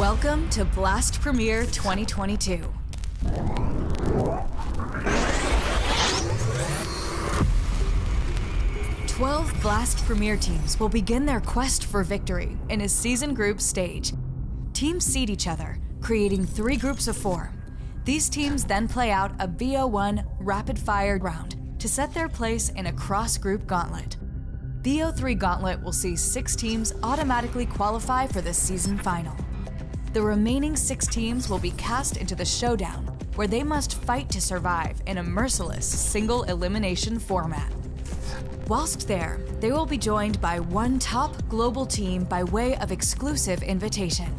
Welcome to Blast Premier 2022. 12 Blast Premier teams will begin their quest for victory in a season group stage. Teams seed each other, creating 3 groups of 4. These teams then play out a BO1 rapid-fire round to set their place in a cross-group gauntlet. BO3 Gauntlet will see 6 teams automatically qualify for the season final. The remaining 6 teams will be cast into the showdown, where they must fight to survive in a merciless single elimination format. Whilst there, they will be joined by one top global team by way of exclusive invitation.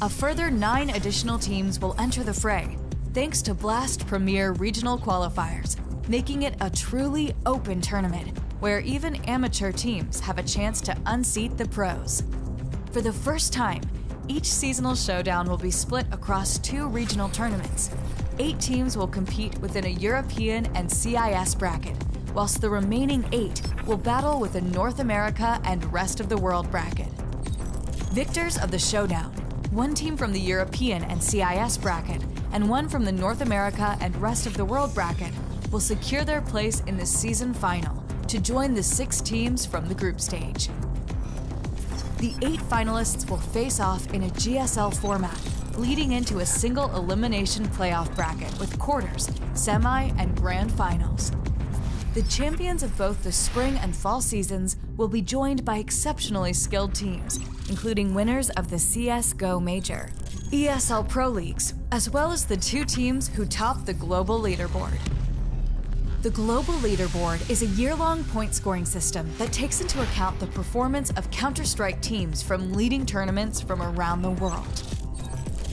A further 9 additional teams will enter the fray, thanks to Blast Premier regional qualifiers, making it a truly open tournament, where even amateur teams have a chance to unseat the pros. For the first time, each seasonal showdown will be split across 2 regional tournaments. 8 teams will compete within a European and CIS bracket, whilst the remaining 8 will battle with a North America and rest of the world bracket. Victors of the showdown, 1 team from the European and CIS bracket, and 1 from the North America and rest of the world bracket, will secure their place in the season final to join the 6 teams from the group stage. The 8 finalists will face off in a GSL format, leading into a single elimination playoff bracket with quarters, semi, and grand finals. The champions of both the spring and fall seasons will be joined by exceptionally skilled teams, including winners of the CSGO Major, ESL Pro Leagues, as well as the 2 teams who top the global leaderboard. The global leaderboard is a year-long point-scoring system that takes into account the performance of Counter-Strike teams from leading tournaments from around the world.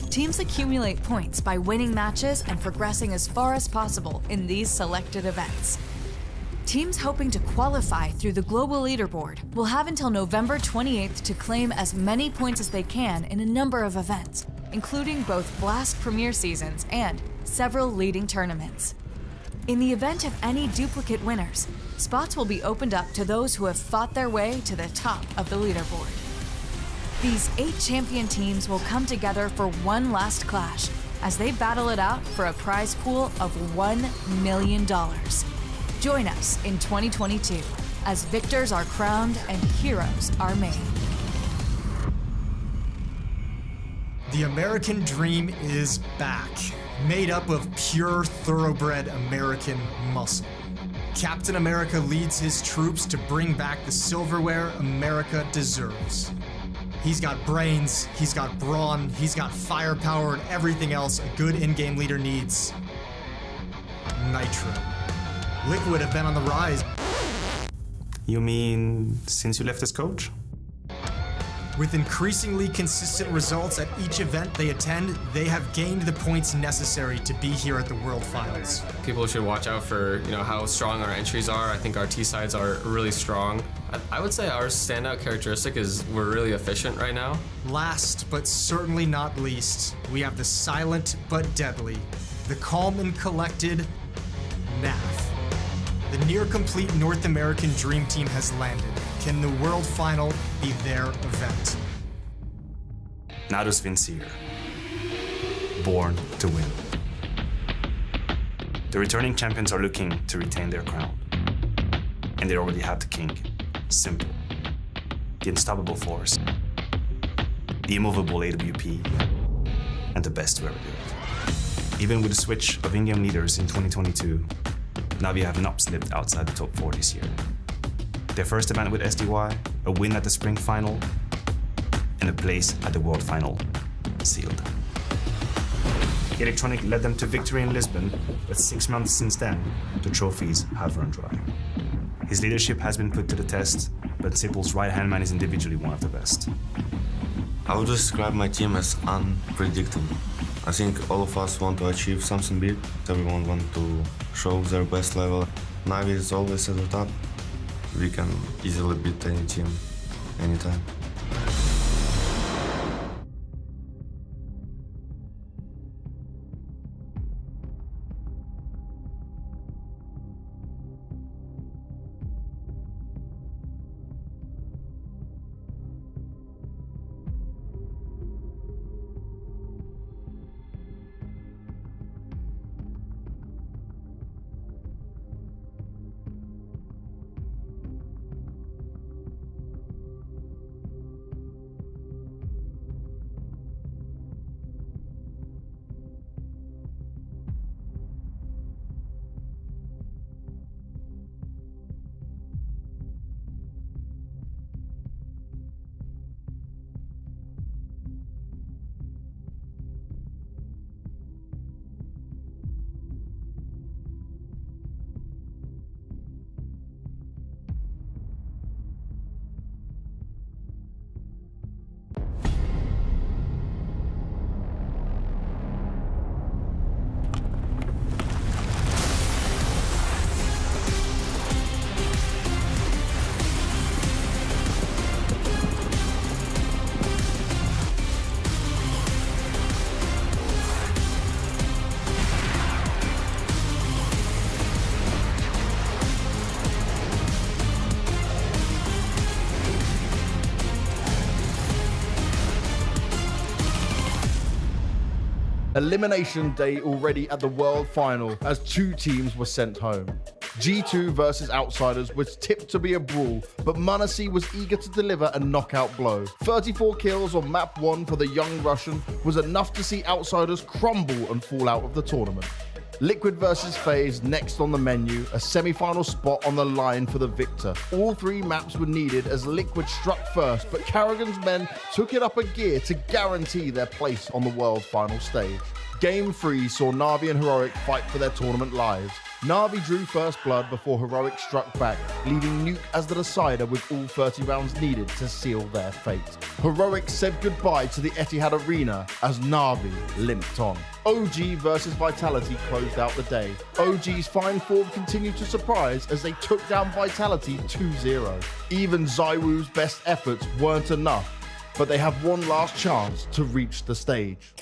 Teams accumulate points by winning matches and progressing as far as possible in these selected events. Teams hoping to qualify through the global leaderboard will have until November 28th to claim as many points as they can in a number of events, including both Blast Premier seasons and several leading tournaments. In the event of any duplicate winners, spots will be opened up to those who have fought their way to the top of the leaderboard. These 8 champion teams will come together for one last clash as they battle it out for a prize pool of $1 million. Join us in 2022 as victors are crowned and heroes are made. The American dream is back, made up of pure, thoroughbred American muscle. Captain America leads his troops to bring back the silverware America deserves. He's got brains, he's got brawn, he's got firepower, and everything else a good in-game leader needs. Nitro. Liquid have been on the rise. You mean since you left as coach? With increasingly consistent results at each event they attend, they have gained the points necessary to be here at the World Finals. People should watch out for how strong our entries are. I think our T-sides are really strong. I would say our standout characteristic is we're really efficient right now. Last but certainly not least, we have the silent but deadly, the calm and collected NAVI. The near-complete North American Dream Team has landed. Can the World Final be their event? Nados Vincier, born to win. The returning champions are looking to retain their crown. And they already have the king. Simple. The unstoppable force. The immovable AWP. And the best to ever do it. Even with the switch of in-game leaders in 2022, NAVI have not slipped outside the top 4 this year. Their first event with SDY, a win at the spring final, and a place at the world final, sealed. Electronic led them to victory in Lisbon, but 6 months since then, the trophies have run dry. His leadership has been put to the test, but Sipul's right-hand man is individually one of the best. I would describe my team as unpredictable. I think all of us want to achieve something big. Everyone wants to show their best level. NAVI is always at the top. We can easily beat any team, anytime. Elimination day already at the World Final as 2 teams were sent home. G2 versus Outsiders was tipped to be a brawl, but Maniac was eager to deliver a knockout blow. 34 kills on map 1 for the young Russian was enough to see Outsiders crumble and fall out of the tournament. Liquid versus FaZe next on the menu, a semi-final spot on the line for the victor. All 3 maps were needed as Liquid struck first, but Carrigan's men took it up a gear to guarantee their place on the World Final stage. Game 3 saw NAVI and Heroic fight for their tournament lives. NAVI drew first blood before Heroic struck back, leaving Nuke as the decider with all 30 rounds needed to seal their fate. Heroic said goodbye to the Etihad Arena as NAVI limped on. OG versus Vitality closed out the day. OG's fine form continued to surprise as they took down Vitality 2-0. Even Zywoo's best efforts weren't enough, but they have one last chance to reach the stage.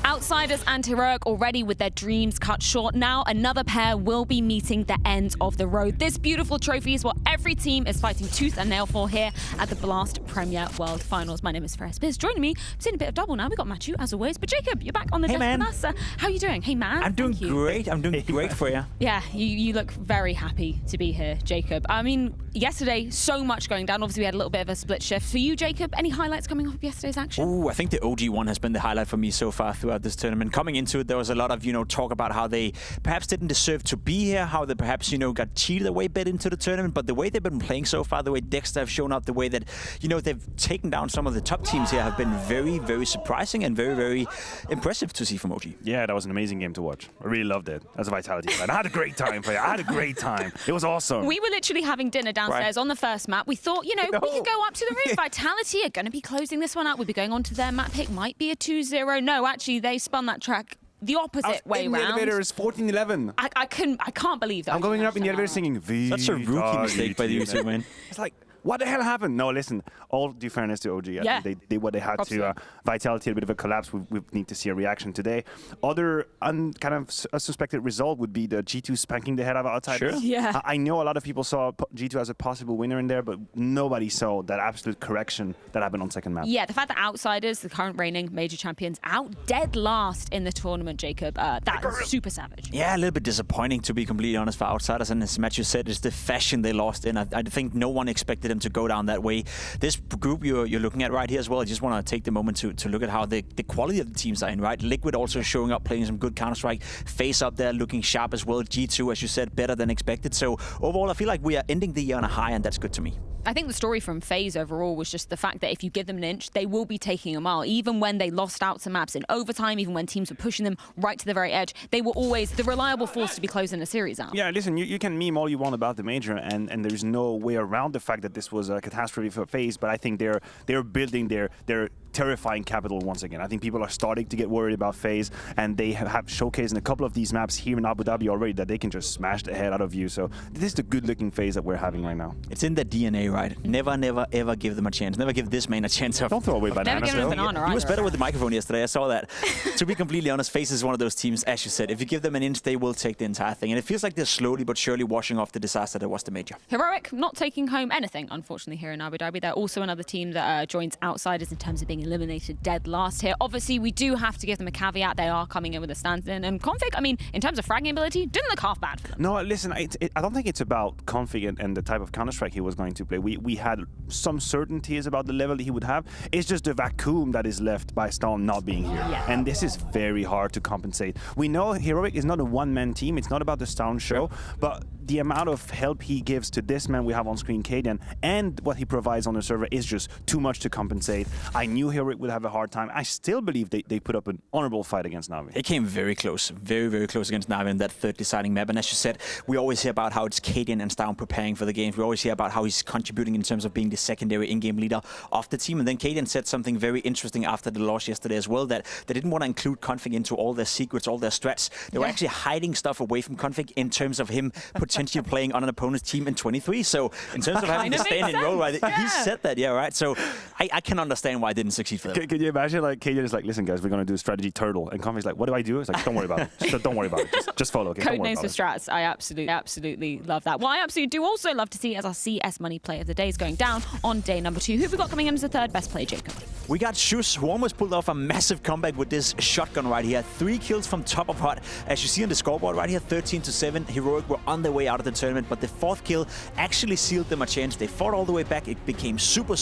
Outsiders and Heroic already with their dreams cut short. Now another pair will be meeting the end of the road. This beautiful trophy is what every team is fighting tooth and nail for here at the Blast Premier World Finals. My name is Freya. Joining me, I'm seeing a bit of double now. We got Matthew as always, but Jacob, you're back on the desk with us. How are you doing? Hey man. I'm doing great. I'm doing great, Freya. Yeah, you look very happy to be here, Jacob. I mean, yesterday, so much going down. Obviously, we had a little bit of a split shift. For you, Jacob, any highlights coming off of yesterday's action? Oh, I think the OG one has been the highlight for me so far throughout this tournament. Coming into it, there was a lot of, talk about how they perhaps didn't deserve to be here, how they perhaps, got cheated away a bit into the tournament, but the way they've been playing so far, the way Dexter have shown up, the way that, they've taken down some of the top teams here have been very, very surprising and very, very impressive to see from OG. Yeah, that was an amazing game to watch. I really loved it as a Vitality fan. I had a great time, Freya. I had a great time. It was awesome. We were literally having dinner downstairs on the first map. We thought, we could go up to the roof. Vitality are going to be closing this one out. We'd be going on to their map pick. Might be a 2-0. No, actually, they spun that track the opposite way in the round. elevator is 14-11. I can't believe that. I'm going up in the elevator singing V. Such a rookie mistake by the user, man. It's like, what the hell happened? No, listen, all due fairness to OG. Yeah. They did what they had to. Vitality had a bit of a collapse. We need to see a reaction today. Other kind of a suspected result would be the G2 spanking the head out of Outsiders. Sure. Yeah. I know a lot of people saw G2 as a possible winner in there, but nobody saw that absolute correction that happened on second map. Yeah, the fact that Outsiders, the current reigning major champions, out dead last in the tournament, Jacob, that is super savage. Yeah, a little bit disappointing, to be completely honest, for Outsiders. And as Matthew said, it's the fashion they lost in. I think no one expected them to go down that way. This group you're looking at right here as well, I just want to take the moment to look at how the quality of the teams are in, right? Liquid also showing up, playing some good Counter-Strike. FaZe up there looking sharp as well. G2, as you said, better than expected. So overall, I feel like we are ending the year on a high, and that's good to me. I think the story from FaZe overall was just the fact that if you give them an inch, they will be taking a mile. Even when they lost out to maps in overtime, even when teams were pushing them right to the very edge, they were always the reliable force to be closing a series out. Yeah, listen, you can meme all you want about the major, and there's no way around the fact that this was a catastrophe for FaZe, but I think they're building their terrifying capital once again. I think people are starting to get worried about FaZe, and they have showcased in a couple of these maps here in Abu Dhabi already that they can just smash the head out of you. So this is the good-looking FaZe that we're having right now. It's in their DNA, right? Never, never, ever give them a chance. Never give this man a chance. Don't throw away bananas. Never give him a banana. He was better with the microphone yesterday. I saw that. To be completely honest, FaZe is one of those teams, as you said, if you give them an inch, they will take the entire thing. And it feels like they're slowly but surely washing off the disaster that was the major. Heroic not taking home anything, unfortunately, here in Abu Dhabi. They're also another team that joins Outsiders in terms of being eliminated dead last here. Obviously, we do have to give them a caveat. They are coming in with a stand-in. And Config, I mean, in terms of fragging ability, didn't look half bad for them. No, listen, I don't think it's about Config and the type of Counter-Strike he was going to play. We had some certainties about the level he would have. It's just the vacuum that is left by Storm not being here. Yeah. And this is very hard to compensate. We know Heroic is not a one-man team. It's not about the Storm show, but the amount of help he gives to this man we have on screen, Cadian, and what he provides on the server is just too much to compensate. I knew Heroic would have a hard time. I still believe they put up an honorable fight against NAVI. They came very close, very, very close against NAVI in that third deciding map. And as you said, we always hear about how it's Cadian and Stown preparing for the games. We always hear about how he's contributing in terms of being the secondary in-game leader of the team. And then Cadian said something very interesting after the loss yesterday as well, that they didn't want to include Config into all their secrets, all their strats. They were actually hiding stuff away from Config in terms of him potentially playing on an opponent's team in 23. So in terms of having the stand-in role, right, he said that, right? So I can understand why it didn't succeed for them. Can you imagine, like, Cajun is like, listen, guys, we're going to do strategy turtle. And Convi's like, what do I do? It's like, don't worry about it. Don't worry about it. Just follow, okay? Code names for strats. I absolutely love that. What I absolutely do also love to see as our CS Money Play of the Day is going down on day number 2. Who have we got coming in as the third best play, Jacob? We got Shush, who almost pulled off a massive comeback with this shotgun right here. 3 kills from top of hot. As you see on the scoreboard right here, 13-7. Heroic were on their way out of the tournament, but the 4th kill actually sealed them a chance. They fought all the way back. It became super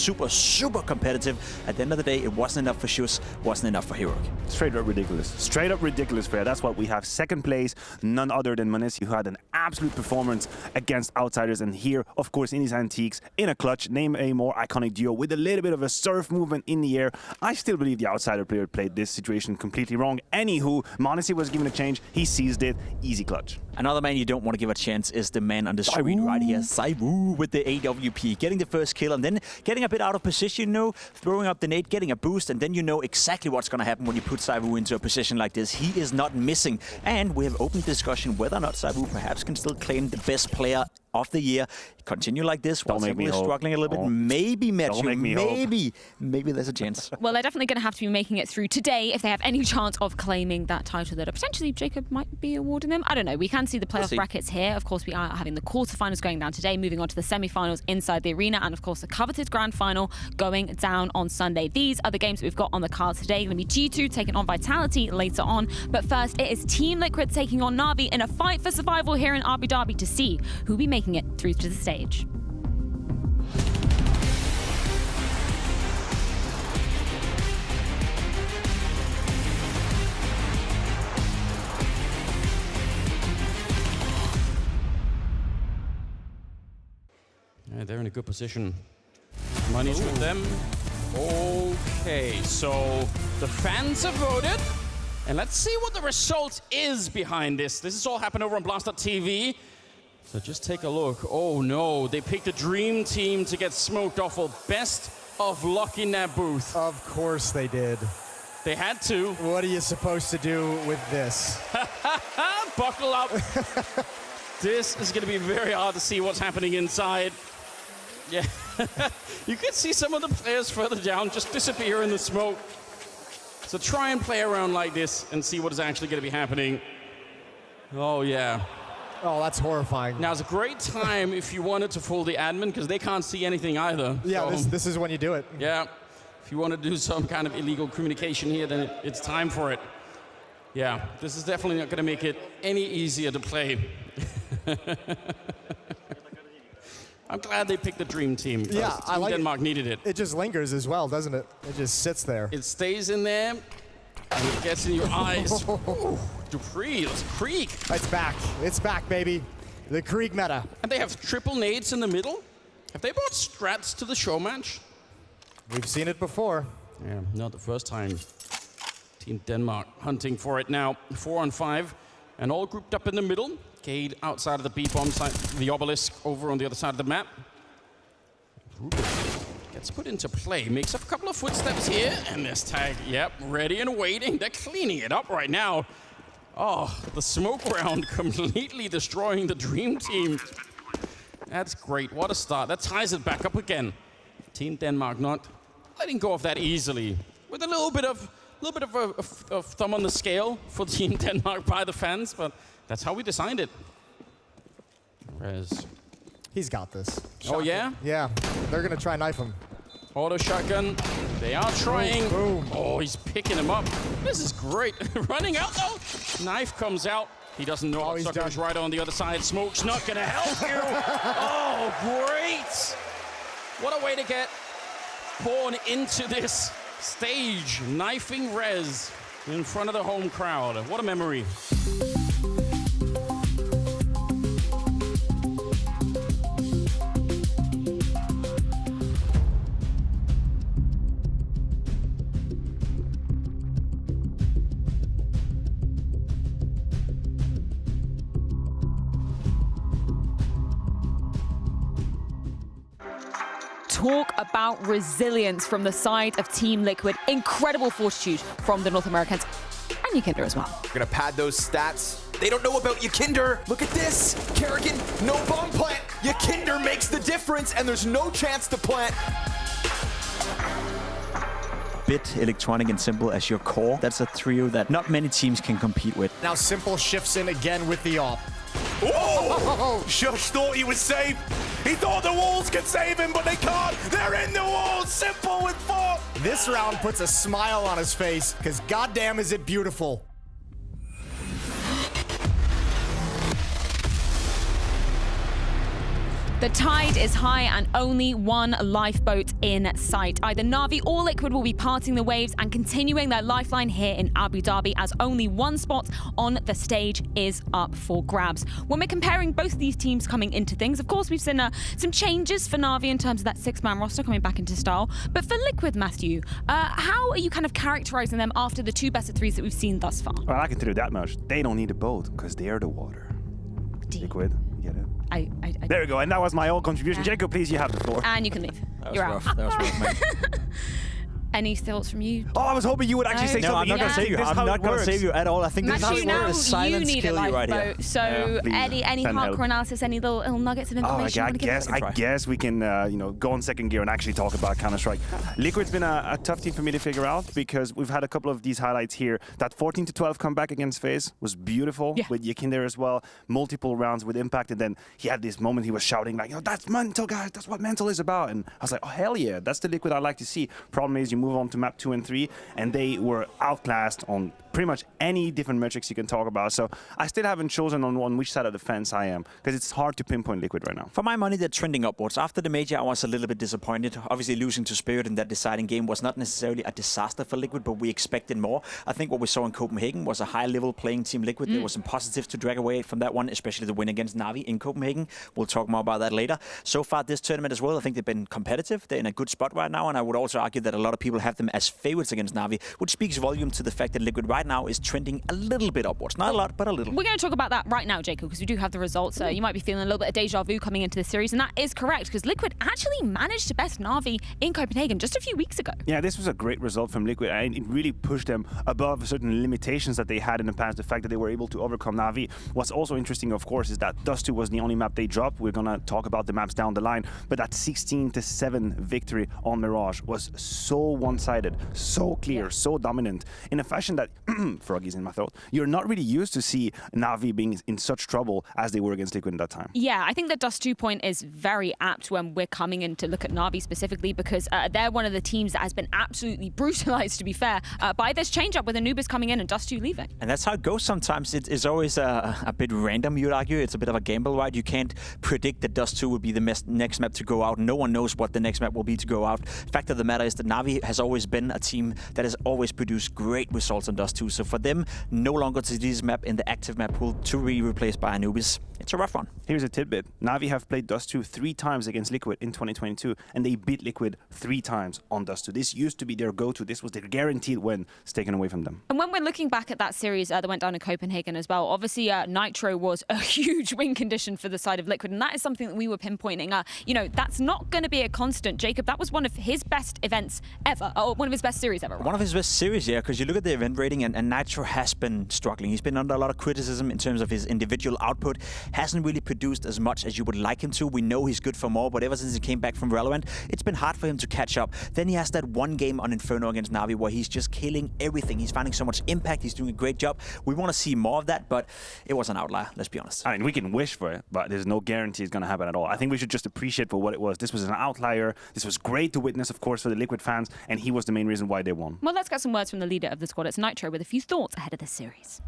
competitive. At the end of the day, it wasn't enough for Shush, wasn't enough for Heroic. Straight up ridiculous. Straight up ridiculous, Freya. That's what we have. Second place, none other than Maniac, who had an absolute performance against outsiders. And here, of course, in his antiques, in a clutch, name a more iconic duo with a little bit of a surf movement in the air. I still believe the outsider player played this situation completely wrong. Anywho, Maniac was given a change. He seized it. Easy clutch. Another man you don't want to give a chance is the man on the screen right here, Saivu, with the AWP. Getting the first kill and then getting a bit out of position, throwing up the nade, getting a boost, and then you know exactly what's going to happen when you put Saivu into a position like this. He is not missing. And we have open discussion whether or not Saivu perhaps can still claim the best player of the year. Continue like this while Saivu is struggling a little bit. Maybe Metro, maybe there's a chance. Well, they're definitely going to have to be making it through today if they have any chance of claiming that title that potentially Jacob might be awarding them. I don't know. We can see the playoff brackets here. Of course, we are having the quarterfinals going down today, moving on to the semi-finals inside the arena, and of course the coveted grand final going down on Sunday. These are the games that we've got on the card today. Going to be G2 taking on Vitality later on, but first it is Team Liquid taking on NAVI in a fight for survival here in Abu Dhabi to see who will be making it through to the stage. Yeah, they're in a good position. Money's with them. Okay, so the fans have voted. And let's see what the result is behind this. This has all happened over on Blast.tv. So just take a look. Oh no, they picked a dream team to get smoked off. Well, best of luck in that booth. Of course they did. They had to. What are you supposed to do with this? Buckle up. This is going to be very hard to see what's happening inside. Yeah, you can see some of the players further down just disappear in the smoke. So try and play around like this and see what is actually going to be happening. Oh, yeah. Oh, that's horrifying. Now, it's a great time if you wanted to fool the admin, because they can't see anything either. Yeah, so, this is when you do it. Yeah. If you want to do some kind of illegal communication here, then it's time for it. Yeah, this is definitely not going to make it any easier to play. I'm glad they picked the dream team. Yeah, I like Denmark needed it. It just lingers as well, doesn't it? It just sits there. It stays in there, and it gets in your eyes. Ooh, Dupree, it's Krieg. It's back. It's back, baby. The Krieg meta. And they have triple nades in the middle. Have they brought strats to the show match? We've seen it before. Yeah, not the first time. Team Denmark hunting for it now. 4-on-5, and all grouped up in the middle. Cade outside of the B-bomb side, the obelisk over on the other side of the map. Ruben gets put into play, makes a couple of footsteps here, and this tag, yep, ready and waiting. They're cleaning it up right now. Oh, the smoke round completely destroying the dream team. That's great, what a start. That ties it back up again. Team Denmark not letting go of that easily. With a little bit of thumb on the scale for Team Denmark by the fans, but that's how we designed it. Rez. He's got this. Oh, yeah? Yeah, they're going to try knife him. Auto shotgun. They are trying. Boom. Oh, he's picking him up. This is great. Running out, though. Knife comes out. He doesn't know what sucker's right on the other side. Smoke's not going to help you. Oh, great. What a way to get born into this stage. Knifing Rez in front of the home crowd. What a memory. Talk about resilience from the side of Team Liquid. Incredible fortitude from the North Americans and Yakinder as well. We're gonna pad those stats. They don't know about Yakinder. Look at this. Kerrigan, no bomb plant. Yakinder makes the difference, and there's no chance to plant. Bit, Electronic, and Simple as your core. That's a trio that not many teams can compete with. Now Simple shifts in again with the AWP. Oh! Shush thought he was safe. He thought the walls could save him, but they can't. They're in the walls. Simple with 4. This round puts a smile on his face, because goddamn is it beautiful. The tide is high and only one lifeboat in sight. Either Na'Vi or Liquid will be parting the waves and continuing their lifeline here in Abu Dhabi, as only one spot on the stage is up for grabs. When we're comparing both of these teams coming into things, of course, we've seen some changes for Na'Vi in terms of that 6-man roster coming back into style. But for Liquid, Matthew, how are you kind of characterizing them after the 2 best-of-3s that we've seen thus far? Well, I can tell you that much. They don't need a boat, because they're the water. Liquid, you get it? There we go, and that was my own contribution. Jacob, please, you have the floor. And you can leave. You're out. That was rough, mate. Any thoughts from you? Oh, I was hoping you would actually say No, something. I'm not going to save you. I'm not going to save you at all. I think this Matthew, is now a silent you need a skill right here. lifeboat. So, any Send hardcore help. analysis, any little nuggets of information? I you wanna give us? guess we can go on second gear and actually talk about Counter-Strike. Liquid's been a tough team for me to figure out, because we've had a couple of these highlights here. That 14-12 comeback against FaZe was beautiful, with Yakin there as well. Multiple rounds with impact, and then he had this moment he was shouting like, that's mental, guys, that's what mental is about. And I was like, oh, hell yeah, that's the Liquid I like to see. Problem is, you move on to map 2 and 3, and they were outclassed on pretty much any different metrics you can talk about. So I still haven't chosen on which side of the fence I am, because it's hard to pinpoint Liquid right now. For my money, they're trending upwards. After the major, I was a little bit disappointed. Obviously, losing to Spirit in that deciding game was not necessarily a disaster for Liquid, but we expected more. I think what we saw in Copenhagen was a high-level playing team Liquid. There was some positives to drag away from that one, especially the win against Navi in Copenhagen. We'll talk more about that later. So far, this tournament as well, I think they've been competitive. They're in a good spot right now, and I would also argue that a lot of people have them as favorites against Navi, which speaks volume to the fact that Liquid right now is trending a little bit upwards. Not a lot, but a little. We're going to talk about that right now, Jacob, because we do have the results. You might be feeling a little bit of deja vu coming into the series, and that is correct, because Liquid actually managed to best Na'Vi in Copenhagen just a few weeks ago. Yeah, this was a great result from Liquid, and it really pushed them above certain limitations that they had in the past. The fact that they were able to overcome Navi. What's also interesting, of course, is that Dust 2 was the only map they dropped. We're going to talk about the maps down the line, but that 16-7 victory on Mirage was so one-sided, so clear, so dominant, in a fashion that, froggies in my throat, you're not really used to see Navi being in such trouble as they were against Liquid at that time. Yeah, I think the Dust 2 point is very apt when we're coming in to look at Navi specifically, because they're one of the teams that has been absolutely brutalized, to be fair, by this change-up with Anubis coming in and Dust 2 leaving. And that's how it goes sometimes. It's always a bit random, you'd argue. It's a bit of a gamble, right? You can't predict that Dust 2 will be the next map to go out. No one knows what the next map will be to go out. Fact of the matter is that Navi has always been a team that has always produced great results on Dust 2. So for them, no longer to this map in the active map pool to be replaced by Anubis. It's a rough one. Here's a tidbit. Navi have played Dust 2 3 times against Liquid in 2022, and they beat Liquid 3 times on Dust 2. This used to be their go-to. This was their guaranteed win. It's taken away from them. And when we're looking back at that series that went down in Copenhagen as well, obviously Nitro was a huge win condition for the side of Liquid, and that is something that we were pinpointing. That's not going to be a constant. Jacob, that was one of his best events ever, or one of his best series ever. Right? One of his best series, yeah, because you look at the event rating, and Nitro has been struggling. He's been under a lot of criticism in terms of his individual output. Hasn't really produced as much as you would like him to. We know he's good for more, but ever since he came back from Relevant, it's been hard for him to catch up. Then he has that one game on Inferno against Navi where he's just killing everything. He's finding so much impact. He's doing a great job. We want to see more of that, but it was an outlier, let's be honest. I mean, we can wish for it, but there's no guarantee it's going to happen at all. I think we should just appreciate for what it was. This was an outlier. This was great to witness, of course, for the Liquid fans, and he was the main reason why they won. Well, let's get some words from the leader of the squad. It's Nitro with a few thoughts ahead of this series.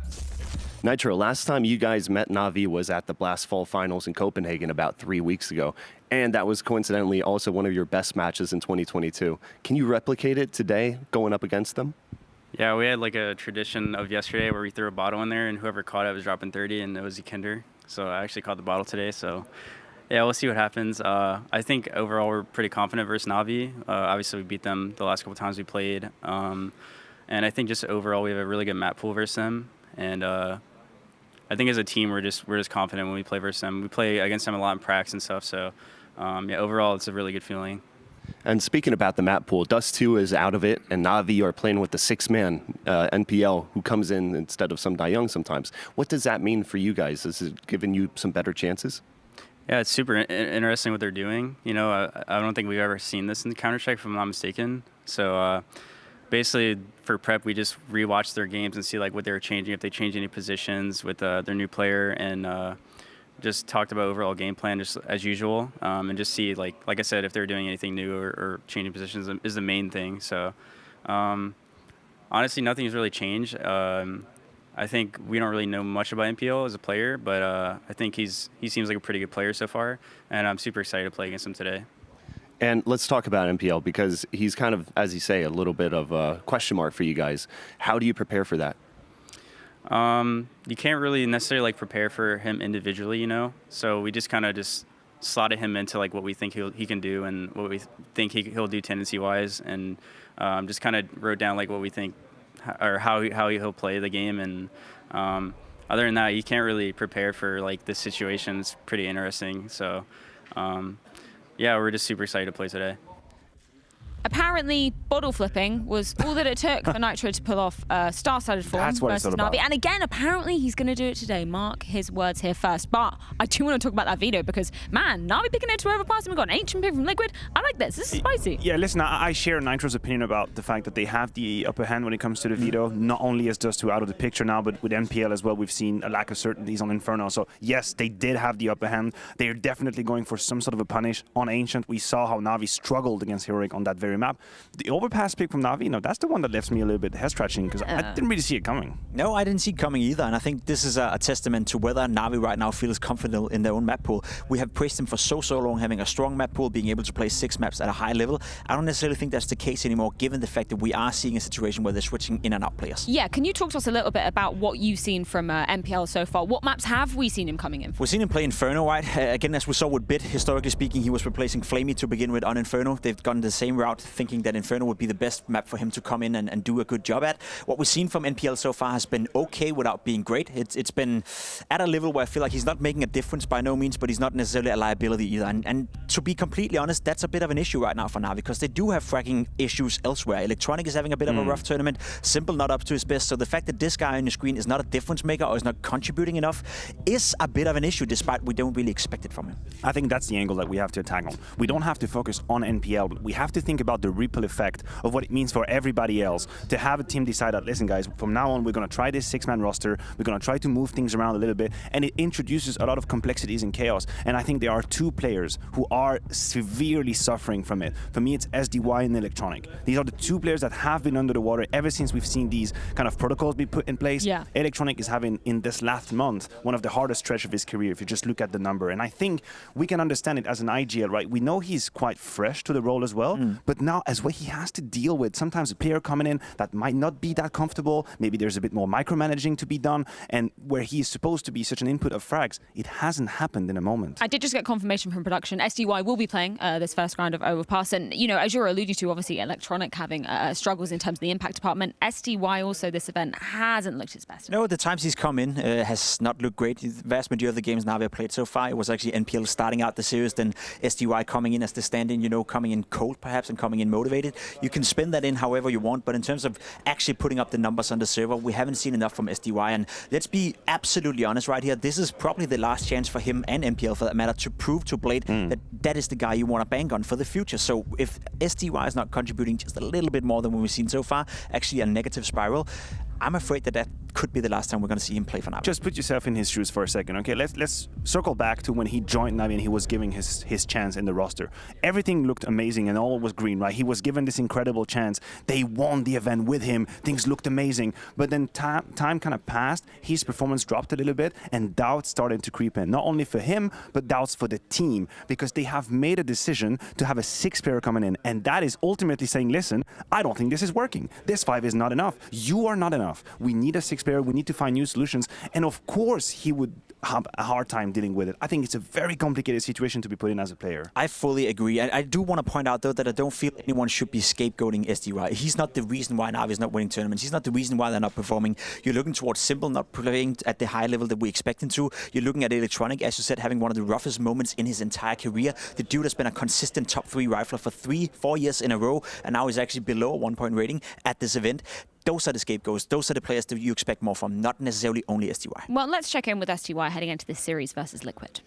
Nitro, last time you guys met Navi was at the Blast Fall Finals in Copenhagen about 3 weeks ago, and that was coincidentally also one of your best matches in 2022. Can you replicate it today, going up against them? Yeah, we had like a tradition of yesterday where we threw a bottle in there, and whoever caught it was dropping 30, and it was Yakinder. So I actually caught the bottle today, so yeah, we'll see what happens. I think overall we're pretty confident versus Navi. Obviously, we beat them the last couple times we played, and I think just overall we have a really good map pool versus them, and I think as a team we're just confident when we play versus them. We play against them a lot in practice and stuff, so yeah, overall it's a really good feeling. And speaking about the map pool, Dust 2 is out of it, and Navi are playing with the 6-man NPL who comes in instead of some Dayoung sometimes. What does that mean for you guys? Is it giving you some better chances? Yeah, it's super interesting what they're doing. You know, I don't think we've ever seen this in Counter-Strike, if I'm not mistaken. So basically for prep, we just rewatched their games and see like what they were changing, if they changed any positions with their new player, and just talked about overall game plan just as usual, and just see like I said, if they're doing anything new or changing positions is the main thing. So honestly, nothing's really changed. I think we don't really know much about NPL as a player, but I think he seems like a pretty good player so far, and I'm super excited to play against him today. And let's talk about NPL, because he's kind of, as you say, a little bit of a question mark for you guys. How do you prepare for that? You can't really necessarily like prepare for him individually, you know. So we just kind of just slotted him into like what we think he can do and what we think he'll do tendency-wise, and just kind of wrote down like what we think or how he'll play the game. And other than that, you can't really prepare for like this situation. It's pretty interesting. So yeah, we're just super excited to play today. Apparently, bottle flipping was all that it took for Nitro to pull off star-studded form versus NAVI. And again, apparently he's going to do it today. Mark his words here first. But I do want to talk about that veto because, man, NAVI picking it to overpass him. We've got an ancient pick from Liquid. I like this. This is spicy. Yeah, listen, I share Nitro's opinion about the fact that they have the upper hand when it comes to the veto. Not only as Dust 2 out of the picture now, but with NPL as well, we've seen a lack of certainties on Inferno. So, yes, they did have the upper hand. They're definitely going for some sort of a punish on Ancient. We saw how NAVI struggled against Heroic on that very map. The overpass pick from NAVI, that's the one that left me a little bit head-scratching because I didn't really see it coming. No, I didn't see it coming either, and I think this is a testament to whether NAVI right now feels comfortable in their own map pool. We have praised them for so long, having a strong map pool, being able to play 6 maps at a high level. I don't necessarily think that's the case anymore, given the fact that we are seeing a situation where they're switching in and out players. Yeah, can you talk to us a little bit about what you've seen from NPL so far? What maps have we seen him coming in for? We've seen him play Inferno, right? Again, as we saw with Bit, historically speaking, he was replacing Flamey to begin with on Inferno. They've gone the same route, thinking that Inferno would be the best map for him to come in and do a good job at. What we've seen from NPL so far has been okay without being great. It's been at a level where I feel like he's not making a difference by no means, but he's not necessarily a liability either. And to be completely honest, that's a bit of an issue right now for NAVI because they do have fragging issues elsewhere. Electronic is having a bit of a rough tournament. Simple not up to his best. So the fact that this guy on the screen is not a difference maker or is not contributing enough is a bit of an issue, despite we don't really expect it from him. I think that's the angle that we have to attack on. We don't have to focus on NPL, but we have to think about the ripple effect of what it means for everybody else to have a team decide that, listen guys, from now on we're going to try this 6-man roster, we're going to try to move things around a little bit, and it introduces a lot of complexities and chaos. And I think there are 2 players who are severely suffering from it. For me, it's SDY and Electronic. These are the 2 players that have been under the water ever since we've seen these kind of protocols be put in place. Yeah. Electronic is having, in this last month, one of the hardest stretch of his career if you just look at the number. And I think we can understand it as an IGL, right? We know he's quite fresh to the role as well, but now as what he has to deal with, sometimes a player coming in that might not be that comfortable, maybe there's a bit more micromanaging to be done, and where he is supposed to be such an input of frags, it hasn't happened in a moment. I did just get confirmation from production. SDY will be playing this first round of Overpass, and as you're alluding to, obviously Electronic having struggles in terms of the impact department. SDY also this event hasn't looked its best. No, the times he's come in has not looked great. The vast majority of the games NAVI have played so far, it was actually NPL starting out the series, then SDY coming in as the stand-in, coming in cold perhaps and coming in motivated. You can spin that in however you want, but in terms of actually putting up the numbers on the server, we haven't seen enough from SDY. And let's be absolutely honest right here, this is probably the last chance for him and NPL for that matter to prove to Blade that that is the guy you want to bank on for the future. So if SDY is not contributing just a little bit more than what we've seen so far, actually a negative spiral, I'm afraid that could be the last time we're going to see him play for NAVI. Just put yourself in his shoes for a second, okay? Let's circle back to when he joined NAVI and he was giving his chance in the roster. Everything looked amazing and all was green, right? He was given this incredible chance. They won the event with him. Things looked amazing. But then time kind of passed. His performance dropped a little bit and doubts started to creep in. Not only for him, but doubts for the team, because they have made a decision to have a 6-player coming in. And that is ultimately saying, listen, I don't think this is working. This 5 is not enough. You are not enough. We need a 6-player. We need to find new solutions. And of course, he would have a hard time dealing with it. I think it's a very complicated situation to be put in as a player. I fully agree. I do want to point out, though, that I don't feel anyone should be scapegoating SDY. He's not the reason why NAVI is not winning tournaments. He's not the reason why they're not performing. You're looking towards Simple not playing at the high level that we expect him to. You're looking at Electronic, as you said, having one of the roughest moments in his entire career. The dude has been a consistent top 3 rifler for 3-4 years in a row, and now he's actually below a 1-point rating at this event. Those are the scapegoats. Those are the players that you expect more from, not necessarily only SDY. Well, let's check in with SDY heading into this series versus Liquid.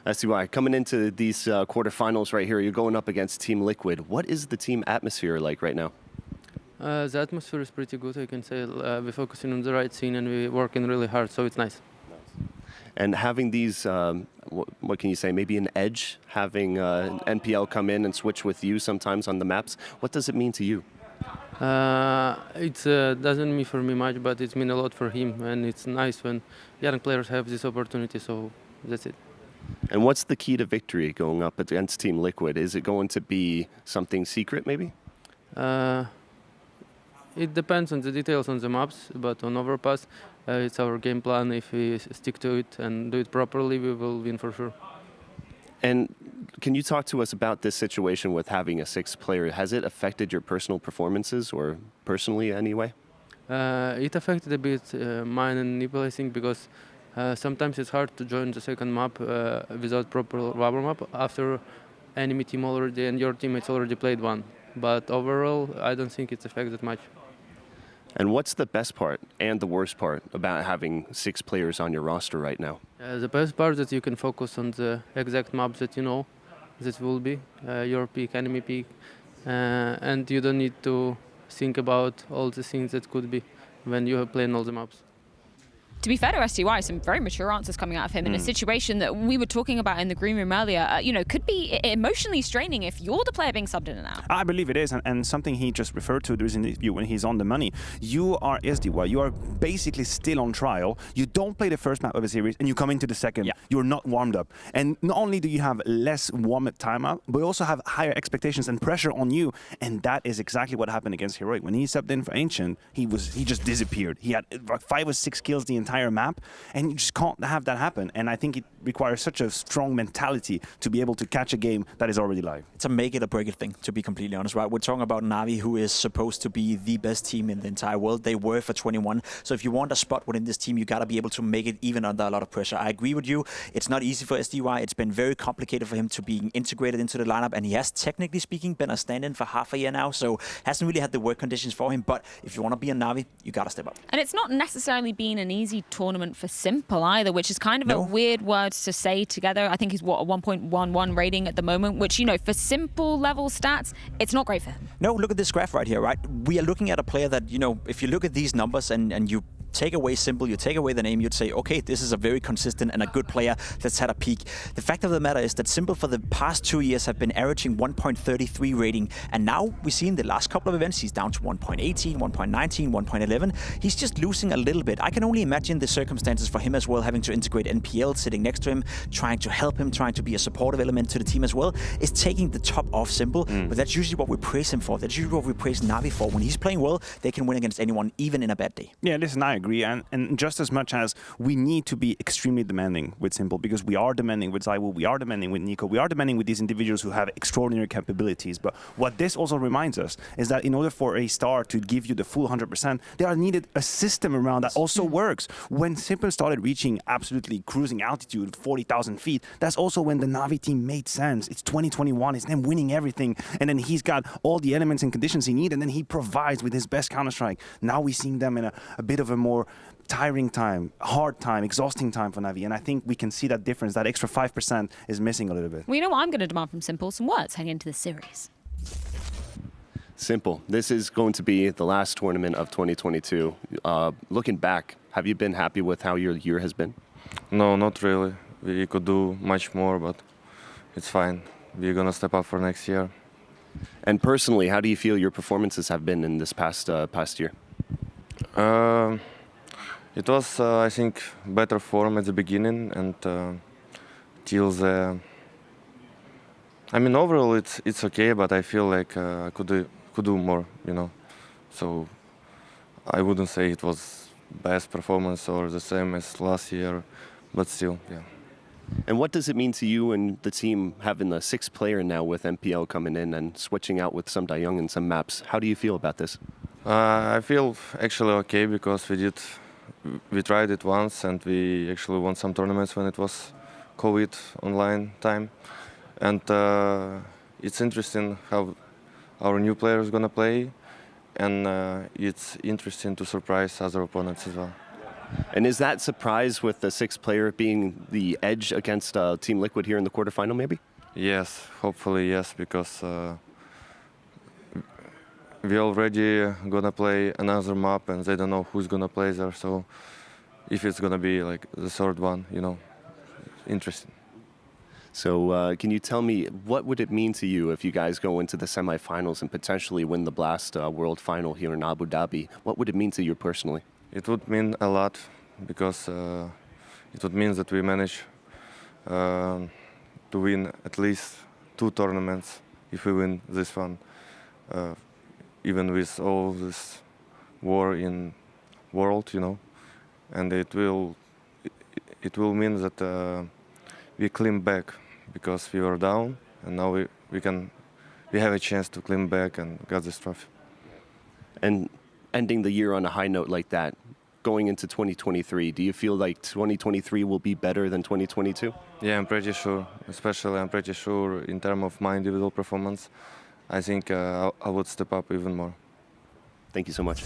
SDY, coming into these quarterfinals right here, you're going up against Team Liquid. What is the team atmosphere like right now? The atmosphere is pretty good, I can say. We're focusing on the right scene and we're working really hard, so it's nice. And having these, what can you say, maybe an edge, having NPL come in and switch with you sometimes on the maps, what does it mean to you? It doesn't mean for me much, but it's mean a lot for him, and it's nice when young players have this opportunity, so that's it. And what's the key to victory going up against Team Liquid? Is it going to be something secret, maybe? It depends on the details on the maps, but on Overpass, it's our game plan. If we stick to it and do it properly, we will win for sure. And can you talk to us about this situation with having a sixth player? Has it affected your personal performances or personally anyway? It affected a bit mine and Nipple, I think, because sometimes it's hard to join the second map without proper rubber map after enemy team already and your teammates already played one. But overall, I don't think it's affected much. And what's the best part and the worst part about having 6 players on your roster right now? The best part is that you can focus on the exact maps that you know that will be your peak, enemy peak, and you don't need to think about all the things that could be when you are playing all the maps. To be fair to STY, some very mature answers coming out of him in a situation that we were talking about in the green room earlier, could be emotionally straining if you're the player being subbed in and out. I believe it is, and something he just referred to during the interview when he's on the money. You are SDY, you are basically still on trial. You don't play the first map of a series, and you come into the second. Yeah. You're not warmed up. And not only do you have less warm-up timeout, but you also have higher expectations and pressure on you, and that is exactly what happened against Heroic. When he subbed in for Ancient, he just disappeared. He had like 5 or 6 kills the entire map, and you just can't have that happen. And I think it requires such a strong mentality to be able to catch a game that is already live. It's a make it or break it thing, to be completely honest, right? We're talking about NAVI, who is supposed to be the best team in the entire world. They were for 21. So if you want a spot within this team, you got to be able to make it even under a lot of pressure. I agree with you. It's not easy for SDY. It's been very complicated for him to be integrated into the lineup, and he has, technically speaking, been a stand-in for half a year now, so hasn't really had the work conditions for him. But if you want to be a NAVI, you got to step up. And it's not necessarily been an easy tournament for Simple either, which is kind of a weird word to say together. I think he's, what, a 1.11 rating at the moment, which, for Simple level stats, it's not great for him. No, look at this graph right here, right? We are looking at a player that, if you look at these numbers and you take away Simple, you take away the name, you'd say, okay, this is a very consistent and a good player that's had a peak. The fact of the matter is that Simple for the past 2 years have been averaging 1.33 rating, and now we see in the last couple of events he's down to 1.18, 1.19, 1.11. He's just losing a little bit. I can only imagine the circumstances for him as well, having to integrate NPL, sitting next to him, trying to help him, trying to be a supportive element to the team as well, is taking the top off Simple. But that's usually what we praise him for. That's usually what we praise NAVI for. When he's playing well, they can win against anyone, even in a bad day. Yeah, listen, I agree. And just as much as we need to be extremely demanding with Simple, because we are demanding with Zywoo, we are demanding with Nico, we are demanding with these individuals who have extraordinary capabilities. But what this also reminds us is that in order for a star to give you the full 100%, there are needed a system around that also works. When Simple started reaching absolutely cruising altitude, 40,000 feet, that's also when the NAVI team made sense. It's 2021, it's them winning everything, and then he's got all the elements and conditions he needs, and then he provides with his best Counter-Strike. Now we're seeing them in a bit of a more tiring time, hard time, exhausting time for NAVI, and I think we can see that difference. That extra 5% is missing a little bit. Well, you know what I'm going to demand from Simple? Some words heading into the series. Simple, this is going to be the last tournament of 2022. Looking back, have you been happy with how your year has been? No, not really. We could do much more, but it's fine. We're gonna step up for next year. And personally, how do you feel your performances have been in this past year? It was, I think, better form at the beginning, and till the... I mean, overall it's okay, but I feel like I could do more, So I wouldn't say it was best performance or the same as last year, but still, yeah. And what does it mean to you and the team having the 6th player now with NPL coming in and switching out with some Dayoung and some maps? How do you feel about this? I feel actually okay, because we tried it once and we actually won some tournaments when it was COVID online time. And it's interesting how our new player is going to play, and it's interesting to surprise other opponents as well. And is that surprise with the 6th player being the edge against Team Liquid here in the quarterfinal, maybe? Yes, hopefully yes, because we already gonna play another map, and they don't know who's gonna play there. So if it's gonna be like the third one, you know, interesting. So can you tell me, what would it mean to you if you guys go into the semifinals and potentially win the Blast World Final here in Abu Dhabi? What would it mean to you personally? It would mean a lot, because it would mean that we manage to win at least 2 tournaments if we win this one, even with all this war in world, you know, and it will mean that we climb back, because we were down, and now we have a chance to climb back and get this trophy. And ending the year on a high note like that, going into 2023, do you feel like 2023 will be better than 2022? Yeah, I'm pretty sure. Especially, I'm pretty sure in terms of my individual performance, I think I would step up even more. Thank you so much.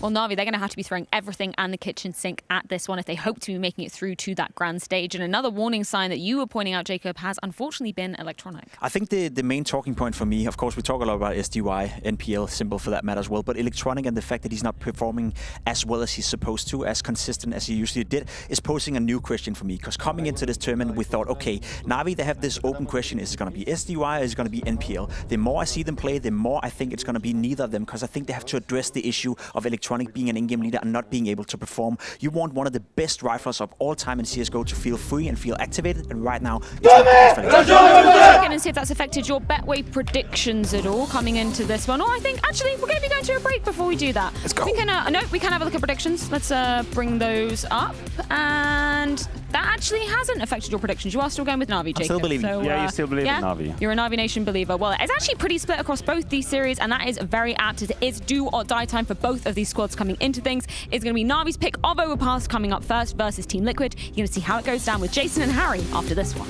Well, Navi, they're going to have to be throwing everything and the kitchen sink at this one if they hope to be making it through to that grand stage. And another warning sign that you were pointing out, Jacob, has unfortunately been Electronic. I think the main talking point for me, of course, we talk a lot about SDY, NPL, Simple for that matter as well, but Electronic and the fact that he's not performing as well as he's supposed to, as consistent as he usually did, is posing a new question for me. Because coming into this tournament, we thought, okay, Navi, they have this open question. Is it going to be SDY or is it going to be NPL? The more I see them play, the more I think it's going to be neither of them, because I think they have to address the issue of Electronic being an in-game leader and not being able to perform. You want one of the best riflers of all time in CSGO to feel free and feel activated, and right now, it's not the case for Electronic. And see if that's affected your Betway predictions at all coming into this one. Or I think, actually, we're going to be going to a break before we do that. Let's go. We can, no, we can have a look at predictions. Let's bring those up. And that actually hasn't affected your predictions. You are still going with Navi, Jacob. I'm still believing. So, Yeah, you still believe yeah, in Navi. You're a Navi Nation believer. Well, it's actually pretty split across both these series, and that is very apt. It is do or die time for both of these squads coming into things. It's going to be Navi's pick of Overpass coming up first versus Team Liquid. You're going to see how it goes down with Jason and Harry after this one.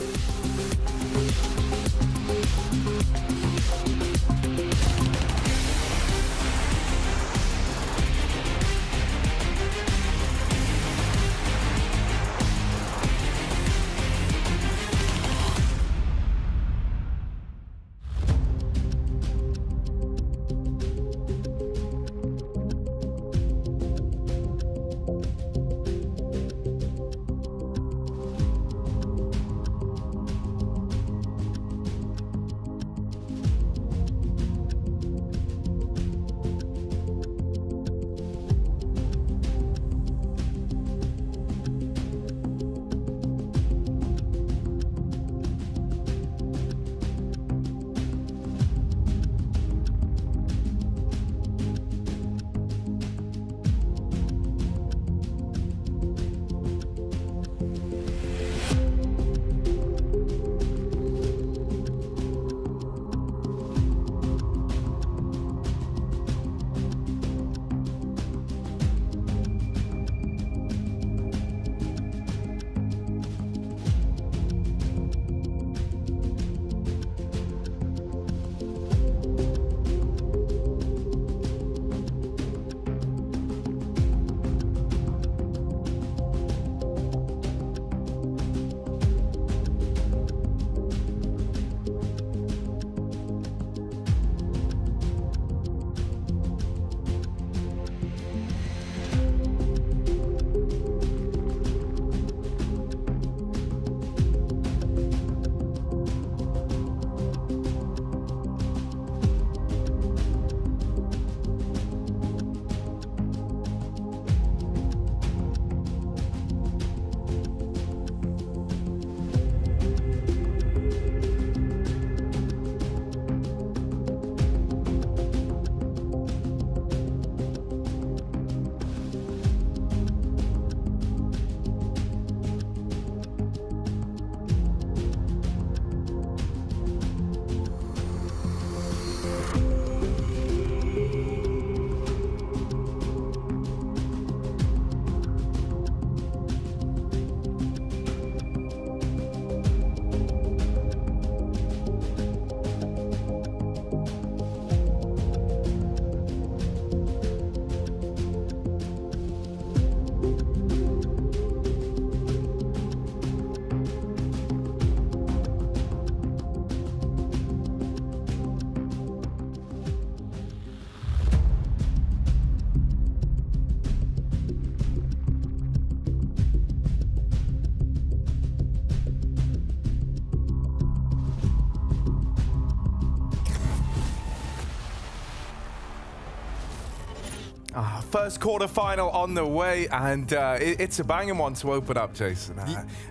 first quarterfinal on the way, and it's a banging one to open up, Jason.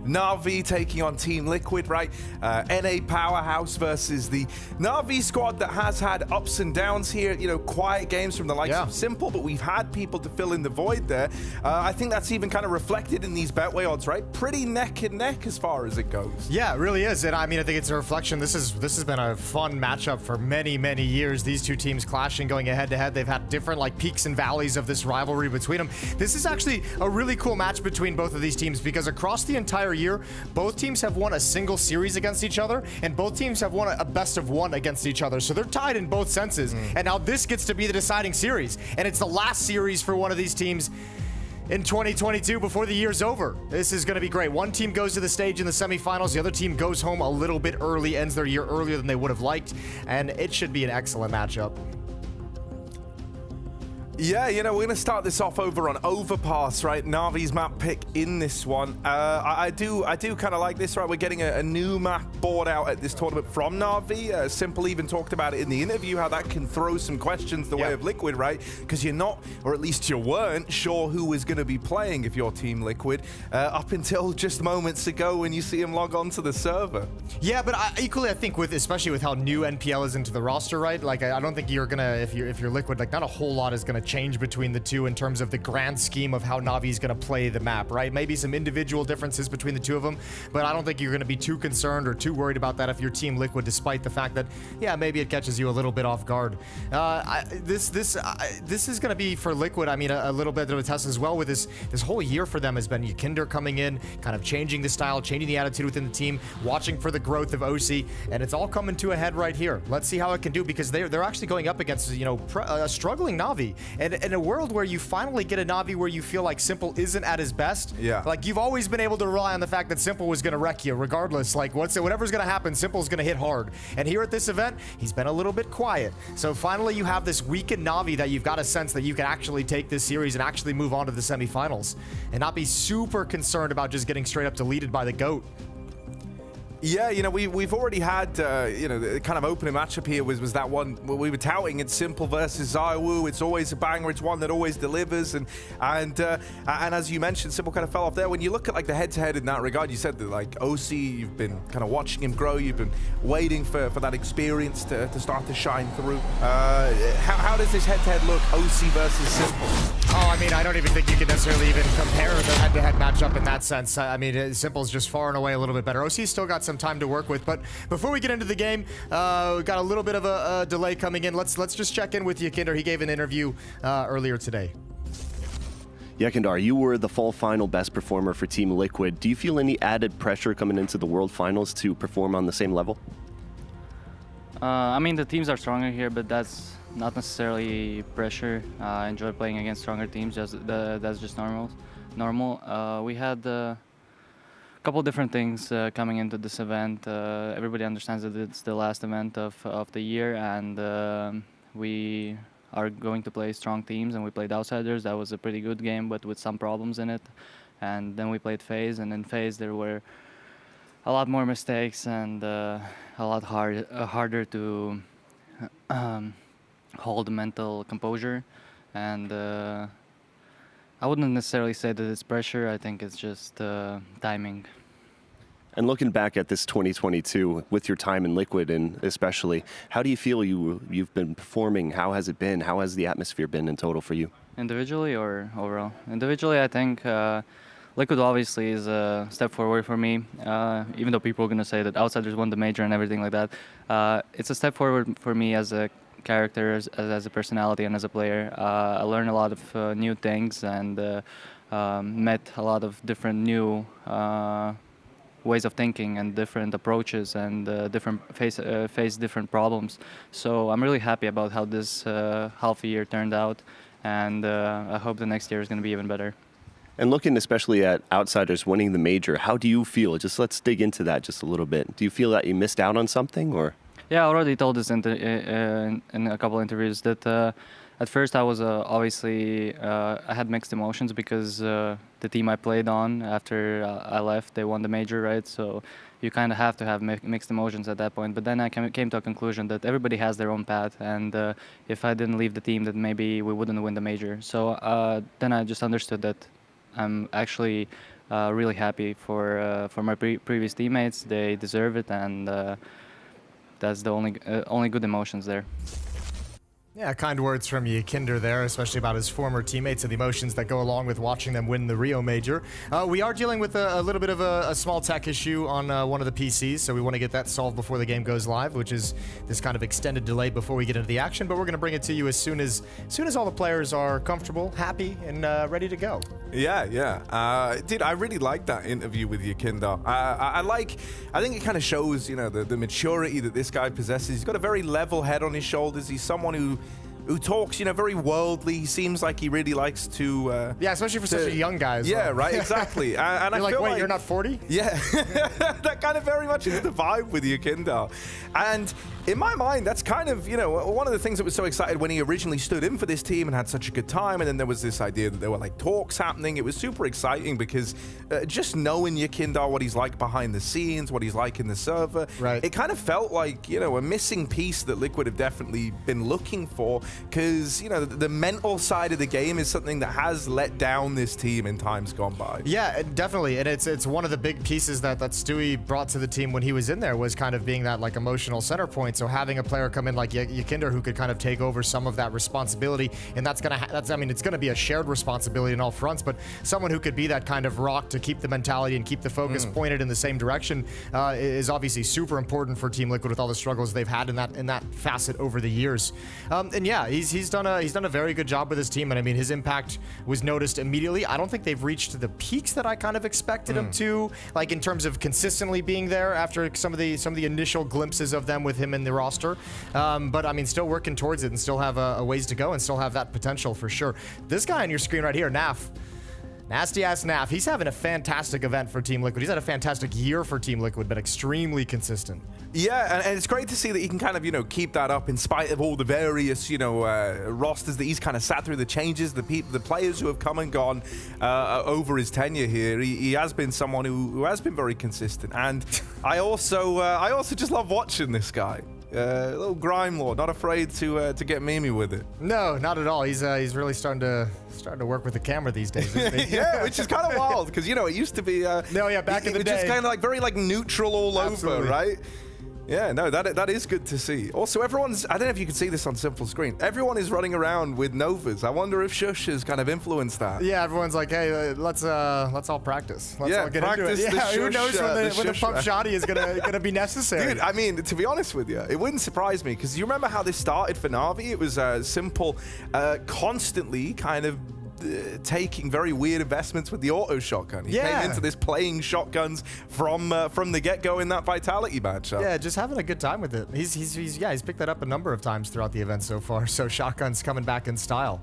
NAVI taking on Team Liquid, right? NA Powerhouse versus the NAVI squad that has had ups and downs here. You know, quiet games from the likes of Simple, but we've had people to fill in the void there. I think that's even kind of reflected in these Betway odds, right? Pretty neck and neck as far as it goes. Yeah, it really is. And I mean, I think it's a reflection. This has been a fun matchup for many, many years. These two teams clashing, going head to head. They've had different like peaks and valleys of this rivalry between them. This is actually a really cool match between both of these teams because across the entire year, both teams have won a single series against each other, and both teams have won a best of one against each other. So they're tied in both senses. And now this gets to be the deciding series, and it's the last series for one of these teams in 2022 before the year's over. This is going to be great. One team goes to the stage in the semifinals, the other team goes home a little bit early, ends their year earlier than they would have liked, and it should be an excellent matchup. Yeah, you know, we're going to start this off over on Overpass, right? Navi's map pick in this one. I do kind of like this, right? We're getting a new map board out at this tournament from Navi. Simple even talked about it in the interview, how that can throw some questions the way of Liquid, right? Because you're not, or at least you weren't, sure who was going to be playing if you're Team Liquid up until just moments ago when you see him log on to the server. Yeah, but equally, I think especially with how new NPL is into the roster, right? Like, I don't think you're gonna, if you're Liquid, like not a whole lot is gonna change between the two in terms of the grand scheme of how Navi is going to play the map, right? Maybe some individual differences between the two of them, but I don't think you're going to be too concerned or too worried about that if you're Team Liquid, despite the fact that, yeah, maybe it catches you a little bit off guard. This is going to be for Liquid, I mean, a little bit of a test as well with this whole year for them has been Yakinder coming in, kind of changing the style, changing the attitude within the team, watching for the growth of OC, and it's all coming to a head right here. Let's see how it can do, because they're actually going up against, you know, a struggling Navi, and in a world where you finally get a Navi where you feel like Simple isn't at his best, like you've always been able to rely on the fact that Simple was going to wreck you regardless. Like whatever's going to happen, Simple's going to hit hard. And here at this event, he's been a little bit quiet. So finally you have this weakened Navi that you've got a sense that you can actually take this series and actually move on to the semifinals and not be super concerned about just getting straight up deleted by the GOAT. Yeah, you know, we've already had, you know, the kind of opening matchup here was that one where we were touting it's Simple versus Zaiwu. It's always a banger. It's one that always delivers. And as you mentioned, Simple kind of fell off there. When you look at like the head-to-head in that regard, you said that like OC, you've been kind of watching him grow. You've been waiting for that experience to start to shine through. How does this head-to-head look, OC versus Simple? Oh, I mean, I don't even think you can necessarily even compare the head-to-head matchup in that sense. I mean, Simple's just far and away a little bit better. OC's still got some time to work with, but before we get into the game, we got a little bit of a delay coming in. Let's just check in with Yakinder. He gave an interview earlier today. Yakindar, you were the fall final best performer for Team Liquid. Do you feel any added pressure coming into the World Finals to perform on the same level? I mean, the teams are stronger here, but that's not necessarily pressure. I enjoy playing against stronger teams. That's just normal. We had couple different things coming into this event. Everybody understands that it's the last event of the year, and we are going to play strong teams, and we played Outsiders. That was a pretty good game, but with some problems in it. And then we played FaZe, and in FaZe there were a lot more mistakes and a lot harder to hold mental composure. And I wouldn't necessarily say that it's pressure. I think it's just timing. And looking back at this 2022, with your time in Liquid and especially, how do you feel you've been performing? How has it been? How has the atmosphere been in total for you? Individually or overall? Individually, I think Liquid obviously is a step forward for me. Even though people are going to say that Outsiders won the major and everything like that, it's a step forward for me as a character, as a personality, and as a player. I learned a lot of new things and met a lot of different new ways of thinking and different approaches and face different problems. So I'm really happy about how this half a year turned out, and I hope the next year is going to be even better. And looking especially at Outsiders winning the major, how do you feel? Just let's dig into that just a little bit. Do you feel that you missed out on something, or? Yeah, I already told this in a couple interviews that At first, I was obviously I had mixed emotions because the team I played on after I left, they won the major, right? So you kind of have to have mixed emotions at that point. But then I came to a conclusion that everybody has their own path, and if I didn't leave the team, then maybe we wouldn't win the major. So then I just understood that I'm actually really happy for my previous teammates. They deserve it, and that's the only good emotions there. Yeah, kind words from Kinder there, especially about his former teammates and the emotions that go along with watching them win the Rio Major. We are dealing with a little bit of a small tech issue on one of the PCs, so we want to get that solved before the game goes live, which is this kind of extended delay before we get into the action, but we're going to bring it to you as soon as all the players are comfortable, happy, and ready to go. Yeah. Dude, I really like that interview with Kinder. I think it kind of shows, the maturity that this guy possesses. He's got a very level head on his shoulders. He's someone who talks, very worldly. He seems like he really likes to... yeah, especially for such a young guy as well. Yeah, right, exactly. And you're I feel wait, you're not 40? Yeah, that kind of very much is the vibe with Kinder. And in my mind, that's kind of, one of the things that was so excited when he originally stood in for this team and had such a good time, and then there was this idea that there were talks happening. It was super exciting because just knowing Kinder, what he's like behind the scenes, what he's like in the server, right. It kind of felt like, a missing piece that Liquid have definitely been looking for, because, the mental side of the game is something that has let down this team in times gone by. Yeah, definitely, and it's one of the big pieces that Stewie brought to the team when he was in there, was kind of being that emotional center point. So having a player come in like Kinder who could kind of take over some of that responsibility, and it's gonna be a shared responsibility in all fronts, but someone who could be that kind of rock to keep the mentality and keep the focus pointed in the same direction is obviously super important for Team Liquid with all the struggles they've had in that facet over the years. And yeah, he's done a very good job with his team, and his impact was noticed immediately. I don't think they've reached the peaks that I kind of expected him to, in terms of consistently being there after some of the initial glimpses of them with him in the roster. But still working towards it and still have a ways to go and still have that potential for sure. This guy on your screen right here, Naf. Nasty ass Naf. He's having a fantastic event for Team Liquid. He's had a fantastic year for Team Liquid, but extremely consistent. Yeah, and it's great to see that he can kind of, keep that up in spite of all the various, rosters that he's kind of sat through, the changes, the players who have come and gone over his tenure here. He has been someone who has been very consistent, and I also just love watching this guy. Little grime lord, not afraid to get memey with it. No, not at all. He's really starting to work with the camera these days, isn't he? Yeah, which is kind of wild because it used to be. Back in the day, just kind of very neutral all over, right? Yeah, no, that is good to see. Also, I don't know if you can see this on simple screen. Everyone is running around with Novas. I wonder if Shush has kind of influenced that. Yeah, everyone's like, hey, let's all practice. Let's all get practice into it. Yeah, who Shush, knows when the pump shotty is gonna be necessary. Dude, to be honest with you, it wouldn't surprise me because you remember how this started for NAVI? It was simple, constantly kind of taking very weird investments with the auto shotgun. He came into this playing shotguns from the get-go in that Vitality matchup. Yeah, just having a good time with it. He's picked that up a number of times throughout the event so far. So shotguns coming back in style.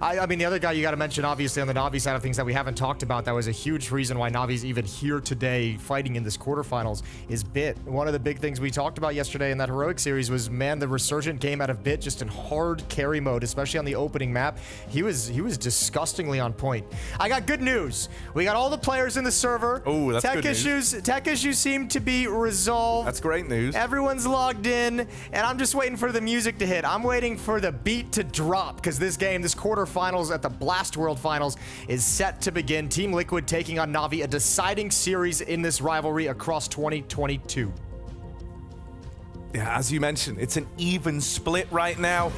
The other guy you got to mention, obviously, on the Navi side of things that we haven't talked about, that was a huge reason why Navi's even here today fighting in this quarterfinals, is Bit. One of the big things we talked about yesterday in that Heroic series was, man, the resurgent game out of Bit just in hard carry mode, especially on the opening map. He was disgustingly on point. I got good news. We got all the players in the server. Oh, that's good news. Tech issues seem to be resolved. That's great news. Everyone's logged in, and I'm just waiting for the music to hit. I'm waiting for the beat to drop, because this quarterfinals at the Blast World Finals is set to begin. Team Liquid taking on NAVI, a deciding series in this rivalry across 2022. Yeah, as you mentioned, it's an even split right now.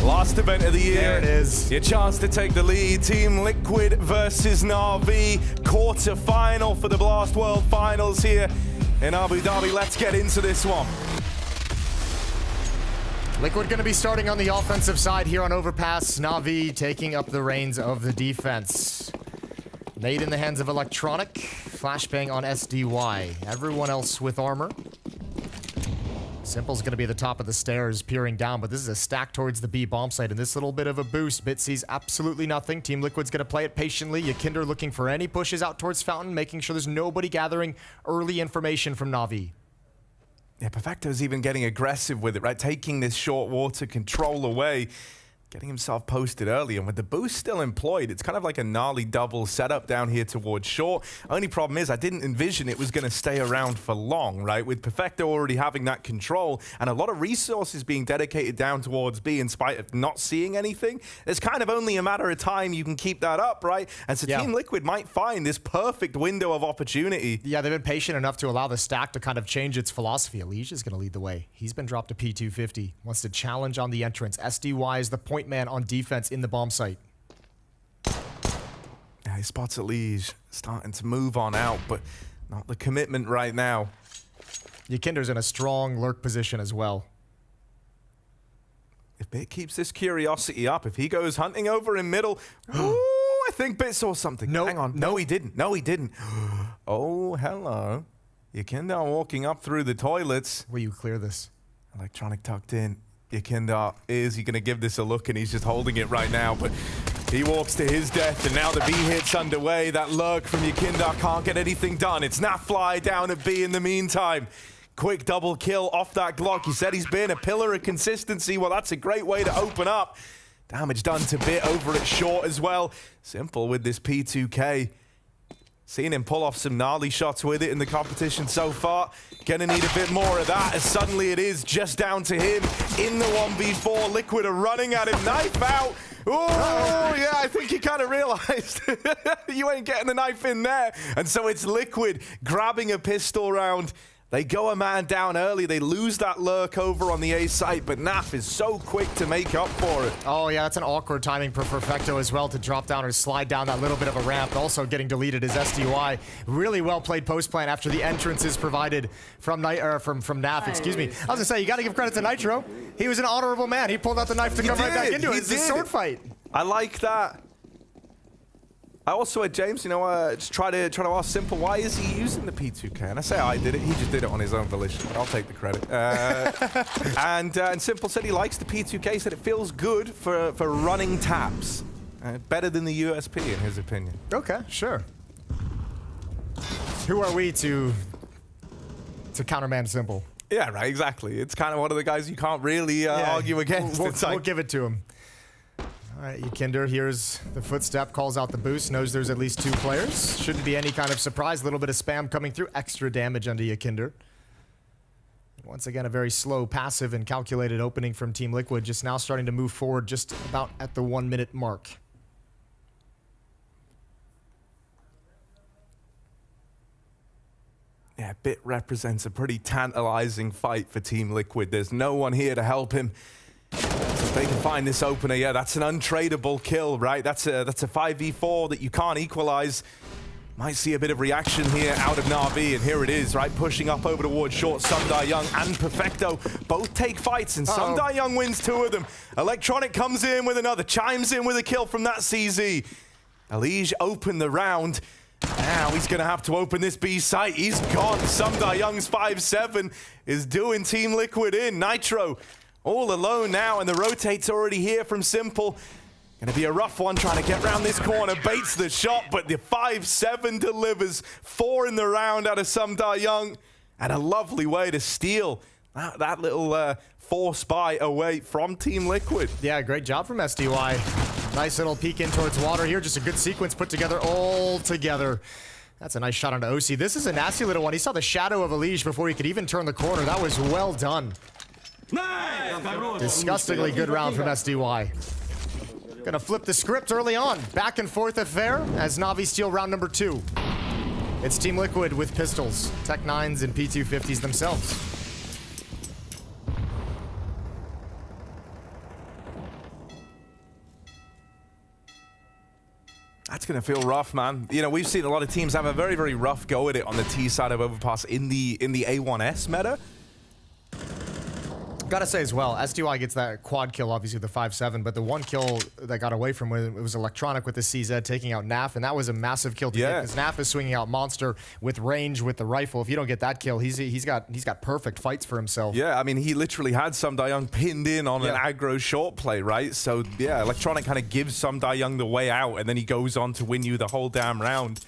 Last event of the year. There it is. Your chance to take the lead. Team Liquid versus NAVI. Quarter-final for the Blast World Finals here in Abu Dhabi. Let's get into this one. Liquid going to be starting on the offensive side here on Overpass. NAVI taking up the reins of the defense. Nade in the hands of Electronic. Flashbang on SDY. Everyone else with armor. Simple's going to be at the top of the stairs peering down, but this is a stack towards the B bomb site, and this little bit of a boost. Bit sees absolutely nothing. Team Liquid's going to play it patiently. Kinder looking for any pushes out towards Fountain, making sure there's nobody gathering early information from NAVI. Yeah, Perfecto's even getting aggressive with it, right? Taking this short water control away. getting himself posted early, and with the boost still employed, it's kind of like a gnarly double setup down here towards short. Only problem is I didn't envision it was going to stay around for long, right? With Perfecto already having that control and a lot of resources being dedicated down towards B in spite of not seeing anything, it's kind of only a matter of time you can keep that up, right? And so Team Liquid might find this perfect window of opportunity. Yeah, they've been patient enough to allow the stack to kind of change its philosophy. Alicia's going to lead the way. He's been dropped to P250. Wants to challenge on the entrance. SDY is the point man on defense in the bomb site. Yeah, he spots Elige starting to move on out, but not the commitment right now. Yakinder's in a strong lurk position as well. If Bit keeps this curiosity up, if he goes hunting over in middle, ooh, I think Bit saw something. No, hang on. No, he didn't. No, he didn't. Oh, hello. Yakinder walking up through the toilets. Will you clear this? Electronic tucked in. Yakinder, is he going to give this a look? And he's just holding it right now, but he walks to his death, and now the B hit's underway. That lurk from Yakinder can't get anything done. It's NAVI down at B in the meantime. Quick double kill off that Glock. He said he's been a pillar of consistency. Well, that's a great way to open up. Damage done to Bit over at short as well. Simple with this P2K. Seen him pull off some gnarly shots with it in the competition so far. Gonna need a bit more of that, as suddenly it is just down to him in the 1v4. Liquid are running at him, knife out. Oh, yeah, I think he kind of realized you ain't getting the knife in there. And so it's Liquid grabbing a pistol round. They go a man down early. They lose that lurk over on the A site, but NAF is so quick to make up for it. Oh, yeah, that's an awkward timing for Perfecto as well to drop down or slide down that little bit of a ramp. Also getting deleted is SDY. Really well played post plan after the entrance is provided from NAF, excuse me. I was gonna say, you gotta give credit to Nitro. He was an honorable man. He pulled out the knife to come right back into it. It's a sword fight. I like that. I also had James, you know, just try to ask Simple, why is he using the P2K? And I say I did it. He just did it on his own volition. I'll take the credit. And Simple said he likes the P2K. Said it feels good for running taps. Better than the USP in his opinion. Okay, sure. Who are we to counterman Simple? Yeah, right. Exactly. It's kind of one of the guys you can't really argue against. We'll give it to him. All right, Yakinder hears the footstep, calls out the boost, knows there's at least 2 players. Shouldn't be any kind of surprise. A little bit of spam coming through. Extra damage onto Yakinder. Once again, a very slow, passive, and calculated opening from Team Liquid. Just now starting to move forward just about at the 1-minute mark. Yeah, Bit represents a pretty tantalizing fight for Team Liquid. There's no one here to help him. So if they can find this opener, yeah, that's an untradeable kill, right? That's a 5v4 that you can't equalize. Might see a bit of reaction here out of NAVI, and here it is, right? Pushing up over towards short. Sundar Young and Perfecto both take fights, and Sundar Young wins 2 of them. Electronic comes in with another, chimes in with a kill from that CZ. Elige opened the round. Now he's going to have to open this B site. He's gone. Sundar Young's 5-7 is doing Team Liquid in. Nitro all alone now, and the rotate's already here from Simple. Gonna be a rough one trying to get around this corner. Baits the shot, but the 5-7 delivers 4 in the round out of Sundar Young. And a lovely way to steal that little force buy away from Team Liquid. Yeah, great job from SDY. Nice little peek in towards water here. Just a good sequence put together all together. That's a nice shot onto OC. This is a nasty little one. He saw the shadow of Elige before he could even turn the corner. That was well done. Nice. Disgustingly good round from SDY. Gonna flip the script early on. Back and forth affair as NAVI steal round number 2. It's Team Liquid with pistols, Tech 9s and P250s themselves. That's going to feel rough, man. You know, we've seen a lot of teams have a very, very rough go at it on the T side of Overpass in the A1S meta. Gotta say as well, SDY gets that quad kill, obviously the 5-7, but the 1 kill that got away from it was Electronic with the CZ taking out NAF, and that was a massive kill to get, because NAF is swinging out Monster with range with the rifle. If you don't get that kill, he's got perfect fights for himself. Yeah, I mean, he literally had Sundar Young pinned in on an aggro short play, right? So yeah, Electronic kind of gives Sundar Young the way out, and then he goes on to win you the whole damn round.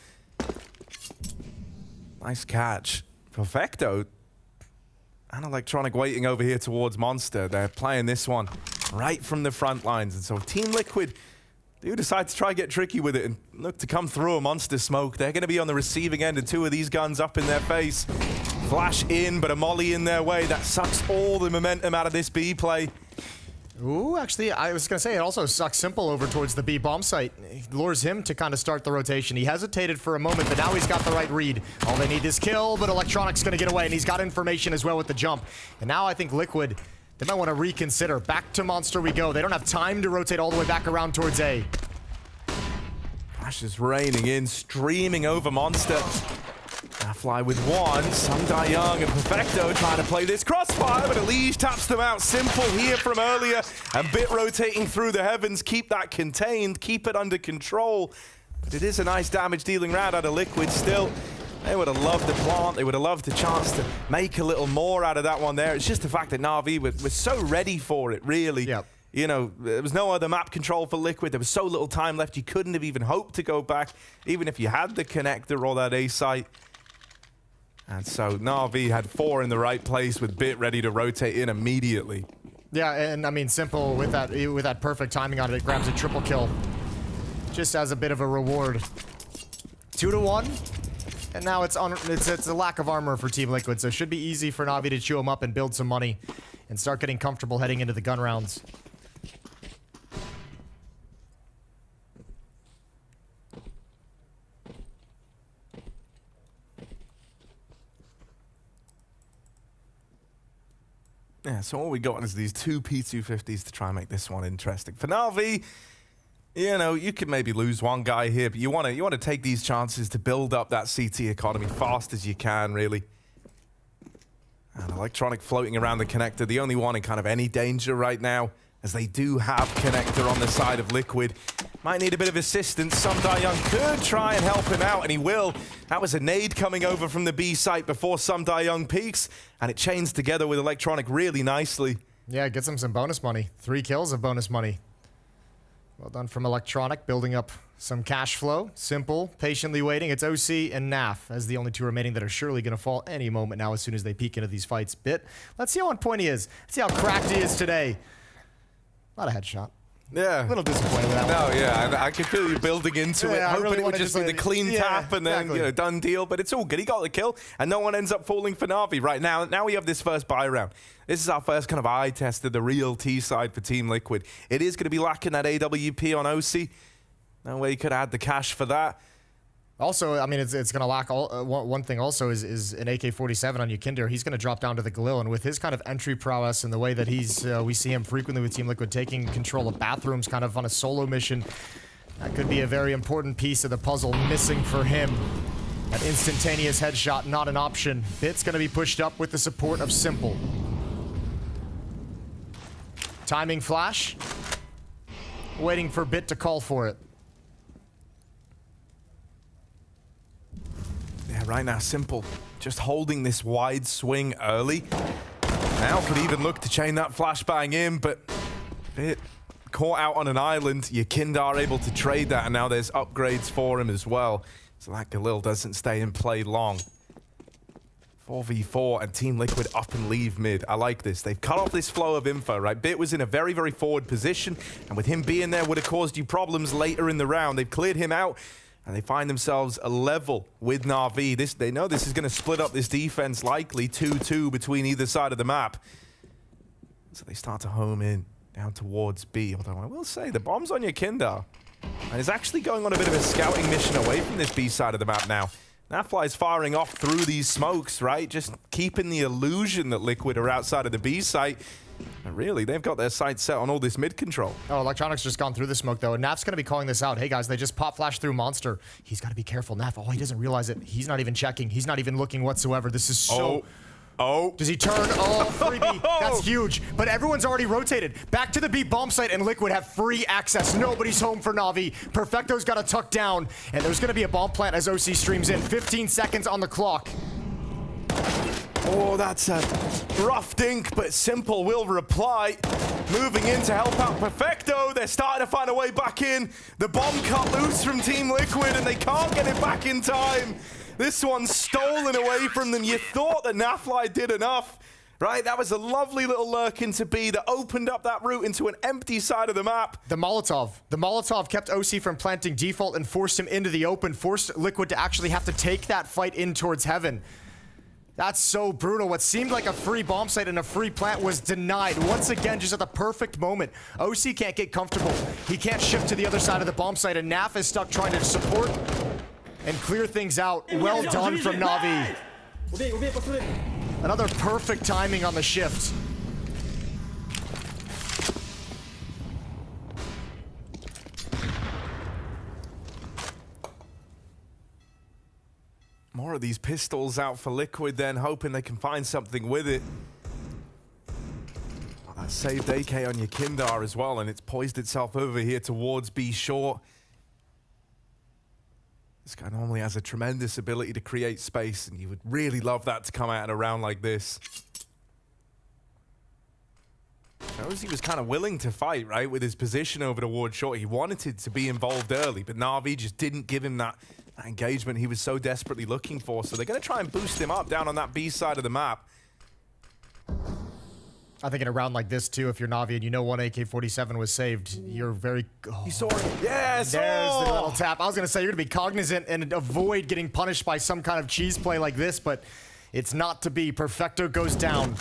Nice catch. Perfecto. And Electronic waiting over here towards Monster. They're playing this one right from the front lines. And so Team Liquid do decide to try and get tricky with it and look to come through a monster smoke. They're going to be on the receiving end of 2 of these guns up in their face. Flash in, but a molly in their way. That sucks all the momentum out of this B play. Ooh, actually, I was going to say it also sucks Simple over towards the B bomb site. It lures him to kind of start the rotation. He hesitated for a moment, but now he's got the right read. All they need is kill, but Electronic's going to get away, and he's got information as well with the jump. And now I think Liquid, they might want to reconsider. Back to Monster we go. They don't have time to rotate all the way back around towards A. Flash is raining in, streaming over Monster. Fly with one, Sundai Young and Perfecto trying to play this crossfire, but Elige taps them out. Simple here from earlier, and Bit rotating through the heavens. Keep that contained, keep it under control. But it is a nice damage dealing round out of Liquid still. They would have loved the plant, they would have loved the chance to make a little more out of that one there. It's just the fact that NAVI was so ready for it, really. Yep. You know, there was no other map control for Liquid. There was so little time left, you couldn't have even hoped to go back, even if you had the connector or that A site. And so NAVI had 4 in the right place with Bit ready to rotate in immediately. Yeah, and I mean, Simple with that perfect timing on it, it grabs a triple kill. Just as a bit of a reward. 2-1, and now it's a lack of armor for Team Liquid, so it should be easy for NAVI to chew him up and build some money and start getting comfortable heading into the gun rounds. Yeah, so all we got is these 2 P250s to try and make this one interesting. For NAVI, you know, you could maybe lose one guy here, but you want to take these chances to build up that CT economy fast as you can, really. And Electronic floating around the connector, the only one in kind of any danger right now, as they do have connector on the side of Liquid. Might need a bit of assistance. Sundai Young could try and help him out, and he will. That was a nade coming over from the B site before Sundai Young peaks, and it chains together with Electronic really nicely. Yeah, it gets him some bonus money. 3 kills of bonus money. Well done from Electronic, building up some cash flow. Simple, patiently waiting. It's OC and NAF as the only 2 remaining that are surely going to fall any moment now as soon as they peek into these fights. Bit, let's see how on point he is. Let's see how cracked he is today. Not a headshot. Yeah. A little disappointed with that one. No, yeah, and I could feel you building into it, hoping really it would just be the clean tap and then, exactly. you know, done deal. But it's all good. He got the kill, and no one ends up falling for NAVI right now. Now we have this first buy round. This is our first kind of eye test of the real T side for Team Liquid. It is going to be lacking that AWP on OC. No way you could add the cash for that. Also, I mean, it's going to lack one thing also is an AK-47 on Yukinder. He's going to drop down to the Galil, and with his kind of entry prowess and the way that we see him frequently with Team Liquid taking control of bathrooms kind of on a solo mission, that could be a very important piece of the puzzle missing for him. An instantaneous headshot, not an option. Bit's going to be pushed up with the support of Simple. Timing flash. Waiting for Bit to call for it. Yeah, right now, Simple just holding this wide swing early. Now could even look to chain that flashbang in, but Bit caught out on an island. Yukinder able to trade that, and now there's upgrades for him as well. So that Galil doesn't stay in play long. 4v4 and Team Liquid up and leave mid. I like this. They've cut off this flow of info, right? Bit was in a very, very forward position, and with him being there would have caused you problems later in the round. They've cleared him out, and they find themselves a level with NAVI. They know this is going to split up this defense likely, 2-2 between either side of the map. So they start to home in down towards B, although I will say the bomb's on Yukinder, and is actually going on a bit of a scouting mission away from this B side of the map now. Nafly's firing off through these smokes, right? Just keeping the illusion that Liquid are outside of the B site. But really, they've got their sights set on all this mid control. Oh, Electronic's just gone through the smoke, though. And Naf's going to be calling this out. Hey, guys, they just pop flash through Monster. He's got to be careful. Naf, oh, he doesn't realize it. He's not even checking. He's not even looking whatsoever. This is so... Oh. Does he turn? Oh, 3B. That's huge. But everyone's already rotated. Back to the B bomb site, and Liquid have free access. Nobody's home for NAVI. Perfecto's got to tuck down. And there's going to be a bomb plant as OC streams in. 15 seconds on the clock. Oh, that's a rough dink, but Simple will reply. Moving in to help out Perfecto. They're starting to find a way back in. The bomb cut loose from Team Liquid, and they can't get it back in time. This one's stolen away from them. You thought that Nafly did enough, Right, that was a lovely little lurk into B that opened up that route into an empty side of the map. The Molotov kept OC from planting default and forced him into the open, forced Liquid to actually have to take that fight in towards heaven. That's so brutal. What seemed like a free bomb site and a free plant was denied. Once again, just at the perfect moment. OC can't get comfortable. He can't shift to the other side of the bomb site, and NAF is stuck trying to support and clear things out. Well done from NAVI. Another perfect timing on the shift. More of these pistols out for Liquid then, hoping they can find something with it. Well, that saved AK on your Kindar as well, and it's poised itself over here towards B short. This guy normally has a tremendous ability to create space, and you would really love that to come out in a round like this. Shows he was kind of willing to fight, right, with his position over towards short. He wanted to be involved early, but NAVI just didn't give him that engagement he was so desperately looking for. So they're going to try and boost him up down on that B side of the map. I think in a round like this, too, if you're Navi and you know one AK-47 was saved, you're very... Oh. You saw it. Yes! There's the little tap. I was going to say, you're going to be cognizant and avoid getting punished by some kind of cheese play like this, but it's not to be. Perfecto goes down.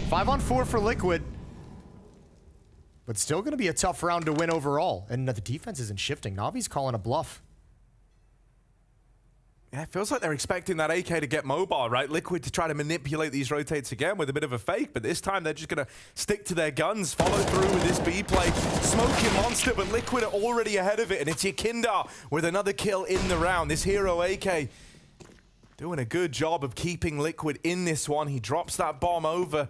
5-on-4 for Liquid. But still going to be a tough round to win overall. And the defense isn't shifting. Navi's calling a bluff. Yeah, it feels like they're expecting that AK to get mobile, right? Liquid to try to manipulate these rotates again with a bit of a fake, but this time they're just going to stick to their guns, follow through with this B play. Smoking Monster, but Liquid are already ahead of it, and it's Yakindar with another kill in the round. This hero AK doing a good job of keeping Liquid in this one. He drops that bomb over.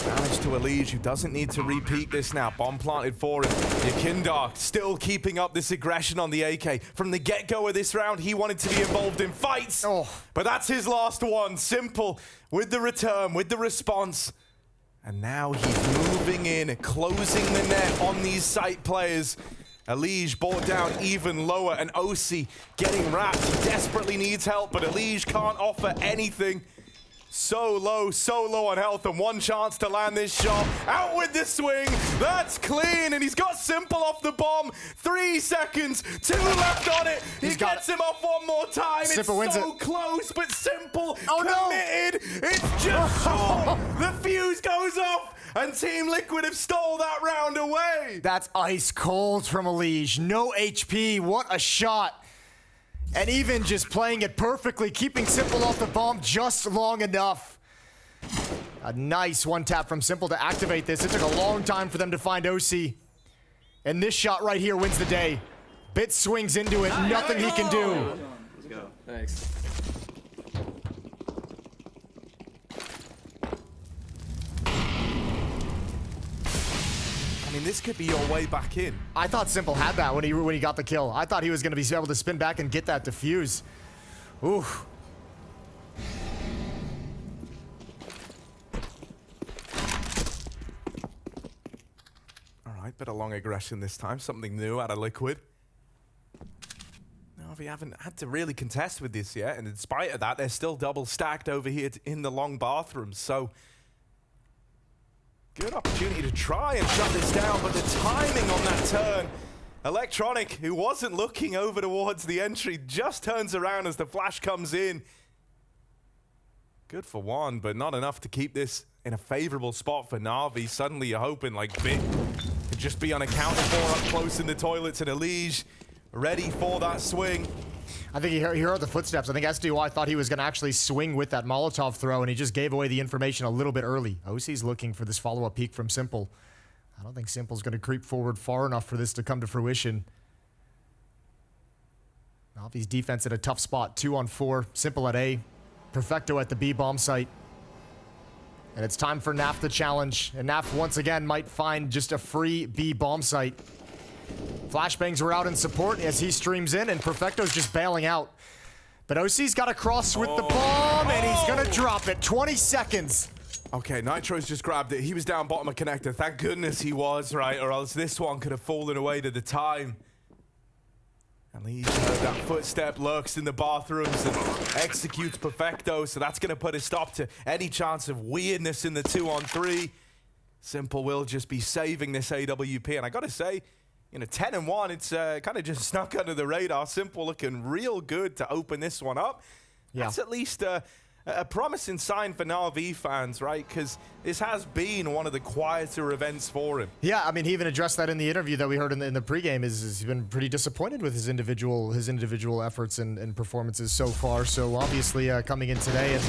Damage to Elige, who doesn't need to repeat this now. Bomb planted for him. Yakindar still keeping up this aggression on the AK. From the get-go of this round, he wanted to be involved in fights. But that's his last one. Simple with the return, with the response. And now he's moving in, closing the net on these site players. Elige brought down even lower, and OC getting wrapped. He desperately needs help, but Elige can't offer anything. So low on health, and one chance to land this shot. Out with the swing. That's clean, and he's got Simple off the bomb. 3 seconds, 2 left on it. He gets him off one more time. Simple it's so close, but Simple committed. It's just short. The fuse goes off, and Team Liquid have stole that round away. That's ice cold from Elige. No HP. What a shot. And even just playing it perfectly, keeping Simple off the bomb just long enough. A nice one tap from Simple to activate this. It took a long time for them to find OC. And this shot right here wins the day. Bit swings into it, nothing he can do. Let's go. Thanks. I mean, this could be your way back in. I thought Simple had that when he got the kill. I thought he was going to be able to spin back and get that defuse. Ooh. All right, bit of long aggression this time. Something new out of Liquid. No, we haven't had to really contest with this yet, and in spite of that, they're still double stacked over here in the long bathroom. So good opportunity to try and shut this down, but the timing on that turn. Electronic, who wasn't looking over towards the entry, just turns around as the flash comes in. Good for one, but not enough to keep this in a favorable spot for Navi. Suddenly you're hoping like Bit could just be unaccounted for up close in the toilets, and Elige ready for that swing. I think he heard the footsteps. I think SDY thought he was going to actually swing with that Molotov throw, and he just gave away the information a little bit early. OC's looking for this follow-up peek from Simple. I don't think Simple's going to creep forward far enough for this to come to fruition. Navi's defense at a tough spot. 2-on-4. Simple at A. Perfecto at the B bomb site. And it's time for NAF to challenge. And NAF once again might find just a free B bomb site. Flashbangs were out in support as he streams in, and Perfecto's just bailing out. But OC's got to cross with the bomb, and he's going to drop it. 20 seconds. Okay, Nitro's just grabbed it. He was down bottom of connector. Thank goodness he was, right? Or else this one could have fallen away to the time. And Lee heard that footstep, lurks in the bathrooms and executes Perfecto, so that's going to put a stop to any chance of weirdness in the 2-on-3. Simple will just be saving this AWP, and I got to say, 10-1, it's kind of just snuck under the radar. Simple looking real good to open this one up. Yeah. That's at least a promising sign for NAVI fans, right? Because this has been one of the quieter events for him. Yeah, I mean, he even addressed that in the interview that we heard in the pregame. Is he's been pretty disappointed with his individual efforts and performances so far. So obviously coming in today and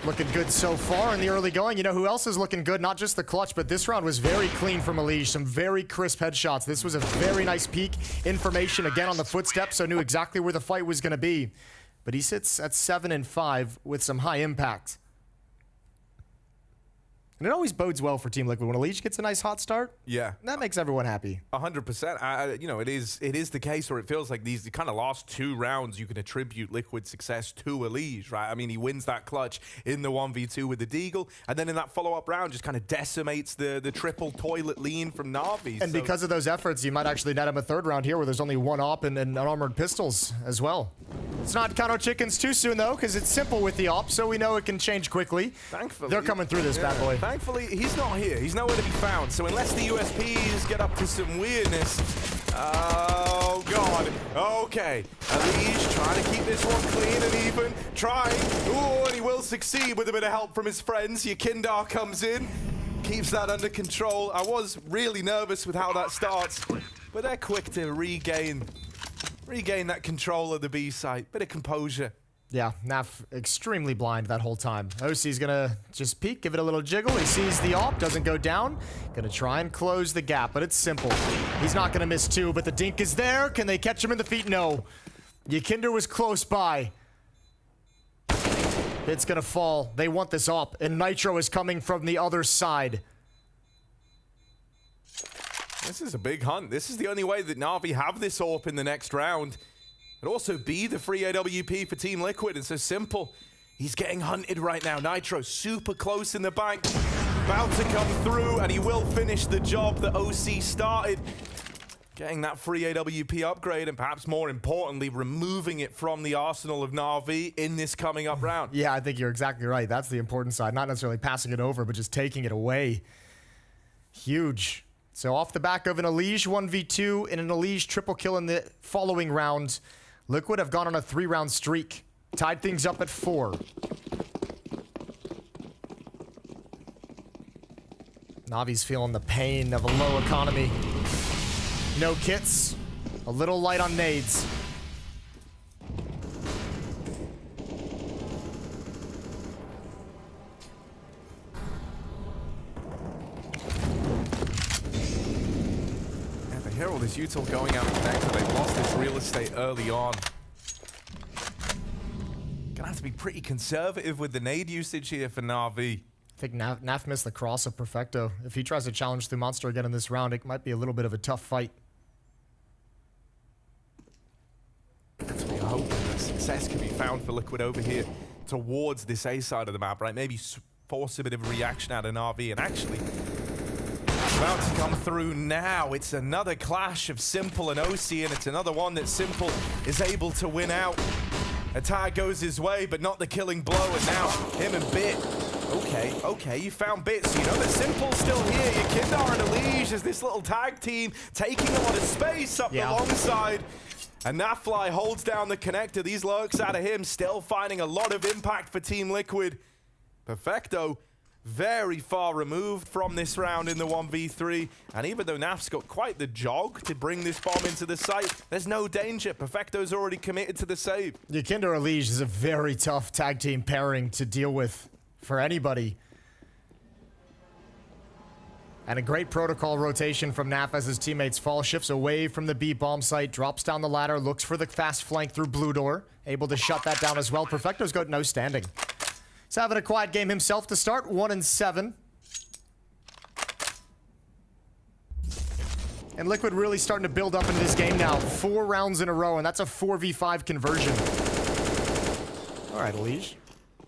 looking good so far in the early going. You know who else is looking good? Not just the clutch, but this round was very clean from Elige. Some very crisp headshots. This was a very nice peek. Information again on the footsteps, so knew exactly where the fight was going to be. But he sits at 7-5 with some high impact. And it always bodes well for Team Liquid when Elige gets a nice hot start. Yeah, that makes everyone happy. 100%. It is the case where it feels like the kind of last 2 rounds you can attribute Liquid's success to Elige, right? I mean, he wins that clutch in the 1v2 with the Deagle, and then in that follow-up round just kind of decimates the triple toilet lean from Na'Vi. And because of those efforts, you might actually net him a 3rd round here where there's only 1 op and unarmored pistols as well. It's not count our chickens too soon though, because it's Simple with the op, so we know it can change quickly. Thankfully, they're coming through this bad boy. Thankfully, he's not here. He's nowhere to be found. So unless the USPs get up to some weirdness, oh god. Okay, Elige trying to keep this one clean and even. Trying. Ooh, and he will succeed with a bit of help from his friends. Yakindar comes in, keeps that under control. I was really nervous with how that starts, but they're quick to regain that control of the B site. Bit of composure. Yeah, Naf extremely blind that whole time. OC's gonna just peek, give it a little jiggle. He sees the op, doesn't go down. Gonna try and close the gap, but it's Simple. He's not gonna miss 2, but the dink is there. Can they catch him in the feet? No. Yakinder was close by. It's gonna fall. They want this op, and Nitro is coming from the other side. This is a big hunt. This is the only way that Na'Vi have this AWP in the next round. It'd also be the free AWP for Team Liquid. It's so Simple. He's getting hunted right now. Nitro super close in the bank. About to come through, and he will finish the job that OC started. Getting that free AWP upgrade, and perhaps more importantly, removing it from the arsenal of Na'Vi in this coming up round. Yeah, I think you're exactly right. That's the important side. Not necessarily passing it over, but just taking it away. Huge. So off the back of an Elige 1v2 and an Elige triple kill in the following round, Liquid have gone on a 3-round streak. Tied things up at 4. Navi's feeling the pain of a low economy. No kits. A little light on nades. Hear all this util going out of connector. They've lost this real estate early on. Gonna have to be pretty conservative with the nade usage here for Na'Vi. I think Naf missed the cross of Perfecto. If he tries to challenge through Monster again in this round, it might be a little bit of a tough fight. That's what we're hoping that success can be found for Liquid over here towards this A side of the map, right? Maybe force a bit of a reaction out of Na'Vi, and actually about to come through now. It's another clash of Simple and OC, and it's another one that Simple is able to win out. A tag goes his way, but not the killing blow, and now him and Bit. Okay, you found Bit, so you know that Simple's still here. Yakindar and Elige as this little tag team taking a lot of space up the long side. And Nafly holds down the connector. These lurks out of him, still finding a lot of impact for Team Liquid. Perfecto very far removed from this round in the 1v3, and even though Naf's got quite the jog to bring this bomb into the site, there's no danger. Perfecto's already committed to the save. Yakinder Elige is a very tough tag team pairing to deal with for anybody. And a great protocol rotation from Naf as his teammates fall, shifts away from the B bomb site, drops down the ladder, looks for the fast flank through blue door, able to shut that down as well. Perfecto's got no standing. He's having a quiet game himself to start, 1-7. And Liquid really starting to build up into this game now. 4 rounds in a row, and that's a 4v5 conversion. All right, Elige.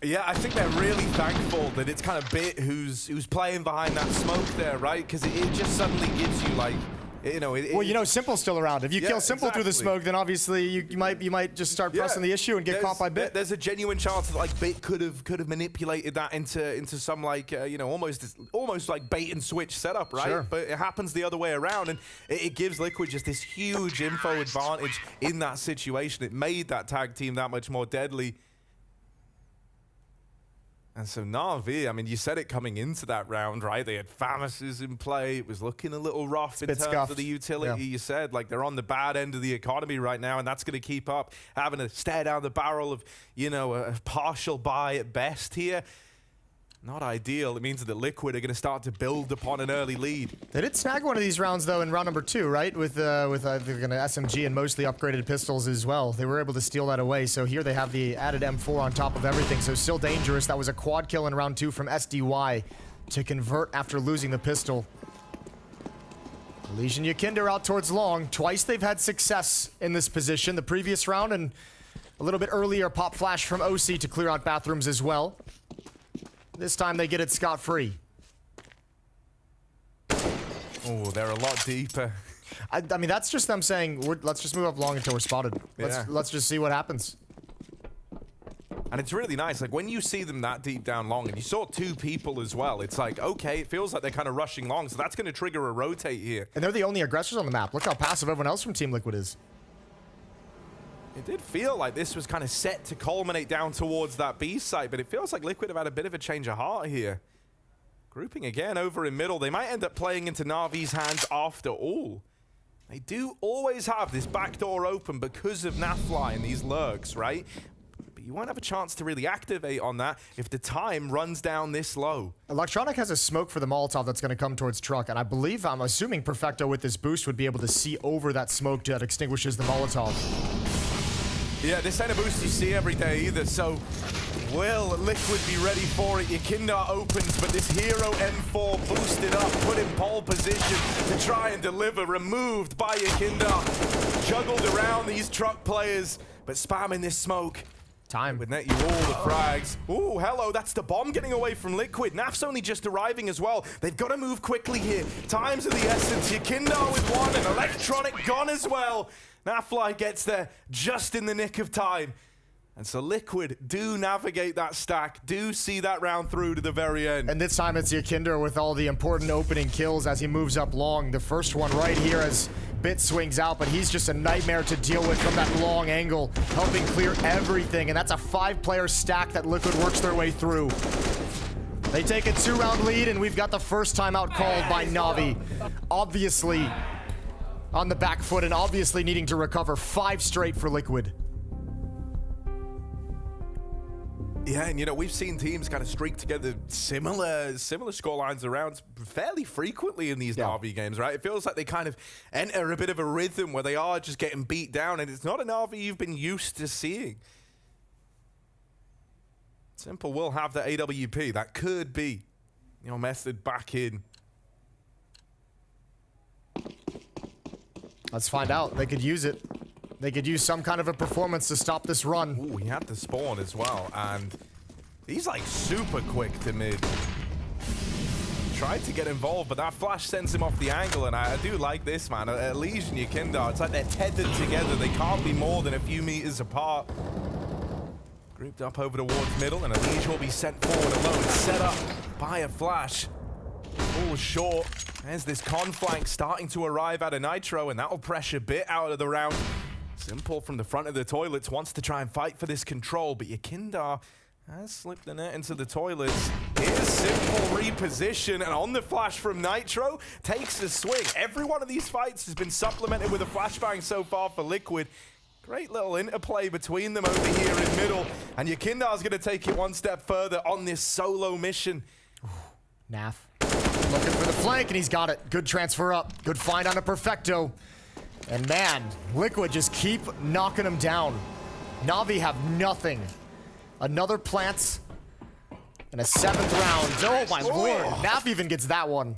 Yeah, I think they're really thankful that it's kind of Bit who's playing behind that smoke there, right? Because it just suddenly gives you, like, You know, well, you know, Simple's still around. If you kill Simple through the smoke, then obviously you might just start pressing the issue and get caught by Bit. There's a genuine chance that like Bit could have manipulated that into some like you know, almost like bait and switch setup, right? Sure. But it happens the other way around, and it gives Liquid just this huge info advantage in that situation. It made that tag team that much more deadly. And so NAVI, I mean, you said it coming into that round, right? They had Famuses in play. It was looking a little rough in terms of the utility. You said, like, they're on the bad end of the economy right now, and that's going to keep up. Having to stare down the barrel of, you know, a partial buy at best here. Not ideal. It means that Liquid are going to start to build upon an early lead. They did snag one of these rounds, though, in round number 2, right? With they're going to SMG and mostly upgraded pistols as well. They were able to steal that away. So here they have the added M4 on top of everything. So still dangerous. That was a quad kill in round 2 from SDY to convert after losing the pistol. Elysian Yakinder out towards long. Twice they've had success in this position. The previous round and a little bit earlier, pop flash from OC to clear out bathrooms as well. This time they get it scot-free. Oh, they're a lot deeper. I mean, that's just them saying, let's just move up long until we're spotted. Let's just see what happens. And it's really nice. Like, when you see them that deep down long, and you saw 2 people as well, it's like, okay, it feels like they're kind of rushing long, so that's going to trigger a rotate here. And they're the only aggressors on the map. Look how passive everyone else from Team Liquid is. It did feel like this was kind of set to culminate down towards that B site, but it feels like Liquid have had a bit of a change of heart here. Grouping again over in middle. They might end up playing into Navi's hands after all. They do always have this back door open because of Nafly and these lurks, right? But you won't have a chance to really activate on that if the time runs down this low. Electronic has a smoke for the Molotov that's going to come towards Truck, and I'm assuming Perfecto with this boost would be able to see over that smoke that extinguishes the Molotov. Yeah, this ain't a boost you see every day either, so will Liquid be ready for it? Yakinder opens, but this Hero M4 boosted up, put in pole position to try and deliver, removed by Yakinder. Juggled around these Truck players, but spamming this smoke. Time. Would net you all the frags. Ooh, hello, that's the bomb getting away from Liquid. Naf's only just arriving as well. They've got to move quickly here. Time's of the essence. Yakinder with one, and Electronic gone as well. Nafly gets there just in the nick of time. And so Liquid do navigate that stack, do see that round through to the very end. And this time it's Yakinder with all the important opening kills as he moves up long. The first one right here as Bit swings out, but he's just a nightmare to deal with from that long angle, helping clear everything. And that's a 5-player stack that Liquid works their way through. They take a 2-round lead, and we've got the first timeout called by NAVI. Obviously on the back foot and obviously needing to recover 5 straight for Liquid. Yeah, and you know, we've seen teams kind of streak together similar scorelines around fairly frequently in these NAVI games, right? It feels like they kind of enter a bit of a rhythm where they are just getting beat down, and it's not a NAVI you've been used to seeing. Simple will have the AWP. That could be your method back in. Let's find out. They could use it. They could use some kind of a performance to stop this run. Ooh, he had the spawn as well, and he's like super quick to mid. Tried to get involved, but that flash sends him off the angle, and I do like this, man. Elysian Yakinder, it's like they're tethered together. They can't be more than a few meters apart. Grouped up over towards middle, and Elysian will be sent forward alone, set up by a flash. All short. There's this conflank starting to arrive out of Nitro, and that'll pressure Bit out of the round. Simple from the front of the toilets wants to try and fight for this control, but Yakinder has slipped the net into the toilets. Here's Simple reposition, and on the flash from Nitro, takes the swing. Every one of these fights has been supplemented with a flashbang so far for Liquid. Great little interplay between them over here in middle, and Yakinder's going to take it one step further on this solo mission. Naf looking for the flank, and he's got it. Good transfer up. Good find on a Perfecto. And man, Liquid just keep knocking him down. NAVI have nothing. Another plant and a 7th round. Oh my lord. Naf even gets that one.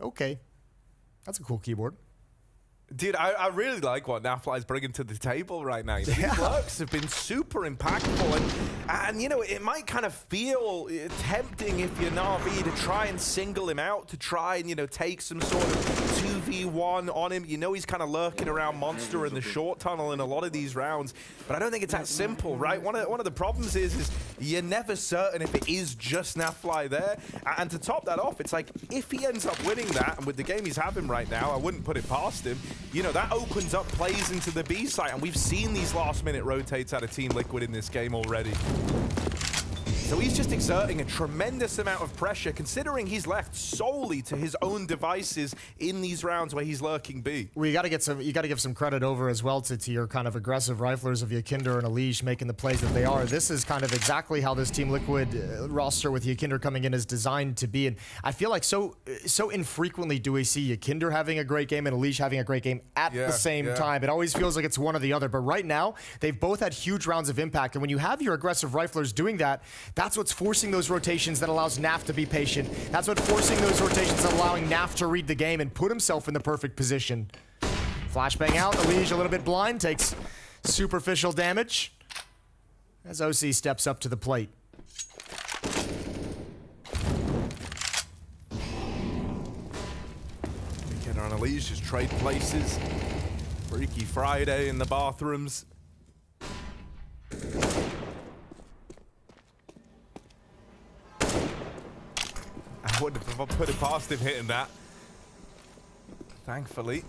Okay. That's a cool keyboard. Dude, I really like what NAVI's bringing to the table right now. These lurks have been super impactful, and you know, it might kind of feel tempting if you're NAVI to try and single him out, to try and, you know, take some sort of 2v1 on him. You know, he's kind of lurking around Monster in the short tunnel in a lot of these rounds, but I don't think it's that simple, right? One of the problems is you're never certain if it is just NAVI there, and to top that off, it's like, if he ends up winning that, and with the game he's having right now, I wouldn't put it past him. You know, that opens up plays into the B site, and we've seen these last-minute rotates out of Team Liquid in this game already. So he's just exerting a tremendous amount of pressure, considering he's left solely to his own devices in these rounds where he's lurking B. Well, you got to give some credit over as well to your kind of aggressive riflers of Yakinder and Elish making the plays that they are. This is kind of exactly how this Team Liquid roster with Yakinder coming in is designed to be. And I feel like so infrequently do we see Yakinder having a great game and Elish having a great game at the same time. It always feels like it's one or the other. But right now, they've both had huge rounds of impact. And when you have your aggressive riflers doing that, that's what's forcing those rotations that allows NAV to be patient. That's what's forcing those rotations that allowing NAV to read the game and put himself in the perfect position. Flashbang out, Elish a little bit blind, takes superficial damage as OC steps up to the plate. Weekend on Elish, just trade places. Freaky Friday in the bathrooms. I wouldn't have put it past him hitting that. Thankfully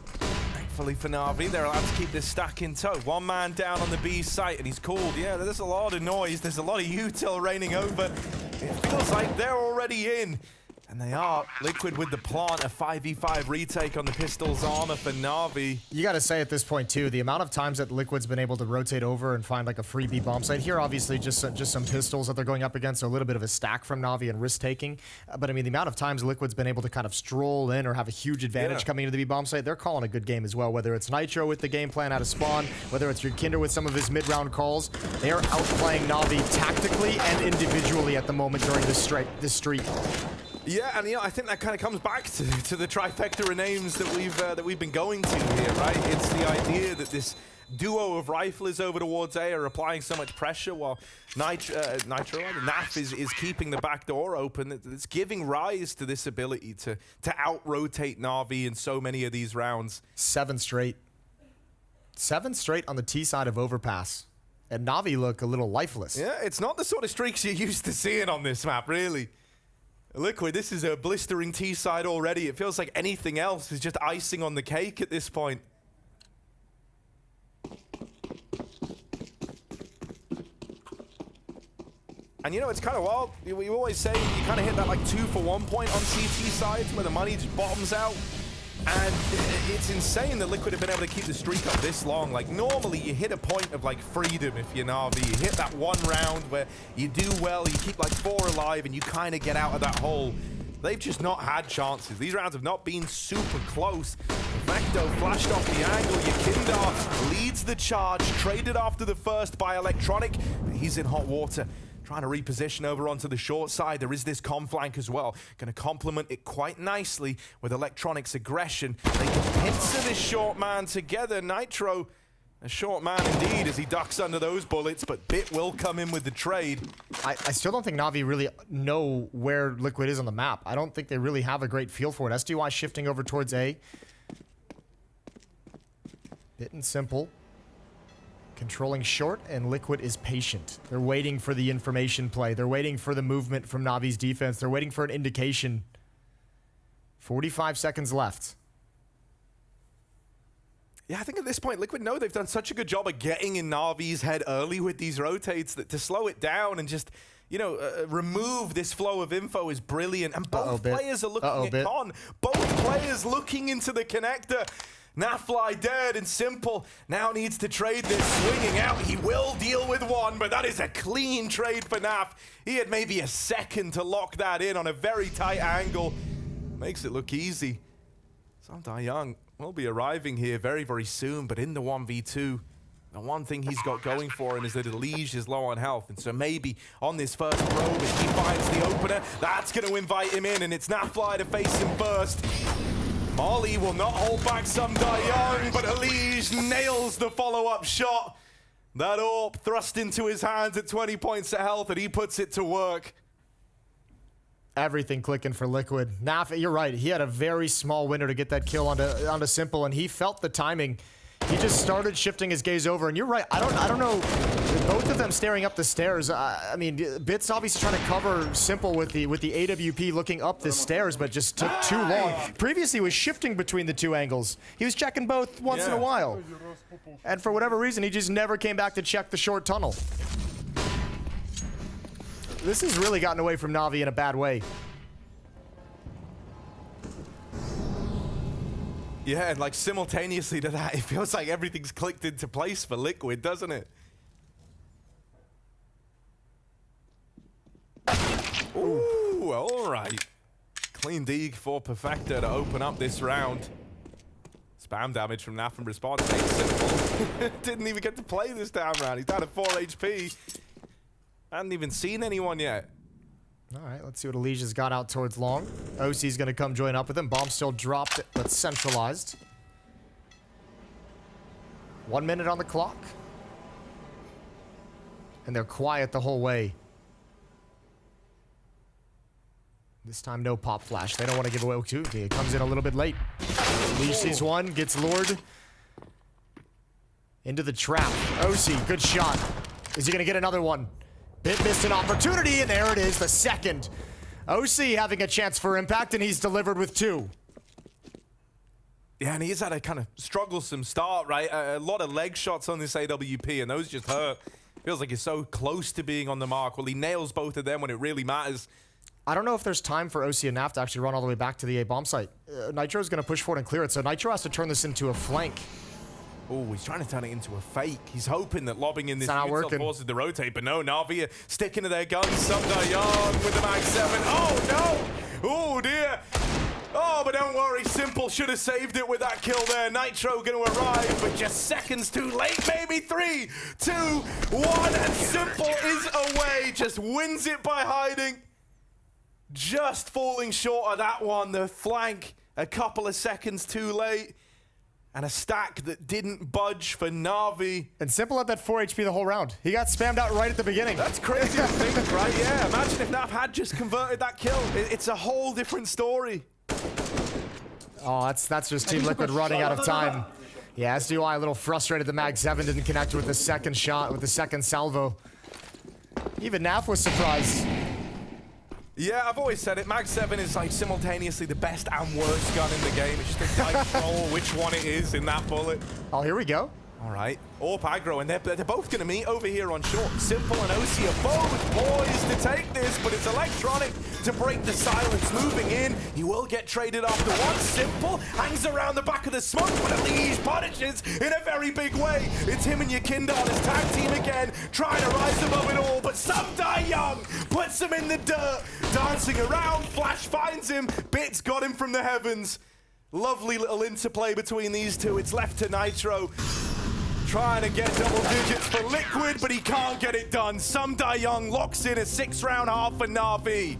for Na'Vi, they're allowed to keep this stack in tow. One man down on the B site, and he's called. Yeah, there's a lot of noise. There's a lot of util raining over. It feels like they're already in. And they are. Liquid with the plant, a 5v5 retake on the Pistol's armor for Na'Vi. You got to say at this point, too, the amount of times that Liquid's been able to rotate over and find like a free B bomb site. Here, obviously, just some Pistols that they're going up against, so a little bit of a stack from Na'Vi and risk-taking. But, I mean, the amount of times Liquid's been able to kind of stroll in or have a huge advantage coming into the B bomb site, they're calling a good game as well. Whether it's Nitro with the game plan out of spawn, whether it's Yakinder with some of his mid-round calls, they are outplaying Na'Vi tactically and individually at the moment during this streak. Yeah, and you know, I think that kind of comes back to the trifecta of names that we've been going to here, right? It's the idea that this duo of riflers over towards A are applying so much pressure while NAV is keeping the back door open. It's giving rise to this ability to out-rotate Na'Vi in so many of these rounds. 7 straight. 7 straight on the T side of Overpass. And Na'Vi look a little lifeless. Yeah, it's not the sort of streaks you're used to seeing on this map, really. Liquid, this is a blistering T side already. It feels like anything else is just icing on the cake at this point. And you know, it's kind of wild. We always say you kind of hit that like 2-for-1 point on CT sides where the money just bottoms out. And it's insane that Liquid have been able to keep the streak up this long. Like, normally you hit a point of like freedom if you're Na'Vi. You hit that one round where you do well, you keep like 4 alive, and you kind of get out of that hole. They've just not had chances. These rounds have not been super close. Vecto flashed off the angle. Yakinder leads the charge, traded after the first by Electronic. He's in hot water. Trying to reposition over onto the short side. There is this com flank as well. Going to complement it quite nicely with Electronic's aggression. They can pincer this short man together. Nitro, a short man indeed as he ducks under those bullets, but Bit will come in with the trade. I still don't think Na'Vi really know where Liquid is on the map. I don't think they really have a great feel for it. SDY shifting over towards A. Bit and simple. Controlling short, and Liquid is patient. They're waiting for the information play. They're waiting for the movement from Navi's defense. They're waiting for an indication. 45 seconds left. Yeah, I think at this point, Liquid know they've done such a good job of getting in Navi's head early with these rotates that to slow it down and just, you know, remove this flow of info is brilliant. And both players are looking at Con. Both players looking into the connector. NAVI dead and simple. Now needs to trade this. Swinging out. He will deal with one, but that is a clean trade for NAV. He had maybe a second to lock that in on a very tight angle. Makes it look easy. Samdai Young will be arriving here very, very soon, but in the 1v2, the one thing he's got going for him is that Elish is low on health, and so maybe on this first probe, if he finds the opener, that's going to invite him in, and it's NAVI to face him first. Molly will not hold back some Young, but Elige nails the follow-up shot. That AWP thrust into his hands at 20 points of health, and he puts it to work. Everything clicking for Liquid. NAVI, you're right. He had a very small window to get that kill onto Simple, and he felt the timing. He just started shifting his gaze over, and you're right. I don't know. Both of them staring up the stairs. I mean, Bit's obviously trying to cover Simple with the AWP looking up the stairs, but just took too long. Previously, he was shifting between the two angles. He was checking both once in a while, and for whatever reason, he just never came back to check the short tunnel. This has really gotten away from NAVI in a bad way. Yeah, and like simultaneously to that, it feels like everything's clicked into place for Liquid, doesn't it? Ooh, all right. Clean dig for Perfecta to open up this round. Spam damage from NAF and response. Simple. Didn't even get to play this time round. He's down at 4 HP. Hadn't even seen anyone yet. All right, let's see what Alicia's got out towards long. OC's going to come join up with him. Bomb still dropped, but centralized. 1 minute on the clock. And they're quiet the whole way. This time, no pop flash. They don't want to give away opportunity. It comes in a little bit late. Alicia sees one, gets lured into the trap. OC, good shot. Is he going to get another one? Bit missed an opportunity, and there it is, the second. OC having a chance for impact, and he's delivered with 2. Yeah, and he's had a kind of strugglesome start, right? A lot of leg shots on this AWP, and those just hurt. Feels like he's so close to being on the mark. Well, he nails both of them when it really matters. I don't know if there's time for OC and NAF to actually run all the way back to the A bomb site. Nitro's going to push forward and clear it, so Nitro has to turn this into a flank. Oh, he's trying to turn it into a fake. He's hoping that lobbing in this working. forces the rotate, but no, NAVI are sticking to their guns. Sumda Young with the mag 7. Oh, no! Oh, dear! Oh, but don't worry, Simple should have saved it with that kill there. Nitro going to arrive, but just seconds too late, maybe. 3, 2, 1, and Simple is away. Just wins it by hiding. Just falling short of that one. The flank a couple of seconds too late. And a stack that didn't budge for NAVI. And Simple had that 4 HP the whole round. He got spammed out right at the beginning. That's crazy to think, right? Yeah, imagine if NAV had just converted that kill. It's a whole different story. Oh, that's just Team Liquid running out of time. Yeah, SDY a little frustrated the Mag 7 didn't connect with the second shot, with the second salvo. Even NAF was surprised. Yeah, I've always said it. Mag 7 is like simultaneously the best and worst gun in the game. It's just a dice roll which one it is in that bullet. Oh, here we go. All right. AWP aggro, and they're both going to meet over here on short. Simple and OC are both poised to take this, but it's Electronic to break the silence. Moving in, he will get traded after one. Simple hangs around the back of the smoke, but Elige punishes in a very big way. It's him and Yakinda on his tag team again, trying to rise above it all, but Sumda Young puts him in the dirt. Dancing around, Flash finds him, Bits got him from the heavens. Lovely little interplay between these two. It's left to Nitro. Trying to get double digits for Liquid, but he can't get it done. Sumda Young locks in a 6-round half for NAVI.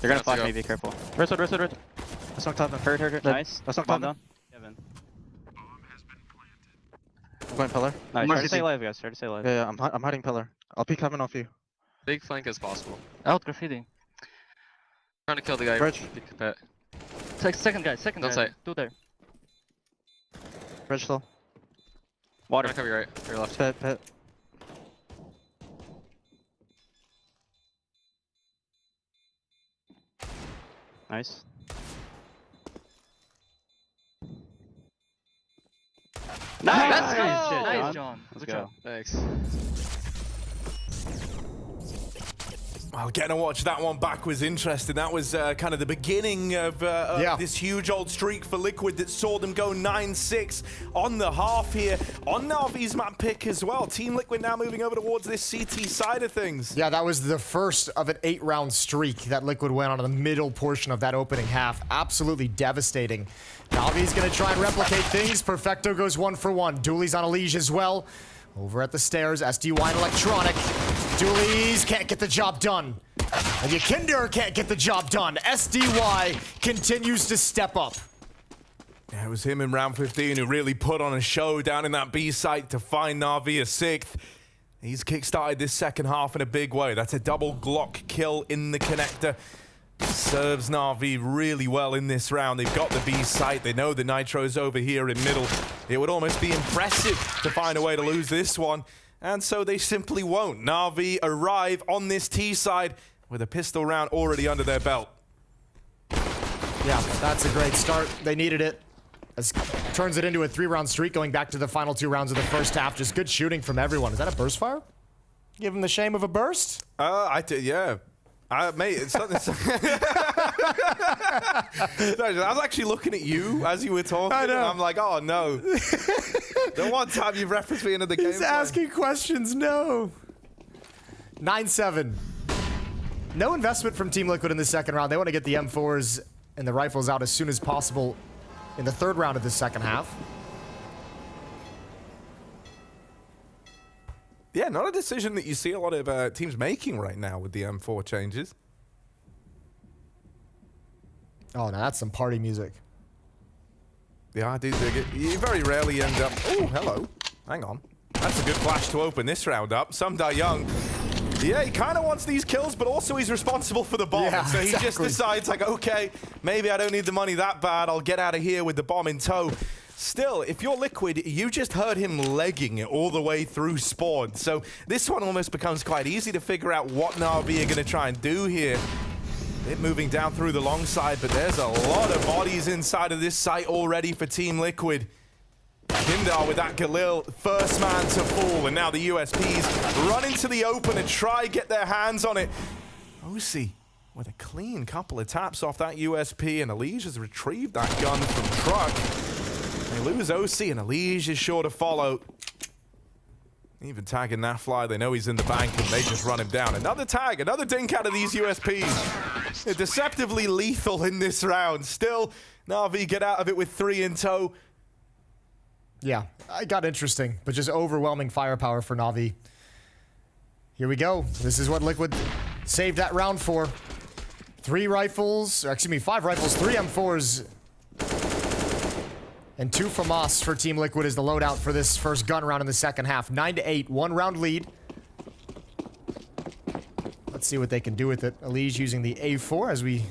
They're gonna flash me, be careful. Red. Let's knock top and hurt. Nice. Let's knock bomb down. Kevin. I'm going pillar. Nice. Try to stay alive, guys. Try to stay alive. Yeah, I'm hiding pillar. I'll peek heaven off you. Big flank as possible. Out graffiti. Trying to kill the guy. Bridge. Second guy. Don't say. Two there. Bridge still. Water. Cover your right. Your left. Pit. Nice. Let's go! Nice, John. Let's go. Thanks. Well, getting to watch that one back was interesting. That was kind of the beginning of this huge old streak for Liquid that saw them go 9-6 on the half here. On Navi's map pick as well. Team Liquid now moving over towards this CT side of things. Yeah, that was the first of an 8-round streak that Liquid went on in the middle portion of that opening half. Absolutely devastating. Navi's going to try and replicate things. Perfecto goes 1 for 1. Dooley's on a leash as well. Over at the stairs, SDY and Electronic. Dooley's can't get the job done. And Yakinder can't get the job done. SDY continues to step up. Yeah, it was him in round 15 who really put on a show down in that B site to find Navi a 6th. He's kickstarted this second half in a big way. That's a double Glock kill in the connector. Serves Navi really well in this round. They've got the B site. They know the Nitro's over here in middle. It would almost be impressive to find a way to lose this one. And so they simply won't. Navi arrive on this T side with a pistol round already under their belt. Yeah, that's a great start. They needed it. As turns it into a 3-round streak going back to the final 2 rounds of the first half. Just good shooting from everyone. Is that a burst fire? Give him the shame of a burst? Yeah. Mate, it's not this. I was actually looking at you as you were talking. I know. And I'm like, oh no. The one time you've referenced me into the game. He's asking questions, no. 9-7. No investment from Team Liquid in the second round. They want to get the M4s and the rifles out as soon as possible in the 3rd round of the second half. Yeah, not a decision that you see a lot of teams making right now with the M4 changes. Oh, now that's some party music. Yeah, I do dig it. You very rarely end up... Oh, hello. Hang on. That's a good flash to open this round up. Some Die Young. Yeah, he kind of wants these kills, but also he's responsible for the bomb. Yeah, so he exactly. just decides, like, okay, maybe I don't need the money that bad. I'll get out of here with the bomb in tow. Still, if you're Liquid, you just heard him legging it all the way through spawn. So this one almost becomes quite easy to figure out what Navi are going to try and do here. It moving down through the long side, but there's a lot of bodies inside of this site already for Team Liquid. Kindar with that Galil, first man to fall, and now the USPs run into the open and try get their hands on it. Osi with a clean couple of taps off that USP, and Elige has retrieved that gun from Truck. They lose OC, and Elige is sure to follow. Even tagging that fly, they know he's in the bank, and they just run him down. Another tag, another dink out of these USPs. They're deceptively lethal in this round. Still, Navi get out of it with 3 in tow. Yeah, it got interesting, but just overwhelming firepower for Navi. Here we go. This is what Liquid saved that round for. 5 rifles, 3 M4s, and 2 FAMAS for Team Liquid is the loadout for this first gun round in the second half. 9-8, 1-round lead. Let's see what they can do with it. Elige using the A4 as we...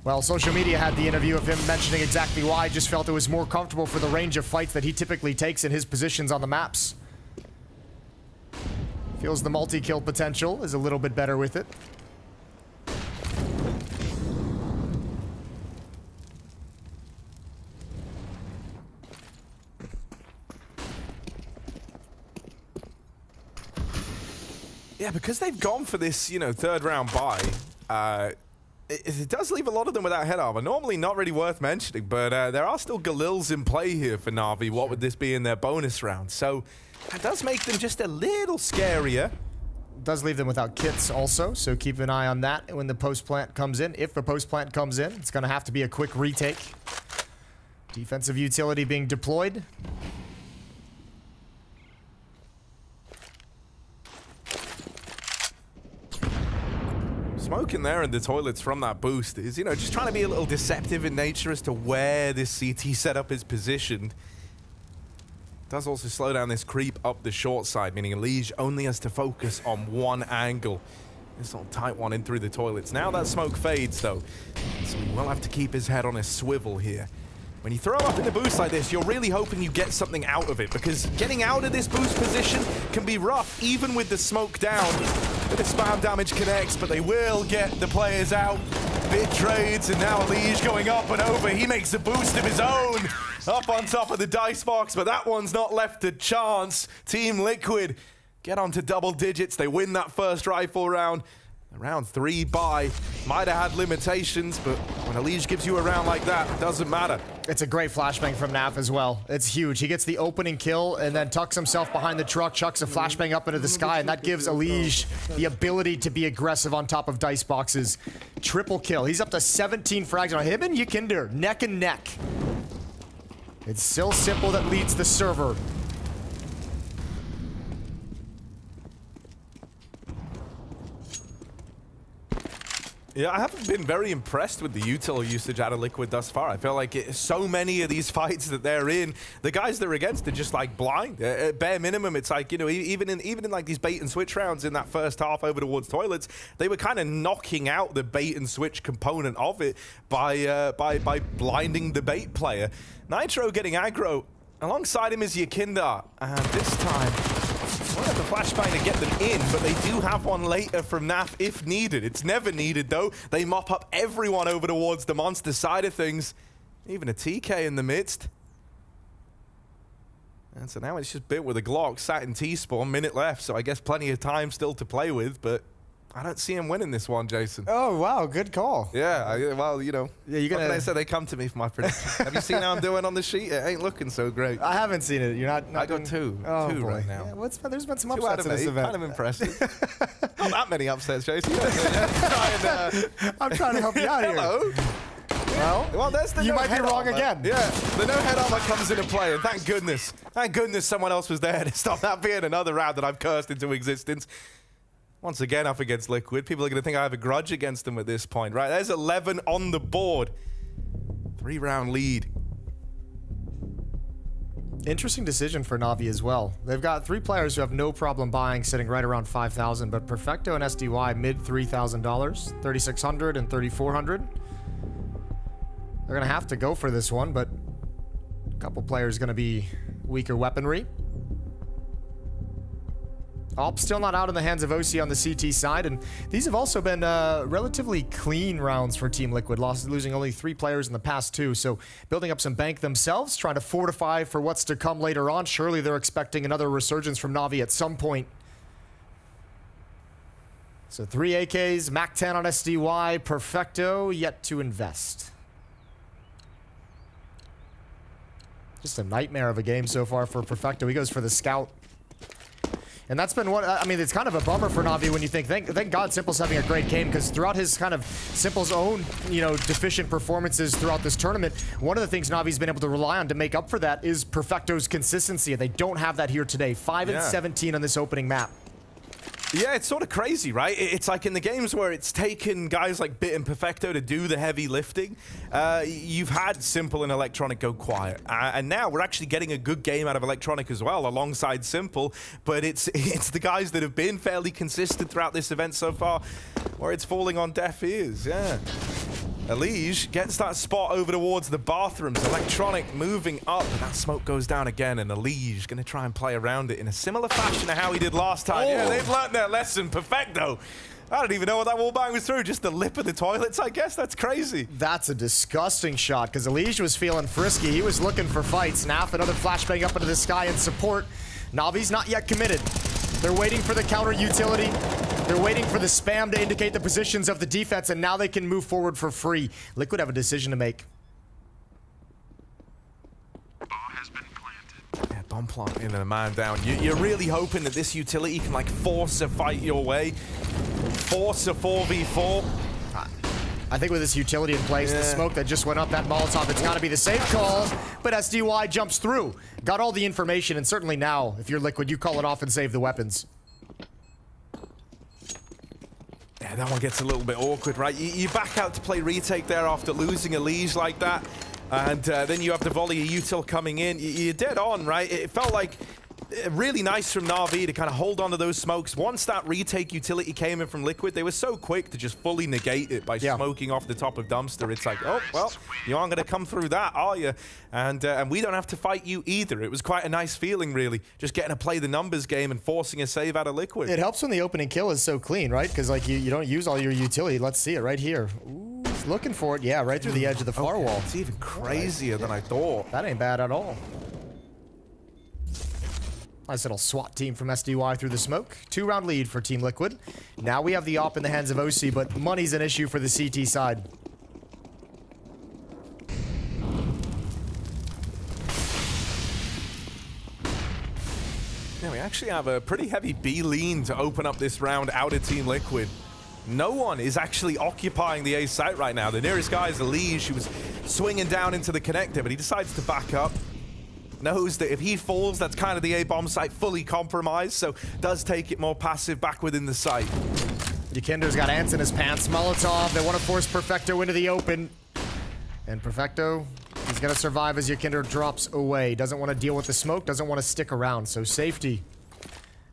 Well, social media had the interview of him mentioning exactly why. Just felt it was more comfortable for the range of fights that he typically takes in his positions on the maps. Feels the multi-kill potential is a little bit better with it. Yeah, because they've gone for this, 3rd round buy, it does leave a lot of them without head armor. Normally not really worth mentioning, but there are still Galils in play here for Navi. What would this be in their bonus round? So that does make them just a little scarier. Does leave them without kits also, so keep an eye on that when the post-plant comes in. If the post-plant comes in, it's going to have to be a quick retake. Defensive utility being deployed. Smoke in there and the toilets from that boost is, just trying to be a little deceptive in nature as to where this CT setup is positioned. Does also slow down this creep up the short side, meaning Elige only has to focus on one angle. This little tight one in through the toilets. Now that smoke fades, though, so he will have to keep his head on a swivel here. When you throw up in the boost like this, you're really hoping you get something out of it, because getting out of this boost position can be rough, even with the smoke down. Bit of spam damage connects, but they will get the players out. Bit trades, and now Elige going up and over. He makes a boost of his own up on top of the dice box, but that one's not left to chance. Team Liquid get onto double digits. They win that first rifle round. Round 3 bye might have had limitations, but when Elige gives you a round like that, it doesn't matter. It's a great flashbang from NAV as well. It's huge. He gets the opening kill and then tucks himself behind the truck, chucks a flashbang up into the sky, and that gives Elige the ability to be aggressive on top of dice boxes. Triple kill. He's up to 17 frags on him and Ykinder, neck and neck. It's still Simple that leads the server. Yeah, I haven't been very impressed with the util usage out of Liquid thus far. I feel like so many of these fights that they're in, the guys they're against are just like blind. At bare minimum, it's like, even in like these bait and switch rounds in that first half over towards toilets, they were kind of knocking out the bait and switch component of it by blinding the bait player. Nitro getting aggro. Alongside him is Ykinder, and this time won't have the flashbang to get them in, but they do have one later from NAF if needed. It's never needed, though. They mop up everyone over towards the monster side of things. Even a TK in the midst. And so now it's just bit with a Glock, sat in T-spawn, minute left, so I guess plenty of time still to play with, but I don't see him winning this one, Jason. Oh, wow, good call. Yeah, well, Yeah, you're gonna. They say they come to me for my prediction. Have you seen how I'm doing on the sheet? It ain't looking so great. I haven't seen it. You're not. I got two. Oh, two boy. right now. Yeah, there's been some 2 out upsets of in this 8. event. Kind of impressive. Not that many upsets, Jason. I'm trying to help you out here. Hello. Well, there's the you no might be head wrong armor. again. Yeah, the no head armor comes into play, and thank goodness someone else was there to stop that being another round that I've cursed into existence. Once again up against Liquid. People are going to think I have a grudge against them at this point, right? There's 11 on the board. 3-round lead. Interesting decision for Navi as well. They've got 3 players who have no problem buying, sitting right around 5,000, but Perfecto and SDY mid $3,000, 3,600 and 3,400. They're going to have to go for this one, but a couple players going to be weaker weaponry. Alp still not out in the hands of OC on the CT side, and these have also been relatively clean rounds for Team Liquid, losing only 3 players in the past 2, so building up some bank themselves, trying to fortify for what's to come later on. Surely they're expecting another resurgence from Navi at some point. So 3 AKs, MAC-10 on SDY, Perfecto yet to invest. Just a nightmare of a game so far for Perfecto. He goes for the scout. And that's been one, I mean, it's kind of a bummer for Navi when you think, thank God Simple's having a great game, because throughout his kind of Simple's own, deficient performances throughout this tournament, one of the things Navi's been able to rely on to make up for that is Perfecto's consistency. They don't have that here today. 5 and 17 on this opening map. Yeah, it's sort of crazy, right? It's like in the games where it's taken guys like Bit and Perfecto to do the heavy lifting, you've had Simple and Electronic go quiet. And now we're actually getting a good game out of Electronic as well, alongside Simple. But it's the guys that have been fairly consistent throughout this event so far where it's falling on deaf ears, yeah. Elige gets that spot over towards the bathrooms. Electronic moving up, and that smoke goes down again, and Elige going to try and play around it in a similar fashion to how he did last time. Yeah, they've learned their lesson. Perfecto. I don't even know what that wallbang was through. Just the lip of the toilets, I guess. That's crazy. That's a disgusting shot, because Elige was feeling frisky. He was looking for fights. Naf, another flashbang up into the sky in support. Navi's not yet committed. They're waiting for the counter utility. They're waiting for the spam to indicate the positions of the defense, and now they can move forward for free. Liquid have a decision to make. Yeah, bomb plant in and a man down. You're really hoping that this utility can like force a fight your way, force a 4v4. I think with this utility in place, the smoke that just went up, that Molotov, it's got to be the safe call. But SDY jumps through, got all the information, and certainly now, if you're Liquid, you call it off and save the weapons. Yeah, that one gets a little bit awkward, right? You back out to play retake there after losing a Liege like that, and then you have the volley of util coming in. You're dead on, right? It felt like really nice from Na'Vi to kind of hold on to those smokes. Once that retake utility came in from Liquid, they were so quick to just fully negate it by smoking off the top of Dumpster. It's like, oh, well, you aren't going to come through that, are you? And we don't have to fight you either. It was quite a nice feeling, really, just getting to play the numbers game and forcing a save out of Liquid. It helps when the opening kill is so clean, right? Because like you don't use all your utility. Let's see it right here. Ooh, he's looking for it. Yeah, right through the edge of the firewall. It's even crazier than I thought. That ain't bad at all. Nice little SWAT team from SDY through the smoke. 2-round lead for Team Liquid. Now we have the op in the hands of OC, but money's an issue for the CT side. Yeah, we actually have a pretty heavy B lean to open up this round out of Team Liquid. No one is actually occupying the A site right now. The nearest guy is the Liege, who was swinging down into the connector, but he decides to back up. Knows that if he falls, that's kind of the A-bomb site fully compromised, so does take it more passive back within the site. Yukinder's got ants in his pants. Molotov, they want to force Perfecto into the open. And Perfecto, he's going to survive as Yukinder drops away. Doesn't want to deal with the smoke, doesn't want to stick around, so safety.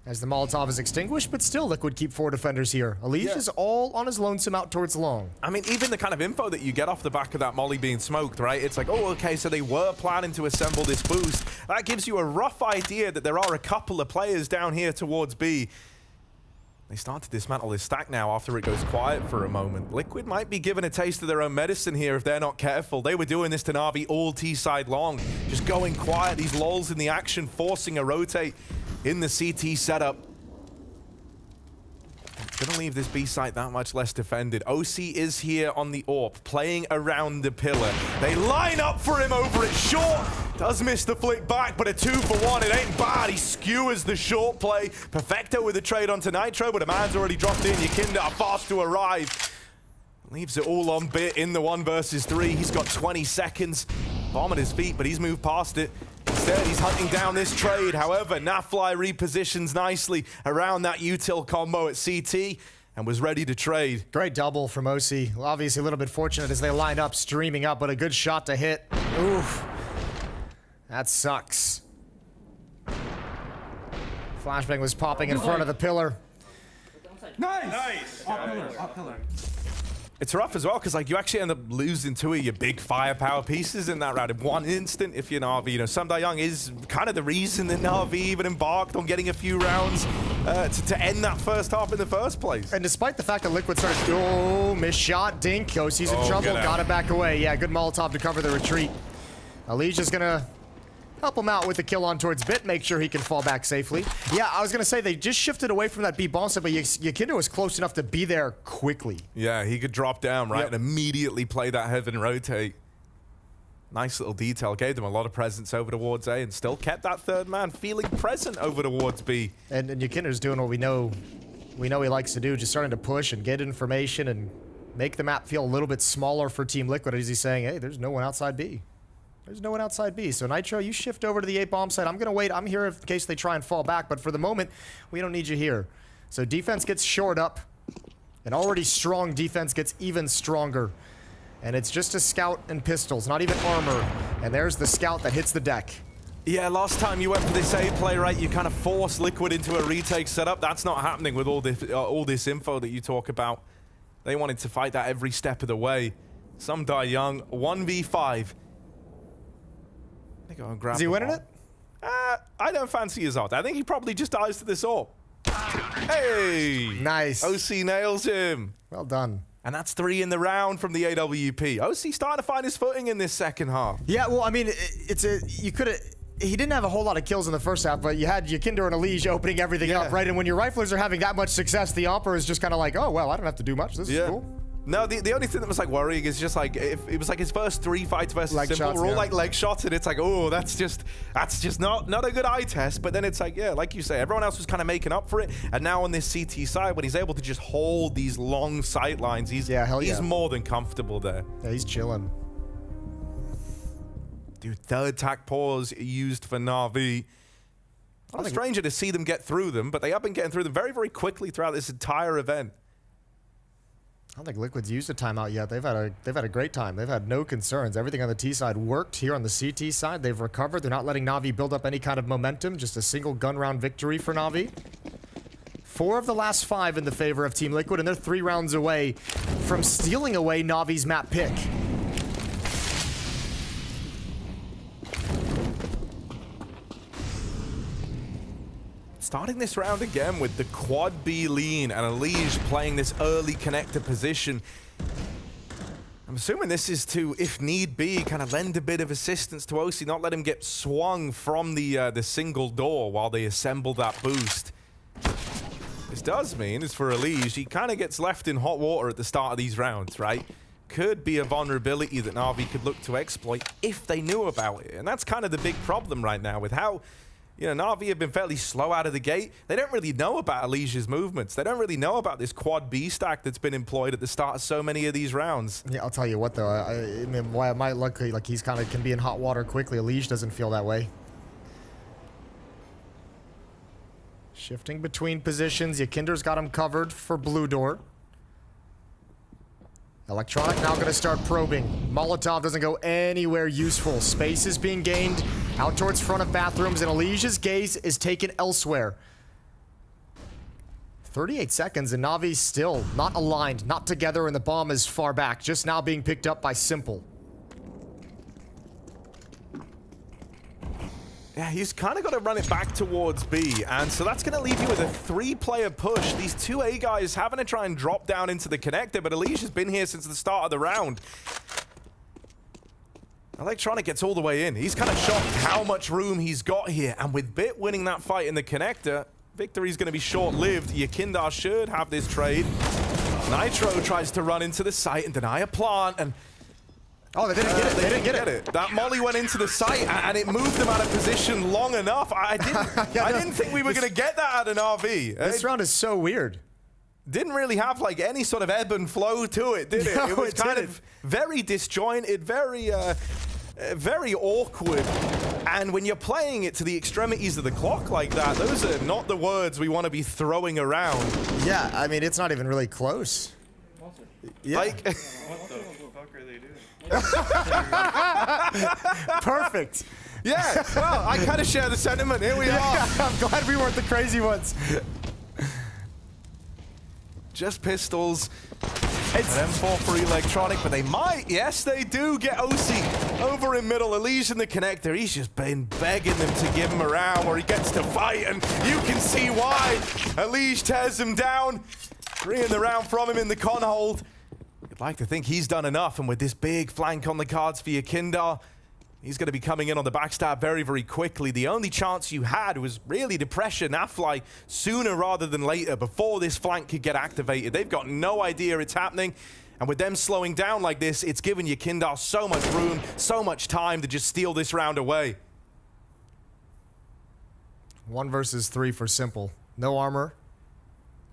As the Molotov is extinguished, but still Liquid keep 4 defenders here. Alish is all on his lonesome out towards long. I mean, even the kind of info that you get off the back of that molly being smoked, right? It's like, oh, okay, so they were planning to assemble this boost. That gives you a rough idea that there are a couple of players down here towards B. They start to dismantle this stack now after it goes quiet for a moment. Liquid might be given a taste of their own medicine here if they're not careful. They were doing this to Na'Vi all T-side long. Just going quiet, these lulls in the action, forcing a rotate in the CT setup. It's gonna leave this B site that much less defended. OC is here on the AWP, playing around the pillar. They line up for him over at short. Does miss the flick back, but a 2-for-1. It ain't bad. He skewers the short play. Perfecto with a trade onto Nitro, but a man's already dropped in. Yukinder fast to arrive. Leaves it all on bit in the 1 versus 3. He's got 20 seconds. Bomb at his feet, but he's moved past it. Instead, he's hunting down this trade. However, Nafly repositions nicely around that util combo at CT and was ready to trade. Great double from OC. Well, obviously a little bit fortunate as they line up, streaming up, but a good shot to hit. Oof. That sucks. Flashbang was popping in front of the pillar. Nice! Up pillar. It's rough as well, because like you actually end up losing 2 of your big firepower pieces in that round in 1 instant if you're Na'Vi. You know, Sumda Young is kind of the reason that Na'Vi even embarked on getting a few rounds to end that first half in the first place. And despite the fact that Liquid started, oh, missed shot, Dink, OC's in trouble, gotta back away. Yeah, good Molotov to cover the retreat. Alicia's gonna help him out with the kill on towards Bit, make sure he can fall back safely. Yeah, I was going to say, they just shifted away from that B bomb set, but Yukinder was close enough to be there quickly. Yeah, he could drop down, right, and immediately play that heaven rotate. Nice little detail. Gave them a lot of presence over towards A and still kept that third man feeling present over towards B. And Yukinder's doing what we know he likes to do, just starting to push and get information and make the map feel a little bit smaller for Team Liquid as he's saying, hey, there's no one outside B. There's no one outside B. So Nitro, you shift over to the A-bomb side. I'm going to wait. I'm here in case they try and fall back. But for the moment, we don't need you here. So defense gets shored up. An already strong defense gets even stronger. And it's just a scout and pistols, not even armor. And there's the scout that hits the deck. Yeah, last time you went for this A play, right, you kind of forced Liquid into a retake setup. That's not happening with all this info that you talk about. They wanted to fight that every step of the way. Some die young. 1v5. Go and grab Is he winning it? I don't fancy his art. I think he probably just dies to this AWP. Hey! Nice. OC nails him. Well done. And that's 3 in the round from the AWP. OC starting to find his footing in this second half. Yeah, well, I mean, he didn't have a whole lot of kills in the first half, but you had Yukinder and Alij opening everything up, right? And when your riflers are having that much success, the Omper is just kind of like, oh, well, I don't have to do much. This is cool. No, the only thing that was like worrying is just like if it was like his first 3 fights versus Simple were all like leg shots, and it's like, oh, that's just not a good eye test. But then it's like, yeah, like you say, everyone else was kind of making up for it, and now on this CT side, when he's able to just hold these long sight lines, he's more than comfortable there. Yeah, he's chilling. Dude, third tac pause used for Na'Vi. Not a stranger to see them get through them, but they have been getting through them very, very quickly throughout this entire event. I don't think Liquid's used a timeout yet. They've had a great time. They've had no concerns. Everything on the T side worked. Here on the CT side, they've recovered. They're not letting Na'Vi build up any kind of momentum. Just a single gun round victory for Na'Vi. 4 of the last 5 in the favor of Team Liquid, and they're 3 rounds away from stealing away Na'Vi's map pick. Starting this round again with the quad B lean and Elige playing this early connector position. I'm assuming this is to, if need be, kind of lend a bit of assistance to OC, not let him get swung from the single door while they assemble that boost. This does mean, is for Elige, he kind of gets left in hot water at the start of these rounds, right? Could be a vulnerability that Na'Vi could look to exploit if they knew about it. And that's kind of the big problem right now with how, you know, Na'Vi have been fairly slow out of the gate. They don't really know about Elige's movements. They don't really know about this quad B stack that's been employed at the start of so many of these rounds. Yeah, I'll tell you what though, I mean, why it might look like he's kind of can be in hot water quickly. Elige doesn't feel that way. Shifting between positions. Yakinder's got him covered for blue door. Electronic now going to start probing. Molotov doesn't go anywhere useful. Space is being gained out towards front of bathrooms, and Elige's gaze is taken elsewhere. 38 seconds, and Navi's still not aligned, not together, and the bomb is far back, just now being picked up by Simple. Yeah, he's kind of got to run it back towards B, and so that's going to leave you with a 3-player push. These 2 A guys having to try and drop down into the connector, but Elige has been here since the start of the round. Electronic gets all the way in. He's kind of shocked how much room he's got here, and with Bit winning that fight in the connector, victory's going to be short-lived. Yakinder should have this trade. Nitro tries to run into the site and deny a plant, and oh, they didn't get it. They didn't get it. That molly went into the site, and it moved them out of position long enough. I didn't think we were going to get that out of Na'Vi. This round is so weird. Didn't really have like any sort of ebb and flow to it, did it? No, it was kind didn't. of very disjointed, very awkward. And when you're playing it to the extremities of the clock like that, those are not the words we want to be throwing around. Yeah, I mean, it's not even really close. Yeah. Like, What the fuck are they doing? Perfect. Yeah, well, I kind of share the sentiment. Here we are. I'm glad we weren't the crazy ones. Just pistols. It's an M4 for Electronic, but they might. Yes, they do get OC over in middle. Elige in the connector. He's just been begging them to give him a round where he gets to fight, and you can see why. Elige tears him down, freeing the round from him in the con hold. You'd like to think he's done enough, and with this big flank on the cards for Yakinder, he's going to be coming in on the backstab very, very quickly. The only chance you had was really to pressure Nafly sooner rather than later before this flank could get activated. They've got no idea it's happening, and with them slowing down like this, it's given Yakinder so much room, so much time to just steal this round away. 1 versus 3 for Simple. No armor.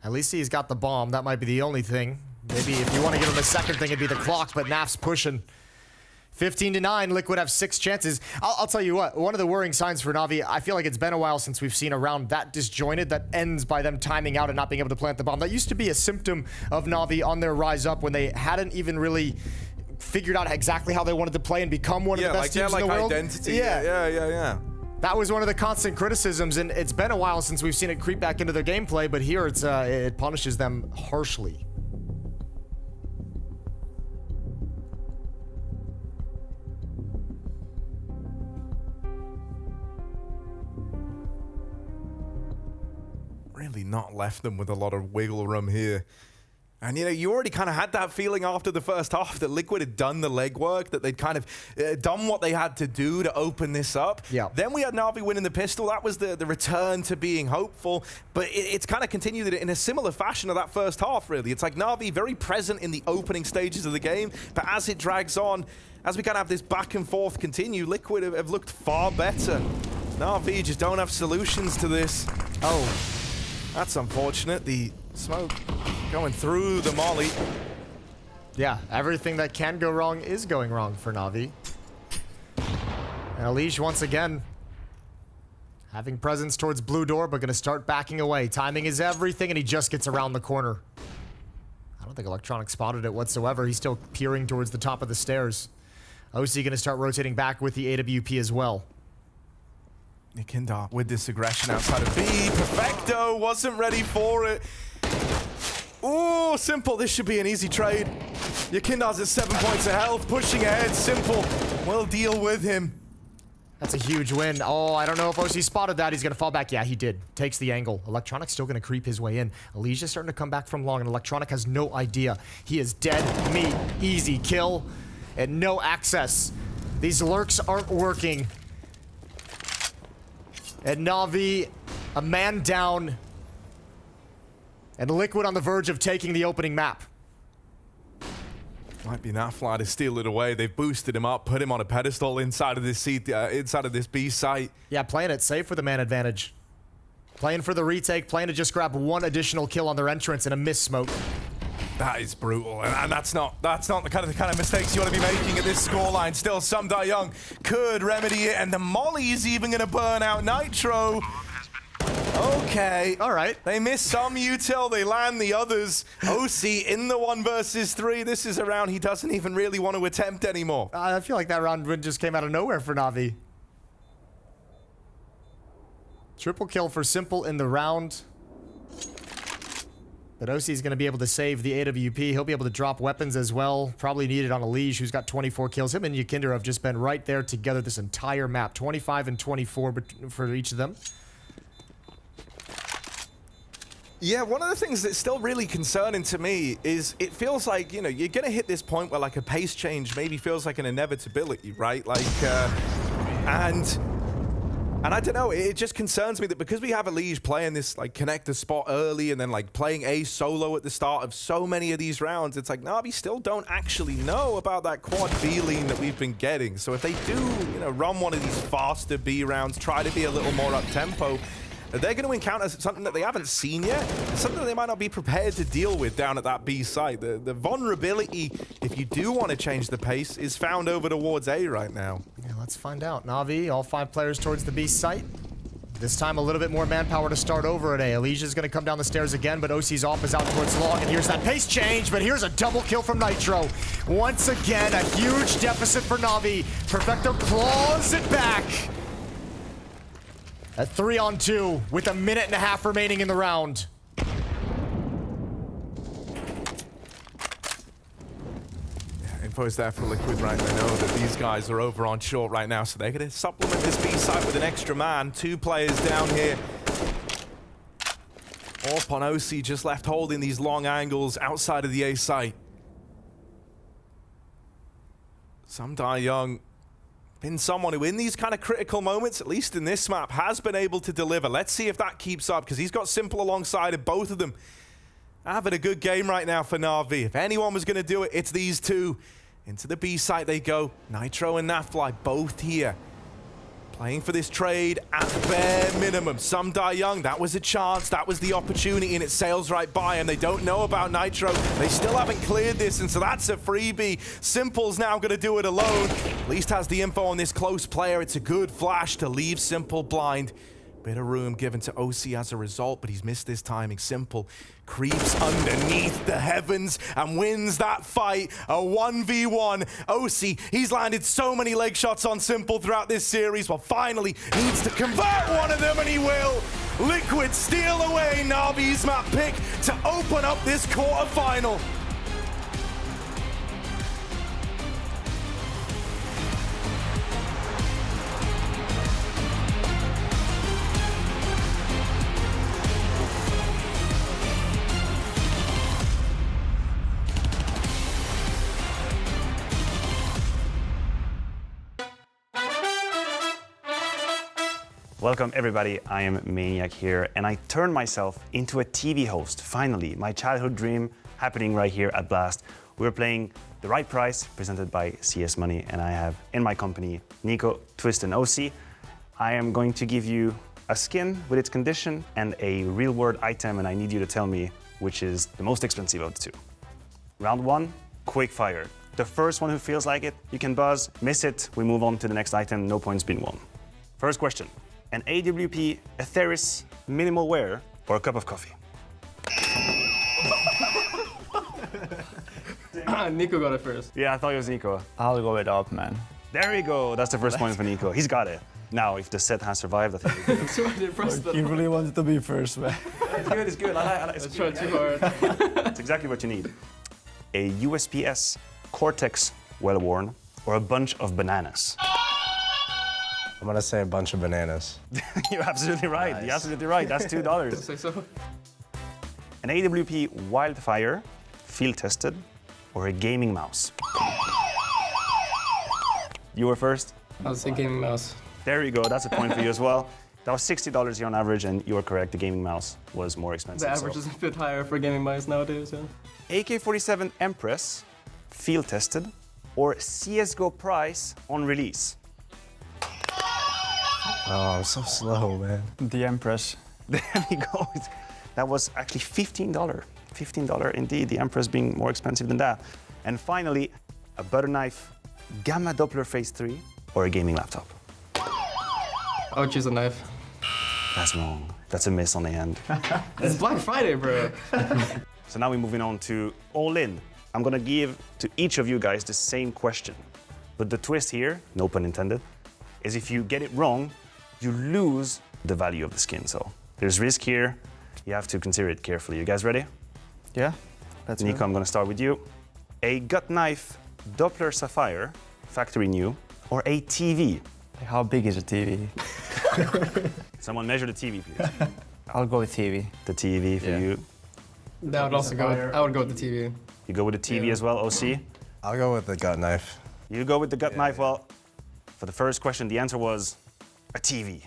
At least he's got the bomb. That might be the only thing. Maybe if you want to give him a second thing, it'd be the clock, but Naf's pushing. 15-9, Liquid have 6 chances. I'll tell you what, one of the worrying signs for Na'Vi, I feel like it's been a while since we've seen a round that disjointed that ends by them timing out and not being able to plant the bomb. That used to be a symptom of Na'Vi on their rise up when they hadn't even really figured out exactly how they wanted to play and become one of the best teams in the world. Identity. Yeah. That was one of the constant criticisms, and it's been a while since we've seen it creep back into their gameplay, but here it punishes them harshly. Really not left them with a lot of wiggle room here. And, you know, you already kind of had that feeling after the first half that Liquid had done the legwork, that they'd kind of done what they had to do to open this up. Yeah. Then we had Na'Vi winning the pistol. That was the return to being hopeful. But it's kind of continued in a similar fashion of that first half, really. It's like Na'Vi very present in the opening stages of the game, but as it drags on, as we kind of have this back and forth continue, Liquid have looked far better. Na'Vi just don't have solutions to this. Oh, that's unfortunate. The smoke going through the molly. Yeah, everything that can go wrong is going wrong for Na'Vi. And Elige once again having presence towards blue door, but going to start backing away. Timing is everything, and he just gets around the corner. I don't think Electronic spotted it whatsoever. He's still peering towards the top of the stairs. OC going to start rotating back with the AWP as well. Nikindar with this aggression outside of B. Perfecto wasn't ready for it. Ooh, Simple, this should be an easy trade. Yakindar's at 7 points of health, pushing ahead. Simple will deal with him. That's a huge win. Oh, I don't know if OC spotted that. He's going to fall back. Yeah, he did. Takes the angle. Electronic's still going to creep his way in. Alicia's starting to come back from long, and Electronic has no idea. He is dead meat. Easy kill and no access. These lurks aren't working. And Navi, a man down. And Liquid on the verge of taking the opening map. Might be NAVI to steal it away. They've boosted him up, put him on a pedestal inside of this inside of this B site. Yeah, playing it safe for the man advantage. Playing for the retake, playing to just grab one additional kill on their entrance and a miss smoke. That is brutal, and that's not the kind of mistakes you want to be making at this scoreline. Still, Sumda Young could remedy it, and the molly is even going to burn out Nitro. Okay. All right. They miss some util, they land the others. OC in the 1 versus 3. This is a round he doesn't even really want to attempt anymore. I feel like that round just came out of nowhere for Navi. Triple kill for Simple in the round. But OC is going to be able to save the AWP. He'll be able to drop weapons as well. Probably needed on Elige, who's got 24 kills. Him and Yakinder have just been right there together this entire map. 25 and 24 for each of them. Yeah, one of the things that's still really concerning to me is it feels like, you know, you're going to hit this point where like a pace change maybe feels like an inevitability, right? Like, and I don't know, it just concerns me that because we have Elige playing this like connector spot early and then like playing A solo at the start of so many of these rounds, it's like Navi still don't actually know about that quad B lean that we've been getting. So if they do, you know, run one of these faster B rounds, try to be a little more up-tempo, they're going to encounter something that they haven't seen yet, something that they might not be prepared to deal with down at that B site. The vulnerability, if you do want to change the pace, is found over towards A right now. Yeah, let's find out. Navi, all 5 players towards the B site. This time a little bit more manpower to start over at A. Alicia's going to come down the stairs again, but OC's off is out towards long, and here's that pace change, but here's a double kill from Nitro. Once again, a huge deficit for Navi. Perfecto claws it back. At 3-on-2 with a minute and a half remaining in the round. Info is there for Liquid right now. They know that these guys are over on short right now, so they're going to supplement this B site with an extra man. 2 players down here. Orp on OC just left holding these long angles outside of the A site. Sumda Young been someone who in these kind of critical moments, at least in this map, has been able to deliver. Let's see if that keeps up, because he's got Simple alongside of both of them. Having a good game right now for Navi. If anyone was going to do it, it's these two. Into the B site they go. Nitro and NAVI both here. Playing for this trade at bare minimum. Sumda Young, that was a chance, that was the opportunity, and it sails right by, and they don't know about Nitro. They still haven't cleared this, and so that's a freebie. Simple's now going to do it alone. At least has the info on this close player. It's a good flash to leave Simple blind. Bit of room given to OC as a result, but he's missed this timing. Simple creeps underneath the heavens and wins that fight. A 1v1. OC, he's landed so many leg shots on Simple throughout this series. Well, finally needs to convert one of them, and he will. Liquid steal away Navi's map pick to open up this quarterfinal. Welcome everybody, I am Maniac here, and I turned myself into a TV host, finally. My childhood dream happening right here at Blast. We're playing The Right Price, presented by CS Money, and I have in my company Nico, Twist, and OC. I am going to give you a skin with its condition and a real world item, and I need you to tell me which is the most expensive of the two. Round 1, quick fire. The first one who feels like it, you can buzz, miss it, we move on to the next item, no points being won. First question. An AWP, Atheris, minimal wear, or a cup of coffee? Nico got it first. Yeah, I thought it was Nico. I'll go with up, man. There we go. That's the first point for Nico. He's got it. Now, if the set has survived, I think we're good. So impressed. You really wanted to be first, man. It's good, it's good. I like Let's try too hard. That's exactly what you need. A USPS Cortex well-worn or a bunch of bananas? I'm gonna say a bunch of bananas. You're absolutely right. Nice. You're absolutely right. That's $2. Say so. An AWP Wildfire, field tested, or a gaming mouse? You were first. I was thinking gaming mouse. There you go. That's a point for you as well. That was $60 here on average, and you were correct. The gaming mouse was more expensive. The average is a bit higher for gaming mice nowadays, yeah. AK-47 Empress, field tested, or CSGO price on release? Oh, I'm so slow, man. The Empress. There we go. That was actually $15. $15 indeed, the Empress being more expensive than that. And finally, a butter knife, Gamma Doppler Phase 3, or a gaming laptop? I would choose a knife. That's wrong. That's a miss on the end. It's Black Friday, bro. So now we're moving on to All In. I'm gonna give to each of you guys the same question. But the twist here, no pun intended, is if you get it wrong, you lose the value of the skin. So there's risk here. You have to consider it carefully. You guys ready? Yeah, that's Nico, good. I'm gonna start with you. A gut knife Doppler Sapphire, factory new, or a TV? How big is a TV? Someone measure the TV, please. I'll go with TV. The TV for you. That would also go. I would go with the TV. You go with the TV as well, OC? I'll go with the gut knife. You go with the gut knife. Well, for the first question, the answer was a TV.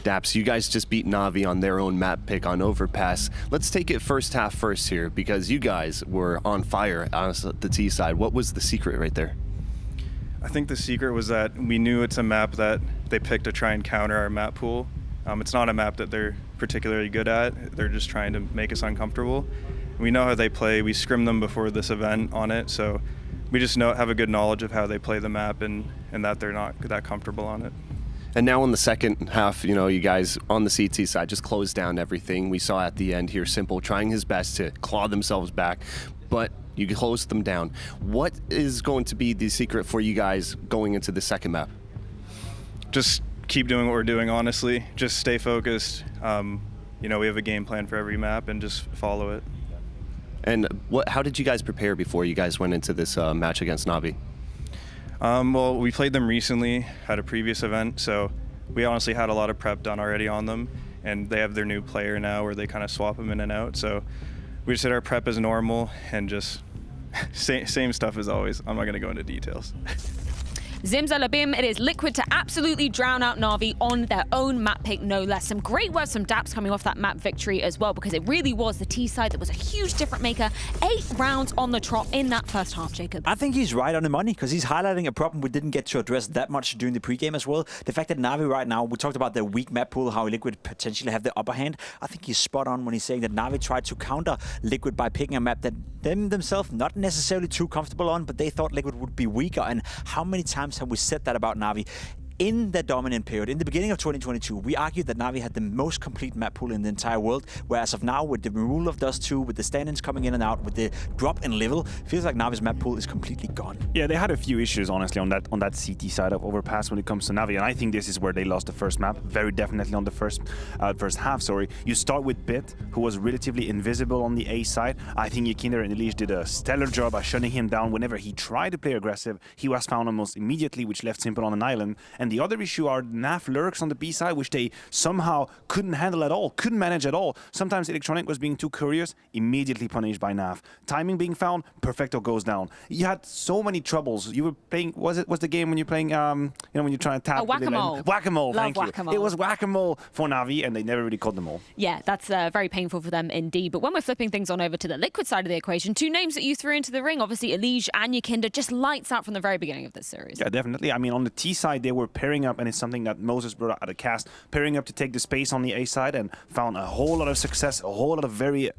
Daps, you guys just beat NAVI on their own map pick on Overpass. Let's take it first half first here, because you guys were on fire on the T side. What was the secret right there? I think the secret was that we knew it's a map that they picked to try and counter our map pool. It's not a map that they're particularly good at. They're just trying to make us uncomfortable. We know how they play. We scrimmed them before this event on it, so we just have a good knowledge of how they play the map and that they're not that comfortable on it. And now in the second half, you know, you guys on the CT side just closed down everything. We saw at the end here, Simple trying his best to claw themselves back, but you closed them down. What is going to be the secret for you guys going into the second map? Just keep doing what we're doing, honestly. Just stay focused. You know, we have a game plan for every map and just follow it. And how did you guys prepare before you guys went into this match against NAVI? Well, we played them recently at a previous event, so we honestly had a lot of prep done already on them, and they have their new player now where they kind of swap them in and out. So we just did our prep as normal and just same stuff as always. I'm not going to go into details. Zimzalabim, it is Liquid to absolutely drown out NAVI on their own map pick, no less. Some great words from Daps coming off that map victory as well, because it really was the T side that was a huge difference maker. 8 rounds on the trot in that first half, Jacob. I think he's right on the money, because he's highlighting a problem we didn't get to address that much during the pregame as well. The fact that NAVI right now, we talked about their weak map pool, how Liquid potentially have the upper hand. I think he's spot on when he's saying that NAVI tried to counter Liquid by picking a map that themselves not necessarily too comfortable on, but they thought Liquid would be weaker. And how many times have we said that about NAVI? In the dominant period, in the beginning of 2022, we argued that NAVI had the most complete map pool in the entire world, whereas of now, with the removal of Dust 2, with the stand-ins coming in and out, with the drop in level, feels like NAVI's map pool is completely gone. Yeah, they had a few issues, honestly, on that CT side of Overpass when it comes to NAVI, and I think this is where they lost the first map, very definitely on the first half, sorry. You start with Bit, who was relatively invisible on the A side. I think Yakinder and Elise did a stellar job by shutting him down whenever he tried to play aggressive. He was found almost immediately, which left Simple on an island. And the other issue are NAF lurks on the B side, which they somehow couldn't handle at all, couldn't manage at all. Sometimes Electronic was being too curious, immediately punished by NAF. Timing being found, Perfecto goes down. You had so many troubles. You were playing, was the game when you're playing, you know, when you're trying to tap? Whack-a-mole. Whack-a-mole, thank you. Whack-a-mole. It was whack-a-mole for NAVI, and they never really caught them all. Yeah, that's very painful for them indeed. But when we're flipping things on over to the Liquid side of the equation, 2 names that you threw into the ring, obviously Elige and Yakinder, just lights out from the very beginning of this series. Yeah, definitely. I mean, on the T side, they were pairing up, and it's something that Moses brought out of the cast, pairing up to take the space on the A side and found a whole lot of success, a whole lot of very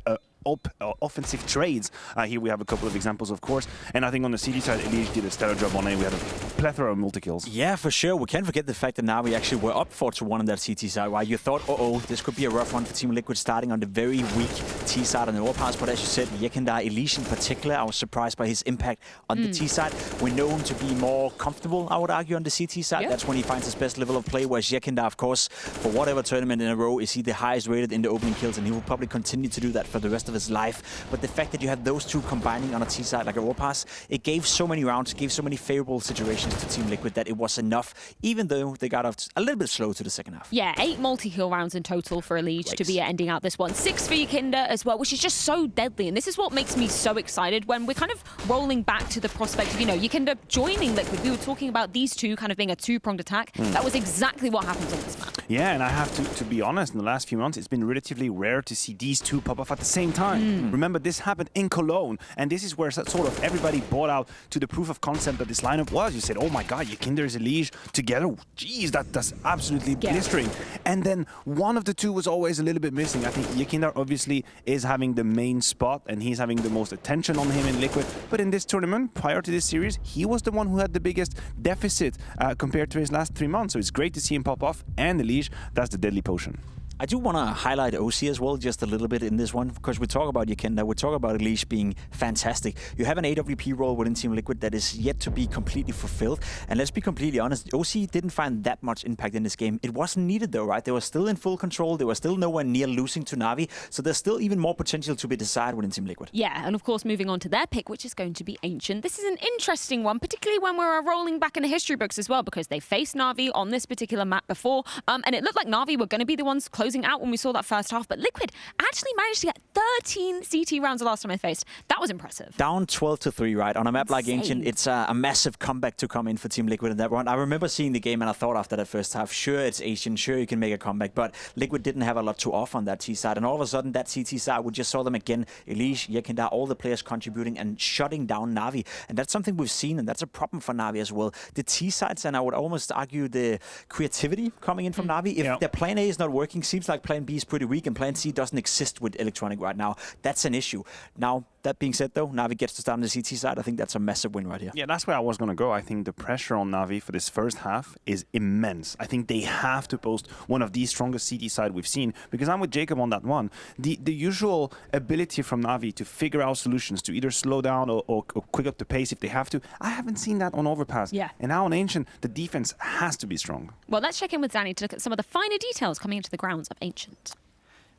offensive trades. Here we have a couple of examples, of course, and I think on the CD side, Elise did a stellar job on A. We had a plethora of multi-kills. Yeah, for sure. We can't forget the fact that NAVI actually were up 4-1 on that CT side, while you thought, this could be a rough one for Team Liquid starting on the very weak T side on the overpass. But as you said, Yekindar Elise in particular, I was surprised by his impact on the T side. We know him to be more comfortable, I would argue, on the CT side. Yeah. That's when he finds his best level of play, whereas Yekindar, of course, for whatever tournament in a row, is he the highest rated in the opening kills, and he will probably continue to do that for the rest of his life. But the fact that you had those two combining on a T side like a overpass, it gave so many rounds, gave so many favorable situations to Team Liquid that it was enough, even though they got off a little bit slow to the second half. Yeah, 8 multi-kill rounds in total for Elise to be ending out this one. 6 for Yekindar as well, which is just so deadly. And this is what makes me so excited when we're kind of rolling back to the prospect of, Yekindar joining Liquid. We were talking about these two kind of being a two-pronged attack. That was exactly what happens on this map. Yeah, and I have to be honest, in the last few months, it's been relatively rare to see these two pop off at the same time. Remember, this happened in Cologne, and this is where sort of everybody bought out to the proof of concept that this lineup was. You said, oh my god, Yekindar is Elise together. Jeez, that's absolutely blistering. And then one of the two was always a little bit missing. I think Yekindar obviously is having the main spot, and he's having the most attention on him in Liquid. But in this tournament, prior to this series, he was the one who had the biggest deficit compared to his last 3 months. So it's great to see him pop off, and Elise, that's the deadly potion. I do want to highlight OC as well, just a little bit in this one, because we talk about Yekindar, we talk about Elise being fantastic. You have an AWP role within Team Liquid that is yet to be completely fulfilled. And let's be completely honest, OC didn't find that much impact in this game. It wasn't needed though, right? They were still in full control. They were still nowhere near losing to NAVI. So there's still even more potential to be decided within Team Liquid. Yeah, and of course, moving on to their pick, which is going to be Ancient. This is an interesting one, particularly when we're rolling back in the history books as well, because they faced NAVI on this particular map before. And it looked like NAVI were going to be the ones closing out when we saw that first half, but Liquid actually managed to get 13 CT rounds the last time they faced. That was impressive. Down 12-3, right? On a map like Ancient, it's a massive comeback to come in for Team Liquid in that one. I remember seeing the game and I thought after that first half, sure, it's Ancient, sure, you can make a comeback, but Liquid didn't have a lot to offer on that T side, and all of a sudden, that CT side, we just saw them again, Elise, Yekindar, all the players contributing and shutting down NAVI, and that's something we've seen, and that's a problem for NAVI as well. The T sides, and I would almost argue the creativity coming in from NAVI, if their plan A is not working, seems like plan B is pretty weak, and plan C doesn't exist with Electronic right now. That's an issue. Now, that being said, though, NAVI gets to start on the CT side. I think that's a massive win right here. Yeah, that's where I was going to go. I think the pressure on NAVI for this first half is immense. I think they have to post one of the strongest CT side we've seen, because I'm with Jacob on that one. The usual ability from NAVI to figure out solutions, to either slow down or quick up the pace if they have to, I haven't seen that on Overpass. Yeah. And now on Ancient, the defense has to be strong. Well, let's check in with Danny to look at some of the finer details coming into the grounds of Ancient.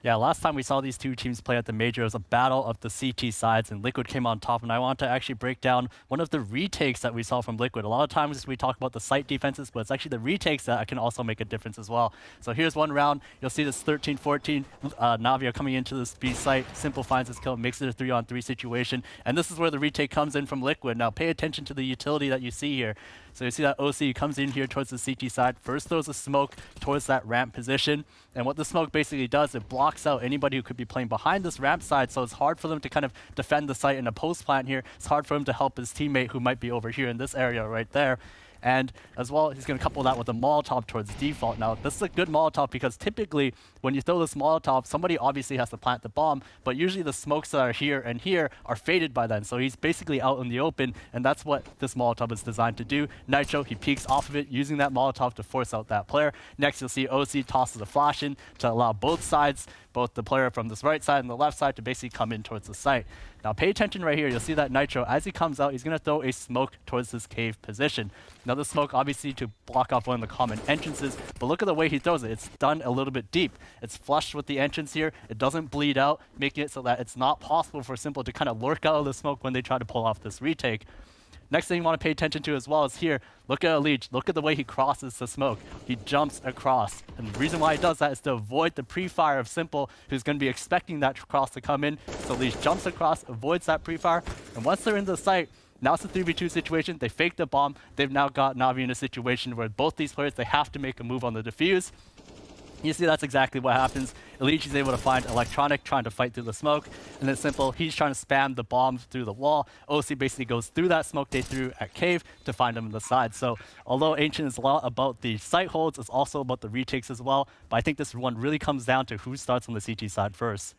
Yeah, last time we saw these two teams play at the Major, it was a battle of the CT sides, and Liquid came on top. And I want to actually break down one of the retakes that we saw from Liquid. A lot of times we talk about the site defenses, but it's actually the retakes that can also make a difference as well. So here's one round. You'll see this 13-14. NAVI are coming into this B site. Simple finds his kill, makes it a 3-on-3 situation. And this is where the retake comes in from Liquid. Now pay attention to the utility that you see here. So you see that OC comes in here towards the CT side, first throws a smoke towards that ramp position, and what the smoke basically does, it blocks out anybody who could be playing behind this ramp side, so it's hard for them to kind of defend the site in a post plant here. It's hard for him to help his teammate who might be over here in this area right there. And as well, he's going to couple that with a Molotov towards default. Now, this is a good Molotov because typically when you throw this Molotov, somebody obviously has to plant the bomb, but usually the smokes that are here and here are faded by then. So he's basically out in the open, and that's what this Molotov is designed to do. Nitro, he peeks off of it, using that Molotov to force out that player. Next, you'll see OC tosses a flash in to allow both sides, both the player from this right side and the left side, to basically come in towards the site. Now pay attention right here, you'll see that Nitro, as he comes out, he's going to throw a smoke towards this cave position. Now the smoke obviously to block off one of the common entrances, but look at the way he throws it. It's done a little bit deep. It's flushed with the entrance here. It doesn't bleed out, making it so that it's not possible for Simple to kind of lurk out of the smoke when they try to pull off this retake. Next thing you want to pay attention to as well is here. Look at Elite. Look at the way he crosses the smoke. He jumps across. And the reason why he does that is to avoid the pre-fire of Simple, who's going to be expecting that cross to come in. So Elite jumps across, avoids that pre-fire. And once they're in the site, now it's a 3v2 situation. They fake the bomb. They've now got NAVI in a situation where both these players, they have to make a move on the defuse. You see, that's exactly what happens. Eligi's able to find Electronic trying to fight through the smoke, and then Simple, he's trying to spam the bombs through the wall. OC basically goes through that smoke they threw at Cave to find him on the side. So although Ancient is a lot about the site holds, it's also about the retakes as well. But I think this one really comes down to who starts on the CT side first.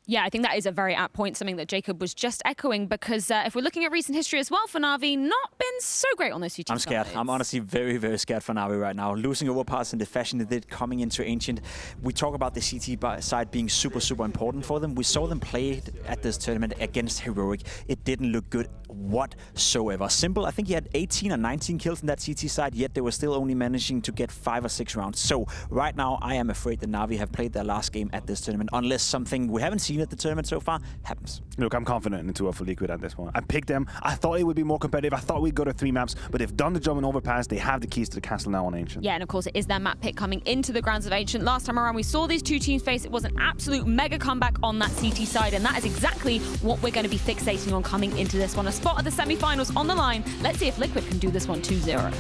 Yeah, I think that is a very apt point, something that Jacob was just echoing, because if we're looking at recent history as well for Na'Vi, not been so great on those CT I'm scared. sides. I'm honestly very, very scared for Na'Vi right now. Losing overpass in the fashion they did coming into Ancient. We talk about the CT side being super, super important for them. We saw them play at this tournament against Heroic. It didn't look good whatsoever. Simple, I think he had 18 or 19 kills in that CT side, yet they were still only managing to get 5 or 6 rounds. So right now, I am afraid that Na'Vi have played their last game at this tournament, unless something we haven't seen at the tournament so far happens. Look, I'm confident in 2-0 for Liquid at this point. I picked them. I thought it would be more competitive. I thought we'd go to 3 maps, but they've done the job in Overpass. They have the keys to the castle now on Ancient. Yeah, and of course it is their map pick coming into the grounds of Ancient. Last time around we saw these two teams face. It was an absolute mega comeback on that CT side, and that is exactly what we're going to be fixating on coming into this one. A spot at the semi-finals on the line. Let's see if Liquid can do this one 2-0.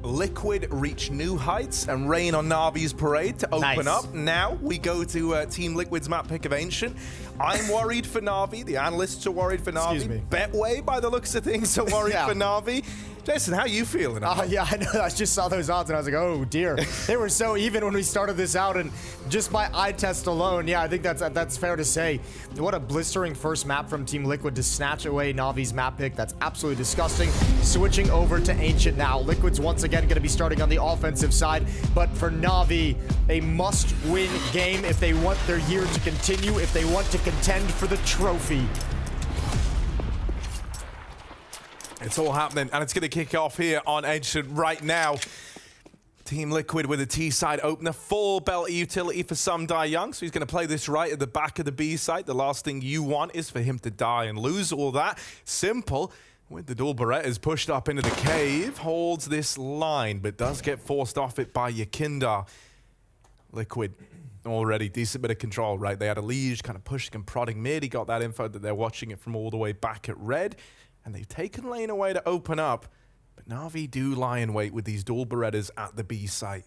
Liquid reach new heights and rain on Na'Vi's parade to open up. Now we go to Team Liquid's map pick of Ancient. I'm worried for Na'Vi. The analysts are worried for Na'Vi. Excuse me. Betway, by the looks of things, are worried for Na'Vi. Jason, how are you feeling? Yeah, I know. I just saw those odds and I was like, oh dear. They were so even when we started this out, and just by eye test alone, yeah, I think that's fair to say. What a blistering first map from Team Liquid to snatch away Navi's map pick. That's absolutely disgusting. Switching over to Ancient now. Liquid's once again going to be starting on the offensive side, but for Navi, a must-win game if they want their year to continue, if they want to contend for the trophy. It's all happening, and it's going to kick off here on Ancient right now. Team Liquid with a T-side opener, full belt utility for some Die Young, so he's going to play this right at the back of the B site. The last thing you want is for him to die and lose all that. Simple, with the dual Berettas pushed up into the cave, holds this line, but does get forced off it by Yakinda. Liquid already decent bit of control, right? They had a Liege kind of pushing and prodding mid. He got that info that they're watching it from all the way back at red. And they've taken lane away to open up. But Na'Vi do lie in wait with these dual Berettas at the B site.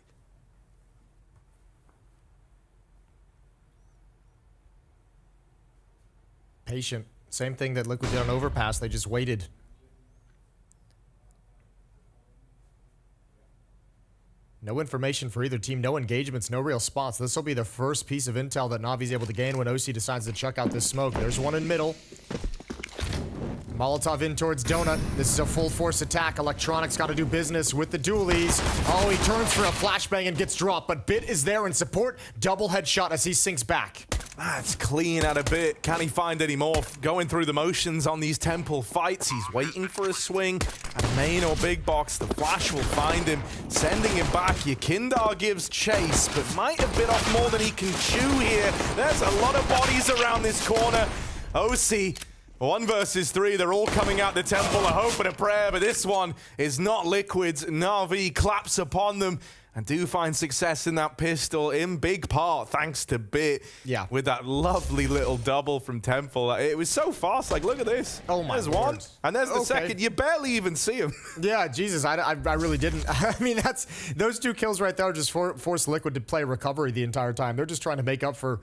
Patient. Same thing that Liquid did on Overpass. They just waited. No information for either team. No engagements. No real spots. This will be the first piece of intel that Navi's able to gain when OC decides to chuck out this smoke. There's one in middle. Molotov in towards Donut. This is a full force attack. Electronics got to do business with the dualies. Oh, he turns for a flashbang and gets dropped, but Bit is there in support. Double headshot as he sinks back. That's clean out of Bit. Can he find any more? Going through the motions on these temple fights. He's waiting for a swing at main or big box. The flash will find him, sending him back. Yakindar gives chase, but might have bit off more than he can chew here. There's a lot of bodies around this corner. OC, 1 versus 3, they're all coming out the temple, a hope and a prayer, but this one is not Liquid's. Na'Vi claps upon them and do find success in that pistol, in big part thanks to Bit. Yeah. With that lovely little double from Temple. It was so fast, like look at this. Oh my There's Lord. one, and there's the second. You barely even see him. Yeah, Jesus, I really didn't. I mean, those 2 kills right there just forced Liquid to play recovery the entire time. They're just trying to make up for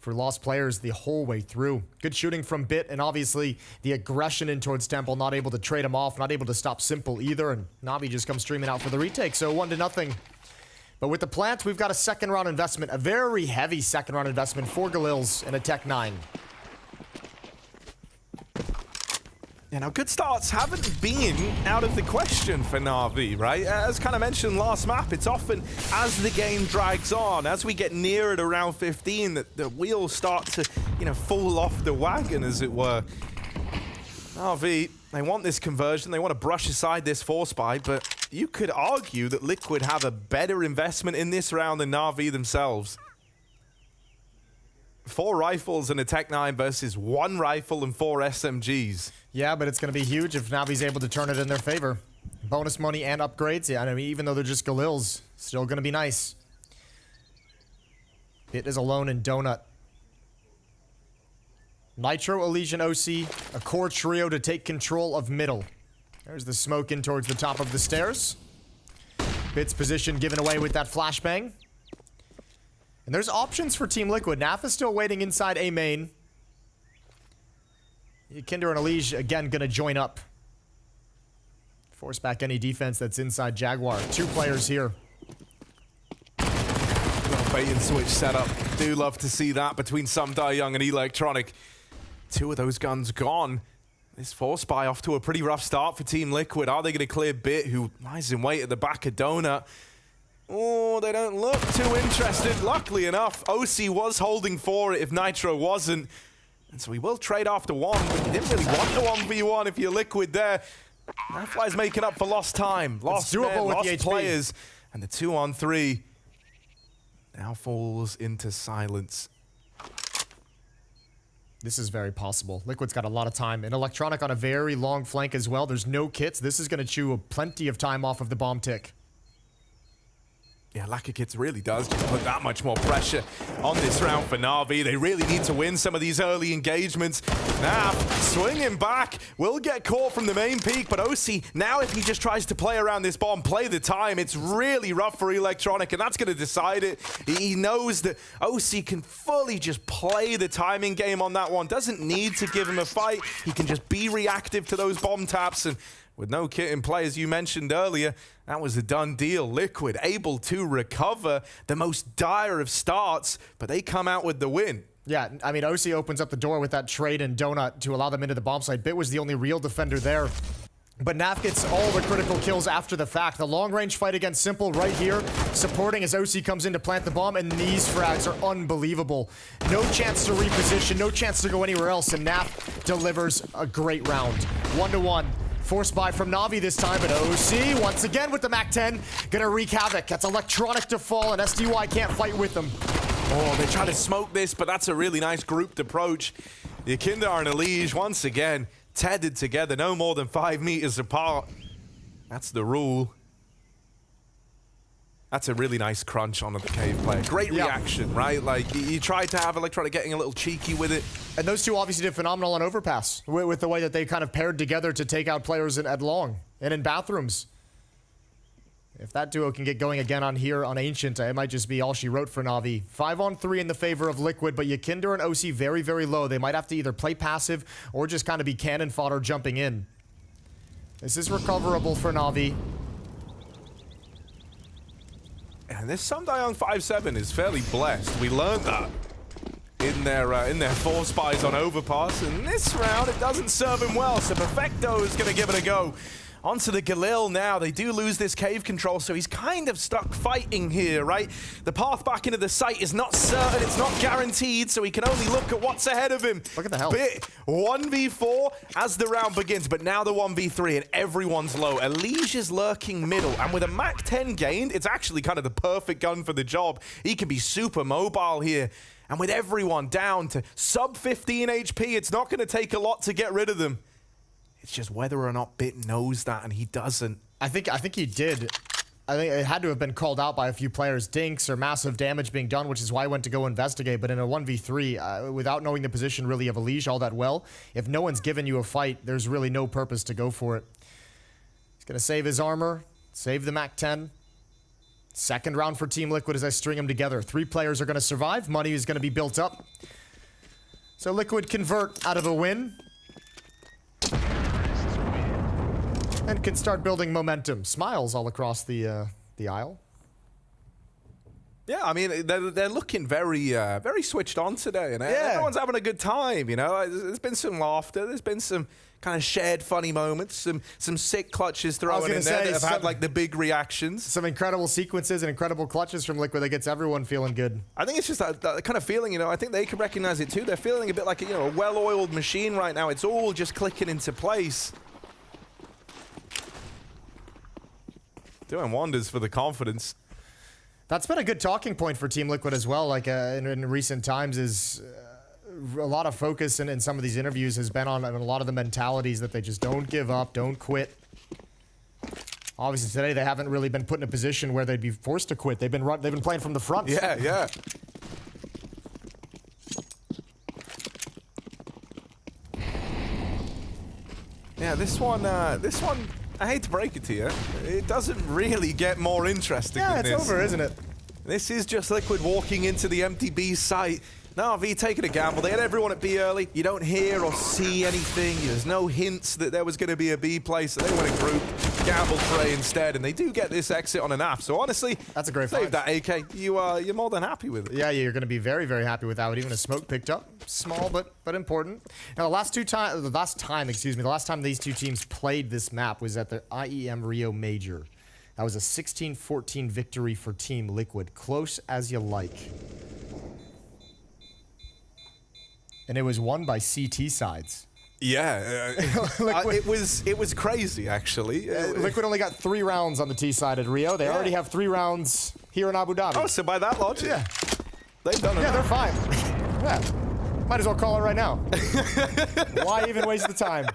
lost players the whole way through. Good shooting from Bit, and obviously the aggression in towards Temple, not able to trade him off, not able to stop Simple either, and Navi just comes streaming out for the retake, so 1-0. But with the plant, we've got a second round investment, a very heavy second round investment for Galils and a Tech 9. Yeah, now good starts haven't been out of the question for Na'Vi, right? As kind of mentioned last map, it's often as the game drags on, as we get nearer to round 15, that the wheels start to, fall off the wagon, as it were. Na'Vi, they want this conversion, they want to brush aside this force buy, but you could argue that Liquid have a better investment in this round than Na'Vi themselves. 4 rifles and a Tech 9 versus 1 rifle and 4 SMGs. Yeah, but it's going to be huge if Navi's able to turn it in their favor. Bonus money and upgrades. Yeah, I mean, even though they're just Galils, still going to be nice. Bit is alone in Donut. Nitro, Elysian, OC, a core trio to take control of middle. There's the smoke in towards the top of the stairs. Bit's position given away with that flashbang. And there's options for Team Liquid. NAF is still waiting inside A main. Kinder and Elige, again, going to join up. Force back any defense that's inside Jaguar. 2 players here. Well, bait and switch setup. Do love to see that between some Die Young and Electronic. 2 of those guns gone. This force buy off to a pretty rough start for Team Liquid. Are they going to clear Bit, who lies in wait at the back of Donut? Oh, they don't look too interested. Luckily enough, OC was holding for it if Nitro wasn't. And so he will trade after 1, but you didn't really want the 1v1 if you're Liquid there. Nightfly's making up for lost time, lost men, lost players. And the 2-on-3 now falls into silence. This is very possible. Liquid's got a lot of time. And Electronic on a very long flank as well. There's no kits. This is going to chew plenty of time off of the bomb tick. Yeah, lack of kits really does just put that much more pressure on this round for Na'Vi. They really need to win some of these early engagements. Nav swinging back, will get caught from the main peak, but OC, now if he just tries to play around this bomb, play the time, it's really rough for Electronic, and that's going to decide it. He knows that OC can fully just play the timing game on that one. Doesn't need to give him a fight. He can just be reactive to those bomb taps, and With no kit in play, as you mentioned earlier, that was a done deal. Liquid able to recover the most dire of starts, but they come out with the win. Yeah, I mean, OC opens up the door with that trade and Donut to allow them into the bomb site. Bit was the only real defender there. But NAV gets all the critical kills after the fact. The long-range fight against Simple right here, supporting as OC comes in to plant the bomb, and these frags are unbelievable. No chance to reposition, no chance to go anywhere else, and NAV delivers a great round. 1-1. Forced buy from NAVI this time, but OC, once again with the MAC-10, gonna wreak havoc. That's electronic to fall, and SDY can't fight with them. Oh, they try to smoke this, but that's a really nice grouped approach. Yakindar and Elige, once again, tethered together, no more than 5 meters apart. That's the rule. That's a really nice crunch onto the cave player. Great reaction, right? Like, you tried to have Electronic getting a little cheeky with it. And those two obviously did phenomenal on Overpass, with the way that they kind of paired together to take out players at long and in bathrooms. If that duo can get going again on here on Ancient, it might just be all she wrote for Navi. 5-on-3 in the favor of Liquid, but Yakinder and OC very, very low. They might have to either play passive or just kind of be cannon fodder jumping in. This is recoverable for Navi. And this Sumdayong 5-7 is fairly blessed. We learned that in their 4 spies on Overpass. And this round, it doesn't serve him well, so Perfecto is going to give it a go. Onto the Galil now. They do lose this cave control, so he's kind of stuck fighting here, right? The path back into the site is not certain, it's not guaranteed, so he can only look at what's ahead of him. Look at the health. 1v4 as the round begins, but now the 1v3 and everyone's low. Elige is lurking middle, and with a MAC-10 gained, it's actually kind of the perfect gun for the job. He can be super mobile here. And with everyone down to sub 15 HP, it's not going to take a lot to get rid of them. It's just whether or not Bit knows that, and he doesn't. I think he did. I think it had to have been called out by a few players. Dinks or massive damage being done, which is why I went to go investigate. But in a 1v3, without knowing the position really of Elige all that well, if no one's given you a fight, there's really no purpose to go for it. He's going to save his armor, save the MAC-10. Second round for Team Liquid as I string them together. 3 players are going to survive. Money is going to be built up. So Liquid convert out of a win. And can start building momentum. Smiles all across the aisle. Yeah, I mean, they're looking very very switched on today, and everyone's having a good time, you know? There's been some laughter, there's been some kind of shared funny moments, some sick clutches thrown in there that have had, like, the big reactions. Some incredible sequences and incredible clutches from Liquid that gets everyone feeling good. I think it's just that kind of feeling, you know, I think they can recognize it too. They're feeling a bit like, you know, a well-oiled machine right now. It's all just clicking into place. Doing wonders for the confidence. That's been a good talking point for Team Liquid as well. Like in recent times, is a lot of focus in some of these interviews has been on a lot of the mentalities that they just don't give up, don't quit. Obviously today they haven't really been put in a position where they'd be forced to quit. They've been playing from the front. Yeah, yeah. Yeah, this one. I hate to break it to you, it doesn't really get more interesting than this. Yeah, it's over, isn't it? This is just Liquid walking into the empty B site. NAVI taking a gamble. They had everyone at B early. You don't hear or see anything. There's no hints that there was going to be a B play, so they went in group, gambled for A instead, and they do get this exit on an AF. So honestly, that's a great save that AK. You're more than happy with it. Yeah, you're going to be very, very happy with that. Even a smoke picked up, small but important. Now the last time these two teams played this map was at the IEM Rio Major. That was a 16-14 victory for Team Liquid. Close as you like. And it was won by CT sides. Yeah, it was crazy actually. Liquid only got 3 rounds on the T side at Rio. They already have 3 rounds here in Abu Dhabi. Oh, so by that logic, they've done it. Yeah, they're fine. Yeah, might as well call it right now. Why even waste the time?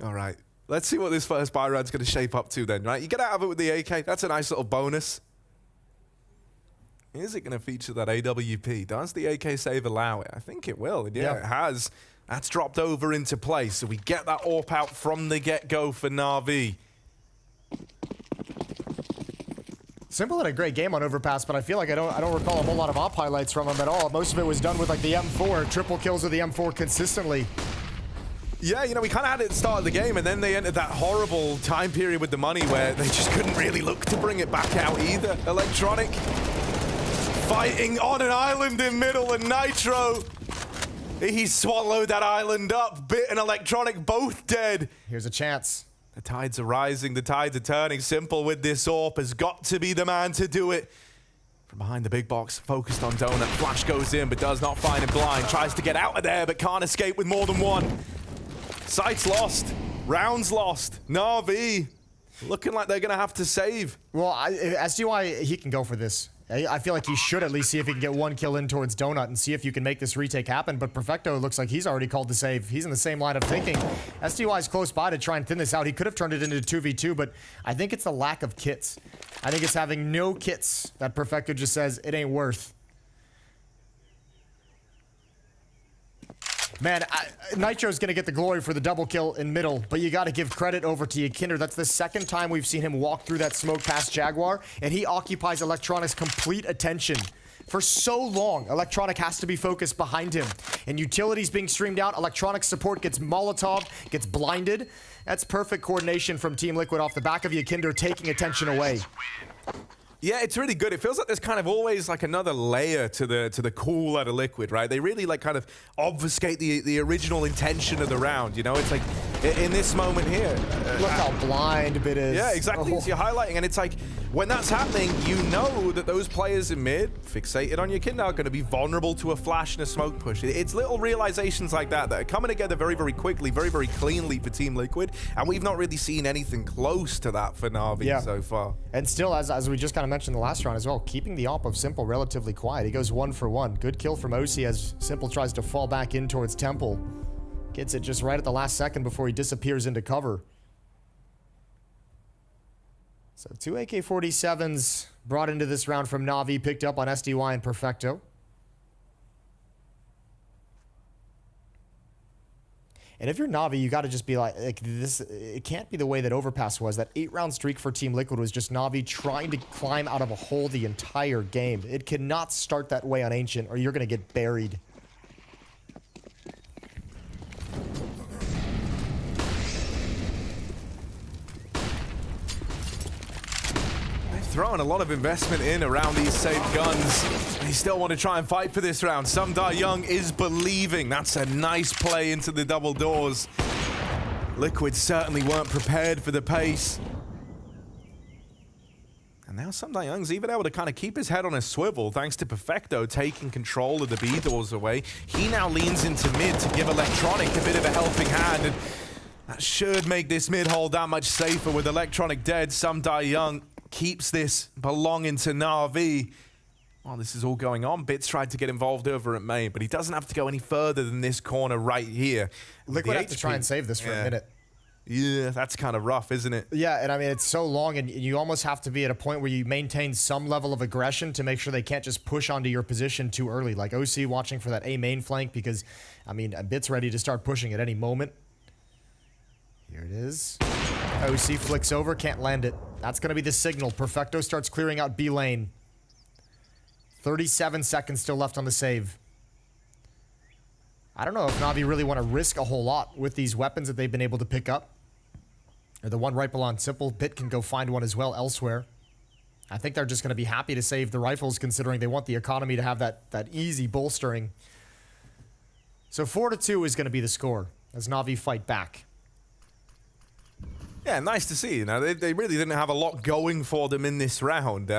All right, let's see what this first buy round's going to shape up to then. Right, you get out of it with the AK. That's a nice little bonus. Is it going to feature that AWP? Does the AK save allow it? I think it will. Yeah, it has. That's dropped over into place. So we get that AWP out from the get-go for NAVI. Simple had a great game on Overpass, but I feel like I don't recall a whole lot of AWP highlights from him at all. Most of it was done with like the M4, triple kills with the M4 consistently. Yeah, you know, we kind of had it at the start of the game, and then they entered that horrible time period with the money where they just couldn't really look to bring it back out either. Electronic fighting on an island in middle, and Nitro, he swallowed that island up. Bit and Electronic both dead. Here's a chance. The tides are rising, the tides are turning. Simple with this AWP has got to be the man to do it. From behind the big box, focused on Donut. Flash goes in, but does not find him blind. Tries to get out of there, but can't escape with more than one. Sights lost. Rounds lost. NAVI looking like they're going to have to save. Well, SDY, he can go for this. I feel like he should at least see if he can get one kill in towards Donut and see if you can make this retake happen. But Perfecto looks like he's already called the save. He's in the same line of thinking. SDY is close by to try and thin this out. He could have turned it into 2v2, but I think it's the lack of kits. I think it's having no kits that Perfecto just says it ain't worth. Man, Nitro's going to get the glory for the double kill in middle, but you got to give credit over to Yakinder. That's the second time we've seen him walk through that smoke past Jaguar, and he occupies Electronic's complete attention. For so long, Electronic has to be focused behind him. And Utility's being streamed out. Electronic support gets Molotov, gets blinded. That's perfect coordination from Team Liquid off the back of Yakinder, taking attention away. Yeah, it's really good. It feels like there's kind of always like another layer to the cool out of Liquid, right? They really like kind of obfuscate the original intention of the round, you know? It's like in this moment here. Look how blind Bit is. Yeah, exactly. Oh. So you're highlighting, and it's like when that's happening, you know that those players in mid, fixated on your kid now, are going to be vulnerable to a flash and a smoke push. It's little realizations like that that are coming together very, very quickly, very, very cleanly for Team Liquid, and we've not really seen anything close to that for NAVI so far. And still, as we just kind of mentioned the last round as well, keeping the AWP of Simple relatively quiet. He goes 1 for 1. Good kill from OC as Simple tries to fall back in towards Temple. Gets it just right at the last second before he disappears into cover. So 2 AK-47s brought into this round from NAVI, picked up on SDY and Perfecto. And if you're NAVI, you got to just be like this. It can't be the way that Overpass was. That 8-round streak for Team Liquid was just NAVI trying to climb out of a hole the entire game. It cannot start that way on Ancient, or you're going to get buried. Throwing a lot of investment in around these saved guns. They still want to try and fight for this round. Some Die Young is believing. That's a nice play into the double doors. Liquid certainly weren't prepared for the pace. And now Some Die Young's even able to kind of keep his head on a swivel thanks to Perfecto taking control of the B doors away. He now leans into mid to give Electronic a bit of a helping hand. And that should make this mid hole that much safer with Electronic dead. Some Die Young keeps this belonging to NAVI. While this is all going on, Bits tried to get involved over at main, but he doesn't have to go any further than this corner right here. Liquid have to try and save this for a minute. Yeah, that's kind of rough, isn't it? Yeah, and I mean, it's so long, and you almost have to be at a point where you maintain some level of aggression to make sure they can't just push onto your position too early. Like OC watching for that A main flank because, I mean, Bits ready to start pushing at any moment. Here it is. OC flicks over, can't land it. That's going to be the signal. Perfecto starts clearing out B lane. 37 seconds still left on the save. I don't know if Navi really want to risk a whole lot with these weapons that they've been able to pick up. Or the one rifle on Simple. Bit can go find one as well elsewhere. I think they're just going to be happy to save the rifles considering they want the economy to have that easy bolstering. So 4-2 is going to be the score as Navi fight back. Yeah, nice to see. You know, they really didn't have a lot going for them in this round.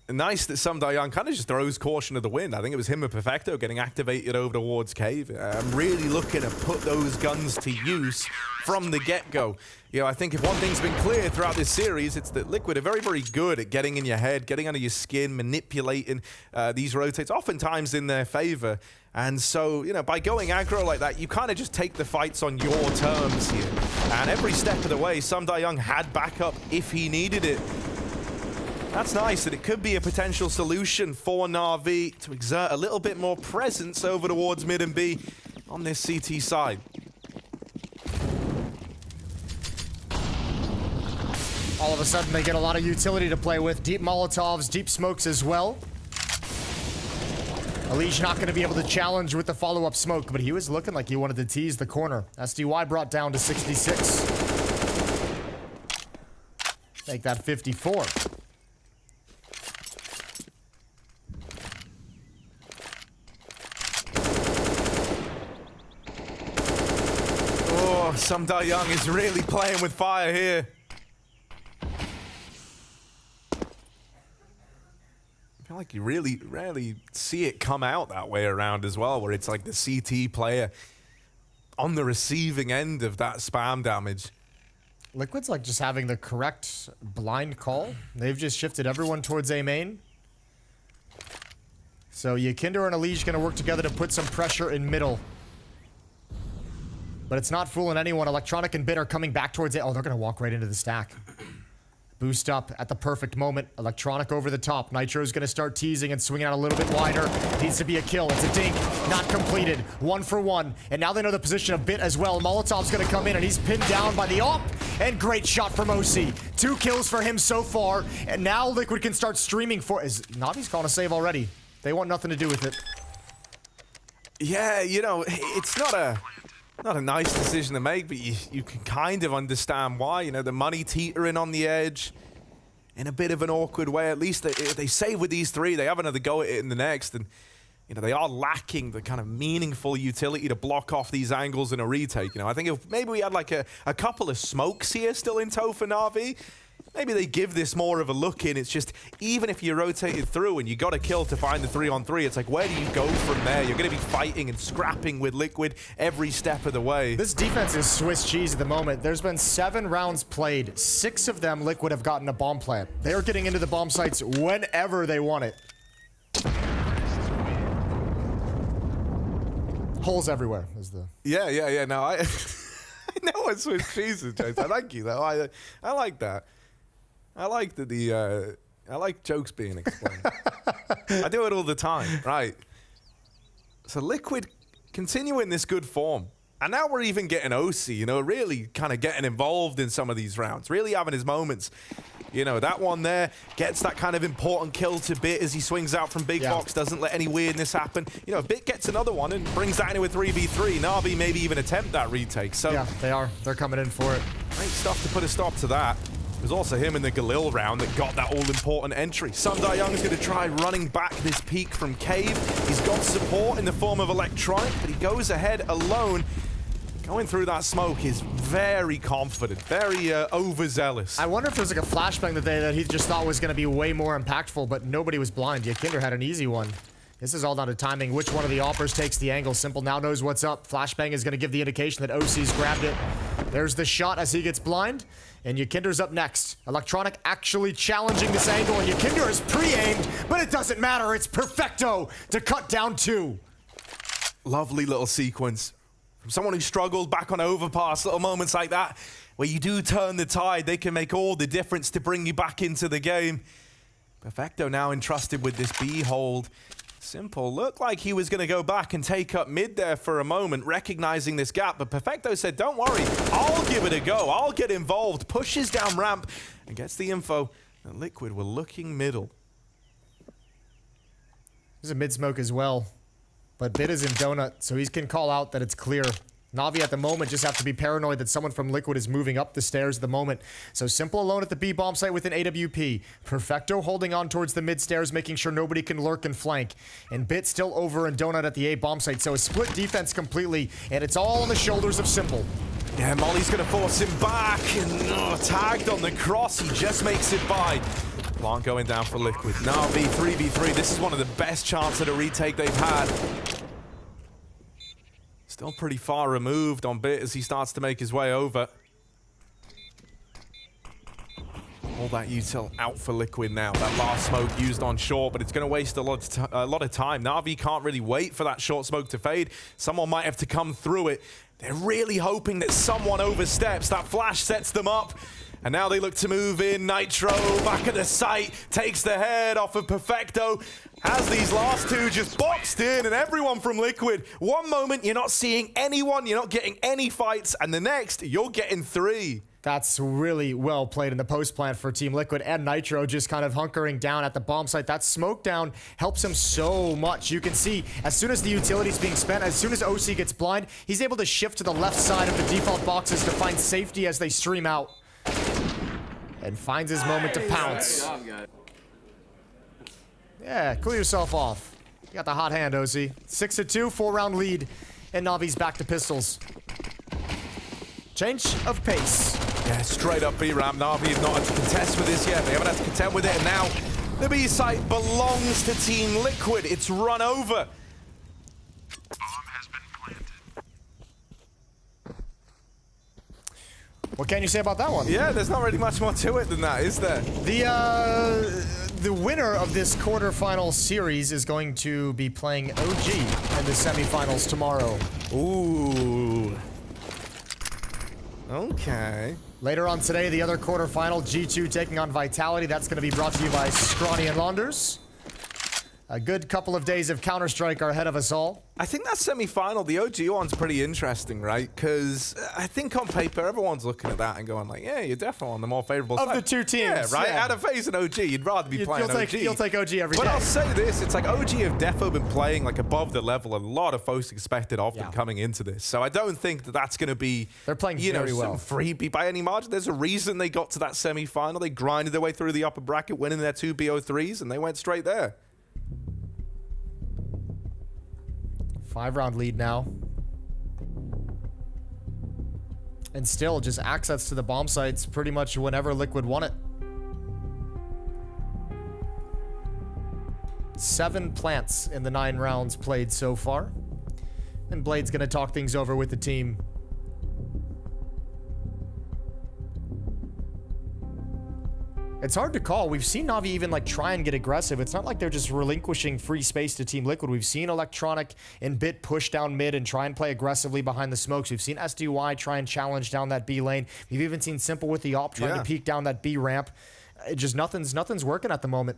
Nice that Some Die Young kind of just throws caution to the wind. I think it was him and Perfecto getting activated over towards Cave. I'm really looking to put those guns to use from the get-go. You know, I think if one thing's been clear throughout this series, it's that Liquid are very, very good at getting in your head, getting under your skin, manipulating these rotates, oftentimes in their favor. And so, you know, by going aggro like that, you kind of just take the fights on your terms here. And every step of the way, Some Die Young had backup if he needed it. That's nice, and it could be a potential solution for NAVI to exert a little bit more presence over towards mid and B on this CT side. All of a sudden, they get a lot of utility to play with. Deep Molotovs, deep smokes as well. Elige not going to be able to challenge with the follow-up smoke, but he was looking like he wanted to tease the corner. SDY brought down to 66. Make that 54. Oh, Sum Da Young is really playing with fire here. I feel like you really rarely see it come out that way around as well, where it's like the CT player on the receiving end of that spam damage. Liquid's like just having the correct blind call. They've just shifted everyone towards A main. So Yakinder and Elige gonna work together to put some pressure in middle. But it's not fooling anyone. Electronic and Bit are coming back towards A. Oh, they're gonna walk right into the stack. Boost up at the perfect moment. Electronic over the top. Nitro's gonna start teasing and swinging out a little bit wider. Needs to be a kill. It's a dink. Not completed. 1 for 1. And now they know the position of Bit as well. Molotov's gonna come in and he's pinned down by the AWP. And great shot from OC. 2 kills for him so far. And now Liquid can start streaming for... Navi's calling a save already. They want nothing to do with it. Yeah, you know, it's not a nice decision to make, but you can kind of understand why. You know, the money teetering on the edge in a bit of an awkward way. At least they save with these 3. They have another go at it in the next. And, you know, they are lacking the kind of meaningful utility to block off these angles in a retake. You know, I think if maybe we had like a couple of smokes here still in tow for Na'Vi, maybe they give this more of a look in. It's just, even if you rotated through and you got a kill to find the 3-on-3, it's like, where do you go from there? You're going to be fighting and scrapping with Liquid every step of the way. This defense is Swiss cheese at the moment. There's been 7 rounds played. 6 of them Liquid have gotten a bomb plant. They're getting into the bomb sites whenever they want it. Holes everywhere is the... Yeah. No, I know what Swiss cheese is, James. I like you, though. I like that. I like I like jokes being explained. I do it all the time, right? So Liquid continuing this good form. And now we're even getting OC, you know, really kind of getting involved in some of these rounds, really having his moments. You know, that one there gets that kind of important kill to Bit as he swings out from Big Box, doesn't let any weirdness happen. You know, Bit gets another one and brings that into a 3v3. Na'Vi maybe even attempt that retake. So yeah, they are. They're coming in for it. Great stuff to put a stop to that. It was also him in the Galil round that got that all-important entry. Sum Da Young is going to try running back this peak from Cave. He's got support in the form of Electronic, but he goes ahead alone. Going through that smoke is very confident, very overzealous. I wonder if there's like a flashbang that he just thought was going to be way more impactful, but nobody was blind. Yakinder had an easy one. This is all down to timing. Which one of the offers takes the angle? Simple now knows what's up. Flashbang is going to give the indication that OC's grabbed it. There's the shot as he gets blind. And Yakinder's up next. Electronic actually challenging this angle, and Yakinder is pre-aimed, but it doesn't matter. It's Perfecto to cut down 2. Lovely little sequence. From someone who struggled back on overpass, little moments like that, where you do turn the tide, they can make all the difference to bring you back into the game. Perfecto now entrusted with this B hold. Simple looked like he was going to go back and take up mid there for a moment, recognizing this gap, but Perfecto said, don't worry, I'll give it a go, I'll get involved, pushes down ramp, and gets the info that Liquid were looking middle. There's a mid smoke as well, but Bit is in donut, so he can call out that it's clear. Na'Vi at the moment just have to be paranoid that someone from Liquid is moving up the stairs at the moment. So Simple alone at the B bomb site with an AWP. Perfecto holding on towards the mid stairs, making sure nobody can lurk and flank. And Bit still over and Donut at the A bomb site. So a split defense completely, and it's all on the shoulders of Simple. Yeah, Molly's going to force him back, and tagged on the cross. He just makes it by. Plant going down for Liquid. Na'Vi 3v3. This is one of the best chances at a retake they've had. Still pretty far removed on Bit as he starts to make his way over. All that util out for Liquid now. That last smoke used on short, but it's going to waste a lot of time. Na'Vi can't really wait for that short smoke to fade. Someone might have to come through it. They're really hoping that someone oversteps. That flash sets them up. And now they look to move in. Nitro back at the site, takes the head off of Perfecto. Has these last 2 just boxed in, and everyone from Liquid. One moment you're not seeing anyone, you're not getting any fights, and the next you're getting 3. That's really well played in the post plant for Team Liquid, and Nitro just kind of hunkering down at the bomb site. That smoke down helps him so much. You can see as soon as the utility's being spent, as soon as OC gets blind, he's able to shift to the left side of the default boxes to find safety as they stream out. And finds his moment to pounce. Yeah, cool yourself off. You got the hot hand, OC. 6-2, 4-round lead, and Navi's back to pistols. Change of pace. Yeah, straight up B-ramp. Navi have not had to contest with this yet. They haven't had to contend with it, and now the B site belongs to Team Liquid. It's run over. What can you say about that one? Yeah, there's not really much more to it than that, is there? The winner of this quarterfinal series is going to be playing OG in the semifinals tomorrow. Ooh. Okay. Later on today, the other quarterfinal, G2 taking on Vitality. That's going to be brought to you by Scrawny and Launders. A good couple of days of Counter-Strike are ahead of us all. I think that semi-final, the OG one's pretty interesting, right? Because I think on paper, everyone's looking at that and going like, yeah, you're definitely on the more favorable side. Of the two teams. Yeah, right? Yeah. Out of FaZe and OG, you'd rather be playing OG. You'll take OG every day. But I'll say this, it's like OG have defo been playing like above the level a lot of folks expected of them coming into this. So I don't think that that's going to be, they're playing very well. Some freebie by any margin. There's a reason they got to that semi-final. They grinded their way through the upper bracket, winning their 2 BO3s, and they went straight there. 5-round lead now. And still just access to the bomb sites pretty much whenever Liquid want it. 7 plants in the 9 rounds played so far. And Blade's gonna talk things over with the team. It's hard to call. We've seen Navi even like try and get aggressive. It's not like they're just relinquishing free space to Team Liquid. We've seen Electronic and Bit push down mid and try and play aggressively behind the smokes. We've seen SDY try and challenge down that B lane. We've even seen Simple with the op trying to peek down that B ramp. It just nothing's working at the moment.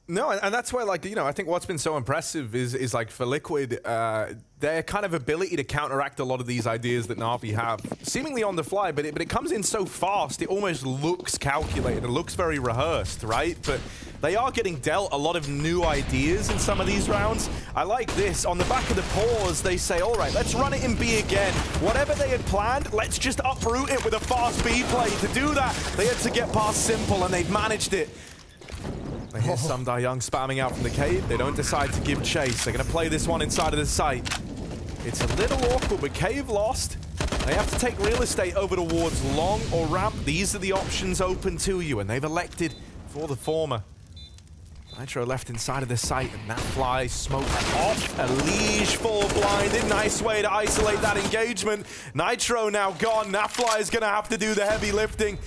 No, and that's where, like, you know, I think what's been so impressive is like, for Liquid, their kind of ability to counteract a lot of these ideas that Navi have, seemingly on the fly, but it comes in so fast, it almost looks calculated. It looks very rehearsed, right? But they are getting dealt a lot of new ideas in some of these rounds. I like this. On the back of the pause, they say, all right, let's run it in B again. Whatever they had planned, let's just uproot it with a fast B play. To do that, they had to get past Simple, and they've managed it. They hear Sumdar Young spamming out from the cave. They don't decide to give chase. They're going to play this one inside of the site. It's a little awkward, but Cave lost. They have to take real estate over towards long or ramp. These are the options open to you, and they've elected for the former. Nitro left inside of the site, and that fly smoked off. Elige full blinded. Nice way to isolate that engagement. Nitro now gone. That fly is going to have to do the heavy lifting.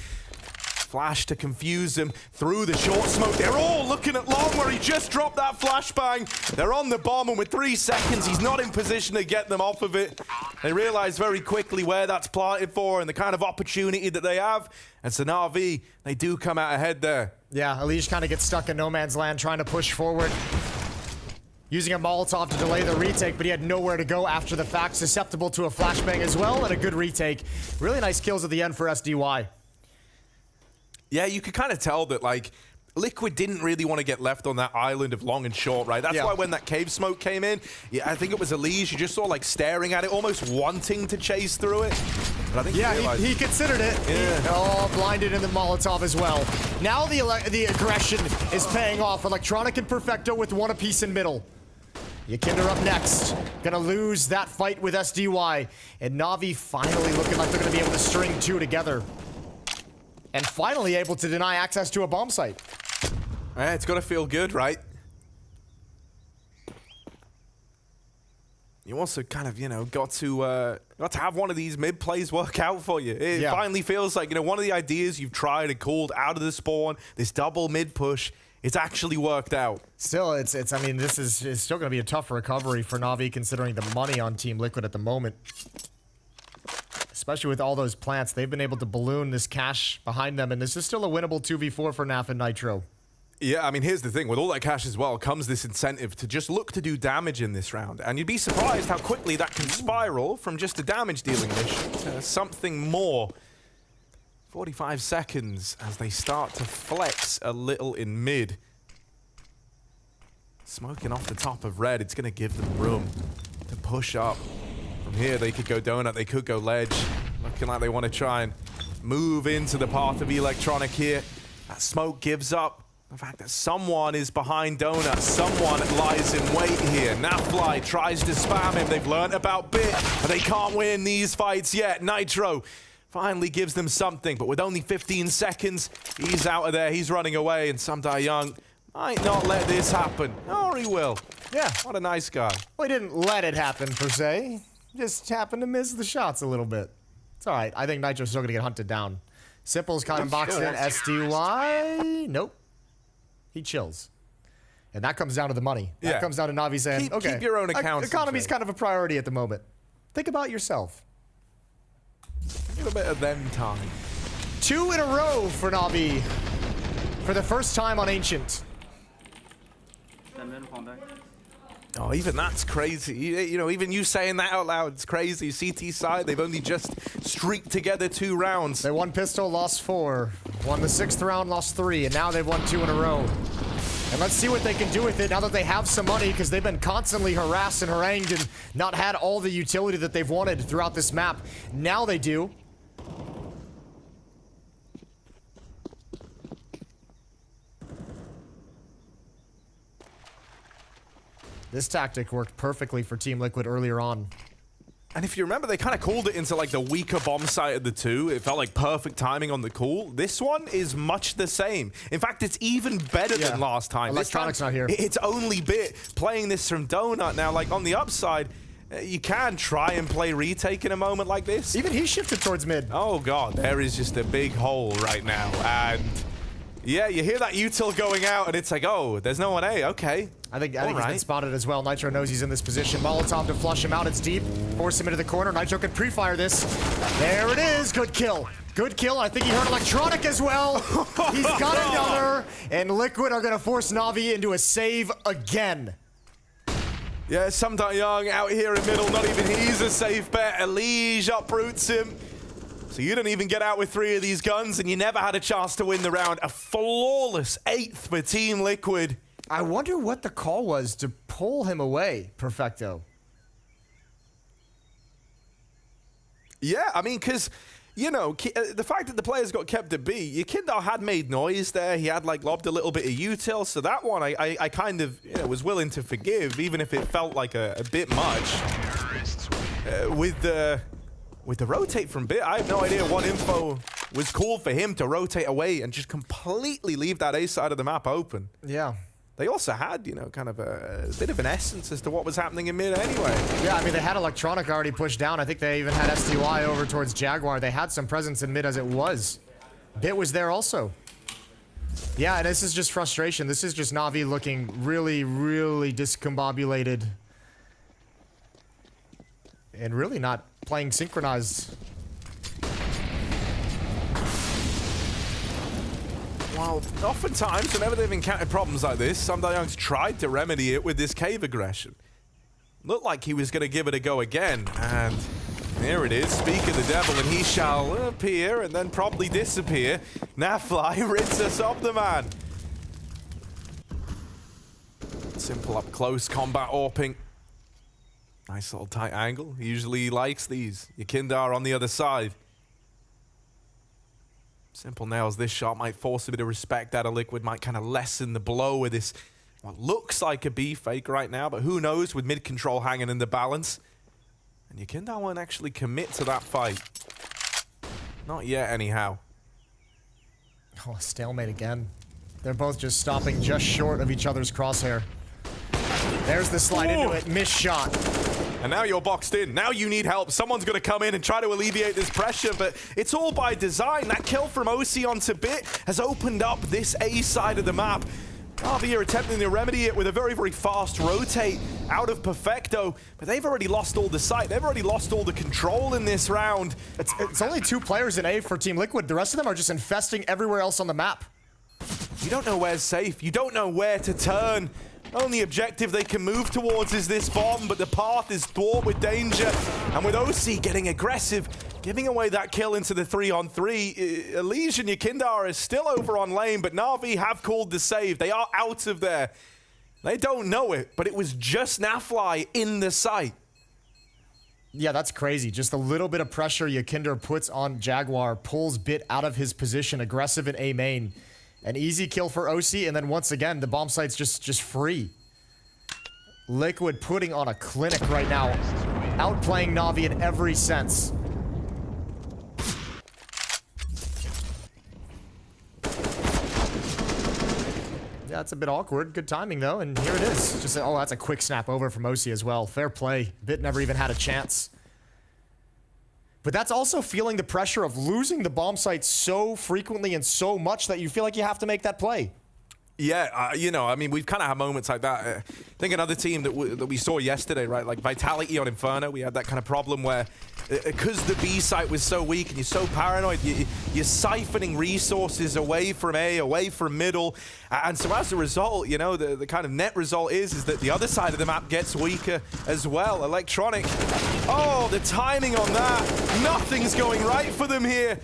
Flash to confuse him through the short smoke. They're all looking at Long, where he just dropped that flashbang. They're on the bomb, and with 3 seconds, he's not in position to get them off of it. They realize very quickly where that's planted for and the kind of opportunity that they have. And so NAVI, they do come out ahead there. Yeah, Elige kind of gets stuck in no man's land trying to push forward. Using a Molotov to delay the retake, but he had nowhere to go after the fact. Susceptible to a flashbang as well, and a good retake. Really nice kills at the end for SDY. Yeah, you could kind of tell that, like, Liquid didn't really want to get left on that island of long and short, right? That's why when that cave smoke came in, I think it was Elige, you just saw, like, staring at it, almost wanting to chase through it. But I think he considered it. Yeah. Blinded in the Molotov as well. Now the aggression is paying off. Electronic and Perfecto with 1 apiece in middle. Yakinder up next. Gonna lose that fight with SDY. And Navi finally looking like they're gonna be able to string 2 together. And finally able to deny access to a bomb site. Yeah, it's got to feel good, right? You also kind of, you know, got to have one of these mid plays work out for you. It finally feels like, you know, one of the ideas you've tried and called out of the spawn, this double mid push, it's actually worked out. Still, I mean, this is still going to be a tough recovery for Navi considering the money on Team Liquid at the moment. Especially with all those plants, they've been able to balloon this cash behind them, and this is still a winnable 2v4 for NAF and Nitro. Yeah, I mean, here's the thing. With all that cash as well comes this incentive to just look to do damage in this round. And you'd be surprised how quickly that can spiral from just a damage dealing mission to something more 45 seconds as they start to flex a little in mid. Smoking off the top of red, it's going to give them room to push up. From here, they could go donut, they could go ledge. Looking like they want to try and move into the path of Electronic here. That smoke gives up. The fact that someone is behind donut, someone lies in wait here. NAVI tries to spam him. They've learned about Bit, but they can't win these fights yet. Nitro finally gives them something, but with only 15 seconds, he's out of there. He's running away, and Samdai Young might not let this happen. Or he will. Yeah. What a nice guy. Well, he didn't let it happen, per se. Just happened to miss the shots a little bit. It's all right. I think Nitro's still going to get hunted down. Simple's caught him boxed in. SDY. Nope. He chills. And that comes down to the money. That comes down to Navi saying, okay, keep your own accounts. Economy's kind of a priority at the moment. Think about yourself. A little bit of them time. 2 in a row for Navi. For the first time on Ancient. Oh, even that's crazy. You know, even you saying that out loud, it's crazy. CT side, they've only just streaked together 2 rounds. They won pistol, lost 4. Won the 6th round, lost 3. And now they've won 2 in a row. And let's see what they can do with it now that they have some money, because they've been constantly harassed and harangued and not had all the utility that they've wanted throughout this map. Now they do. This tactic worked perfectly for Team Liquid earlier on. And if you remember, they kind of called it into like the weaker bomb site of the 2. It felt like perfect timing on the call. This one is much the same. In fact, it's even better than last time. Electronic's not here. It's only Bit playing this from Donut. Now, like on the upside, you can try and play retake in a moment like this. Even he shifted towards mid. Oh god, there is just a big hole right now. And yeah, you hear that util going out and it's like, oh, there's no one A, okay. I think he's been spotted as well. Nitro knows he's in this position. Molotov to flush him out. It's deep. Force him into the corner. Nitro can pre-fire this. There it is. Good kill. Good kill. I think he heard Electronic as well. He's got another. And Liquid are going to force Navi into a save again. Yeah, Samdai Young out here in middle. Not even he's a safe bet. Elige uproots him. So you don't even get out with 3 of these guns, and you never had a chance to win the round. A flawless 8th for Team Liquid. I wonder what the call was to pull him away, Perfecto. Yeah, I mean, because, you know, the fact that the players got kept at B, Yekindar had made noise there. He had, like, lobbed a little bit of util. So that one I kind of was willing to forgive, even if it felt like a bit much. With the rotate from Bit, I have no idea what info was called for him to rotate away and just completely leave that A side of the map open. Yeah. They also had, you know, kind of a bit of an essence as to what was happening in mid anyway. Yeah, I mean, they had Electronic already pushed down. I think they even had SDY over towards Jaguar. They had some presence in mid as it was. Bit was there also. Yeah, and this is just frustration. This is just Navi looking really, really discombobulated. And really not playing synchronized. Well, oftentimes, whenever they've encountered problems like this, Samdai Young's tried to remedy it with this cave aggression. Looked like he was going to give it a go again, and there it is. Speak of the devil, and he shall appear and then probably disappear. NAVI rids us of the man. Simple up close combat AWPing. Nice little tight angle. He usually likes these. Yekindar on the other side. Simple nails this shot, might force a bit of respect out of Liquid, might kind of lessen the blow with this, what looks like a B fake right now, but who knows with mid control hanging in the balance. And Yekindar won't actually commit to that fight. Not yet, anyhow. Oh, stalemate again. They're both just stopping just short of each other's crosshair. There's the slide into it, missed shot. And now you're boxed in. Now you need help. Someone's going to come in and try to alleviate this pressure, but it's all by design. That kill from OC onto Bit has opened up this A side of the map. Navi are attempting to remedy it with a very, very fast rotate out of Perfecto, but they've already lost all the sight. They've already lost all the control in this round. It's only 2 players in A for Team Liquid. The rest of them are just infesting everywhere else on the map. You don't know where's safe. You don't know where to turn. Only objective they can move towards is this bomb, but the path is thwart with danger. And with OC getting aggressive, giving away that kill into the 3-on-3. Elige and Yakindar is still over on lane, but Na'Vi have called the save. They are out of there. They don't know it, but it was just Nafly in the site. Yeah, that's crazy. Just a little bit of pressure Yakinder puts on Jaguar, pulls Bit out of his position, aggressive in A main. An easy kill for OC, and then once again, the bomb site's just free. Liquid putting on a clinic right now, outplaying Na'Vi in every sense. Yeah, it's a bit awkward. Good timing, though, and here it is. Just, oh, that's a quick snap over from OC as well. Fair play. Bit never even had a chance. But that's also feeling the pressure of losing the bomb site so frequently and so much that you feel like you have to make that play. Yeah, you know, I mean, we've kind of had moments like that. I think another team that we saw yesterday, right, like Vitality on Inferno, we had that kind of problem where, because the B site was so weak and you're so paranoid, you're siphoning resources away from A, away from middle, and so as a result, you know, the kind of net result is that the other side of the map gets weaker as well. Electronic, oh, the timing on that, nothing's going right for them here.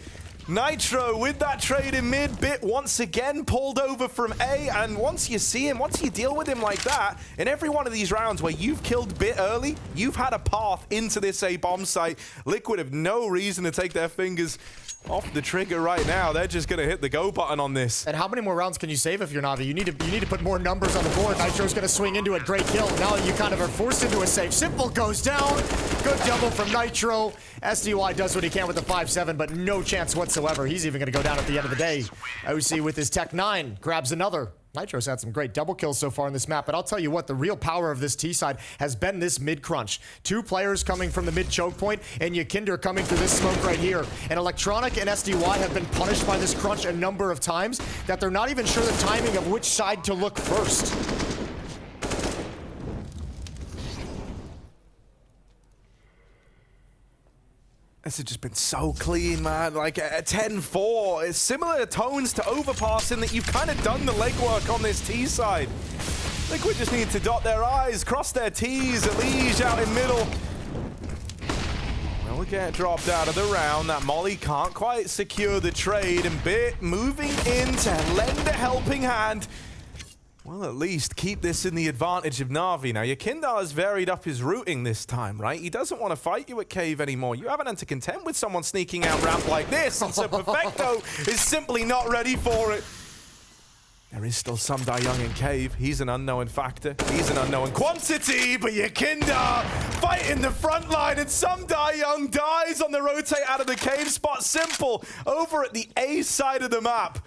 Nitro with that trade in mid, Bit once again pulled over from A, and once you see him, once you deal with him like that, in every one of these rounds where you've killed Bit early, you've had a path into this A bomb site. Liquid have no reason to take their fingers off the trigger right now. They're just gonna hit the go button on this. And how many more rounds can you save if you're Na'Vi? You need to put more numbers on the board. Nitro's gonna swing into it. Great kill. Now you kind of are forced into a save. Simple goes down. Good double from Nitro. SDY does what he can with the 5-7, but no chance whatsoever. He's even gonna go down at the end of the day. OC with his Tech 9 grabs another. Nitro's had some great double kills so far in this map, but I'll tell you what, the real power of this T side has been this mid crunch. Two players coming from the mid choke point, and Yakinder coming through this smoke right here. And Electronic and SDY have been punished by this crunch a number of times that they're not even sure the timing of which side to look first. This has just been so clean, man. Like a 10-4. It's similar tones to Overpass in that you've kind of done the legwork on this T side. Liquid just need to dot their I's, cross their T's. Elige out in middle. Will get dropped out of the round. That Molly can't quite secure the trade, and Bit moving in to lend a helping hand. Well, at least keep this in the advantage of Na'Vi. Now, Yakindar has varied up his routing this time, right? He doesn't want to fight you at Cave anymore. You haven't had to contend with someone sneaking out ramp like this, and so Perfecto is simply not ready for it. There is still some Young in Cave. He's an unknown factor. He's an unknown quantity, but Yakindar fighting the front line, and some Young dies on the rotate out of the Cave spot. Simple over at the A side of the map.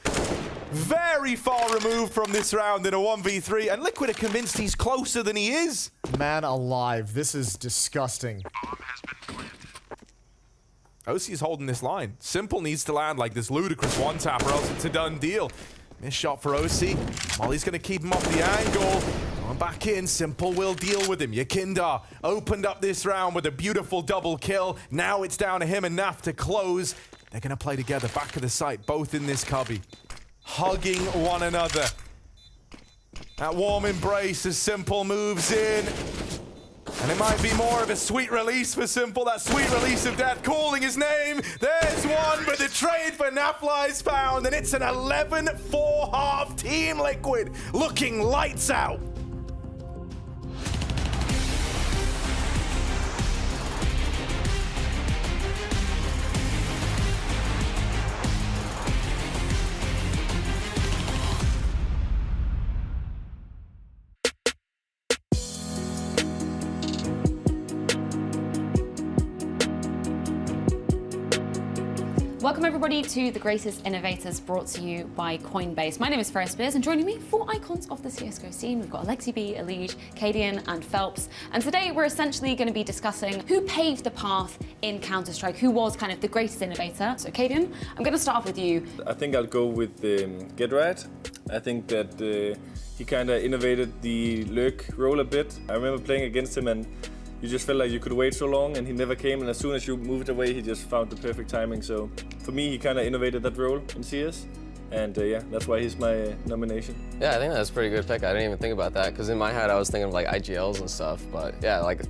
Very far removed from this round in a 1v3, and Liquid are convinced he's closer than he is. Man alive, this is disgusting. OC's holding this line. Simple needs to land like this ludicrous one-tap, or else it's a done deal. Missed shot for OC. Molly's gonna keep him off the angle. Going back in, Simple will deal with him. Yakindar opened up this round with a beautiful double kill. Now it's down to him and Naf to close. They're gonna play together back of the site, both in this cubby, hugging one another. That warm embrace as Simple moves in. And it might be more of a sweet release for Simple, that sweet release of death, calling his name. There's one, but the trade for Nafly is found, and it's an 11-4 half Team Liquid, looking lights out. Welcome everybody to The Greatest Innovators, brought to you by Coinbase. My name is Freya Spears, and joining me, 4 icons of the CSGO scene. We've got Alexi B, Elige, Cadian, and Phelps. And today we're essentially going to be discussing who paved the path in Counter-Strike, who was kind of the greatest innovator. So Cadian, I'm going to start off with you. I think I'll go with GetRight. I think that he kind of innovated the lurk role a bit. I remember playing against him, and you just felt like you could wait so long, and he never came, and as soon as you moved away, he just found the perfect timing. So for me, he kind of innovated that role in CS. And yeah, that's why he's my nomination. Yeah, I think that's a pretty good pick. I didn't even think about that because in my head I was thinking of like IGLs and stuff. But yeah, like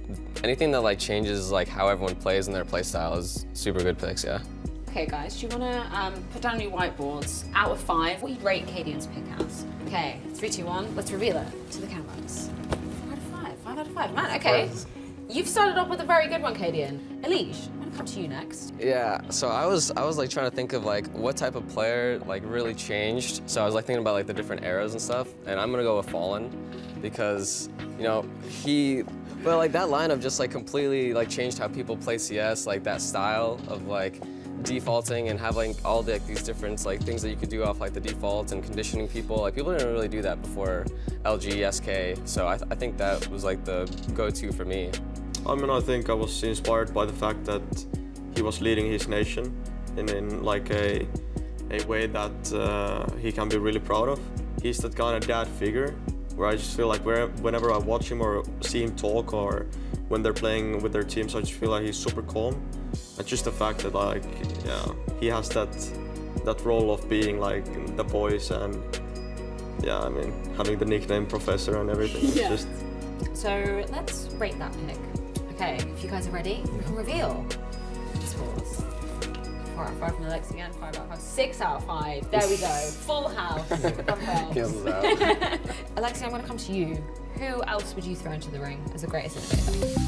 anything that like changes like how everyone plays and their play style is super good picks. Yeah. Okay, guys, do you want to put down your whiteboards? Out of 5, what you rate Cadian's pick as? Okay, 3, 2, 1. Let's reveal it to the cameras. 5 out of 5. 5 out of 5. Man, okay. You've started off with a very good one, Cadian. Elish, I'm gonna come to you next. Yeah, so I was like trying to think of like what type of player like really changed. So I was like thinking about like the different eras and stuff, and I'm gonna go with Fallen because you know but like that lineup just like completely like changed how people play CS, like that style of like defaulting and having all the, like, these different like things that you could do off like the default and conditioning people. Like people didn't really do that before LG, SK. So I think that was like the go-to for me. I mean, I think I was inspired by the fact that he was leading his nation in like a way that he can be really proud of. He's that kind of dad figure where I just feel like whenever I watch him or see him talk or when they're playing with their teams, I just feel like he's super calm. And just the fact that like, yeah, he has that role of being like the boys and yeah, I mean, having the nickname Professor and everything. It's just... So let's rate that pick. Okay, if you guys are ready, we can reveal the scores. 4 out of 5 from the Lex again, 5 out of 5, 6 out of 5. There we go, full house. Cancels out. Alexi, I'm going to come to you. Who else would you throw into the ring as the greatest innovator?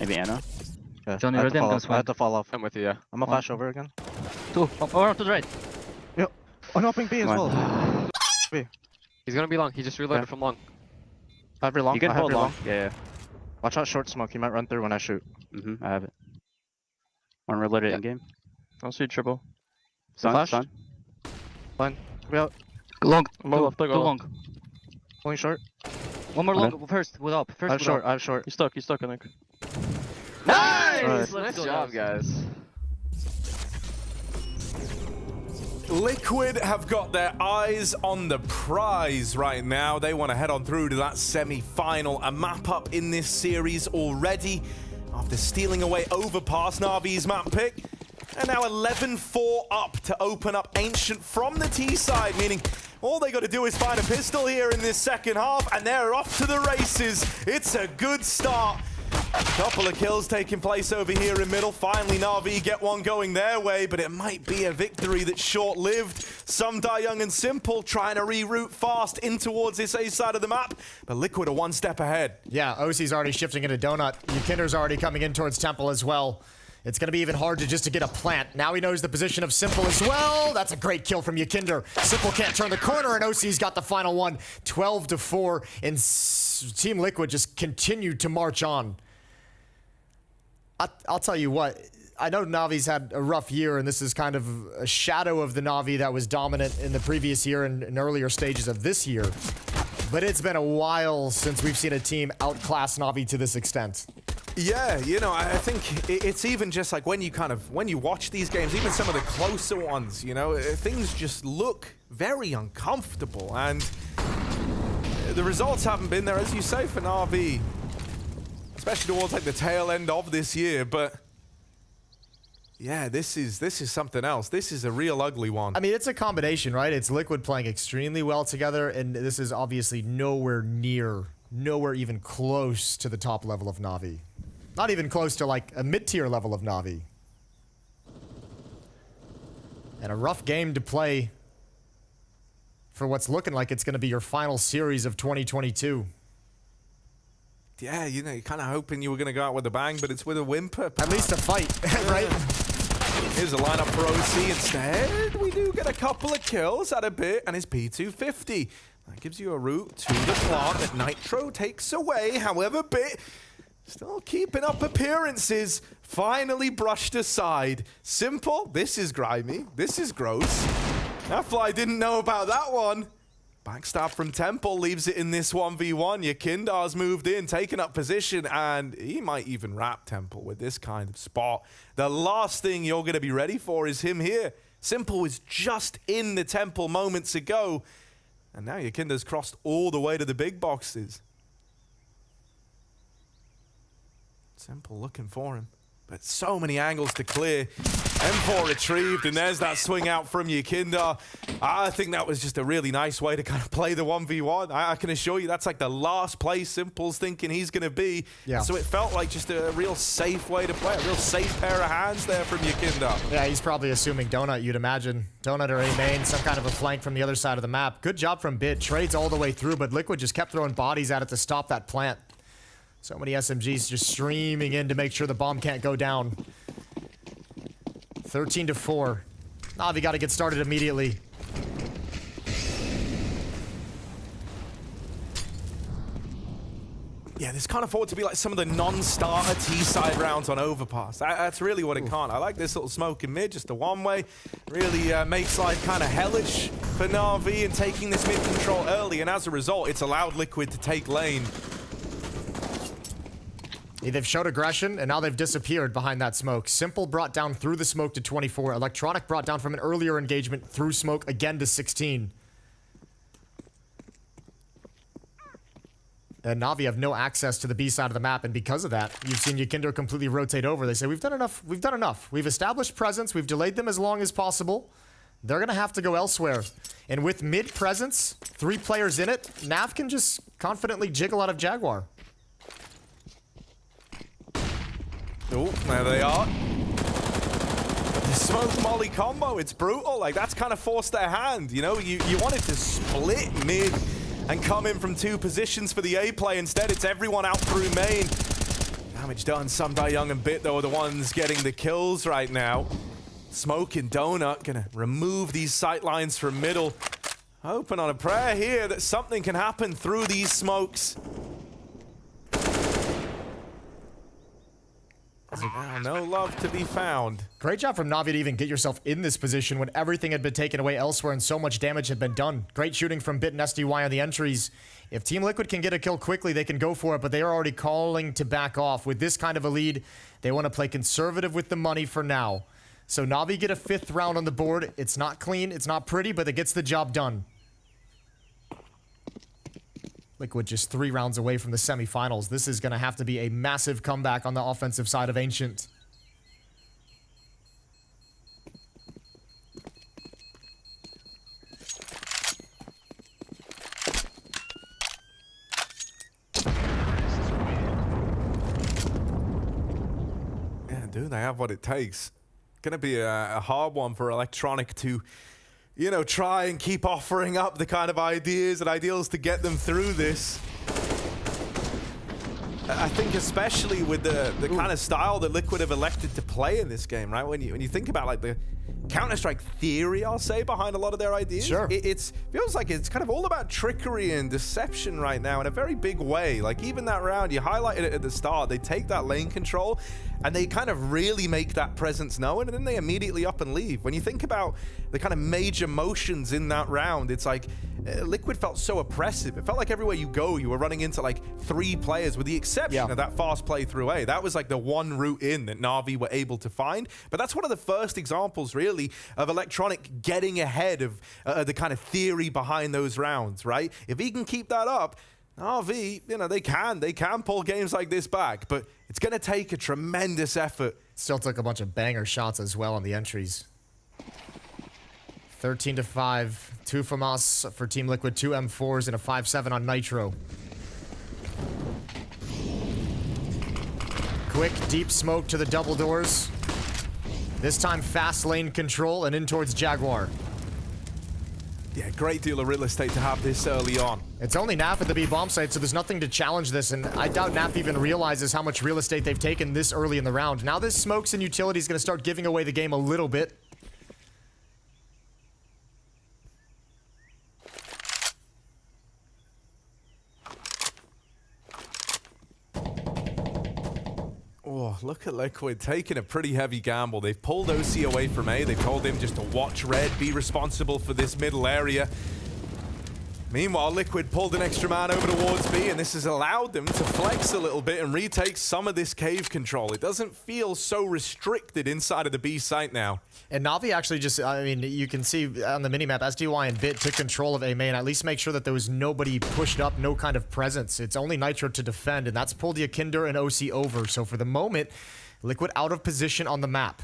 Maybe Anna? Yeah, Johnny, I ready? I'm gonna I had to fall off. I'm with you, yeah. I'm gonna flash over again. 2. Over to the right. Yep. Oh no, ping B as well. B. He's gonna be long. He just reloaded from long. I have your long. You can I have hold your long. Yeah. Watch out short smoke. He might run through when I shoot. I have it. One reloaded in game. Don't see triple. Flash. Stun. Line. We out. Long. Go long. Pulling short. One more long. First, with up. First, I have short. I have short. He's stuck, I think. Nice! Nice job, guys. Liquid have got their eyes on the prize right now. They want to head on through to that semi-final. A map up in this series already after stealing away Overpass, Navi's map pick. And now 11-4 up to open up Ancient from the T side, meaning all they got to do is find a pistol here in this second half, and they're off to the races. It's a good start. A couple of kills taking place over here in middle. Finally, Na'Vi get one going their way, but it might be a victory that's short-lived. Some die young and simple, trying to reroute fast in towards this A side of the map, but Liquid are one step ahead. Yeah, OC's already shifting into Donut. Yukinder's already coming in towards Temple as well. It's going to be even harder just to get a plant. Now he knows the position of Simple as well. That's a great kill from Yukinder. Simple can't turn the corner, and OC's got the final one. 12-4, and Team Liquid just continued to march on. I'll tell you what, I know Navi's had a rough year, and this is kind of a shadow of the Navi that was dominant in the previous year and in earlier stages of this year. But it's been a while since we've seen a team outclass Navi to this extent. Yeah, you know, I think it's even just like when you watch these games, even some of the closer ones, you know, things just look very uncomfortable, and the results haven't been there, as you say, for Navi, especially towards like the tail end of this year. But yeah, this is something else. This is a real ugly one. I mean, it's a combination, right? It's Liquid playing extremely well together, and this is obviously nowhere even close to the top level of Navi. Not even close to like a mid-tier level of Navi. And a rough game to play for what's looking like it's going to be your final series of 2022. Yeah, you know, you're kind of hoping you were going to go out with a bang, but it's with a whimper. At least a fight, right? Here's a lineup for OC instead. We do get a couple of kills at a bit, and his P250. That gives you a route to the plant that Nitro takes away. However, bit still keeping up appearances. Finally brushed aside. Simple. This is grimy. This is gross. That fly didn't know about that one. Backstab from Temple leaves it in this 1v1. Yakindar's moved in, taken up position, and he might even wrap Temple with this kind of spot. The last thing you're going to be ready for is him here. Simple was just in the Temple moments ago, and now Yakindar's crossed all the way to the big boxes. Simple looking for him, but so many angles to clear. M4 retrieved, and there's that swing out from Yakindar. I think that was just a really nice way to kind of play the 1v1. I can assure you that's like the last place Simple's thinking he's going to be. Yeah. So it felt like just a real safe way to play, a real safe pair of hands there from Yakindar. Yeah, he's probably assuming Donut, you'd imagine. Donut or A main, some kind of a flank from the other side of the map. Good job from Bit. Trades all the way through, but Liquid just kept throwing bodies at it to stop that plant. So many SMGs just streaming in to make sure the bomb can't go down. 13-4. Navi got to get started immediately. Yeah, this can't afford to be like some of the non-starter T-side rounds on Overpass. That's really what it can't. I like this little smoke in mid, just a one-way. Really makes life kind of hellish for Na'Vi and taking this mid control early, and as a result, it's allowed Liquid to take lane. They've showed aggression, and now they've disappeared behind that smoke. Simple brought down through the smoke to 24. Electronic brought down from an earlier engagement through smoke again to 16. And Na'Vi have no access to the B side of the map, and because of that, you've seen Yakindar completely rotate over. They say, we've done enough, we've done enough. We've established presence, we've delayed them as long as possible. They're gonna have to go elsewhere. And with mid presence, 3 players in it, Nav can just confidently jiggle out of Jaguar. Oh, there they are. The smoke molly combo, it's brutal. Like, that's kind of forced their hand. You know, you wanted to split mid and come in from 2 positions for the A play. Instead, it's everyone out through main. Damage done. Sundai Young and Bit, though, are the ones getting the kills right now. Smoke and Donut gonna remove these sight lines from middle. Hoping on a prayer here that something can happen through these smokes. No love to be found. Great job from Navi to even get yourself in this position when everything had been taken away elsewhere and so much damage had been done. Great shooting from Bit and SDY on the entries. If Team Liquid can get a kill quickly, they can go for it, but they are already calling to back off. With this kind of a lead, they want to play conservative with the money for now. So Navi get a 5th round on the board. It's not clean, it's not pretty, but it gets the job done. Liquid just 3 rounds away from the semifinals. This is going to have to be a massive comeback on the offensive side of Ancient. Yeah, do they have what it takes? Going to be a hard one for Electronic to, you know, try and keep offering up the kind of ideas and ideals to get them through this. I think especially with the kind of style that Liquid have elected to play in this game, right? When you think about like the Counter-Strike theory, I'll say, behind a lot of their ideas. Sure. It feels like it's kind of all about trickery and deception right now in a very big way. Like even that round, you highlighted it at the start, they take that lane control and they kind of really make that presence known, and then they immediately up and leave. When you think about the kind of major motions in that round, it's like Liquid felt so oppressive. It felt like everywhere you go, you were running into like 3 players, with the exception of that fast play through A. That was like the one route in that Na'Vi were able to find. But that's one of the first examples, really, of Electronic getting ahead of the kind of theory behind those rounds, right? If he can keep that up, Na'Vi, you know, they can pull games like this back, but it's going to take a tremendous effort. Still took a bunch of banger shots as well on the entries. 13-5, 2 from us for Team Liquid, 2 M4s and a 5-7 on Nitro. Quick, deep smoke to the double doors. This time fast lane control and in towards Jaguar. Yeah, great deal of real estate to have this early on. It's only Naf at the B bomb site, so there's nothing to challenge this, and I doubt Naf even realizes how much real estate they've taken this early in the round. Now this smokes and utility is going to start giving away the game a little bit. Oh, look at Liquid taking a pretty heavy gamble. They've pulled OC away from A. They've told him just to watch red, be responsible for this middle area. Meanwhile, Liquid pulled an extra man over towards B, and this has allowed them to flex a little bit and retake some of this cave control. It doesn't feel so restricted inside of the B site now. And Navi actually just, I mean, you can see on the minimap, SDY and Bit took control of A main, at least make sure that there was nobody pushed up, no kind of presence. It's only Nitro to defend, and that's pulled Yakinder and OC over. So for the moment, Liquid out of position on the map.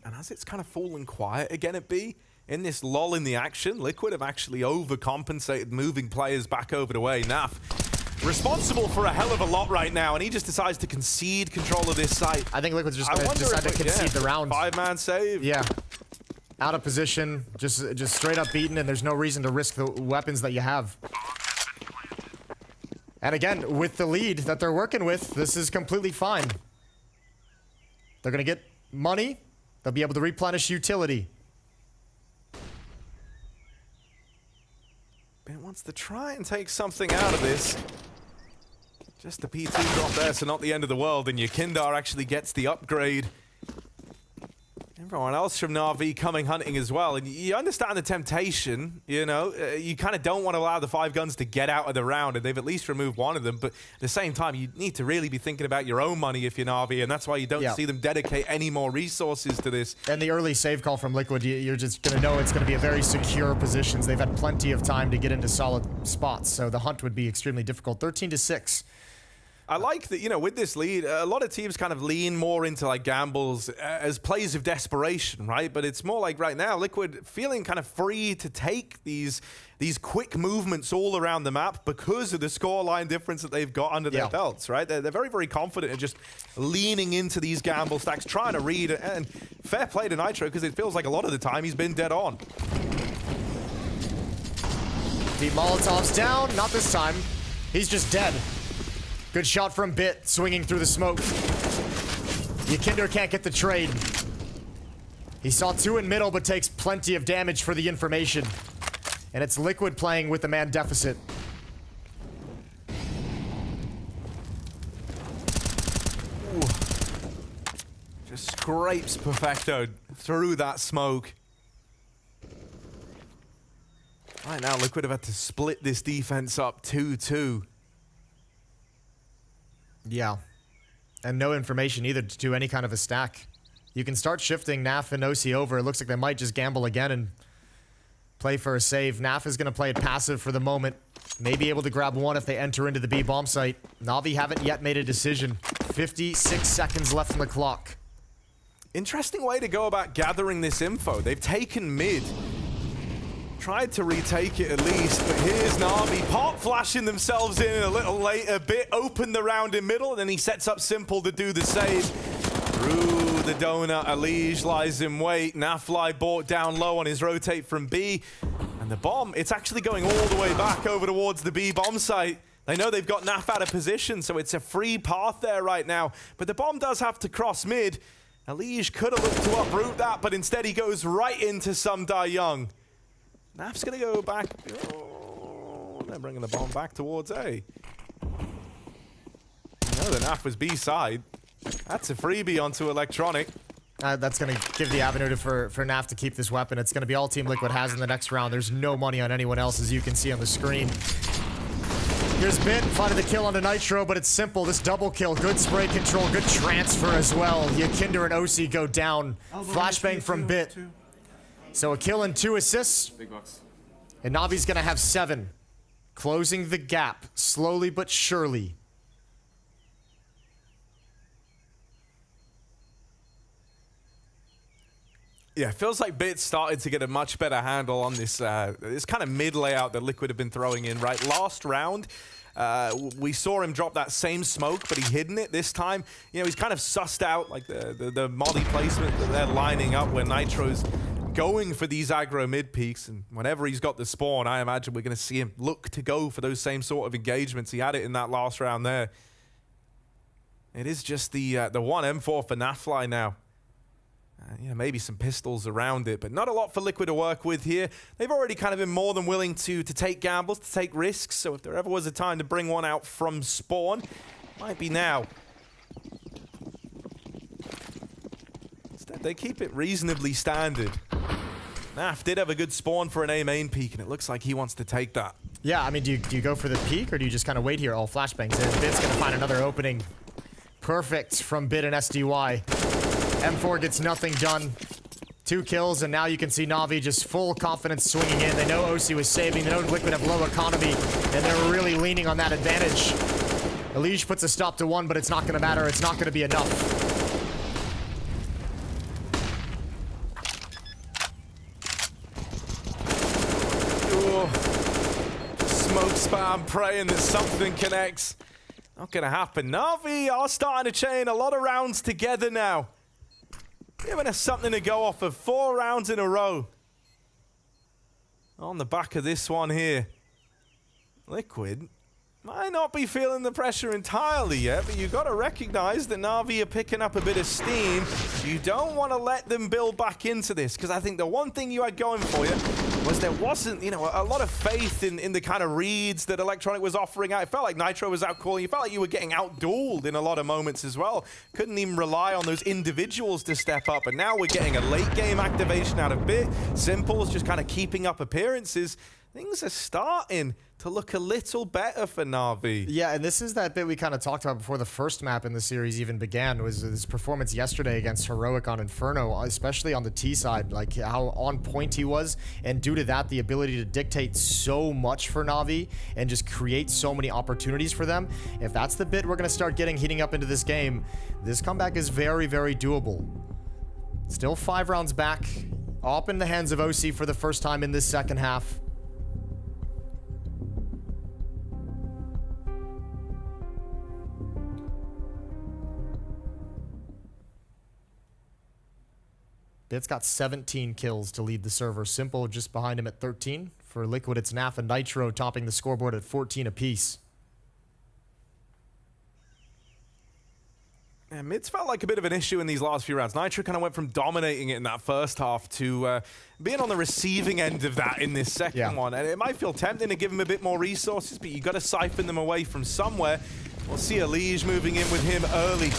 And as it's kind of fallen quiet again at B, in this lull in the action, Liquid have actually overcompensated, moving players back over to A. NAF responsible for a hell of a lot right now, and he just decides to concede control of this site. I think Liquid's just going to decide to concede the round. 5-man save. Yeah. Out of position, just straight up beaten, and there's no reason to risk the weapons that you have. And again, with the lead that they're working with, this is completely fine. They're going to get money. They'll be able to replenish utility. Ben wants to try and take something out of this. Just the P2 drop there, so not the end of the world, and Yakindar actually gets the upgrade. Everyone else from NAVI coming hunting as well, and you understand the temptation, you know? You kind of don't want to allow the 5 guns to get out of the round, and they've at least removed one of them, but at the same time, you need to really be thinking about your own money if you're NAVI, and that's why you don't see them dedicate any more resources to this. And the early save call from Liquid, you're just going to know it's going to be a very secure positions. They've had plenty of time to get into solid spots, so the hunt would be extremely difficult. 13-6. I like that, you know, with this lead, a lot of teams kind of lean more into like gambles as plays of desperation, right? But it's more like right now, Liquid feeling kind of free to take these quick movements all around the map because of the scoreline difference that they've got under their belts, right? They're very, very confident in just leaning into these gamble stacks, trying to read, and fair play to Nitro because it feels like a lot of the time he's been dead on. The Molotov's down, not this time. He's just dead. Good shot from Bit, swinging through the smoke. Yakinder can't get the trade. He saw 2 in middle, but takes plenty of damage for the information. And it's Liquid playing with the man deficit. Ooh. Just scrapes Perfecto through that smoke. Right now, Liquid have had to split this defense up 2-2. Yeah. And no information either to do any kind of a stack. You can start shifting NAF and OC over. It looks like they might just gamble again and play for a save. NAF is going to play it passive for the moment. May be able to grab one if they enter into the B bomb site. Navi haven't yet made a decision. 56 seconds left on the clock. Interesting way to go about gathering this info. They've taken mid. Tried to retake it at least, but here's Navi pop flashing themselves in a little later. Bit open the round in middle, and then he sets up Simple to do the save. Through the donut, Alige lies in wait. Nafly brought down low on his rotate from B. And the bomb, it's actually going all the way back over towards the B bomb site. They know they've got Naf out of position, so it's a free path there right now. But the bomb does have to cross mid. Alige could have looked to uproot that, but instead he goes right into some Die Young. Naf's going to go back. Oh, they're bringing the bomb back towards A. You know the Naf was B side. That's a freebie onto Electronic. That's going to give the avenue for NAF to keep this weapon. It's going to be all Team Liquid has in the next round. There's no money on anyone else, as you can see on the screen. Here's Bit finding the kill onto Nitro, but it's simple. This double kill, good spray control, good transfer as well. Yakinder and OC go down. Flashbang from Bit. So a kill and 2 assists. Big box. And Navi's going to have 7. Closing the gap, slowly but surely. Yeah, it feels like Bit started to get a much better handle on this this kind of mid layout that Liquid have been throwing in, right? Last round, we saw him drop that same smoke, but he hidden it this time. You know, he's kind of sussed out like the molly placement that they're lining up where Nitro's going for these aggro mid peaks, and whenever he's got the spawn, I imagine we're going to see him look to go for those same sort of engagements. He had it in that last round there. It is just the one M4 for Nafly now. Yeah, maybe some pistols around it, but not a lot for Liquid to work with here. They've already kind of been more than willing to take gambles, to take risks, so if there ever was a time to bring one out from spawn, Might be now. Instead, they keep it reasonably standard. Naf did have a good spawn for an A main peek, and it looks like he wants to take that. Yeah, I mean, do you go for the peek, or do you just kind of wait here? Oh, flashbangs in. Bit's going to find another opening. Perfect from Bit and SDY. M4 gets nothing done. 2 kills, and now you can see Navi just full confidence swinging in. They know OC was saving. They know Liquid have low economy, and they're really leaning on that advantage. Elige puts a stop to 1, but it's not going to matter. It's not going to be enough. Smoke spam, praying that something connects. Not gonna happen. Navi are starting to chain a lot of rounds together now. Giving us something to go off of. 4 rounds in a row. On the back of this one here. Liquid might not be feeling the pressure entirely yet, but you've got to recognize that Navi are picking up a bit of steam. You don't want to let them build back into this, because I think the one thing you had going for you was there wasn't, you know, a lot of faith in the kind of reads that Electronic was offering out. It felt like Nitro was out calling. You felt like you were getting out-dueled in a lot of moments as well. Couldn't even rely on those individuals to step up, and now we're getting a late-game activation out of Bit. Simple's just kind of keeping up appearances. Things are starting to look a little better for Navi. Yeah, and this is that bit we kind of talked about before the first map in the series even began, was his performance yesterday against Heroic on Inferno, especially on the T side, like how on point he was, and due to that, the ability to dictate so much for Navi and just create so many opportunities for them. If that's the bit we're going to start heating up into this game, this comeback is very, very doable. Still 5 rounds back, up in the hands of OC for the first time in this second half. Bit's got 17 kills to lead the server. Simple just behind him at 13. For Liquid, it's NAF and Nitro topping the scoreboard at 14 apiece. Yeah, mids felt like a bit of an issue in these last few rounds. Nitro kind of went from dominating it in that first half to being on the receiving end of that in this second one. And it might feel tempting to give him a bit more resources, but you got to siphon them away from somewhere. We'll see Elige moving in with him early.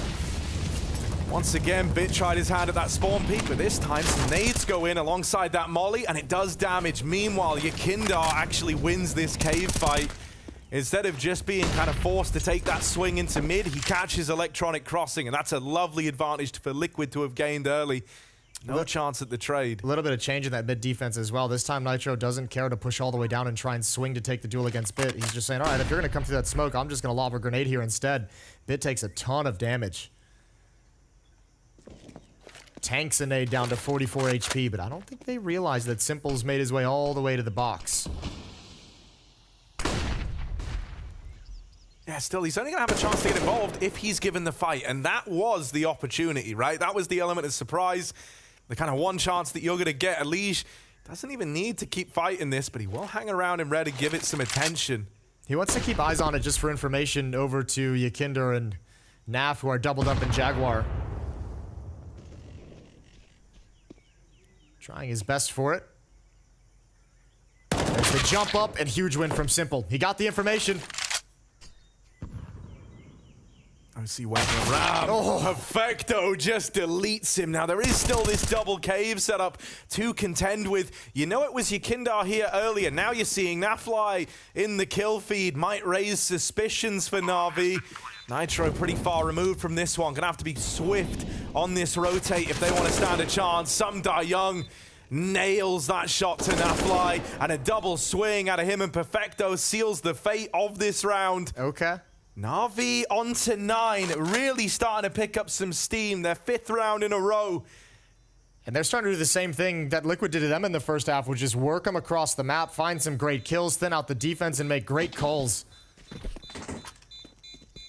Once again, Bit tried his hand at that spawn peak, but this time some nades go in alongside that molly, and it does damage. Meanwhile, Yakindar actually wins this cave fight. Instead of just being kind of forced to take that swing into mid, he catches Electronic crossing, and that's a lovely advantage for Liquid to have gained early. No chance at the trade. A little bit of change in that mid defense as well. This time Nitro doesn't care to push all the way down and try and swing to take the duel against Bit. He's just saying, all right, if you're going to come through that smoke, I'm just going to lob a grenade here instead. Bit takes a ton of damage. Tanks a nade down to 44 HP, but I don't think they realize that Simple's made his way all the way to the box. Yeah, still, he's only going to have a chance to get involved if he's given the fight, and that was the opportunity, right? That was the element of surprise, the kind of one chance that you're going to get. Elige doesn't even need to keep fighting this, but he will hang around in red and give it some attention. He wants to keep eyes on it just for information over to Yakinder and NAF, who are doubled up in Jaguar. Trying his best for it. There's the jump up and huge win from Simple. He got the information. I see went around. Oh, Perfecto just deletes him. Now, there is still this double cave setup to contend with. You know it was Yakindar here earlier. Now you're seeing Nafly in the kill feed. Might raise suspicions for Navi. Nitro pretty far removed from this one. Gonna have to be swift on this rotate if they want to stand a chance. Sumdar Young nails that shot to Nafly, and a double swing out of him, and Perfecto seals the fate of this round. Okay. Navi on to 9, really starting to pick up some steam. Their 5th round in a row. And they're starting to do the same thing that Liquid did to them in the first half, which is work them across the map, find some great kills, thin out the defense, and make great calls.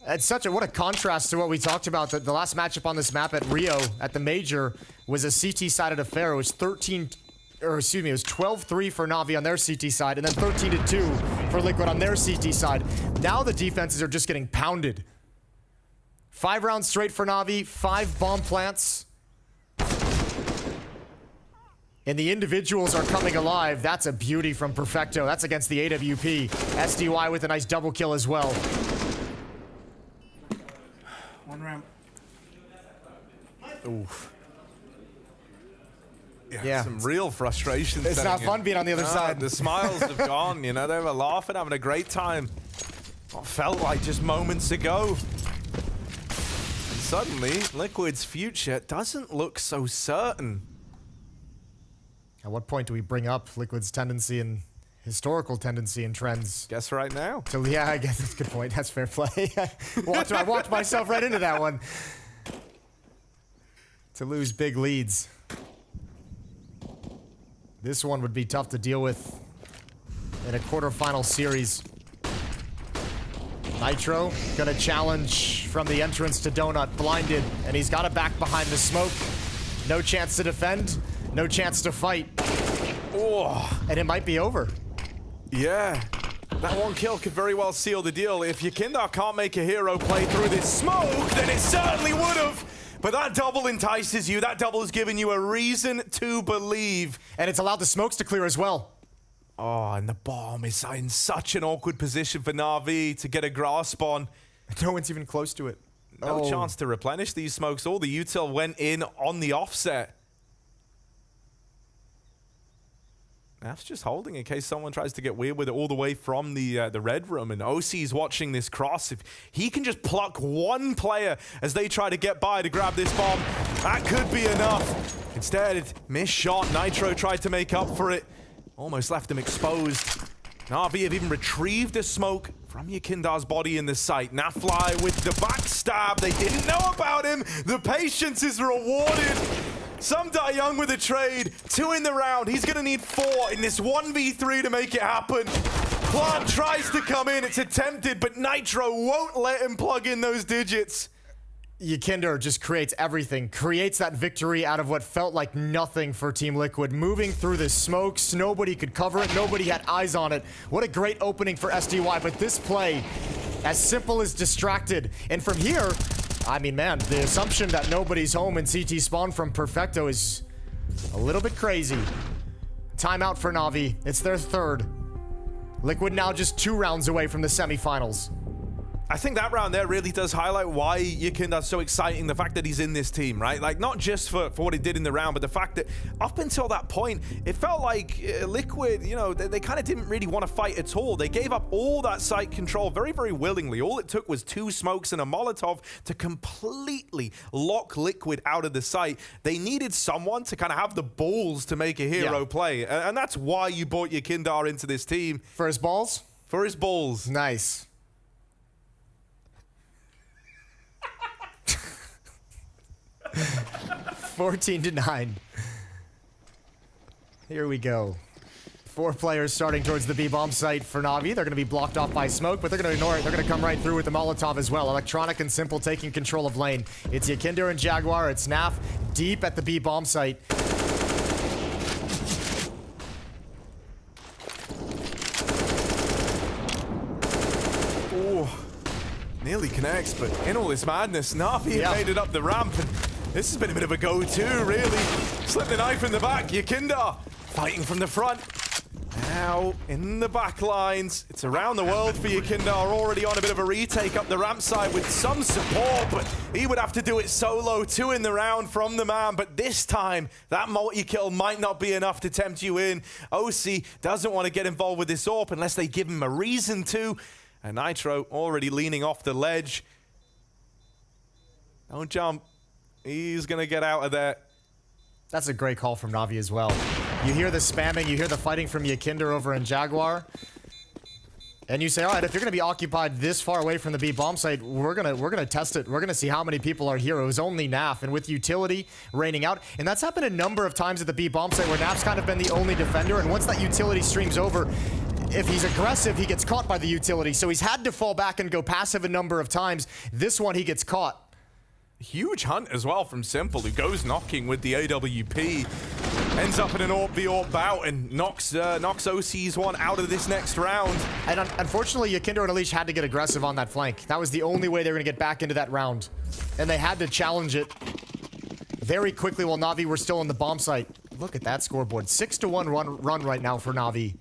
It's what a contrast to what we talked about. The last matchup on this map at Rio, at the Major, was a CT-sided affair. It was 12-3 for Navi on their CT side, and then 13-2 for Liquid on their CT side. Now the defenses are just getting pounded. 5 rounds straight for Navi, 5 bomb plants. And the individuals are coming alive. That's a beauty from Perfecto. That's against the AWP. SDY with a nice double kill as well. One ramp. Oof. Yeah. Some real frustration. It's not fun being on the other side. The smiles have gone, you know, they were laughing, having a great time. What felt like just moments ago. And suddenly, Liquid's future doesn't look so certain. At what point do we bring up Liquid's tendency and historical tendency and trends? Guess right now. So, yeah, I guess that's a good point. That's fair play. I walked myself right into that one. To lose big leads. This one would be tough to deal with in a quarterfinal series. Nitro gonna challenge from the entrance to Donut, blinded, and he's got it back behind the smoke. No chance to defend, no chance to fight. Oh. And it might be over. Yeah. That one kill could very well seal the deal. If Yakindar can't make a hero play through this smoke, then it certainly would have. But that double entices you. That double has given you a reason to believe. And it's allowed the smokes to clear as well. Oh, and the bomb is in such an awkward position for NAVI to get a grasp on. No one's even close to it. No chance to replenish these smokes. All the util went in on the offset. Naf's just holding in case someone tries to get weird with it all the way from the red room. And OC's watching this cross. If he can just pluck one player as they try to get by to grab this bomb, that could be enough. Instead, missed shot. Nitro tried to make up for it. Almost left him exposed. NAVI have even retrieved a smoke from Yakindar's body in the site. Nafly with the backstab. They didn't know about him. The patience is rewarded. Some die young with a trade. 2 in the round. He's going to need 4 in this 1v3 to make it happen. Plant tries to come in. It's attempted, but Nitro won't let him plug in those digits. Yakindar just creates everything. Creates that victory out of what felt like nothing for Team Liquid. Moving through the smokes. Nobody could cover it. Nobody had eyes on it. What a great opening for SDY. But this play, as simple as distracted. And from here, I mean, man, the assumption that nobody's home in CT spawn from Perfecto is a little bit crazy. Timeout for NAVI. It's their 3rd. Liquid now just 2 rounds away from the semifinals. I think that round there really does highlight why Yakindar's so exciting. The fact that he's in this team, right? Like, not just for what he did in the round, but the fact that up until that point, it felt like Liquid, you know, they kind of didn't really want to fight at all. They gave up all that site control very, very willingly. All it took was 2 smokes and a Molotov to completely lock Liquid out of the site. They needed someone to kind of have the balls to make a hero play. And that's why you brought Yakindar into this team. For his balls? For his balls. Nice. 14-9. Here we go. 4 players starting towards the B-bomb site for NAVI. They're going to be blocked off by smoke, but they're going to ignore it. They're going to come right through with the Molotov as well. Electronic and Simple taking control of lane. It's Yakindar and Jaguar. It's Naf deep at the B-bomb site. Oh, nearly connects, but in all this madness, NAVI made it up the ramp. And this has been a bit of a go-to, really. Slipped the knife in the back. Yakindar fighting from the front. Now in the back lines. It's around the world for Yakindar. Already on a bit of a retake up the ramp side with some support, but he would have to do it solo. 2 in the round from the man, but this time that multi-kill might not be enough to tempt you in. OC doesn't want to get involved with this AWP unless they give him a reason to. And Nitro already leaning off the ledge. Don't jump. He's going to get out of there. That's a great call from NAVI as well. You hear the spamming, you hear the fighting from Yakindar over in Jaguar. And you say, all right, if you're going to be occupied this far away from the B bomb site, we're gonna test it. We're going to see how many people are here. It was only Naf, and with utility raining out. And that's happened a number of times at the B bomb site where Naf's kind of been the only defender. And once that utility streams over, if he's aggressive, he gets caught by the utility. So he's had to fall back and go passive a number of times. This one, he gets caught. Huge hunt as well from Simple, who goes knocking with the AWP. Ends up in an AWP v AWP bout and knocks OC's one out of this next round. And unfortunately, Yakindar and Unleash had to get aggressive on that flank. That was the only way they were going to get back into that round. And they had to challenge it very quickly while NAVI were still on the bomb site. Look at that scoreboard. 6-1 run right now for NAVI.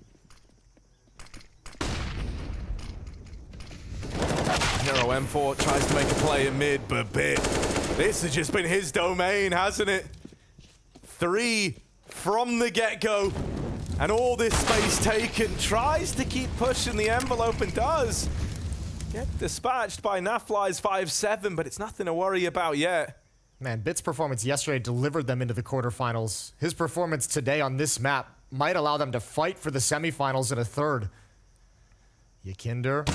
Hero M4 tries to make a play in mid, but this has just been his domain, hasn't it? 3 from the get-go. And all this space taken. Tries to keep pushing the envelope and does. Get dispatched by Nafly's 5-7, but it's nothing to worry about yet. Man, Bit's performance yesterday delivered them into the quarterfinals. His performance today on this map might allow them to fight for the semifinals in a third. Yakinder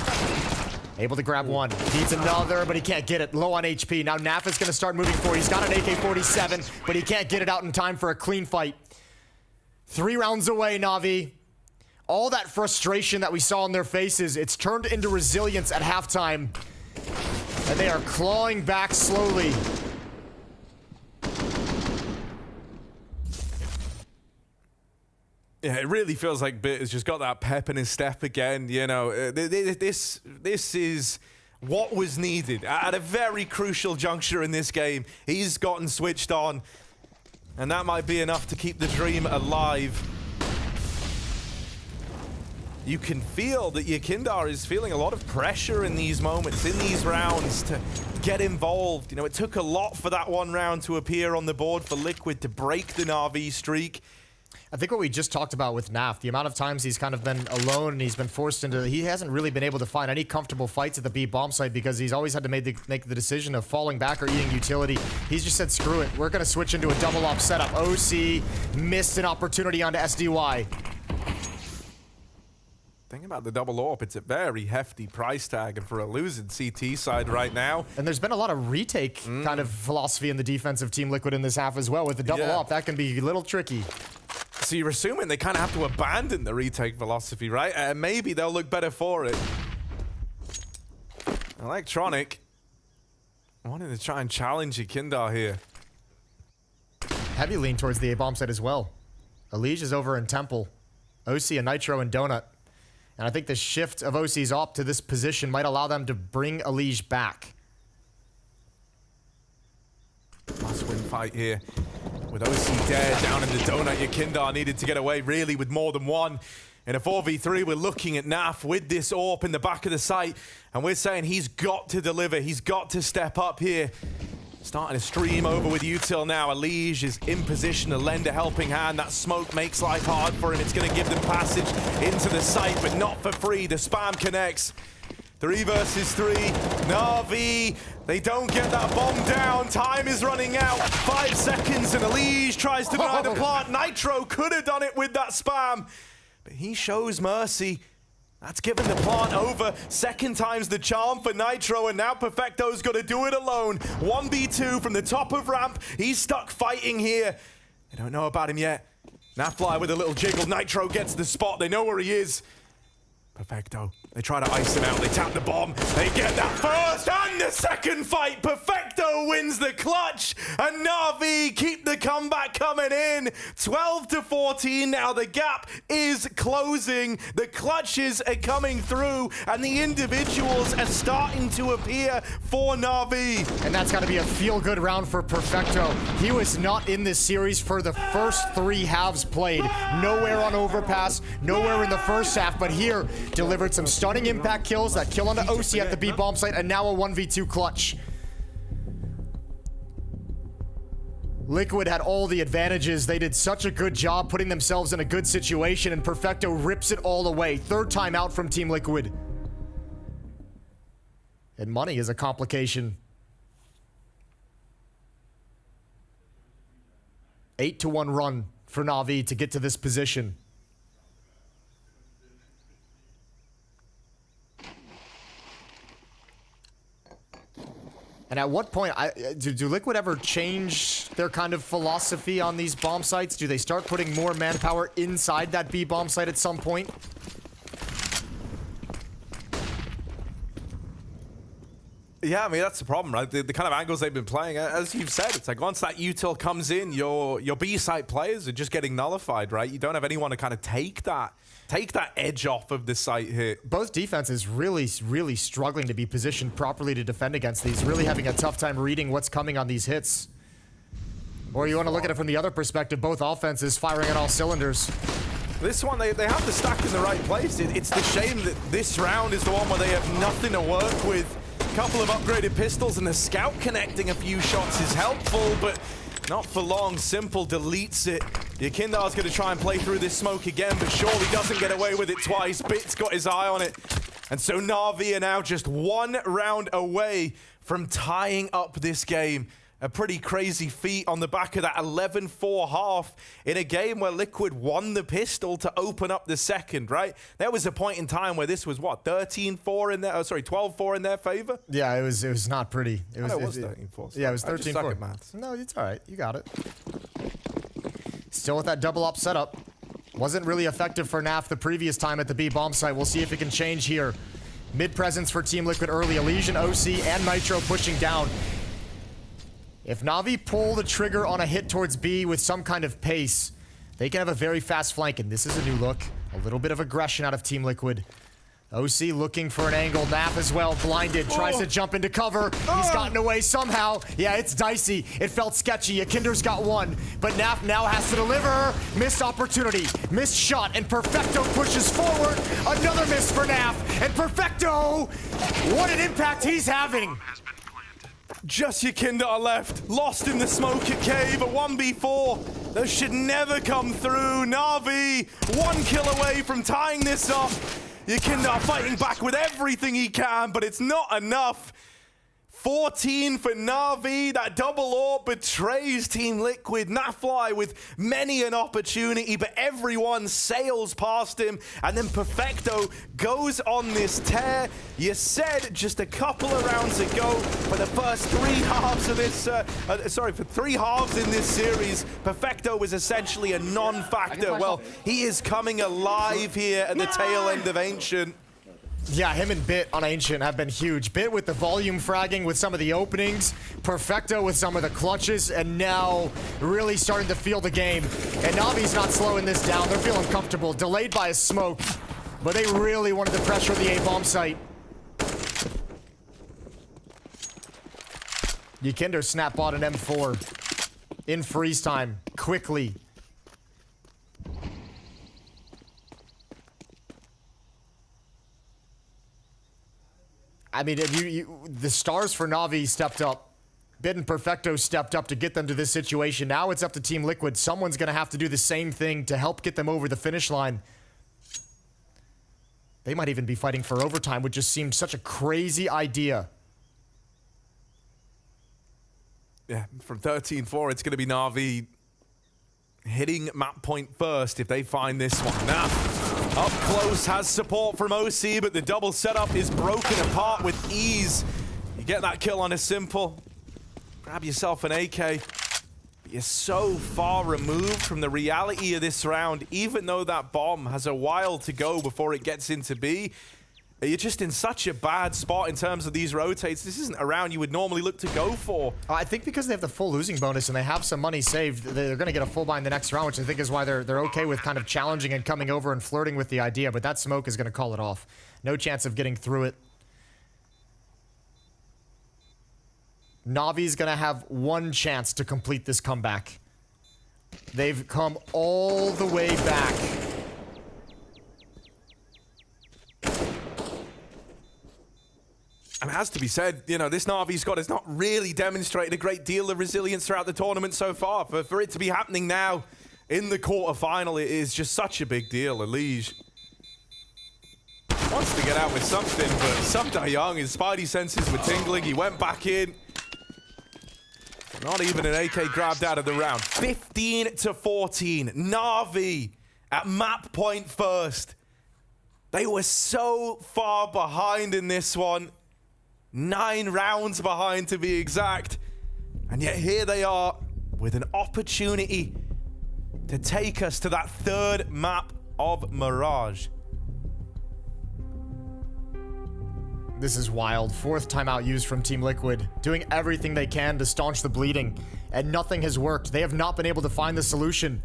able to grab one. Needs another, but he can't get it. Low on HP. Now Naf is going to start moving forward. He's got an AK-47, but he can't get it out in time for a clean fight. 3 rounds away, NAVI. All that frustration that we saw on their faces, it's turned into resilience at halftime. And they are clawing back slowly. Yeah, it really feels like Bit has just got that pep in his step again. You know, this is what was needed at a very crucial juncture in this game. He's gotten switched on, and that might be enough to keep the dream alive. You can feel that Yakinder is feeling a lot of pressure in these moments, in these rounds, to get involved. You know, it took a lot for that one round to appear on the board for Liquid to break the NAVI streak. I think what we just talked about with Naf, the amount of times he's kind of been alone and he's been forced into, he hasn't really been able to find any comfortable fights at the B bomb site because he's always had to make the decision of falling back or eating utility. He's just said, screw it, we're going to switch into a double op setup. OC missed an opportunity onto SDY. Think about the double AWP, it's a very hefty price tag, and for a losing CT side right now. And there's been a lot of retake kind of philosophy in the defensive Team Liquid in this half as well. With the double AWP, that can be a little tricky. So you're assuming they kind of have to abandon the retake philosophy, right? Maybe they'll look better for it. Electronic wanting to try and challenge Yakinder here. Heavy lean towards the A bomb site as well. Elige is over in Temple. OC and Nitro and Donut. And I think the shift of OC's op to this position might allow them to bring Elige back. Must-win fight here. With OC dead down in the donut, Yakinder needed to get away really with more than one. In a 4v3, we're looking at Naf with this AWP in the back of the site, and we're saying he's got to deliver. He's got to step up here. Starting to stream over with Util now. Elige is in position to lend a helping hand. That smoke makes life hard for him. It's going to give them passage into the site, but not for free. The spam connects. 3 versus 3. NAVI, they don't get that bomb down. Time is running out. 5 seconds, and Elige tries to deny the plant. Nitro could have done it with that spam, but he shows mercy. That's given the plant over. Second time's the charm for Nitro, and now Perfecto's got to do it alone. 1v2 from the top of ramp. He's stuck fighting here. They don't know about him yet. Nafly with a little jiggle. Nitro gets the spot. They know where he is. Perfecto. They try to ice him out. They tap the bomb. They get that first and the second fight. Perfecto wins the clutch. And NAVI keep the comeback coming in. 12-14 now. The gap is closing. The clutches are coming through. And the individuals are starting to appear for NAVI. And that's got to be a feel-good round for Perfecto. He was not in this series for the first 3 halves played. Nowhere on Overpass. Nowhere in the first half. But here, delivered some stunning impact kills, that kill onto OC at the B bomb site, and now a 1v2 clutch. Liquid had all the advantages. They did such a good job putting themselves in a good situation, and Perfecto rips it all away. 3rd time out from Team Liquid. And money is a complication. 8-1 run for NAVI to get to this position. And at what point, do Liquid ever change their kind of philosophy on these bomb sites? Do they start putting more manpower inside that B bomb site at some point? Yeah, I mean, that's the problem, right? The kind of angles they've been playing, as you've said, it's like once that util comes in, your B-site players are just getting nullified, right? You don't have anyone to kind of take that edge off of the site here. Both defenses really struggling to be positioned properly to defend against these, really having a tough time reading what's coming on these hits. Or you want to look at it from the other perspective, both offenses firing on all cylinders. This one, they have the stack in the right place. It's the shame that this round is the one where they have nothing to work with. Couple of upgraded pistols and the scout connecting a few shots is helpful, but not for long. Simple deletes it. Yakindar's going to try and play through this smoke again, but surely doesn't get away with it twice. Bit's got his eye on it. And so NAVI are now just 1 round away from tying up this game. A pretty crazy feat on the back of that 11-4 half in a game where Liquid won the pistol to open up the second, right? There was a point in time where this was, what, 13-4 in their, oh, sorry, 12-4 in their favor? Yeah, it was not pretty. It was 13-4. Yeah, it was 13-4. No, it's all right. You got it. Still with that double up setup. Wasn't really effective for NAF the previous time at the B bomb site. We'll see if it can change here. Mid presence for Team Liquid early. Elysian, OC, and Nitro pushing down. If NAVI pull the trigger on a hit towards B with some kind of pace, they can have a very fast flank, and this is a new look. A little bit of aggression out of Team Liquid. OC looking for an angle. NAF as well, blinded, tries to jump into cover. He's gotten away somehow. Yeah, it's dicey. It felt sketchy. Akinder's got one, but NAF now has to deliver. Missed opportunity, missed shot, and Perfecto pushes forward. Another miss for NAF, and Perfecto, what an impact he's having. Just Yakinder left, lost in the smoke at cave, a 1v4. Those should never come through. NAVI, 1 kill away from tying this up. Yakinder fighting back with everything he can, but it's not enough. 14 for NAVI. That double AWP betrays Team Liquid. Nafly with many an opportunity, but everyone sails past him. And then Perfecto goes on this tear. You said just a couple of rounds ago, for the first 3 halves of this, for 3 halves in this series, Perfecto was essentially a non-factor. Well, he is coming alive here at the tail end of Ancient. Yeah, him and Bit on Ancient have been huge. Bit with the volume fragging with some of the openings, Perfecto with some of the clutches, and now really starting to feel the game. And Navi's not slowing this down. They're feeling comfortable. Delayed by a smoke, but they really wanted to pressure the A-bomb site. Yakinder snap bought an M4 in freeze time, quickly. I mean, the stars for NAVI stepped up. Bit and Perfecto stepped up to get them to this situation. Now it's up to Team Liquid. Someone's going to have to do the same thing to help get them over the finish line. They might even be fighting for overtime, which just seemed such a crazy idea. Yeah, from 13-4, it's going to be NAVI hitting map point first if they find this one. Now, up close has support from OC, but the double setup is broken apart with ease. You get that kill on a simple. Grab yourself an AK. But you're so far removed from the reality of this round, even though that bomb has a while to go before it gets into B. You're just in such a bad spot in terms of these rotates. This isn't a round you would normally look to go for. I think because they have the full losing bonus and they have some money saved, they're going to get a full buy in the next round, which I think is why they're okay with kind of challenging and coming over and flirting with the idea. But that smoke is going to call it off. No chance of getting through it. Navi's going to have one chance to complete this comeback. They've come all the way back. And it has to be said, you know, this NAVI squad has not really demonstrated a great deal of resilience throughout the tournament so far. For it to be happening now in the quarterfinal, it is just such a big deal. Elige wants to get out with something, but Subda Young, his spidey senses were tingling. He went back in. Not even an AK grabbed out of the round. 15-14. NAVI at map point first. They were so far behind in this one. 9 rounds behind to be exact. And yet here they are with an opportunity to take us to that 3rd map of Mirage. This is wild. 4th timeout used from Team Liquid, doing everything they can to staunch the bleeding, and nothing has worked. They have not been able to find the solution.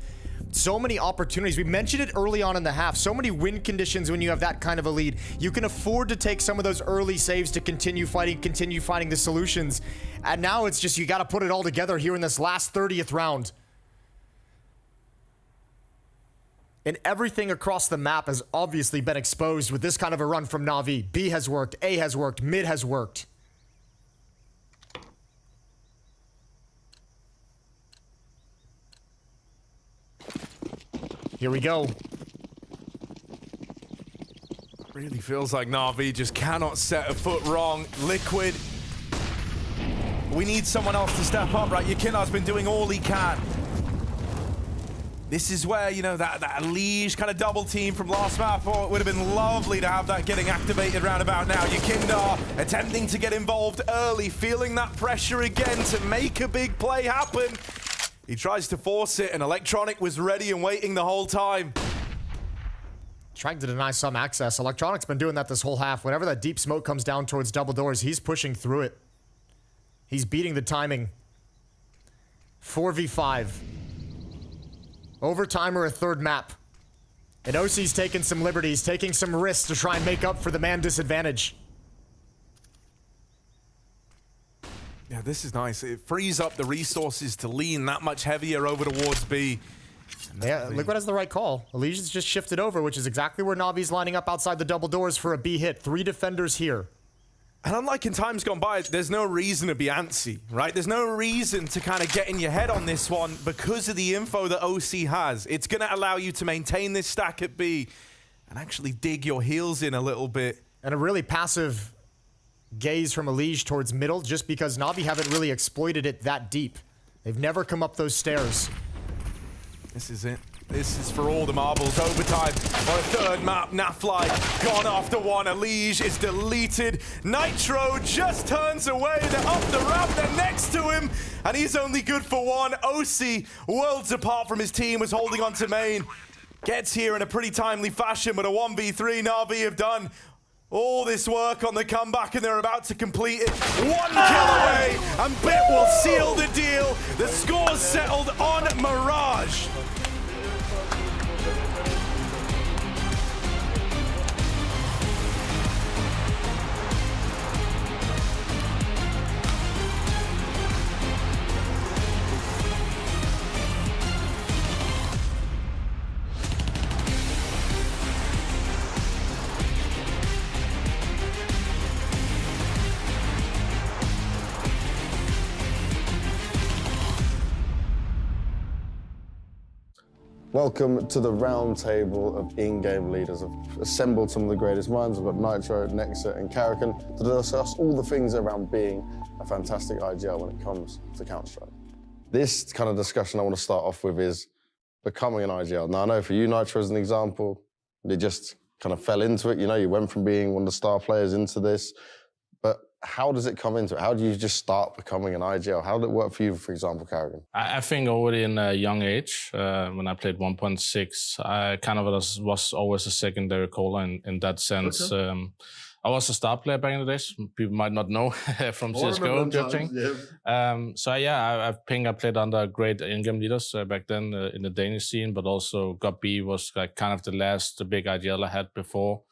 So many opportunities. We mentioned it early on in the half. So many win conditions when you have that kind of a lead. You can afford to take some of those early saves to continue finding the solutions. And now it's just you got to put it all together here in this last 30th round. And everything across the map has obviously been exposed with this kind of a run from NAVI. B has worked, A has worked, mid has worked. Here we go. Really feels like NAVI just cannot set a foot wrong. Liquid. We need someone else to step up, right? Yakinar's been doing all he can. This is where, you know, that Liege kind of double team from last map. Oh, it would have been lovely to have that getting activated round about now. Yakindar attempting to get involved early, feeling that pressure again to make a big play happen. He tries to force it, and Electronic was ready and waiting the whole time. Trying to deny some access. Electronic's been doing that this whole half. Whenever that deep smoke comes down towards double doors, he's pushing through it. He's beating the timing. 4v5. Overtime or a third map. And OC's taking some liberties, taking some risks to try and make up for the man disadvantage. Yeah, this is nice. It frees up the resources to lean that much heavier over towards B. Yeah, Liquid has the right call. Elysian's just shifted over, which is exactly where Navi's lining up outside the double doors for a B hit. 3 defenders here. And unlike in times gone by, there's no reason to be antsy, right? There's no reason to kind of get in your head on this one because of the info that OC has. It's going to allow you to maintain this stack at B and actually dig your heels in a little bit. And a really passive gaze from Elige towards middle just because Navi haven't really exploited it that deep. They've never come up those stairs. This is it. This is for all the marbles. Overtime on a third map. Nafly gone after one. Elige is deleted. Nitro just turns away. They're up the ramp. They're next to him. And he's only good for one. OC, worlds apart from his team, was holding on to main. Gets here in a pretty timely fashion, but a 1v3 Navi have done all this work on the comeback, and they're about to complete it. 1 kill away, and Bit will seal the deal. The score's settled on Mirage. Welcome to the round table of in-game leaders. I've assembled some of the greatest minds. I've got Nitro, Nexa, and Karrakin to discuss all the things around being a fantastic IGL when it comes to Counter-Strike. This kind of discussion I want to start off with is becoming an IGL. Now, I know for you, Nitro, as an example, you just kind of fell into it. You know, you went from being one of the star players into this. But how does it come into it? How do you just start becoming an IGL? How did it work for you, for example, Karrakin? I think already in a young age, when I played 1.6, I kind of was always a secondary caller in that sense. Okay. I was a star player back in the days. People might not know from CSGO. So yeah, I think I played under great in-game leaders back then in the Danish scene, but also Got B was like kind of the last big IGL I had before.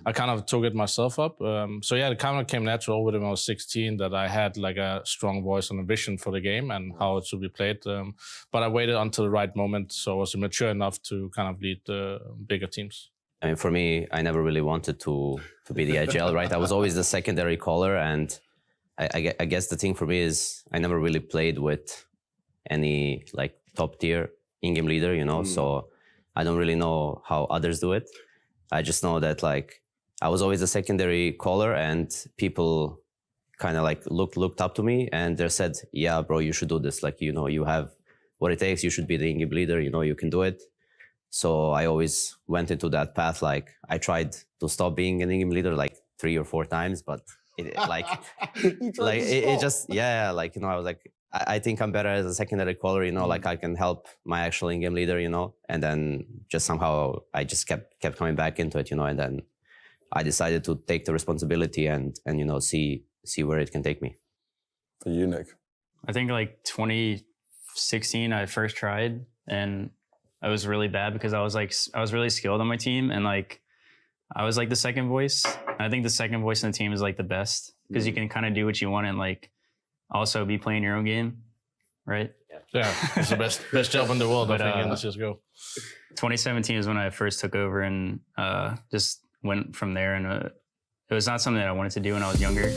I kind of took it myself up. So yeah, it kind of came natural when I was 16 that I had like a strong voice and a vision for the game and how it should be played. But I waited until the right moment, so I was mature enough to kind of lead the bigger teams. I mean, for me, I never really wanted to be the IGL, right? I was always the secondary caller, and I guess the thing for me is I never really played with any like top tier in-game leader, you know, so I don't really know how others do it. I just know that like I was always a secondary caller, and people kind of like looked up to me, and they said, yeah, bro, you should do this. Like, you know, you have what it takes. You should be the in-game leader. You know, you can do it. So I always went into that path. Like I tried to stop being an in-game leader like 3 or 4 times, but it like, it just, yeah, like, you know, I was like, I think I'm better as a secondary caller, you know, like I can help my actual in-game leader, you know, and then just somehow I just kept coming back into it, you know, and then I decided to take the responsibility and you know, see where it can take me. For you, Nick? I think like 2016, I first tried, and I was really bad because I was really skilled on my team, and like I was like the second voice. And I think the second voice in the team is like the best because you can kind of do what you want and like also be playing your own game, right? Yeah, it's the best job in the world, but, I think, in the CSGO. 2017 is when I first took over and just went from there. And it was not something that I wanted to do when I was younger.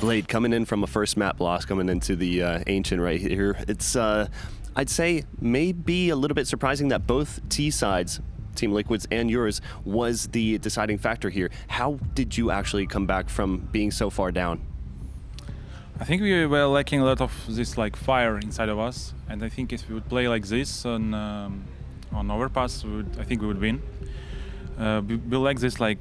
Blade, coming in from a first map loss, coming into the Ancient right here, it's, I'd say, maybe a little bit surprising that both T sides, Team Liquid's and yours, was the deciding factor here. How did you actually come back from being so far down? I think we were lacking a lot of this like fire inside of us, and I think if we would play like this on Overpass, I think we would win. We lack this like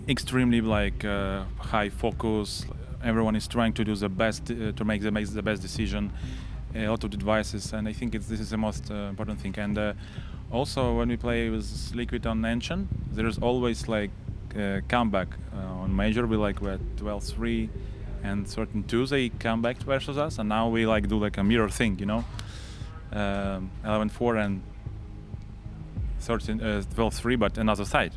extremely like high focus. Everyone is trying to do the best to make the best decision. A lot of devices, and I think this is the most important thing. And also, when we play with Liquid on Ancient, there's always like comeback. On Major, we're at 12-3, and certain twos they come back versus us, and now we like do like a mirror thing, you know, 11-4 and 12-3, but another side.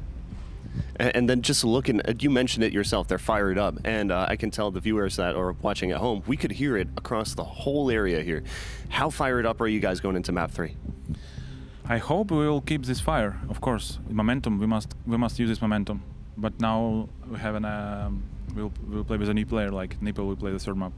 And then just looking, you mentioned it yourself, they're fired up, and I can tell the viewers that are watching at home, we could hear it across the whole area here. How fired up are you guys going into map 3? I hope we will keep this fire, of course. Momentum, we must use this momentum. But now we have we'll play with a new player, like Nipple will play the third map.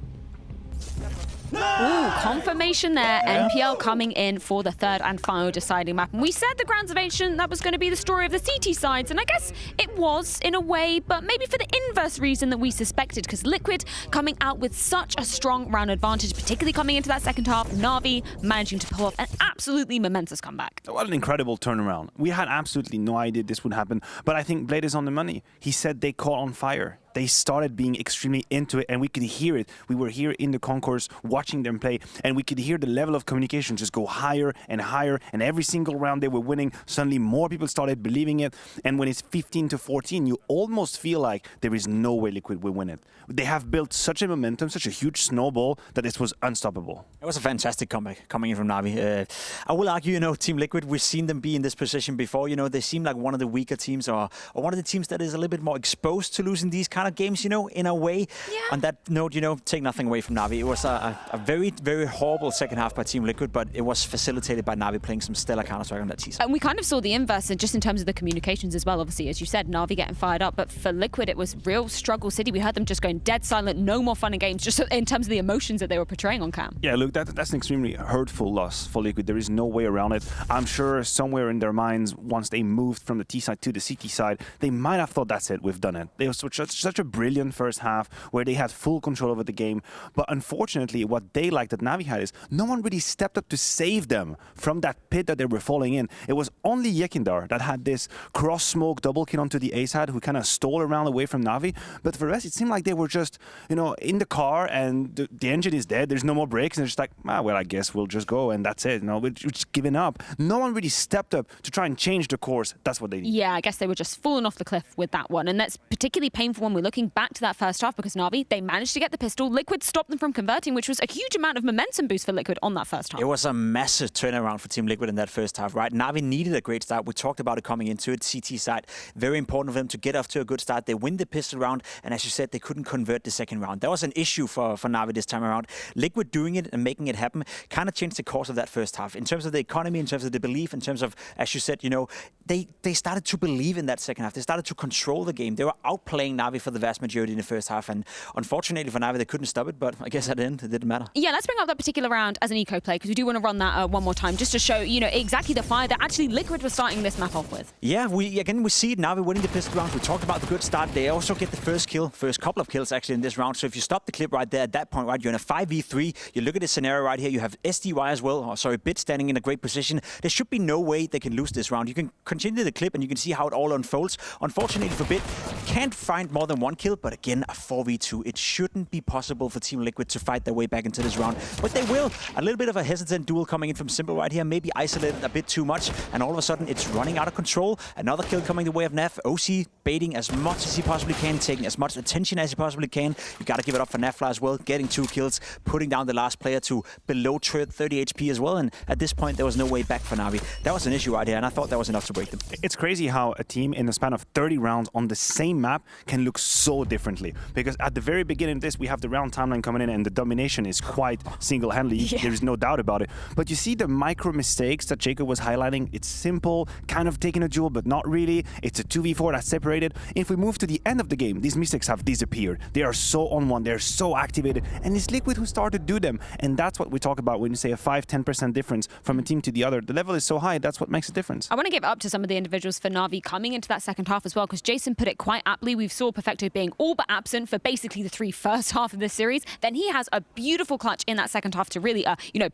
Ooh, confirmation there. NPL coming in for the third and final deciding map. And we said the Grounds of Ancient, that was going to be the story of the CT sides, and I guess it was in a way, but maybe for the inverse reason that we suspected, because Liquid coming out with such a strong round advantage, particularly coming into that second half, Navi managing to pull off an absolutely momentous comeback. What an incredible turnaround. We had absolutely no idea this would happen, but I think Blade is on the money. He said they caught on fire. They started being extremely into it, and we could hear it. We were here in the concourse watching them play, and we could hear the level of communication just go higher and higher, and every single round they were winning, suddenly more people started believing it, and when it's 15-14, you almost feel like there is no way Liquid will win it. They have built such a momentum, such a huge snowball, that this was unstoppable. It was a fantastic comeback coming in from Navi. I will argue, you know, Team Liquid, we've seen them be in this position before. You know, they seem like one of the weaker teams, or one of the teams that is a little bit more exposed to losing these kind of games, you know, in a way. Yeah. On that note, you know, take nothing away from Navi. It was a very, very horrible second half by Team Liquid, but it was facilitated by Navi playing some stellar Counter-Strike on that T side. And we kind of saw the inverse, and just in terms of the communications as well, obviously, as you said, Navi getting fired up, but for Liquid, it was real struggle city. We heard them just going dead silent, no more fun and games, just in terms of the emotions that they were portraying on cam. Yeah, look, that's an extremely hurtful loss for Liquid. There is no way around it. I'm sure somewhere in their minds, once they moved from the T side to the CT side, they might have thought, that's it, we've done it. They were such a brilliant first half where they had full control over the game. But unfortunately, what they liked that Navi had is no one really stepped up to save them from that pit that they were falling in. It was only Yekindar that had this cross-smoke double kill onto the A side, who kind of stole around away from Navi. But for the rest, it seemed like they were just, you know, in the car, and the engine is dead, there's no more brakes, and they're just like, well, I guess we'll just go, and that's it. You know, we're just giving up. No one really stepped up to try and change the course. That's what they did. Yeah, I guess they were just falling off the cliff with that one. And that's particularly painful when we're looking back to that first half, because Navi, they managed to get the pistol. Liquid stopped them from converting, which was a huge amount of momentum boost for Liquid on that first half. It was a massive turnaround for Team Liquid in that first half, right? Navi needed a great start. We talked about it coming into it. CT side, very important for them to get off to a good start. They win the pistol round, and as you said, they couldn't convert the second round. That was an issue for Navi this time around. Liquid doing it and making it happen kind of changed the course of that first half. In terms of the economy, in terms of the belief, in terms of, as you said, you know, they started to believe in that second half. They started to control the game. They were outplaying Navi for the vast majority in the first half, and unfortunately for Navi, they couldn't stop it, but I guess at the end, it didn't matter. Yeah, let's bring up that particular round as an eco play, because we do want to run that one more time, just to show, you know, exactly the fire that actually Liquid was starting this map off with. Yeah, we see it, Navi winning the pistol round. We talked about the good start. They also get the first couple of kills actually in this round. So if you stop the clip right there at that point, right, you're in a 5v3. You look at this scenario right here. You have SDY as well, Bit standing in a great position. There should be no way they can lose this round. You can continue the clip and you can see how it all unfolds. Unfortunately for Bit, can't find more than one kill, but again, a 4v2. It shouldn't be possible for Team Liquid to fight their way back into this round, but they will. A little bit of a hesitant duel coming in from Simple right here, maybe isolated a bit too much, and all of a sudden it's running out of control. Another kill coming the way of Nav. OC baiting as much as he possibly can, taking as much attention as he possibly can. You gotta give it up for Nafla as well, getting 2 kills, putting down the last player to below 30 HP as well, and at this point there was no way back for Navi. That was an issue right here, and I thought that was enough to break them. It's crazy how a team in the span of 30 rounds on the same same map can look so differently. Because at the very beginning of this, we have the round timeline coming in and the domination is quite single-handedly. There is no doubt about it. But you see the micro mistakes that Jacob was highlighting. It's simple, kind of taking a duel, but not really. It's a 2v4 that's separated. If we move to the end of the game, these mistakes have disappeared. They are so on one, they're so activated, and it's Liquid who started to do them. And that's what we talk about when you say a 5-10% difference from a team to the other. The level is so high, that's what makes a difference. I want to give up to some of the individuals for NAVI coming into that second half as well, because Jason put it quite aptly. We saw Perfecto being all but absent for basically the first half of this series. Then he has a beautiful clutch in that second half to really,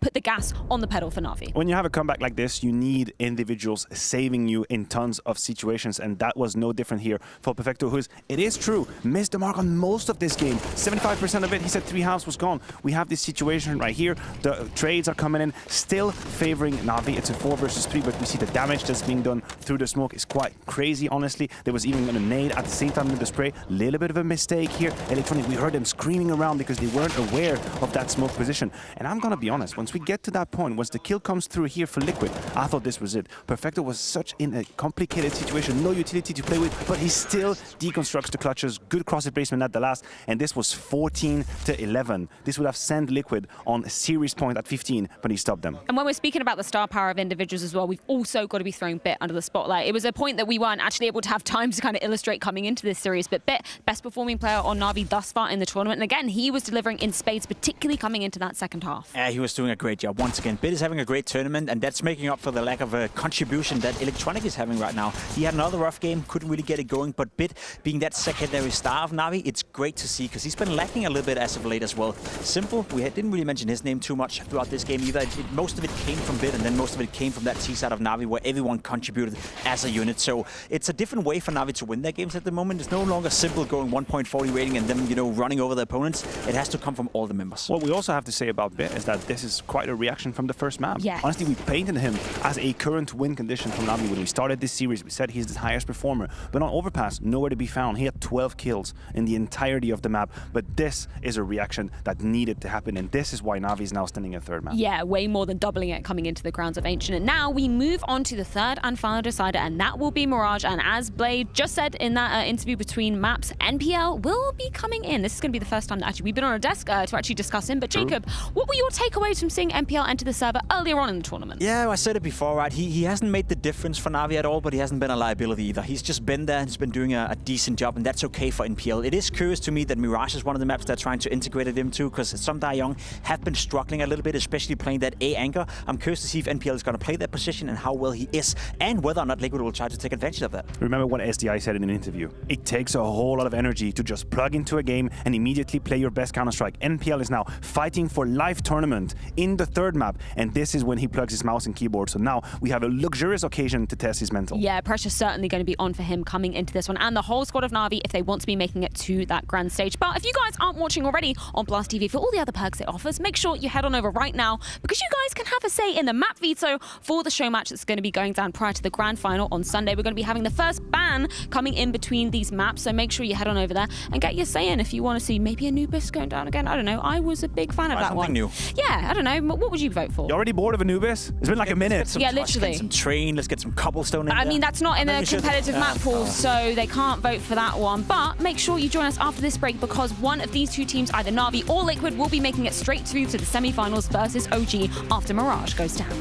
put the gas on the pedal for NAVI. When you have a comeback like this, you need individuals saving you in tons of situations, and that was no different here for Perfecto, who is, it is true, missed the mark on most of this game. 75% of it, he said 3 halves was gone. We have this situation right here. The trades are coming in, still favoring NAVI. It's a 4 versus 3, but we see the damage that's being done through the smoke is quite crazy, honestly. There was even a nade at the same time with the spray. Little bit of a mistake here. Electronic, we heard them screaming around because they weren't aware of that smoke position. And I'm gonna be honest, once we get to that point, once the kill comes through here for Liquid, I thought this was it. Perfecto was such in a complicated situation, no utility to play with, but he still deconstructs the clutches. Good cross placement at the last, and this was 14-11. This would have sent Liquid on a series point at 15, but he stopped them. And when we're speaking about the star power of individuals as well, we've also got to be throwing Bit under the spotlight. It was a point that we weren't actually able to have time to kind of illustrate coming into this series, but Bit, best performing player on NAVI thus far in the tournament. And again, he was delivering in spades, particularly coming into that second half. Yeah, he was doing a great job. Once again, Bit is having a great tournament, and that's making up for the lack of a contribution that Electronic is having right now. He had another rough game, couldn't really get it going, but Bit being that secondary star of NAVI, it's great to see, because he's been lacking a little bit as of late as well. Simple, we didn't really mention his name too much throughout this game either. Most of it came from Bit, and then most of it came from that T side of NAVI, where everyone contributed as a unit. So it's a different way for NAVI to win their games at the moment. It's no longer Simple going 1.40 rating and then, running over the opponents. It has to come from all the members. What we also have to say about Bit is that this is quite a reaction from the first map. Yes. Honestly, we painted him as a current win condition from NAVI when we started this series. We said he's the highest performer, but on Overpass, nowhere to be found. He had 12 kills in the entirety of the map, but this is a reaction that needed to happen, and this is why NAVI is now standing at third map. Yeah, way more than doubling it coming into the grounds of Ancient. And now we move on to the third and final decider, and that will be Mirage. And as Blade just said in that interview between maps, NPL will be coming in. This is going to be the first time that actually we've been on a desk to actually discuss him. But Jacob, what were your takeaways from seeing NPL enter the server earlier on in the tournament? Yeah, I said it before, right? He hasn't made the difference for NAVI at all, but he hasn't been a liability either. He's just been there and he's been doing a decent job, and that's okay for NPL. It is curious to me that Mirage is one of the maps they're trying to integrate it into, because some Young have been struggling a little bit, especially playing that A anchor. I'm curious to see if NPL is going to play that position and how well he is, and whether or not Liquid will try to take advantage of that. Remember what SDI said in an interview. It takes a whole lot of energy to just plug into a game and immediately play your best Counter-Strike. NPL is now fighting for live tournament in the third map, and this is when he plugs his mouse and keyboard. So now we have a luxurious occasion to test his mental. Yeah, pressure's certainly going to be on for him coming into this one, and the whole squad of NAVI if they want to be making it to that grand stage. But if you guys aren't watching already on Blast TV for all the other perks it offers, make sure you head on over right now, because you guys can have a say in the map veto for the show match that's going to be going down prior to the grand final on Sunday. We're going to be having the first ban coming in between these maps, so make sure you head on over there and get your say in if you want to see maybe Anubis going down again. I don't know. I was a big fan of that one. New. Yeah, I don't know. What would you vote for? You already bored of Anubis? It's been like a minute. Yeah, literally. Let's get some train, let's get some cobblestone in I mean, that's not in a competitive map pool, Oh. so they can't vote for that one. But make sure you join us after this break, because one of these two teams, either NAVI or Liquid, will be making it straight through to the semi-finals versus OG after Mirage goes down.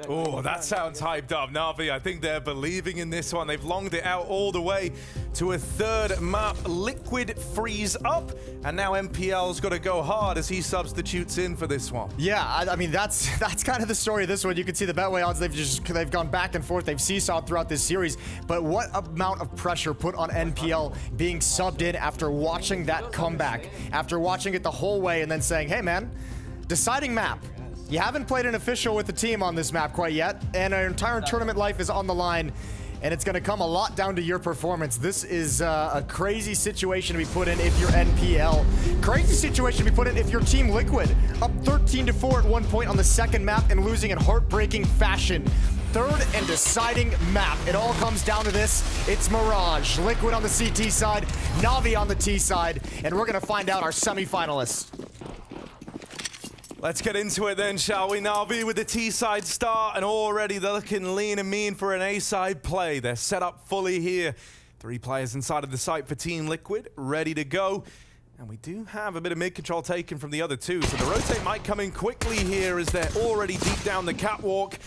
Oh, that sounds hyped up. Navi, I think they're believing in this one. They've longed it out all the way to a third map. Liquid freeze up, and now MPL's got to go hard as he substitutes in for this one. Yeah, I mean, that's kind of the story of this one. You can see the Betway odds, they've gone back and forth. They've seesawed throughout this series. But what amount of pressure put on NPL being subbed in after watching that comeback, after watching it the whole way and then saying, hey, man, deciding map. You haven't played an official with the team on this map quite yet, and our entire tournament life is on the line, and it's going to come a lot down to your performance. This is a crazy situation to be put in if you're NPL. Crazy situation to be put in if you're Team Liquid. Up 13-4 at one point on the second map and losing in heartbreaking fashion. Third and deciding map. It all comes down to this. It's Mirage. Liquid on the CT side, Navi on the T side, and we're going to find out our semifinalists. Let's get into it then, shall we? Navi with the T-side start, and already they're looking lean and mean for an A-side play. They're set up fully here. 3 players inside of the site for Team Liquid, ready to go. And we do have a bit of mid-control taken from the other two, so the rotate might come in quickly here as they're already deep down the catwalk.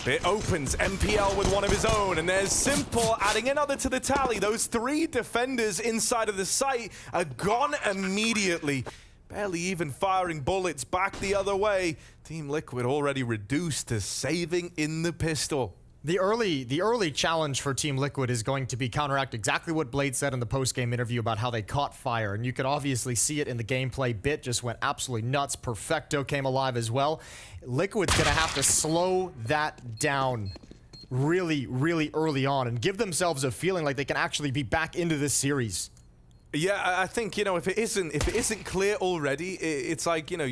It opens, MPL with one of his own, and there's Simple adding another to the tally. Those 3 defenders inside of the site are gone immediately. Barely even firing bullets back the other way. Team Liquid already reduced to saving in the pistol. The early challenge for Team Liquid is going to be counteract exactly what Blade said in the post-game interview about how they caught fire, and you could obviously see it in the gameplay. Bit just went absolutely nuts. Perfecto came alive as well. Liquid's gonna have to slow that down really, really early on and give themselves a feeling like they can actually be back into this series. Yeah, I think, you know, if it isn't clear already, it's like, you know,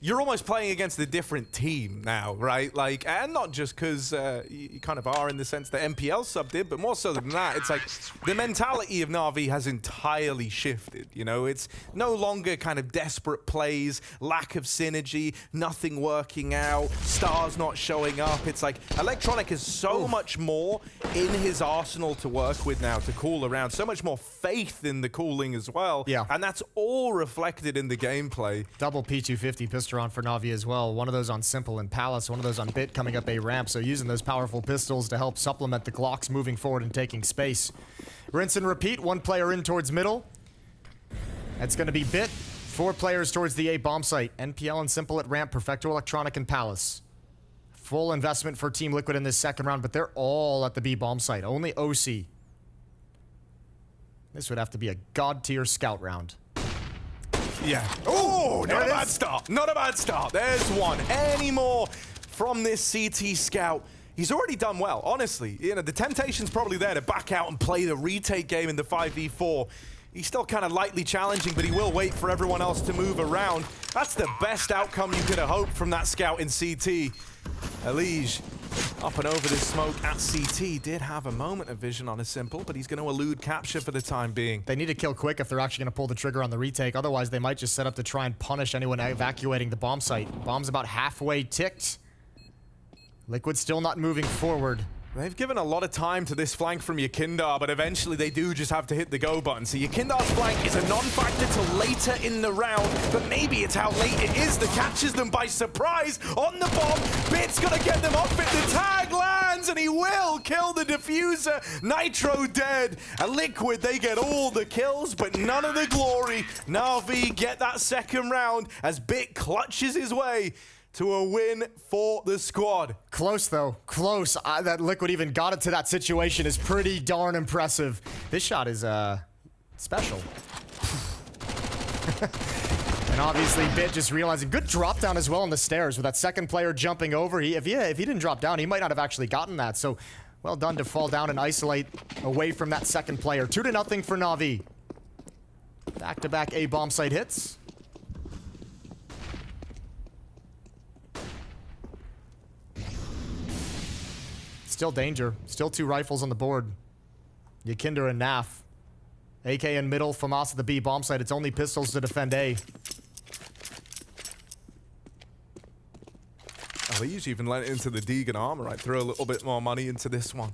you're almost playing against a different team now, right? Like, and not just because you kind of are in the sense that MPL subbed in, but more so than that, it's like the mentality of Na'Vi has entirely shifted, you know? It's no longer kind of desperate plays, lack of synergy, nothing working out, stars not showing up. It's like Electronic has so much more in his arsenal to work with now to cool around, so much more faith in the cooling as well. Yeah. And that's all reflected in the gameplay. Double P250 pistol on for Navi as well. One of those on Simple and Palace, one of those on Bit coming up a ramp. So using those powerful pistols to help supplement the Glocks moving forward and taking space. Rinse and repeat, 1 player in towards middle. That's going to be Bit. 4 players towards the A bomb site. NPL and Simple at ramp, Perfecto, Electronic, and Palace. Full investment for Team Liquid in this second round, but they're all at the B bomb site. Only OC. This would have to be a god tier scout round. Yeah. Oh, not a bad start. Not a bad start. There's one. Any more from this CT scout? He's already done well, honestly. You know, the temptation's probably there to back out and play the retake game in the 5v4. He's still kind of lightly challenging, but he will wait for everyone else to move around. That's the best outcome you could have hoped from that scout in CT. Elige up and over this smoke at CT. Did have a moment of vision on a Simple, but he's going to elude capture for the time being. They need to kill quick if they're actually going to pull the trigger on the retake. Otherwise, they might just set up to try and punish anyone evacuating the bomb site. Bomb's about halfway ticked. Liquid still not moving forward. They've given a lot of time to this flank from Yakindar, but eventually they do just have to hit the go button. So Yakindar's flank is a non-factor till later in the round, but maybe it's how late it is that catches them by surprise on the bomb. Bit's gonna get them off it. The tag lands, and he will kill the diffuser. Nitro dead. A Liquid, they get all the kills, but none of the glory. Na'Vi get that second round as Bit clutches his way to a win for the squad. Close, though. Close. That Liquid even got it to that situation is pretty darn impressive. This shot is, special. And obviously, Bit just realizing, good drop down as well on the stairs with that second player jumping over. If he didn't drop down, he might not have actually gotten that. So, well done to fall down and isolate away from that second player. 2-0 for Na'Vi. Back-to-back A bomb site hits. Still danger. Still 2 rifles on the board. Yakinder and Naf. AK in middle, Famas at the B bomb site. It's only pistols to defend A. Elige even lent into the Deegan armor. I'd throw a little bit more money into this one.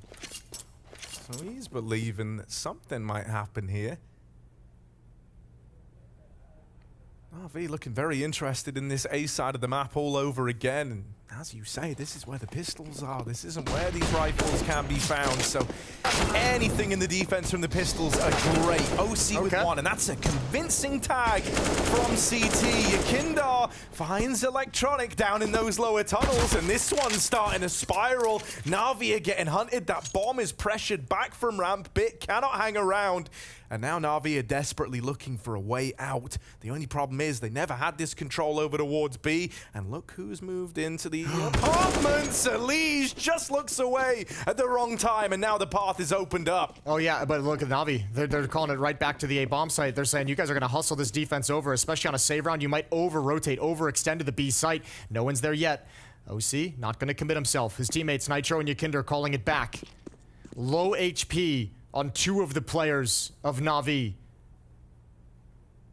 So he's believing that something might happen here. NAVI looking very interested in this A side of the map all over again. And as you say, this is where the pistols are. This isn't where these rifles can be found. So anything in the defense from the pistols are great. OC with one, and that's a convincing tag from CT. Yakindar finds Electronic down in those lower tunnels, and this one's starting to spiral. NAVI are getting hunted. That bomb is pressured back from ramp. Bit cannot hang around. And now NAVI are desperately looking for a way out. The only problem is they never had this control over towards B. And look who's moved into the apartments. Elige just looks away at the wrong time, and now the path is opened up. Oh yeah, but look at NAVI. They're calling it right back to the A bomb site. They're saying you guys are going to hustle this defense over, especially on a save round. You might over-rotate, overextend to the B site. No one's there yet. OC not going to commit himself. His teammates Nitro and Yakinder calling it back. Low HP on 2 of the players of NAVI.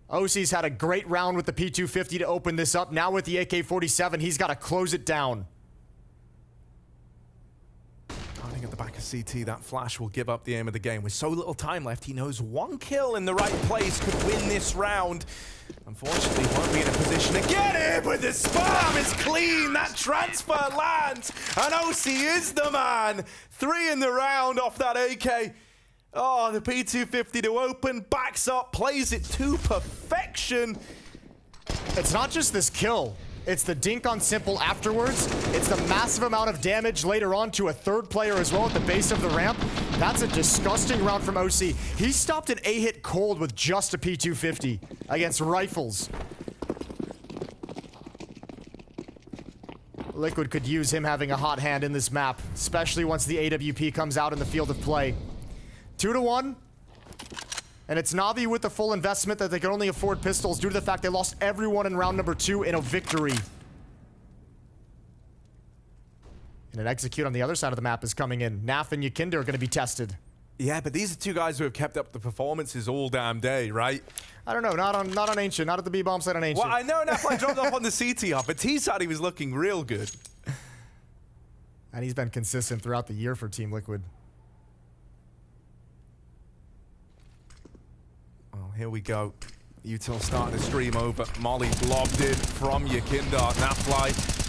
OC's had a great round with the P250 to open this up. Now with the AK-47, he's got to close it down. Running at the back of CT, that flash will give up the aim of the game. With so little time left, he knows 1 kill in the right place could win this round. Unfortunately, he won't be in a position to get it, but the spam is clean. That transfer lands, and OC is the man. 3 in the round off that AK. Oh, the P250 to open, backs up, plays it to perfection. It's not just this kill. It's the dink on Simple afterwards. It's the massive amount of damage later on to a 3rd player as well at the base of the ramp. That's a disgusting round from OC. He stopped an A hit cold with just a P250 against rifles. Liquid could use him having a hot hand in this map, especially once the AWP comes out in the field of play. 2-1. And it's NAVI with the full investment that they can only afford pistols due to the fact they lost everyone in round number 2 in a victory. And an execute on the other side of the map is coming in. Naf and Yakinder are going to be tested. Yeah, but these are 2 guys who have kept up the performances all damn day, right? I don't know, not on Ancient, not at the B-bomb side on Ancient. Well, I know Naf dropped off on the CT hub, but T side he was looking real good. And he's been consistent throughout the year for Team Liquid. Well, here we go. Util starting to stream over. Molly lobbed in from Yakinder. Nafly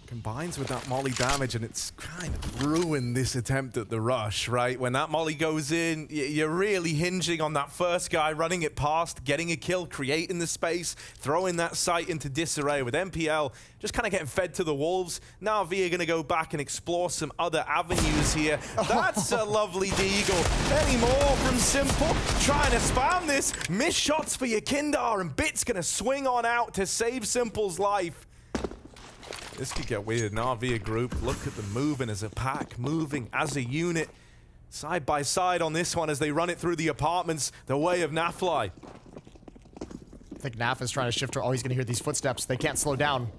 combines with that Molly damage, and it's kind of ruined this attempt at the rush, right? When that Molly goes in, you're really hinging on that first guy running it past, getting a kill, creating the space, throwing that site into disarray. With MPL just kind of getting fed to the wolves. Now V are going to go back and explore some other avenues here. That's a lovely deagle. Any more from Simple? Trying to spam this. Missed shots for Yakinder, and Bit's going to swing on out to save Simple's life. This could get weird. NAVI group, look at them moving as a pack, moving as a unit, side by side on this one as they run it through the apartments, the way of Nafly. I think Naf is trying to shift her. Oh, he's going to hear these footsteps. They can't slow down.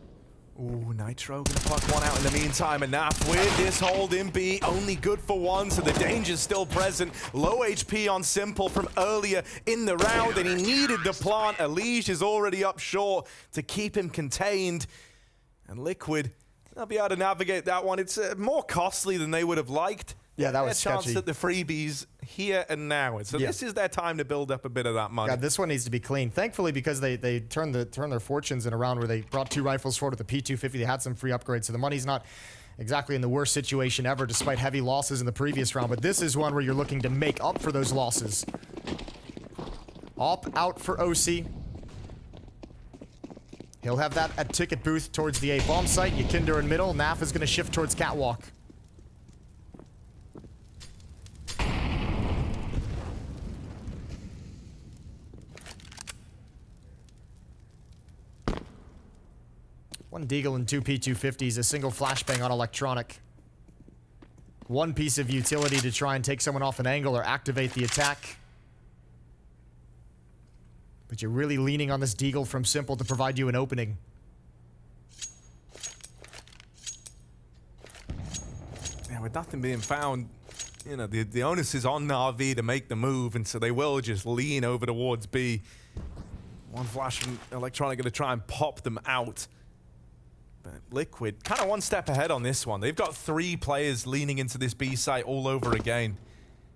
Ooh, Nitro gonna pluck one out in the meantime, and Naf with this hold in B, only good for 1, so the danger's still present. Low HP on Simple from earlier in the round, and he needed the plant. Elige is already up short to keep him contained. And Liquid, they'll be able to navigate that one. It's more costly than they would have liked. Yeah, that was sketchy. sketchy. At the freebies here and now. So this is their time to build up a bit of that money. Yeah, this one needs to be clean. Thankfully, because they turned their fortunes in a round where they brought 2 rifles forward with the P250. They had some free upgrades, so the money's not exactly in the worst situation ever, despite heavy losses in the previous round. But this is one where you're looking to make up for those losses. Op out for OC. He'll have that at ticket booth towards the A bomb site. Yakinder in middle. Naf is going to shift towards catwalk. One Deagle and 2 P250s, a single flashbang on Electronic. One piece of utility to try and take someone off an angle or activate the attack. But you're really leaning on this Deagle from Simple to provide you an opening. Yeah, with nothing being found, you know, the onus is on NAVI to make the move, and so they will just lean over towards B. One flash from Electronic going to try and pop them out. But Liquid, kind of one step ahead on this one. They've got 3 players leaning into this B site all over again.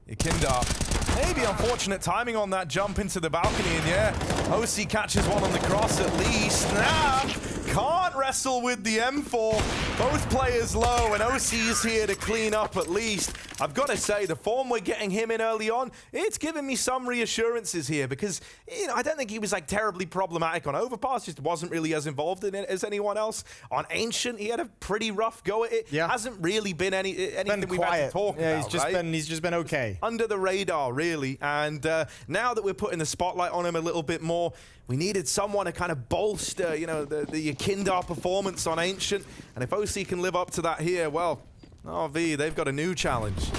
Yakinder maybe unfortunate timing on that jump into the balcony, and yeah, OC catches one on the cross at least. Can't wrestle with the M4. Both players low, and OC is here to clean up at least. I've got to say, the form we're getting him in early on, it's given me some reassurances here because, you know, I don't think he was like terribly problematic on Overpass, just wasn't really as involved in it as anyone else. On Ancient, he had a pretty rough go at it. Yeah. Hasn't really been anything we've had to talk about, He's just been okay. Under the radar, really. And now that we're putting the spotlight on him a little bit more, we needed someone to kind of bolster, you know, the Yakindar performance on Ancient. And if OC can live up to that here, well, NAVI, they've got a new challenge.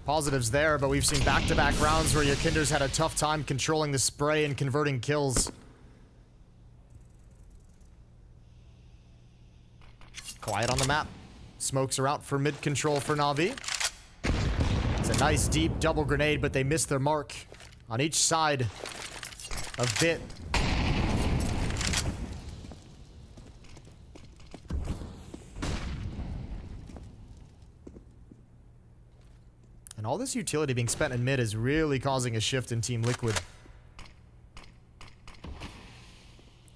Positives there, but we've seen back-to-back rounds where Yakindar's had a tough time controlling the spray and converting kills. Quiet on the map. Smokes are out for mid-control for NAVI. It's a nice deep double grenade, but they missed their mark on each side of Bit. And all this utility being spent in mid is really causing a shift in Team Liquid.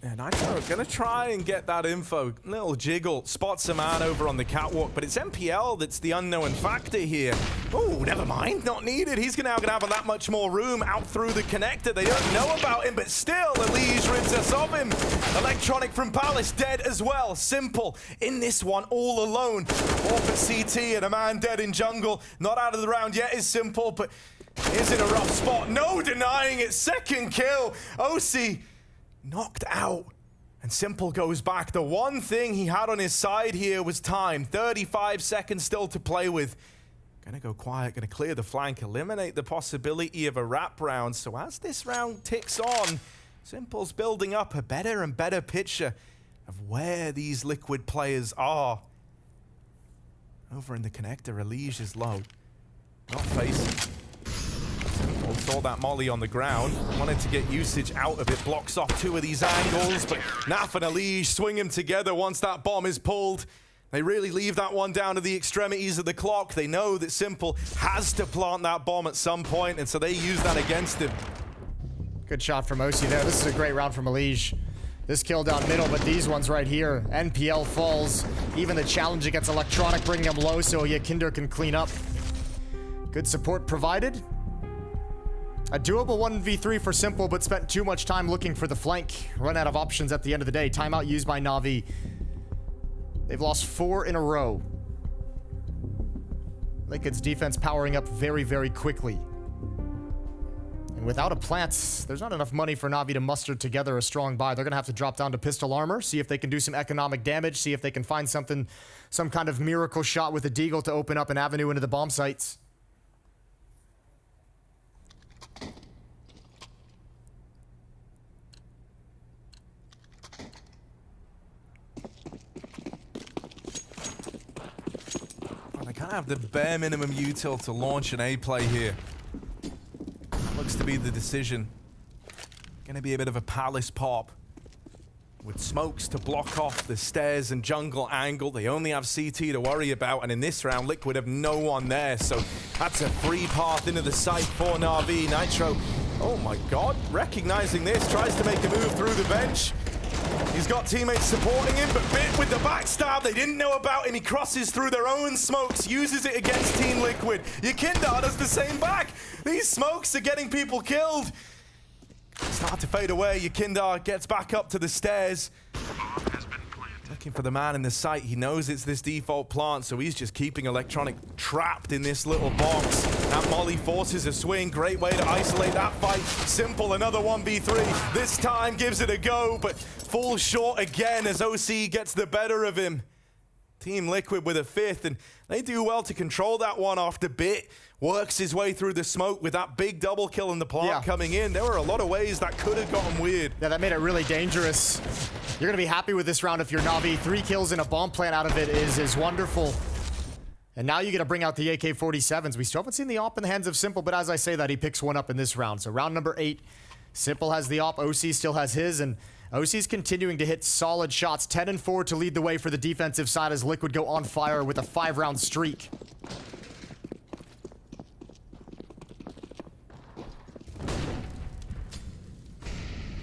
And Nitro are gonna try and get that info. Little jiggle, spots a man over on the catwalk, but it's MPL that's the unknown factor here. Oh, never mind, not needed. He's now gonna have that much more room out through the connector. They don't know about him, but still, Elige rids us of him. Electronic from Palace dead as well. Simple in this one, all alone. Off at CT and a man dead in jungle. Not out of the round yet is Simple, but is in a rough spot. No denying it, second kill. OC knocked out, and Simple goes back. The one thing he had on his side here was time. 35 seconds still to play with. Gonna go quiet, gonna clear the flank, eliminate the possibility of a wrap round. So as this round ticks on, Simple's building up a better and better picture of where these Liquid players are. Over in the connector, Elige is low. Not facing. Saw that molly on the ground, wanted to get usage out of it, blocks off two of these angles, but Naf and Elige swing him together once that bomb is pulled. They really leave that one down to the extremities of the clock. They know that Simple has to plant that bomb at some point, and so they use that against him. Good shot from OC there. This is a great round from Elige. This kill down middle, but these ones right here. NPL falls. Even the challenge against Electronic bringing him low so Yakindar can clean up. Good support provided. A doable 1v3 for Simple, but spent too much time looking for the flank. Run out of options at the end of the day. Timeout used by NAVI. They've lost 4 in a row. Liquid's defense powering up very, very quickly. And without a plant, there's not enough money for NAVI to muster together a strong buy. They're going to have to drop down to pistol armor, see if they can do some economic damage, see if they can find something, some kind of miracle shot with a deagle to open up an avenue into the bomb sites. They kind of have the bare minimum util to launch an A play here. Looks to be the decision. Gonna be a bit of a Palace pop. With smokes to block off the stairs and jungle angle. They only have CT to worry about, and in this round, Liquid have no one there. So that's a free path into the site for NAVI. Nitro, oh my god, recognizing this, tries to make a move through the bench. He's got teammates supporting him, but Bit with the backstab, they didn't know about him. He crosses through their own smokes, uses it against Team Liquid. Yakindar does the same back. These smokes are getting people killed. Start to fade away. Yakindar gets back up to the stairs. Looking for the man in the site. He knows it's this default plant, so he's just keeping Electronic trapped in this little box. That molly forces a swing. Great way to isolate that fight. Simple, another 1v3. This time gives it a go, but falls short again as OC gets the better of him. Team Liquid with a 5th, and they do well to control that one after Bit works his way through the smoke with that big double kill in the plant coming in. There were a lot of ways that could have gotten weird. Yeah, that made it really dangerous. You're going to be happy with this round if you're NAVI. 3 kills and a bomb plant out of it is wonderful. And now you got to bring out the AK-47s. We still haven't seen the op in the hands of Simple, but as I say that, he picks one up in this round. So round number 8, Simple has the op, OC still has his, and OC's continuing to hit solid shots. 10 and 4 to lead the way for the defensive side as Liquid go on fire with a 5-round streak.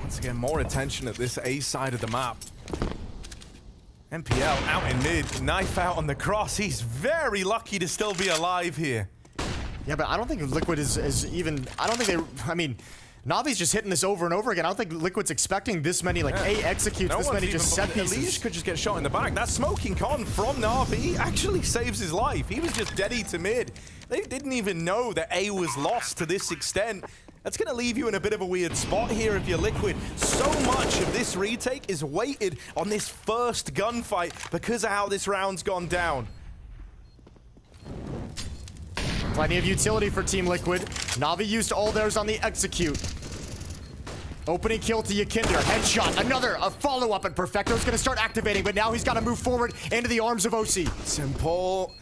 Once again, more attention at this A side of the map. NPL out in mid, knife out on the cross. He's very lucky to still be alive here. Yeah, but I don't think Liquid is even... I don't think they... I mean, Navi's just hitting this over and over again. I don't think Liquid's expecting this many, like, A executes, this many just set pieces. Elise could just get shot in the back. That smoking con from Navi actually saves his life. He was just deady to mid. They didn't even know that A was lost to this extent. That's going to leave you in a bit of a weird spot here if you're Liquid. So much of this retake is weighted on this first gunfight because of how this round's gone down. Plenty of utility for Team Liquid. Navi used all theirs on the execute. Opening kill to Yakinder. Headshot. A follow-up, and Perfecto's going to start activating, but now he's got to move forward into the arms of OC. Simple.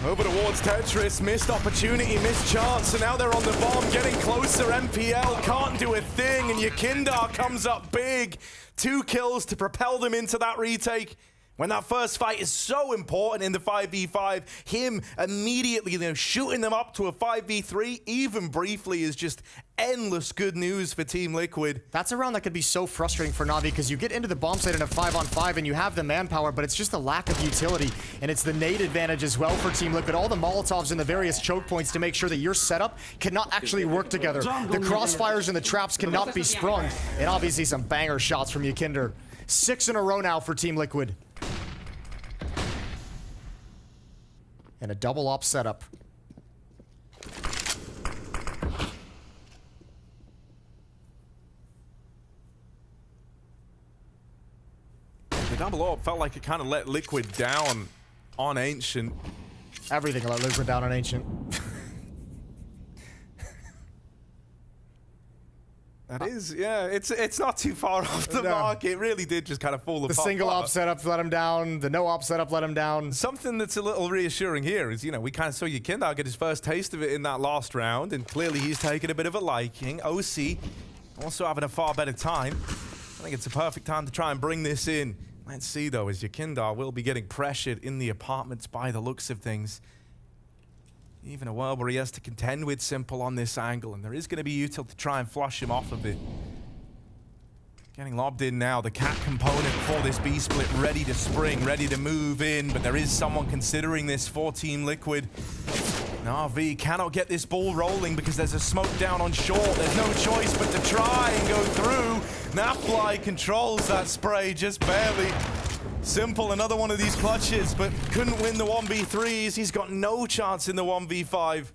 Over towards Tetris, missed opportunity, missed chance, and now they're on the bomb, getting closer. NPL can't do a thing, and Yakinder comes up big. 2 kills to propel them into that retake. When that first fight is so important in the 5v5, him immediately shooting them up to a 5v3, even briefly, is just endless good news for Team Liquid. That's a round that could be so frustrating for Navi because you get into the bomb site in a 5-on-5 and you have the manpower, but it's just a lack of utility, and it's the nade advantage as well for Team Liquid. All the Molotovs and the various choke points to make sure that your setup cannot actually work together. The crossfires and the traps cannot be sprung, and obviously some banger shots from Yakinder. 6 in a row now for Team Liquid. And a double op setup. The double op felt like it kind of let Liquid down on Ancient. Everything let Liquid down on Ancient. That is, yeah, it's not too far off the mark. It really did just kind of fall apart. The single op setup let him down. The no op setup let him down. Something that's a little reassuring here is, we kind of saw Yakinder get his first taste of it in that last round, and clearly he's taken a bit of a liking. OC also having a far better time. I think it's a perfect time to try and bring this in. Let's see, though, as Yakinder will be getting pressured in the apartments by the looks of things. Even a world where he has to contend with Simple on this angle, and there is going to be util to try and flush him off of it. Getting lobbed in now, the cat component for this B split, ready to spring, ready to move in, but there is someone considering this for Team Liquid. NAVI cannot get this ball rolling because there's a smoke down on short. There's no choice but to try and go through. Nafly controls that spray just barely. Simple, another one of these clutches, but couldn't win the 1v3s. He's got no chance in the 1v5.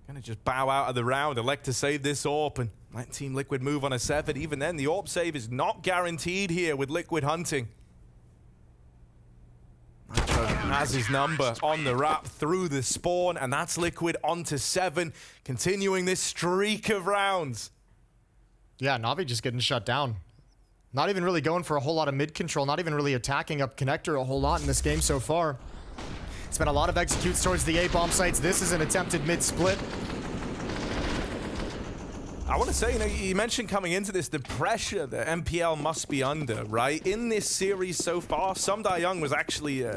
Gonna just bow out of the round, elect to save this AWP, and let Team Liquid move on a 7. Even then, the AWP save is not guaranteed here with Liquid hunting. Nitro has his number on the wrap through the spawn, and that's Liquid onto 7, continuing this streak of rounds. Yeah, Navi just getting shut down. Not even really going for a whole lot of mid control, not even really attacking up connector a whole lot in this game so far. It's been a lot of executes towards the A bomb sites. This is an attempted mid split. I want to say, you mentioned coming into this, the pressure that MPL must be under, right? In this series so far, Sumda Young was actually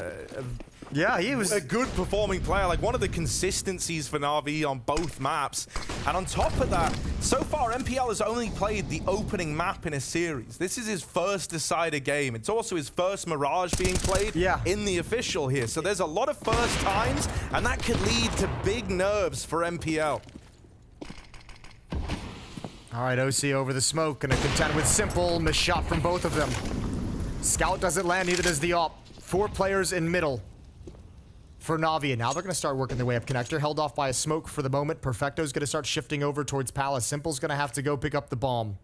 he was a good performing player, like one of the consistencies for Navi on both maps. And on top of that, so far MPL has only played the opening map in a series. This is his first decider game. It's also his first Mirage being played in the official here. So there's a lot of first times, and that could lead to big nerves for MPL. All right, OC over the smoke, gonna contend with Simple. Missed shot from both of them. Scout doesn't land, neither does the op. 4 players in middle for Navi, and now they're gonna start working their way up connector. Held off by a smoke for the moment. Perfecto's gonna start shifting over towards Palace. Simple's gonna have to go pick up the bomb.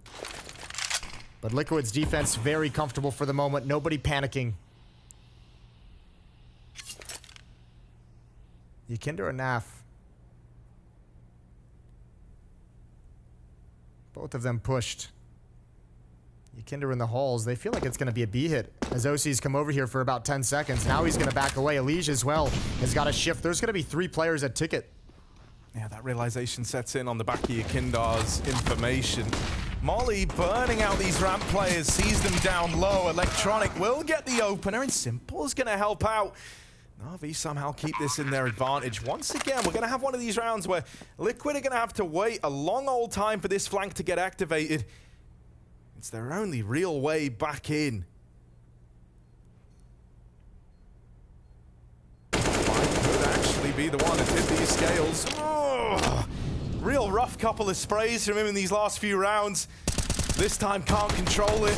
But Liquid's defense very comfortable for the moment. Nobody panicking. Yakinder and Naf. Both of them pushed. Yakinder in the halls. They feel like it's going to be a B hit as OC's come over here for about 10 seconds. Now he's going to back away. Elige as well has got a shift. There's going to be 3 players at ticket. Yeah, that realization sets in on the back of Yakinder's information. Molly burning out these ramp players, sees them down low. Electronic will get the opener, and Simple's going to help out. NAVI somehow keep this in their advantage. Once again, we're going to have one of these rounds where Liquid are going to have to wait a long old time for this flank to get activated. It's their only real way back in. Could actually be the one that did these scales. Oh, real rough couple of sprays from him in these last few rounds. This time can't control it.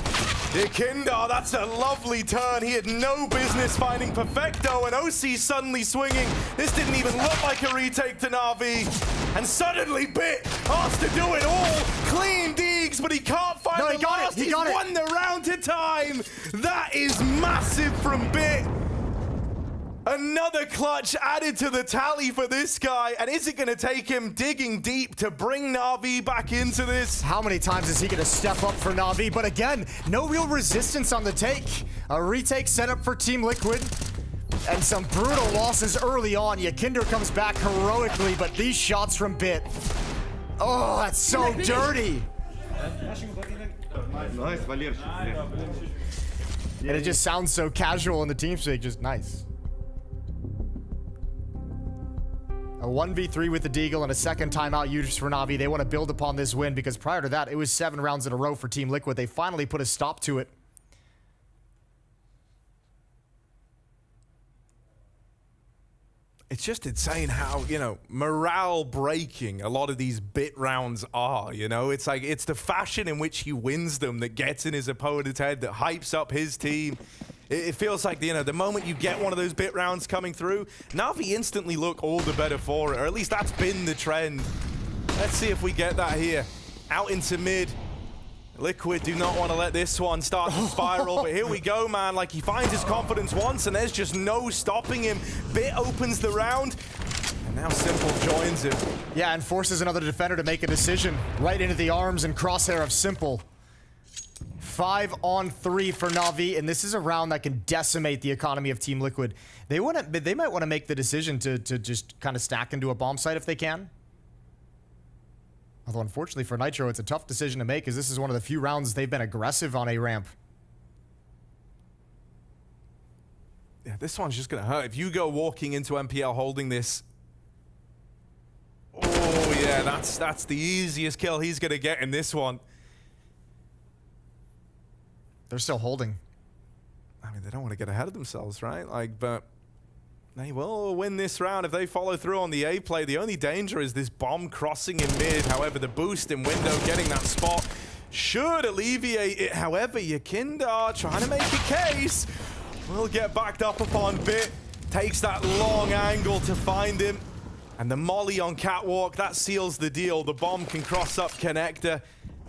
Ikinder, that's a lovely turn. He had no business finding Perfecto, and OC suddenly swinging. This didn't even look like a retake to NAVI. And suddenly Bit asked to do it all. Clean Deegs, but he can't find the last. He's won the round to time. That is massive from Bit. Another clutch added to the tally for this guy. And is it going to take him digging deep to bring NAVI back into this? How many times is he going to step up for NAVI? But again, no real resistance on the take. A retake set up for Team Liquid. And some brutal losses early on. Ikinder comes back heroically, but these shots from Bit. Oh, that's so dirty. And it just sounds so casual in the team speak, just nice. A 1v3 with the Deagle and a second timeout used for NAVI. They want to build upon this win because prior to that, it was 7 rounds in a row for Team Liquid. They finally put a stop to it. It's just insane how, you know, morale breaking a lot of these Bit rounds are, you know? It's like, it's the fashion in which he wins them that gets in his opponent's head, that hypes up his team. It feels like, you know, the moment you get one of those Bit rounds coming through, NAVI instantly look all the better for it, or at least that's been the trend. Let's see if we get that here. Out into mid. Liquid do not want to let this one start to spiral, but here we go, man. Like, he finds his confidence once, and there's just no stopping him. Bit opens the round, and now Simple joins him. Yeah, and forces another defender to make a decision. Right into the arms and crosshair of Simple. 5-on-3 for NAVI, and this is a round that can decimate the economy of Team Liquid. They might want to make the decision to just kind of stack into a bomb site if they can. Although, unfortunately for Nitro, it's a tough decision to make, because this is one of the few rounds they've been aggressive on A ramp. Yeah, this one's just going to hurt. If you go walking into MPL holding this... Oh, yeah, that's the easiest kill he's going to get in this one. They're still holding. I mean, they don't want to get ahead of themselves, right? Like, but... They will win this round if they follow through on the A play. The only danger is this bomb crossing in mid. However, the boost in window, getting that spot, should alleviate it. However, Ikinder trying to make a case. Will get backed up upon Bit. Takes that long angle to find him. And the molly on Catwalk, that seals the deal. The bomb can cross up connector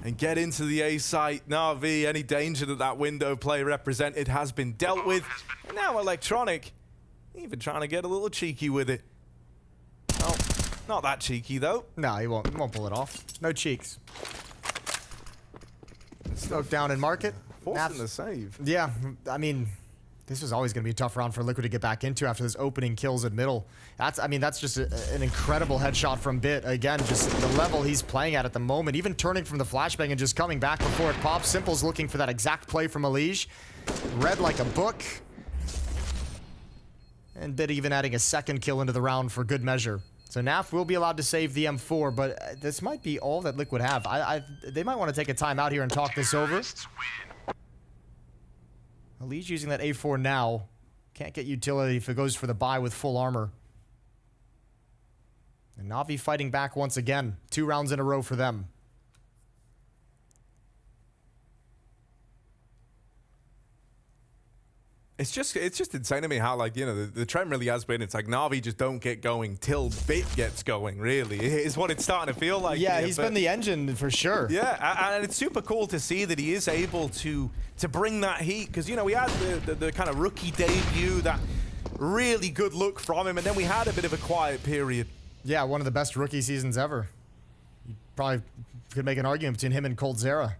and get into the A site. NAVI, any danger that window play represented has been dealt with. And now Electronic, even trying to get a little cheeky with it. Oh, not that cheeky though. No, he won't pull it off. No cheeks. Smoke down and market. Forcing the save. Yeah, I mean, this was always going to be a tough round for Liquid to get back into after this opening kills at middle. That's just an incredible headshot from Bit. Again, just the level he's playing at the moment. Even turning from the flashbang and just coming back before it pops. Simple's looking for that exact play from Elige. Read like a book. And Bit even adding a second kill into the round for good measure. So NAF will be allowed to save the M4, but this might be all that Liquid have. They might want to take a time out here and talk this over. Elige using that A4 now. Can't get utility if it goes for the buy with full armor. And NAVI fighting back once again. 2 rounds in a row for them. It's just insane to me how, like, you know, the trend really has been, it's like NAVI just don't get going till Bit gets going, really, is what it's starting to feel like. Yeah, he's been the engine for sure. Yeah, and it's super cool to see that he is able to bring that heat, because, you know, we had the kind of rookie debut, that really good look from him, and then we had a bit of a quiet period. Yeah, one of the best rookie seasons ever. You probably could make an argument between him and Coldzera.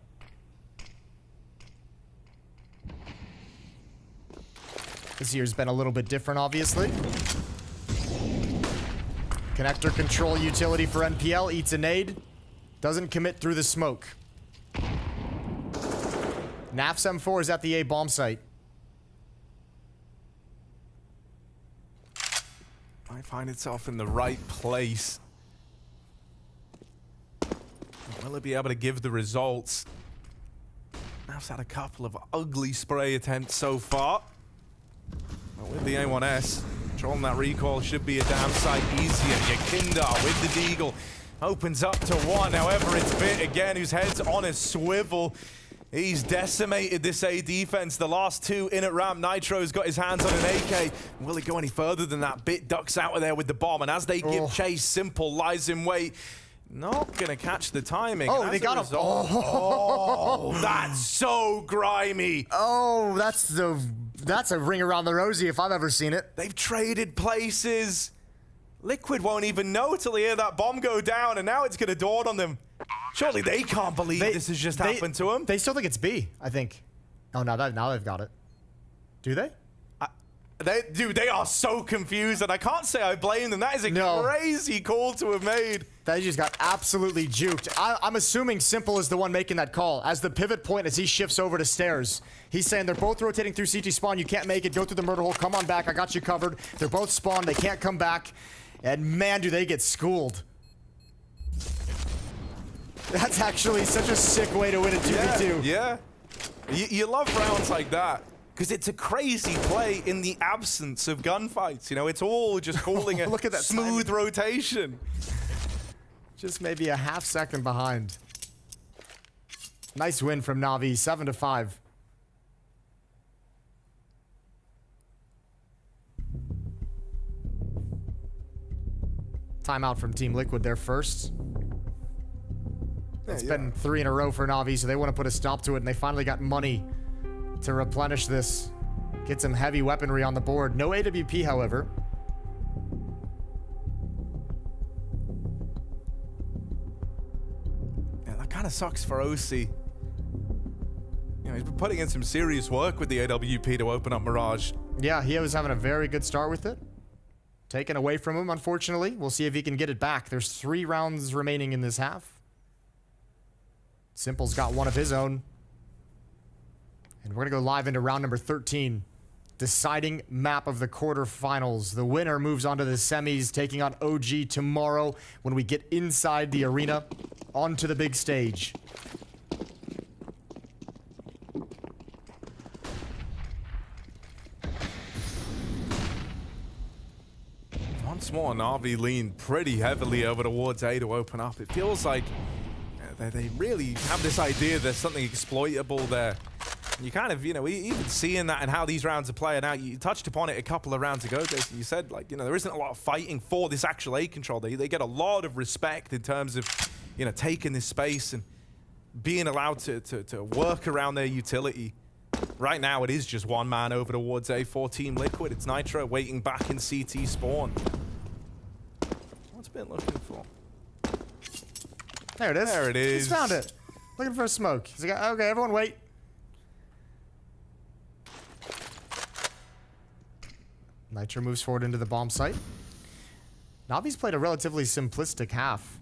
This year's been a little bit different, obviously. Connector control utility for NPL. Eats a nade. Doesn't commit through the smoke. NAF's M4 is at the A bomb site. might find itself in the right place. Will it be able to give the results? Nav's had a couple of ugly spray attempts so far. But with the A1S, controlling that recoil should be a damn sight easier. Yakinda with the deagle opens up to one. However, it's Bit again, whose head's on a swivel. He's decimated this A defense. The last two in at ramp. Nitro's got his hands on an AK. Will it go any further than that? Bit ducks out of there with the bomb, and as they give chase, Simple lies in wait. Not gonna catch the timing. Oh, they got him. Oh, that's so grimy. Oh, that's a ring around the rosy if I've ever seen it. They've traded places. Liquid won't even know till they hear that bomb go down, and now it's gonna dawn on them. Surely they can't believe this has just happened to them. They still think it's B, I think. Oh, now they've got it. Do they? Dude, they are so confused, and I can't say I blame them. That is a crazy call to have made. They just got absolutely juked. I'm assuming Simple is the one making that call. As the pivot point, as he shifts over to stairs, he's saying they're both rotating through CT spawn. You can't make it. Go through the murder hole. Come on back. I got you covered. They're both spawned. They can't come back. And man, do they get schooled. That's actually such a sick way to win a 2v2. Yeah. You love rounds like that. Because it's a crazy play in the absence of gunfights. You know, it's all just calling a Look at that smooth rotation. Just maybe a half second behind. Nice win from NAVI, 7-5. Timeout from Team Liquid there first. It's been 3 in a row for NAVI, so they want to put a stop to it, and they finally got money to replenish this. Get some heavy weaponry on the board. No AWP, however. Yeah, that kind of sucks for OC. You know, he's been putting in some serious work with the AWP to open up Mirage. Yeah, he was having a very good start with it. Taken away from him, unfortunately. We'll see if he can get it back. There's 3 rounds remaining in this half. Simple's got one of his own. And we're going to go live into round number 13. Deciding map of the quarterfinals. The winner moves on to the semis, taking on OG tomorrow when we get inside the arena onto the big stage. Once more, Navi lean pretty heavily over towards A to open up. It feels like they really have this idea there's something exploitable there. You kind of, you know, even seeing that and how these rounds are playing out, you touched upon it a couple of rounds ago, Jason. You said, like, you know, there isn't a lot of fighting for this actual A control. They get a lot of respect in terms of, you know, taking this space and being allowed to work around their utility. Right now, it is just one man over towards A for Team Liquid. It's Nitro waiting back in CT spawn. What's Bit looking for? There it is. There it is. He's found it. Looking for a smoke. He's like, okay, everyone wait. Nitro moves forward into the bomb site. Navi's played a relatively simplistic half.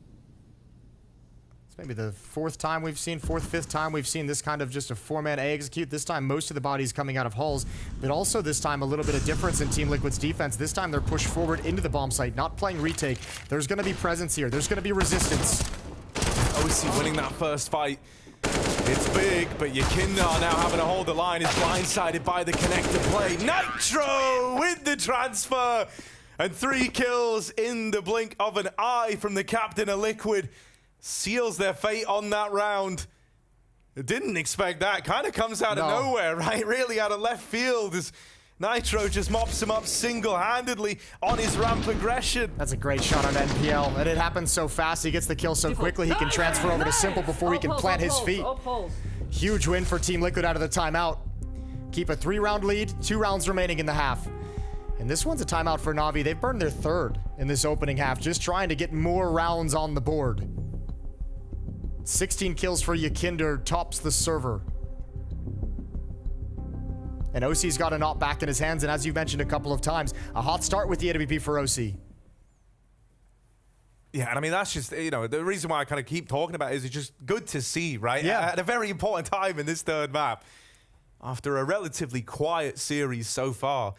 It's maybe the 4th time we've seen, 4th, 5th time we've seen this kind of just a 4-man A execute. This time, most of the bodies coming out of hulls, but also this time a little bit of difference in Team Liquid's defense. This time they're pushed forward into the bomb site, not playing retake. There's going to be presence here. There's going to be resistance. OC winning that first fight. It's big, but Yakinda now having to hold the line is blindsided by the connector play. Nitro with the transfer! And 3 kills in the blink of an eye from the captain of Liquid. Seals their fate on that round. Didn't expect that. Kind of comes out of nowhere, right? Really out of left field as Nitro just mops him up single-handedly on his ramp progression. That's a great shot on NPL, and it happens so fast. He gets the kill so quickly, he can transfer over to Simple before he can plant his feet. Huge win for Team Liquid out of the timeout. Keep a 3-round lead, 2 rounds remaining in the half. And this one's a timeout for Navi. They've burned their 3rd in this opening half, just trying to get more rounds on the board. 16 kills for Yakinder, tops the server. And OC's got a knot back in his hands, and as you mentioned a couple of times, a hot start with the AWP for OC. Yeah, and I mean, that's just, you know, the reason why I kind of keep talking about it is it's just good to see, right? Yeah. At a very important time in this 3rd map. After a relatively quiet series so far.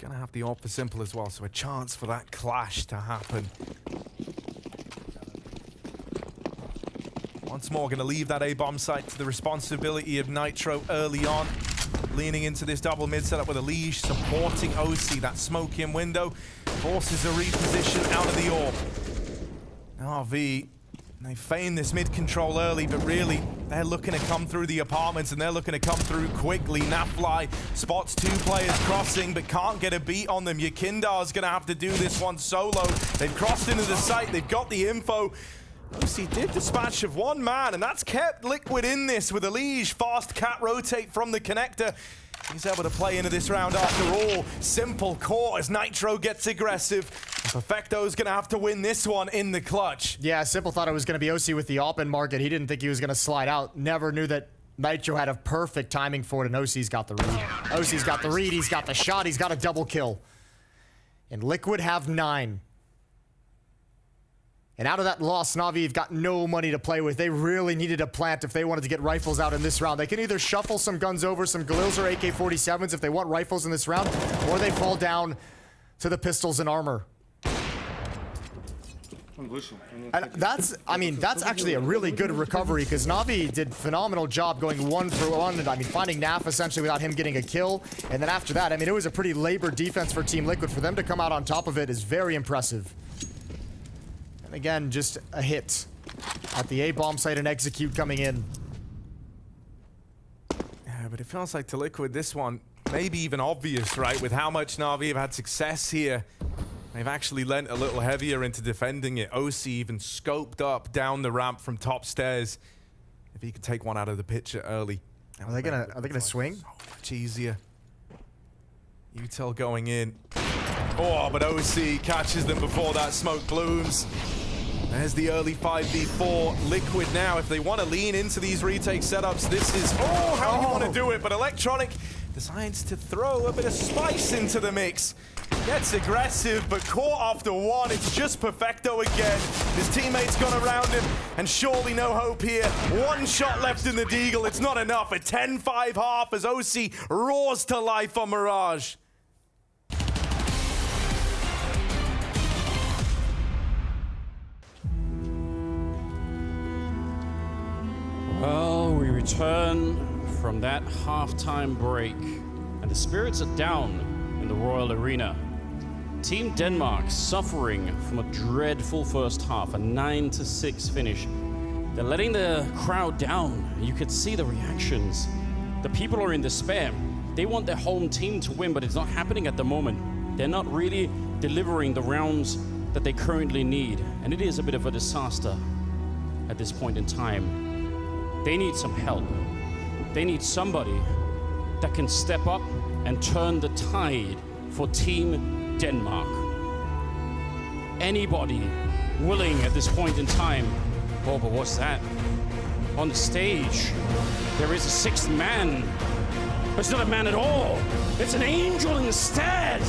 Gonna have the AWP for Simple as well, so a chance for that clash to happen. Once more, gonna leave that A-bomb site to the responsibility of Nitro early on. Leaning into this double mid setup with a leash, supporting OC. That smoke in window forces a reposition out of the AWP. NAVI, they feign this mid control early, but really, they're looking to come through the apartments and they're looking to come through quickly. Nafly spots 2 players crossing, but can't get a beat on them. Yakindar's gonna have to do this one solo. They've crossed into the site, they've got the info. OC did dispatch of 1 man, and that's kept Liquid in this with a liege. Fast cat rotate from the connector. He's able to play into this round after all. Simple caught as Nitro gets aggressive. Perfecto's gonna have to win this one in the clutch. Yeah, Simple thought it was gonna be OC with the AWP in market. He didn't think he was gonna slide out. Never knew that Nitro had a perfect timing for it, and OC's got the read. OC's got the read, he's got the shot, he's got a double kill. And Liquid have 9. And out of that loss, NAVI have got no money to play with. They really needed a plant if they wanted to get rifles out in this round. They can either shuffle some guns over, some Galils or AK-47s if they want rifles in this round, or they fall down to the pistols and armor. And that's actually a really good recovery because NAVI did a phenomenal job going 1 for 1. And I mean, finding Naf essentially without him getting a kill. And then after that, I mean, it was a pretty labored defense for Team Liquid. For them to come out on top of it is very impressive. Again, just a hit at the A-bomb site and execute coming in. Yeah, but it feels like to Liquid this one, maybe even obvious, right? With how much NAVI have had success here. They've actually lent a little heavier into defending it. OC even scoped up down the ramp from top stairs. If he could take one out of the picture early. Are they gonna swing? So much easier. Util going in. Oh, but OC catches them before that smoke blooms. There's the early 5v4. Liquid now, if they want to lean into these retake setups, this is, how you want to do it. But Electronic decides to throw a bit of spice into the mix. Gets aggressive, but caught after 1. It's just Perfecto again. His teammates gone around him, and surely no hope here. 1 shot left in the Deagle. It's not enough. A 10-5 half as OC roars to life on Mirage. Well, we return from that halftime break, and the spirits are down in the Royal Arena. Team Denmark suffering from a dreadful first half, a 9-6 finish. They're letting the crowd down. You could see the reactions. The people are in despair. They want their home team to win, but it's not happening at the moment. They're not really delivering the rounds that they currently need, and it is a bit of a disaster at this point in time. They need some help. They need somebody that can step up and turn the tide for Team Denmark. Anybody willing at this point in time? Oh, but what's that? On the stage, there is a 6th man. It's not a man at all. It's an angel instead.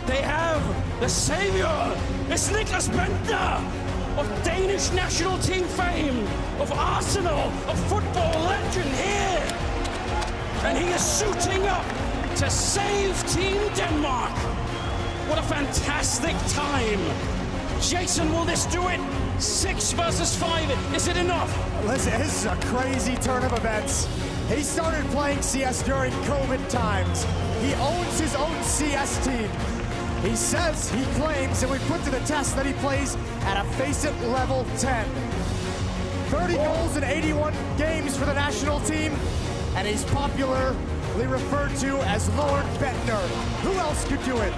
They have the savior. It's Niklas Bentner of Danish national team fame, of Arsenal, of football legend here. And he is suiting up to save Team Denmark. What a fantastic time. Jason, will this do it? 6 versus 5, is it enough? Listen, this is a crazy turn of events. He started playing CS during COVID times. He owns his own CS team. He says, he claims, and we put to the test that he plays at a Face-It level 10. 30 goals in 81 games for the national team, and he's popularly referred to as Lord Bentner. Who else could do it?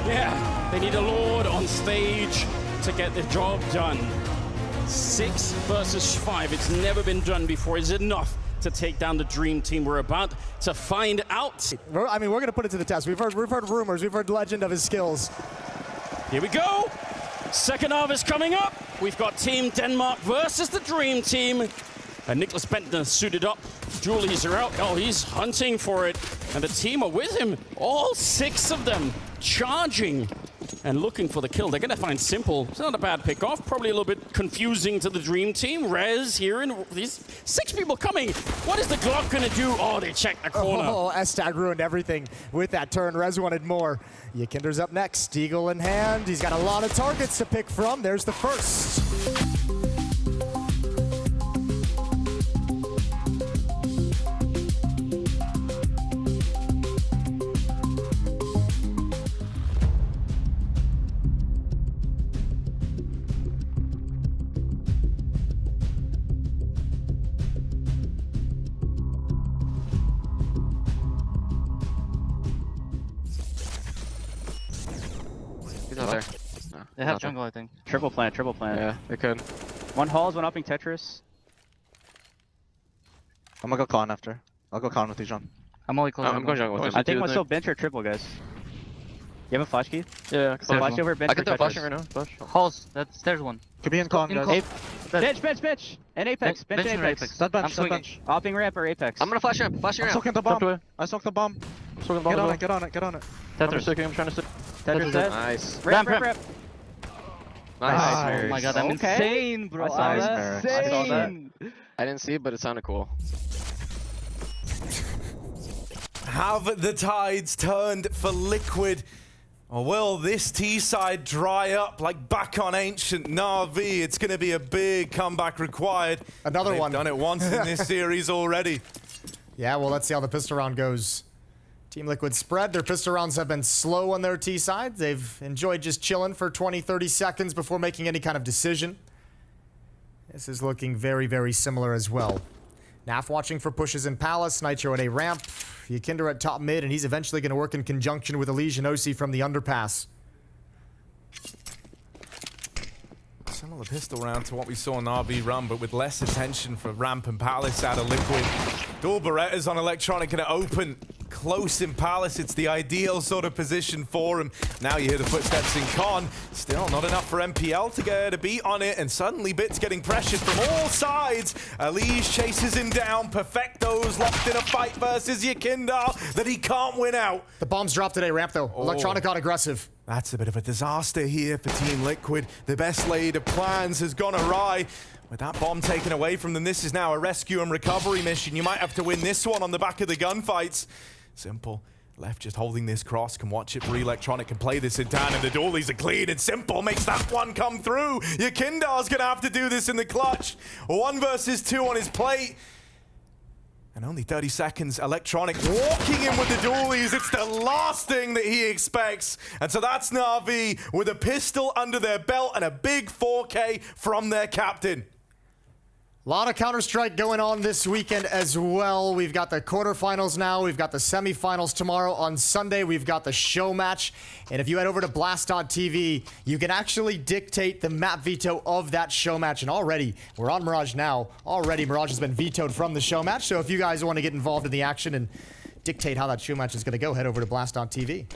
Yeah, they need a Lord on stage to get the job done. 6 versus 5, it's never been done before. Is it enough to take down the dream team? We're about to find out. I mean, we're going to put it to the test. We've heard rumors. We've heard legend of his skills. Here we go. Second half is coming up. We've got Team Denmark versus the dream team. And Niklas Bentner suited up. Julies are out. Oh, he's hunting for it. And the team are with him. All 6 of them charging and looking for the kill. They're going to find Simple. It's not a bad pick off. Probably a little bit confusing to the Dream Team. Rez here, and these 6 people coming. What is the Glock going to do? Oh, they checked the corner. Oh, S-Tag ruined everything with that turn. Rez wanted more. Yakinder's up next. Eagle in hand. He's got a lot of targets to pick from. There's the first. He's out there. No, they have jungle, I think. Triple plant, triple plant. Yeah, they could. One Halls, one upping Tetris. I'm gonna go con after. I'll go con with you, John. I'm only close. I'm going jungle with him. I think one's still bench or triple, guys. You have a flash key? Yeah, flash over bench. I can throw flash right now. Flash. Halls, there's one. Could be in con, guys. Bench! And Apex, bench and Apex. That bench, I'm swinging. bench. Upping ramp or Apex? I'm gonna flash ramp, flashing I'm soaking the bomb. I soaked the bomb. Get on it, get on it, get on it. Tetris. I'm trying to stick. Tetris dead. Nice. Ramp. Nice. Oh my god, I'm insane, bro. I saw that. I didn't see it, but it sounded cool. Have the tides turned for Liquid? Or will this T-side dry up like back on ancient NAVI? It's going to be a big comeback required. Another They've one. done it once in this series already. Yeah, well, let's see how the pistol round goes. Team Liquid spread. Their pistol rounds have been slow on their T-side. They've enjoyed just chilling for 20, 30 seconds before making any kind of decision. This is looking very, very similar as well. Naf watching for pushes in Palace. Nitro at a ramp. Yakinder at top mid, and he's eventually going to work in conjunction with Elysian OC from the underpass. Similar pistol round to what we saw in RV run, but with less attention for Ramp and Palace out of Liquid. Dual Berettas on Electronic going to open close in Palace. It's the ideal sort of position for him. Now you hear the footsteps in Con. Still not enough for MPL to get a beat on it, and suddenly Bit's getting pressured from all sides. Elise chases him down. Perfecto's locked in a fight versus Yakinder that he can't win out. The bomb's dropped today, ramp though. Electronic got aggressive. That's a bit of a disaster here for Team Liquid. The best laid of plans has gone awry. With that bomb taken away from them, this is now a rescue and recovery mission. You might have to win this one on the back of the gunfights. Simple. Left just holding this cross, can watch it for Electronic, can play this in down, and the dualies are clean, and Simple makes that one come through. Yakinder's gonna have to do this in the clutch. 1 versus 2 on his plate. And only 30 seconds, Electronic walking in with the dualies. It's the last thing that he expects. And so that's NAVI with a pistol under their belt and a big 4K from their captain. A lot of Counter-Strike going on this weekend as well. We've got the quarterfinals now. We've got the semifinals tomorrow. On Sunday, we've got the show match. And if you head over to blast.tv, you can actually dictate the map veto of that show match. And already, we're on Mirage now. Already, Mirage has been vetoed from the show match. So if you guys want to get involved in the action and dictate how that show match is going to go, head over to blast.tv.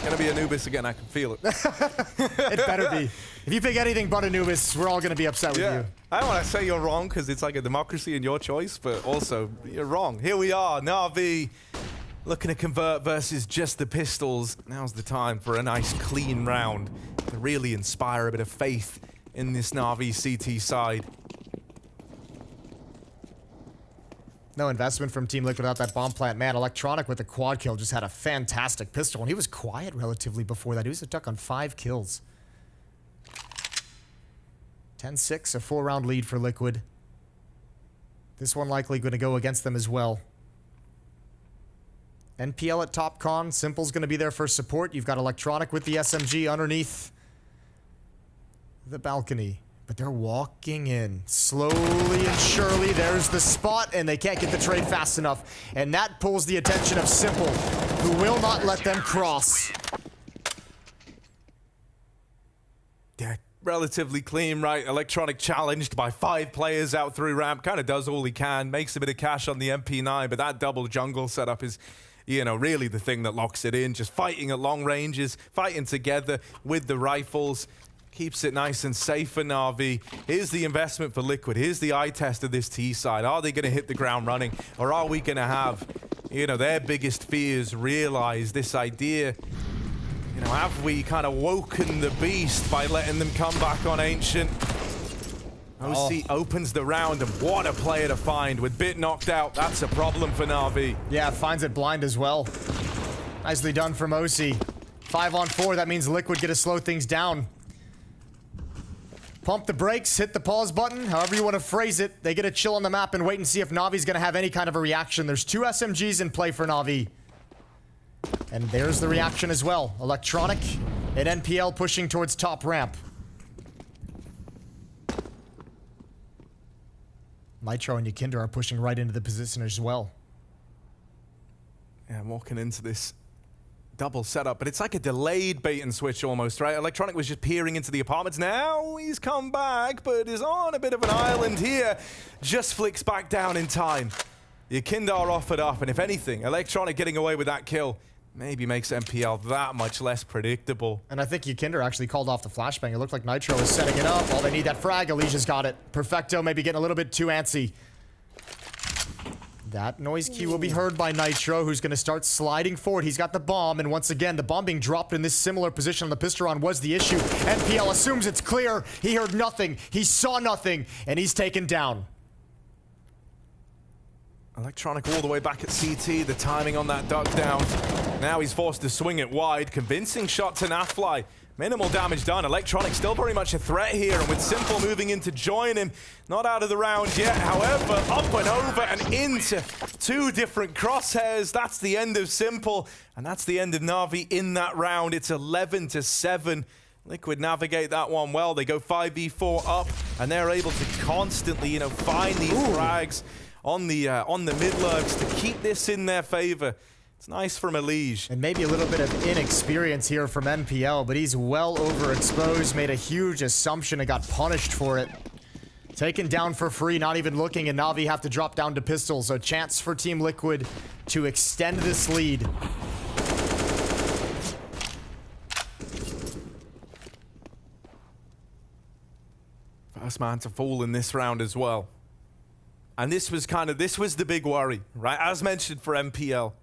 Gonna be Anubis again, I can feel it. It better be. If you pick anything but Anubis, we're all gonna be upset with you. I don't want to say you're wrong because it's like a democracy and your choice, but also you're wrong. Here we are, NAVI looking to convert versus just the pistols. Now's the time for a nice clean round to really inspire a bit of faith in this NAVI CT side. No investment from Team Liquid without that bomb plant. Man, Electronic with the quad kill just had a fantastic pistol, and he was quiet relatively before that. He was stuck on 5 kills. 10-6, a 4-round lead for Liquid. This one likely going to go against them as well. NPL at top con. Simple's going to be there for support. You've got Electronic with the SMG underneath the balcony. But they're walking in slowly and surely. There's the spot, and they can't get the trade fast enough. And that pulls the attention of Simple, who will not let them cross. Yeah, relatively clean, right? Electronic challenged by 5 players out through ramp. Kind of does all he can, makes a bit of cash on the MP9, but that double jungle setup is, you know, really the thing that locks it in. Just fighting at long ranges, fighting together with the rifles. Keeps it nice and safe for NAVI. Here's the investment for Liquid. Here's the eye test of this T side. Are they going to hit the ground running? Or are we going to have, you know, their biggest fears realize this idea, you Now, have we kind of woken the beast by letting them come back on Ancient? OC opens the round, and what a player to find. With Bit knocked out, that's a problem for NAVI. Yeah, finds it blind as well. Nicely done from OC. 5 on 4, that means Liquid get to slow things down. Pump the brakes, hit the pause button, however you want to phrase it. They get to chill on the map and wait and see if Navi's going to have any kind of a reaction. There's 2 SMGs in play for NAVI. And there's the reaction as well. Electronic and NPL pushing towards top ramp. Nitro and Yakinder are pushing right into the position as well. Yeah, I'm walking into this double setup, but it's like a delayed bait and switch almost, right? Electronic was just peering into the apartments. Now he's come back, but is on a bit of an island here. Just flicks back down in time. Yakinder offered up, and if anything, Electronic getting away with that kill maybe makes MPL that much less predictable. And I think Yakinder actually called off the flashbang. It looked like Nitro was setting it up. All they need that frag. Alicia's got it. Perfecto maybe getting a little bit too antsy. That noise key will be heard by Nitro, who's going to start sliding forward. He's got the bomb, and once again, the bomb being dropped in this similar position on the Pisteron was the issue. NPL assumes it's clear. He heard nothing. He saw nothing, and he's taken down. Electronic all the way back at CT. The timing on that duck down. Now he's forced to swing it wide. Convincing shot to Nafly. Minimal damage done. Electronic still very much a threat here, and with Simple moving in to join him. Not out of the round yet, however, up and over and into 2 different crosshairs. That's the end of Simple, and that's the end of Na'Vi in that round. It's 11-7. Liquid navigate that one well. They go 5v4 up, and they're able to constantly, find these frags on the mid-lurks to keep this in their favor. It's nice from Elige. And maybe a little bit of inexperience here from NPL, but he's well overexposed, made a huge assumption and got punished for it. Taken down for free, not even looking, and Na'Vi have to drop down to pistols. So chance for Team Liquid to extend this lead. First man to fall in this round as well. And this was the big worry, right? As mentioned for MPL.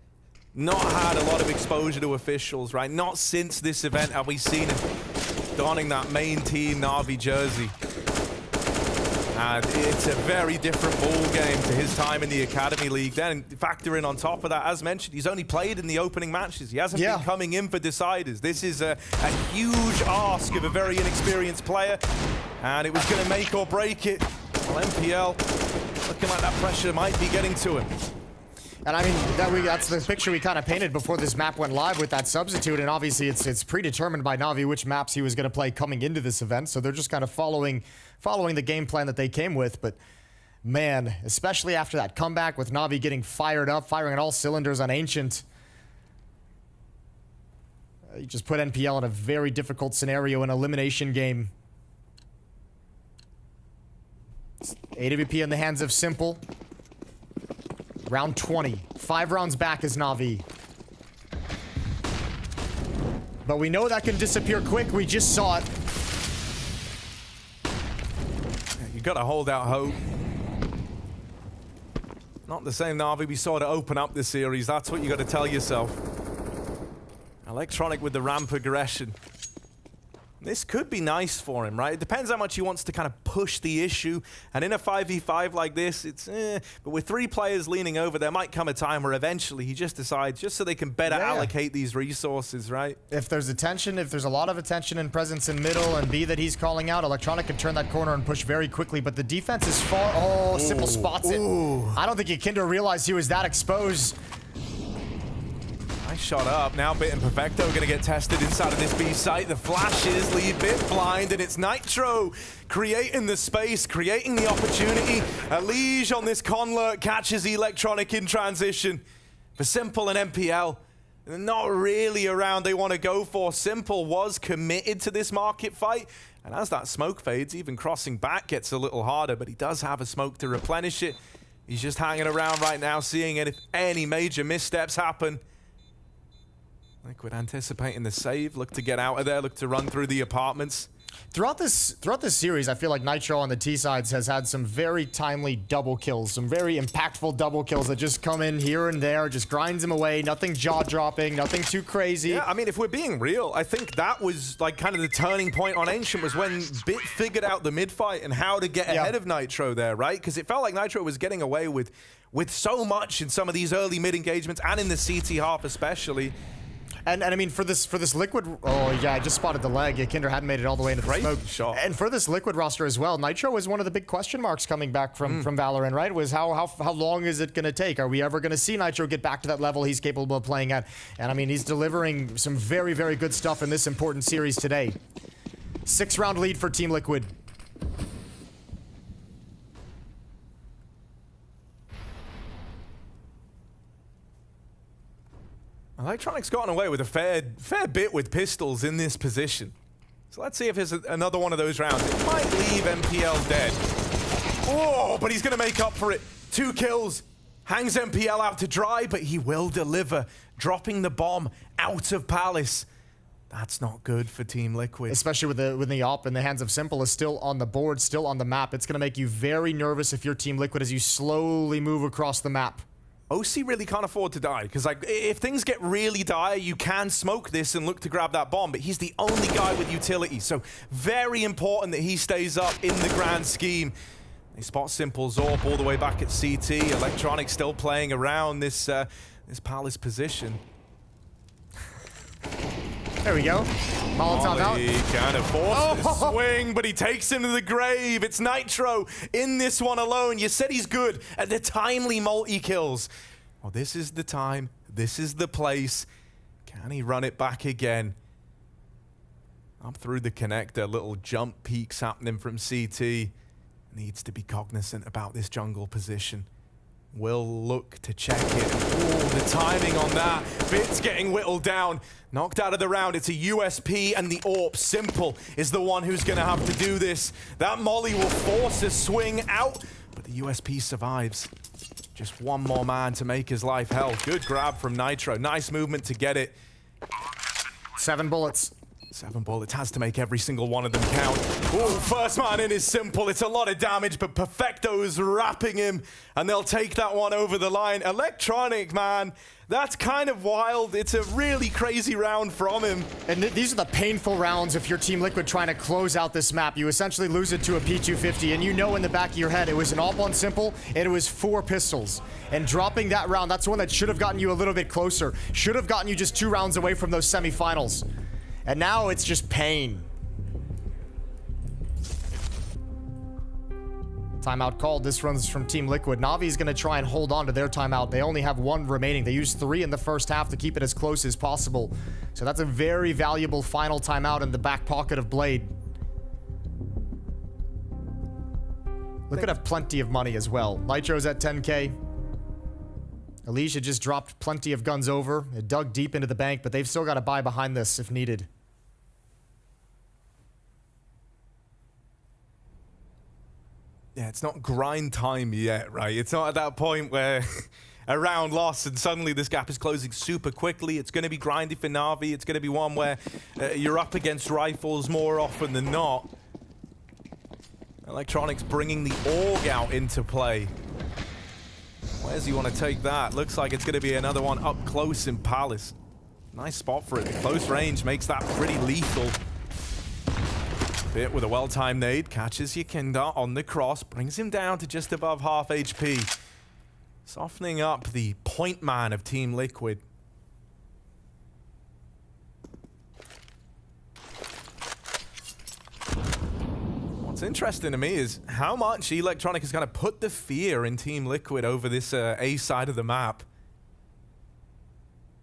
Not had a lot of exposure to officials, right? Not since this event have we seen him donning that main team Na'Vi jersey. And it's a very different ball game to his time in the Academy League. Then factor in on top of that, as mentioned, he's only played in the opening matches. He hasn't been coming in for deciders. This is a huge ask of a very inexperienced player. And it was going to make or break it. Well, MPL looking like that pressure might be getting to him. And I mean, that's the picture we kind of painted before this map went live with that substitute, and obviously it's predetermined by Na'Vi which maps he was going to play coming into this event, so they're just kind of following the game plan that they came with. But man, especially after that comeback with Na'Vi getting fired up, firing on all cylinders on Ancient, you just put NPL in a very difficult scenario, an elimination game. AWP in the hands of Simple. Round 20. 5 rounds back is Na'Vi. But we know that can disappear quick. We just saw it. You gotta hold out hope. Not the same Na'Vi we saw to open up this series. That's what you gotta tell yourself. Electronic with the ramp aggression. This could be nice for him, right? It depends how much he wants to kind of push the issue. And in a 5v5 like this, it's but with 3 players leaning over, there might come a time where eventually he just decides, just so they can better allocate these resources, right? If there's attention, if there's a lot of attention and presence in middle, and B that he's calling out, Electronic can turn that corner and push very quickly, but the defense is far... Oh, Simple spots it. I don't think Yakinder realized he was that exposed. Nice shot up. Now Bit and Perfecto are going to get tested inside of this B site. The flashes leave Bit blind, and it's Nitro creating the space, creating the opportunity. Elige on this conlurk catches Electronic in transition. For Simple and MPL, they're not really around they want to go for. Simple was committed to this market fight, and as that smoke fades, even crossing back gets a little harder, but he does have a smoke to replenish it. He's just hanging around right now, seeing it if any major missteps happen. Liquid anticipating the save, look to get out of there, look to run through the apartments. Throughout this series, I feel like Nitro on the T sides has had some very timely double kills, some very impactful double kills that just come in here and there, just grinds him away, nothing jaw-dropping, nothing too crazy. Yeah, I mean, if we're being real, I think that was like kind of the turning point on Ancient was when Bit figured out the mid-fight and how to get ahead of Nitro there, right? Because it felt like Nitro was getting away with so much in some of these early mid engagements and in the CT half especially. And I mean, for this Liquid, oh yeah, I just spotted the leg. Kinder hadn't made it all the way into the smoke. Shot. And for this Liquid roster as well, Nitro was one of the big question marks coming back from Valorant, right? Was how long is it going to take? Are we ever going to see Nitro get back to that level he's capable of playing at? And I mean, he's delivering some very, very good stuff in this important series today. 6-round lead for Team Liquid. Electronic's gotten away with a fair bit with pistols in this position. So let's see if there's another one of those rounds. It might leave MPL dead. Oh, but he's going to make up for it. 2 kills. Hangs MPL out to dry, but he will deliver. Dropping the bomb out of Palace. That's not good for Team Liquid. Especially with the op in the hands of Simple is still on the board, still on the map. It's going to make you very nervous if you're Team Liquid as you slowly move across the map. OC really can't afford to die, because like if things get really dire, you can smoke this and look to grab that bomb, but he's the only guy with utility, so very important that he stays up in the grand scheme. They spot Simple Zorp all the way back at CT. Electronic still playing around this Palace position. There we go. Molotov out. He kind of forced the swing, but he takes him to the grave. It's Nitro in this one alone. You said he's good at the timely multi-kills. Well, this is the time. This is the place. Can he run it back again? Up through the connector. Little jump peaks happening from CT. Needs to be cognizant about this jungle position. Will look to check it. Oh, the timing on that. Bit's getting whittled down. Knocked out of the round. It's a USP and the AWP. Simple is the one who's going to have to do this. That molly will force a swing out, but the USP survives. Just one more man to make his life hell. Good grab from Nitro. Nice movement to get it. 7 bullets. 7 bullets has to make every single one of them count. Ooh, first man in is Simple. It's a lot of damage, but Perfecto's wrapping him, and they'll take that one over the line. Electronic, man, that's kind of wild. It's a really crazy round from him. And these are the painful rounds if you're Team Liquid trying to close out this map. You essentially lose it to a P250, and you know in the back of your head it was an AWP on Simple, and it was 4 pistols. And dropping that round, that's one that should have gotten you a little bit closer. Should have gotten you just 2 rounds away from those semifinals. And now it's just pain. Timeout called. This runs from Team Liquid. Navi's going to try and hold on to their timeout. They only have 1 remaining. They used 3 in the first half to keep it as close as possible. So that's a very valuable final timeout in the back pocket of Blade. Liquid have plenty of money as well. Nitro's at 10K. Alicia just dropped plenty of guns over. It dug deep into the bank, but they've still got to buy behind this if needed. Yeah, it's not grind time yet, right? It's not at that point where a round lost and suddenly this gap is closing super quickly. It's going to be grindy for Navi. It's going to be one where you're up against rifles more often than not. Electronics bringing the AUG out into play. Where's he want to take that? Looks like it's going to be another one up close in Palace. Nice spot for it. The close range makes that pretty lethal. Bit with a well-timed nade. Catches Yakinda on the cross. Brings him down to just above half HP. Softening up the point man of Team Liquid. What's interesting to me is how much Electronic is going to put the fear in Team Liquid over this A side of the map.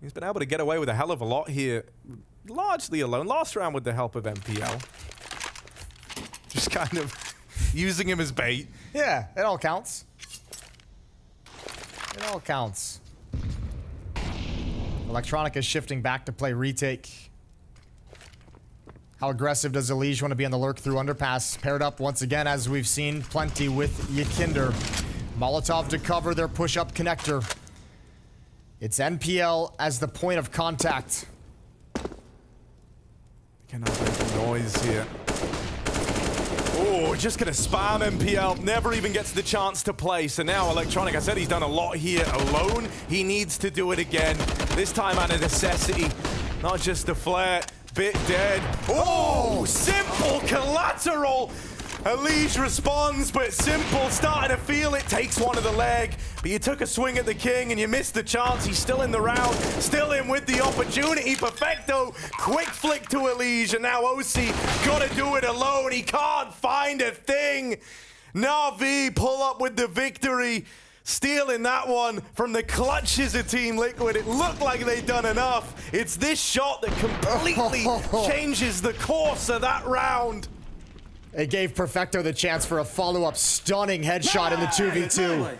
He's been able to get away with a hell of a lot here, largely alone. Last round with the help of MPL. Just kind of using him as bait. Yeah, it all counts. It all counts. Electronic is shifting back to play retake. How aggressive does Elige want to be on the lurk through underpass? Paired up once again, as we've seen plenty with Yakinder. Molotov to cover their push-up connector. It's NPL as the point of contact. Cannot make noise here. Oh, just gonna spam MPL, never even gets the chance to play. So now Electronic, I said he's done a lot here alone. He needs to do it again. This time out of necessity, not just a flare. Bit dead. Oh, Simple collateral. Elige responds, but Simple starting to feel it, takes one of the leg. But you took a swing at the King and you missed the chance. He's still in the round, still in with the opportunity. Perfecto, quick flick to Elige, and now OC gotta do it alone. He can't find a thing. NAVI pull up with the victory. Stealing that one from the clutches of Team Liquid. It looked like they'd done enough. It's this shot that completely changes the course of that round. It gave Perfecto the chance for a follow-up stunning headshot in the 2v2.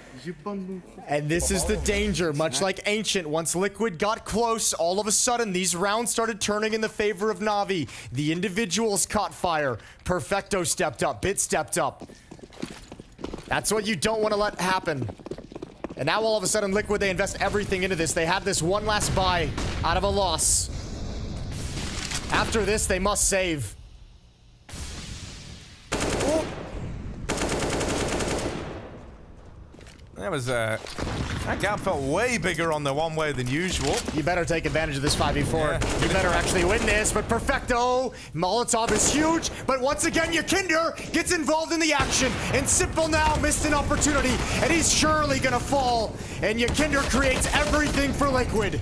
And this is the danger, much like Ancient. Once Liquid got close, all of a sudden these rounds started turning in the favor of NAVI. The individuals caught fire. Perfecto stepped up, Bit stepped up. That's what you don't want to let happen. And now all of a sudden Liquid, they invest everything into this. They have this one last buy out of a loss. After this, they must save. That was that gap felt way bigger on the one way than usual. You better take advantage of this 5v4. Yeah. You better actually win this, but Perfecto, Molotov is huge, but once again, Yakinder gets involved in the action, and Simple now missed an opportunity, and he's surely gonna fall, and Yakinder creates everything for Liquid.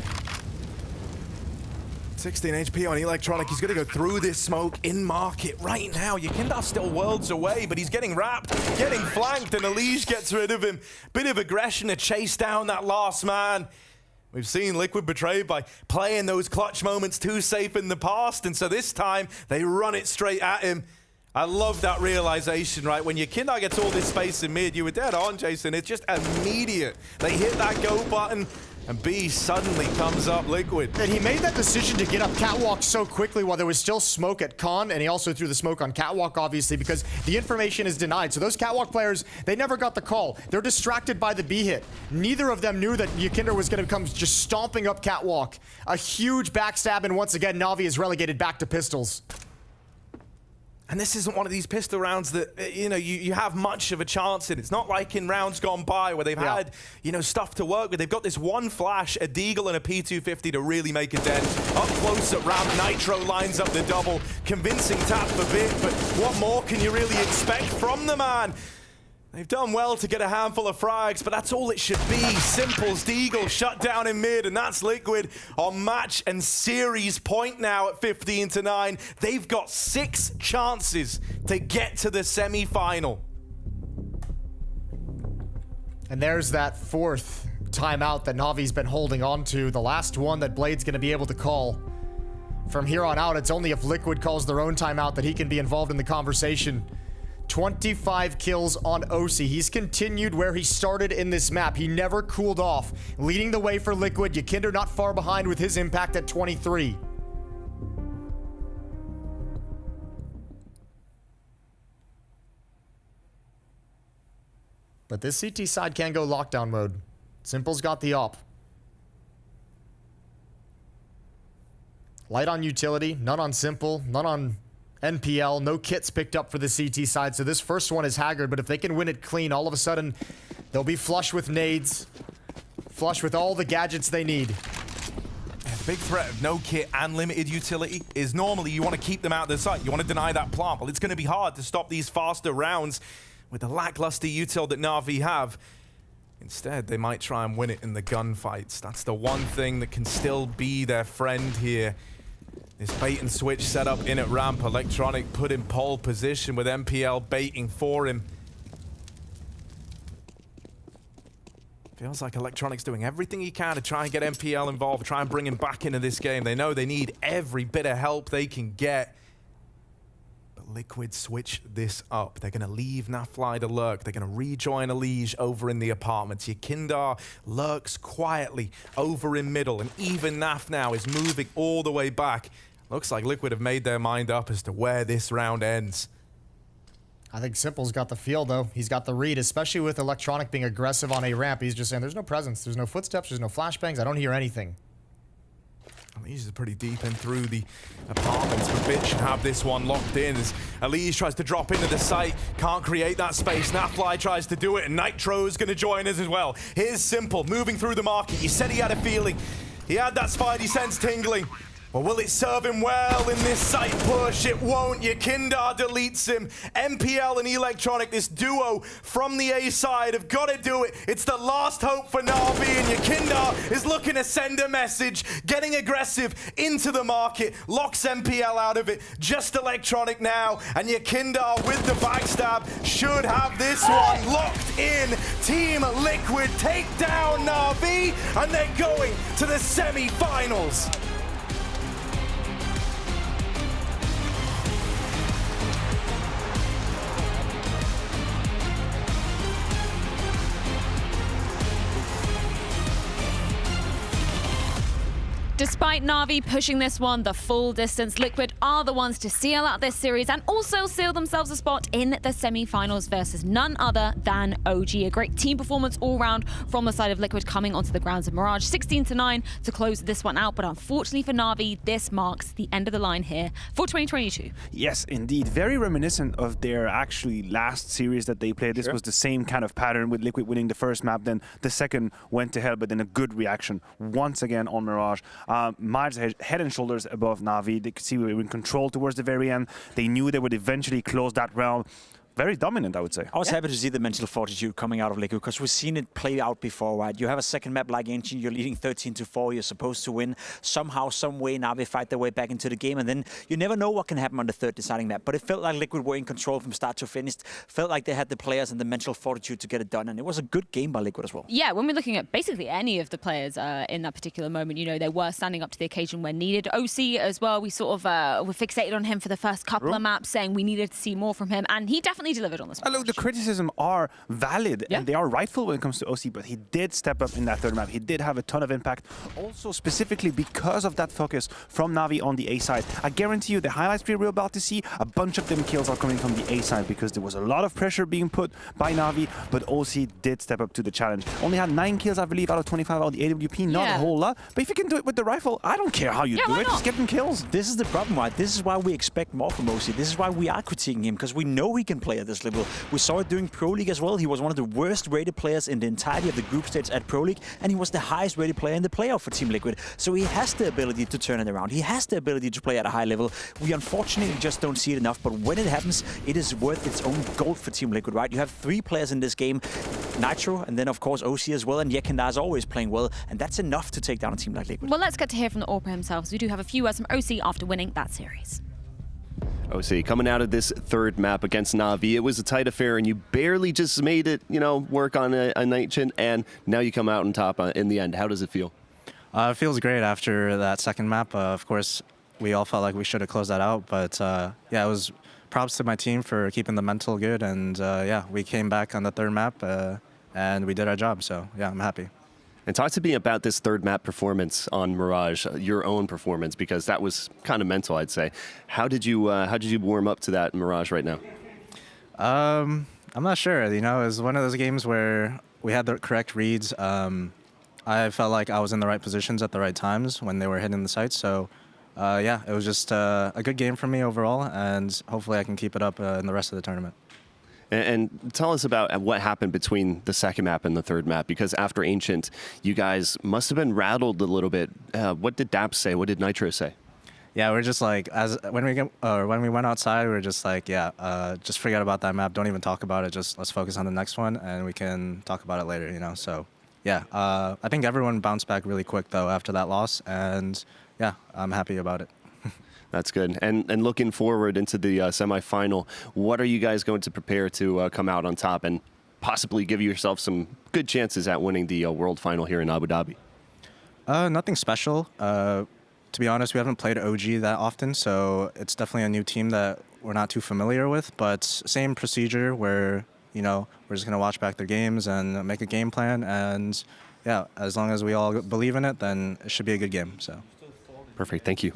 16 HP on Electronic. He's gonna go through this smoke in market right now. Yakindar's still worlds away, but he's getting wrapped, getting flanked, and Elige gets rid of him. Bit of aggression to chase down that last man. We've seen Liquid betrayed by playing those clutch moments too safe in the past, and so this time they run it straight at him. I love that realization, right? When Yakindar gets all this space in mid, you were dead on, Jason. It's just immediate. They hit that go button, and B suddenly comes up Liquid. And he made that decision to get up Catwalk so quickly while there was still smoke at Con, and he also threw the smoke on Catwalk, obviously, because the information is denied. So those Catwalk players, they never got the call. They're distracted by the B hit. Neither of them knew that Yakinder was going to come just stomping up Catwalk. A huge backstab, and once again, Navi is relegated back to pistols. And this isn't one of these pistol rounds that, you know, you have much of a chance in. It's not like in rounds gone by where they've had, you know, stuff to work with. They've got this one flash, a Deagle and a P250 to really make a dent. Up close at ramp, Nitro lines up the double. Convincing tap for Bit, but what more can you really expect from the man? They've done well to get a handful of frags, but that's all it should be. Simple's Deagle shut down in mid, and that's Liquid on match and series point now at 15-9. They've got 6 chances to get to the semi-final. And there's that 4th timeout that Navi's been holding on to, the last one that Blade's gonna be able to call. From here on out, it's only if Liquid calls their own timeout that he can be involved in the conversation. 25 kills on OC. He's continued where he started in this map. He never cooled off, leading the way for Liquid. Yakinder not far behind with his impact at 23. But this CT side can go lockdown mode. Simple's got the op. Light on utility, none on Simple, none on NPL, no kits picked up for the CT side, so this first one is Haggard, but if they can win it clean, all of a sudden, they'll be flush with nades, flush with all the gadgets they need. The big threat of no kit and limited utility is normally you want to keep them out of the sight. You want to deny that plant. Well, it's going to be hard to stop these faster rounds with the lackluster util that Na'Vi have. Instead, they might try and win it in the gunfights. That's the one thing that can still be their friend here. This bait and switch setup in at ramp. Electronic put in pole position with MPL baiting for him. Feels like Electronic's doing everything he can to try and get MPL involved, try and bring him back into this game. They know they need every bit of help they can get. But Liquid switch this up. They're going to leave Nafly to lurk. They're going to rejoin Elige over in the apartments. Yakindar lurks quietly over in middle, and even Naf now is moving all the way back. Looks like Liquid have made their mind up as to where this round ends. I think Simple's got the feel, though. He's got the read, especially with Electronic being aggressive on a ramp. He's just saying, there's no presence, there's no footsteps, there's no flashbangs, I don't hear anything. These are pretty deep in through the apartments, but Bit should have this one locked in as Elise tries to drop into the site, can't create that space. Nafly tries to do it, and Nitro's going to join us as well. Here's Simple, moving through the market. He said he had a feeling. He had that spidey sense tingling. Well, will it serve him well in this site push? It won't. Yakindar deletes him. MPL and Electronic, this duo from the A side, have got to do it. It's the last hope for Navi, and Yakindar is looking to send a message, getting aggressive into the market, locks MPL out of it. Just Electronic now, and Yakindar with the backstab should have this one locked in. Team Liquid take down Navi, and they're going to the semi-finals. Despite Navi pushing this one the full distance, Liquid are the ones to seal out this series and also seal themselves a spot in the semi-finals versus none other than OG. A great team performance all round from the side of Liquid coming onto the grounds of Mirage. 16-9 to close this one out, but unfortunately for Navi, this marks the end of the line here for 2022. Yes, indeed. Very reminiscent of their actually last series that they played. This was the same kind of pattern with Liquid winning the first map, then the second went to hell, but then a good reaction once again on Mirage. Miles head and shoulders above Navi. They could see we were in control towards the very end. They knew they would eventually close that round. Very dominant, I would say. I was happy to see the mental fortitude coming out of Liquid because we've seen it play out before, right? You have a second map like Ancient, you're leading 13-4, you're supposed to win. Somehow, some way, Navi fight their way back into the game, and then you never know what can happen on the third deciding map. But it felt like Liquid were in control from start to finish. Felt like they had the players and the mental fortitude to get it done, and it was a good game by Liquid as well. Yeah, when we're looking at basically any of the players in that particular moment, you know, they were standing up to the occasion when needed. OC as well, we sort of were fixated on him for the first couple of maps, saying we needed to see more from him, and he definitely delivered on this one. The criticism are valid and they are rightful when it comes to OC, but he did step up in that third map. He did have a ton of impact, also specifically because of that focus from Navi on the A side. I guarantee you the highlights we're about to see, a bunch of them kills are coming from the A side because there was a lot of pressure being put by Navi, but OC did step up to the challenge. Only had 9 kills, I believe, out of 25 out of the AWP, not a whole lot. But if you can do it with the rifle, I don't care how you do it, just get them kills. This is the problem, right? This is why we expect more from OC. This is why we are critiquing him, because we know he can play at this level. We saw it during Pro League as well. He was one of the worst rated players in the entirety of the group stage at Pro League, and he was the highest rated player in the playoff for Team Liquid. So he has the ability to turn it around. He has the ability to play at a high level. We unfortunately just don't see it enough, but when it happens, it is worth its own gold for Team Liquid, right? You have 3 players in this game, Nitro, and then of course OC as well, and Yakindar is always playing well, and that's enough to take down a team like Liquid. Well, let's get to hear from the Orpa himself, so we do have a few words from OC after winning that series. OC, coming out of this third map against Navi, it was a tight affair and you barely just made it, you know, work on a Nightchin, and now you come out on top in the end. How does it feel? It feels great after that second map. Of course, we all felt like we should have closed that out, but yeah, it was props to my team for keeping the mental good, and yeah, we came back on the third map and we did our job, so yeah, I'm happy. And talk to me about this third map performance on Mirage, your own performance, because that was kind of mental, I'd say. How did you warm up to that in Mirage right now? I'm not sure. You know, it was one of those games where we had the correct reads. I felt like I was in the right positions at the right times when they were hitting the sites. So yeah, it was just a good game for me overall, and hopefully I can keep it up in the rest of the tournament. And tell us about what happened between the second map and the third map, because after Ancient, you guys must have been rattled a little bit. What did Daps say? What did Nitro say? Yeah, we're just like, when we went outside, we were just like, yeah, just forget about that map. Don't even talk about it. Just let's focus on the next one, and we can talk about it later, you know? So, yeah, I think everyone bounced back really quick, though, after that loss, and yeah, I'm happy about it. That's good. And looking forward into the semifinal, what are you guys going to prepare to come out on top and possibly give yourself some good chances at winning the World Final here in Abu Dhabi? Nothing special. To be honest, we haven't played OG that often, so it's definitely a new team that we're not too familiar with, but same procedure where, you know, we're just going to watch back their games and make a game plan, and yeah, as long as we all believe in it, then it should be a good game. So. Perfect. Thank you.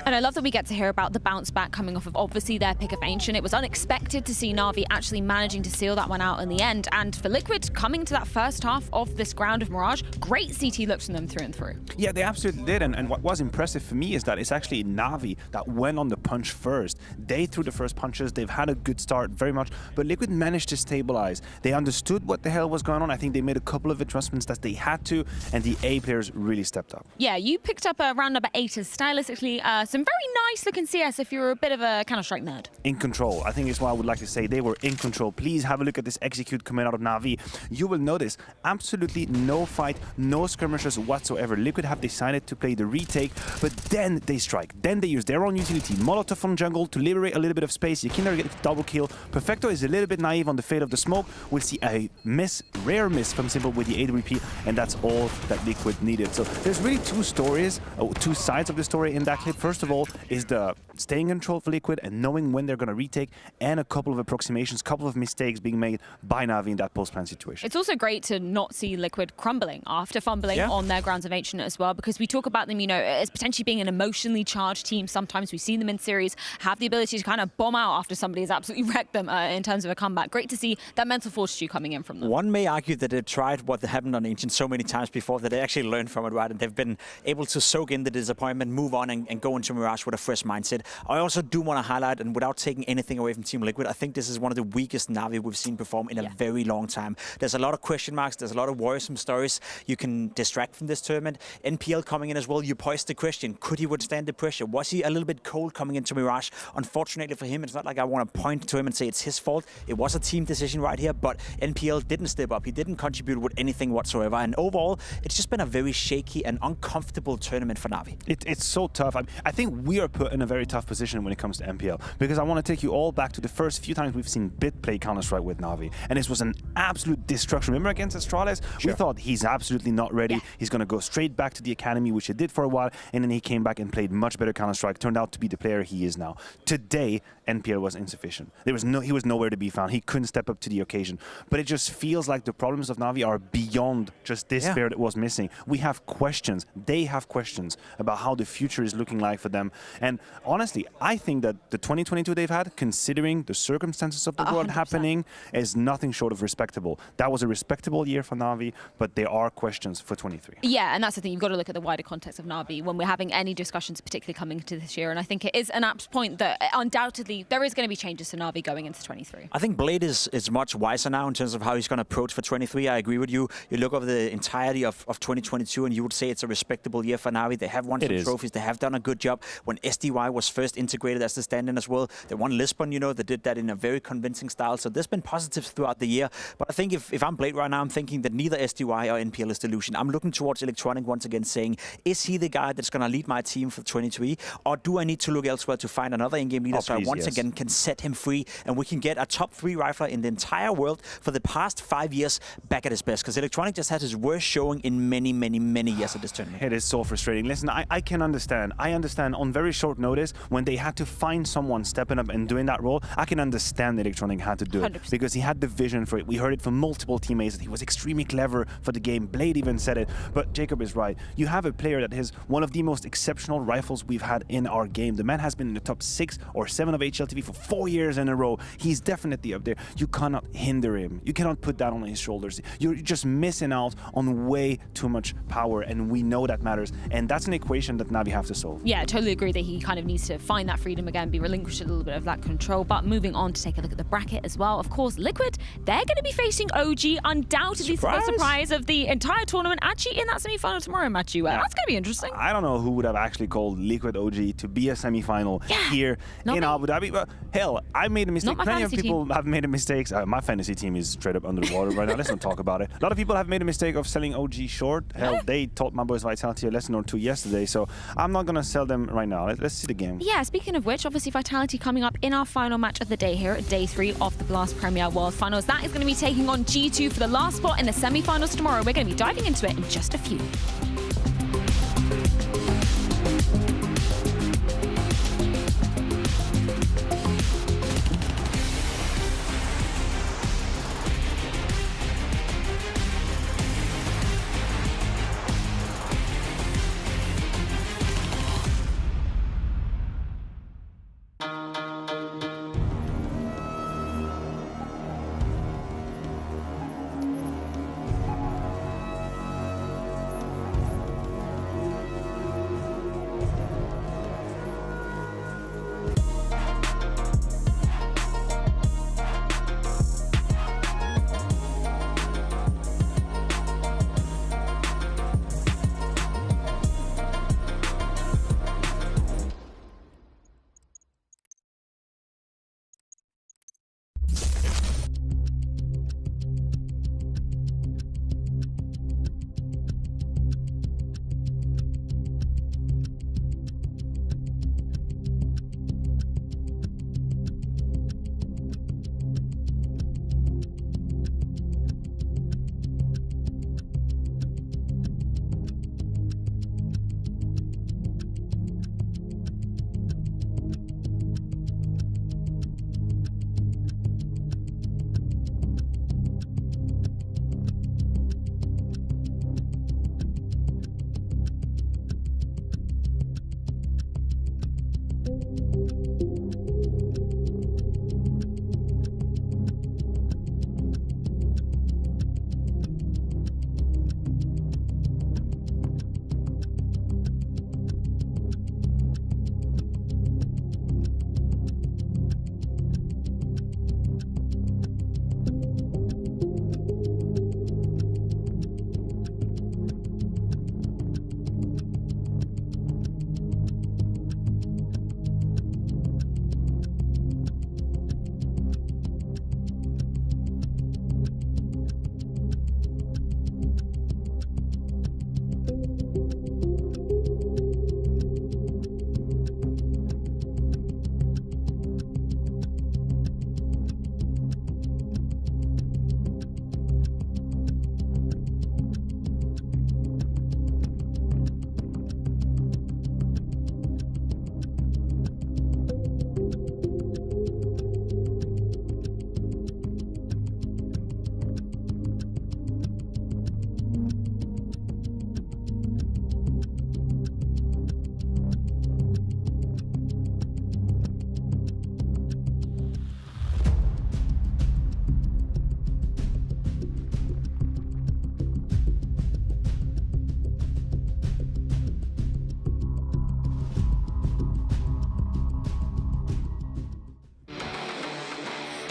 And I love that we get to hear about the bounce back coming off of obviously their pick of Ancient. It was unexpected to see Na'Vi actually managing to seal that one out in the end. And for Liquid, coming to that first half of this ground of Mirage, great CT looks from them through and through. Yeah, they absolutely did. And what was impressive for me is that it's actually Na'Vi that went on the punch first. They threw the first punches. They've had a good start, very much. But Liquid managed to stabilize. They understood what the hell was going on. I think they made a couple of adjustments that they had to. And the A players really stepped up. Yeah, you picked up round number 8 as stylistically some very nice looking CS if you're a bit of a Counter-Strike nerd. In control. I think is what I would like to say. They were in control. Please have a look at this execute coming out of Na'Vi. You will notice absolutely no fight, no skirmishes whatsoever. Liquid have decided to play the retake, but then they strike. Then they use their own utility. Molotov from jungle to liberate a little bit of space. Yekindar gets double kill. Perfecto is a little bit naive on the fate of the smoke. We'll see a miss, rare miss from Simple with the AWP, and that's all that Liquid needed. So there's really two stories, two sides of the story in that clip. First of all is the staying in control for Liquid and knowing when they're going to retake, and a couple of approximations, couple of mistakes being made by Na'Vi in that post-plan situation. It's also great to not see Liquid crumbling after fumbling on their grounds of Ancient as well, because we talk about them, you know, as potentially being an emotionally charged team. Sometimes we've seen them in series have the ability to kind of bomb out after somebody has absolutely wrecked them in terms of a comeback. Great to see that mental fortitude coming in from them. One may argue that they've tried what happened on Ancient so many times before that they actually learned from it, right? And they've been able to soak in the disappointment, move on and go into Mirage with a fresh mindset. I also do want to highlight, and without taking anything away from Team Liquid, I think this is one of the weakest Na'Vi we've seen perform in a very long time. There's a lot of question marks, there's a lot of worrisome stories you can distract from this tournament. NPL coming in as well, you posed the question, could he withstand the pressure? Was he a little bit cold coming into Mirage? Unfortunately for him, it's not like I want to point to him and say it's his fault. It was a team decision right here, but NPL didn't step up. He didn't contribute with anything whatsoever. And overall, it's just been a very shaky and uncomfortable tournament for Na'Vi. It's so tough. I think we are put in a very tough position when it comes to NPL, because I want to take you all back to the first few times we've seen Bit play Counter-Strike with Na'Vi, and this was an absolute destruction. Remember against Astralis? We thought he's absolutely not ready. He's going to go straight back to the academy, which he did for a while, and then he came back and played much better Counter-Strike, turned out to be the player he is now. Today, NPL was insufficient. He was nowhere to be found. He couldn't step up to the occasion. But it just feels like the problems of Na'Vi are beyond just this player that was missing. We have questions. They have questions about how the future is looking like for them. And honestly, I think that the 2022 they've had, considering the circumstances of the world happening, is nothing short of respectable. That was a respectable year for Na'Vi, but there are questions for 23. Yeah, and that's the thing. You've got to look at the wider context of Na'Vi when we're having any discussions, particularly coming into this year. And I think it is an apt point that undoubtedly there is going to be changes to Na'Vi going into 23. I think Blade is much wiser now in terms of how he's going to approach for 23. I agree with you. You look over the entirety of 2022 and you would say it's a respectable year for Na'Vi. They have won some trophies. They have done a good job. When SDY was first integrated as the stand-in as well, they won Lisbon, you know, they did that in a very convincing style. So there's been positives throughout the year. But I think if I'm Blade right now, I'm thinking that neither SDY or NPL is delusion. I'm looking towards Electronic once again saying, is he the guy that's going to lead my team for 23? Or do I need to look elsewhere to find another in-game leader so I once again can set him free and we can get a top 3 rifler in the entire world for the past 5 years back at his best? Because Electronic just had his worst showing in many, many, many years at this tournament. It is so frustrating. Listen, I can understand. I understand on very short notice when they had to find someone stepping up and doing that role. I can understand Electronic had to do it 100%. because he had the vision for it. We heard it from multiple teammates that he was extremely clever for the game. Blade even said it. But Jacob is right. You have a player that is one of the most exceptional rifles we've had in our game. The man has been in the top 6 or 7 of HLTV for 4 years in a row. He's definitely up there. You cannot hinder him. You cannot put that on his shoulders. You're just missing out on way too much power, and we know that matters. And that's an equation that Navi have to solve. Yeah, I totally agree that he kind of needs to find that freedom again, be relinquished a little bit of that control. But moving on to take a look at the bracket as well. Of course, Liquid, they're going to be facing OG, undoubtedly the surprise of the entire tournament, actually in that semi-final tomorrow, Matthew. That's going to be interesting. I don't know who would have actually called Liquid OG to be a semi-final here in Abu Dhabi, but hell, I made a mistake. Plenty of people have made a mistake. My fantasy team is straight up under the water right now. Let's not talk about it. A lot of people have made a mistake of selling OG short. Hell, they taught my boys Vitality a lesson or two yesterday, so I'm not going to sell them right now. Let's see the game. Yeah, speaking of which, obviously Vitality coming up in our final match of the day here at day 3 of the Blast Premier World Finals. That is going to be taking on G2 for the last spot in the semi-finals tomorrow. We're going to be diving into it in just a few.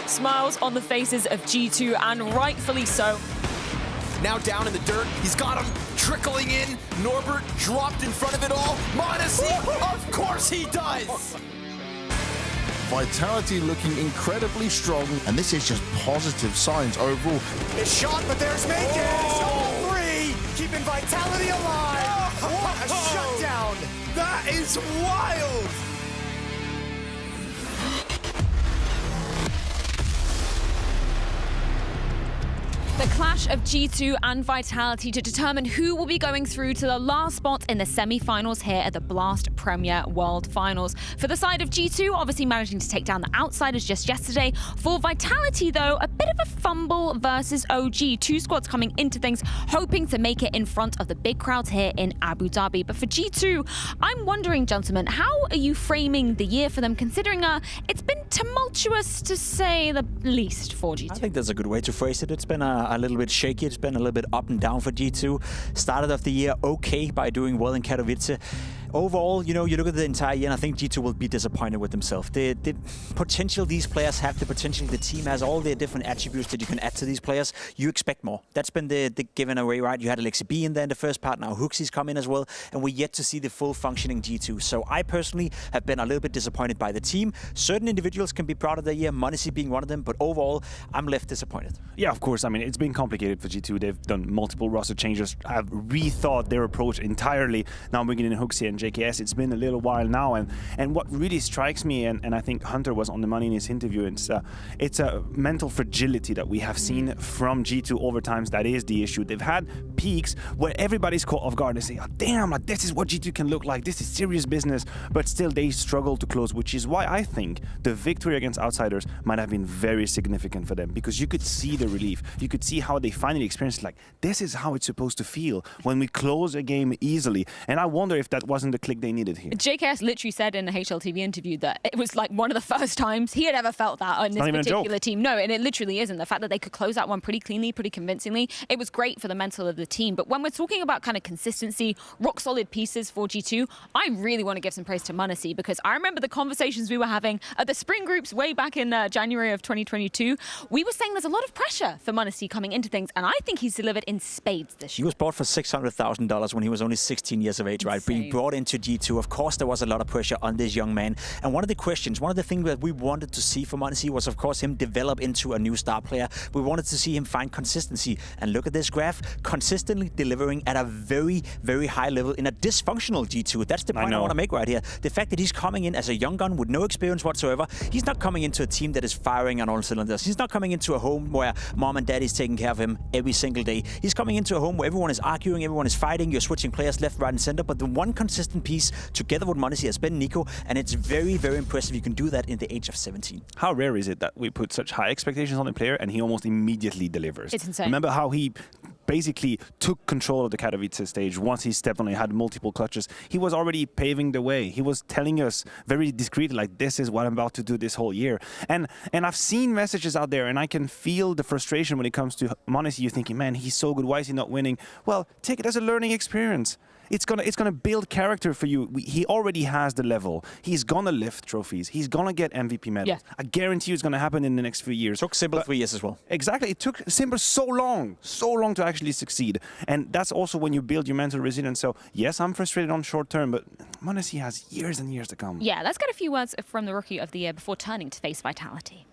Smiles on the faces of G2, and rightfully so. Now down in the dirt, he's got him trickling in. Norbert dropped in front of it all. Modesty, of course he does! Vitality looking incredibly strong, and this is just positive signs overall. It's shot, but there's Maniac! Double three, keeping Vitality alive! What a shutdown! That is wild! The clash of G2 and Vitality to determine who will be going through to the last spot in the semi-finals here at the Blast Premier World Finals. For the side of G2, obviously managing to take down the Outsiders just yesterday. For Vitality, though, a bit of a fumble versus OG. Two squads coming into things, hoping to make it in front of the big crowds here in Abu Dhabi. But for G2, I'm wondering, gentlemen, how are you framing the year for them, considering it's been tumultuous, to say the least, for G2? I think that's a good way to phrase it. It's been a little bit shaky. It's been a little bit up and down for G2. Started off the year okay by doing well in Katowice. Overall, you look at the entire year, and I think G2 will be disappointed with themselves. The potential these players have, the potential the team has, all the different attributes that you can add to these players, you expect more. That's been the given away, right? You had Alexi B in there in the first part, now Huxi's come in as well, and we're yet to see the full functioning G2. So I personally have been a little bit disappointed by the team. Certain individuals can be proud of their year, Monesi being one of them, but overall, I'm left disappointed. Yeah, of course. I mean, it's been complicated for G2. They've done multiple roster changes, have rethought their approach entirely. Now bringing in Huxi and JKS. It's been a little while now, and what really strikes me, and I think Hunter was on the money in his interview, it's a mental fragility that we have seen from G2 over times. That is the issue. They've had peaks where everybody's caught off guard and say, oh, damn, like, this is what G2 can look like. This is serious business, but still they struggle to close, which is why I think the victory against Outsiders might have been very significant for them, because you could see the relief. You could see how they finally experienced, like, this is how it's supposed to feel when we close a game easily. And I wonder if that wasn't the click they needed here. JKS literally said in a HLTV interview that it was like one of the first times he had ever felt that on this particular team. No, and it literally isn't. The fact that they could close that one pretty cleanly, pretty convincingly, it was great for the mental of the team. But when we're talking about kind of consistency, rock solid pieces for G2, I really want to give some praise to Monesi, because I remember the conversations we were having at the spring groups way back in January of 2022. We were saying there's a lot of pressure for Monesi coming into things, and I think he's delivered in spades this year. He was bought for $600,000 when he was only 16 years of age, right? Being brought into G2, of course, there was a lot of pressure on this young man. And one of the things that we wanted to see from Monesi was, of course, him develop into a new star player. We wanted to see him find consistency. And look at this graph, consistently delivering at a very, very high level in a dysfunctional G2. That's the point I want to make right here. The fact that he's coming in as a young gun with no experience whatsoever. He's not coming into a team that is firing on all cylinders. He's not coming into a home where mom and dad is taking care of him every single day. He's coming into a home where everyone is arguing, everyone is fighting, you're switching players left, right, and center. But the one consistent piece together with Monesi has been Nico, and it's very, very impressive you can do that in the age of 17. How rare is it that we put such high expectations on a player and he almost immediately delivers? It's insane. Remember how he basically took control of the Katowice stage once he stepped on it, had multiple clutches. He was already paving the way. He was telling us very discreetly, like, this is what I'm about to do this whole year. And I've seen messages out there, and I can feel the frustration when it comes to Monesi. You're thinking, man, he's so good. Why is he not winning? Well, take it as a learning experience. It's gonna build character for you. He already has the level. He's gonna lift trophies. He's gonna get MVP medals. Yeah. I guarantee you it's gonna happen in the next few years. Took Simple 3 years as well. Exactly. It took Simple so long to actually succeed. And that's also when you build your mental resilience. So yes, I'm frustrated on short term, but Monesi has years and years to come. Yeah, let's get a few words from the Rookie of the Year before turning to face Vitality.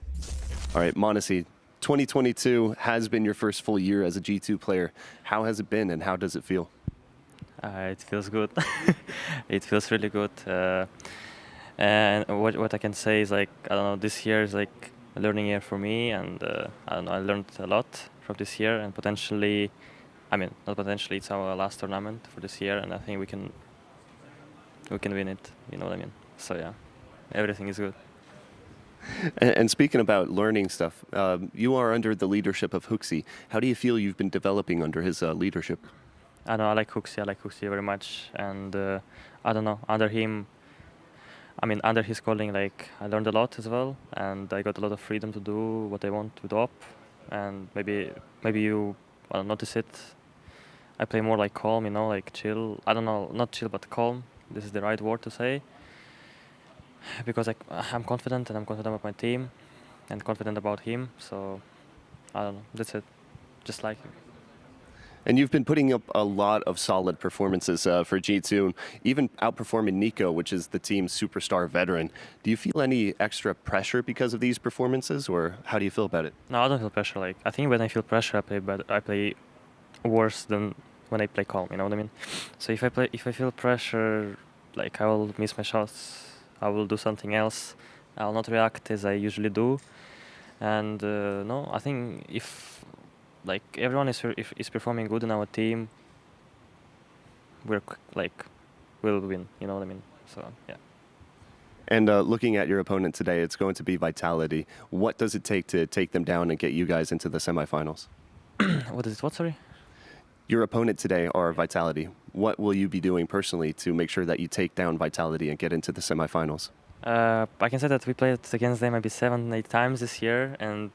All right, Monesi, 2022 has been your first full year as a G2 player. How has it been, and how does it feel? It feels good. It feels really good. And what I can say is, like, I don't know, this year is like a learning year for me, and I don't know, I learned a lot from this year, and potentially, I mean, not potentially, it's our last tournament for this year, and I think we can win it. You know what I mean? So yeah, everything is good. And speaking about learning stuff, you are under the leadership of Huxi. How do you feel you've been developing under his leadership? I know, I like Huxi very much, and I don't know, under his calling, like, I learned a lot as well, and I got a lot of freedom to do what I want with op, and maybe you notice it. I play more like calm, you know, like chill. I don't know, not chill, but calm. This is the right word to say, because I'm confident, and I'm confident with my team, and confident about him. So I don't know. That's it. Just like him. And you've been putting up a lot of solid performances for G2, even outperforming Nico, which is the team's superstar veteran. Do you feel any extra pressure because of these performances, or how do you feel about it? No, I don't feel pressure. Like, I think when I feel pressure, I play worse than when I play calm. You know what I mean? So if I feel pressure, like I will miss my shots, I will do something else. I will not react as I usually do. And no, I think if like everyone is performing good in our team, we'll win. You know what I mean? So yeah. And looking at your opponent today, it's going to be Vitality. What does it take to take them down and get you guys into the semifinals? What is it? What, sorry? Your opponent today are Vitality. What will you be doing personally to make sure that you take down Vitality and get into the semifinals? I can say that we played against them maybe 7-8 times this year, and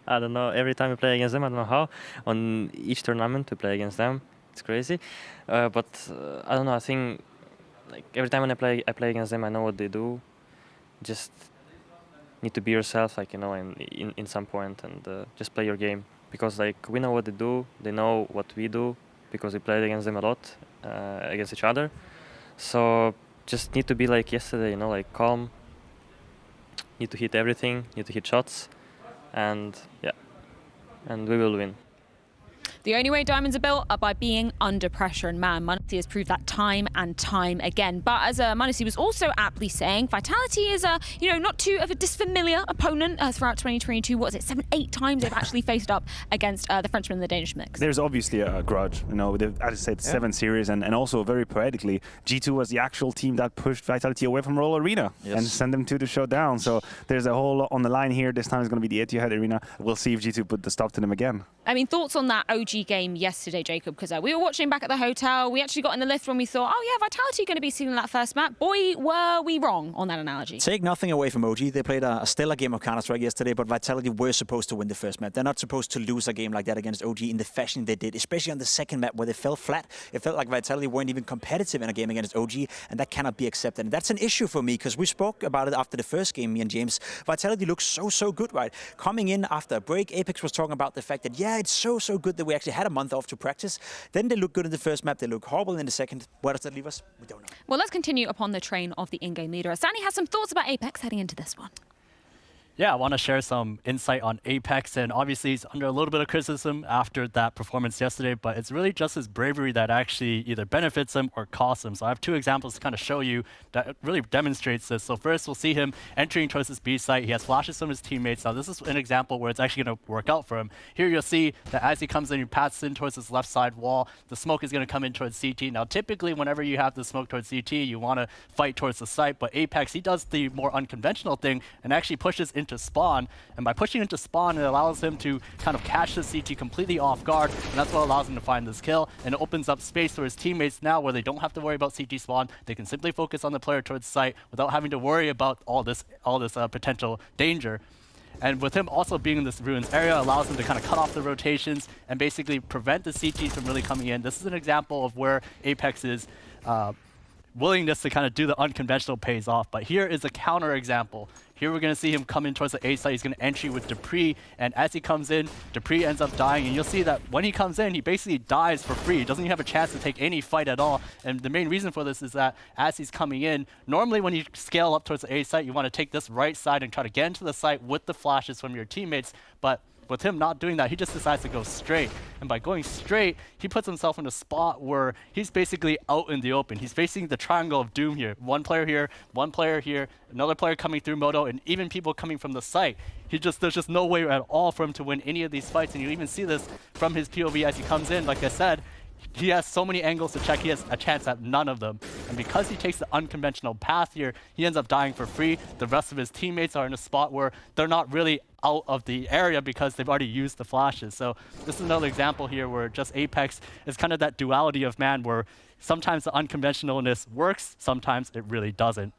I don't know, every time we play against them, I don't know how. On each tournament we play against them. It's crazy. But I don't know, I think like every time when I play against them, I know what they do. Just need to be yourself, like, you know, in some point, and just play your game. Because like we know what they do, they know what we do, because we played against them a lot, against each other. So just need to be like yesterday, you know, like calm. Need to hit everything, need to hit shots, and yeah, and we will win. The only way diamonds are built are by being under pressure, and man, Maniac has proved that time and time again. But as Maniac was also aptly saying, Vitality is not too of a disfamiliar opponent throughout 2022. What is it, 7-8 times they've actually faced up against the Frenchman in the Danish mix? There's obviously a grudge, you know, as I said, 7 series, and also very poetically, G2 was the actual team that pushed Vitality away from Royal Arena and sent them to the showdown. So there's a whole lot on the line here. This time it's going to be the Etihad Arena. We'll see if G2 put the stop to them again. I mean, thoughts on that OG game yesterday, Jacob? Because we were watching back at the hotel. We actually got in the lift when we thought, oh yeah, Vitality going to be seeing that first map. Boy, were we wrong on that analogy. Take nothing away from OG. They played a stellar game of Counter-Strike yesterday, but Vitality were supposed to win the first map. They're not supposed to lose a game like that against OG in the fashion they did, especially on the second map where they fell flat. It felt like Vitality weren't even competitive in a game against OG, and that cannot be accepted. And that's an issue for me, because we spoke about it after the first game, me and James. Vitality looks so good, right? Coming in after a break, Apex was talking about the fact that, yeah, it's so good that we actually had a month off to practice. Then they look good in the first map, they look horrible in the second. Where does that leave us? We don't know. Well, let's continue upon the train of the in-game leader. Asani has some thoughts about Apex heading into this one. Yeah, I want to share some insight on Apex, and obviously he's under a little bit of criticism after that performance yesterday, but it's really just his bravery that actually either benefits him or costs him. So I have 2 examples to kind of show you that really demonstrates this. So first, we'll see him entering towards his B site. He has flashes from his teammates. Now this is an example where it's actually going to work out for him. Here you'll see that as he comes in, he passes in towards his left side wall. The smoke is going to come in towards CT. Now typically, whenever you have the smoke towards CT, you want to fight towards the site, but Apex, he does the more unconventional thing and actually pushes into spawn. And by pushing into spawn, it allows him to kind of catch the CT completely off guard, and that's what allows him to find this kill. And it opens up space for his teammates now where they don't have to worry about CT spawn. They can simply focus on the player towards site without having to worry about all this potential danger. And with him also being in this ruins area allows him to kind of cut off the rotations and basically prevent the CTs from really coming in. This is an example of where Apex's willingness to kind of do the unconventional pays off. But here is a counter example. Here we're going to see him come in towards the A site. He's going to entry with Dupree, and as he comes in, Dupree ends up dying, and you'll see that when he comes in, he basically dies for free. He doesn't even have a chance to take any fight at all, and the main reason for this is that as he's coming in, normally when you scale up towards the A site, you want to take this right side and try to get into the site with the flashes from your teammates, but with him not doing that, he just decides to go straight. And by going straight, he puts himself in a spot where he's basically out in the open. He's facing the triangle of doom here. One player here, another player coming through Moto, and even people coming from the site. There's just no way at all for him to win any of these fights. And you even see this from his POV as he comes in. Like I said, he has so many angles to check, he has a chance at none of them. And because he takes the unconventional path here, he ends up dying for free. The rest of his teammates are in a spot where they're not really out of the area because they've already used the flashes. So this is another example here where just Apex is kind of that duality of man where sometimes the unconventionalness works, sometimes it really doesn't.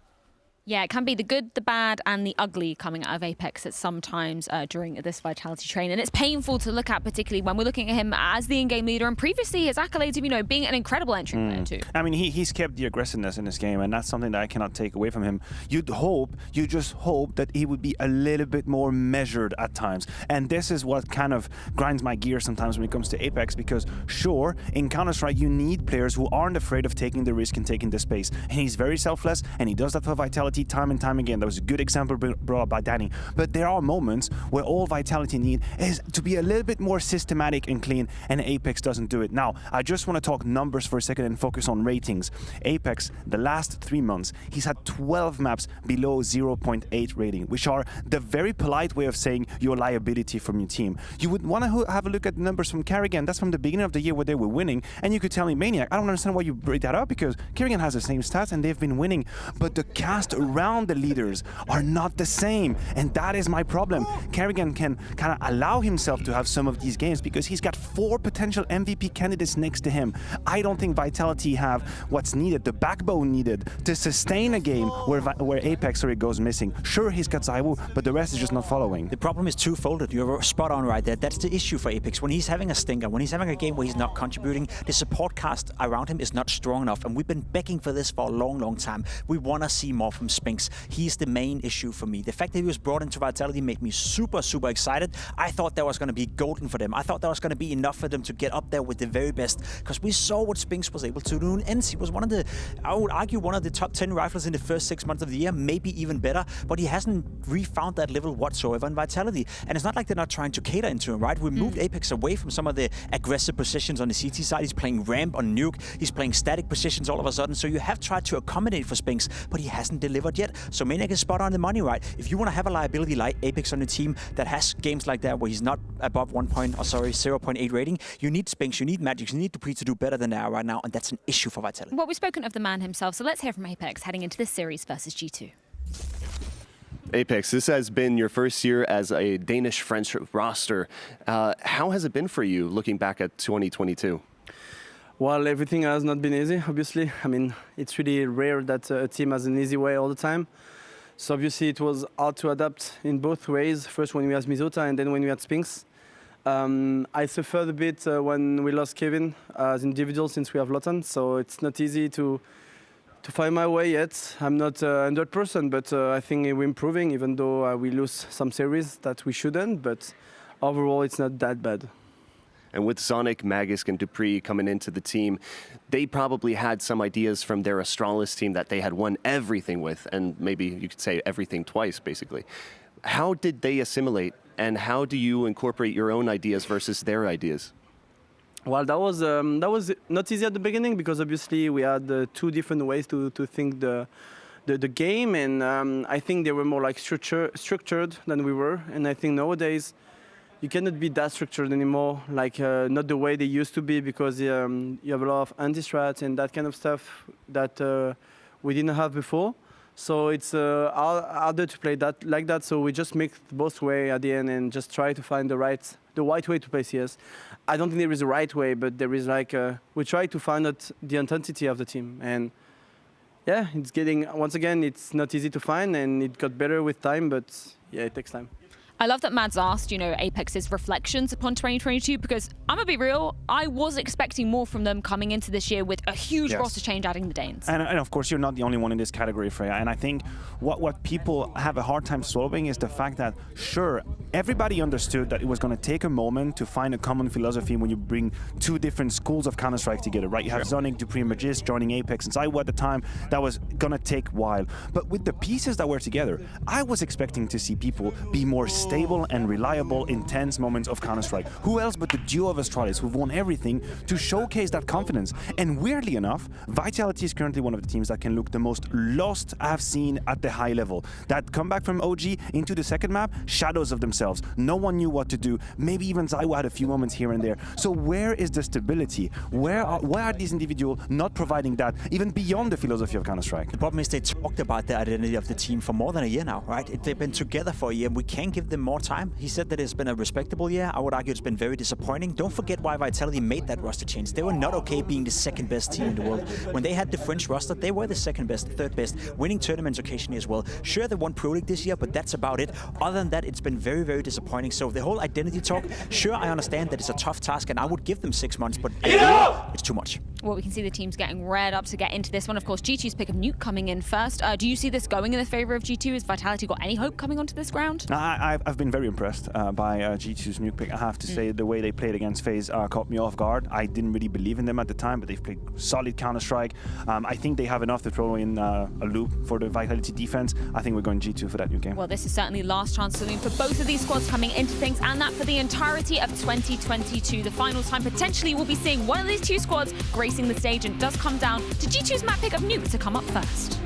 Yeah, it can be the good, the bad, and the ugly coming out of Apex at some times during this Vitality train. And it's painful to look at, particularly when we're looking at him as the in-game leader, and previously his accolades of, you know, being an incredible entry player too. I mean, he's kept the aggressiveness in his game, and that's something that I cannot take away from him. You just hope that he would be a little bit more measured at times. And this is what kind of grinds my gears sometimes when it comes to Apex, because sure, in Counter-Strike, you need players who aren't afraid of taking the risk and taking the space. And he's very selfless, and he does that for Vitality time and time again. That was a good example brought up by Danny. But there are moments where all Vitality need is to be a little bit more systematic and clean, and Apex doesn't do it. Now, I just want to talk numbers for a second and focus on ratings. Apex, the last 3 months, he's had 12 maps below 0.8 rating, which are the very polite way of saying you're a liability from your team. You would want to have a look at the numbers from Carrigan. That's from the beginning of the year where they were winning, and you could tell me, Maniac, I don't understand why you break that up, because Carrigan has the same stats and they've been winning, but the cast around the leaders are not the same, and that is my problem. Carrigan can kind of allow himself to have some of these games because he's got 4 potential MVP candidates next to him. I don't think Vitality have what's needed, the backbone needed to sustain a game where Apex goes missing. Sure, he's got ZywOo, but the rest is just not following. The problem is twofold. You're spot on right there. That's the issue for Apex. When he's having a stinker, when he's having a game where he's not contributing, the support cast around him is not strong enough, and we've been begging for this for a long, long time. We want to see more from Spinks. He's the main issue for me. The fact that he was brought into Vitality made me super, super excited. I thought that was going to be golden for them. I thought that was going to be enough for them to get up there with the very best, because we saw what Spinks was able to do in NC. He was one of the, I would argue, one of the top 10 rifles in the first 6 months of the year, maybe even better, but he hasn't refound that level whatsoever in Vitality. And it's not like they're not trying to cater into him, right? We moved Apex away from some of the aggressive positions on the CT side. He's playing ramp on Nuke. He's playing static positions all of a sudden. So you have tried to accommodate for Spinks, but he hasn't delivered yet. So Maniac is spot on the money, right? If you want to have a liability like Apex on the team that has games like that where he's not above 0.8 rating, you need Spinks, you need Magic, you need Dupree to do better than they are right now, and that's an issue for Vitality. Well, we've spoken of the man himself, so let's hear from Apex heading into this series versus G2. Apex, this has been your first year as a Danish-French roster. How has it been for you looking back at 2022? Well, everything has not been easy, obviously. I mean, it's really rare that a team has an easy way all the time. So obviously it was hard to adapt in both ways. First when we had Mizota and then when we had Spinks. I suffered a bit when we lost Kevin as individual, since we have Lotan. So it's not easy to find my way yet. I'm not 100%, but I think we're improving, even though we lose some series that we shouldn't. But overall, it's not that bad. And with Zonic, Magisk, and Dupree coming into the team, they probably had some ideas from their Astralis team that they had won everything with, and maybe you could say everything twice, basically. How did they assimilate, and how do you incorporate your own ideas versus their ideas? Well, that was not easy at the beginning, because obviously we had 2 different ways to think the game, and I think they were more like structured than we were. And I think nowadays you cannot be that structured anymore, like not the way they used to be, because you have a lot of anti-strats and that kind of stuff that we didn't have before. So it's harder to play that like that. So we just make both way at the end and just try to find the right way to play CS. I don't think there is a right way, but there is like we try to find out the intensity of the team. And yeah, it's getting, once again, it's not easy to find, and it got better with time, but yeah, it takes time. I love that Mads asked, you know, Apex's reflections upon 2022, because I'm gonna be real, I was expecting more from them coming into this year with a huge roster change adding the Danes. And of course, you're not the only one in this category, Freya. And I think what people have a hard time swallowing is the fact that, sure, everybody understood that it was going to take a moment to find a common philosophy when you bring 2 different schools of Counter-Strike together, right? You have Zonic, Dupree, and Magisk joining Apex, and ZywOo at the time. That was going to take a while. But with the pieces that were together, I was expecting to see people be more stable and reliable in tense moments of Counter-Strike. Who else but the duo of Astralis, who've won everything, to showcase that confidence? And weirdly enough, Vitality is currently one of the teams that can look the most lost I've seen at the high level. That comeback from OG into the second map, shadows of themselves. No one knew what to do. Maybe even ZywOo had a few moments here and there. So where is the stability? Why are these individuals not providing that, even beyond the philosophy of Counter-Strike? The problem is they talked about the identity of the team for more than a year now, right? They've been together for a year, and we can't give them them more time. He said that it's been a respectable year. I would argue it's been very disappointing. Don't forget why Vitality made that roster change. They were not okay being the second best team in the world. When they had the French roster, they were the second best, third best, winning tournaments occasionally as well. Sure, they won Pro League this year, but that's about it. Other than that, it's been very, very disappointing. So the whole identity talk, sure, I understand that it's a tough task, and I would give them 6 months, but it's too much. Well, we can see the teams getting reared up to get into this one. Of course, G2's pick of Nuke coming in first. Do you see this going in the favor of G2? Has Vitality got any hope coming onto this ground? I've been very impressed by G2's Nuke pick. I have to say the way they played against FaZe caught me off guard. I didn't really believe in them at the time, but they've played solid Counter-Strike. I think they have enough to throw in a loop for the Vitality defense. I think we're going G2 for that Nuke game. Well, this is certainly last chance saloon for both of these squads coming into things, and that for the entirety of 2022. The final time potentially we'll be seeing one of these two squads gracing the stage, and it does come down to G2's map pick of Nuke to come up first.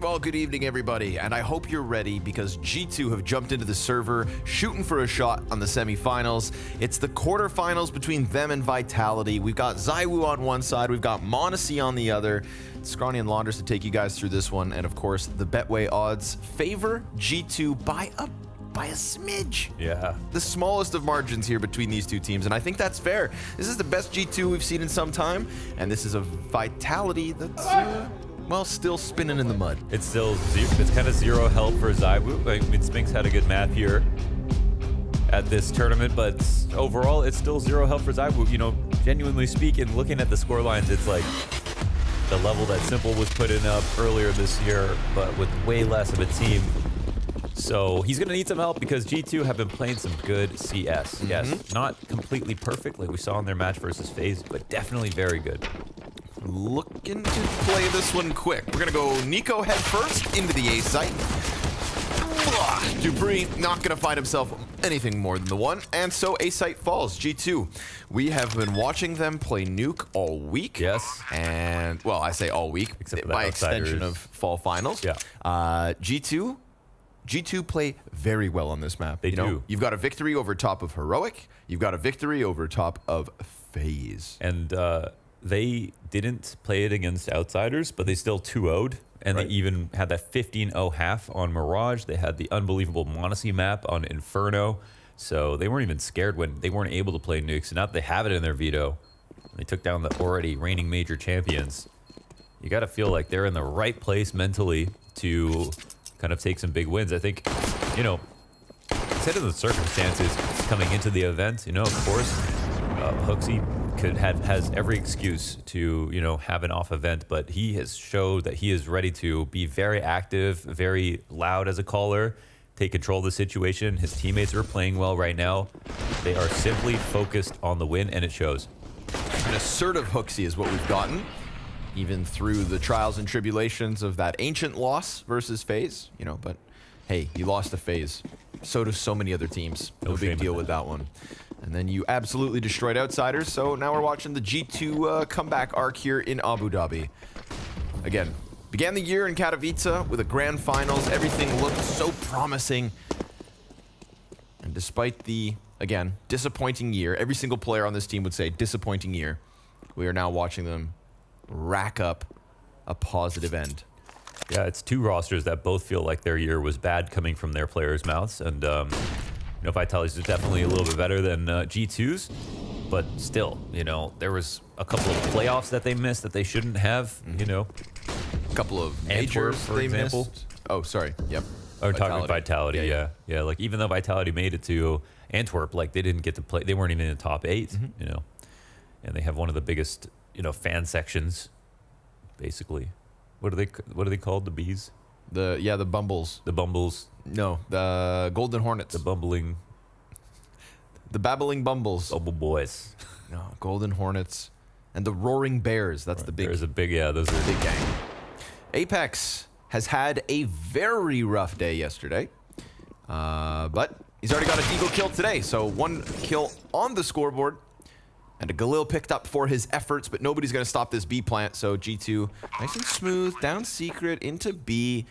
Well, good evening, everybody, and I hope you're ready because G2 have jumped into the server, shooting for a shot on the semifinals. It's the quarterfinals between them and Vitality. We've got ZywOo on one side, we've got Mahone on the other. Scrawny and Launders to take you guys through this one, and of course, the Betway odds favor G2 by a smidge. Yeah. The smallest of margins here between these two teams, and I think that's fair. This is the best G2 we've seen in some time, and this is a Vitality that's, well, still spinning in the mud. It's still, it's kind of zero help for ZywOo. I mean, Spinks had a good map here at this tournament, but overall, it's still zero help for ZywOo. You know, genuinely speaking, looking at the score lines, it's like the level that Simple was putting up earlier this year, but with way less of a team. So he's going to need some help because G2 have been playing some good CS. Yes, not completely perfect like we saw in their match versus FaZe, but definitely very good. looking to play this one quick. We're gonna go Nico head first into the A site. Dupree not gonna find himself anything more than the one, and so A site falls. G2. We have been watching them play Nuke all week. Yes. And, well, I say all week, except by extension of fall finals. Yeah. G2 play very well on this map. They do. You've got a victory over top of Heroic. You've got a victory over top of FaZe. And they didn't play it against Outsiders, but they still 2-0'd. And they even had that 15-0 half on Mirage. They had the unbelievable Monacy map on Inferno. So they weren't even scared when they weren't able to play Nuke. So now that they have it in their veto, they took down the already reigning major champions. You got to feel like they're in the right place mentally to kind of take some big wins. I think, you know, considering the circumstances coming into the event, you know, of course, Hooksy has every excuse to, you know, have an off event, but he has showed that he is ready to be very active, very loud as a caller, take control of the situation. His teammates are playing well right now. They are simply focused on the win, and it shows. An assertive Hooksy is what we've gotten, even through the trials and tribulations of that ancient loss versus FaZe, you know, but hey, you lost to FaZe. So do so many other teams. No big deal with that one. And then you absolutely destroyed Outsiders, so now we're watching the G2 comeback arc here in Abu Dhabi. Again, began the year in Katowice with a grand finals. Everything looked so promising. And despite the, again, disappointing year, every single player on this team would say disappointing year, we are now watching them rack up a positive end. Yeah, it's two rosters that both feel like their year was bad coming from their players' mouths. And, you know, Vitality's is definitely a little bit better than G2's. But still, you know, there was a couple of playoffs that they missed that they shouldn't have, you know. A couple of Antwerp, majors for they example. missed. Oh, sorry. Yep. Oh, talking about Vitality, yeah. Like, even though Vitality made it to Antwerp, like, they didn't get to play. They weren't even in the top 8, you know. And they have one of the biggest, you know, fan sections, basically. What are they called? The bees? The Bumbles. The Bumbles. No, the Golden Hornets. The bumbling. The babbling Bumbles. Bubble Boys. No, Golden Hornets. And the Roaring Bears. That's the big. There's a big, yeah, those are big gang. Apex has had a very rough day yesterday. But he's already got a Deagle kill today. So 1 kill on the scoreboard. And a Galil picked up for his efforts, but nobody's going to stop this B plant. So G2, nice and smooth, down secret into B.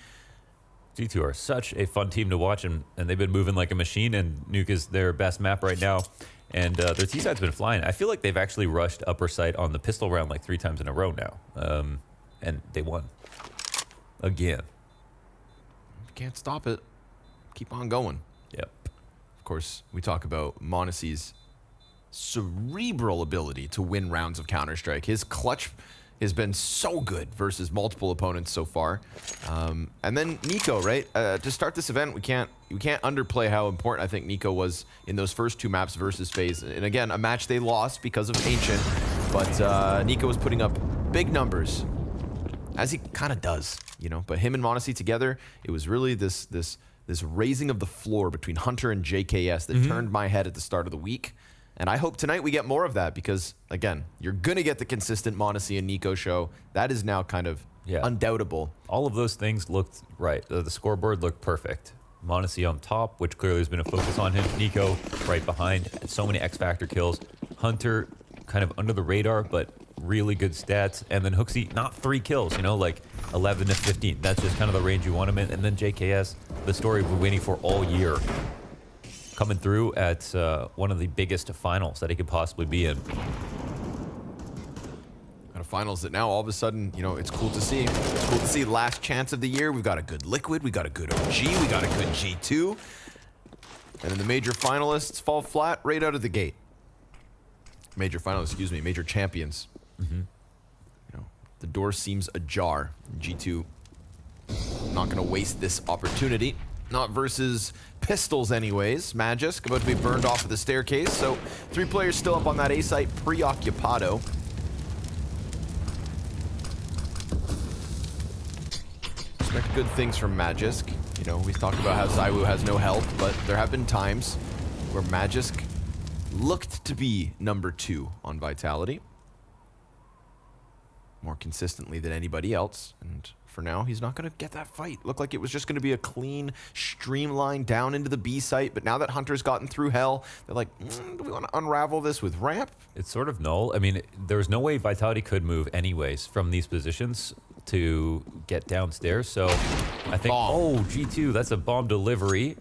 G2 are such a fun team to watch, and they've been moving like a machine, and Nuke is their best map right now. And their T-side's been flying. I feel like they've actually rushed upper site on the pistol round like 3 times in a row now. And they won. Again. Can't stop it. Keep on going. Yep. Of course, we talk about Monacy's cerebral ability to win rounds of Counter-Strike. His clutch has been so good versus multiple opponents so far. And then Nico, right? To start this event, we can't underplay how important I think Nico was in those first 2 maps versus FaZe. And again, a match they lost because of Ancient, but Nico was putting up big numbers, as he kind of does, you know. But him and Monacy together, it was really this raising of the floor between Hunter and JKS that turned my head at the start of the week. And I hope tonight we get more of that because, again, you're going to get the consistent Monacy and Nico show. That is now kind of undoubtable. All of those things looked right. The scoreboard looked perfect. Monacy on top, which clearly has been a focus on him. Nico right behind. So many X-Factor kills. Hunter kind of under the radar, but really good stats. And then Hooksy, not 3 kills, you know, like 11 to 15. That's just kind of the range you want him in. And then JKS, the story we're waiting for all year. Coming through at one of the biggest finals that he could possibly be in. Got a finals that now all of a sudden, you know, it's cool to see. It's cool to see last chance of the year. We've got a good Liquid, we got a good OG, we got a good G2. And then the major finalists fall flat right out of the gate. Major finalists, excuse me, major champions. You know, the door seems ajar. G2 not going to waste this opportunity. Not versus pistols anyways. Magisk about to be burned off of the staircase. So 3 players still up on that A site, preoccupado. Expect good things from Magisk. You know, we talked about how ZywOo has no help, but there have been times where Magisk looked to be number 2 on Vitality. more consistently than anybody else. And for now, he's not going to get that fight. Looked like it was just going to be a clean, streamline down into the B site. But now that Hunter's gotten through hell, they're like, do we want to unravel this with ramp? It's sort of null. I mean, there was no way Vitality could move anyways from these positions to get downstairs. So I think, oh, G2, that's a bomb delivery.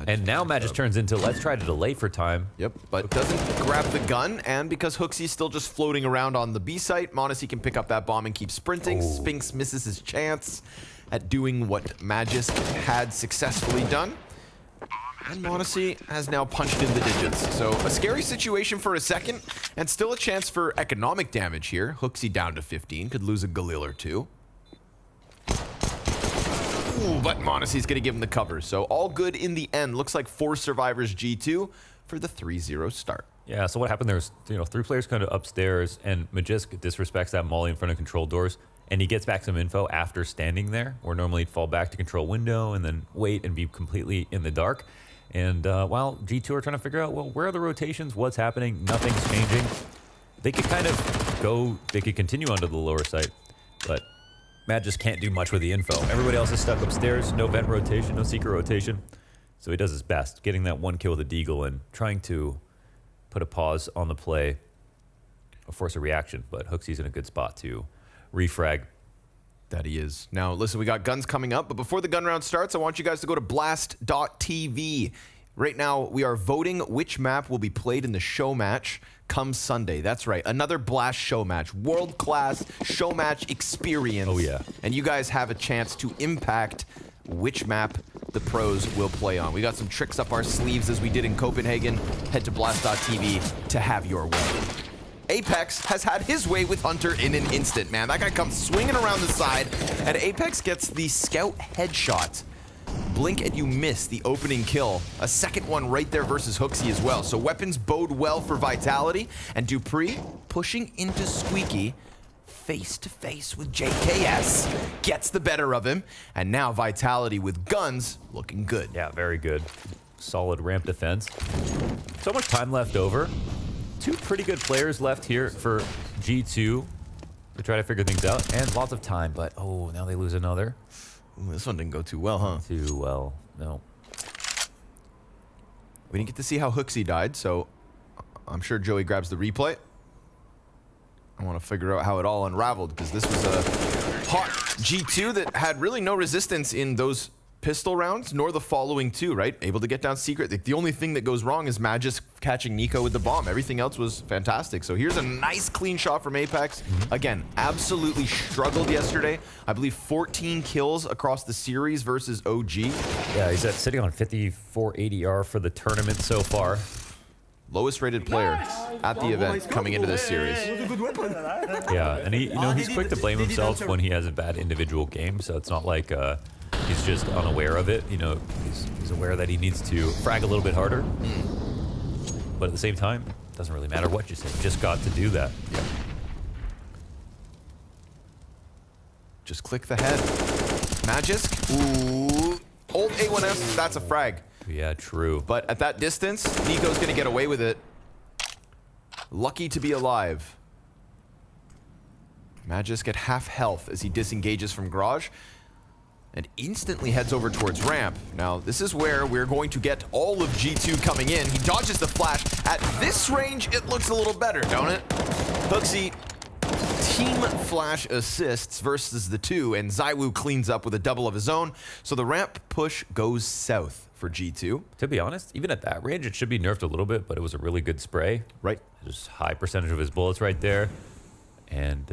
And now Magic turns into, let's try to delay for time. Yep, but doesn't grab the gun, and because Hooksy's still just floating around on the B site, Monacy can pick up that bomb and keep sprinting. Spinks misses his chance at doing what Magisk had successfully done. And Monacy has now punched in the digits. So a scary situation for a second, and still a chance for economic damage here. Hooksy down to 15, could lose a Galil or two. Ooh, but Monacy's going to give him the cover. So all good in the end. Looks like 4 survivors G2 for the 3-0 start. Yeah, so what happened there was, 3 players kind of upstairs, and Magisk disrespects that molly in front of control doors, and he gets back some info after standing there, where normally he'd fall back to control window and then wait and be completely in the dark. And while G2 are trying to figure out, well, where are the rotations? What's happening? Nothing's changing. They could kind of go, they could continue onto the lower site, but Matt just can't do much with the info. Everybody else is stuck upstairs, no vent rotation, no secret rotation. So he does his best, getting that 1 kill with a deagle and trying to put a pause on the play or force a reaction. But Hooksy's in a good spot to refrag. That he is. Now, listen, we got guns coming up, but before the gun round starts, I want you guys to go to blast.tv. Right now, we are voting which map will be played in the show match come Sunday. That's right, another Blast show match. World-class show match experience. Oh, yeah. And you guys have a chance to impact which map the pros will play on. We got some tricks up our sleeves as we did in Copenhagen. Head to blast.tv to have your way. Apex has had his way with Hunter in an instant, man. That guy comes swinging around the side, and Apex gets the scout headshot. Blink and you miss the opening kill. A second one right there versus Hooksy as well. So weapons bode well for Vitality, and Dupree pushing into Squeaky face to face with JKS. Gets the better of him, and now Vitality with guns looking good. Yeah, very good. Solid ramp defense. So much time left over. 2 pretty good players left here for G2 to try to figure things out, and lots of time, but oh, now they lose another. Ooh, this one didn't go too well, huh? Too well, no. We didn't get to see how Hooksy died, so I'm sure Joey grabs the replay. I want to figure out how it all unraveled, because this was a hot G2 that had really no resistance in those pistol rounds, nor the following 2, right? Able to get down secret. The only thing that goes wrong is Magisk catching Nico with the bomb. Everything else was fantastic. So here's a nice clean shot from Apex. Again, absolutely struggled yesterday. I believe 14 kills across the series versus OG. Yeah, he's sitting on 54 ADR for the tournament so far. Lowest rated player at the event coming into this series. Yeah, and he's quick to blame himself when he has a bad individual game, so it's not like he's just unaware of it. He's aware that he needs to frag a little bit harder. But at the same time, it doesn't really matter what you say. You just got to do that. Yeah. Just click the head. Magisk. Ooh. Old A1S, that's a frag. Yeah, true. But at that distance, Nico's going to get away with it. Lucky to be alive. Magisk at half health as he disengages from Garage and instantly heads over towards ramp. Now, this is where we're going to get all of G2 coming in. He dodges the flash. At this range, it looks a little better, don't it? Hooksy, team flash assists versus the 2, and ZywOo cleans up with a double of his own. So the ramp push goes south for G2. To be honest, even at that range, it should be nerfed a little bit, but it was a really good spray. Right. Just high percentage of his bullets right there. And,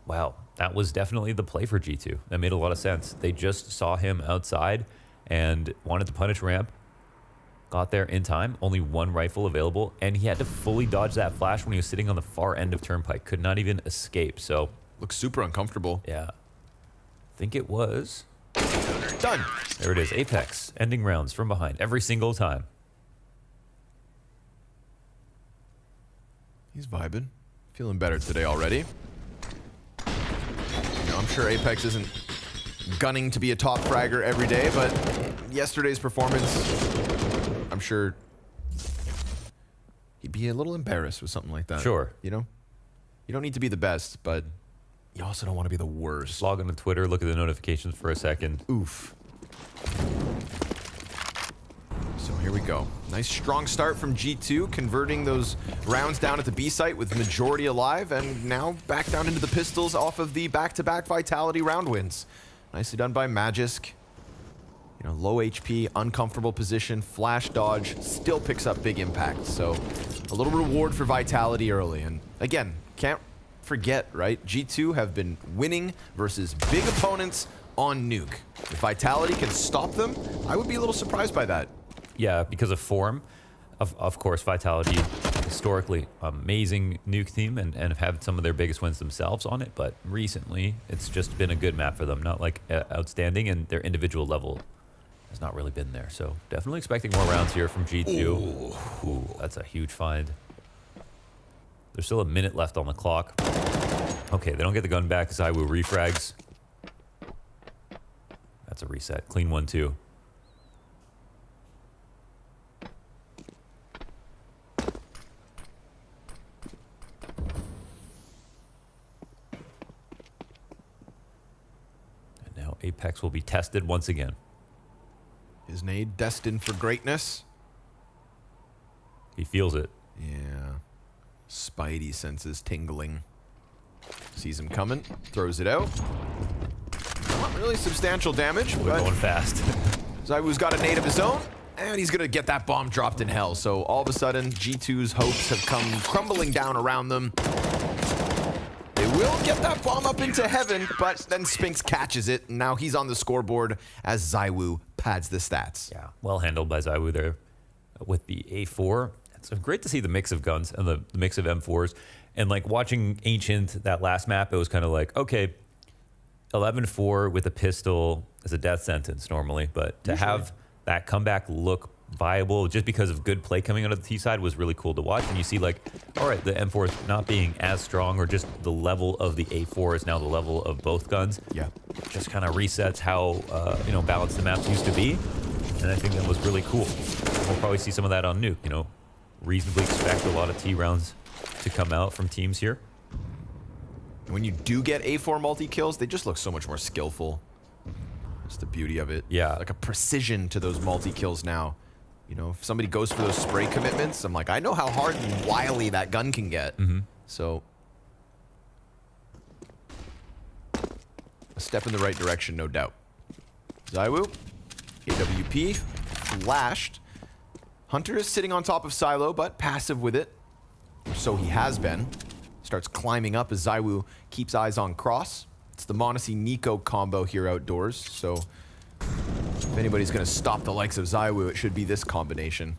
wow, that was definitely the play for G2. That made a lot of sense. They just saw him outside and wanted to punish ramp. Got there in time, only 1 rifle available, and he had to fully dodge that flash when he was sitting on the far end of Turnpike. Could not even escape, so... Looks super uncomfortable. Yeah. I think it was... Done. There it is, Apex, ending rounds from behind every single time. He's vibing. Feeling better today already. I'm sure Apex isn't gunning to be a top fragger every day, but yesterday's performance, I'm sure he'd be a little embarrassed with something like that. Sure. You know? You don't need to be the best, but you also don't want to be the worst. Log on to Twitter, look at the notifications for a second. Oof. So here we go. Nice strong start from G2, converting those rounds down at the B site with majority alive, and now back down into the pistols off of the back-to-back Vitality round wins. Nicely done by Magisk. You know, low HP, uncomfortable position, flash dodge, still picks up big impact. So a little reward for Vitality early. And again, can't forget, right? G2 have been winning versus big opponents on Nuke. If Vitality can stop them, I would be a little surprised by that. Yeah, because of form. Of course, Vitality, historically, amazing Nuke team and have had some of their biggest wins themselves on it. But recently, it's just been a good map for them. Not like outstanding, and their individual level has not really been there. So definitely expecting more rounds here from G2. Ooh, that's a huge find. There's still a minute left on the clock. Okay, they don't get the gun back. ZywOo refrags. That's a reset. Clean 1-2. And now Apex will be tested once again. Is Nade destined for greatness? He feels it. Yeah. Spidey senses tingling. Sees him coming, throws it out. Not really substantial damage, We're going fast. ZywOo's got a nade of his own, and he's gonna get that bomb dropped in hell. So all of a sudden, G2's hopes have come crumbling down around them. They will get that bomb up into heaven, but then Spinks catches it, and now he's on the scoreboard as ZywOo pads the stats. Yeah, well handled by ZywOo there with the A4. It's great to see the mix of guns and the mix of M4s. And like watching Ancient, that last map, it was kind of like, okay, 11-4 with a pistol is a death sentence normally, but to have that comeback look viable just because of good play coming out of the T side was really cool to watch. And you see like, all right, the M4 is not being as strong, or just the level of the A4 is now the level of both guns. Yeah. Just kind of resets how, you know, balanced the maps used to be. And I think that was really cool. We'll probably see some of that on Nuke, you know. Reasonably expect a lot of T rounds to come out from teams here. And when you do get A4 multi-kills, they just look so much more skillful. That's the beauty of it. Yeah. Like a precision to those multi-kills now. You know, if somebody goes for those spray commitments, I'm like, I know how hard and wily that gun can get. So, a step in the right direction, no doubt. ZywOo, AWP, flashed. Hunter is sitting on top of Silo, but passive with it. So he has been. Starts climbing up as ZywOo keeps eyes on Cross. It's the Monacy-Nico combo here outdoors, so if anybody's going to stop the likes of ZywOo, it should be this combination.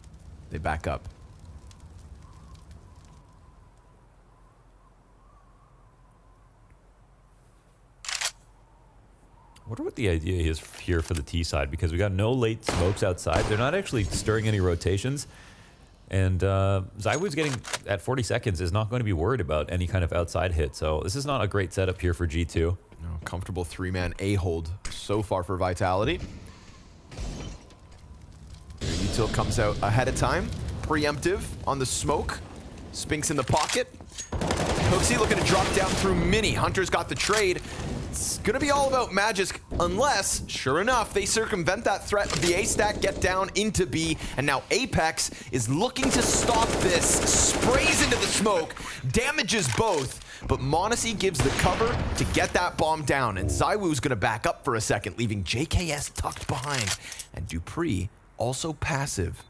They back up. I wonder what the idea is here for the T side, because we got no late smokes outside. They're not actually stirring any rotations. And ZywOo's getting, at 40 seconds, is not going to be worried about any kind of outside hit. So this is not a great setup here for G2. No, comfortable three-man A-hold so far for Vitality. Util comes out ahead of time. Preemptive on the smoke. Spinks in the pocket. Hooksy looking to drop down through Mini. Hunter's got the trade. It's gonna be all about Magisk, unless, sure enough, they circumvent that threat of the A stack, get down into B, and now Apex is looking to stop this. Sprays into the smoke, damages both, but Monacy gives the cover to get that bomb down, and ZywOo's gonna back up for a second, leaving JKS tucked behind, and Dupree also passive.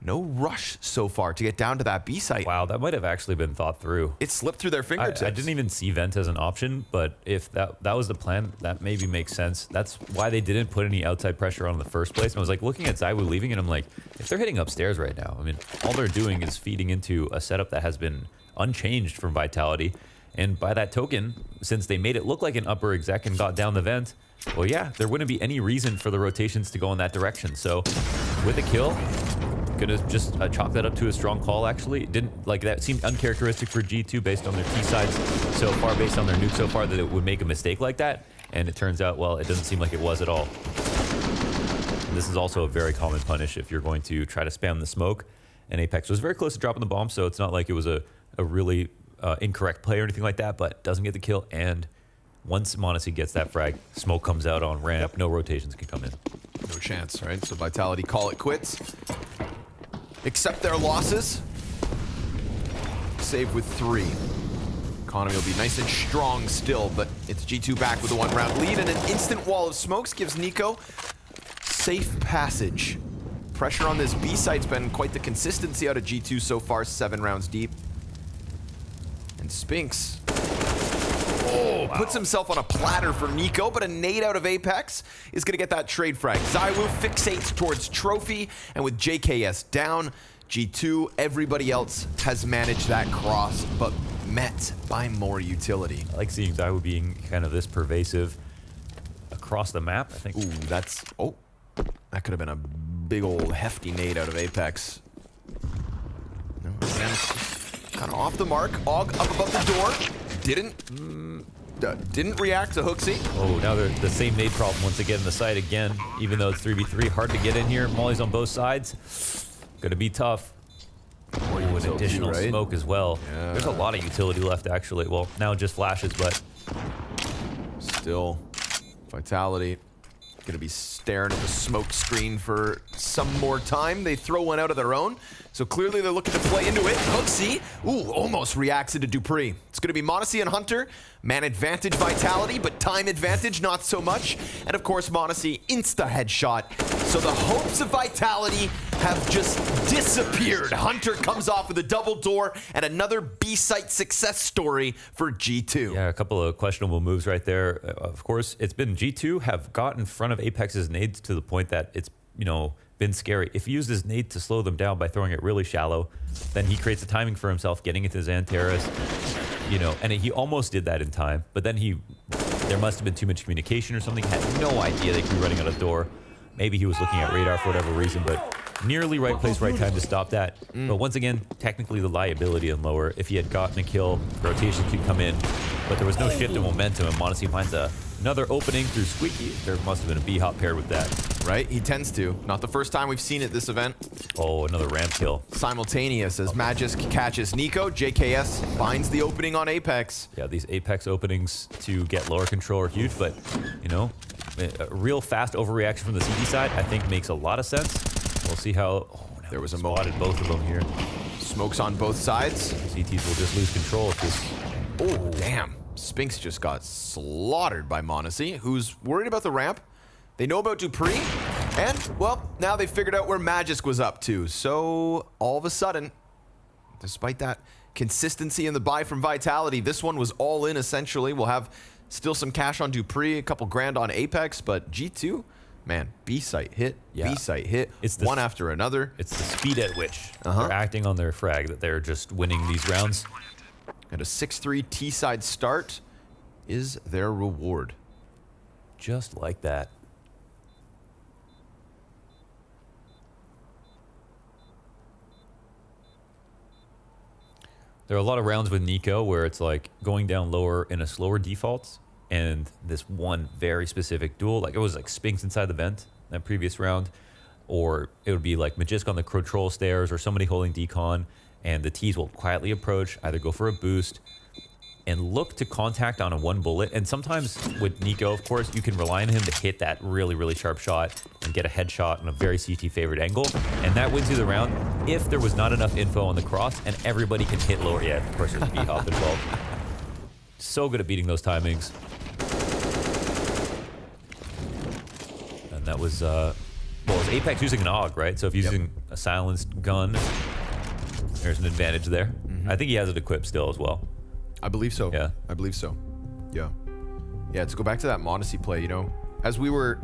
No rush so far to get down to that B site. Wow, that might have actually been thought through. It slipped through their fingertips. I didn't even see vent as an option, but if that was the plan, that maybe makes sense. That's why they didn't put any outside pressure on in the first place. And I was like looking at ZywOo leaving, and I'm like, if they're hitting upstairs right now, I mean, all they're doing is feeding into a setup that has been unchanged from Vitality. And by that token, since they made it look like an upper exec and got down the vent, well, yeah, there wouldn't be any reason for the rotations to go in that direction. So with a kill, gonna just chalk that up to a strong call. Actually, it didn't like that seemed uncharacteristic for G2 based on their T sides so far, based on their nuke so far, that it would make a mistake like that. And it turns out, well, it doesn't seem like it was at all. And this is also a very common punish if you're going to try to spam the smoke. And Apex was very close to dropping the bomb, so it's not like it was a really incorrect play or anything like that, but doesn't get the kill. And once Monacy gets that frag, smoke comes out on ramp, no rotations can come in. No chance, right? So Vitality call it quits. Accept their losses. Save with 3. Economy will be nice and strong still, but it's G2 back with a 1-round lead, and an instant wall of smokes gives Nico safe passage. Pressure on this B site's been quite the consistency out of G2 so far, 7 rounds deep. And Spinks puts himself on a platter for Nico, but a nade out of Apex is gonna get that trade frag. ZywOo fixates towards Trophy, and with JKS down, G2, everybody else has managed that cross, but met by more utility. I like seeing ZywOo being kind of this pervasive across the map, I think. Ooh, that's... Oh, that could have been a big old hefty nade out of Apex. No, again, kind of off the mark. Og up above the door. Didn't react to Hooksy. Oh, now they're the same nade problem once again in the side again. Even though it's 3v3, hard to get in here. Molly's on both sides. Gonna be tough. Oh, an additional smoke as well. Yeah. There's a lot of utility left, actually. Well, now just flashes, but still, Vitality gonna be staring at the smoke screen for some more time. They throw one out of their own, so clearly they're looking to play into it. Hooksy, ooh, almost reacts into Dupree. It's gonna be Monacy and Hunter. Man advantage Vitality, but time advantage not so much. And of course, Monacy insta headshot. So the hopes of Vitality have just disappeared. Hunter comes off with a double door and another B-site success story for G2. yeah, a couple of questionable moves right there. Of course, it's been G2 have got in front of Apex's nades to the point that it's, you know, been scary. If he used his nade to slow them down by throwing it really shallow, then he creates a timing for himself, getting into Xanteras, you know, and he almost did that in time, but then there must have been too much communication or something, had no idea they could be running out of door. Maybe he was looking at radar for whatever reason, but nearly right place, right time to stop that. But once again, technically the liability and lower. If he had gotten a kill, rotation could come in, but there was no shift in momentum, and Monacy finds another opening through Squeaky. There must have been a B-hop paired with that. Right, he tends to. Not the first time we've seen it this event. Oh, another ramp kill. Simultaneous as Magisk catches Nico. JKS finds the opening on Apex. Yeah, these Apex openings to get lower control are huge, but, you know, a real fast overreaction from the CT side, I think, makes a lot of sense. We'll see how... Oh, no, there was a spotted both of them here. Smokes on both sides. CTs will just lose control if this... Oh, damn. Spinks just got slaughtered by Monacy, who's worried about the ramp. They know about Dupree, and, well, now they figured out where Magisk was up to. So, all of a sudden, despite that consistency in the buy from Vitality, this one was all in, essentially. We'll have still some cash on Dupree, a couple grand on Apex, but G2, man, B-site hit, B-site hit, it's one after another. It's the speed at which they're acting on their frag that they're just winning these rounds. And a 6-3 T-side start is their reward. Just like that. There are a lot of rounds with Nico where it's like going down lower in a slower default, and this one very specific duel, like it was like Spinks inside the vent that previous round, or it would be like Magisk on the control stairs or somebody holding decon, and the T's will quietly approach, either go for a boost, and look to contact on a one bullet. And sometimes with Nico, of course, you can rely on him to hit that really, really sharp shot and get a headshot on a very CT favored angle. And that wins you the round if there was not enough info on the cross and everybody can hit lower. Yeah, of course there's B-hop involved. So good at beating those timings. And that was, well, it's Apex using an AUG, right? So if he's using a silenced gun, there's an advantage there. I think he has it equipped still as well. I believe so. Yeah. I believe so. Yeah. Yeah, to go back to that Monacy play, you know, as we were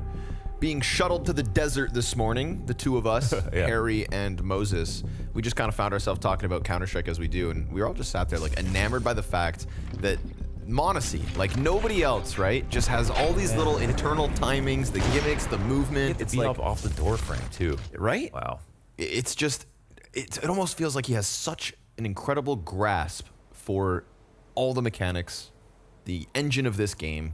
being shuttled to the desert this morning, the two of us, Harry and Moses, we just kind of found ourselves talking about Counter-Strike as we do, and we were all just sat there like enamored by the fact that Monacy, like nobody else, right, just has all these little internal timings, the gimmicks, the movement. It's like off the door frame too. Right? Wow. It's just, it almost feels like he has such an incredible grasp for all the mechanics, the engine of this game.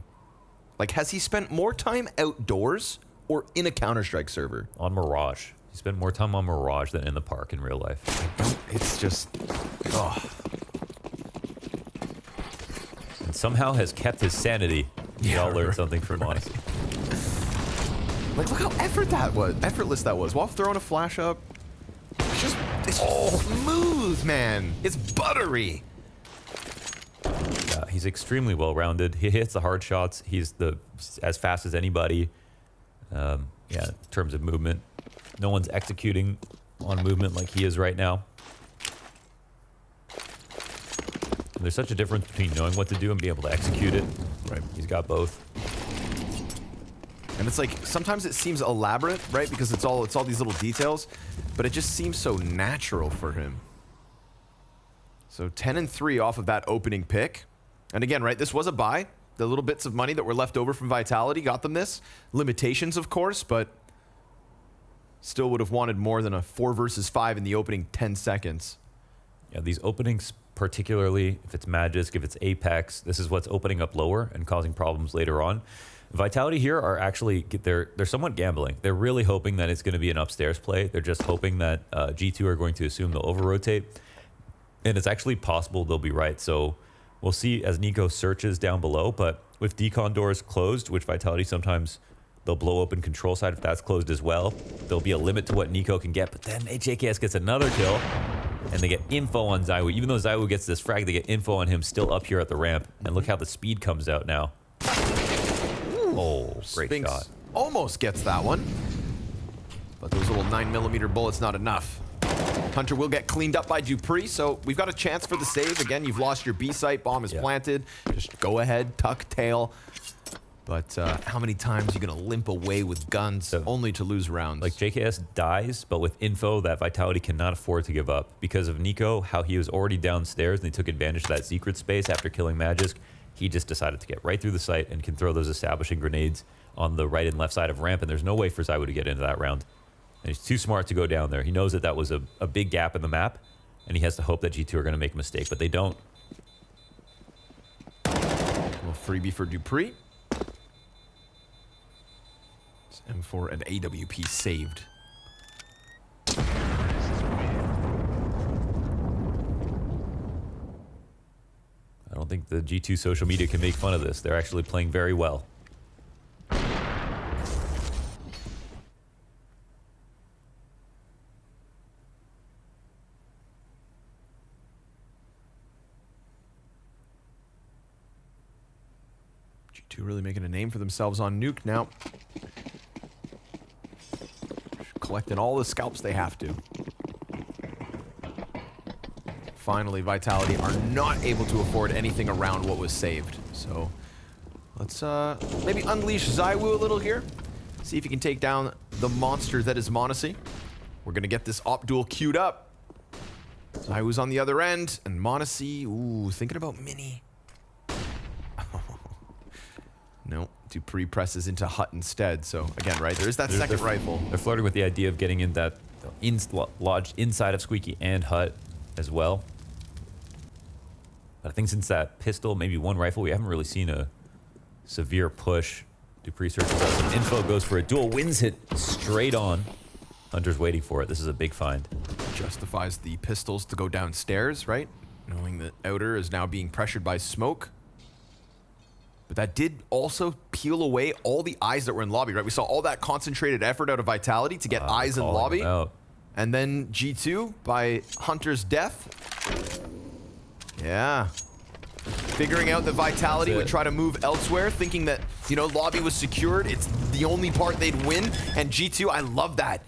Like, has he spent more time outdoors or in a Counter-Strike server? On Mirage. He spent more time on Mirage than in the park in real life. It's just, oh. somehow has kept his sanity. We all learned something from Monacy. Like, look how effortless that was. While throwing a flash up. It's smooth, man. It's buttery. He's extremely well-rounded. He hits the hard shots. He's as fast as anybody. Yeah, in terms of movement. No one's executing on movement like he is right now. And there's such a difference between knowing what to do and being able to execute it. Right. He's got both. And it's like, sometimes it seems elaborate, right? Because it's all these little details, but it just seems so natural for him. So 10-3 off of that opening pick. And again, right, this was a buy. The little bits of money that were left over from Vitality got them this. Limitations, of course, but still would have wanted more than a 4 versus 5 in the opening 10 seconds. Yeah, these openings, particularly if it's Magisk, if it's Apex, this is what's opening up lower and causing problems later on. Vitality here are actually, they're somewhat gambling. They're really hoping that it's going to be an upstairs play. They're just hoping that G2 are going to assume they'll over-rotate. And it's actually possible they'll be right. So we'll see as Nico searches down below. But with decon doors closed, which Vitality sometimes they'll blow open control side if that's closed as well, there'll be a limit to what Nico can get. But then JKS gets another kill. And they get info on ZywOo. Even though ZywOo gets this frag, they get info on him still up here at the ramp. And look how the speed comes out now. Oh, great Spinks shot. Almost gets that one. But those little 9mm bullets not enough. Hunter will get cleaned up by Dupree, so we've got a chance for the save. Again, you've lost your B site. Bomb is planted. Just go ahead, tuck tail. But how many times are you going to limp away with guns only to lose rounds? Like JKS dies, but with info that Vitality cannot afford to give up. Because of Nico, how he was already downstairs and they took advantage of that secret space after killing Magisk. He just decided to get right through the site and can throw those establishing grenades on the right and left side of ramp. And there's no way for ZywOo to get into that round. And he's too smart to go down there. He knows that that was a big gap in the map. And he has to hope that G2 are going to make a mistake, but they don't. A little freebie for Dupree. M4 and AWP saved. I don't think the G2 social media can make fun of this. They're actually playing very well. G2 really making a name for themselves on Nuke now. Collecting all the scalps they have to. Finally, Vitality are not able to afford anything around what was saved. So let's maybe unleash ZywOo a little here. See if he can take down the monster that is Monacy. We're going to get this op duel queued up. ZywOo's on the other end, and Monacy, ooh, thinking about Mini. No, Dupree presses into Hut instead. So again, right, there's that second rifle. They're flirting with the idea of getting in that lodged inside of Squeaky and Hut as well. But I think since that pistol, maybe one rifle, we haven't really seen a severe push. Dupree searches out some info, goes for a dual, wins hit straight on. Hunter's waiting for it. This is a big find. Justifies the pistols to go downstairs, right? Knowing that Outer is now being pressured by smoke. But that did also peel away all the eyes that were in lobby, right? We saw all that concentrated effort out of Vitality to get eyes in lobby. And then G2 by Hunter's death. Yeah. Figuring out that Vitality would try to move elsewhere, thinking that, you know, lobby was secured. It's the only part they'd win. And G2, I love that.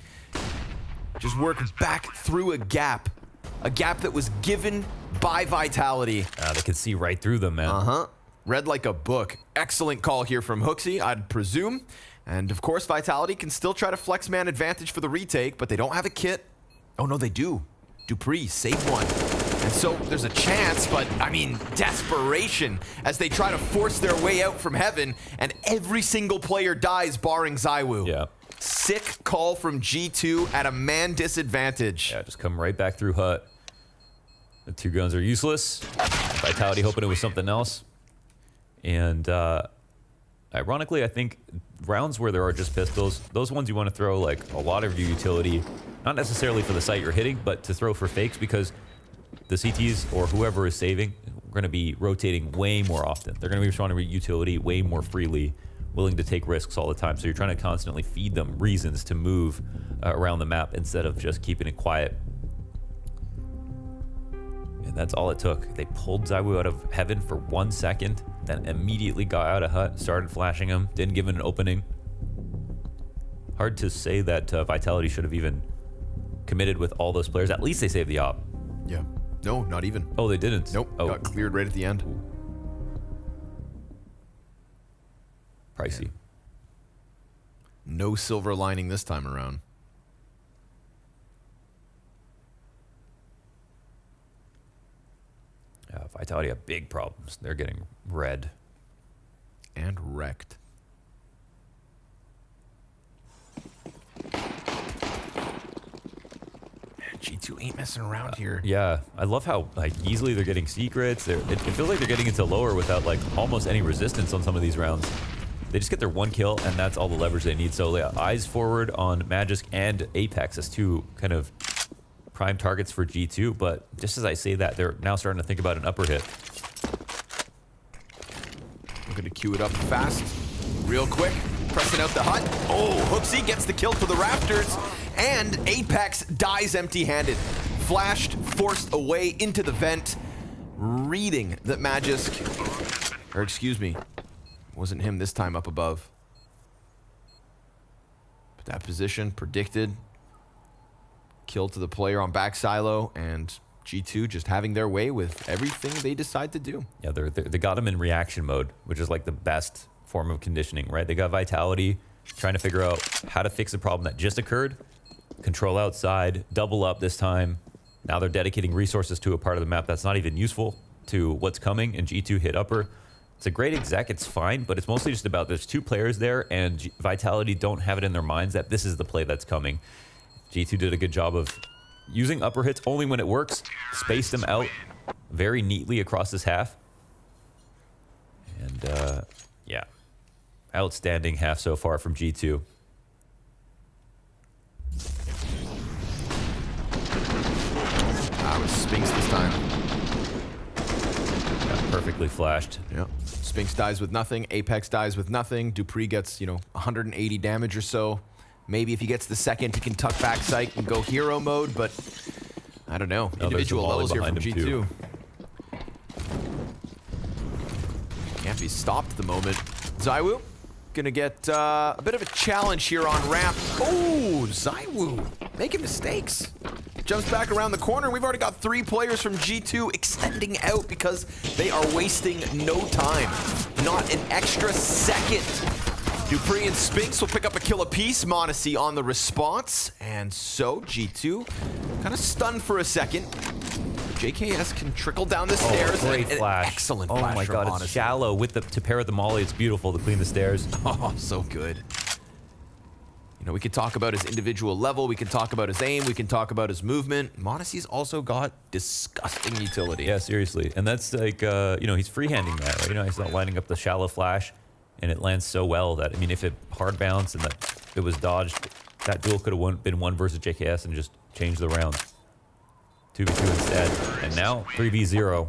Just work back through a gap that was given by Vitality. They could see right through them, man. Read like a book. Excellent call here from Hooksy, I'd presume. And of course, Vitality can still try to flex man advantage for the retake, but they don't have a kit. Oh no, they do. Dupree saved one. And so there's a chance, but I mean, desperation as they try to force their way out from heaven, and every single player dies barring ZywOo. Yeah. Sick call from G2 at a man disadvantage. Yeah, just come right back through Hut. The two guns are useless. Vitality hoping it was something else. And ironically, I think rounds where there are just pistols, those ones you want to throw like a lot of your utility, not necessarily for the site you're hitting, but to throw for fakes, because the CTs or whoever is saving going to be rotating way more often. They're going to be responding to utility way more freely, willing to take risks all the time. So you're trying to constantly feed them reasons to move around the map instead of just keeping it quiet. And that's all it took. They pulled ZywOo out of heaven for 1 second, then immediately got out of hut, started flashing him, didn't give him an opening. Hard to say that Vitality should have even committed with all those players. At least they saved the op. Yeah. No, not even. Oh, they didn't? Nope. Oh. Got cleared right at the end. Pricey. No silver lining this time around. Vitality have big problems. They're getting red. And wrecked. G2 ain't messing around here. Yeah, I love how like easily they're getting secrets. It feels like they're getting into lower without like almost any resistance on some of these rounds. They just get their 1 kill, and that's all the leverage they need. So yeah, eyes forward on Magisk and Apex as 2 kind of prime targets for G2. But just as I say that, they're now starting to think about an upper hit. We're going to queue it up fast, real quick. Pressing out the hut. Oh, Hooksy gets the kill to the rafters. And Apex dies empty-handed. Flashed, forced away into the vent. Reading that Magisk, or excuse me, wasn't him this time up above. But that position, predicted. Kill to the player on back silo, and G2 just having their way with everything they decide to do. Yeah, they got him in reaction mode, which is like the best form of conditioning, right? They got Vitality trying to figure out how to fix a problem that just occurred. Control outside, double up this time. Now they're dedicating resources to a part of the map that's not even useful to what's coming, and G2 hit upper. It's a great exec, it's fine, but it's mostly just about there's 2 players there, and Vitality don't have it in their minds that this is the play that's coming. G2 did a good job of using upper hits only when it works, spaced them out very neatly across this half. And yeah, outstanding half so far from G2. It was Spinks this time. Yeah, perfectly flashed. Yeah. Spinks dies with nothing. Apex dies with nothing. Dupree gets, 180 damage or so. Maybe if he gets the second, he can tuck back sight and go hero mode, but I don't know. Individual levels here from G2. Can't be stopped at the moment. ZywOo gonna get a bit of a challenge here on ramp. Oh, ZywOo making mistakes. Jumps back around the corner. We've already got 3 players from G2 extending out because they are wasting no time. Not an extra second. Dupree and Spinks will pick up a kill apiece. Monacy on the response. And so G2 kind of stunned for a second. JKS can trickle down the stairs. Great flash. Excellent oh flash my from god, Monacy. it's shallow with to pair with the molly. It's beautiful to clean the stairs. Oh, so good. We could talk about his individual level. We can talk about his aim. We can talk about his movement. Monacy's also got disgusting utility. Yeah, seriously. And that's like, he's freehanding that, right? He's not lining up the shallow flash, and it lands so well that, if it hard bounced and that it was dodged, that duel could have been won versus JKS and just changed the round. 2v2 instead. And now 3v0.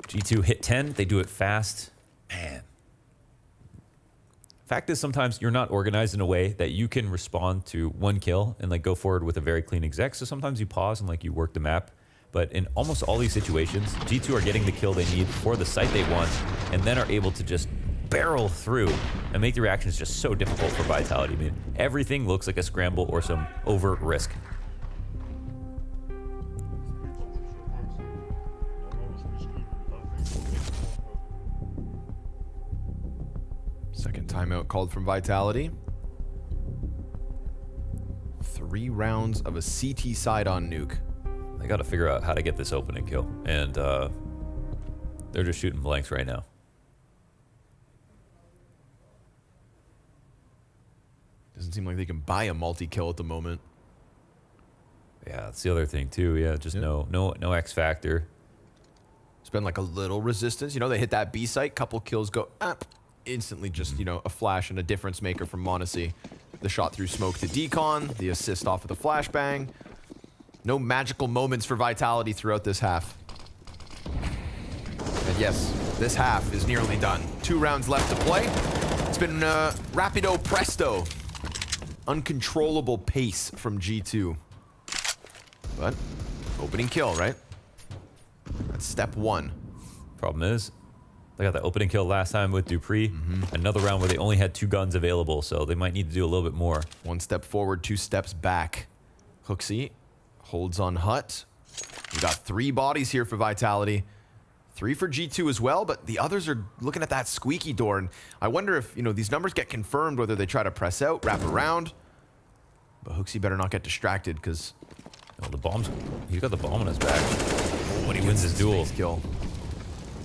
G2 hit 10. They do it fast. Man. Fact is, sometimes you're not organized in a way that you can respond to 1 kill and go forward with a very clean exec. So sometimes you pause and you work the map. But in almost all these situations, G2 are getting the kill they need for the site they want, and then are able to just barrel through and make the reactions just so difficult for Vitality. Everything looks like a scramble or some overt risk. Second timeout called from Vitality. 3 rounds of a CT side on nuke. They got to figure out how to get this opening kill, and they're just shooting blanks right now. Doesn't seem like they can buy a multi-kill at the moment. Yeah, that's the other thing too. Yeah, just no X factor. It's been a little resistance. They hit that B site, couple kills go up. Instantly just, a flash and a difference maker from Monacy. The shot through smoke to Decon, the assist off of the flashbang. No magical moments for Vitality throughout this half. But yes, this half is nearly done. 2 rounds left to play. It's been rapido presto. Uncontrollable pace from G2. But opening kill, right? That's step 1. Problem is, they got the opening kill last time with Dupree. Another round where they only had 2 guns available, so they might need to do a little bit more. 1 step forward, 2 steps back. Hooksy holds on Hut. We got 3 bodies here for Vitality. 3 for G2 as well, but the others are looking at that squeaky door, and I wonder if, these numbers get confirmed, whether they try to press out, wrap around. But Hooksy better not get distracted, because the bomb's... He's got the bomb on his back. When he wins his duel. Kill.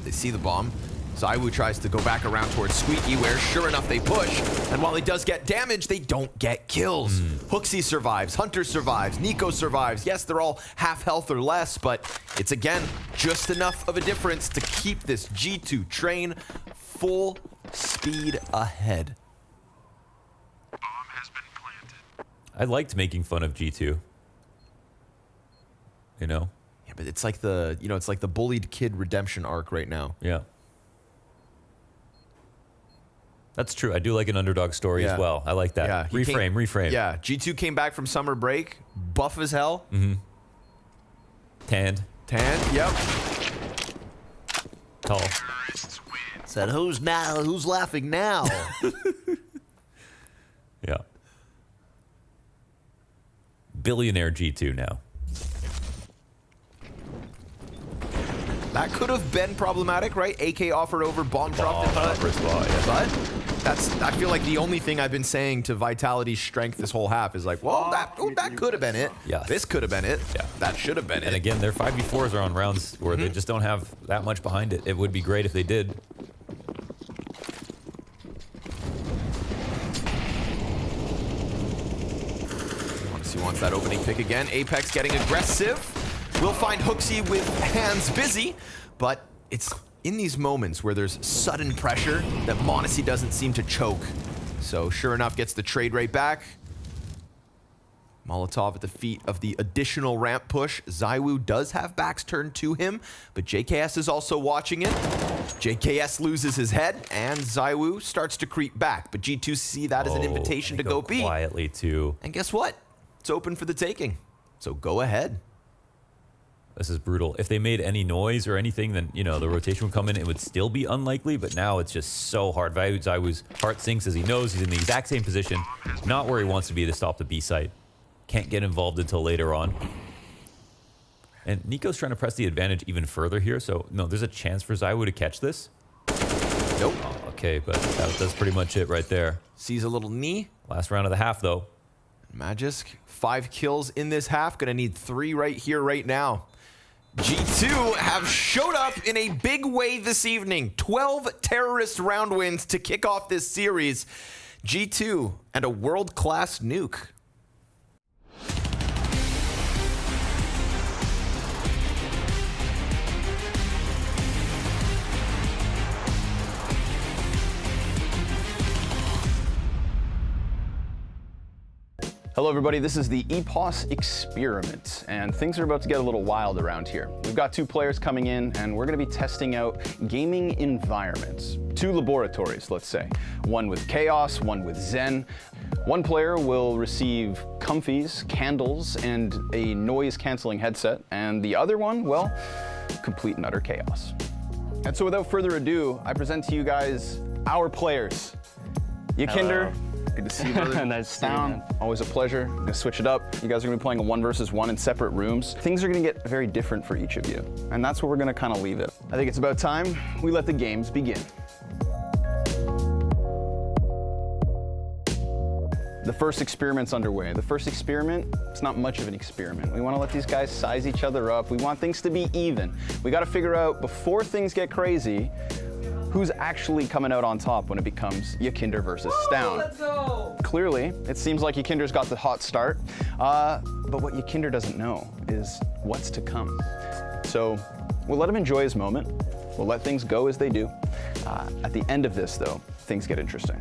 They see the bomb. ZywOo tries to go back around towards Squeaky, where sure enough they push. And while he does get damage, they don't get kills. Hooksy survives, Hunter survives, Nico survives. Yes, they're all half health or less, but it's again just enough of a difference to keep this G2 train full speed ahead. I liked making fun of G2. Yeah, but it's like the, it's like the bullied kid redemption arc right now. Yeah. That's true. I do like an underdog story as well. I like that. Yeah, reframe. Yeah, G2 came back from summer break, buff as hell. Tanned, yep. Tall. Said, who's laughing now? Yeah. Billionaire G2 now. That could have been problematic, right? AK offered over, bomb dropped in Hut. But I feel like the only thing I've been saying to Vitality's strength this whole half is like, well, that could have been it. Yeah. This could have been it. Yeah. That should have been it. And again, their 5v4s are on rounds where they just don't have that much behind it. It would be great if they did. He wants that opening pick again. Apex getting aggressive. We'll find Hooksy with hands busy, but it's in these moments where there's sudden pressure that m0NESY doesn't seem to choke. So sure enough, gets the trade right back. Molotov at the feet of the additional ramp push. ZywOo does have backs turned to him, but JKS is also watching it. JKS loses his head, and ZywOo starts to creep back, but G2 see that as an invitation to go B. Quietly too. And guess what? It's open for the taking. So go ahead. This is brutal. If they made any noise or anything, then, the rotation would come in. It would still be unlikely, but now it's just so hard. ZywOo's heart sinks as he knows he's in the exact same position, not where he wants to be to stop the B site. Can't get involved until later on. And Nico's trying to press the advantage even further here, so no, there's a chance for ZywOo to catch this. Nope. Oh, okay, but that's pretty much it right there. Sees a little knee. Last round of the half, though. Magisk, 5 kills in this half. Gonna need 3 right here, right now. G2 have showed up in a big way this evening. 12 terrorist round wins to kick off this series. G2 and a world-class nuke. Hello everybody, this is the EPOS experiment, and things are about to get a little wild around here. We've got 2 players coming in, and we're going to be testing out gaming environments. 2 laboratories, let's say. One with Chaos, one with Zen. One player will receive comfies, candles, and a noise-canceling headset, and the other one, well, complete and utter chaos. And so without further ado, I present to you guys our players. Yakinder. Good to see you, brother. Nice to see you, man. Always a pleasure. I'm gonna switch it up. You guys are gonna be playing a 1 versus 1 in separate rooms. Things are gonna get very different for each of you, and that's where we're gonna kind of leave it. I think it's about time we let the games begin. The first experiment's underway. The first experiment, it's not much of an experiment. We want to let these guys size each other up. We want things to be even. We got to figure out, before things get crazy, who's actually coming out on top when it becomes Yakinder versus Stown. Let's go! Clearly, it seems like Yakinder's got the hot start, but what Yakinder doesn't know is what's to come. So we'll let him enjoy his moment. We'll let things go as they do. At the end of this, though, things get interesting.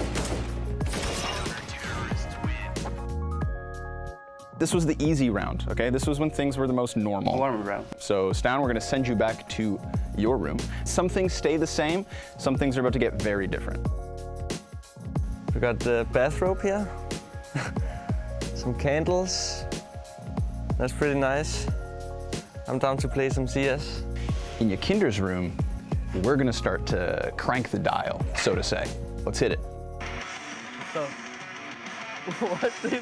This was the easy round, okay? This was when things were the most normal. Warm round. So, Stan, we're gonna send you back to your room. Some things stay the same, some things are about to get very different. We got the bathrobe here, some candles. That's pretty nice. I'm down to play some CS. In your Kinder's room, we're gonna start to crank the dial, so to say. Let's hit it. So, what is...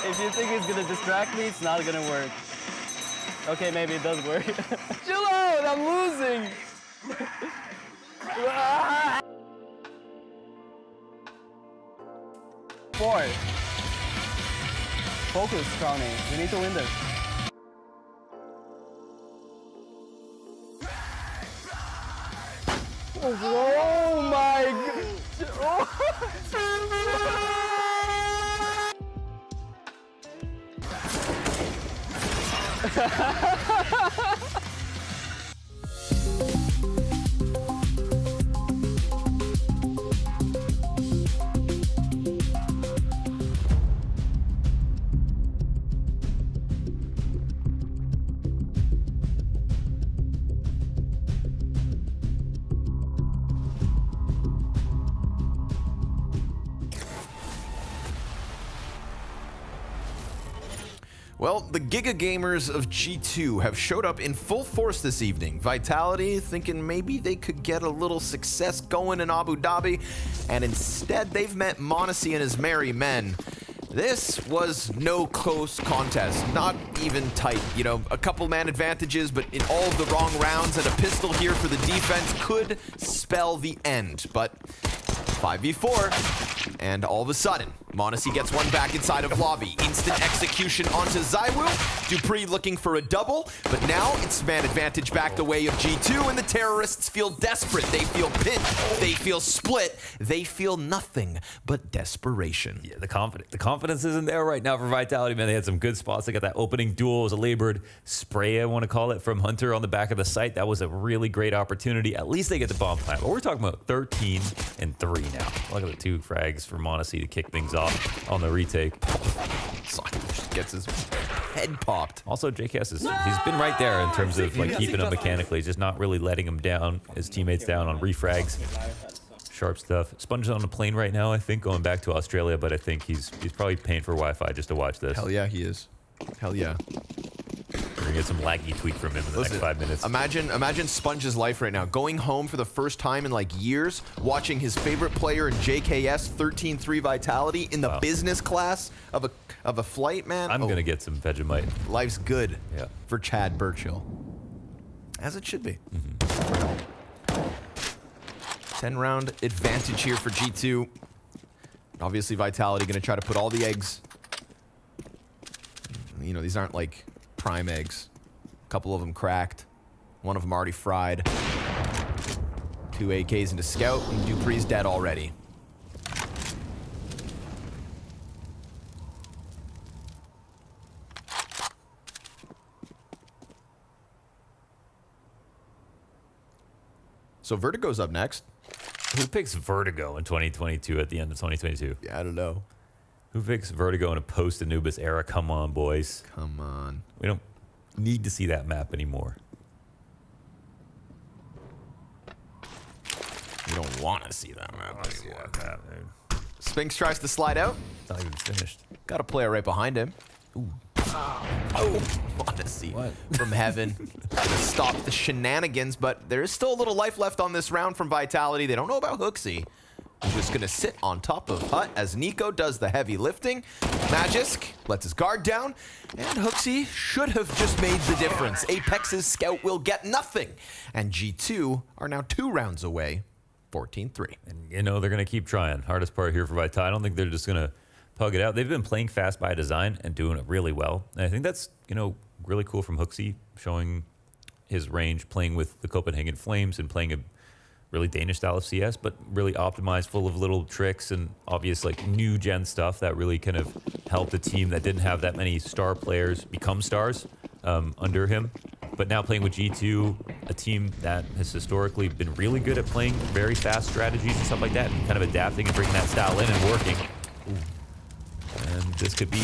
If you think it's gonna distract me, it's not gonna work. Okay, maybe it does work. Chill out, I'm losing! Four. Focus, Johnny. We need to win this. Oh my god! Well, the Giga Gamers of G2 have showed up in full force this evening. Vitality thinking maybe they could get a little success going in Abu Dhabi, and instead they've met Monacy and his merry men. This was no close contest, not even tight. You know, a couple man advantages, but in all of the wrong rounds, and a pistol here for the defense could spell the end. But 5v4, and all of a sudden, Monacy gets one back inside of lobby. Instant execution onto ZywOo. Dupree looking for a double, but now it's man advantage back the way of G2, and the terrorists feel desperate. They feel pinched. They feel split. They feel nothing but desperation. Yeah, the confidence isn't there right now for Vitality, man. They had some good spots. They got that opening duel. It was a labored spray, I want to call it, from Hunter on the back of the site. That was a really great opportunity. At least they get the bomb plant. But we're talking about 13-3 now. Look at the 2 frags for Monacy to kick things off on the retake. Just gets his head popped. Also, JKS he's been right there in terms of like keeping him mechanically, just not really letting him down, his teammates down on refrags. Sharp stuff. Sponge is on a plane right now, I think, going back to Australia, but I think he's probably paying for Wi-Fi just to watch this. Hell yeah, he is. Hell yeah. We're gonna get some laggy tweet from him in the next 5 minutes. Imagine Sponge's life right now, going home for the first time in like years, watching his favorite player in JKS 13-3 Vitality in the business class of a flight, man. I'm gonna get some Vegemite. Life's good for Chad Burchill. As it should be. 10-round advantage here for G2. Obviously, Vitality going to try to put all the eggs. You know, these aren't like prime eggs. A couple of them cracked. One of them already fried. 2 AKs into Scout, and Dupree's dead already. So Vertigo's up next. Who picks Vertigo in 2022 at the end of 2022? Yeah, I don't know. Who picks Vertigo in a post-Anubis era? Come on, boys. Come on. We don't need to see that map anymore. We don't want to see that map anymore. Spinks tries to slide out. It's not even finished. Got a player right behind him. Ooh. Oh, Monacy from heaven. Gonna stop the shenanigans, but there is still a little life left on this round from Vitality. They don't know about Hooksy. He's just gonna sit on top of Hut as Nico does the heavy lifting. Magisk lets his guard down, and Hooksy should have just made the difference. Apex's Scout will get nothing, and G2 are now 2 rounds away, 14-3. And you know they're gonna keep trying. Hardest part here for Vitality. I don't think they're just gonna pug it out. They've been playing fast by design and doing it really well. And I think that's, you know, really cool from Hooksy, showing his range, playing with the Copenhagen Flames and playing a really Danish style of CS, but really optimized, full of little tricks and obvious like new gen stuff that really kind of helped a team that didn't have that many star players become stars under him. But now playing with G2, a team that has historically been really good at playing very fast strategies and stuff like that, and kind of adapting and bringing that style in and working. And this could be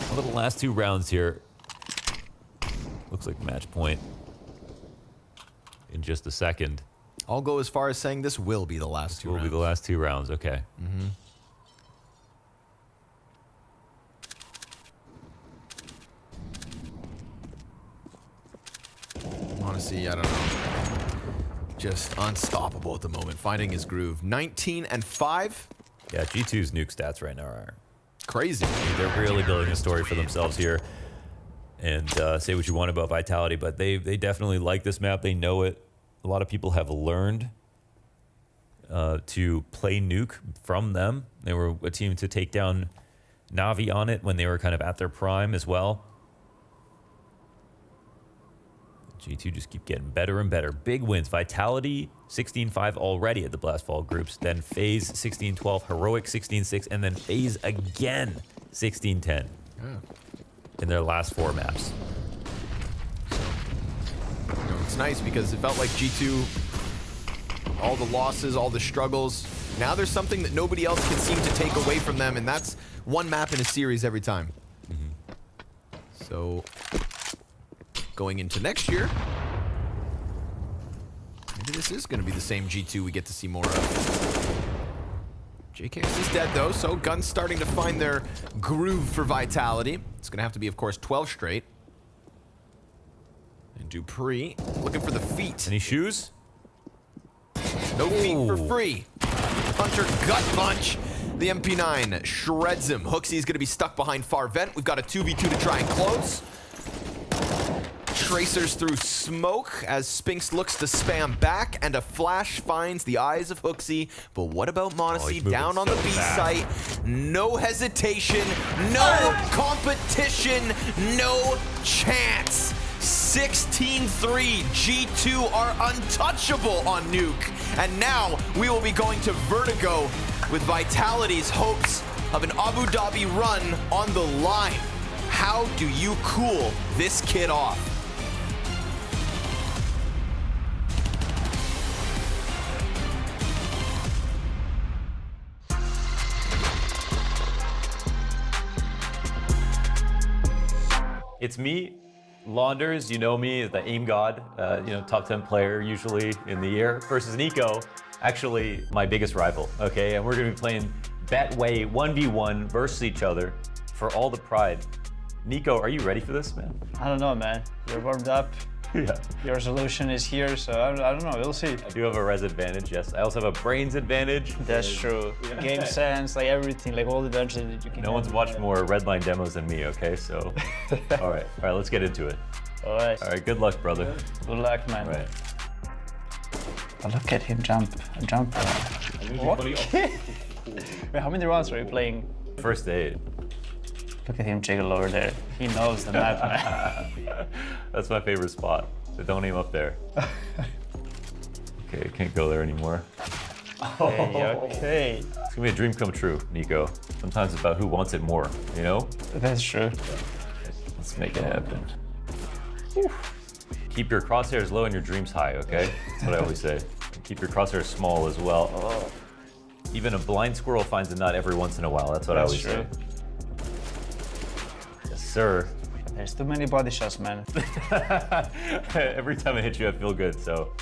one of the last 2 rounds here. Looks like match point in just a second. I'll go as far as saying this will be the last 2 rounds. Will be the last 2 rounds, okay. Honestly, I don't know. Just unstoppable at the moment, finding his groove. 19-5. Yeah, G2's nuke stats right now are crazy. They're really building a story for themselves here. And say what you want about Vitality, but they definitely like this map. They know it. A lot of people have learned to play nuke from them. They were a team to take down NAVI on it when they were kind of at their prime as well. G2 just keep getting better and better. Big wins. Vitality 16-5 already at the Blast Fall groups. Then FaZe 16-12, Heroic 16-6, and then FaZe again 16-10 in their last 4 maps. It's nice because it felt like G2, all the losses, all the struggles. Now there's something that nobody else can seem to take away from them, and that's 1 map in a series every time. So going into next year, maybe this is going to be the same G2 we get to see more of. JKS is dead though, so Guns starting to find their groove for Vitality. It's going to have to be, of course, 12 straight. And Dupree looking for the feet. Any shoes? No feet for free. Hunter gut punch. The MP9 shreds him. Hooksy's going to be stuck behind far vent. We've got a 2v2 to try and close. Tracers through smoke as Spinks looks to spam back, and a flash finds the eyes of Hooksy. But what about Monacy down on the B site? No hesitation, no competition, no chance. 16-3, G2 are untouchable on Nuke. And now we will be going to Vertigo with Vitality's hopes of an Abu Dhabi run on the line. How do you cool this kid off? It's me, Launders, you know me, the aim god, top 10 player usually in the year, versus Nico, actually my biggest rival, okay? And we're gonna be playing Betway 1v1 versus each other for all the pride. Nico, are you ready for this, man? I don't know, man. You're warmed up. Yeah. Your solution is here, so I don't know. We'll see. I do have a res advantage, yes. I also have a brains advantage. That's true. Game sense, like everything, like all the advantages that you can. No one's watched more Redline demos than me, okay? So, all right, let's get into it. All right, good luck, brother. Good luck, man. All right. Oh, look at him jump. What? Wait, how many rounds are you playing? First 8. Look at him jiggle over there. He knows the map, man. That's my favorite spot. So don't aim up there. Okay, I can't go there anymore. Okay. It's gonna be a dream come true, Nico. Sometimes it's about who wants it more, you know? That's true. Let's make it happen. Keep your crosshairs low and your dreams high, okay? That's what I always say. And keep your crosshairs small as well. Oh. Even a blind squirrel finds a nut every once in a while. That's what I always say. Yes, sir. There's too many body shots, man. Every time I hit you, I feel good, so.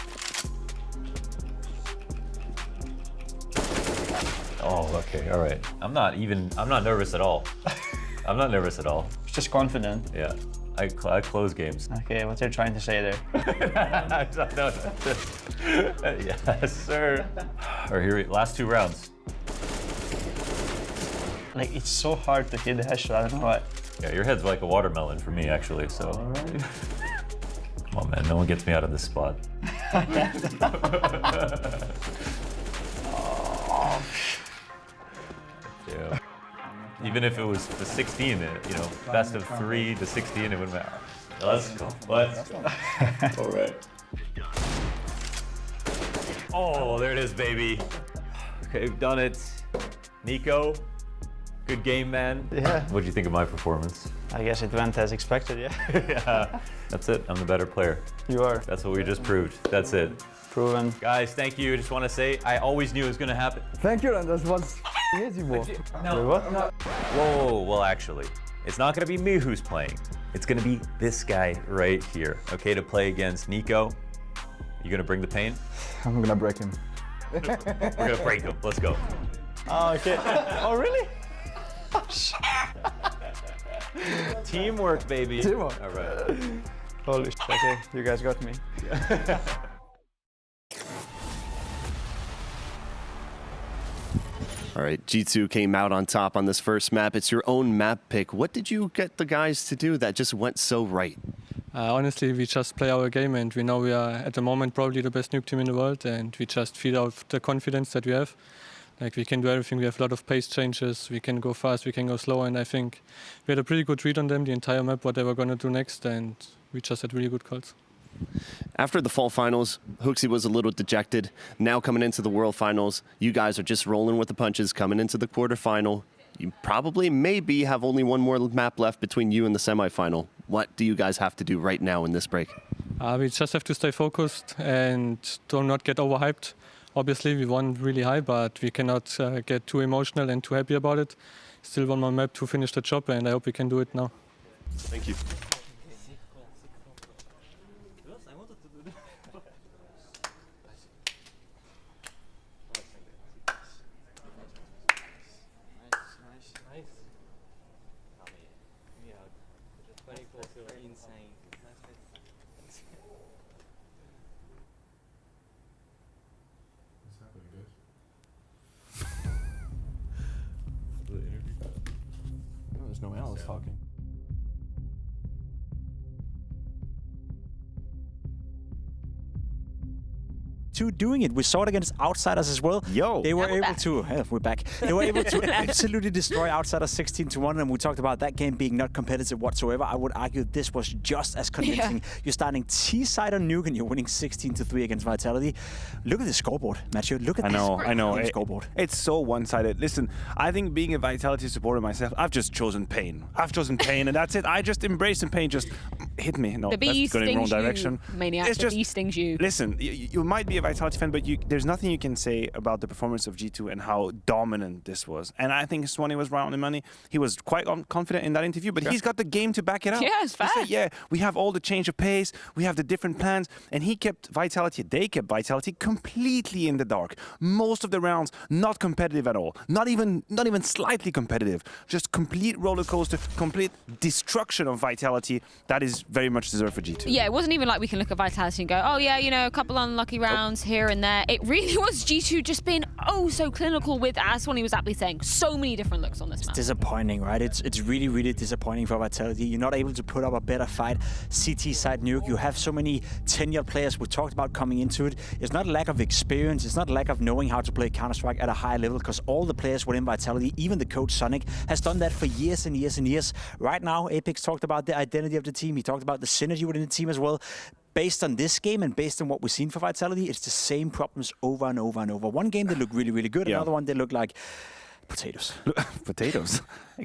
Oh, okay, all right. I'm not nervous at all. I'm not nervous at all. Just confident. Yeah, I close games. Okay, what you're trying to say there? No. Yes, sir. All right, here, last 2 rounds. Like, it's so hard to hit the headshot, I don't know why. Yeah, your head's like a watermelon for me, actually, so. Right. Come on, man, no one gets me out of this spot. Yeah. Even if it was the 16, best of 3 to 16, it wouldn't matter. Let's go. Let's go. All right. Oh, there it is, baby. Okay, we've done it. Nico, good game, man. Yeah. What'd you think of my performance? I guess it went as expected, yeah. Yeah. That's it. I'm the better player. You are. That's what we just proved. That's it. Proven. Guys, thank you. I just want to say, I always knew it was going to happen. Thank you, and that was Whoa, well actually, it's not gonna be me who's playing. It's gonna be this guy right here, okay, to play against Nico. You gonna bring the pain? I'm gonna break him. We're gonna break him, let's go. Oh, okay. Oh, really? Teamwork, baby. Teamwork. All right. Holy shit, okay, you guys got me. All right, G2 came out on top on this first map. It's your own map pick. What did you get the guys to do that just went so right? Honestly, we just play our game, and we know we are at the moment probably the best nuke team in the world, and we just feed off the confidence that we have. Like, we can do everything. We have a lot of pace changes. We can go fast, we can go slow, and I think we had a pretty good read on them the entire map, what they were going to do next, and we just had really good calls. After the fall finals, Hooksy was a little dejected. Now coming into the world finals, you guys are just rolling with the punches coming into the quarterfinal. You probably maybe have only one more map left between you and the semifinal. What do you guys have to do right now in this break? We just have to stay focused and do not get overhyped. Obviously, we won really high, but we cannot get too emotional and too happy about it. Still one more map to finish the job, and I hope we can do it now. Thank you. There's no analyst talking. Doing it. We saw it against Outsiders as well. They were able to. We're back. They were able to absolutely destroy Outsiders 16-1, and we talked about that game being not competitive whatsoever. I would argue this was just as convincing. Yeah. You're starting T-side on Nuke, and you're winning 16-3 against Vitality. Look at the scoreboard, Matthew. Look at this. I know. Scoreboard. It's so one-sided. Listen, I think being a Vitality supporter myself, I've just chosen pain. I've chosen pain, and that's it. I just embrace the pain. Just hit me. No, the bee that's going in the wrong direction. Maniac. It's the bee stings you. Listen, you might be a Vitality fan, but there's nothing you can say about the performance of G2 and how dominant this was. And I think Swanee was right on the money. He was quite confident in that interview, but he's got the game to back it up. Yeah, it's fair. He said, yeah, we have all the change of pace, we have the different plans, and they kept Vitality completely in the dark. Most of the rounds not competitive at all, not even slightly competitive. Just complete roller coaster, complete destruction of Vitality. That is very much deserved for G2. Yeah, it wasn't even like we can look at Vitality and go, oh yeah, you know, a couple unlucky rounds here and there. It really was G2 just being so clinical with, as Swanee was aptly saying, so many different looks on this map. Disappointing, right? It's really, really disappointing for Vitality. You're not able to put up a better fight. CT side Nuke, you have so many tenured players we talked about coming into it. It's not lack of experience, it's not lack of knowing how to play Counter-Strike at a high level, because all the players within Vitality, even the coach Sonic, has done that for years and years and years. Right now, Apex talked about the identity of the team. He talked about the synergy within the team as well. Based on this game and based on what we've seen for Vitality, it's the same problems over and over and over. One game they look really, really good. Another one they look like potatoes. Potatoes.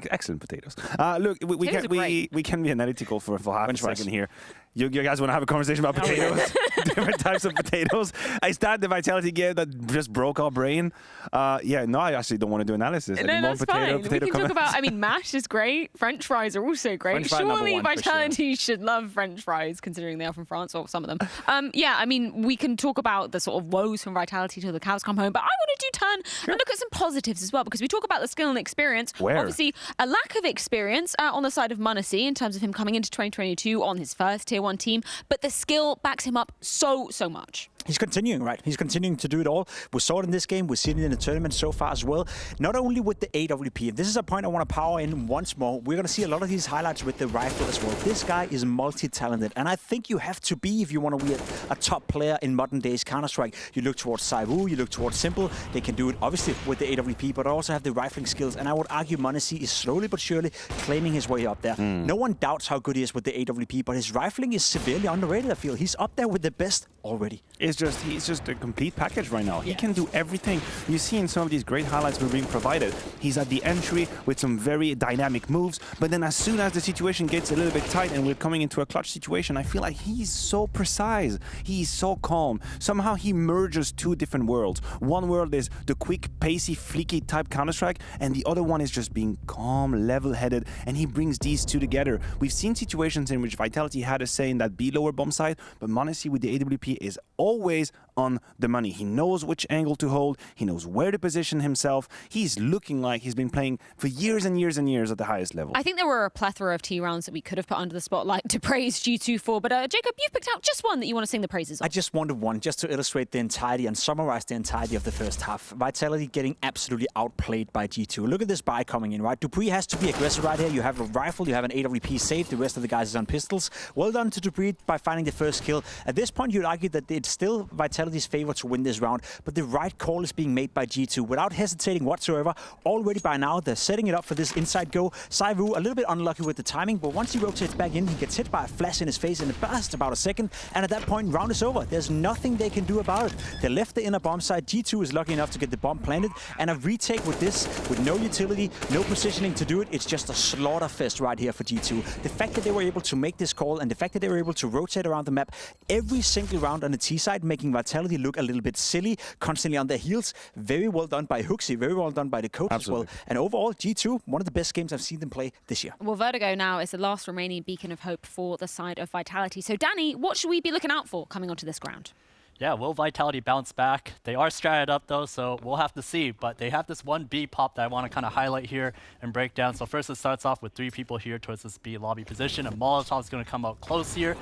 Excellent potatoes. Look, we can be analytical for half a second here. You guys want to have a conversation about potatoes? Different types of potatoes? Is that the Vitality game that just broke our brain? Yeah, no, I actually don't want to do analysis. No, that's fine. We can talk about, I mean, mash is great. French fries are also great. Surely Vitality should love French fries, considering they are from France, or some of them. Yeah, I mean, we can talk about the sort of woes from Vitality till the cows come home, but I want to turn and look at some positives as well, because we talk about the skill and experience. Obviously, a lack of experience on the side of Maniac in terms of him coming into 2022 on his first Tier 1 team, but the skill backs him up so much. He's continuing, right? He's continuing to do it all. We saw it in this game. We've seen it in the tournament so far as well. Not only with the AWP, and this is a point I want to power in once more. We're going to see a lot of these highlights with the rifle as well. This guy is multi-talented, and I think you have to be if you want to be a top player in modern days Counter-Strike. You look towards ZywOo, you look towards Simple. They can do it, obviously, with the AWP, but also have the rifling skills, and I would argue Maniac is slowly but surely claiming his way up there. No one doubts how good he is with the AWP, but his rifling is severely underrated, I feel. He's up there with the best already. He's just a complete package right now. He can do everything. You see in some of these great highlights we're being provided. He's at the entry with some very dynamic moves, but then as soon as the situation gets a little bit tight and we're coming into a clutch situation, I feel like he's so precise. He's so calm. Somehow he merges two different worlds. One world is the quick, pacey, fleeky type Counter-Strike, and the other one is just being calm, level-headed, and he brings these two together. We've seen situations in which Vitality had a say in that B lower bomb side, but Maniac with the AWP is always on the money. He knows which angle to hold. He knows where to position himself. He's looking like he's been playing for years and years and years at the highest level. I think there were a plethora of T rounds that we could have put under the spotlight to praise G2 for, but Jacob, you've picked out just one that you want to sing the praises of. I just wanted one just to illustrate the entirety and summarize the entirety of the first half. Vitality getting absolutely outplayed by G2. Look at this buy coming in, right? Dupree has to be aggressive right here. You have a rifle, you have an AWP safe, the rest of the guys is on pistols. Well done to Dupree by finding the first kill. At this point, you'd argue that it's still Vitality's favor to win this round, but the right call is being made by G2 without hesitating whatsoever. Already by now, they're setting it up for this inside go. ZywOo a little bit unlucky with the timing, but once he rotates back in, he gets hit by a flash in his face in just about a second, and at that point, round is over. There's nothing they can do about it. They left the inner bomb side. G2 is lucky enough to get the bomb planted, and a retake with this, with no utility, no positioning to do it, it's just a slaughter fest right here for G2. The fact that they were able to make this call and the fact that they were able to rotate around the map every single round on the T side, making Vitality look a little bit silly, constantly on their heels. Very well done by Hooksy, very well done by the coach as well. And overall, G2, one of the best games I've seen them play this year. Well, Vertigo now is the last remaining beacon of hope for the side of Vitality. So, Danny, what should we be looking out for coming onto this ground? Yeah, will Vitality bounce back? They are stratted up though, so we'll have to see. But they have this one B pop that I want to kind of highlight here and break down. So first it starts off with 3 people here towards this B lobby position. A Molotov is going to come out close here,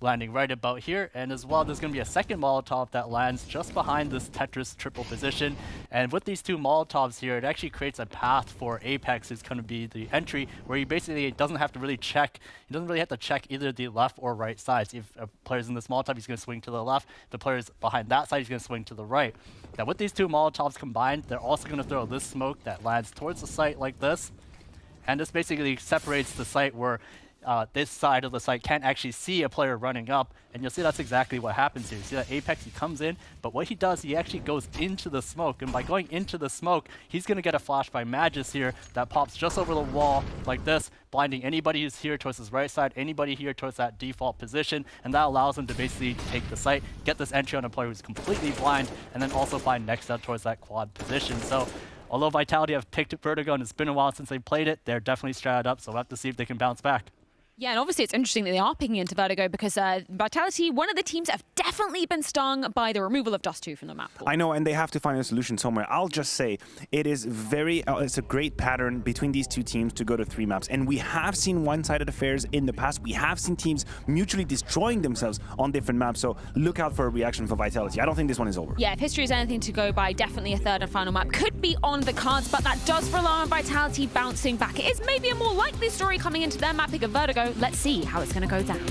landing right about here, and as well there's going to be a second Molotov that lands just behind this Tetris triple position. And with these 2 Molotovs here, it actually creates a path for Apex, who's going to be the entry, where he basically doesn't have to really check, he doesn't really have to check either the left or right sides. If a player's in this Molotov, he's going to swing to the left. The player's behind that side, he's going to swing to the right. Now with these 2 Molotovs combined, they're also going to throw this smoke that lands towards the site like this, and this basically separates the site where this side of the site can't actually see a player running up, and you'll see that's exactly what happens here. You see that Apex, he comes in, but what he does, he actually goes into the smoke, and by going into the smoke, he's going to get a flash by Magis here that pops just over the wall like this, blinding anybody who's here towards his right side, anybody here towards that default position, and that allows him to basically take the site, get this entry on a player who's completely blind, and then also find next up towards that quad position. So although Vitality have picked Vertigo and it's been a while since they played it, they're definitely stratted up, so we'll have to see if they can bounce back. Yeah, and obviously it's interesting that they are picking into Vertigo because Vitality, one of the teams that have definitely been stung by the removal of Dust 2 from the map pool. I know, and they have to find a solution somewhere. I'll just say it is it's a great pattern between these 2 teams to go to 3 maps, and we have seen one-sided affairs in the past. We have seen teams mutually destroying themselves on different maps, so look out for a reaction for Vitality. I don't think this one is over. Yeah, if history is anything to go by, definitely a third and final map could be on the cards, but that does rely on Vitality bouncing back. It is maybe a more likely story coming into their mapping of Vertigo. Let's see how it's going to go down.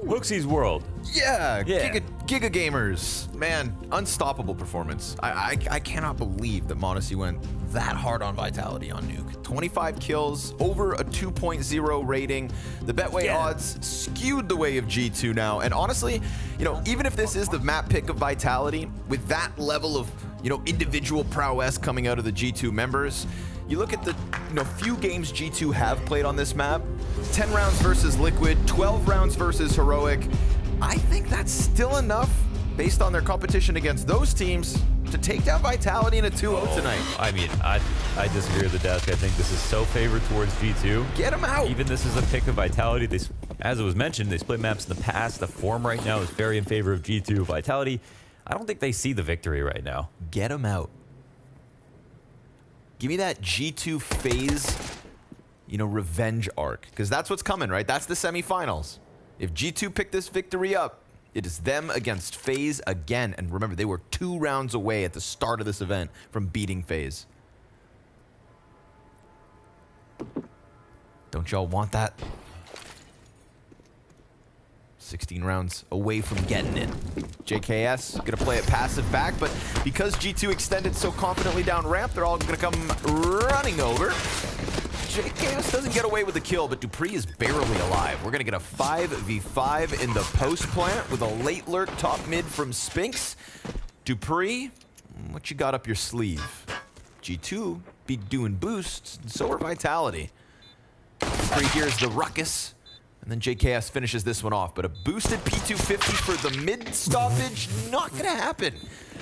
Hooksy's world. Yeah. Giga Gamers. Man, unstoppable performance. I cannot believe that Modesty went that hard on Vitality on Nuke. 25 kills, over a 2.0 rating. The Betway odds skewed the way of G2 now. And honestly, you know, even if this is the map pick of Vitality, with that level of, you know, individual prowess coming out of the G2 members, you look at the, you know, few games G2 have played on this map. 10 rounds versus Liquid, 12 rounds versus Heroic. I think that's still enough, based on their competition against those teams, to take down Vitality in a 2-0 tonight. I mean, I disagree with the desk. I think this is so favored towards G2. Get them out. Even this is a pick of Vitality. They, as it was mentioned, they split maps in the past. The form right now is very in favor of G2. Vitality, I don't think they see the victory right now. Get them out. Give me that G2 phase, you know, revenge arc, because that's what's coming, right? That's the semifinals. If G2 pick this victory up, it is them against FaZe again. And remember, they were 2 rounds away at the start of this event from beating FaZe. Don't y'all want that? 16 rounds away from getting it. JKS gonna play it passive back, but because G2 extended so confidently down ramp, they're all gonna come running over. JKS doesn't get away with the kill, but Dupree is barely alive. We're gonna get a 5v5 in the post plant with a late lurk top mid from Spinks. Dupree, what you got up your sleeve? G2 be doing boosts, and so are Vitality. Dupree here's the ruckus, and then JKS finishes this one off, but a boosted P250 for the mid stoppage, not gonna happen.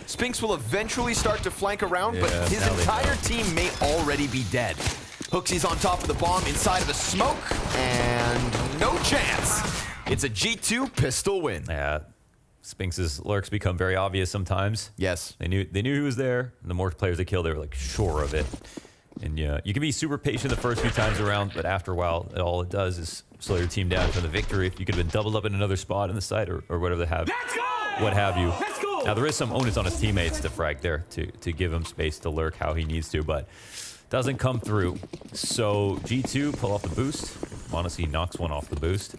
Spinks will eventually start to flank around, but his entire team may already be dead. Hooksy's on top of the bomb inside of the smoke, and no chance. It's a G2 pistol win. Yeah, Spinks' lurks become very obvious sometimes. Yes. They knew he was there. The more players they kill, they were like sure of it. And yeah, you can be super patient the first few times around, but after a while, all it does is slow your team down for the victory. If you could have been doubled up in another spot in the site or whatever they have, what have you. Now there is some onus on his teammates to frag there to give him space to lurk how he needs to, but doesn't come through. So G2 pull off the boost. Modesty knocks one off the boost.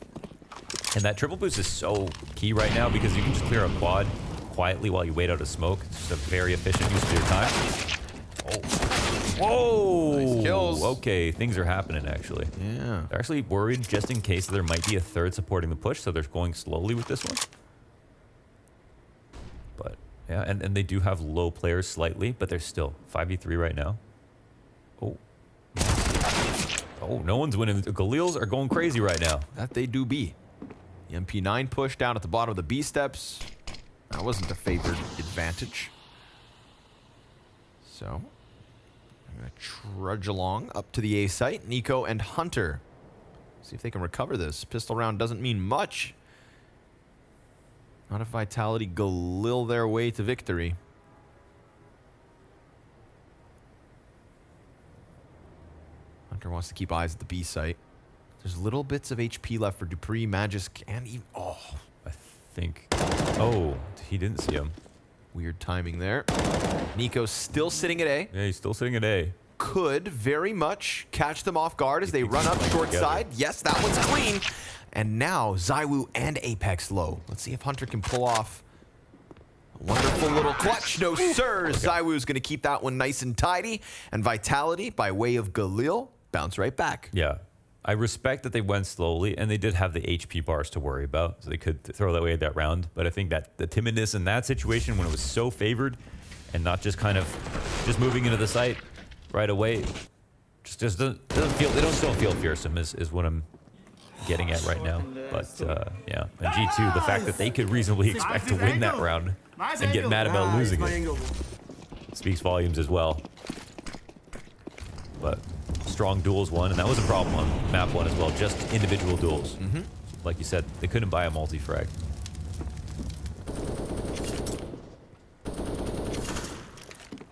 And that triple boost is so key right now because you can just clear a quad quietly while you wait out a smoke. It's just a very efficient use of your time. Oh. Whoa! Nice kills. Okay, things are happening actually. Yeah. They're actually worried just in case there might be a third supporting the push, so they're going slowly with this one. But yeah, and they do have low players slightly, but they're still 5v3 right now. Oh. Oh, no one's winning. The Galils are going crazy right now. That they do be. The MP9 push down at the bottom of the B steps. That wasn't the favored advantage. So, I'm going to trudge along up to the A site. Nico and Hunter. See if they can recover this. Pistol round doesn't mean much. Not if Vitality Galil their way to victory. Hunter wants to keep eyes at the B site. There's little bits of HP left for Dupree, Magisk, and even... Oh, I think... Oh, he didn't see him. Weird timing there. Nico's still sitting at A. Yeah, he's still sitting at A. Could very much catch them off guard as they run up short side. Yes, that one's clean. And now ZywOo and Apex low. Let's see if Hunter can pull off a wonderful little clutch. No, sir. ZywOo's going to keep that one nice and tidy. And Vitality, by way of Galil, bounce right back. Yeah. I respect that they went slowly, and they did have the HP bars to worry about, so they could throw that away that round. But I think that the timidness in that situation, when it was so favored, and not just kind of just moving into the site right away, just doesn't feel. They don't still feel fearsome is what I'm getting at right now. But yeah, and G2, the fact that they could reasonably expect to win that round and get mad about losing it speaks volumes as well. But strong duels won, and that was a problem on map 1 as well, just individual duels. Like you said, they couldn't buy a multi-frag.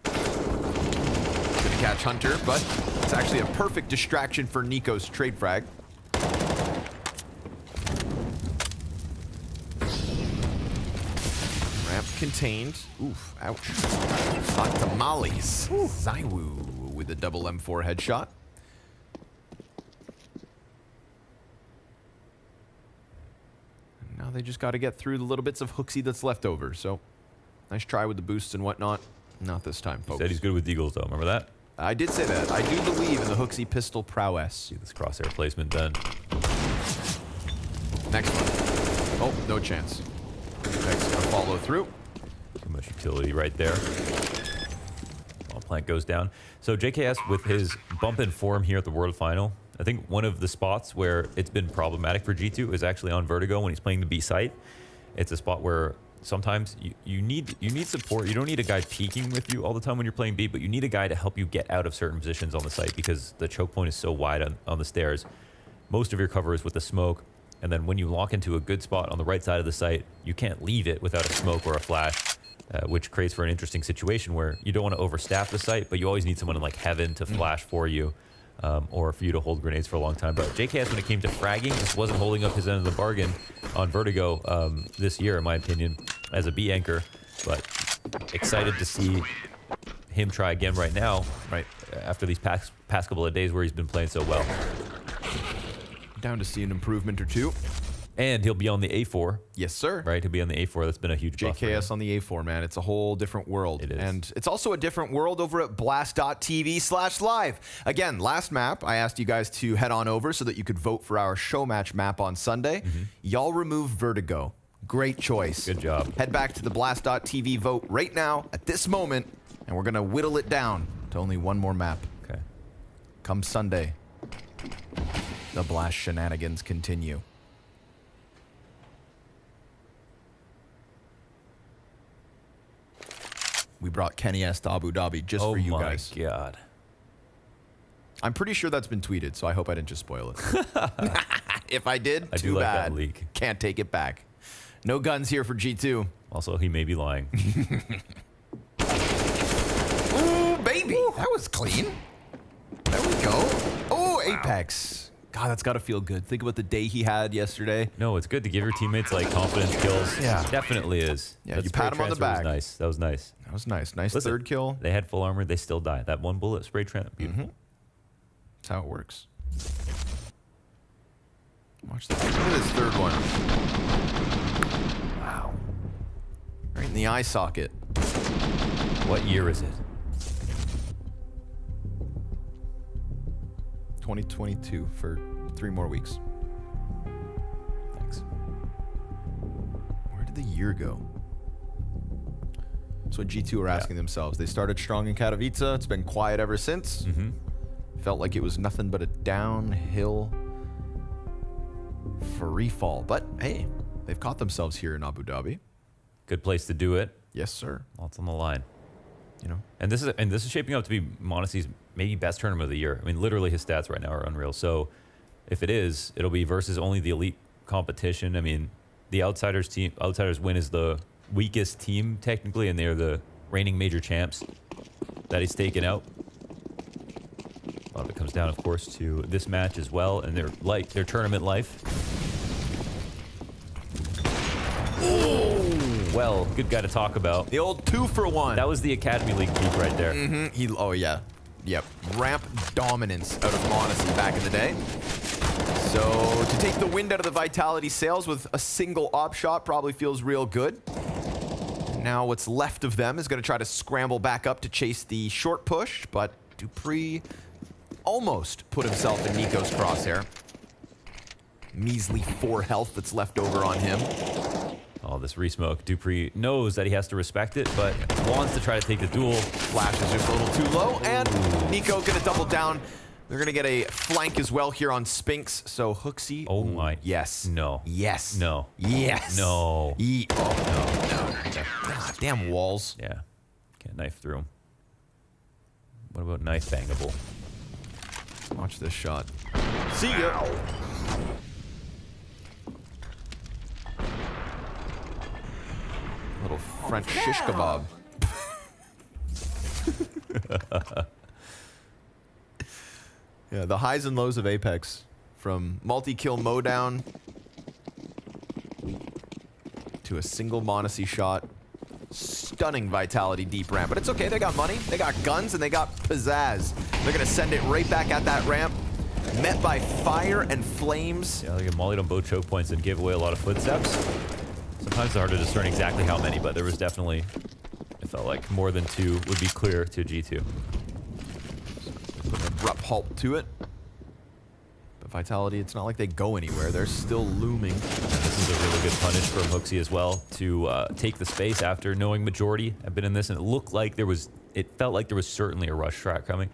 Gonna catch Hunter, but it's actually a perfect distraction for Nico's trade frag. Ramp contained. Oof, ouch. Hot tamales. ZywOo with a double M4 headshot. Now they just got to get through the little bits of Hooksy that's left over. So nice try with the boosts and whatnot. Not this time, folks. He said he's good with deagles, though. Remember that? I did say that. I do believe in the Hooksy pistol prowess. See this crosshair placement then. Next one. Oh, no chance. Next, gonna follow through. Too much utility right there. Plant goes down. So JKS with his bump in form here at the World Final, I think one of the spots where it's been problematic for G2 is actually on Vertigo when he's playing the B site. It's a spot where sometimes you need support. You don't need a guy peeking with you all the time when you're playing B, but you need a guy to help you get out of certain positions on the site because the choke point is so wide on the stairs. Most of your cover is with the smoke, and then when you lock into a good spot on the right side of the site, you can't leave it without a smoke or a flash. Which creates for an interesting situation where you don't want to overstaff the site, but you always need someone in like heaven to flash for you, or for you to hold grenades for a long time. But JKS, when it came to fragging, just wasn't holding up his end of the bargain on Vertigo this year, in my opinion, as a B anchor. But excited to see him try again right now, right after these past couple of days where he's been playing so well. Down to see an improvement or two. And he'll be on the A4. Yes, sir. Right, he'll be on the A4. That's been a huge buff for him. JKS on the A4, man. It's a whole different world. It is. And it's also a different world over at blast.tv/live. Again, last map, I asked you guys to head on over so that you could vote for our show match map on Sunday. Y'all removed Vertigo. Great choice. Good job. Head back to the blast.tv vote right now at this moment, and we're going to whittle it down to only one more map. Okay. Come Sunday, the Blast shenanigans continue. We brought Kenny S to Abu Dhabi just for you guys. Oh my God. I'm pretty sure that's been tweeted, so I hope I didn't just spoil it. If I did, I too do like bad. that leak. Can't take it back. No guns here for G2. Also, he may be lying. Ooh, baby. That was clean. There we go. Oh, Apex. God, that's got to feel good. Think about the day he had yesterday. No, it's good to give your teammates like confidence kills. Yeah. Definitely is. Yeah, That you spray pat him on the transfer was back. Nice. That was nice. That was nice. Nice Listen, third kill. They had full armor. They still died. That one bullet spray transfer. Beautiful. That's how it works. Watch this. Look at this third one. Wow. Right in the eye socket. What year is it? 2022 for 3 more weeks. Thanks. Where did the year go? That's what G2 are asking themselves. They started strong in Katowice. It's been quiet ever since. Felt like it was nothing but a downhill free fall. But hey, they've caught themselves here in Abu Dhabi. Good place to do it. Yes, sir. Lots on the line. You know, and this is shaping up to be Monacy's maybe best tournament of the year. I mean, literally his stats right now are unreal. So if it is, it'll be versus only the elite competition. I mean, the Outsiders win is the weakest team technically, and they're the reigning major champs that he's taken out. A lot of it comes down, of course, to this match as well, and their tournament life. Oh, well, good guy to talk about. The old 2-for-1. That was the Academy League peak right there. Oh yeah, yep. Ramp dominance out of Monacy back in the day. So to take the wind out of the Vitality sails with a single op shot probably feels real good. Now what's left of them is going to try to scramble back up to chase the short push, but Dupree almost put himself in Nico's crosshair. Measly 4 health that's left over on him. Oh, this resmoke. Dupree knows that he has to respect it, but wants to try to take the duel. Flash is just a little too low, and Nico going to double down. They're going to get a flank as well here on Spinks, so Hooksy. Oh my. Yes. No. Yes. No. Yes. No. No. God, damn walls. Yeah. Can't knife through him. What about knife bangable? Watch this shot. See ya. Little French shish kebab. Yeah, the highs and lows of Apex. From multi-kill mowdown to a single Monacy shot. Stunning Vitality deep ramp. But it's okay, they got money, they got guns, and they got pizzazz. They're going to send it right back at that ramp. met by fire and flames. Yeah, they get mollied on both choke points and gave away a lot of footsteps. Sometimes it's hard to discern exactly how many, but there was definitely, it felt like more than 2 would be clear to G2. Put an abrupt halt to it. But Vitality, it's not like they go anywhere. They're still looming. This is a really good punish from Hooksy as well to take the space after knowing majority have been in this, and it looked like there was, it felt like there was certainly a rush track coming.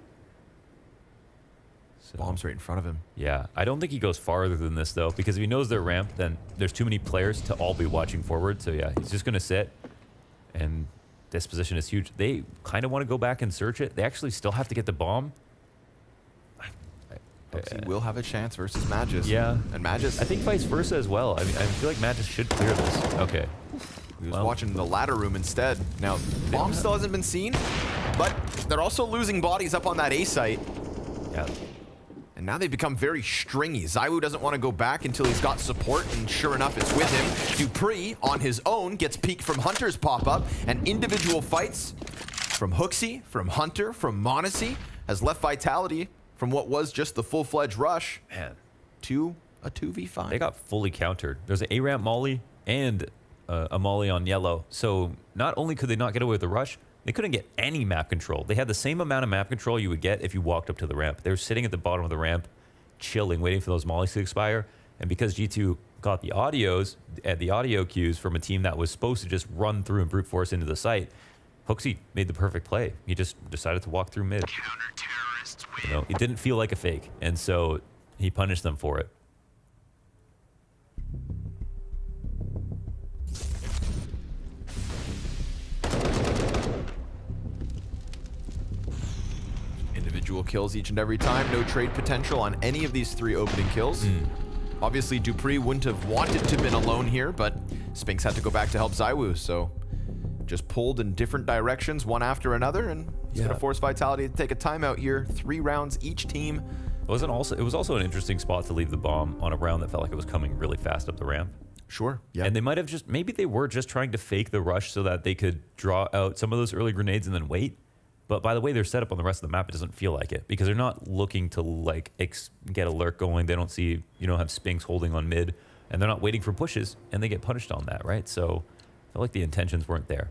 So, bombs right in front of him. Yeah, I don't think he goes farther than this though, because if he knows their ramp, then there's too many players to all be watching forward. So yeah, he's just gonna sit, and this position is huge. They kind of want to go back and search it. They actually still have to get the bomb. He will have a chance versus Magis. Yeah. And Magis. I think vice versa as well. I mean, I feel like Magis should clear this. Okay. He was watching the ladder room instead. Now, bomb still hasn't been seen, but they're also losing bodies up on that A site. Yeah. And now they've become very stringy. ZywOo doesn't want to go back until he's got support, and sure enough, it's with him. dupreeh, on his own, gets peeked from Hunter's pop-up, and individual fights from Hooksy, from Hunter, from m0NESY has left Vitality from what was just the full-fledged rush to a 2v5. They got fully countered. There's an A-ramp molly and a molly on yellow. So not only could they not get away with the rush, they couldn't get any map control. They had the same amount of map control you would get if you walked up to the ramp. They were sitting at the bottom of the ramp, chilling, waiting for those mollies to expire. And because G2 got the audio cues from a team that was supposed to just run through and brute force into the site, Hooksy made the perfect play. He just decided to walk through mid. You know, it didn't feel like a fake, and so he punished them for it. Individual kills each and every time. No trade potential on any of these 3 opening kills. Obviously, dupreeh wouldn't have wanted to have been alone here, but Spinks had to go back to help ZywOo, so just pulled in different directions, one after another, and it's going to force Vitality to take a timeout here. 3 rounds each team. It was also an interesting spot to leave the bomb on a round that felt like it was coming really fast up the ramp. Sure, yeah. And they might have maybe they were just trying to fake the rush so that they could draw out some of those early grenades and then wait. But by the way they're set up on the rest of the map, it doesn't feel like it, because they're not looking to like get a lurk going. They don't see, have Spinks holding on mid, and they're not waiting for pushes, and they get punished on that, right? So I felt like the intentions weren't there.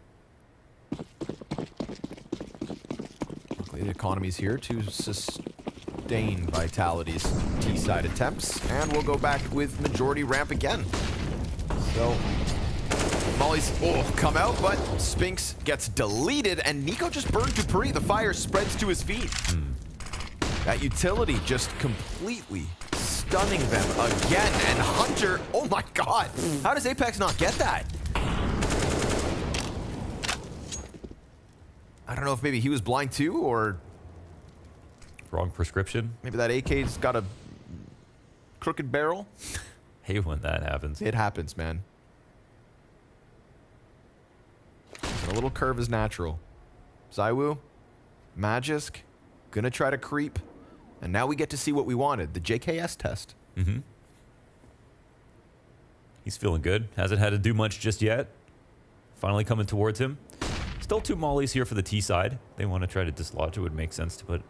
Luckily, the economy's here to sustain Vitality's T-side attempts, and we'll go back with majority ramp again. So mollies come out, but Spinks gets deleted, and Nico just burned dupreeh. The fire spreads to his feet. That utility just completely stunning them again, and Hunter, oh my god, how does Apex not get that? I don't know if maybe he was blind too, or wrong prescription. Maybe that AK's got a crooked barrel. Hate when that happens. It happens, man. A little curve is natural. ZywOo, Magisk, gonna try to creep, and now we get to see what we wanted, the JKS test. He's feeling good. Hasn't had to do much just yet. Finally coming towards him. Still 2 mollies here for the T side. They want to try to dislodge. It would make sense to put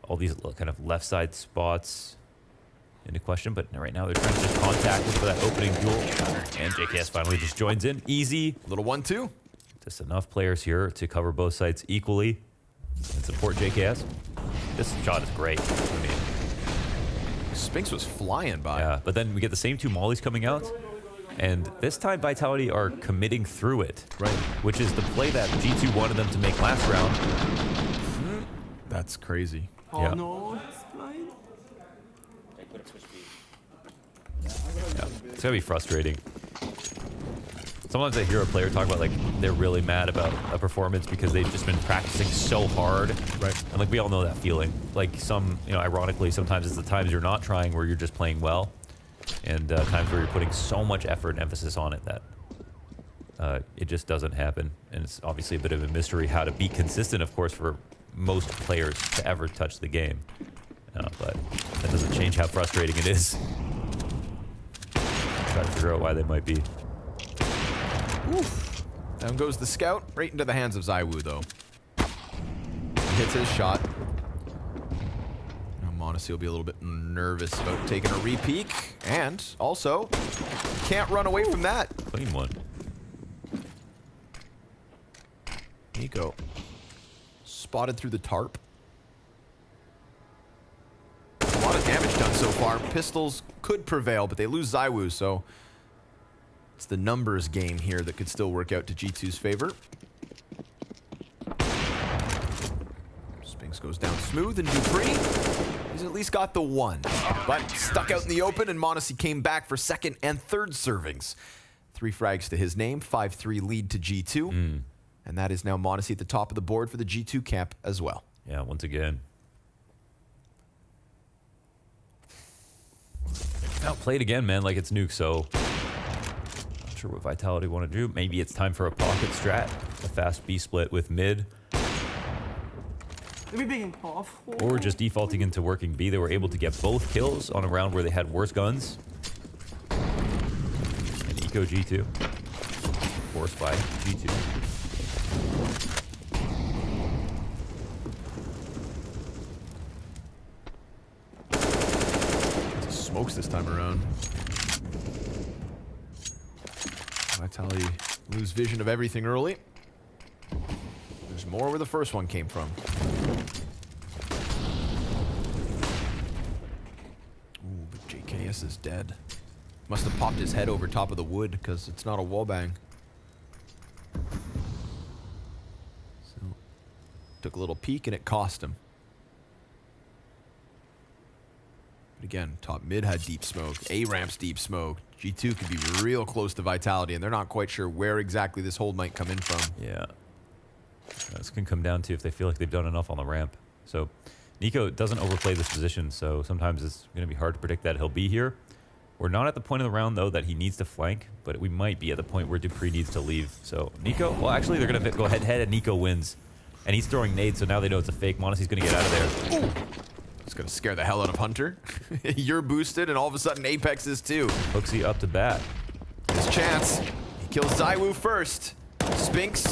all these kind of left side spots into question, but right now they're trying to just contact for that opening duel. And JKS finally just joins in. Easy. Little 1-2. Just enough players here to cover both sides equally and support JKS. This shot is great. I mean, Spinks was flying by. Yeah, but then we get the same 2 mollies coming out. And this time Vitality are committing through it. Right. Which is the play that G2 wanted them to make last round. That's crazy. Oh Yeah. no, it's blind. Yeah, it's gonna be frustrating. Sometimes I hear a player talk about like they're really mad about a performance because they've just been practicing so hard. Right. And like we all know that feeling. Like ironically, sometimes it's the times you're not trying where you're just playing well. And times where you're putting so much effort and emphasis on it that it just doesn't happen. And it's obviously a bit of a mystery how to be consistent, of course, for most players to ever touch the game. But that doesn't change how frustrating it is. Try to figure out why they might be. Oof. Down goes the scout, right into the hands of ZywOo, though. He hits his shot. Now Monacy will be a little bit nervous about taking a re-peek, and also can't run away from that. Clean one. NiKo spotted through the tarp. A lot of damage done so far. Pistols could prevail, but they lose ZywOo, so it's the numbers game here that could still work out to G2's favor. Spinks goes down smooth, and Dupree, he's at least got the one. But stuck out in the open, and Monacy came back for second and third servings. 3 frags to his name, 5-3 lead to G2. And that is now Monacy at the top of the board for the G2 camp as well. Yeah, once again. Outplayed again, man, like it's Nuke, so not sure what Vitality want to do. Maybe it's time for a pocket strat, a fast B split with mid, or just defaulting into working B. They were able to get both kills on a round where they had worse guns. And Eco G2, forced by G2. Smokes this time around. Vitality lose vision of everything early. There's more where the first one came from. Ooh, but JKS is dead. Must have popped his head over top of the wood because it's not a wallbang. So, took a little peek and it cost him. But again, top mid had deep smoke. A-ramp's deep smoke. G2 could be real close to Vitality, and they're not quite sure where exactly this hold might come in from. Yeah. This can come down to if they feel like they've done enough on the ramp. So NiKo doesn't overplay this position, so sometimes it's going to be hard to predict that he'll be here. We're not at the point of the round, though, that he needs to flank, but we might be at the point where Dupree needs to leave. So NiKo, well, actually, they're going to go head-to-head, and NiKo wins. And he's throwing nades, so now they know it's a fake. Monacy's going to get out of there. Ooh. It's going to scare the hell out of Hunter. You're boosted, and all of a sudden Apex is too. Hooksy up to bat. His chance. He kills ZywOo first. Spinks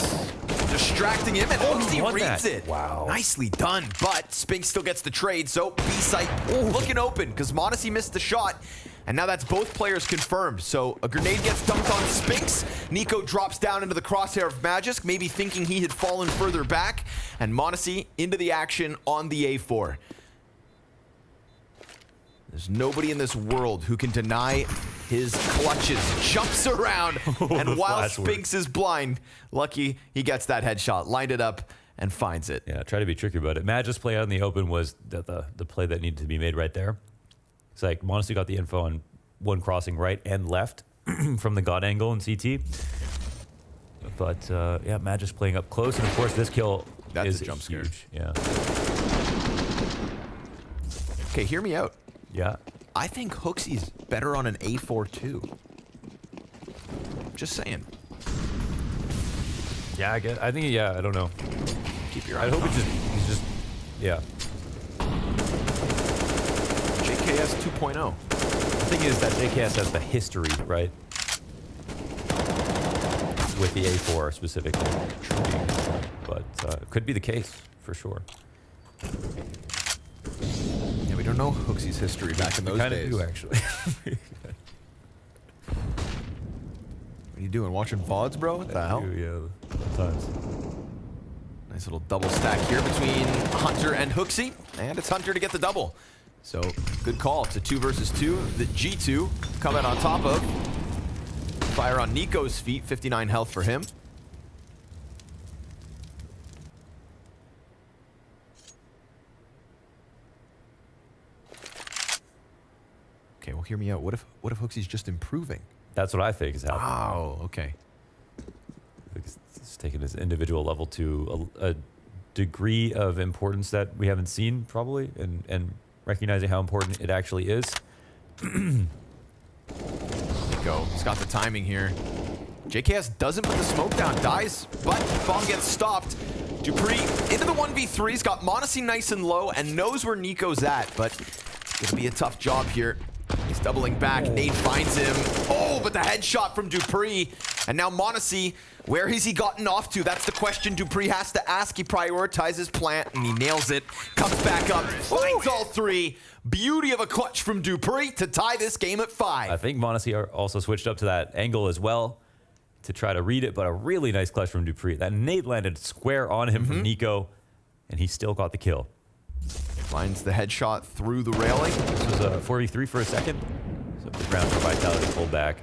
distracting him, and Hooksy reads it. Wow. Nicely done, but Spinks still gets the trade, so B site looking open because Monacy missed the shot. And now that's both players confirmed. So a grenade gets dumped on Spinks. NiKo drops down into the crosshair of Magisk, maybe thinking he had fallen further back. And Monacy into the action on the A4. There's nobody in this world who can deny his clutches. Jumps around, and while Spinks is blind, lucky he gets that headshot, lined it up, and finds it. Yeah, try to be tricky about it. Magisk's play out in the open was the play that needed to be made right there. It's like Monacy got the info on one crossing right and left from the God angle in CT. But yeah, Magisk playing up close, and of course this kill is a jump scare. Huge. Yeah. Okay, hear me out. Yeah. I think Hooksy's better on an A4 too. Just saying. Yeah, I think, yeah, I don't know. Keep your eye I hope he's just, yeah. JKS 2.0. The thing is that JKS has the history, right? With the A4 specifically. But it could be the case, for sure. Yeah, we don't know Hooksy's history back in those days. Kind of do, actually. What are you doing? Watching VODs, bro? What the hell? Yeah, sometimes. Nice little double stack here between Hunter and Hooksy. And it's Hunter to get the double. So, good call. It's a 2 versus 2 that G2 come out on top of. Fire on NiKo's feet. 59 health for him. Okay, well, hear me out. What if Hooksy's just improving? That's what I think is happening. Oh, okay. It's taken his individual level to a degree of importance that we haven't seen, probably, and recognizing how important it actually is. Go. He's got the timing here. JKS doesn't put the smoke down, dies, but bomb gets stopped. Dupree into the 1v3. He's got Monacy nice and low and knows where NiKo's at, but it's going to be a tough job here. He's doubling back. Nade finds him. Oh, Oh, but the headshot from Dupree. And now Monacy, where has he gotten off to? That's the question Dupree has to ask. He prioritizes plant, and he nails it. Comes back up, finds all three. Beauty of a clutch from Dupree to tie this game at 5. I think Monacy also switched up to that angle as well to try to read it, but a really nice clutch from Dupree. That nade landed square on him from Nico, and he still got the kill. Finds the headshot through the railing. This was a 4v3 for a second. So the round for Vitality pulled back.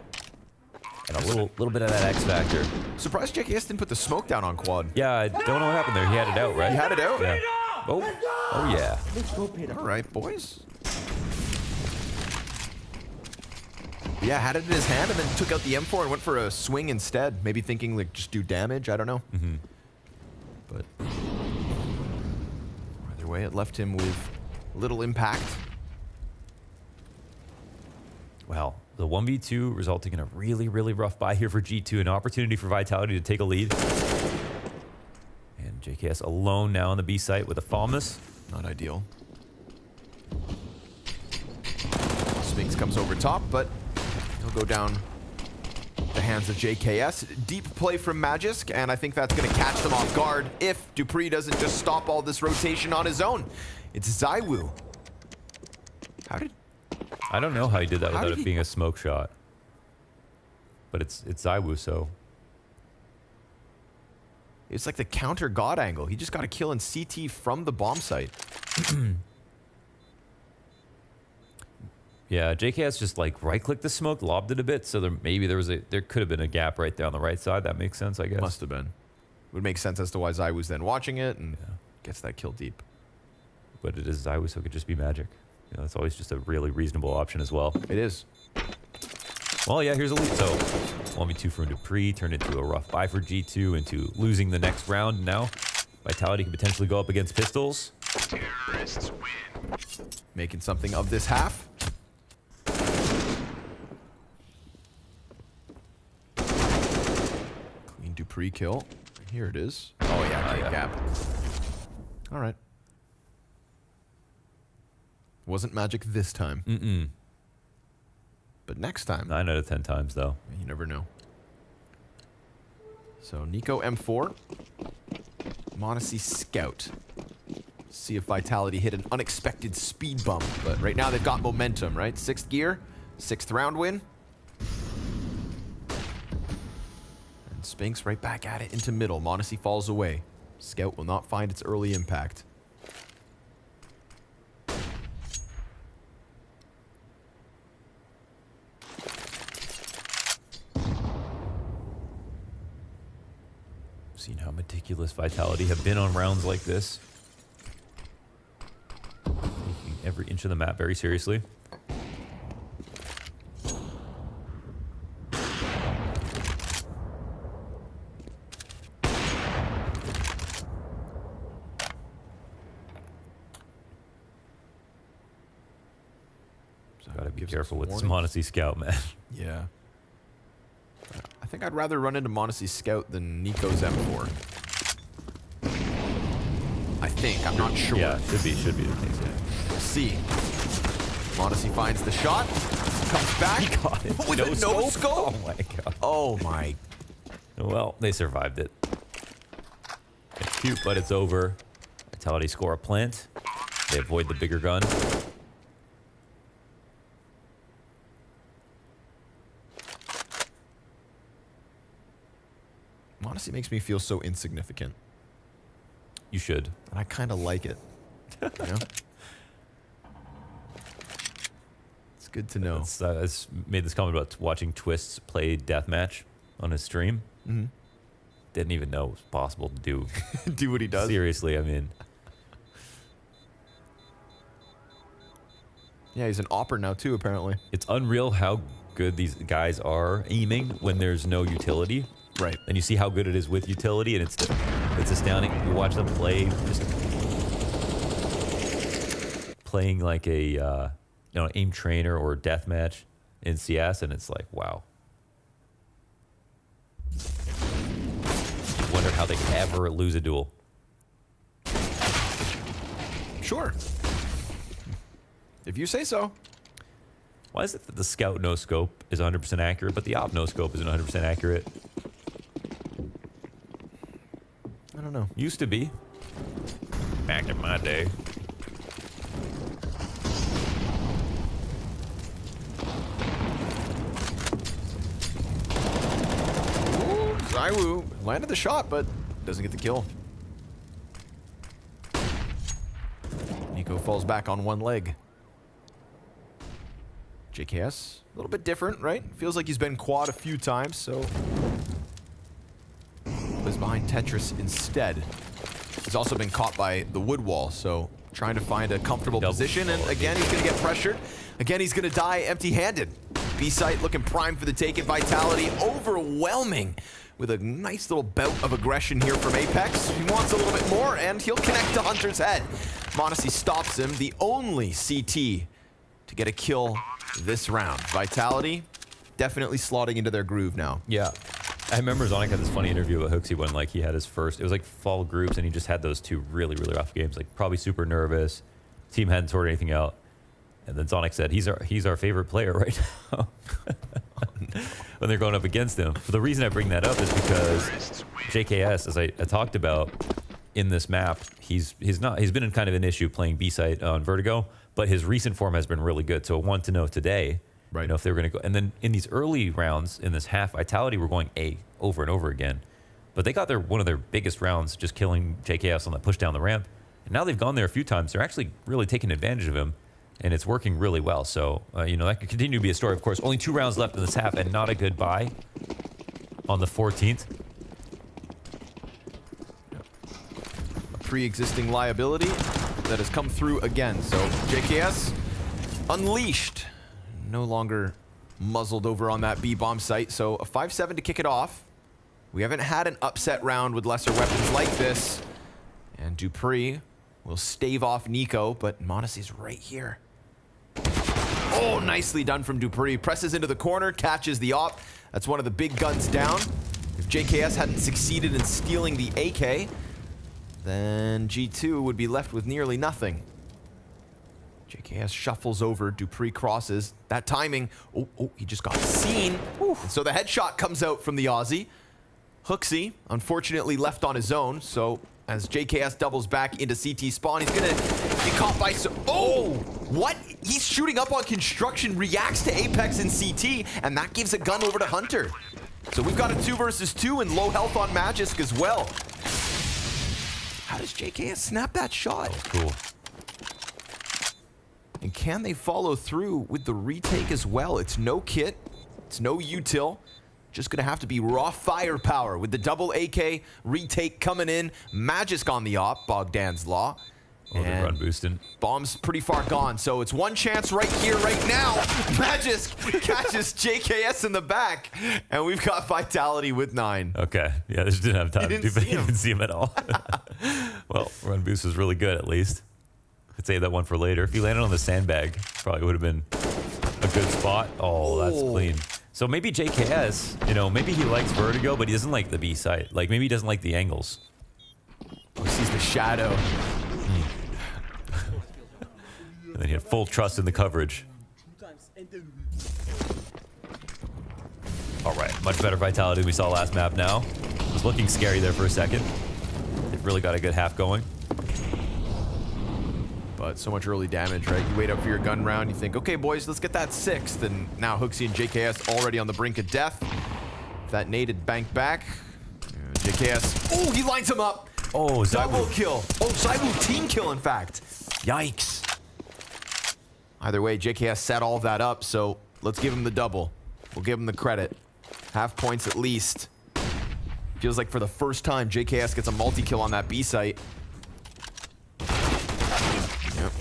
And a little bit of that X factor. Surprised JKS didn't put the smoke down on quad. Yeah, I don't know what happened there. He had it out, right? He had it out? Yeah. Oh yeah. All right, boys. Yeah, had it in his hand and then took out the M4 and went for a swing instead. Maybe thinking like just do damage. I don't know. But either way, it left him with little impact. Wow. The 1v2 resulting in a really, really rough buy here for G2. An opportunity for Vitality to take a lead. And JKS alone now on the B site with a Falmus. Not ideal. Spinks comes over top, but he'll go down the hands of JKS. Deep play from Magisk, and I think that's going to catch them off guard if Dupree doesn't just stop all this rotation on his own. It's ZywOo. I don't know how he did that without it being a smoke shot. But it's ZywOo, so. It's like the counter god angle. He just got a kill in CT from the bomb site. Yeah, JKS just like right-clicked the smoke, lobbed it a bit, so maybe there could have been a gap right there on the right side. That makes sense, I guess. Must have been. Would make sense as to why ZywOo's then watching it and gets that kill deep. But it is ZywOo, so it could just be magic. You know, it's always just a really reasonable option as well. It is. Well, yeah, here's a lead. So 1v2 from Dupree turned into a rough buy for G2 into losing the next round. Now Vitality can potentially go up against Pistols. Terrorists win. Making something of this half. Clean Dupree kill. Here it is. Oh yeah, great gap. All right. Wasn't magic this time. But next time. 9 out of 10 times, though. You never know. So Nico M4. Monacy Scout. See if Vitality hit an unexpected speed bump. But right now they've got momentum, right? 6th gear. 6th round win. And Spinks right back at it into middle. Monacy falls away. Scout will not find its early impact. Seen how meticulous Vitality have been on rounds like this. Taking every inch of the map very seriously. Gotta be careful with this Monacy Scout, man. Yeah. I think I'd rather run into Monacy Scout than Nico's M4. I think. I'm not sure. Yeah, should be the case. Yeah. We'll see. Monacy finds the shot. Comes back. He got it. With a no scope. Oh my god. Oh my. Well, they survived it. It's cute, but it's over. Vitality score a plant. They avoid the bigger gun. Monacy makes me feel so insignificant. You should. And I kind of like it. You know? It's good to know. I made this comment about watching Twists play Deathmatch on his stream. Didn't even know it was possible to do. Do what he does? Seriously, I mean. Yeah, he's an opper now too, apparently. It's unreal how good these guys are aiming when there's no utility. Right. And you see how good it is with utility, and it's astounding. You watch them play, just playing like a aim trainer or deathmatch in CS, and it's like, wow. Wonder how they could ever lose a duel. Sure. If you say so. Why is it that the scout no scope is 100% accurate, but the op no scope isn't 100% accurate? I don't know. Used to be. Back in my day. ZywOo landed the shot, but doesn't get the kill. NiKo falls back on one leg. JKS, a little bit different, right? Feels like he's been quad a few times, so plays behind Tetris instead. He's also been caught by the wood wall, so trying to find a comfortable position, and again, he's gonna get pressured. Again, he's gonna die empty-handed. B-site looking prime for the take it. Vitality overwhelming with a nice little bout of aggression here from Apex. He wants a little bit more, and he'll connect to Hunter's head. m0NESY stops him, the only CT to get a kill this round. Vitality definitely slotting into their groove now. Yeah. I remember Zonic had this funny interview with Hooksy when like he had his first, it was like fall groups, and he just had those 2 really, really rough games, like probably super nervous. Team hadn't sorted anything out. And then Zonic said, he's our favorite player right now. When they're going up against him. But the reason I bring that up is because JKS, as I talked about in this map, he's been in kind of an issue playing B-site on Vertigo, but his recent form has been really good. So I want to know today, right, you know, if they were going to go. And then in these early rounds, in this half, Vitality were going A over and over again. But they got one of their biggest rounds just killing JKS on that push down the ramp. And now they've gone there a few times. They're actually really taking advantage of him. And it's working really well. So, you know, that could continue to be a story, of course. Only 2 rounds left in this half, and not a good buy on the 14th. A pre-existing liability that has come through again. So, JKS unleashed. No longer muzzled over on that B-bomb site. So, a 5-7 to kick it off. We haven't had an upset round with lesser weapons like this. And dupreeh will stave off NiKo, but m0NESY's right here. Oh, nicely done from dupreeh. Presses into the corner, catches the op. That's one of the big guns down. If JKS hadn't succeeded in stealing the AK, then G2 would be left with nearly nothing. JKS shuffles over, dupreeh crosses. That timing, oh, he just got seen. And so the headshot comes out from the Aussie. Hooksy, unfortunately left on his own, so as JKS doubles back into CT spawn, he's gonna be caught by oh! What? He's shooting up on construction, reacts to Apex and CT, and that gives a gun over to Hunter. So we've got a 2 versus 2 and low health on Magisk as well. How does JKS snap that shot? Cool. And can they follow through with the retake as well? It's no kit, it's no util. Just gonna have to be raw firepower with the double AK retake coming in. Magisk on the op, Bogdan's Law. Oh, and run boosting. Bomb's pretty far gone, so it's one chance right here, right now. Magisk catches JKS in the back, and we've got Vitality with 9. Okay, yeah, this didn't have time. You didn't see him at all. Well, run boost was really good, at least. I'd save that one for later. If he landed on the sandbag, probably would have been a good spot. Oh, that's clean. So maybe JKS, you know, maybe he likes Vertigo, but he doesn't like the B side. Like, maybe he doesn't like the angles. Oh, he sees the shadow. And then he had full trust in the coverage. All right, much better Vitality than we saw last map now. It was looking scary there for a second. They've really got a good half going. But so much early damage, right? You wait up for your gun round, you think, okay, boys, let's get that 6th. And now Hooksy and JKS already on the brink of death. If that nade had banked back, JKS, oh, he lines him up. Oh, double kill. Oh, ZywOo team kill, in fact. Yikes. Either way, JKS set all of that up, so let's give him the double. We'll give him the credit. Half points at least. Feels like for the first time, JKS gets a multi-kill on that B site. Yep.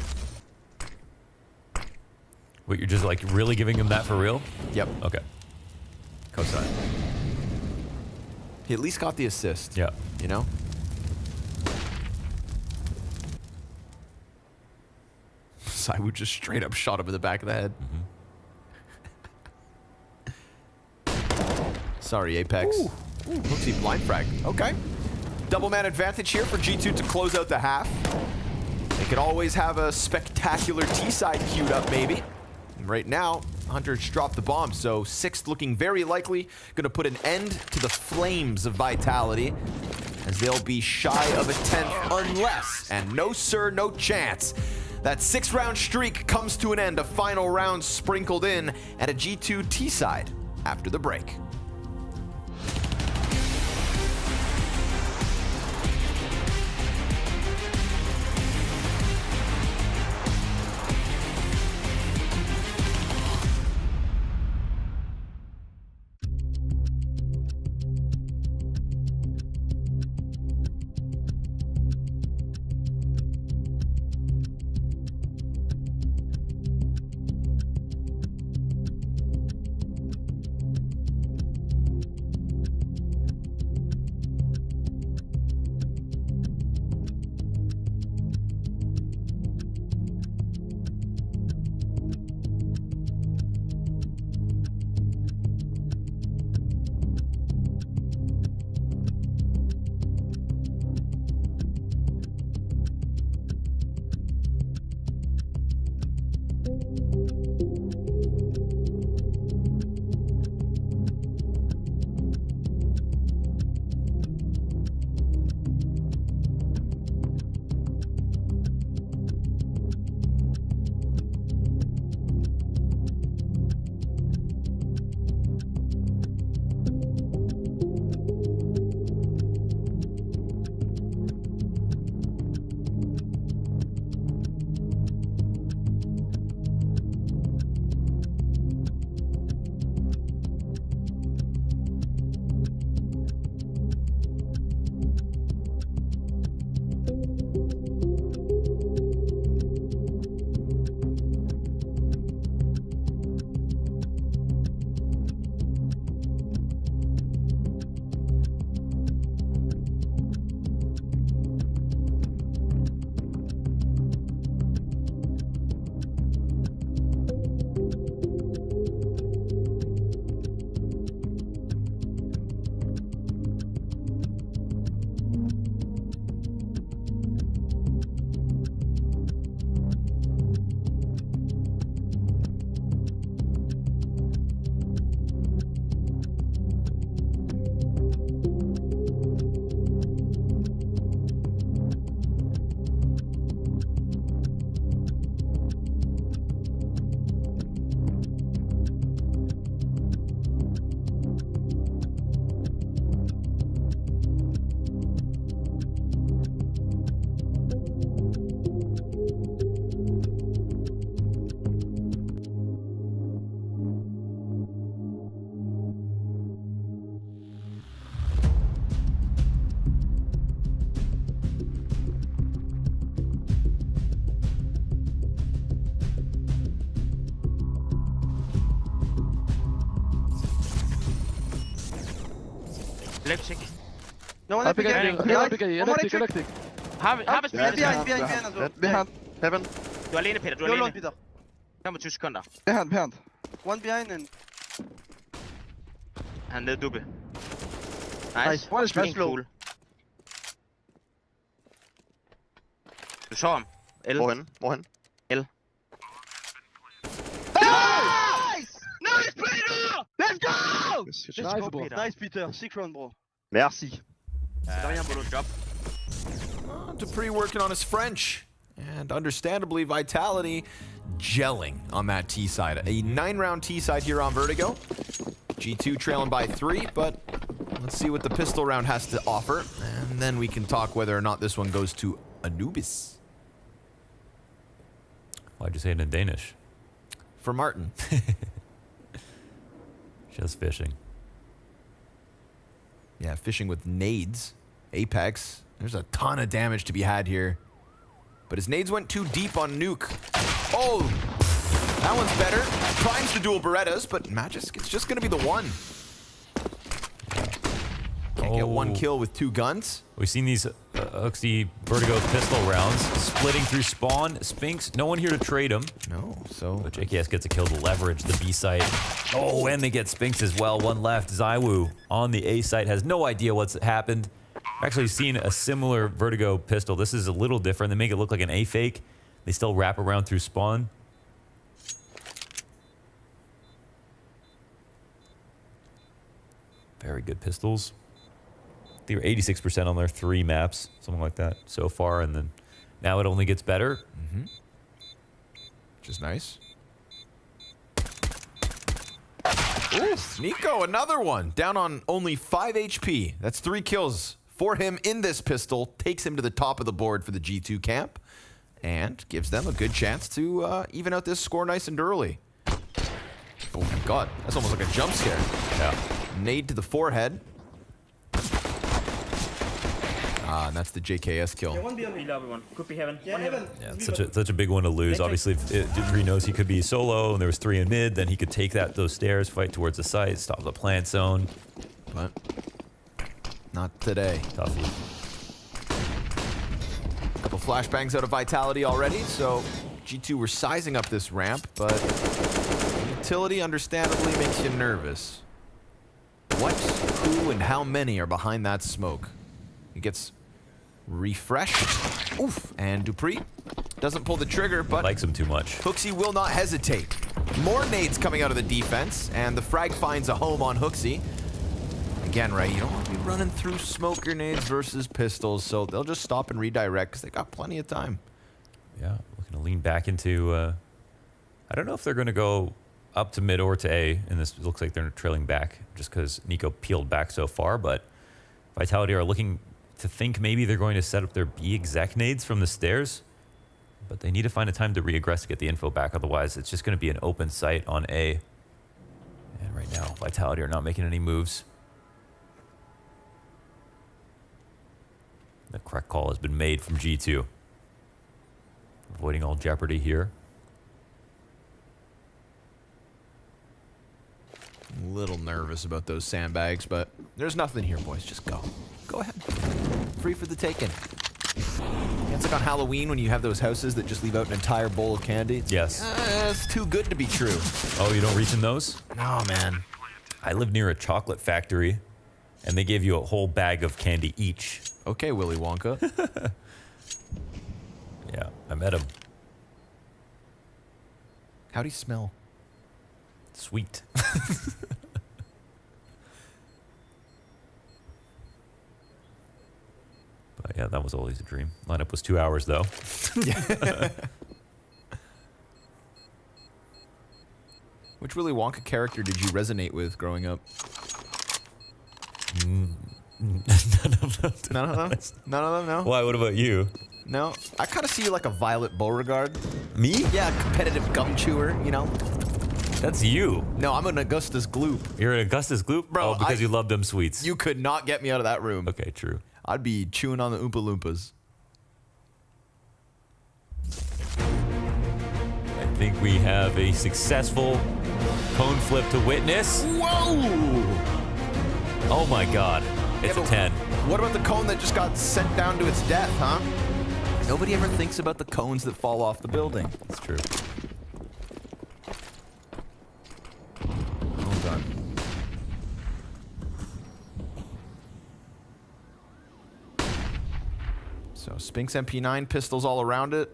What, you're just like really giving him that for real? Yep. Okay. Cosign. He at least got the assist. Yeah. You know? ZywOo just straight up shot him in the back of the head. Sorry, Apex. Hooksy blind frag. Okay. Double man advantage here for G2 to close out the half. They could always have a spectacular T-side queued up, maybe. And right now, Hunters drop the bomb, so 6th looking very likely. Going to put an end to the flames of Vitality, as they'll be shy of a 10th unless, and no sir, no chance, that 6-round streak comes to an end. A final round sprinkled in at a G2 T-side after the break. Electric. No one electric. Electric. Have a speed. Behind. Heaven. Du er alene, Peter. Du er alene. Peter. 25 sekunder. Behind. One behind and... Han nede duppe. Nice. One is fast low. Cool. Du så ham. L. Hvorhen? L. Nice! Nice, Peter! Let's go! Let's go, Peter. Nice, Peter. 6 round, bro. Merci. Dupree working on his French. And understandably, Vitality gelling on that T side. A 9-round T side here on Vertigo. G2 trailing by 3, but let's see what the pistol round has to offer. And then we can talk whether or not this one goes to Anubis. Why'd you say it in Danish? For Martin. Just fishing. Yeah, fishing with nades. Apex. There's a ton of damage to be had here. But his nades went too deep on Nuke. Oh! That one's better. Primes the dual Berettas, but Magisk, it's just going to be the one. Can't get one kill with 2 guns. We've seen these Uxie Vertigo pistol rounds splitting through spawn. Spinks, no one here to trade him. No, so... But JKS gets a kill to leverage the B site. Oh, and they get Spinks as well. One left. Zywoo on the A site has no idea what's happened. I've actually seen a similar Vertigo pistol. This is a little different. They make it look like an A fake. They still wrap around through spawn. Very good pistols. They were 86% on their 3 maps, something like that so far, and then now it only gets better. Which is nice. Oof, Nico, another one. Down on only 5 HP. That's 3 kills for him in this pistol. Takes him to the top of the board for the G2 camp. And gives them a good chance to even out this score nice and early. Oh my god, that's almost like a jump scare. Yeah. Nade to the forehead. And that's the JKS kill. Could be heaven. Yeah, it's such a big one to lose. Obviously, if Dupree knows he could be solo and there was 3 in mid, then he could take those stairs, fight towards the site, stop the plant zone. But not today. Tough. A couple flashbangs out of Vitality already, so G2 were sizing up this ramp, but utility understandably makes you nervous. What, who, and how many are behind that smoke? He gets refreshed. Oof. And Dupree doesn't pull the trigger, but likes him too much. Hooksy will not hesitate. More nades coming out of the defense, and the frag finds a home on Hooksy. Again, right, you don't want to be running through smoke grenades versus pistols, so they'll just stop and redirect because they got plenty of time. Yeah, looking to lean back into... I don't know if they're going to go up to mid or to A, and this looks like they're trailing back just because Nico peeled back so far, but Vitality are looking to think maybe they're going to set up their B exec nades from the stairs, but they need to find a time to re-aggress to get the info back, otherwise it's just going to be an open site on A. And right now, Vitality are not making any moves. The correct call has been made from G2. Avoiding all jeopardy here. A little nervous about those sandbags, but there's nothing here, boys. Just go. Go ahead. Free for the taking. It's like on Halloween when you have those houses that just leave out an entire bowl of candy. Yes. It's too good to be true. Oh, you don't reach in those? No, man. I live near a chocolate factory, and they gave you a whole bag of candy each. Okay, Willy Wonka. Yeah, I met him. How'd he smell? Sweet. But yeah, that was always a dream. Lineup was 2 hours, though. Which Willy Wonka character did you resonate with growing up? None of them. None of them? None of them, no? Why, what about you? No. I kind of see you like a Violet Beauregard. Me? Yeah, competitive gum chewer, you know? That's you. No, I'm an Augustus Gloop. You're an Augustus Gloop? Bro, oh, because you love them sweets. You could not get me out of that room. Okay, true. I'd be chewing on the Oompa Loompas. I think we have a successful cone flip to witness. Whoa! Oh my god. It's a 10. What about the cone that just got sent down to its death, huh? Nobody ever thinks about the cones that fall off the building. That's true. Well done. So Spinks MP9 pistols all around it.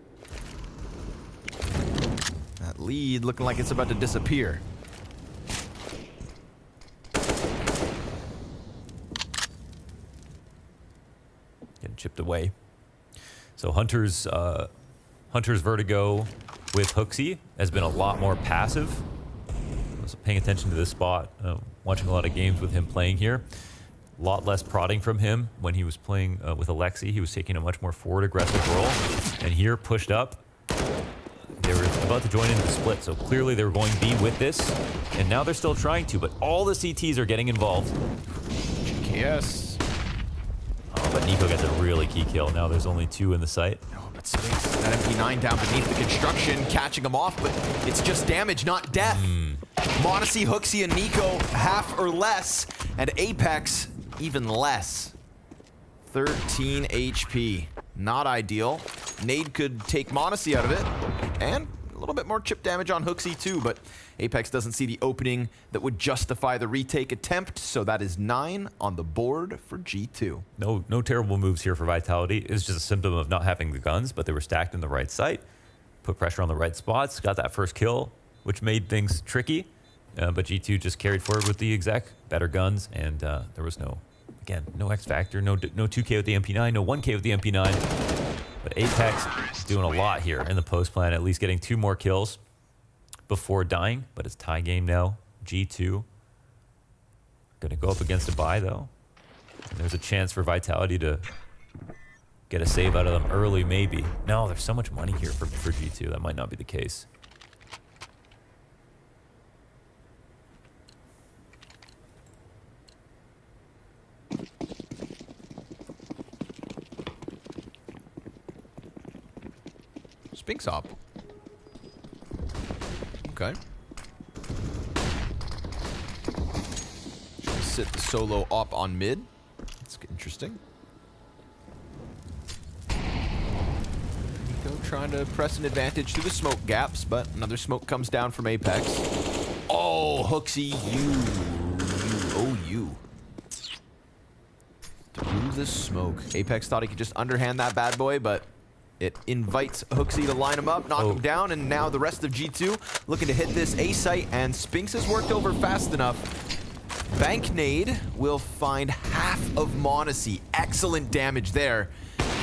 That lead looking like it's about to disappear. Getting chipped away. So Hunter's Vertigo with Hooksy has been a lot more passive. I was paying attention to this spot, watching a lot of games with him playing here. A lot less prodding from him when he was playing with Alexi. He was taking a much more forward aggressive role. And here, pushed up, they were about to join into the split. So clearly they were going B with this. And now they're still trying to, but all the CTs are getting involved. GKS. Oh, but Nico gets a really key kill. Now there's only 2 in the site. Oh, but Spinks, that MP9 down beneath the construction, catching him off, but it's just damage, not death. Modesty, Hooksy, and Nico, half or less, and Apex, even less. 13 HP. Not ideal. Nade could take Modesty out of it, and a little bit more chip damage on Hooksy too, but Apex doesn't see the opening that would justify the retake attempt, so that is 9 on the board for G2. No terrible moves here for Vitality. It's just a symptom of not having the guns, but they were stacked in the right site, put pressure on the right spots, got that first kill, which made things tricky. But G2 just carried forward with the exec, better guns, and there was no X Factor, no 2K with the MP9, no 1K with the MP9. But Apex is doing a lot here in the post plan, at least getting 2 more kills before dying. But it's tie game now. G2 gonna go up against a buy though. And there's a chance for Vitality to get a save out of them early, maybe. No, there's so much money here for G2. That might not be the case. Spinks up. Okay. Sit the solo op on mid. That's interesting. Nico trying to press an advantage through the smoke gaps, but another smoke comes down from Apex. Oh, Hooksy, you. Through the smoke. Apex thought he could just underhand that bad boy, but it invites Hooksy to line him up, knock him down, and now the rest of G2 looking to hit this A site, and Spinks has worked over fast enough. Bank nade will find half of Monacy. Excellent damage there.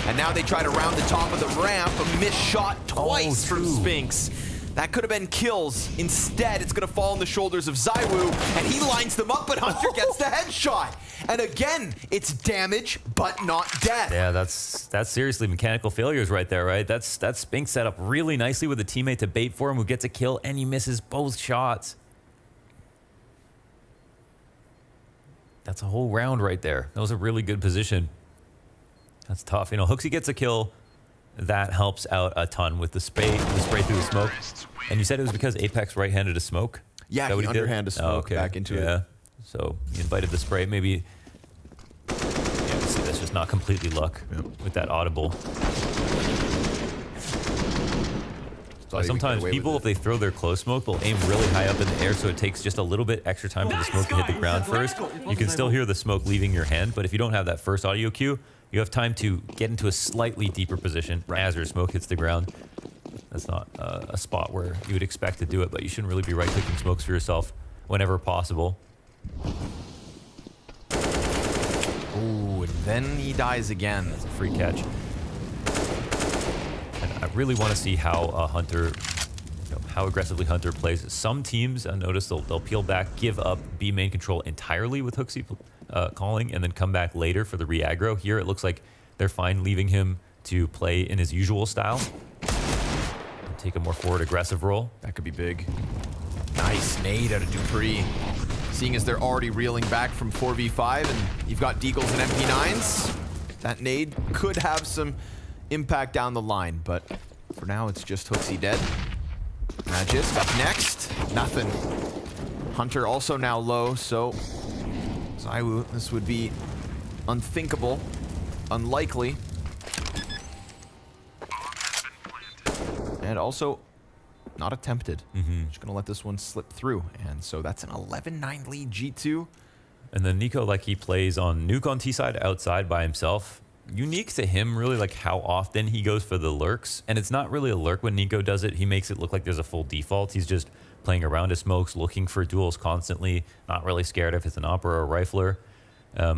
And now they try to round the top of the ramp. A missed shot twice from Spinks. That could have been kills. Instead, it's going to fall on the shoulders of ZywOo, and he lines them up, but Hunter gets the headshot. And again, it's damage, but not death. Yeah, that's seriously mechanical failures right there, right? That's Spinks set up really nicely with a teammate to bait for him, who gets a kill, and he misses both shots. That's a whole round right there. That was a really good position. That's tough. You know, Hooksy gets a kill. That helps out a ton with the spray through the smoke. And you said it was because Apex right-handed a smoke? Yeah, he underhanded a smoke back into it. So he invited the spray. Maybe, yeah, see, that's just not completely luck with that audible. Sometimes people, if they throw their close smoke, they'll aim really high up in the air, so it takes just a little bit extra time for the smoke to hit the ground first. You can still hear the smoke leaving your hand, but if you don't have that first audio cue, you have time to get into a slightly deeper position as your smoke hits the ground. That's not a spot where you would expect to do it, but you shouldn't really be right-clicking smokes for yourself whenever possible. Ooh, and then he dies again. That's a free catch. And I really want to see how Hunter, how aggressively Hunter plays. Some teams, I noticed, they'll peel back, give up B main control entirely with Hooksy calling, and then come back later for the re-aggro. Here, it looks like they're fine leaving him to play in his usual style. Take a more forward aggressive role. That could be big. Nice nade out of Dupree. Seeing as they're already reeling back from 4v5 and you've got Deagles and MP9s, that nade could have some impact down the line, but for now it's just Hooksy dead. Magis up next. Nothing. Hunter also now low, so ZywOo, this would be unthinkable, unlikely. And also not attempted. Just gonna let this one slip through. And so that's an 11-9 lead G2. And then Nico, like, he plays on Nuke on T side outside by himself. Unique to him, really, like how often he goes for the lurks. And it's not really a lurk when Nico does it. He makes it look like there's a full default. He's just playing around his smokes, looking for duels constantly, not really scared if it's an Opera or a Rifler.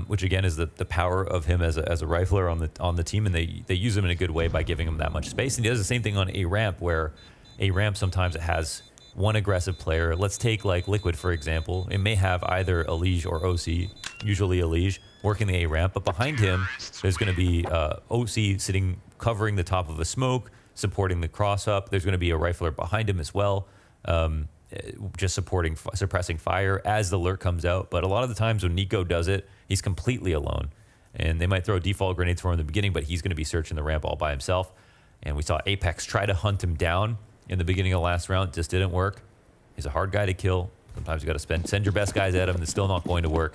Which again is the power of him as a Rifler on the team, and they use him in a good way by giving him that much space. And he does the same thing on A ramp, where A ramp sometimes it has one aggressive player. Let's take like Liquid for example. It may have either Elige or OC, usually Elige, working the A ramp, but behind him there's going to be OC sitting covering the top of a smoke, supporting the cross up. There's going to be a Rifler behind him as well. Just suppressing fire as the lurk comes out. But a lot of the times when Nico does it, he's completely alone. And they might throw default grenades for him in the beginning, but he's going to be searching the ramp all by himself. And we saw Apex try to hunt him down in the beginning of the last round. It just didn't work. He's a hard guy to kill. Sometimes you got to send your best guys at him. It's still not going to work.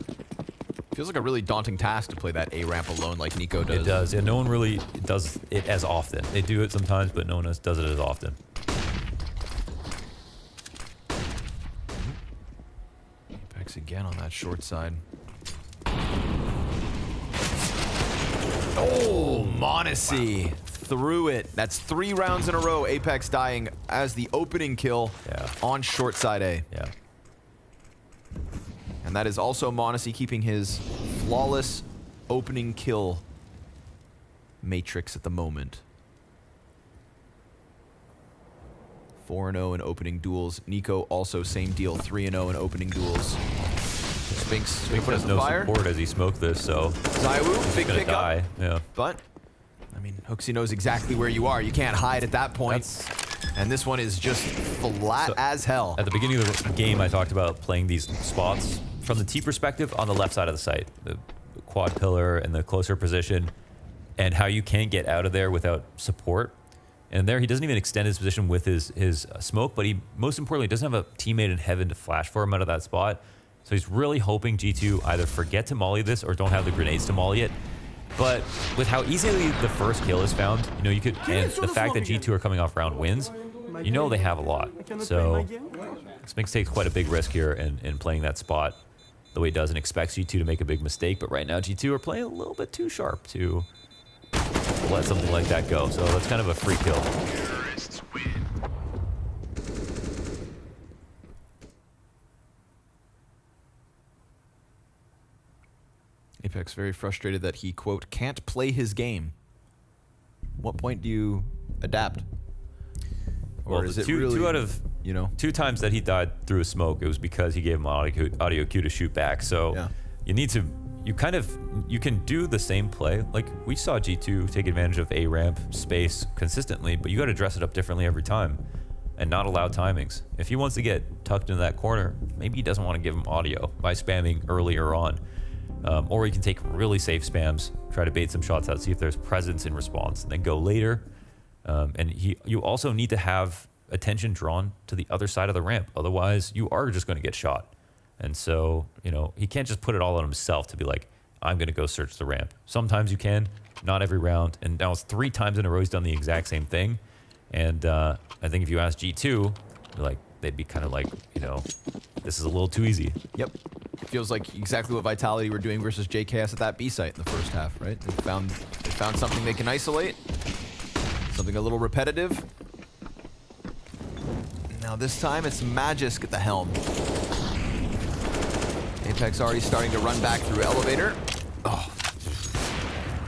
Feels like a really daunting task to play that A ramp alone like Nico does. It does. And no one really does it as often. They do it sometimes, but no one else does it as often. Again on that short side. Oh, Monacy through it. That's 3 rounds in a row. Apex dying as the opening kill on short side A. Yeah. And that is also Monacy keeping his flawless opening kill matrix at the moment. 4-0 in opening duels. Nico also same deal, 3-0 in opening duels. Spinks has no support as he smoked this, so ZywOo, big pick die. Yeah. But I mean, Hooksy knows exactly where you are. You can't hide at that point. And this one is just flat as hell. At the beginning of the game, I talked about playing these spots from the T perspective on the left side of the site, the quad pillar and the closer position, and how you can't get out of there without support. And there, he doesn't even extend his position with his smoke, but he, most importantly, doesn't have a teammate in heaven to flash for him out of that spot. So he's really hoping G2 either forget to molly this or don't have the grenades to molly it. But with how easily the first kill is found, you know, you could, and the fact that G2 are coming off round wins, you know they have a lot. So Spinks takes quite a big risk here in playing that spot the way he does and expects G2 to make a big mistake. But right now, G2 are playing a little bit too sharp to let something like that go. So that's kind of a free kill. Apex very frustrated that he, quote, can't play his game. What point do you adapt? Or Well, is it two really, out of, you know, 2 times that he died through a smoke, it was because he gave him audio cue to shoot back. So you need to, you can do the same play. Like we saw G2 take advantage of A ramp space consistently, but you got to dress it up differently every time and not allow timings. If he wants to get tucked into that corner, maybe he doesn't want to give him audio by spamming earlier on. Or he can take really safe spams, try to bait some shots out, see if there's presence in response, and then go later. And you also need to have attention drawn to the other side of the ramp. Otherwise, you are just going to get shot. And so, you know, he can't just put it all on himself to be like, I'm going to go search the ramp. Sometimes you can, not every round. And now it's 3 times in a row he's done the exact same thing. And I think if you ask G2, like, they'd be kind of like, you know, this is a little too easy. Yep. Feels like exactly what Vitality were doing versus JKS at that B site in the first half, right? They found something they can isolate, something a little repetitive. Now this time it's Magisk at the helm. Apex already starting to run back through elevator. Oh.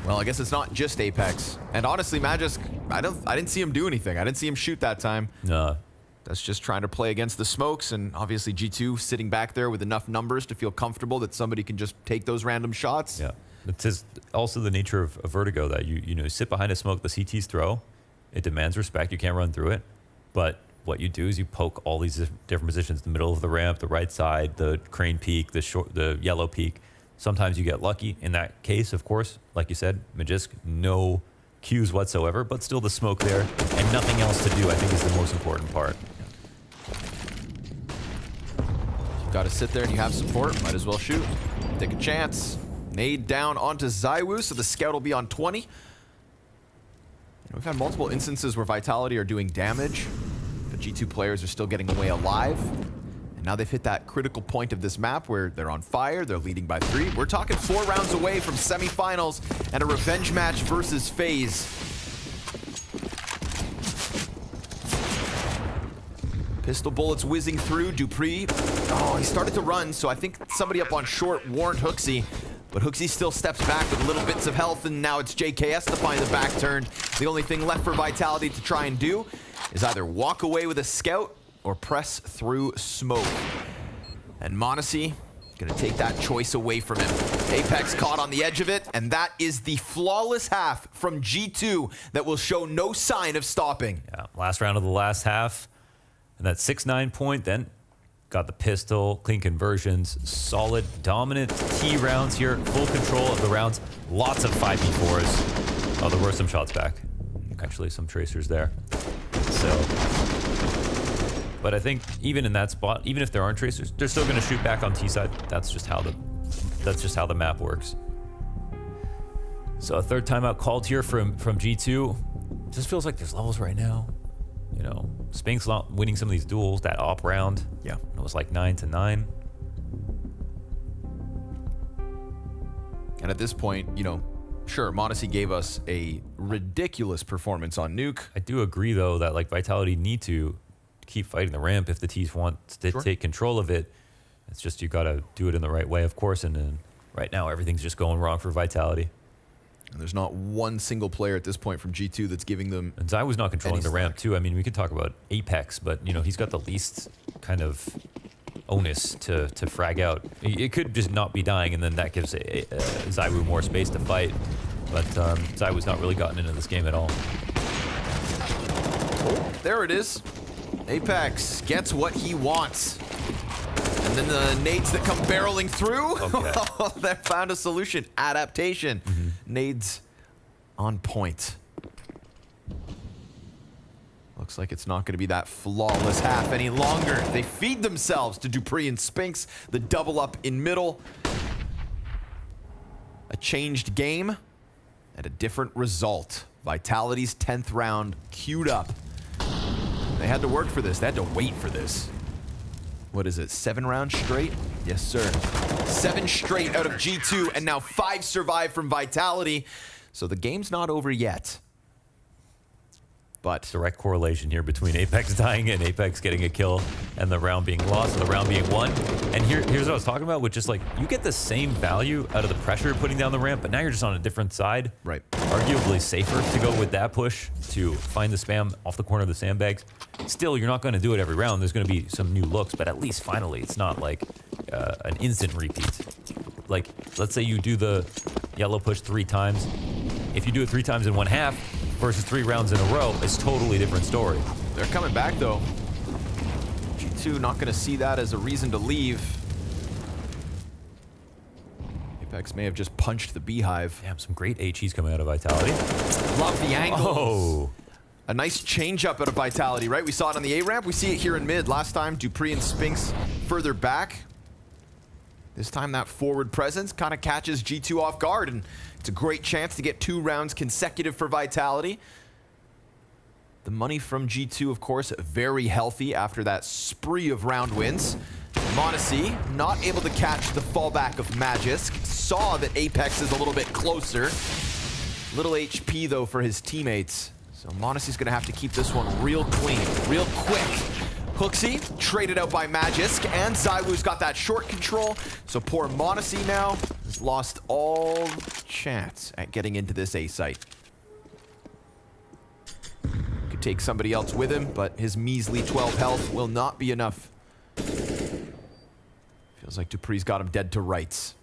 Well, I guess it's not just Apex. And honestly, Magisk, I didn't see him do anything. I didn't see him shoot that time. No. That's just trying to play against the smokes, and obviously G2 sitting back there with enough numbers to feel comfortable that somebody can just take those random shots. Yeah, it's also the nature of Vertigo that you sit behind a smoke, the CT's throw, it demands respect, you can't run through it, but what you do is you poke all these different positions, the middle of the ramp, the right side, the crane peak, the yellow peak. Sometimes you get lucky. In that case, of course, like you said, Magisk, no cues whatsoever, but still the smoke there and nothing else to do, I think, is the most important part. You've got to sit there and you have support, might as well shoot. Take a chance. Nade down onto ZywOo, so the scout will be on 20. You know, we've had multiple instances where Vitality are doing damage, but G2 players are still getting away alive. And now they've hit that critical point of this map where they're on fire, they're leading by 3. We're talking 4 rounds away from semifinals and a revenge match versus FaZe. Pistol bullets whizzing through. Dupree, oh, he started to run, so I think somebody up on short warned Hooksy. But Hooksy still steps back with little bits of health, and now it's JKS to find the back turn. The only thing left for Vitality to try and do is either walk away with a scout or press through smoke. And Monacy gonna take that choice away from him. Apex caught on the edge of it, and that is the flawless half from G2 that will show no sign of stopping. Yeah, last round of the last half. And that 6-9 point, then got the pistol, clean conversions, solid, dominant T rounds here, full control of the rounds, lots of 5v4s. Oh, there were some shots back. Actually, some tracers there. So, but I think even in that spot, even if there aren't tracers, they're still going to shoot back on T side. That's just how the map works. So a third timeout called here from G2. Just feels like there's levels right now. You know, Spinks winning some of these duels, that op round. Yeah. It was like 9-9. And at this point, you know, sure, Monacy gave us a ridiculous performance on Nuke. I do agree, though, that like Vitality need to keep fighting the ramp if the T's want to take control of it. It's just you got to do it in the right way, of course. And then right now, everything's just going wrong for Vitality. And there's not one single player at this point from G2 that's giving them. And Zai was not controlling the ramp too. I mean, we could talk about Apex, but you know he's got the least kind of onus to frag out. It could just not be dying, and then that gives ZywOo more space to fight. But ZywOo's not really gotten into this game at all. Oh, there it is. Apex gets what he wants. And then the nades that come barreling through. Okay. They found a solution. Adaptation. Nades on point. Looks like it's not going to be that flawless half any longer. They feed themselves to dupreeh and Spinks. The double up in middle. A changed game and a different result. Vitality's 10th round queued up. They had to work for this. They had to wait for this. What is it, 7 rounds straight? Yes, sir. 7 straight out of G2, and now 5 survive from Vitality. So the game's not over yet. But direct correlation here between Apex dying and Apex getting a kill and the round being lost and the round being won. And here's what I was talking about, which is like you get the same value out of the pressure putting down the ramp, but now you're just on a different side. Right. Arguably safer to go with that push to find the spam off the corner of the sandbags. Still, you're not going to do it every round. There's going to be some new looks, but at least finally it's not like an instant repeat. Like, let's say you do the yellow push 3 times. If you do it 3 times in one half versus 3 rounds in a row, it's totally different story. They're coming back though. G2 not going to see that as a reason to leave. Apex may have just punched the beehive. Damn, some great HEs coming out of Vitality. Love the angles. Oh. A nice change up out of Vitality, right? We saw it on the A ramp. We see it here in mid. Last time, dupreeh and Spinks further back. This time, that forward presence kind of catches G2 off guard, and it's a great chance to get 2 rounds consecutive for Vitality. The money from G2, of course, very healthy after that spree of round wins. m0NESY not able to catch the fallback of Magisk. Saw that Apex is a little bit closer. Little HP, though, for his teammates. So m0NESY's going to have to keep this one real clean, real quick. Hooksy traded out by Magisk, and ZywOo's got that short control. So poor m0NESY now has lost all chance at getting into this A site. Could take somebody else with him, but his measly 12 health will not be enough. Feels like dupreeh's got him dead to rights.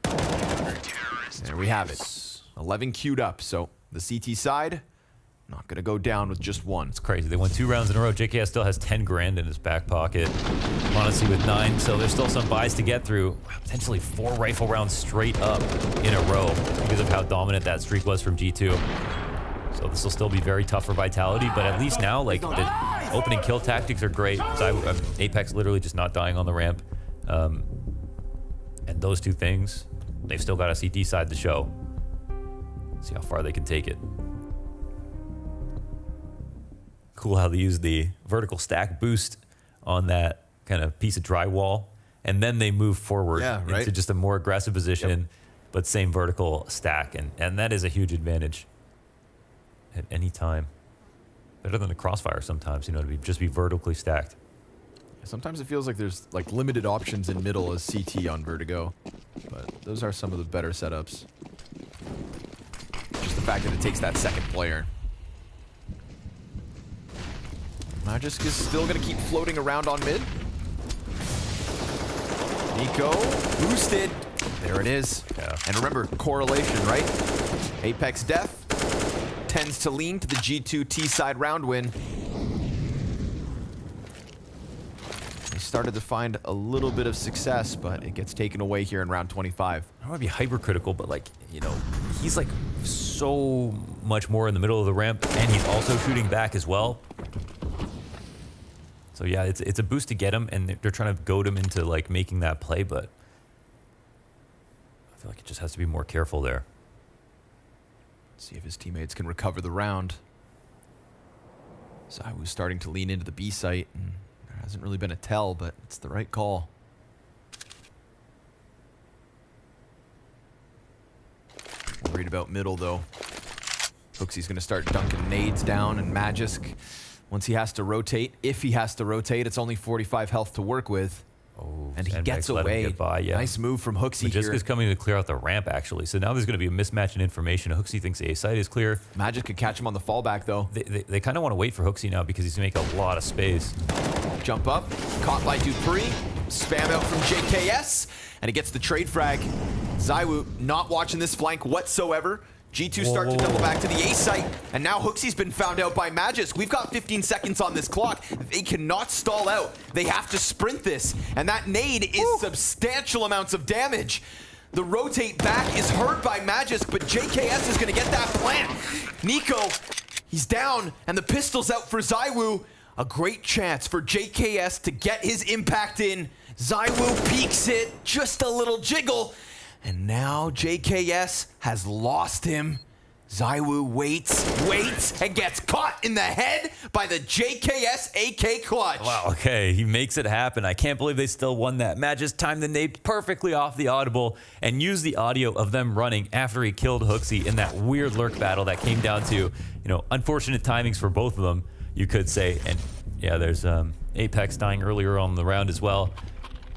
There we have it. 11 queued up, so the CT side not gonna go down with just 1. It's crazy. They won 2 rounds in a row. JKS still has 10 grand in his back pocket. m0NESY with 9, so there's still some buys to get through. Potentially 4 rifle rounds straight up in a row because of how dominant that streak was from G2. So this will still be very tough for Vitality, but at least now, like, the opening kill tactics are great. Apex literally just not dying on the ramp. And those 2 things, they've still got a CT side to show. See how far they can take it. Cool how they use the vertical stack boost on that kind of piece of drywall, and then they move forward into just a more aggressive position, but same vertical stack, and that is a huge advantage at any time. Better than the crossfire sometimes, you know, to just be vertically stacked. Sometimes it feels like there's like limited options in middle as CT on Vertigo, but those are some of the better setups. Just the fact that it takes that second player. Magisk is still going to keep floating around on mid. Nico boosted. There it is. Yeah. And remember, correlation, right? Apex death tends to lean to the G2 T-side round win. They started to find a little bit of success, but it gets taken away here in round 25. I don't want to be hypercritical, but like, you know, he's like so much more in the middle of the ramp, and he's also shooting back as well. So yeah, it's a boost to get him, and they're trying to goad him into like making that play, but I feel like it just has to be more careful there. See if his teammates can recover the round. ZywOo's starting to lean into the B site, and there hasn't really been a tell, but it's the right call. Worried about middle though. Hooksy's gonna start dunking nades down, and Magisk, once he has to rotate, if he has to rotate, it's only 45 health to work with. And he Sandbags gets let him away. get by, yeah. Nice move from Hooksy here. Magiska's coming to clear out the ramp, actually. So now there's going to be a mismatch in information. Hooksy thinks the A site is clear. Magic could catch him on the fallback, though. They kind of want to wait for Hooksy now because he's going to make a lot of space. Jump up, caught by Dupree. Spam out from JKS, and he gets the trade frag. ZywOo not watching this flank whatsoever. G2 start to double back to the A site, and now Hooksy's been found out by Magisk. We've got 15 seconds on this clock. They cannot stall out. They have to sprint this, and that nade is substantial amounts of damage. The rotate back is heard by Magisk, but JKS is going to get that plant. Nico, he's down, and the pistol's out for ZywOo. A great chance for JKS to get his impact in. ZywOo peeks it, just a little jiggle. And now JKS has lost him. ZywOo waits, and gets caught in the head by the JKS AK clutch. Wow, okay, he makes it happen. I can't believe they still won that. Magisk timed the nade perfectly off the audible and used the audio of them running after he killed Hooksy in that weird lurk battle that came down to, unfortunate timings for both of them, you could say. And yeah, there's Apex dying earlier on in the round as well.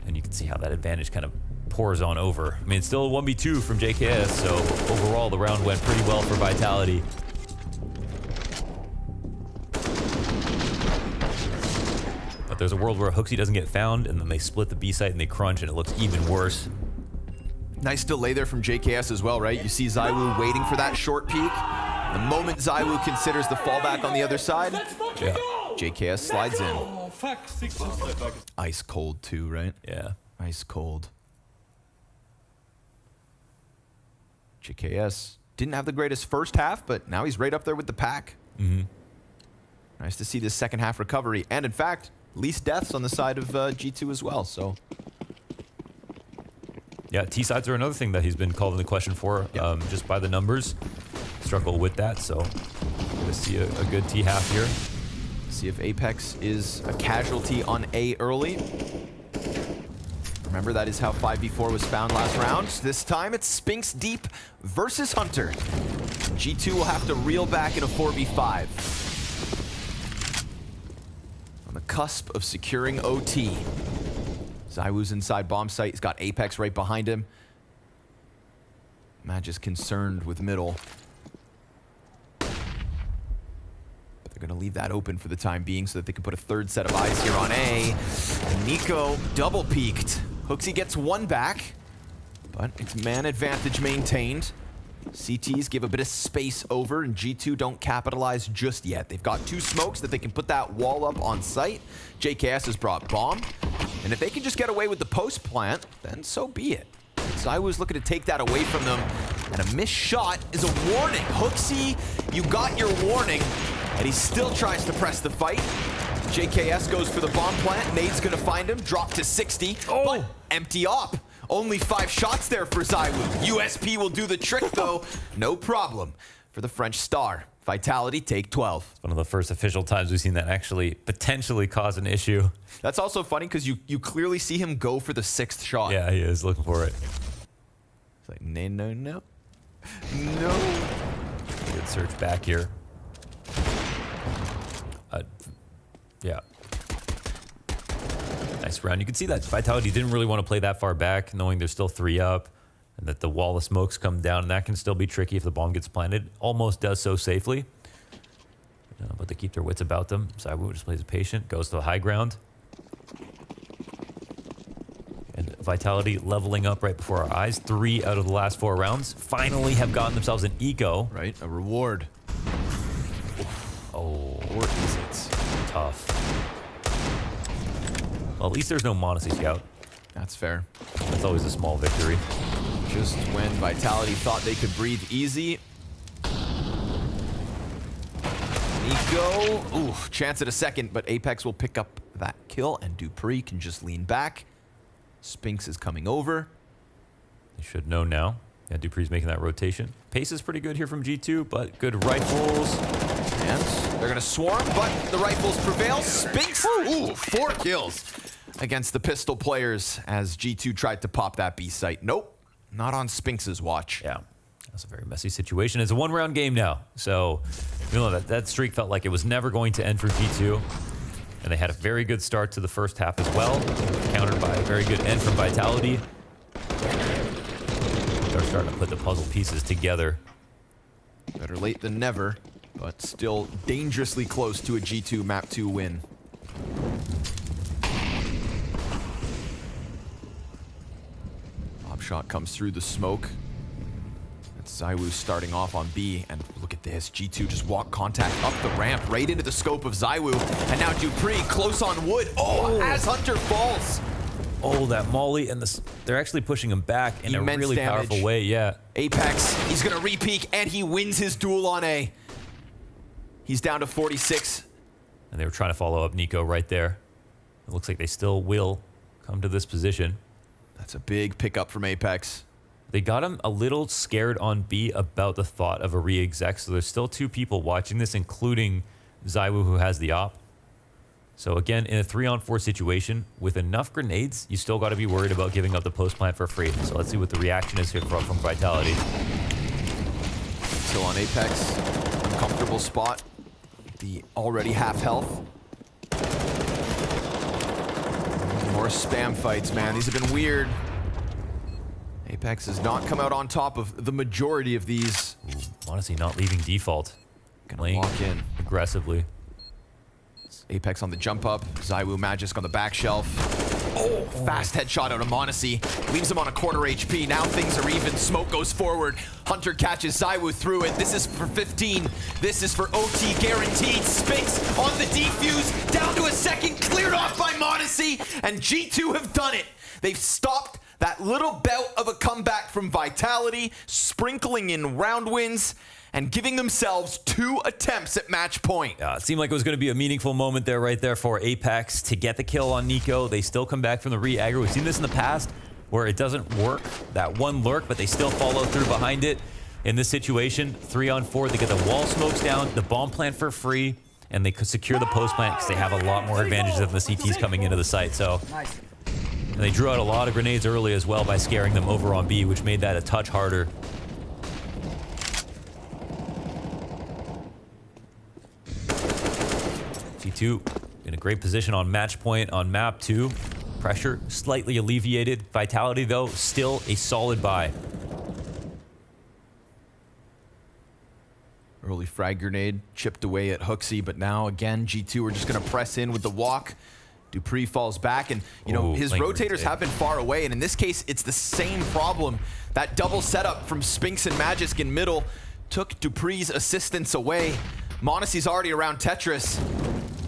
And you can see how that advantage kind of pours on over. I mean, it's still a 1v2 from JKS, so overall the round went pretty well for Vitality. But there's a world where Hooksy doesn't get found, and then they split the B site and they crunch, and it looks even worse. Nice delay there from JKS as well, right? You see ZywOo waiting for that short peek. The moment ZywOo considers the fallback on the other side, JKS slides in. Ice cold too, right? Yeah. Ice cold. JKS didn't have the greatest first half, but now he's right up there with the pack. Nice to see this second half recovery. And in fact, least deaths on the side of G2 as well, so. Yeah, T-sides are another thing that he's been called into question for, just by the numbers. Struggle with that, so gonna see a good T half here. See if Apex is a casualty on A early. Remember, that is how 5v4 was found last round. This time it's Spinks Deep versus Hunter. G2 will have to reel back in a 4v5. On the cusp of securing OT. ZywOo's inside bomb site. He's got Apex right behind him. Magisk concerned with middle. But they're going to leave that open for the time being so that they can put a third set of eyes here on A. And Nico double peeked. Hooksy gets one back, but it's man advantage maintained. CTs give a bit of space over, and G2 don't capitalize just yet. They've got two smokes that they can put that wall up on site. JKS has brought bomb, and if they can just get away with the post plant, then so be it. ZywOo's looking to take that away from them, and a missed shot is a warning. Hooksy, you got your warning, and he still tries to press the fight. JKS goes for the bomb plant. Nade's gonna find him, drop to 60, but empty op. Only 5 shots there for ZywOo. USP will do the trick though. No problem for the French star. Vitality take 12. It's one of the first official times we've seen that actually potentially cause an issue. That's also funny because you clearly see him go for the 6th shot. Yeah, he is looking for it. It's like, no. Good search back here. Yeah. Nice round. You can see that Vitality didn't really want to play that far back, knowing there's still 3 up, and that the wall of smokes come down, and that can still be tricky if the bomb gets planted. Almost does so safely. But they keep their wits about them. ZywOo just plays it patient, goes to the high ground. And Vitality leveling up right before our eyes. 3 out of the last 4 rounds. Finally have gotten themselves an eco. Right, a reward. Oh. Or is it? Tough. Well, at least there's no Monacy Scout. That's fair. That's always a small victory. Just when Vitality thought they could breathe easy. Nico, ooh, chance at a second, but Apex will pick up that kill, and Dupree can just lean back. Spinks is coming over. They should know now. Yeah, Dupree's making that rotation. Pace is pretty good here from G2, but good rifles. And they're going to swarm, but the rifles prevail. Spinks, ooh, 4 kills against the pistol players as G2 tried to pop that B site. Nope, not on Spinks's watch. Yeah, that's a very messy situation. It's a 1-round game now, so you know that streak felt like it was never going to end for G2. And they had a very good start to the first half as well, countered by a very good end from Vitality. They're starting to put the puzzle pieces together. Better late than never, but still dangerously close to a G2 Map 2 win. Lob shot comes through the smoke. That's ZywOo starting off on B, and look at this. G2 just walk contact up the ramp, right into the scope of ZywOo, and now dupreeh close on wood. Oh, as Hunter falls. Oh, that molly, and they're actually pushing him back in Immense a really damage. powerful way, yeah. Apex, he's gonna re-peek, and he wins his duel on A. He's down to 46. And they were trying to follow up Nico right there. It looks like they still will come to this position. That's a big pickup from Apex. They got him a little scared on B about the thought of a re-exec, so there's still 2 people watching this, including ZywOo, who has the op. So again, in a 3-on-4 situation, with enough grenades, you still got to be worried about giving up the post plant for free. So let's see what the reaction is here from Vitality. Still on Apex, uncomfortable spot. The already half health. More spam fights, man. These have been weird. Apex has not come out on top of the majority of these. Honestly, not leaving default. Gonna walk in aggressively. Apex on the jump up. ZywOo Magisk on the back shelf. Oh, fast headshot out of Monacy. Leaves him on a quarter HP. Now things are even. Smoke goes forward. Hunter catches ZywOo through it. This is for 15. This is for OT guaranteed. Spinks on the defuse. Down to a second. Cleared off by Monacy. And G2 have done it. They've stopped that little bout of a comeback from Vitality, sprinkling in round wins, and giving themselves 2 attempts at match point. Yeah, it seemed like it was going to be a meaningful moment there, right there for Apex to get the kill on Nico. They still come back from the re-aggro. We've seen this in the past where it doesn't work, that one lurk, but they still follow through behind it. In this situation, 3-on-4, they get the wall smokes down, the bomb plant for free, and they could secure the post plant because they have a lot more advantages than the CTs coming into the site. So, and they drew out a lot of grenades early as well by scaring them over on B, which made that a touch harder. G2 in a great position on match point on map 2. Pressure slightly alleviated. Vitality, though, still a solid buy. Early frag grenade chipped away at Hooksy, but now again, G2 are just going to press in with the walk. dupreeh falls back, and you know, his rotators have been far away, and in this case, it's the same problem. That double setup from Spinks and Magisk in middle took dupreeh's assistance away. Monacy's already around Tetris.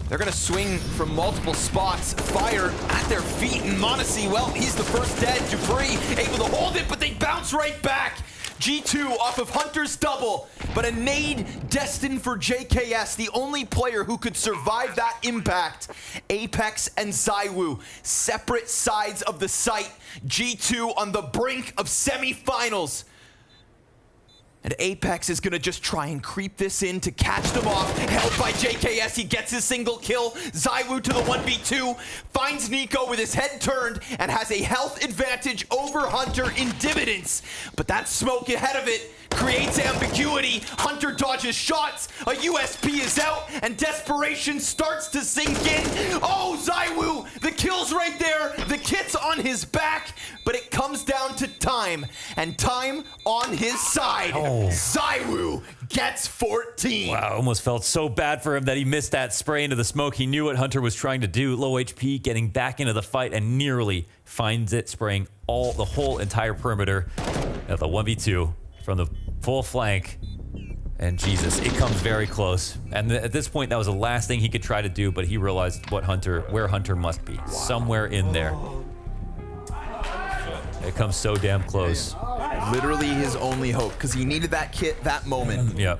They're gonna swing from multiple spots, fire at their feet, and Monacy, well, he's the first dead. dupreeh able to hold it, but they bounce right back. G2 off of Hunter's double, but a nade destined for JKS, the only player who could survive that impact. Apex and ZywOo, separate sides of the site. G2 on the brink of semifinals. And Apex is gonna just try and creep this in to catch them off. Held by JKS, he gets his single kill. ZywOo to the 1v2, finds Nico with his head turned and has a health advantage over Hunter in dividends. But that smoke ahead of it creates ambiguity. Hunter dodges shots, a USP is out, and desperation starts to sink in. Oh, ZywOo, the kill's right there, the kit's on his back, but it comes down to time, and time on his side. ZywOo gets 14. Wow, almost felt so bad for him that he missed that spray into the smoke. He knew what Hunter was trying to do. Low HP, getting back into the fight, and nearly finds it, spraying the whole entire perimeter at the 1v2 from the full flank. And Jesus, it comes very close. And at this point, that was the last thing he could try to do, but he realized where Hunter must be. Somewhere in there. It comes so damn close. Literally his only hope, because he needed that kit that moment. Yeah.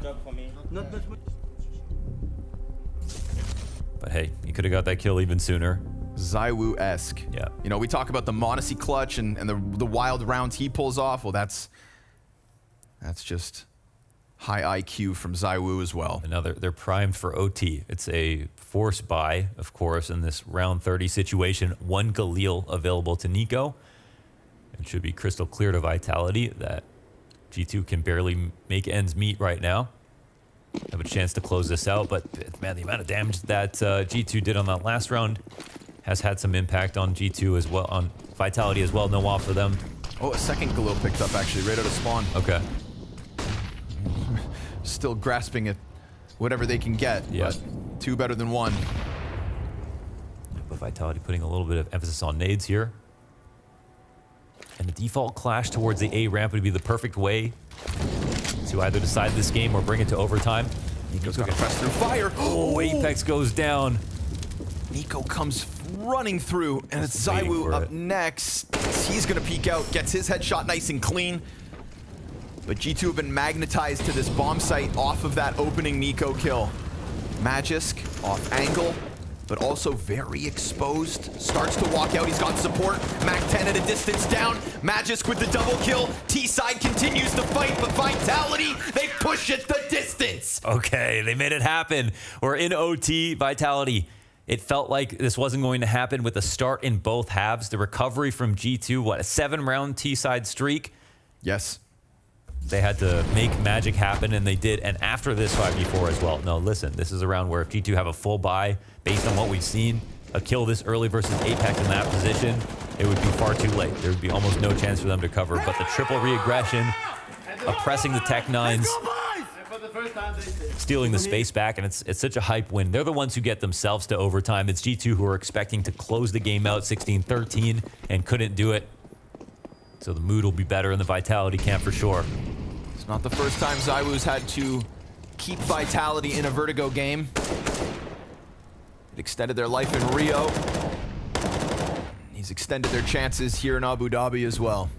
But hey, he could have got that kill even sooner. ZywOo-esque. Yeah. You know, we talk about the Monacy clutch and the wild rounds he pulls off. Well, that's just high IQ from ZywOo as well. They're primed for OT. It's a force buy, of course, in this round 30 situation. 1 Galil available to Nico. It should be crystal clear to Vitality that G2 can barely make ends meet right now. have a chance to close this out. But man, the amount of damage that G2 did on that last round has had some impact on G2 as well, on Vitality as well. No off for them. Oh, a second glow picked up actually, right out of spawn. Okay. Still grasping at whatever they can get, but 2 better than 1. But Vitality putting a little bit of emphasis on nades here. And the default clash towards the A ramp would be the perfect way to either decide this game or bring it to overtime. Nico's got to press through fire. Oh, Apex goes down. Nico comes running through, and it's ZywOo up next. He's going to peek out, gets his headshot nice and clean. But G2 have been magnetized to this bomb site off of that opening Nico kill. Magisk off angle, but also very exposed. Starts to walk out. He's got support. Mac 10 at a distance down. Magisk with the double kill. T-side continues to fight, but Vitality, they push it the distance. Okay, they made it happen. We're in OT. Vitality. It felt like this wasn't going to happen with the start in both halves. The recovery from G2, what, a 7-round T-side streak? Yes. They had to make magic happen, and they did. And after this 5v4 as well. No, listen, this is a round where if G2 have a full buy, based on what we've seen, a kill this early versus Apex in that position, it would be far too late. There would be almost no chance for them to cover. But the triple re-aggression, oppressing the Tech-9s, stealing the space back, and it's such a hype win. They're the ones who get themselves to overtime. It's G2 who are expecting to close the game out 16-13 and couldn't do it. So the mood will be better in the Vitality camp for sure. It's not the first time ZywOo's had to keep Vitality in a Vertigo game. It extended their life in Rio. He's extended their chances here in Abu Dhabi as well.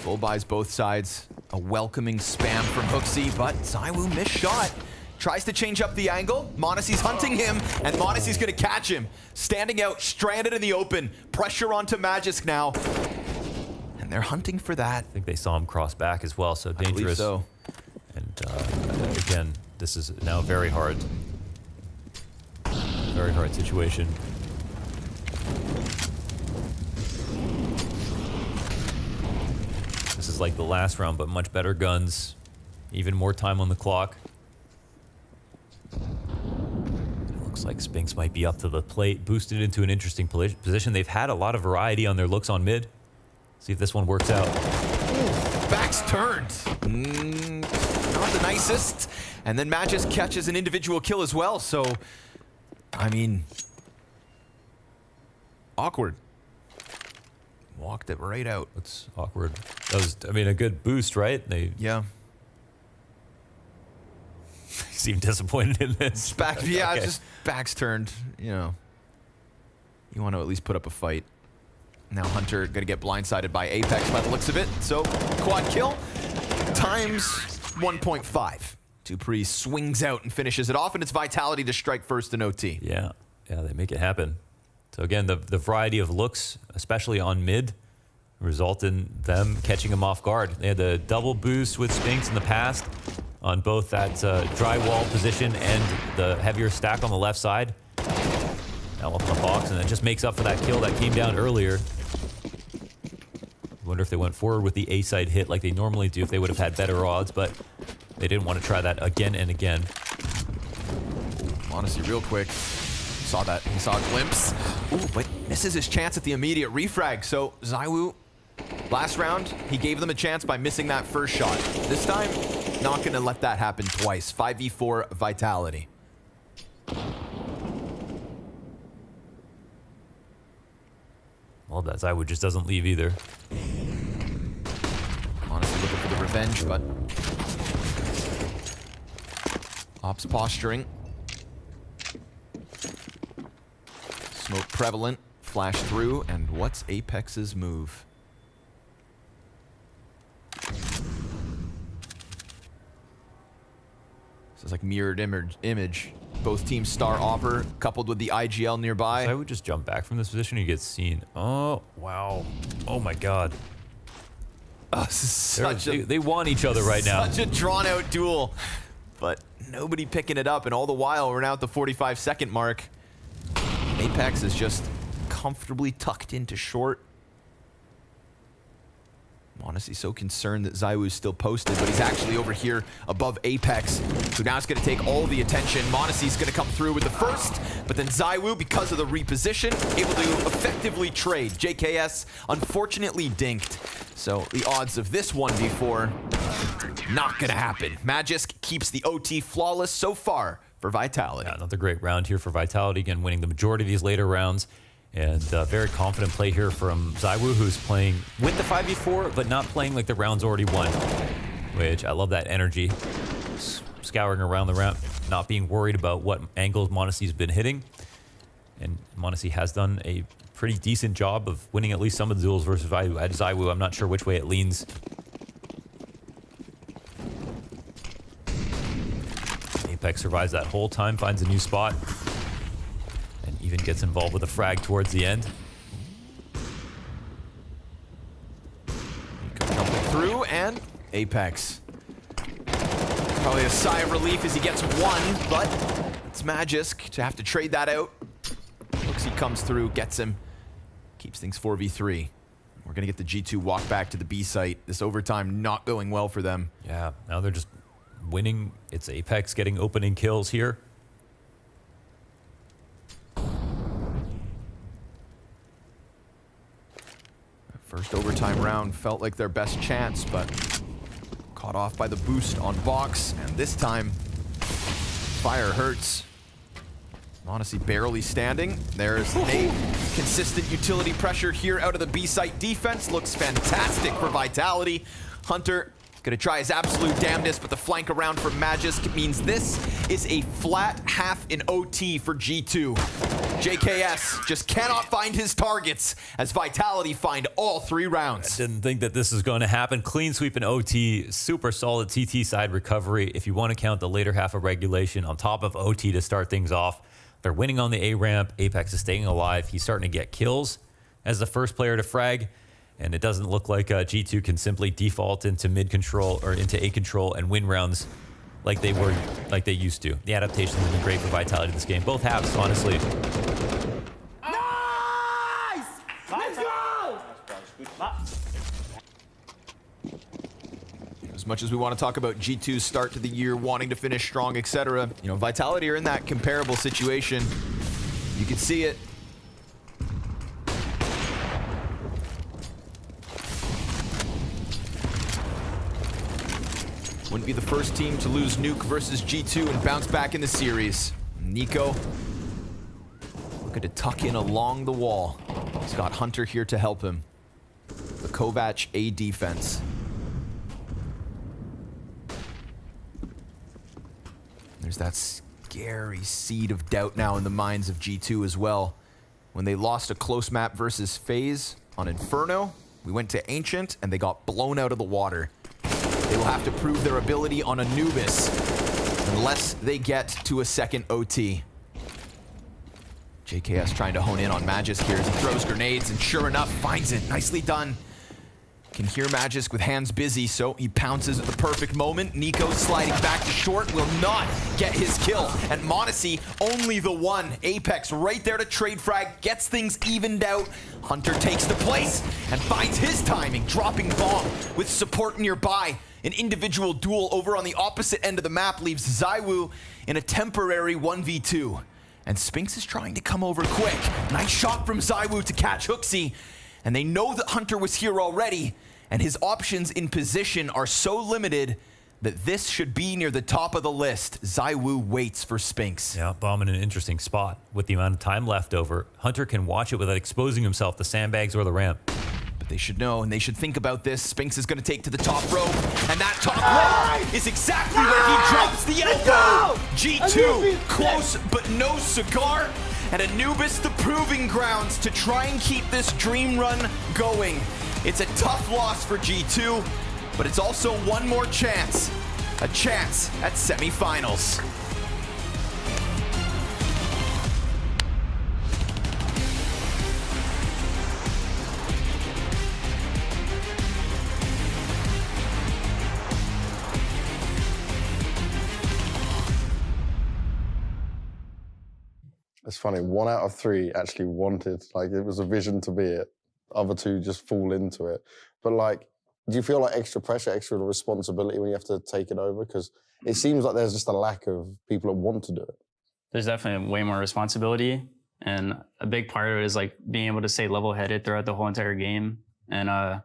Full buys both sides. A welcoming spam from Hooksy, but ZywOo missed shot. Tries to change up the angle. Monacy's hunting him, and Monacy's gonna catch him. Standing out, stranded in the open. Pressure onto Magisk now. And they're hunting for that. I think they saw him cross back as well, so dangerous. I believe so. And again, this is now very hard situation. This is like the last round, but much better guns. Even more time on the clock. Looks like Spinks might be up to the plate, boosted into an interesting position. They've had a lot of variety on their looks on mid. See if this one works out. Back's turned. Not the nicest. And then Magisk catches an individual kill as well, so, I mean, awkward. Walked it right out. It's awkward. That was, I mean, a good boost, right? Yeah. Seem disappointed in this. Yeah, Okay. just back's turned, you know. You want to at least put up a fight. Now Hunter gonna get blindsided by Apex by the looks of it. So quad kill times 1.5. Dupree swings out and finishes it off, and it's Vitality to strike first in OT. Yeah, they make it happen. So again, the variety of looks, especially on mid, result in them catching him off guard. They had the double boost with Spinks in the past on both that dry wall position and the heavier stack on the left side. Now up in the box, and that just makes up for that kill that came down earlier. I wonder if they went forward with the A-side hit like they normally do, if they would have had better odds, but they didn't want to try that again and again. Honestly, real quick, saw that. He saw a glimpse. Ooh, but misses his chance at the immediate refrag. So ZywOo, last round, he gave them a chance by missing that first shot. This time, not going to let that happen twice. 5v4 Vitality. Well, that ZywOo just doesn't leave either. Honestly, looking for the revenge, but Ops posturing. Smoke prevalent, flash through, and what's Apex's move? This is like mirrored image. Both teams star Opper coupled with the IGL nearby. I would just jump back from this position and you get seen. Oh, wow. Oh my God. This is such they want each other right now. Such a drawn out duel, but nobody picking it up. And all the while, we're now at the 45-second mark. Apex is just comfortably tucked into short. Honestly, so concerned that ZywOo's still posted, but he's actually over here above Apex. So now it's going to take all the attention. Monacy's going to come through with the first, but then ZywOo, because of the reposition, able to effectively trade. JKS, unfortunately, dinked. So the odds of this 1v4, not going to happen. Magisk keeps the OT flawless so far for Vitality. Yeah, another great round here for Vitality, again, winning the majority of these later rounds. And very confident play here from ZywOo, who's playing with the 5v4, but not playing like the round's already won, which I love that energy. Scouring around the ramp, not being worried about what angles Monacy's been hitting. And Monacy has done a pretty decent job of winning at least some of the duels versus ZywOo. I'm not sure which way it leans. Apex survives that whole time, finds a new spot. Even gets involved with a frag towards the end. Jumping through, and Apex. Probably a sigh of relief as he gets one, but it's Magisk to have to trade that out. Looks he comes through, gets him, keeps things 4v3. We're gonna get the G2 walk back to the B site. This overtime not going well for them. Yeah, now they're just winning. It's Apex getting opening kills here. First overtime round felt like their best chance, but caught off by the boost on box, and this time, fire hurts. Honestly, barely standing. There's a consistent utility pressure here out of the B site. Defense looks fantastic for Vitality. Hunter gonna try his absolute damnedest, but the flank around from Magisk means this is a flat half in OT for G2. JKS just cannot find his targets as Vitality find all 3 rounds. I didn't think that this was going to happen. Clean sweep in OT, super solid TT side recovery. If you want to count the later half of regulation on top of OT to start things off, they're winning on the A ramp. Apex is staying alive. He's starting to get kills as the first player to frag. And it doesn't look like G2 can simply default into mid control or into A control and win rounds like they used to. The adaptation has been great for Vitality in this game. Both halves, honestly. Nice! Let's go! As much as we want to talk about G2's start to the year, wanting to finish strong, etc., you know, Vitality are in that comparable situation. You can see it. Wouldn't be the first team to lose Nuke versus G2 and bounce back in the series. Nico looking to tuck in along the wall. He's got Hunter here to help him. The Kovac A defense. There's that scary seed of doubt now in the minds of G2 as well. When they lost a close map versus FaZe on Inferno, we went to Ancient and they got blown out of the water. They will have to prove their ability on Anubis unless they get to a second OT. JKS trying to hone in on Magisk here as he throws grenades, and sure enough, finds it. Nicely done. Can hear Magisk with hands busy, so he pounces at the perfect moment. Nico sliding back to short, will not get his kill. And Monacy, only the one. Apex right there to trade frag, gets things evened out. Hunter takes the place and finds his timing, dropping bomb with support nearby. An individual duel over on the opposite end of the map leaves ZywOo in a temporary 1v2. And Spinks is trying to come over quick. Nice shot from ZywOo to catch Hooksy. And they know that Hunter was here already, and his options in position are so limited that this should be near the top of the list. ZywOo waits for Spinks. Yeah, bomb in an interesting spot. With the amount of time left over, Hunter can watch it without exposing himself to sandbags or the ramp. But they should know, and they should think about this. Spinks is going to take to the top rope, and that top rope is exactly where he drops the elbow. G2, close but no cigar. And Anubis, the proving grounds to try and keep this dream run going. It's a tough loss for G2, but it's also one more chance. A chance at semifinals. It's funny, 1 out of 3 actually wanted, like, it was a vision to be it. Other 2 just fall into it. But, like, do you feel like extra pressure, extra responsibility when you have to take it over? Because it seems like there's just a lack of people that want to do it. There's definitely way more responsibility, and a big part of it is like being able to stay level-headed throughout the whole entire game. And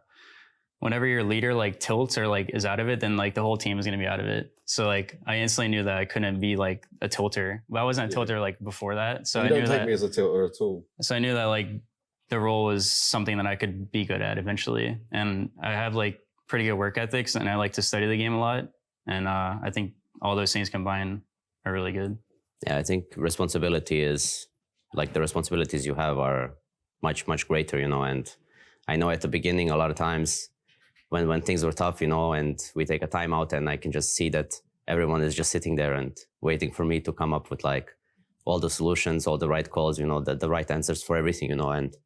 whenever your leader like tilts or like is out of it, then like the whole team is gonna be out of it. So like I instantly knew that I couldn't be like a tilter. But I wasn't a tilter like before that. So You I knew don't take that, me as a tilter at all. So I knew that like the role was something that I could be good at eventually. And I have like pretty good work ethics, and I like to study the game a lot. And I think all those things combined are really good. Yeah, I think responsibility is, like the responsibilities you have are much, much greater, you know, and I know at the beginning, a lot of times when things were tough, you know, and we take a timeout and I can just see that everyone is just sitting there and waiting for me to come up with like all the solutions, all the right calls, you know, the right answers for everything, you know, and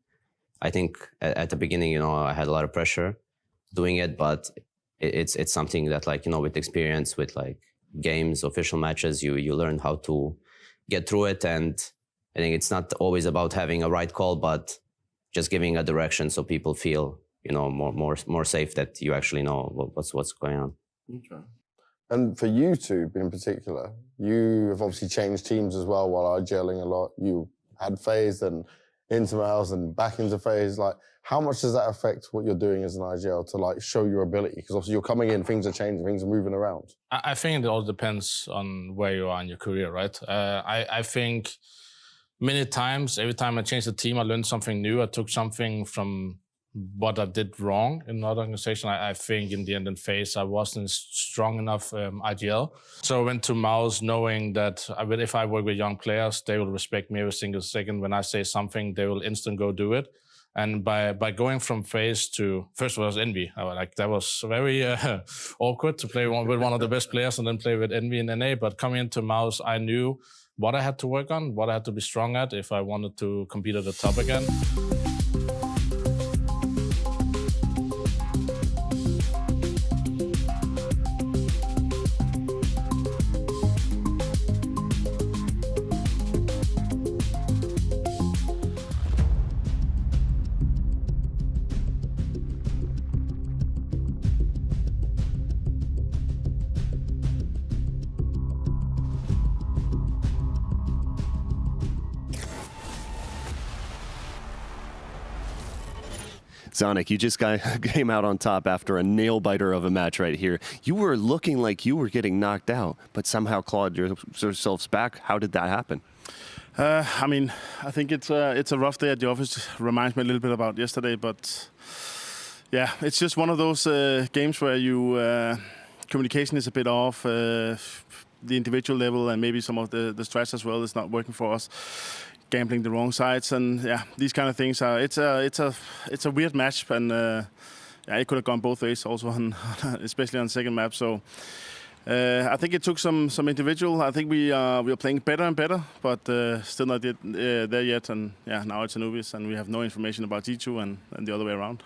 I think at the beginning, you know, I had a lot of pressure doing it, but it's something that like, you know, with experience, with like games, official matches, you learn how to get through it. And I think it's not always about having a right call, but just giving a direction so people feel, you know, more safe that you actually know what's going on. Okay. And for you two in particular, you have obviously changed teams as well while IGLing a lot. You had FaZe and into Mouse and back into FaZe. Like, how much does that affect what you're doing as an IGL to like show your ability? Because obviously you're coming in, things are changing, things are moving around. I think it all depends on where you are in your career, right? I think many times, every time I changed the team, I learned something new. I took something from what I did wrong in another organization. I think in the end in FaZe, I wasn't strong enough IGL. So I went to Mouse knowing that if I work with young players, they will respect me every single second. When I say something, they will instant go do it. And by going from FaZe to, first of all, it was Envy. That was very awkward to play with one of the best players and then play with Envy in NA. But coming into Mouse, I knew what I had to work on, what I had to be strong at if I wanted to compete at the top again. Zonic, you just came out on top after a nail-biter of a match right here. You were looking like you were getting knocked out, but somehow clawed yourselves back. How did that happen? I mean, I think it's a rough day at the office. Reminds me a little bit about yesterday, but yeah, it's just one of those games where you communication is a bit off. The individual level and maybe some of the stress as well is not working for us. Gambling the wrong sides, and yeah, these kind of things are. It's a weird match, and yeah, it could have gone both ways. Also, especially on the second map. So I think it took some individual. I think we are playing better and better, but still not there yet. And yeah, now it's Anubis, and we have no information about G2 and the other way around.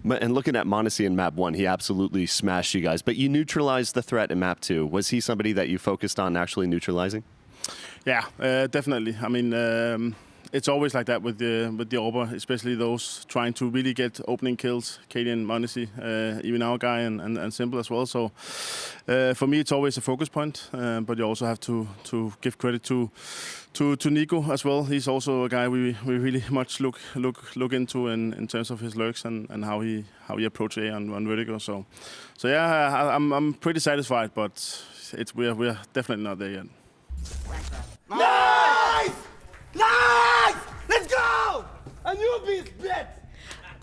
And looking at Monacy in map 1, he absolutely smashed you guys. But you neutralized the threat in map 2. Was he somebody that you focused on actually neutralizing? Yeah, definitely. I mean, it's always like that with the Orber, especially those trying to really get opening kills. Katie and Monacy, even our guy and Simple as well. So for me, it's always a focus point. But you also have to give credit to Nico as well. He's also a guy we really much look into in terms of his lurks and how he approaches A on Vertigo. So yeah, I'm pretty satisfied, but we're definitely not there yet. Nice! Nice! Let's go! Anubis, bet!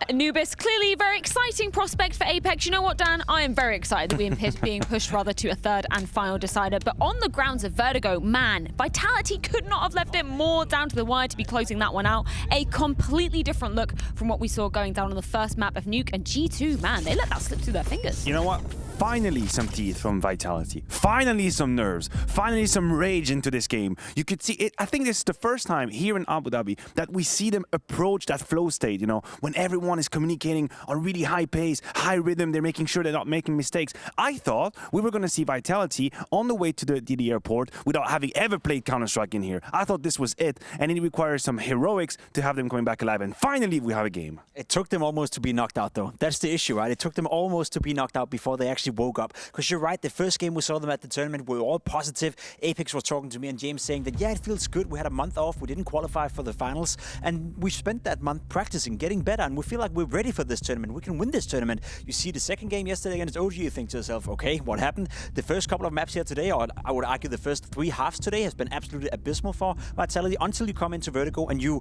Anubis, clearly a very exciting prospect for Apex. You know what, Dan? I am very excited that we are being pushed rather to a third and final decider. But on the grounds of Vertigo, man, Vitality could not have left it more down to the wire to be closing that one out. A completely different look from what we saw going down on the first map of Nuke. And G2, man, they let that slip through their fingers. You know what? finally some teeth from Vitality. Finally some nerves. Finally some rage into this game. You could see it. I think this is the first time here in Abu Dhabi that we see them approach that flow state, you know, when everyone is communicating on really high pace, high rhythm, they're making sure they're not making mistakes. I thought we were going to see Vitality on the way to the airport without having ever played Counter-Strike in here. I thought this was it, and it requires some heroics to have them coming back alive, and finally we have a game. It took them almost to be knocked out, though. That's the issue, right? It took them almost to be knocked out before they actually woke up. Because you're right, the first game we saw them at the tournament, we were all positive. Apex was talking to me and James saying that, yeah, it feels good. We had a month off. We didn't qualify for the finals. And we spent that month practicing, getting better. And we feel like we're ready for this tournament. We can win this tournament. You see the second game yesterday against OG, you think to yourself, okay, what happened? The first couple of maps here today, or I would argue the first 3 halves today, has been absolutely abysmal for Vitality until you come into Vertigo and you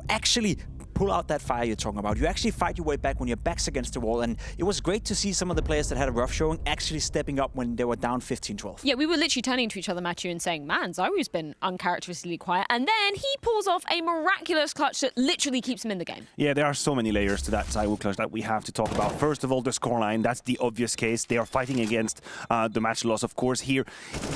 actually pull out that fire you're talking about. You actually fight your way back when your back's against the wall. And it was great to see some of the players that had a rough showing actually stepping up when they were down 15-12. Yeah, we were literally turning to each other, Matthew, and saying, man, Zaiwu's been uncharacteristically quiet. And then he pulls off a miraculous clutch that literally keeps him in the game. Yeah, there are so many layers to that Zaiwu clutch that we have to talk about. First of all, the scoreline. That's the obvious case. They are fighting against the match loss, of course, here.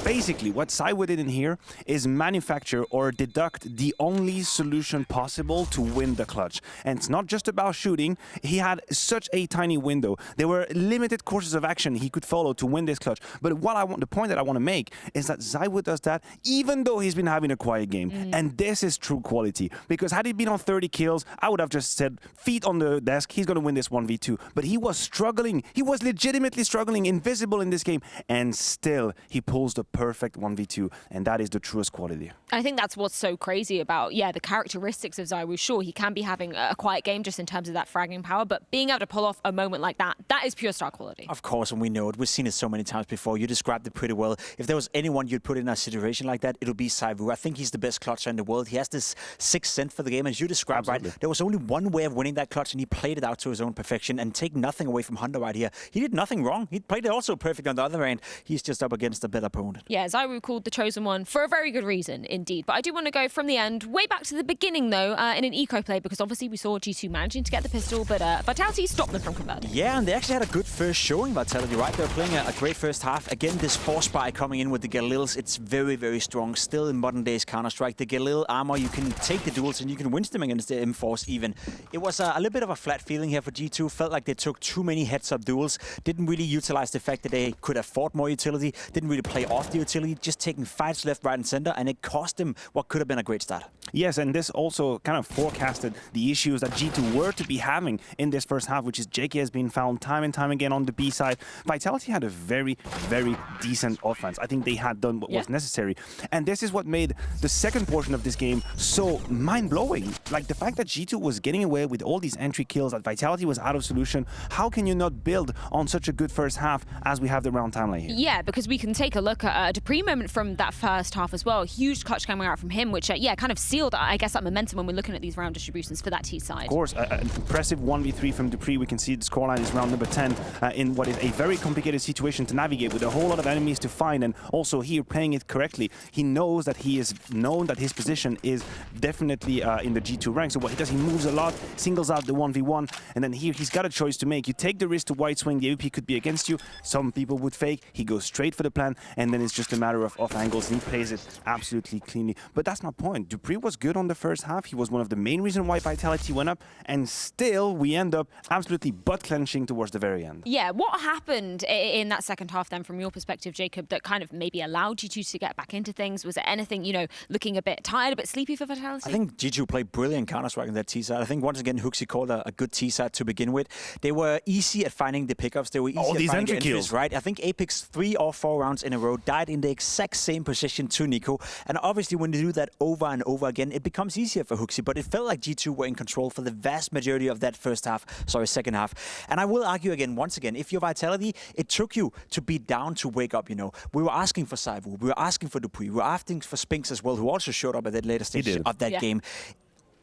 Basically, what Zaiwu did in here is manufacture or deduct the only solution possible to win the clutch. And it's not just about shooting. He had such a tiny window. There were limited courses of action he could follow to win this clutch. But the point that I want to make is that Zaiwu does that even though he's been having a quiet game. And this is true quality. Because had he been on 30 kills, I would have just said, feet on the desk, he's going to win this 1v2. But he was struggling. He was legitimately struggling, invisible in this game. And still, he pulls the perfect 1v2. And that is the truest quality. I think that's what's so crazy about, the characteristics of Zaiwu. Sure, he can be having a quiet game just in terms of that fragging power, but being able to pull off a moment like that, that is pure star quality. Of course, and we know it. We've seen it so many times before. You described it pretty well. If there was anyone you'd put in a situation like that, it'll be Zaiwu. I think he's the best clutcher in the world. He has this sixth sense for the game, as you described, right? There was only one way of winning that clutch, and he played it out to his own perfection and take nothing away from Hunter right here. He did nothing wrong. He played it also perfect on the other end. He's just up against a better opponent. Yeah, Zaiwu called the chosen one for a very good reason, indeed. But I do want to go from the end way back to the beginning, though, in an eco play, because obviously we saw G2 managing to get the pistol, but Vitality stopped them from converting. Yeah, and they actually had a good first showing, Vitality, right? They were playing a great first half. Again, this force spy coming in with the Galils, it's very, very strong. Still in modern days Counter-Strike. The Galil armor, you can take the duels and you can win them against the M-Force even. It was a little bit of a flat feeling here for G2. Felt like they took too many heads-up duels. Didn't really utilize the fact that they could afford more utility. Didn't really play off the utility. Just taking fights left, right, and center. And it cost them what could have been a great start. Yes, and this also kind of forecasted the issues that G2 were to be having in this first half, which is JK has been found time and time again on the B side. Vitality had a very, very decent offense. I think they had done what was necessary. And this is what made the second portion of this game so mind-blowing. Like the fact that G2 was getting away with all these entry kills, that Vitality was out of solution. How can you not build on such a good first half as we have the round timeline here? Yeah, because we can take a look at a Dupree moment from that first half as well. Huge clutch coming out from him, which, kind of sealed, I guess, that momentum when we're looking at these round distributions for that T side. Of course, an impressive 1v3 from Dupree. We can see the scoreline is round number 10 in what is a very complicated situation to navigate with a whole lot of enemies to find, and also here playing it correctly. He knows that he is known that his position is definitely in the G2 rank. So what he does, he moves a lot, singles out the 1v1, and then here he's got a choice to make. You take the risk to white swing, the AWP could be against you. Some people would fake. He goes straight for the plan, and then it's just a matter of off angles, and he plays it absolutely cleanly. But that's my point. Dupree was good on the first half. He was one of the main reasons why Vitality went up, and still we end up absolutely butt-clenching towards the very end. Yeah, what happened in that second half then from your perspective, Jacob, that kind of maybe allowed G2 to get back into things? Was there anything, looking a bit tired, a bit sleepy for Vitality? I think G2 played brilliant Counter-Strike in that T-side. I think once again, Huxi called a good T-side to begin with. They were easy at finding the pickups. They were easy at finding the entries, right? I think Apex 3 or 4 rounds in a row died in the exact same position to Nico. And obviously when they do that over and over again, it becomes easier for Huxi. But it felt like G2 were in control for the vast majority of that second half. And I will argue again, once again, if you're Vitality, it took you to be down to wake up, We were asking for Zaiwu, we were asking for Dupree, we were asking for Spinks as well, who also showed up at that later stage of that game.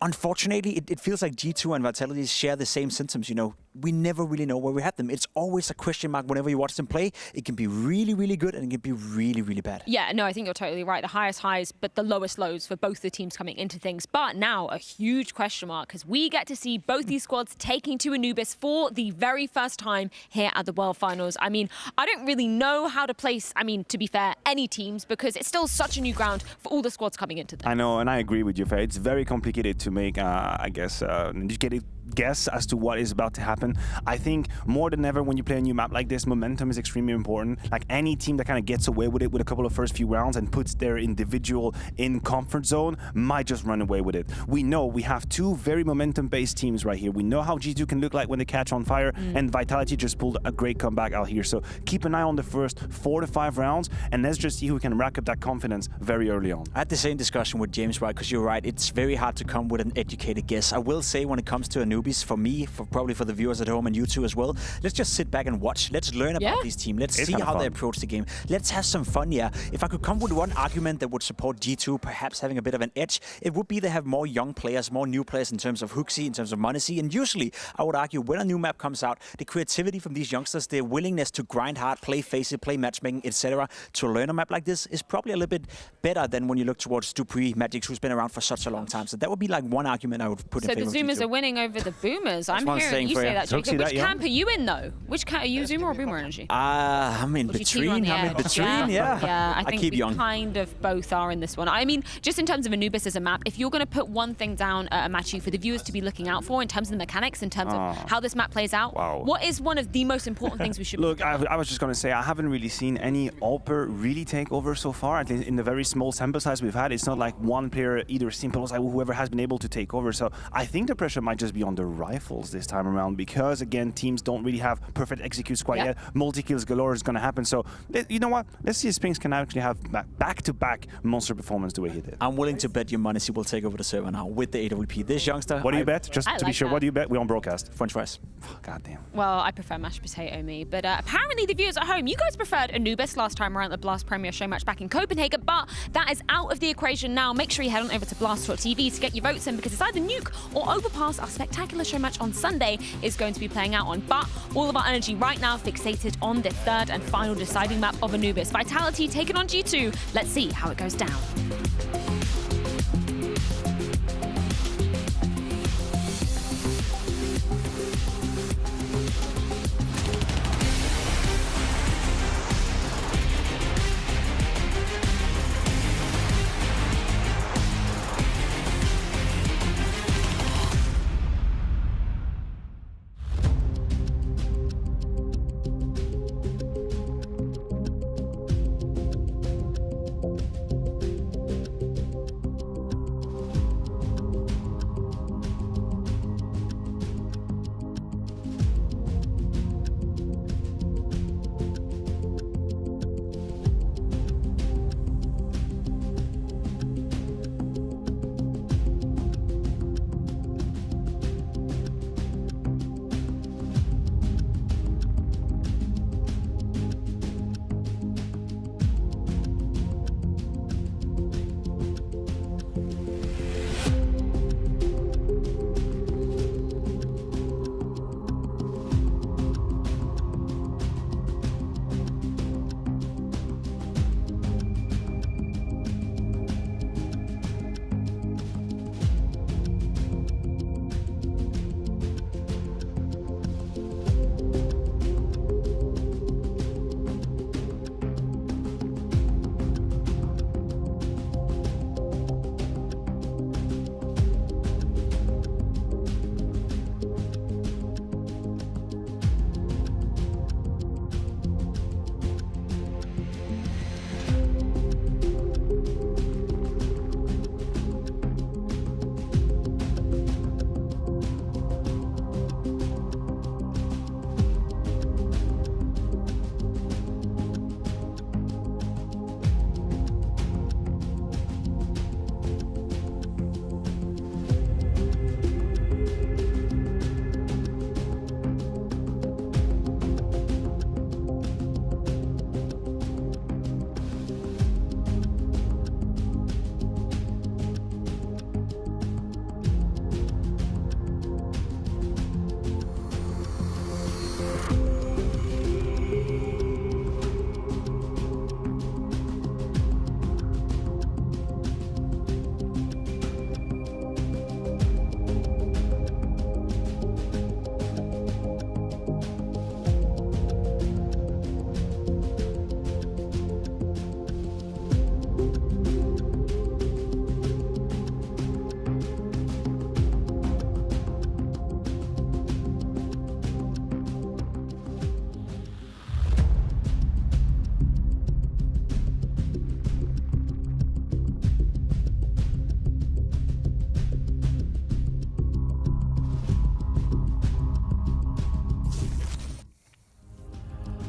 unfortunately, it feels like G2 and Vitality share the same symptoms. You know, we never really know where we have them. It's always a question mark whenever you watch them play. It can be really, really good and it can be really, really bad. Yeah, no, I think you're totally right. The highest highs, but the lowest lows for both the teams coming into things. But now a huge question mark, because we get to see both these squads taking to Anubis for the very first time here at the World Finals. I mean, I don't really know how to place, to be fair, any teams, because it's still such a new ground for all the squads coming into them. I know, and I agree with you, Faye. It's very complicated to make, I guess, an educated guess as to what is about to happen. I think more than ever when you play a new map like this, momentum is extremely important. Like any team that kind of gets away with it with a couple of first few rounds and puts their individual in comfort zone might just run away with it. We know we have two very momentum-based teams right here. We know how G2 can look like when they catch on fire, and Vitality just pulled a great comeback out here. So keep an eye on the first 4 to 5 rounds, and let's just see who can rack up that confidence very early on. I had the same discussion with James, right? Because you're right, it's very hard to come with an educated guess. I will say when it comes to Anubis, for me, probably for the viewers at home and you too as well, let's just sit back and watch. Let's learn about these teams. Let's see how they approach the game. Let's have some fun, yeah. If I could come with one argument that would support G2 perhaps having a bit of an edge, it would be they have more young players, more new players in terms of Hooksy, in terms of Monacy, and usually I would argue when a new map comes out, the creativity from these youngsters, their willingness to grind hard, play FACEIT, play matchmaking, etc., to learn a map like this is probably a little bit better than when you look towards Dupree, Magix, who's been around for such a long time. So that would be like one argument I would put in favor of So the Zoomers G2. are winning over the Boomers. I'm what I'm hearing saying, you say Freya. that, Jacob. Which that, camp are you in, though? Which camp are you, Zoomer or Boomer Energy? I'm in between. I'm in between, yeah. Yeah, I think keep we young. kind of both are in this one. I mean, just in terms of Anubis as a map, if you're going to put one thing down at a match for the viewers to be looking out for in terms of the mechanics, in terms of how this map plays out, what is one of the most important things we should Look, be I was just going to say, I haven't really seen any Alper really take over so far. At least in the very small sample size we've had, it's not like one player, either Simple or whoever has been able to take over. So I think the pressure might just be on the rifles this time around because, again, teams don't really have perfect executes quite yet. Multi-kills galore is going to happen. So, you know what? Let's see if Spinks can actually have back-to-back monster performance the way he did. I'm willing to bet your Monacy will take over the server now with the AWP. This youngster... What do you bet? Just to be sure, what do you bet? We're on broadcast. French fries. God damn. Well, I prefer mashed potato, me. But apparently the viewers at home, you guys preferred Anubis last time around the Blast Premier Show match back in Copenhagen, but that is out of the equation now. Make sure you head on over to Blast.tv to get your votes in because it's either Nuke or Overpass. Our spectacular show match on Sunday is going to be playing out on. But all of our energy right now fixated on the third and final deciding map of Anubis. Vitality taking on G2. Let's see how it goes down.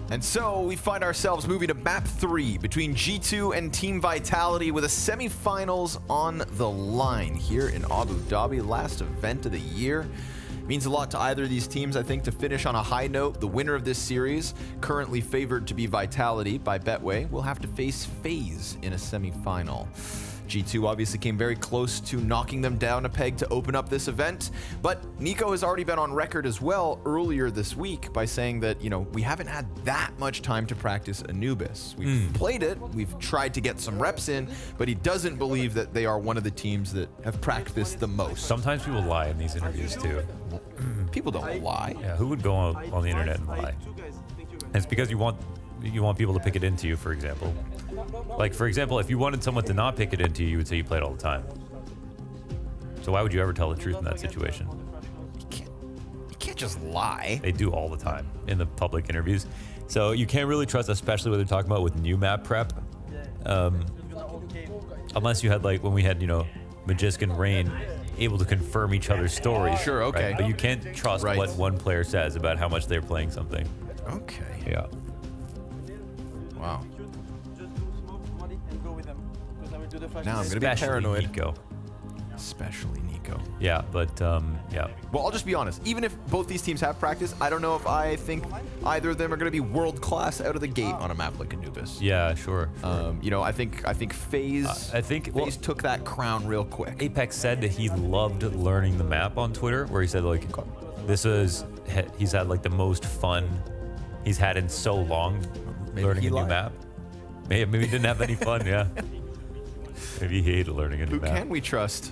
And so we find ourselves moving to map 3 between G2 and Team Vitality with a semifinals on the line here in Abu Dhabi, last event of the year. Means a lot to either of these teams, I think, to finish on a high note. The winner of this series, currently favored to be Vitality by Betway, will have to face FaZe in a semifinal. G2 obviously came very close to knocking them down a peg to open up this event, but Nico has already been on record as well earlier this week by saying that, you know, we haven't had that much time to practice Anubis. We've played it, we've tried to get some reps in, but he doesn't believe that they are one of the teams that have practiced the most. Sometimes people lie in these interviews too. People don't lie. Yeah, who would go on the internet and lie? And it's because you want people to pick it into you, for example. Like, for example, if you wanted someone to not pick it into you, you would say you played all the time. So why would you ever tell the truth in that situation? You can't just lie. They do all the time in the public interviews. So you can't really trust, especially what they're talking about with new map prep. Unless you had, like, when we had, you know, Magisk and Rain able to confirm each other's stories. Sure, okay. Right? But you can't trust what one player says about how much they're playing something. Okay. Yeah. Wow. Now I'm going to be Especially paranoid. Nico. Especially Nico. Yeah, but yeah. Well, I'll just be honest. Even if both these teams have practice, I don't know if I think either of them are going to be world class out of the gate on a map like Anubis. Yeah, sure. You know, I think FaZe. FaZe took that crown real quick. Apex said that he loved learning the map on Twitter, where he said like, he's had like the most fun he's had in so long learning a new map. Maybe he didn't have any fun. Yeah. Maybe he hated learning a new map. Who can we trust?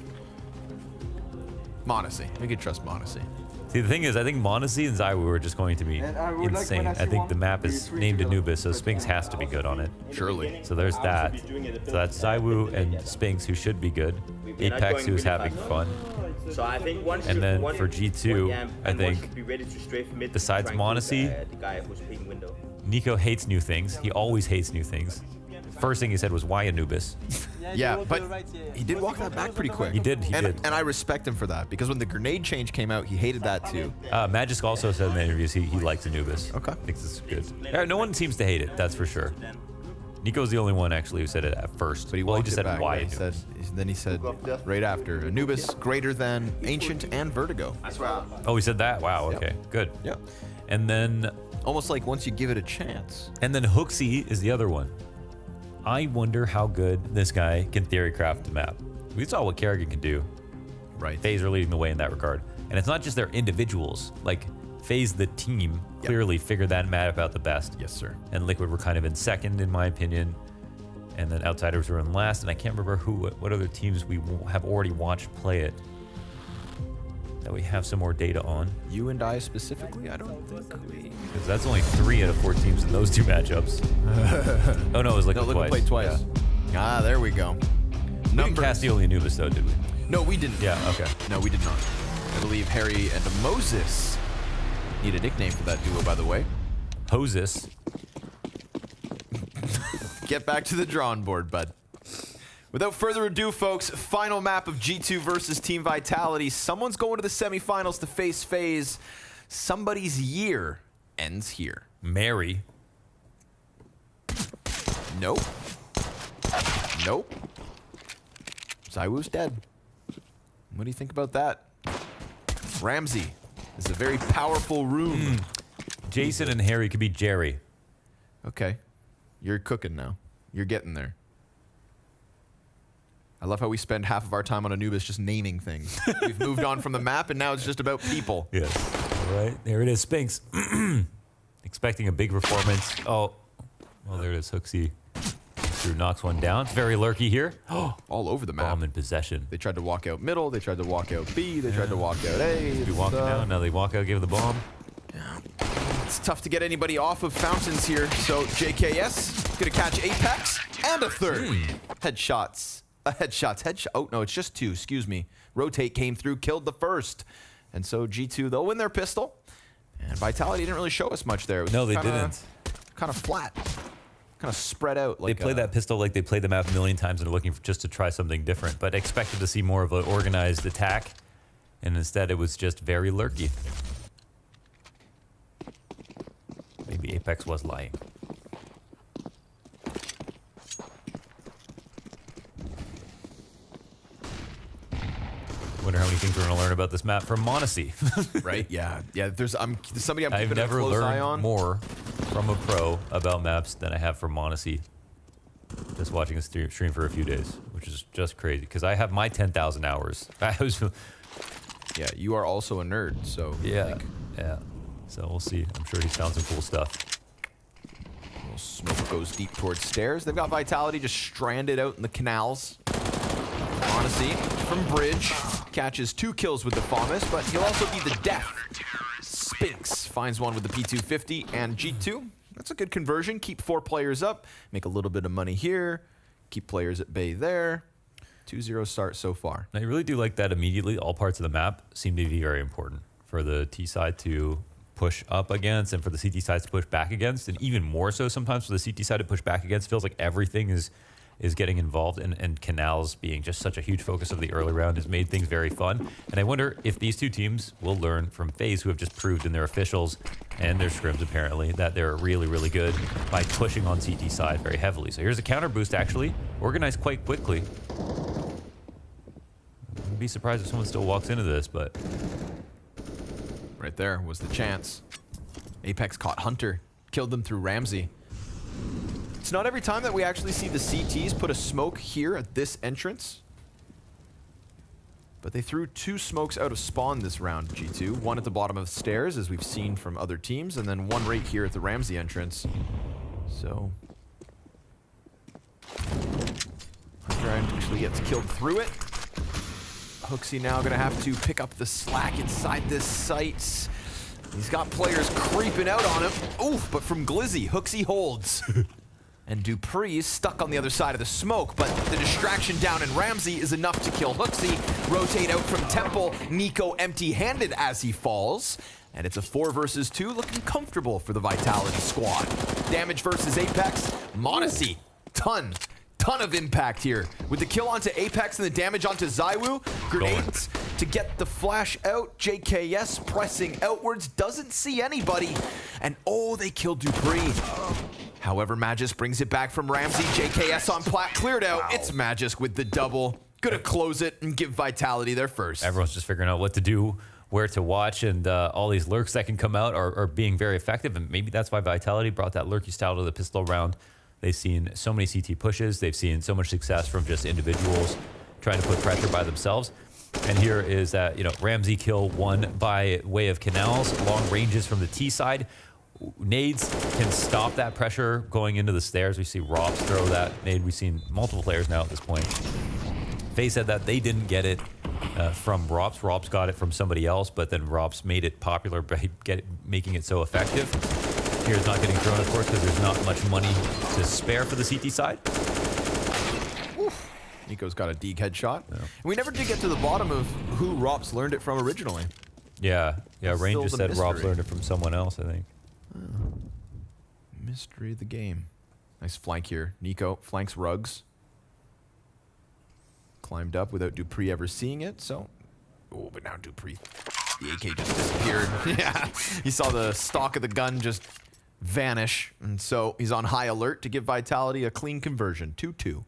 Monacy. We could trust Monacy. See, the thing is, I think Monacy and Zywoo are just going to be insane. I think the map is named Anubis, so Spinks has to be good on it. Surely. So there's that. So that's Zywoo and Spinks, who should be good. Apex, who's having fun. So I think and then for G2, I think, besides Monacy, Nico hates new things. He always hates new things. First thing he said was, why Anubis? Yeah, but he did walk that back pretty quick. He did. And I respect him for that, because when the grenade change came out, he hated that too. Magisk also said in the interviews he likes Anubis. Okay. Thinks it's good. No one seems to hate it, that's for sure. Nico's the only one actually who said it at first. But he just said back, why. Yeah, then he said right after, Anubis greater than Ancient and Vertigo. Oh, he said that? Wow, okay, good. Yep. And then... almost like once you give it a chance. And then Hooksy is the other one. I wonder how good this guy can theorycraft a map. We saw what Kerrigan can do. Right. FaZe are leading the way in that regard. And it's not just their individuals. Like, FaZe, the team, clearly figured that map out the best. Yes, sir. And Liquid were kind of in second, in my opinion. And then Outsiders were in last. And I can't remember what other teams we have already watched play it that we have some more data on. You and I specifically? I don't think we... Because that's only 3 out of 4 teams in those 2 matchups. Oh, no, it was Liquid twice. Liquid played twice. Yeah. Ah, there we go. We didn't cast the only Anubis, though, did we? No, we didn't. Yeah, okay. No, we did not. I believe Harry and Moses need a nickname for that duo, by the way. Hoses. Get back to the drawing board, bud. Without further ado, folks, final map of G2 versus Team Vitality. Someone's going to the semifinals to face FaZe. Somebody's year ends here. Mary. Nope. Nope. Zywoo's dead. What do you think about that? Ramsey is a very powerful rune. Jason and Harry could be Jerry. Okay. You're cooking now. You're getting there. I love how we spend half of our time on Anubis just naming things. We've moved on from the map, and now it's just about people. Yes. All right. There it is, Spinks. Expecting a big performance. Oh. Well, there it is, Hooksy. Drew knocks one down. It's very lurky here. All over the map. Bomb in possession. They tried to walk out middle. They tried to walk out B. They tried to walk out A. They walk down. Now they walk out, give the bomb. Yeah. It's tough to get anybody off of fountains here. So JKS gonna catch Apex and a third. Headshots. Headshot. Oh, no, it's just 2. Excuse me. Rotate came through, killed the first. And so G2, they'll win their pistol. And Vitality didn't really show us much there. No, they didn't. Kind of flat. Kind of spread out. Like they played that pistol like they played the map a million times and are looking just to try something different, but expected to see more of an organized attack. And instead, it was just very lurky. Maybe Apex was lying. Wonder how many things we're going to learn about this map from Monacy. Right? Yeah. Yeah. There's somebody I'm I've keeping a never close eye learned on. more from a pro about maps than I have from Monacy. Just watching a stream for a few days, which is just crazy because I have my 10,000 hours. Yeah, you are also a nerd, so yeah, yeah. So we'll see. I'm sure he's found some cool stuff. Little smoke goes deep towards stairs. They've got Vitality just stranded out in the canals. Honesty from Bridge catches 2 kills with the FAMAS, but he'll also be the death. Spinks finds one with the P250 and G2. That's a good conversion. Keep 4 players up. Make a little bit of money here. Keep players at bay there. 2-0 start so far. I really do like that immediately. All parts of the map seem to be very important for the T side to push up against and for the CT side to push back against. And even more so sometimes for the CT side to push back against. Feels like everything is getting involved, and canals being just such a huge focus of the early round has made things very fun. And I wonder if these two teams will learn from FaZe, who have just proved in their officials and their scrims apparently that they're really, really good by pushing on CT side very heavily. So here's a counter boost actually, organized quite quickly. I'd be surprised if someone still walks into this, but... Right there was the chance. Apex caught Hunter, killed them through Ramsey. It's not every time that we actually see the CTs put a smoke here at this entrance. But they threw 2 smokes out of spawn this round, G2. One at the bottom of the stairs, as we've seen from other teams, and then one right here at the Ramsey entrance. So... Hunter actually gets killed through it. Hooksy now gonna have to pick up the slack inside this site. He's got players creeping out on him. Oof, but from Glizzy, Hooksy holds. And Dupree's stuck on the other side of the smoke, but the distraction down in Ramsey is enough to kill Hooksy. Rotate out from Temple, Nico empty-handed as he falls. And it's a 4 versus 2, looking comfortable for the Vitality squad. Damage versus Apex, Monacy, ton of impact here. With the kill onto Apex and the damage onto ZywOo, grenades to get the flash out. JKS pressing outwards, doesn't see anybody. And oh, they killed Dupree. However, Magisk brings it back from Ramsey. JKS on plat, cleared out. Wow. It's Magisk with the double. Gonna close it and give Vitality their first. Everyone's just figuring out what to do, where to watch, and all these lurks that can come out are being very effective. And maybe that's why Vitality brought that lurky style to the pistol round. They've seen so many CT pushes. They've seen so much success from just individuals trying to put pressure by themselves. And here is that, Ramsey kill one by way of canals, long ranges from the T side. Nades can stop that pressure going into the stairs. We see Robs throw that nade. We've seen multiple players now at this point. FaZe said that they didn't get it from Robs. Robs got it from somebody else, but then Robs made it popular by making it so effective. Here's not getting thrown, of course, because there's not much money to spare for the CT side. Oof. Nico's got a Deeg headshot. Yeah. We never did get to the bottom of who Robs learned it from originally. Yeah, Rain just said mystery. Robs learned it from someone else, I think. Oh. Mystery of the game. Nice flank here. Nico flanks Ruggs. Climbed up without Dupree ever seeing it, so... Oh, but now Dupree... The AK just disappeared. Yeah, he saw the stock of the gun just vanish, and so he's on high alert to give Vitality a clean conversion. 2-2.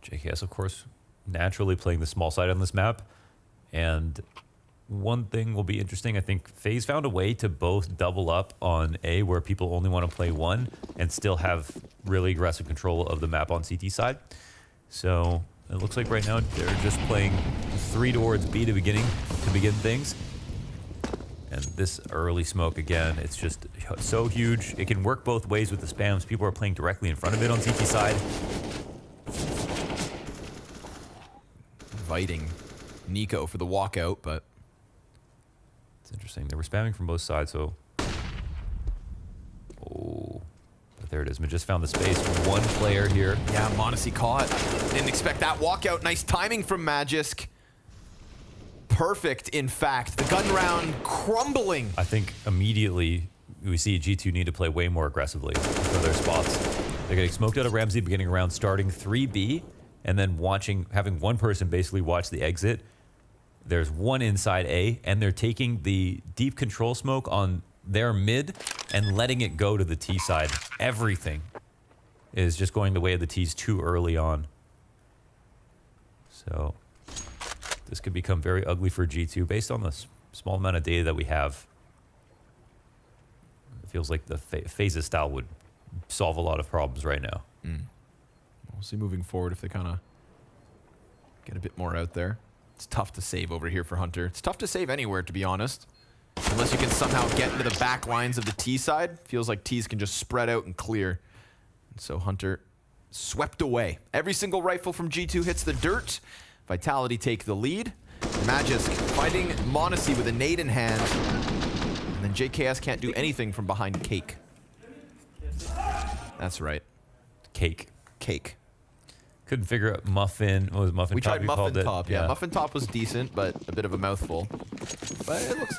JKS, of course, naturally playing the small side on this map. And one thing will be interesting. I think FaZe found a way to both double up on A, where people only want to play one, and still have really aggressive control of the map on CT side. So it looks like right now they're just playing 3 towards B to begin things. And this early smoke again, it's just so huge. It can work both ways with the spams. People are playing directly in front of it on CT side. Inviting Nico for the walkout, but it's interesting. They were spamming from both sides, so... Oh, but there it is. Just found the space. One player here. Yeah, Monacy caught. Didn't expect that walkout. Nice timing from Magisk. Perfect, in fact. The gun round crumbling. I think immediately we see G2 need to play way more aggressively for their spots. They're getting smoked out of Ramsey beginning around starting 3B, and then having one person basically watch the exit There's one inside A, and they're taking the deep control smoke on their mid and letting it go to the T side. Everything is just going the way of the T's too early on. So this could become very ugly for G2 based on the small amount of data that we have. It feels like the phases style would solve a lot of problems right now. We'll see moving forward if they kind of get a bit more out there. It's tough to save over here for Hunter. It's tough to save anywhere, to be honest. Unless you can somehow get into the back lines of the T side. Feels like T's can just spread out and clear. And so Hunter swept away. Every single rifle from G2 hits the dirt. Vitality take the lead. Magisk fighting Monacy with a nade in hand. And then JKS can't do anything from behind Cake. That's right. Cake. Cake. Couldn't figure out Muffin. What was Muffin We Top? tried you Muffin called it? Top, yeah. Muffin Top was decent, but a bit of a mouthful. But it looks...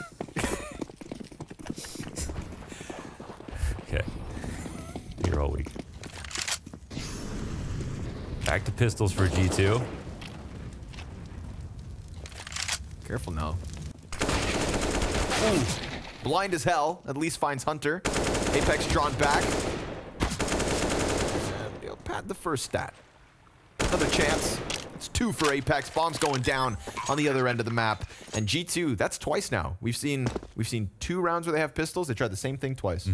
Okay. Here all week. Back to pistols for G2. Careful now. Ooh. Blind as hell. At least finds Hunter. Apex drawn back. And he'll pad the first stat. Another chance. It's 2 for Apex. Bombs going down on the other end of the map. And G2, that's twice now. We've seen 2 rounds where they have pistols. They tried the same thing twice.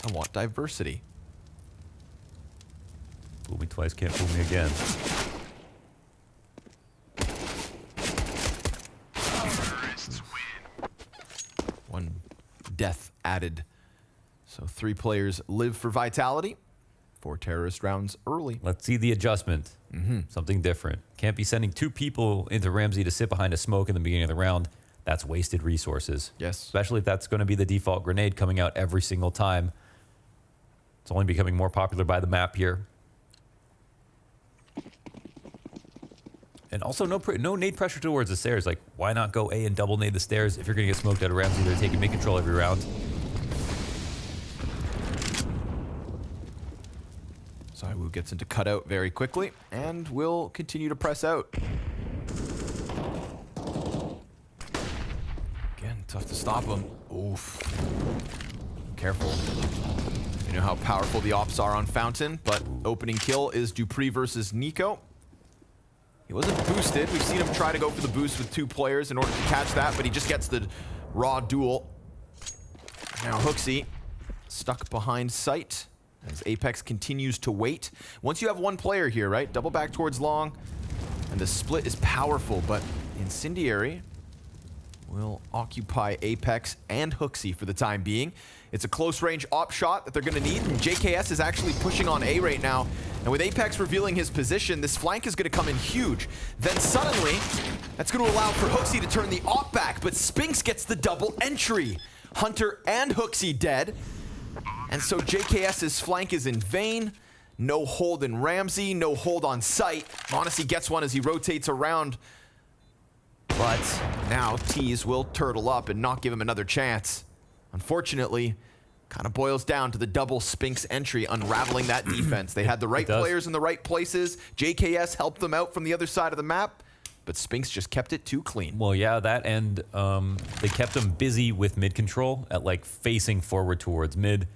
I want diversity. Fool me twice, can't fool me again. One death added. So 3 players live for Vitality. 4 terrorist rounds early. Let's see the adjustment. Something different. Can't be sending 2 people into Ramsey to sit behind a smoke in the beginning of the round. That's wasted resources. Yes. Especially if that's going to be the default grenade coming out every single time. It's only becoming more popular by the map here. And also no nade pressure towards the stairs. Like, why not go A and double nade the stairs if you're going to get smoked out of Ramsey? They're taking mid control every round. Zaiwu gets into cutout very quickly and will continue to press out. Again, tough to stop him. Oof. Careful. You know how powerful the ops are on Fountain, but opening kill is Dupree versus Nico. He wasn't boosted. We've seen him try to go for the boost with 2 players in order to catch that, but he just gets the raw duel. Now Hooksy stuck behind sight as Apex continues to wait. Once you have 1 player here, right? Double back towards long, and the split is powerful, but Incendiary will occupy Apex and Hooksy for the time being. It's a close range op shot that they're going to need, and JKS is actually pushing on A right now. And with Apex revealing his position, this flank is going to come in huge. Then suddenly, that's going to allow for Hooksy to turn the op back, but Spinks gets the double entry. Hunter and Hooksy dead. And so JKS's flank is in vain. No hold in Ramsey, no hold on sight. Monacy gets one as he rotates around. But now Tease will turtle up and not give him another chance. Unfortunately, kind of boils down to the double Spinks entry unraveling that defense. They had the right players in the right places. JKS helped them out from the other side of the map, but Spinks just kept it too clean. Well, yeah, that and they kept them busy with mid control at like facing forward towards mid.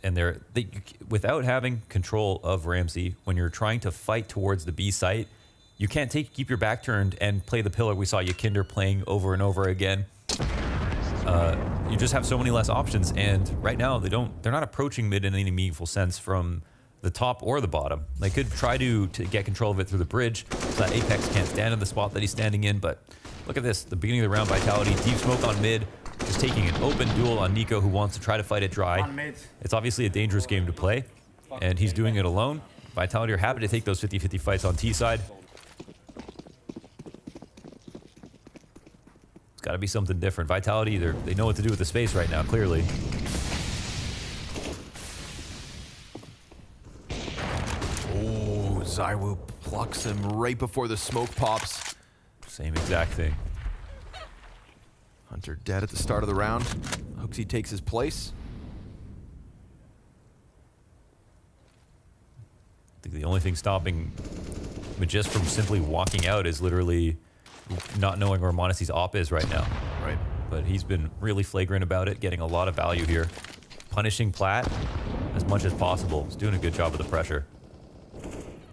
And they without having control of Ramsey, when you're trying to fight towards the B site, you can't keep your back turned and play the pillar. We saw Yakinder playing over and over again. You just have so many less options, and right now they're not approaching mid in any meaningful sense from the top or the bottom. They could try to get control of it through the bridge so that Apex can't stand in the spot that he's standing in, but look at this, the beginning of the round, Vitality, deep smoke on mid, just taking an open duel on Nico who wants to try to fight it dry. It's obviously a dangerous game to play, and he's doing it alone. Vitality are happy to take those 50-50 fights on T side. It's got to be something different. Vitality, they know what to do with the space right now, clearly. Oh, Zaiwu plucks him right before the smoke pops. Same exact thing. Hunter dead at the start of the round. Hooksy takes his place. I think the only thing stopping but just from simply walking out is literally not knowing where Monesi's op is right now. Right. But he's been really flagrant about it, getting a lot of value here. Punishing Platt as much as possible. He's doing a good job with the pressure.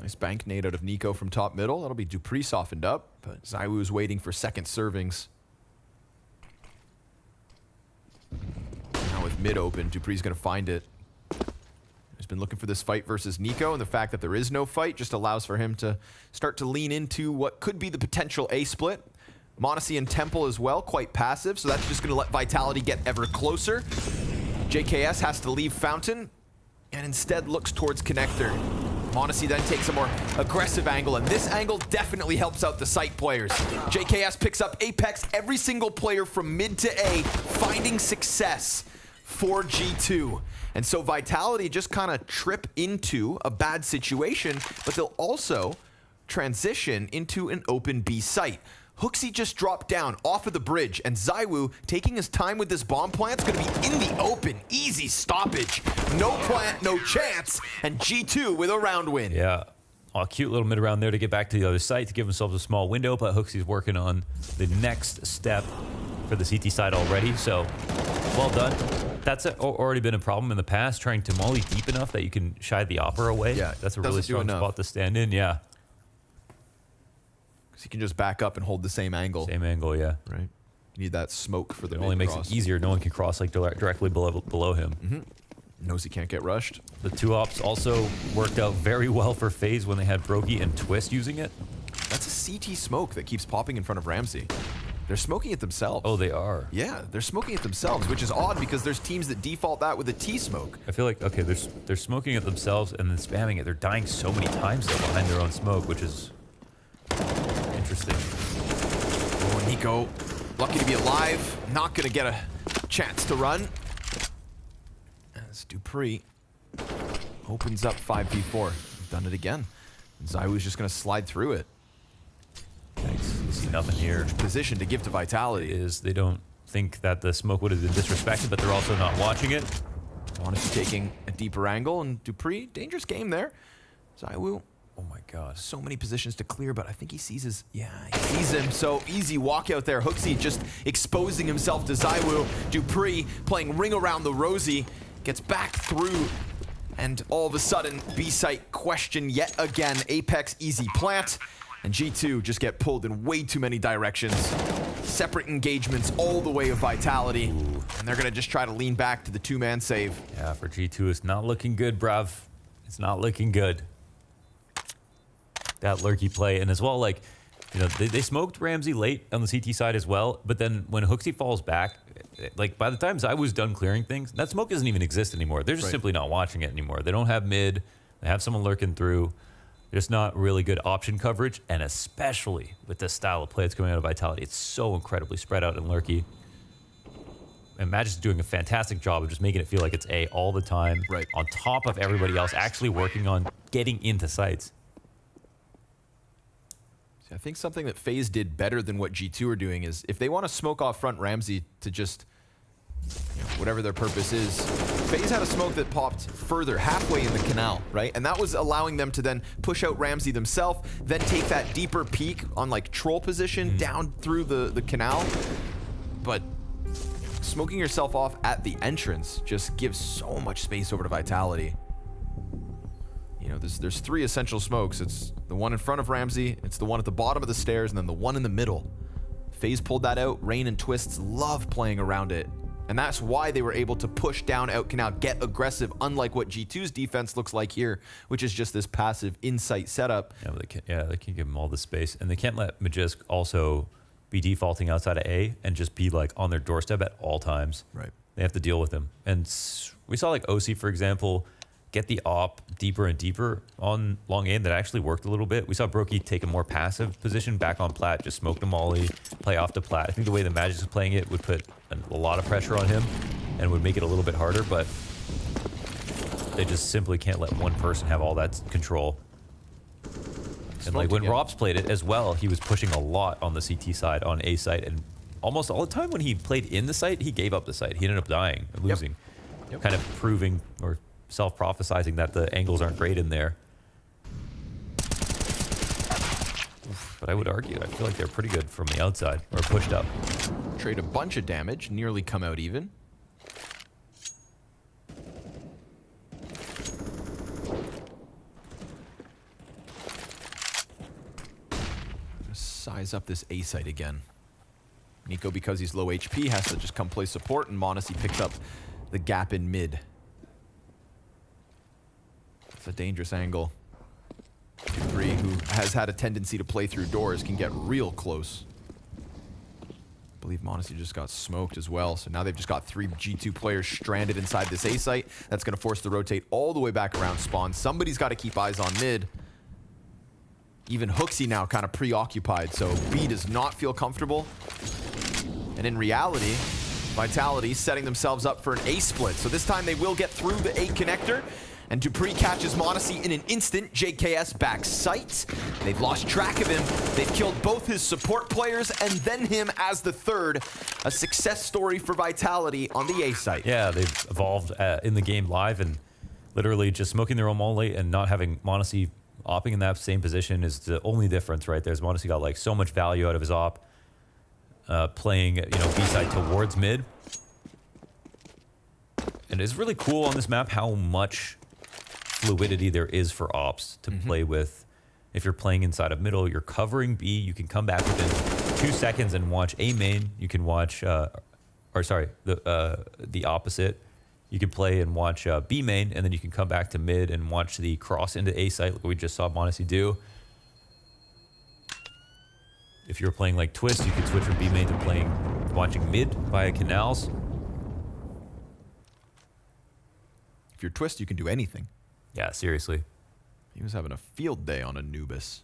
Nice bank nade out of Nico from top middle. That'll be Dupree softened up, but ZywOo's waiting for second servings. Now with mid open, Dupree's going to find it. He's been looking for this fight versus Nico, and the fact that there is no fight just allows for him to start to lean into what could be the potential A split. Monesi and Temple as well, quite passive, so that's just going to let Vitality get ever closer. JKS has to leave Fountain, and instead looks towards Connector. Monesi then takes a more aggressive angle, and this angle definitely helps out the site players. JKS picks up Apex, every single player from mid to A, finding success for G2. And so Vitality just kind of trip into a bad situation, but they'll also transition into an open B site. HooXi just dropped down off of the bridge, and ZywOo, taking his time with this bomb plant, is going to be in the open. Easy stoppage. No plant, no chance, and G2 with a round win. Yeah. Oh, a cute little mid round there to get back to the other site to give themselves a small window, but HooXi's working on the next step for the CT side already, so well done. That's already been a problem in the past, trying to molly deep enough that you can shy the opera away. Yeah, that's a really strong spot to stand in, yeah. Because he can just back up and hold the same angle. Same angle, yeah. Right. You need that smoke for the It only makes it easier. No one can cross like directly below him. Knows he can't get rushed. The two ops also worked out very well for FaZe when they had Brokey and Twist using it. That's a CT smoke that keeps popping in front of Ramsey. They're smoking it themselves. Oh, they are? Yeah, they're smoking it themselves, which is odd because there's teams that default that with a T smoke. I feel like, okay, they're smoking it themselves and then spamming it. They're dying so many times though behind their own smoke, which is interesting. Oh, Nico, lucky to be alive. Not going to get a chance to run. As Dupree opens up 5v4. Done it again. ZywOo's just going to slide through it. Thanks. You see nothing here. Position to give to Vitality. Is they don't think that the smoke would have been disrespected, but they're also not watching it. Monesi taking a deeper angle, and Dupree, dangerous game there. ZywOo. Oh my god. So many positions to clear, but I think he sees his... Yeah, he sees him. So easy walk out there. HooXi just exposing himself to ZywOo. Dupree playing ring around the Rosie. Gets back through. And all of a sudden, B-site question yet again. Apex easy plant. And G2 just get pulled in way too many directions. Separate engagements all the way of Vitality. Ooh. And they're going to just try to lean back to the two-man save. Yeah, for G2, it's not looking good, bruv. It's not looking good. That lurky play, and as well, like, you know, they smoked Ramsey late on the CT side as well, but then when HooXi falls back, like, by the time ZywOo's done clearing things, that smoke doesn't even exist anymore. They're just simply not watching it anymore. They don't have mid. They have someone lurking through. There's not really good option coverage, and especially with this style of play that's coming out of Vitality, it's so incredibly spread out and lurky. And Magic's doing a fantastic job of just making it feel like it's A all the time, on top of everybody else actually working on getting into sites. See, I think something that FaZe did better than what G2 are doing is if they want to smoke off front Ramsey to just, you know, whatever their purpose is, FaZe had a smoke that popped further, halfway in the canal, right? And that was allowing them to then push out Ramsey themselves, then take that deeper peek on like troll position down through the canal. But smoking yourself off at the entrance just gives so much space over to Vitality. You know, there's three essential smokes. It's the one in front of Ramsey, it's the one at the bottom of the stairs, and then the one in the middle. FaZe pulled that out. Rain and Twists love playing around it. And that's why they were able to push down out canal, get aggressive, unlike what G2's defense looks like here, which is just this passive insight setup. Yeah, but they can't give them all the space. And they can't let Magisk also be defaulting outside of A and just be like on their doorstep at all times. Right. They have to deal with him. And we saw like OC, for example, get the op deeper and deeper on long aim that actually worked a little bit. We saw Brokey take a more passive position back on Platt, just smoke the molly, play off to Platt. I think the way the Magic is playing it would put a lot of pressure on him and would make it a little bit harder, but they just simply can't let one person have all that control. And like when Rob's played it as well, he was pushing a lot on the CT side, on A site, and almost all the time when he played in the site, he gave up the site. He ended up dying, losing, kind of proving or self-prophesizing that the angles aren't great in there. But I would argue, I feel like they're pretty good from the outside, or pushed up. Trade a bunch of damage, nearly come out even. Size up this A site again. Nico, because he's low HP, has to just come play support, and Monacy picks up the gap in mid. It's a dangerous angle. Dupree, who has had a tendency to play through doors, can get real close. I believe Monacy just got smoked as well, so now they've just got 3 G2 players stranded inside this A site. That's going to force the rotate all the way back around spawn. Somebody's got to keep eyes on mid. Even Hooksy now kind of preoccupied, so B does not feel comfortable. And in reality, Vitality setting themselves up for an A split. So this time they will get through the A connector. And Dupree catches Monacy in an instant. JKS back sight. They've lost track of him. They've killed both his support players and then him as the third. A success story for Vitality on the A site. Yeah, they've evolved in the game live and literally just smoking their own molly and not having Monacy opping in that same position is the only difference right there. Monacy got like so much value out of his op playing, you know, B-side towards mid. And it's really cool on this map how much fluidity there is for ops to play with. If you're playing inside of middle, you're covering B, you can come back within 2 seconds and watch A main. You can watch, the opposite. You can play and watch B main, and then you can come back to mid and watch the cross into A site like we just saw Monacy do. If you're playing like Twist, you can switch from B main to watching mid via canals. If you're Twist, you can do anything. Yeah, seriously. He was having a field day on Anubis.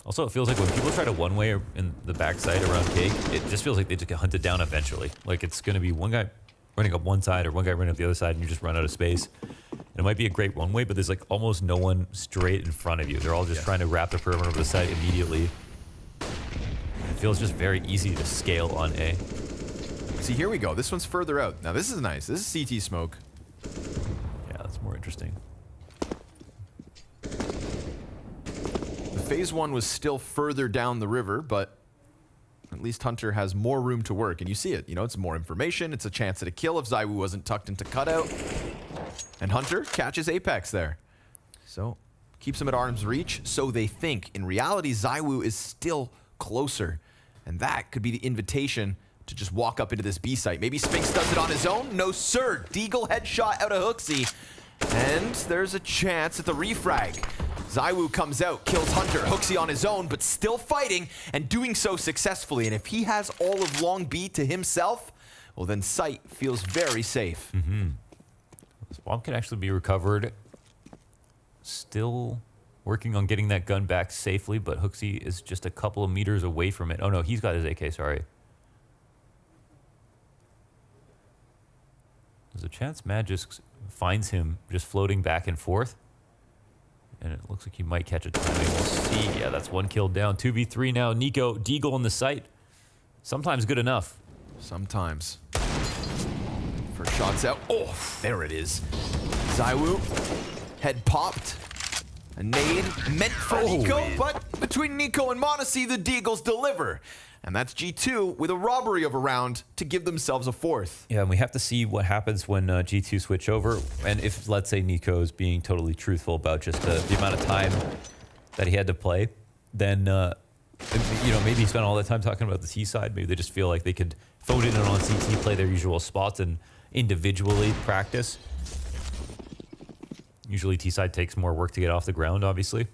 Also, it feels like when people try to one-way in the backside around Cake, it just feels like they just get hunted down eventually. Like it's going to be one guy running up one side or one guy running up the other side and you just run out of space. And it might be a great one-way, but there's like almost no one straight in front of you. They're all just trying to wrap the perimeter of the site immediately. It feels just very easy to scale on A. See, here we go. This one's further out. Now, this is nice. This is CT smoke. Yeah, that's more interesting. Phase 1 was still further down the river, but at least Hunter has more room to work. And you see it. You know, it's more information. It's a chance at a kill if ZywOo wasn't tucked into cutout. And Hunter catches Apex there. So, keeps him at arm's reach. So they think. In reality, ZywOo is still closer. And that could be the invitation to just walk up into this B site. Maybe Spinks does it on his own? No, sir. Deagle headshot out of Hooksy. And there's a chance at the refrag. ZywOo comes out, kills Hunter, Hooksy on his own, but still fighting and doing so successfully. And if he has all of Long B to himself, well, then Sight feels very safe. Swamp can actually be recovered. Still working on getting that gun back safely, but Hooksy is just a couple of meters away from it. Oh no, he's got his AK, sorry. There's a chance Mad just finds him just floating back and forth. And it looks like he might catch a timing. We'll see. Yeah, that's one kill down. 2v3 now. Nico, Deagle on the site. Sometimes good enough. Sometimes. First shot's out. Oh, there it is. ZywOo, head popped. A nade meant for Nico, but between Nico and Monacy, the Deagles deliver. And that's G2 with a robbery of a round to give themselves a fourth. Yeah, and we have to see what happens when G2 switch over. And if, let's say, Nico's being totally truthful about just the amount of time that he had to play, then, you know, maybe he spent all that time talking about the T side. Maybe they just feel like they could phone it in on CT, play their usual spots, and individually practice. Usually T side takes more work to get off the ground, obviously.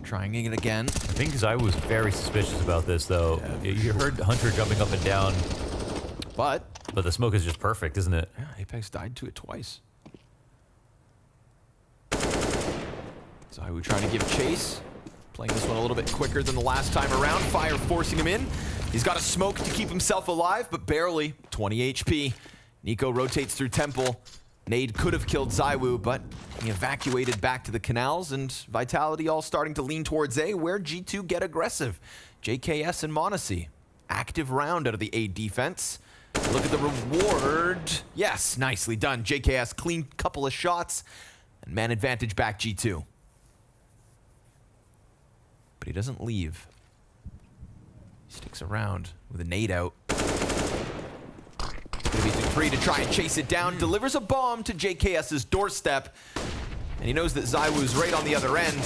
Trying it again. I think ZywOo was very suspicious about this, though. Yeah. You heard Hunter jumping up and down. But the smoke is just perfect, isn't it? Yeah, Apex died to it twice. ZywOo trying to give chase. Playing this one a little bit quicker than the last time around. Fire forcing him in. He's got a smoke to keep himself alive, but barely. 20 HP. Nico rotates through Temple. Nade could have killed ZywOo, but he evacuated back to the canals, and Vitality all starting to lean towards A, where G2 get aggressive. JKS and Monacy. Active round out of the A defense. Look at the reward. Yes, nicely done. JKS clean couple of shots, and man advantage back G2. But he doesn't leave. He sticks around with a nade out. Gonna be Dupree to try and chase it down. Delivers a bomb to JKS's doorstep. And he knows that ZywOo's right on the other end.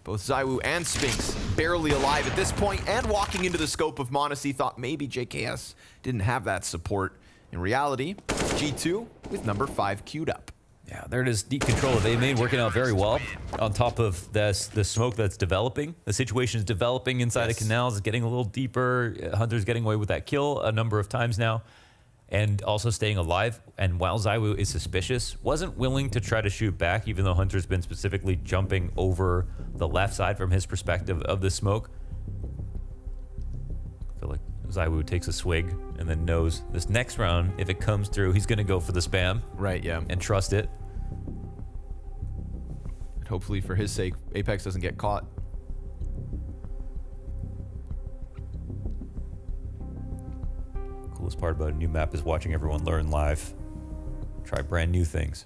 Both ZywOo and Spinks barely alive at this point, and walking into the scope of Monacy. Thought maybe JKS didn't have that support. In reality, G2 with number 5 queued up. Yeah, there it is. Deep control of A main working out very well. On top of this, the smoke that's developing. The situation is developing inside of canals. It's getting a little deeper. Hunter's getting away with that kill a number of times now. And also staying alive. And while ZywOo is suspicious, wasn't willing to try to shoot back, even though Hunter's been specifically jumping over the left side from his perspective of the smoke. I feel like ZywOo takes a swig and then knows this next round, if it comes through, he's going to go for the spam. Right, yeah. And trust it. And hopefully for his sake, Apex doesn't get caught. Coolest part about a new map is watching everyone learn live. Try brand new things.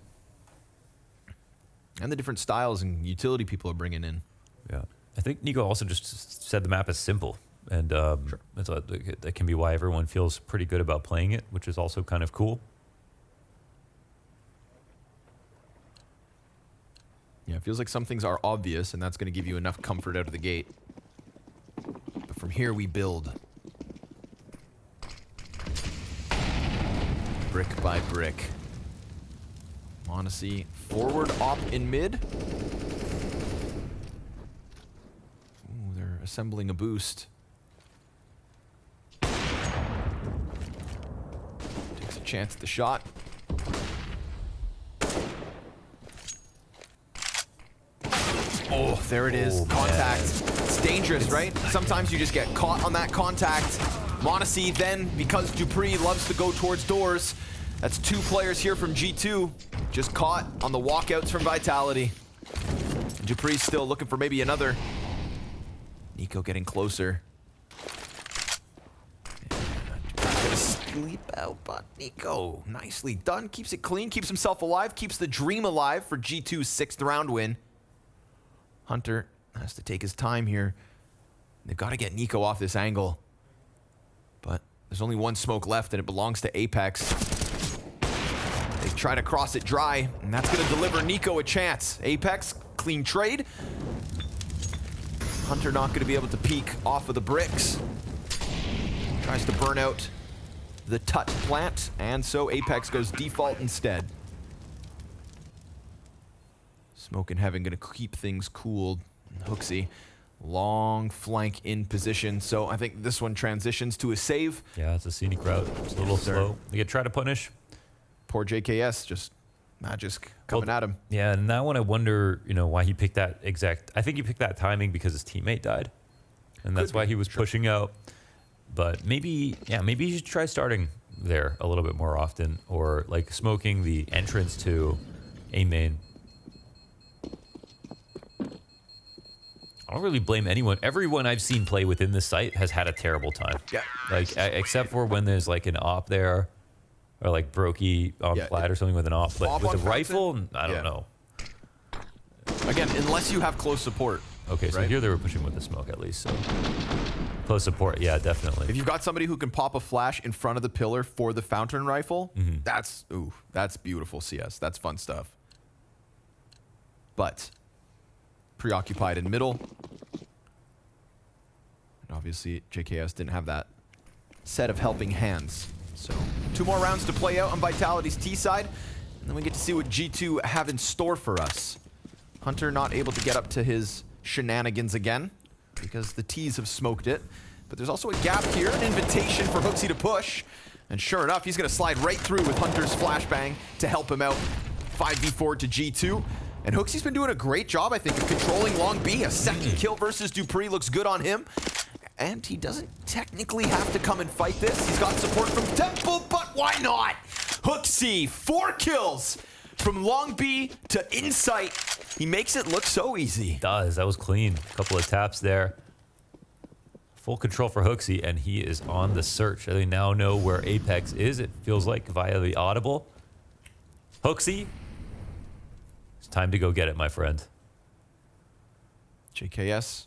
And the different styles and utility people are bringing in. Yeah. I think Nico also just said the map is simple. And that can be why everyone feels pretty good about playing it, which is also kind of cool. Yeah, it feels like some things are obvious, and that's going to give you enough comfort out of the gate. But from here, we build. Brick by brick. Monacy forward op in mid. Ooh, they're assembling a boost. Takes a chance at the shot. Oh, there it is. Contact. It's dangerous, right? Sometimes you just get caught on that contact. Monacy then, because Dupree loves to go towards doors, that's 2 players here from G2, just caught on the walkouts from Vitality. And Dupree's still looking for maybe another. Nico getting closer. Gonna sleep out, but Nico, nicely done. Keeps it clean, keeps himself alive, keeps the dream alive for G2's 6th round win. Hunter has to take his time here. They've got to get Nico off this angle. But there's only one smoke left, and it belongs to Apex. They try to cross it dry, and that's going to deliver Nico a chance. Apex, clean trade. Hunter not going to be able to peek off of the bricks. Tries to burn out the Tut plant, and so Apex goes default instead. Smoke in Heaven going to keep things cool. Hooksy, long flank in position. So I think this one transitions to a save. Yeah, it's a scenic route. It's a little slow. They could try to punish. Poor JKS, just Magisk coming at him. Yeah, and that one I wonder, why he picked that exact. I think he picked that timing because his teammate died, and that's why he was pushing out. But maybe he should try starting there a little bit more often, or like smoking the entrance to A main. I don't really blame anyone. Everyone I've seen play within this site has had a terrible time. Yeah. Like, except for when there's like an op there, or like Brokey on flat or something with an op. But with a rifle, I don't know. Again, unless you have close support. Okay, so here they were pushing with the smoke at least. So close support, yeah, definitely. If you've got somebody who can pop a flash in front of the pillar for the fountain rifle, that's beautiful CS. That's fun stuff. But preoccupied in middle. And obviously, JKS didn't have that set of helping hands. So 2 more rounds to play out on Vitality's T side. And then we get to see what G2 have in store for us. Hunter not able to get up to his shenanigans again because the T's have smoked it. But there's also a gap here, an invitation for Hooksy to push. And sure enough, he's going to slide right through with Hunter's flashbang to help him out. 5v4 to G2. And Hooksy's been doing a great job, I think, of controlling Long B. A second kill versus Dupree looks good on him. And he doesn't technically have to come and fight this. He's got support from Temple, but why not? Hooksy, 4 kills from Long B to Insight. He makes it look so easy. Does. That was clean. A couple of taps there. Full control for Hooksy, and he is on the search. They now know where Apex is, it feels like, via the audible. Hooksy, it's time to go get it, my friend. JKS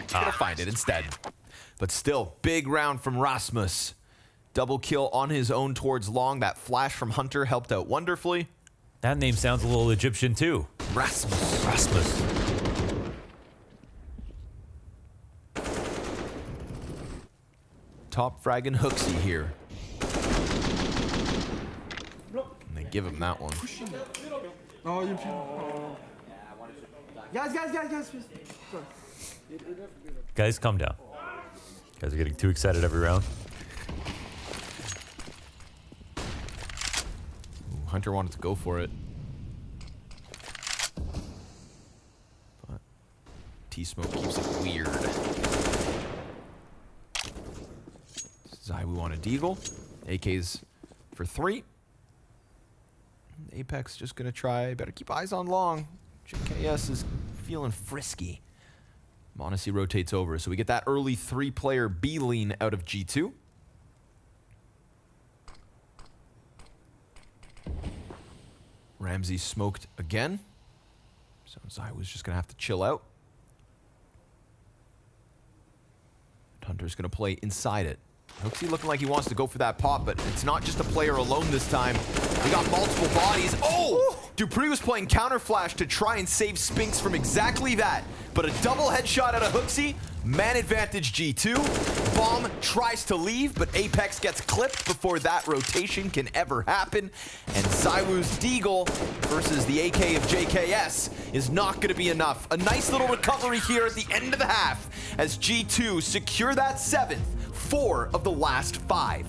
gonna find it instead. But still, big round from Rasmus. Double kill on his own towards Long. That flash from Hunter helped out wonderfully. That name sounds a little Egyptian too. Rasmus. Rasmus. Top fragging Hooksy here. And they give him that one. Guys. Guys, calm down. Guys are getting too excited every round. Ooh, Hunter wanted to go for it. But T-Smoke keeps it weird. ZywOo on a deagle. AK's for 3. Apex just gonna try. Better keep eyes on Long. JKS is feeling frisky. Monacy rotates over, so we get that early 3-player B lean out of G2. Ramsey smoked again. So ZywOo's just gonna have to chill out. Hunter's gonna play inside it. Hooksy looking like he wants to go for that pop, but it's not just a player alone this time. We got multiple bodies. Oh! Dupree was playing counter flash to try and save Spinks from exactly that. But a double headshot out of Hooksy. Man advantage G2. Bomb tries to leave, but Apex gets clipped before that rotation can ever happen. And ZywOo's deagle versus the AK of JKS is not going to be enough. A nice little recovery here at the end of the half as G2 secure that 7th. 4 of the last 5.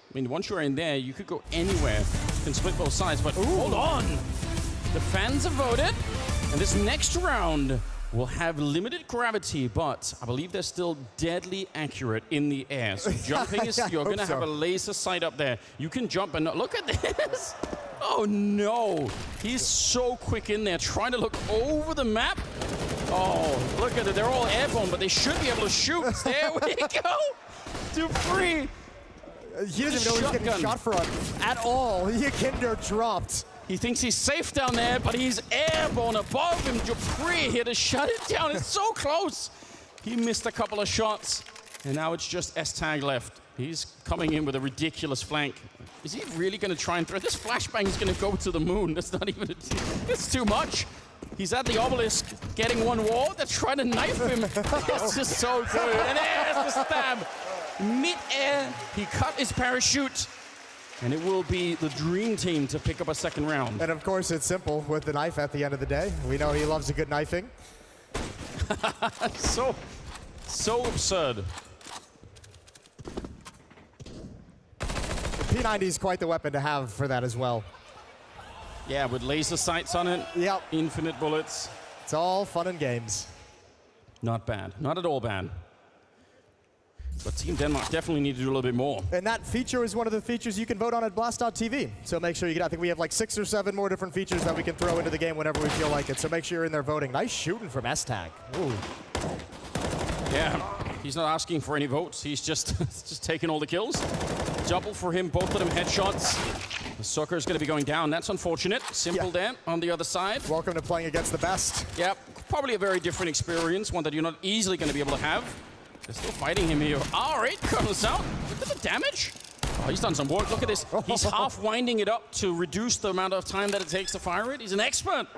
I mean, once you're in there, you could go anywhere. You can split both sides, but hold on! The fans have voted, and this next round will have limited gravity, but I believe they're still deadly accurate in the air. So jumping is, you're gonna have a laser sight up there. You can jump and look at this. Oh no, he's so quick in there, trying to look over the map. Oh, look at it, they're all airborne, but they should be able to shoot. There we go. Dupree. He doesn't even know he's getting shot from at all. Yikinder dropped. He thinks he's safe down there, but he's airborne above him. Dupree here to shut it down. It's so close. He missed a couple of shots, and now it's just S-Tag left. He's coming in with a ridiculous flank. Is he really going to try and throw? This flashbang is going to go to the moon. That's not even, it's too much. He's at the obelisk, getting one wall. They're trying to knife him. It's just so good. And there's the stab. Mid-air, he cut his parachute. And it will be the dream team to pick up a second round. And of course, it's simple with the knife at the end of the day. We know he loves a good knifing. so absurd. The P90 is quite the weapon to have for that as well. Yeah, with laser sights on it. Yep. Infinite bullets. It's all fun and games. Not bad. Not at all bad. But Team Denmark definitely need to do a little bit more. And that feature is one of the features you can vote on at blast.tv. So make sure you get, I think we have like 6 or 7 more different features that we can throw into the game whenever we feel like it. So make sure you're in there voting. Nice shooting from S-Tag. Ooh. Yeah, he's not asking for any votes. He's just, just taking all the kills. Double for him, both of them headshots. The Sucker is going to be going down. That's unfortunate. Simple there on the other side. Welcome to playing against the best. Yep, probably a very different experience, one that you're not easily going to be able to have. They're still fighting him here. R8 comes out. Look at the damage. Oh, he's done some work. Look at this. He's half winding it up to reduce the amount of time that it takes to fire it. He's an expert.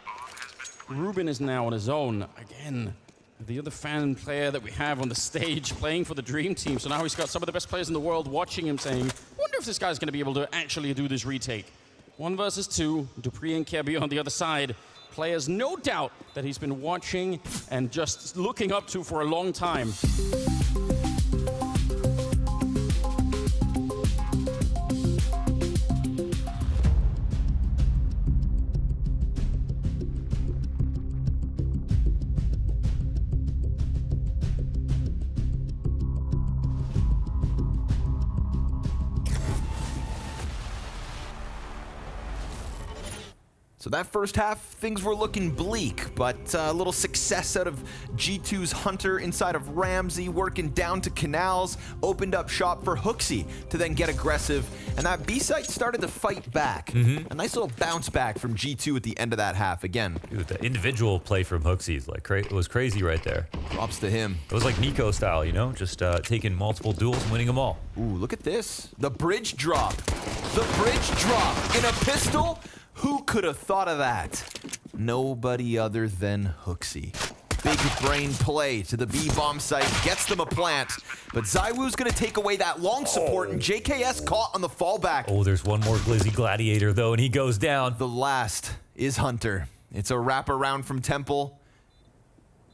Ruben is now on his own. Again, the other fan player that we have on the stage playing for the Dream Team. So now he's got some of the best players in the world watching him saying, wonder if this guy's going to be able to actually do this retake. 1 versus 2. Dupree and Kirby on the other side. Players, no doubt, that he's been watching and just looking up to for a long time. So that first half, things were looking bleak, but a little success out of G2's Hunter inside of Ramsey, working down to Canals, opened up shop for Hooksy to then get aggressive, and that B site started to fight back. A nice little bounce back from G2 at the end of that half again. Dude, the individual play from Hooksy is like it was crazy right there. Props to him. It was like Nico style, you know, just taking multiple duels and winning them all. Ooh, look at this. The bridge drop. The bridge drop in a pistol? Who could have thought of that? Nobody other than Hooksy. Big brain play to the B bomb site, gets them a plant, but ZywOo's gonna take away that long support, and JKS caught on the fallback. Oh, there's one more Glizzy Gladiator though, and he goes down. The last is Hunter. It's a wraparound from Temple.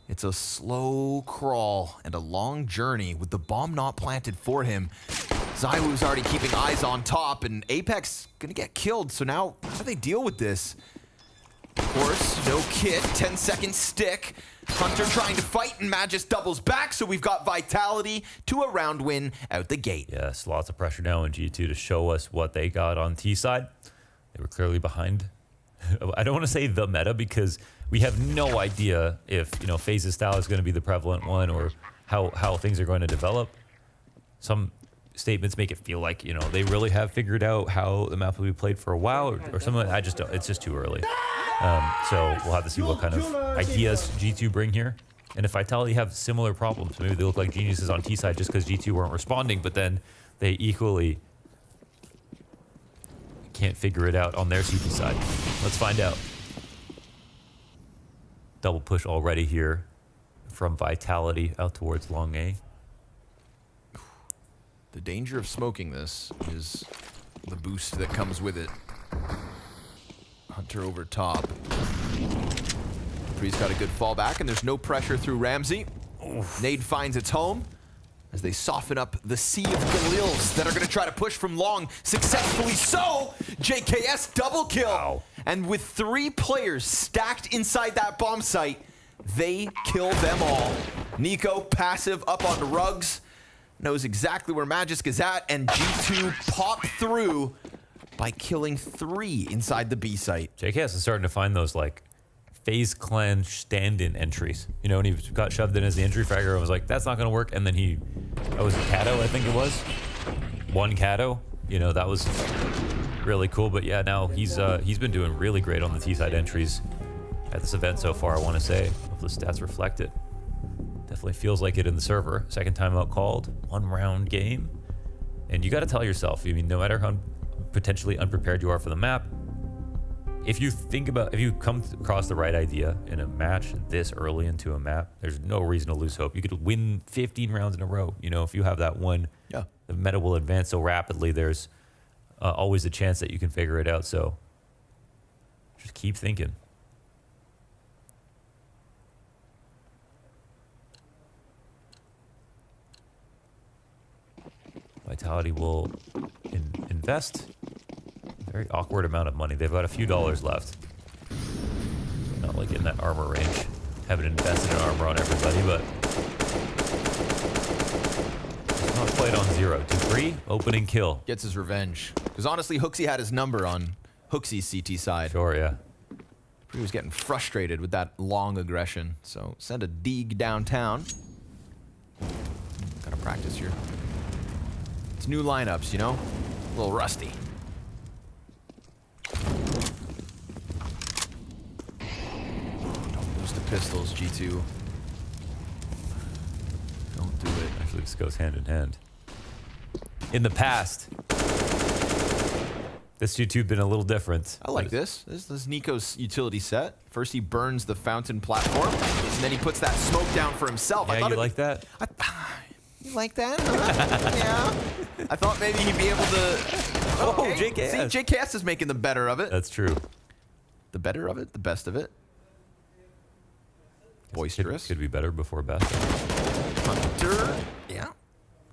It's a slow crawl and a long journey with the bomb not planted for him. ZywOo's already keeping eyes on top, and Apex gonna get killed, so now how do they deal with this? Of course, no kit, 10-second stick. Hunter trying to fight, and Magus doubles back, so we've got Vitality to a round win out the gate. Yes, lots of pressure now in G2 to show us what they got on T side. They were clearly behind. I don't want to say the meta because we have no idea if, you know, FaZe's style is going to be the prevalent one or how things are going to develop. Some statements make it feel like, you know, they really have figured out how the map will be played for a while or something. I just don't. It's just too early. So we'll have to see what kind of ideas G2 bring here. And if Vitality have similar problems, maybe they look like geniuses on T side just because G2 weren't responding, but then they equally can't figure it out on their CT side. Let's find out. Double push already here from Vitality out towards long A. The danger of smoking this is the boost that comes with it. Hunter over top. Free's got a good fallback, and there's no pressure through Ramsey. Nade finds its home as they soften up the sea of Galils that are going to try to push from long. Successfully so! JKS double kill! Wow. And with 3 players stacked inside that bomb site, they kill them all. Nico, passive, up on the rugs, knows exactly where Magisk is at, and G2 pop through by killing 3 inside the B site. JKS is starting to find those, like, FaZe Clan stand-in entries. You know, when he got shoved in as the entry fragger, I was like, that's not going to work. And then that was Kato, I think it was. One Kato. You know, that was really cool. But yeah, now he's been doing really great on the T-side entries at this event so far, I want to say. If the stats reflect it. Definitely feels like it in the server. Second time out called. 1-round game. And you got to tell yourself, I mean, no matter how potentially unprepared you are for the map, if you come across the right idea in a match this early into a map, there's no reason to lose hope. You could win 15 rounds in a row. You know, if you have that one, yeah, the meta will advance so rapidly. There's always a chance that you can figure it out. So just keep thinking. Vitality will invest a very awkward amount of money. They've got a few dollars left. Not like in that armor range. Haven't invested in armor on everybody, but it's not quite on 0. 2-3, opening kill. Gets his revenge. Because honestly, Hooksy had his number on Hooksy's CT side. Sure, yeah. He was getting frustrated with that long aggression. So send a dig downtown. Gotta practice here. It's new lineups, you know? A little rusty. Don't lose the pistols, G2. Don't do it. Actually, this goes hand in hand. In the past, this G2 been a little different. I like this. This is Nico's utility set. First he burns the fountain platform, and then he puts that smoke down for himself. Yeah, I thought you like that? You like that? Huh? Yeah. I thought maybe he'd be able to... Okay. JKS. See, JKS is making the better of it. That's true. The better of it? The best of it? Boisterous. Could be better before best. Hunter. Yeah.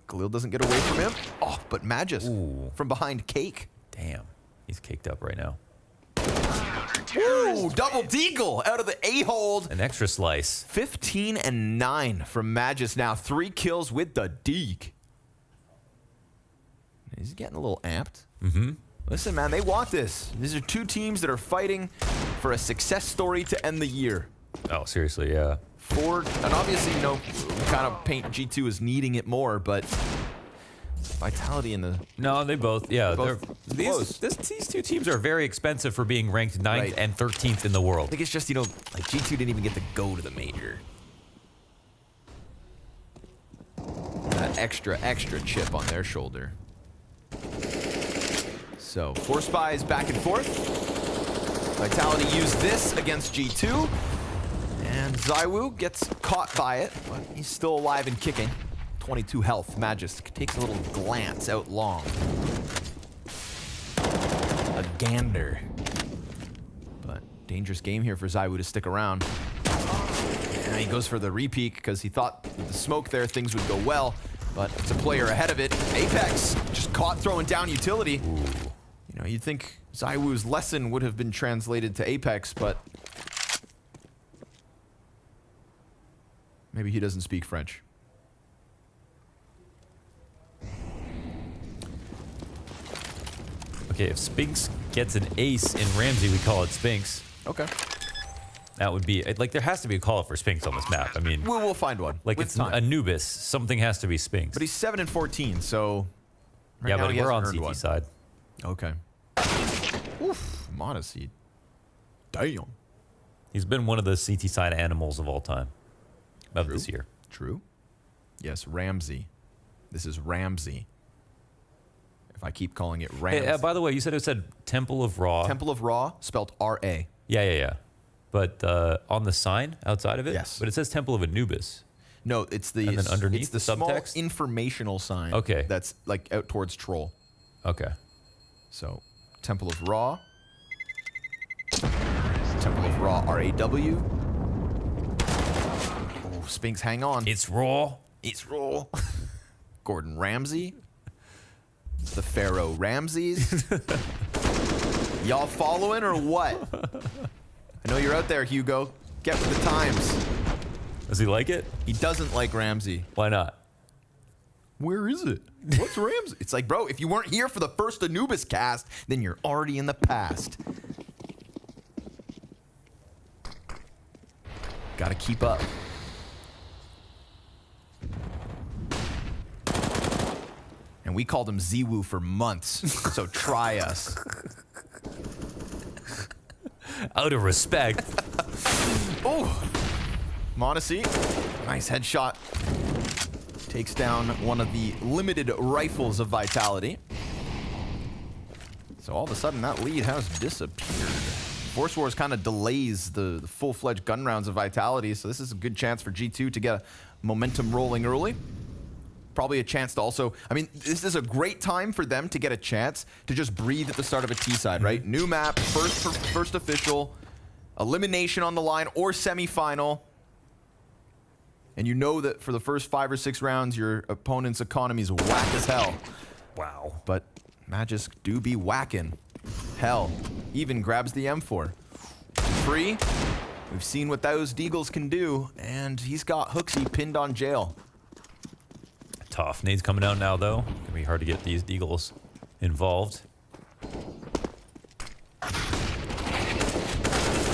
Galil doesn't get away from him. Oh, but Magus from behind Cake. Damn. He's caked up right now. Ooh, double deagle out of the A-hold. An extra slice. 15 and 9 from Magus now. 3 kills with the deeg. He's getting a little amped. Mm-hmm. Listen, man, they want this. These are two teams that are fighting for a success story to end the year. Oh, seriously, yeah. And obviously, you know, we kind of paint G2 as needing it more, but Vitality in the... No, they both, yeah. These two teams are very expensive for being ranked 9th and 13th in the world. I think it's just, you know, like G2 didn't even get to go to the major. That extra chip on their shoulder. So, 4 spies back and forth. Vitality used this against G2. And ZywOo gets caught by it, but he's still alive and kicking. 22 health. Magisk takes a little glance out long. A gander. But dangerous game here for ZywOo to stick around. And he goes for the repeat because he thought with the smoke there things would go well, but it's a player ahead of it. Apex just caught throwing down utility. You know, you'd think ZywOo's lesson would have been translated to Apex, but maybe he doesn't speak French. Okay, if Spinks gets an ace in Ramsey, we call it Spinks. Okay. That would be, like, there has to be a call for Spinks on this map. I mean, we'll find one. Like, with it's time. Anubis. Something has to be Spinks. But he's 7 and 14, so right yeah, now but he we're on hasn't CT earned side. one. Okay. Oof, Monoseed. Damn. He's been one of the CT side animals of all time. Of this year. True. Yes, Ramsey. This is Ramsey. If I keep calling it Ramsey. Hey, by the way, you said it said Temple of Ra. Temple of Ra, spelled R-A. Yeah. But on the sign outside of it? Yes. But it says Temple of Anubis. No, it's the... And then underneath it's the the small subtext? informational sign. Okay. That's like out towards Troll. Okay. So, Temple of Ra. Temple of Ra, R-A-W. Oh, Spinks, hang on. It's Raw. It's Raw. Gordon Ramsay. The Pharaoh Ramses. Y'all following or what? I know you're out there, Hugo. Get with the times. Does he like it? He doesn't like Ramsey. Why not? Where is it? What's Ramsey? It's like, bro, if you weren't here for the first Anubis cast, then you're already in the past. Gotta keep up. And we called him ZywOo for months, so try us. Out of respect. Oh, Monacy, nice headshot. Takes down one of the limited rifles of Vitality. So all of a sudden, that lead has disappeared. Force Wars kind of delays the full-fledged gun rounds of Vitality, so this is a good chance for G2 to get a momentum rolling early. Probably a chance to also, I mean, this is a great time for them to get a chance to just breathe at the start of a T-side, right? New map, first official, elimination on the line or semifinal. And you know that for the first 5 or 6 rounds, your opponent's economy is whack as hell. Wow. But Magisk do be whacking. Hell, even grabs the M4. Free. We've seen what those Deagles can do, and he's got Hooksy pinned on jail. Tough. Nade's coming out now, though. Gonna be hard to get these Deagles involved. Now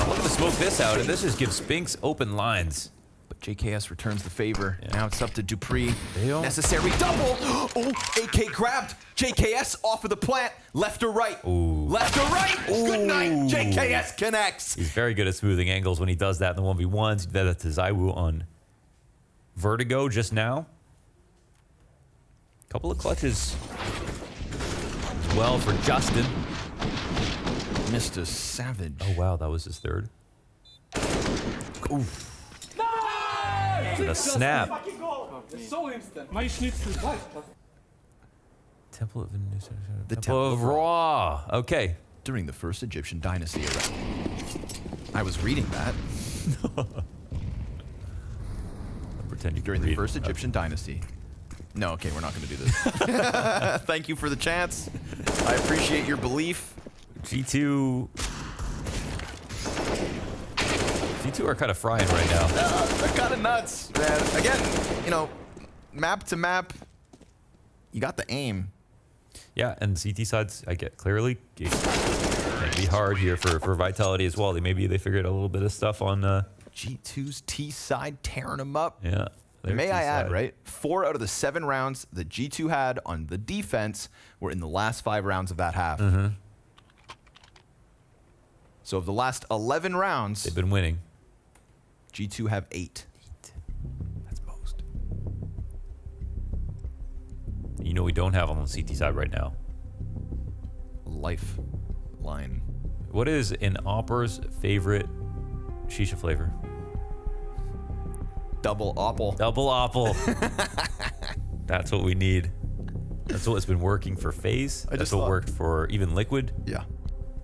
looking to smoke this out, and this just gives Spinks open lines. But JKS returns the favor. Yeah. Now it's up to Dupree. Damn. Necessary double. Oh, AK grabbed. JKS off of the plant. Left or right? Ooh. Left or right? Ooh. Good night. JKS connects. He's very good at smoothing angles when he does that in the 1v1s. He did that to ZywOo on Vertigo just now. Couple of clutches as well for Justin. Mr. Savage. Oh, wow. That was his third. Oof. And a snap. So instant. Temple of the Temple of Ra. Okay. During the first Egyptian dynasty era. I was reading that. Pretend you During the first Egyptian dynasty. No, okay, we're not going to do this. Thank you for the chance. I appreciate your belief. G2 are kind of frying right now. They're kind of nuts, man. Again, you know, map to map, you got the aim. Yeah, and CT sides, I get clearly can be hard here for Vitality as well. Maybe they figured a little bit of stuff on G2's T side tearing them up. Yeah. May I add, right? 4 out of the 7 rounds that G2 had on the defense were in the last 5 rounds of that half. So of the last 11 rounds, they've been winning. G2 have 8. That's most. You know we don't have them on the CT side right now. Lifeline. What is an Opper's favorite shisha flavor? Double Opple. Double Opple. That's what we need. That's what's been working for FaZe. That's what worked for even Liquid. Yeah.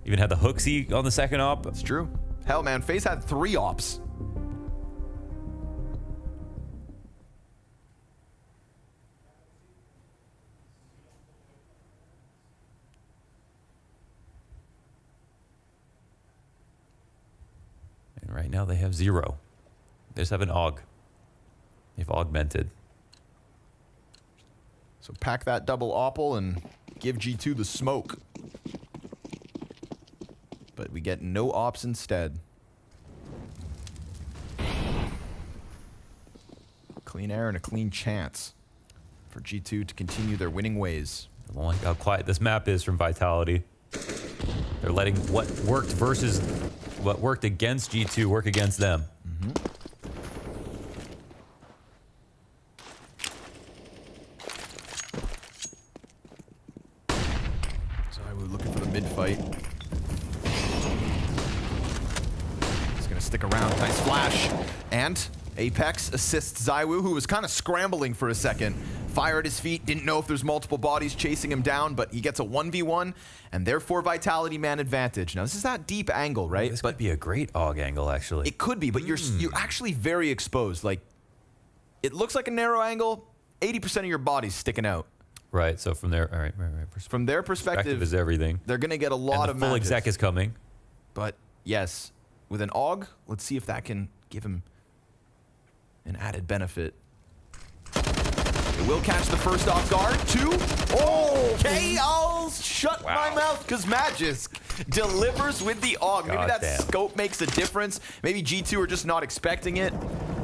Even had the Hooksy on the second op. That's true. Hell, man, FaZe had 3 ops. And right now they have 0. They just have an AUG. They've augmented. So pack that double Opple and give G2 the smoke. But we get no ops instead. Clean air and a clean chance for G2 to continue their winning ways. I don't like how quiet this map is from Vitality. They're letting what worked versus what worked against G2 work against them. Zywoo looking for the mid fight. He's gonna stick around. Nice flash. And Apex assists Zywoo, who was kind of scrambling for a second. Fire at his feet, didn't know if there's multiple bodies chasing him down, but he gets a 1v1, and therefore Vitality man advantage. Now, this is that deep angle, right? This could be a great AUG angle, actually. It could be, but you're actually very exposed. Like, it looks like a narrow angle, 80% of your body's sticking out. Right, so from their from their perspective is everything. They're going to get a lot and of the full matches. exec is coming. But, yes, with an AUG, let's see if that can give him an added benefit. It will catch the first off guard. 2. Oh, okay. I'll shut my mouth because Magisk delivers with the AUG. Maybe that scope makes a difference. Maybe G2 are just not expecting it.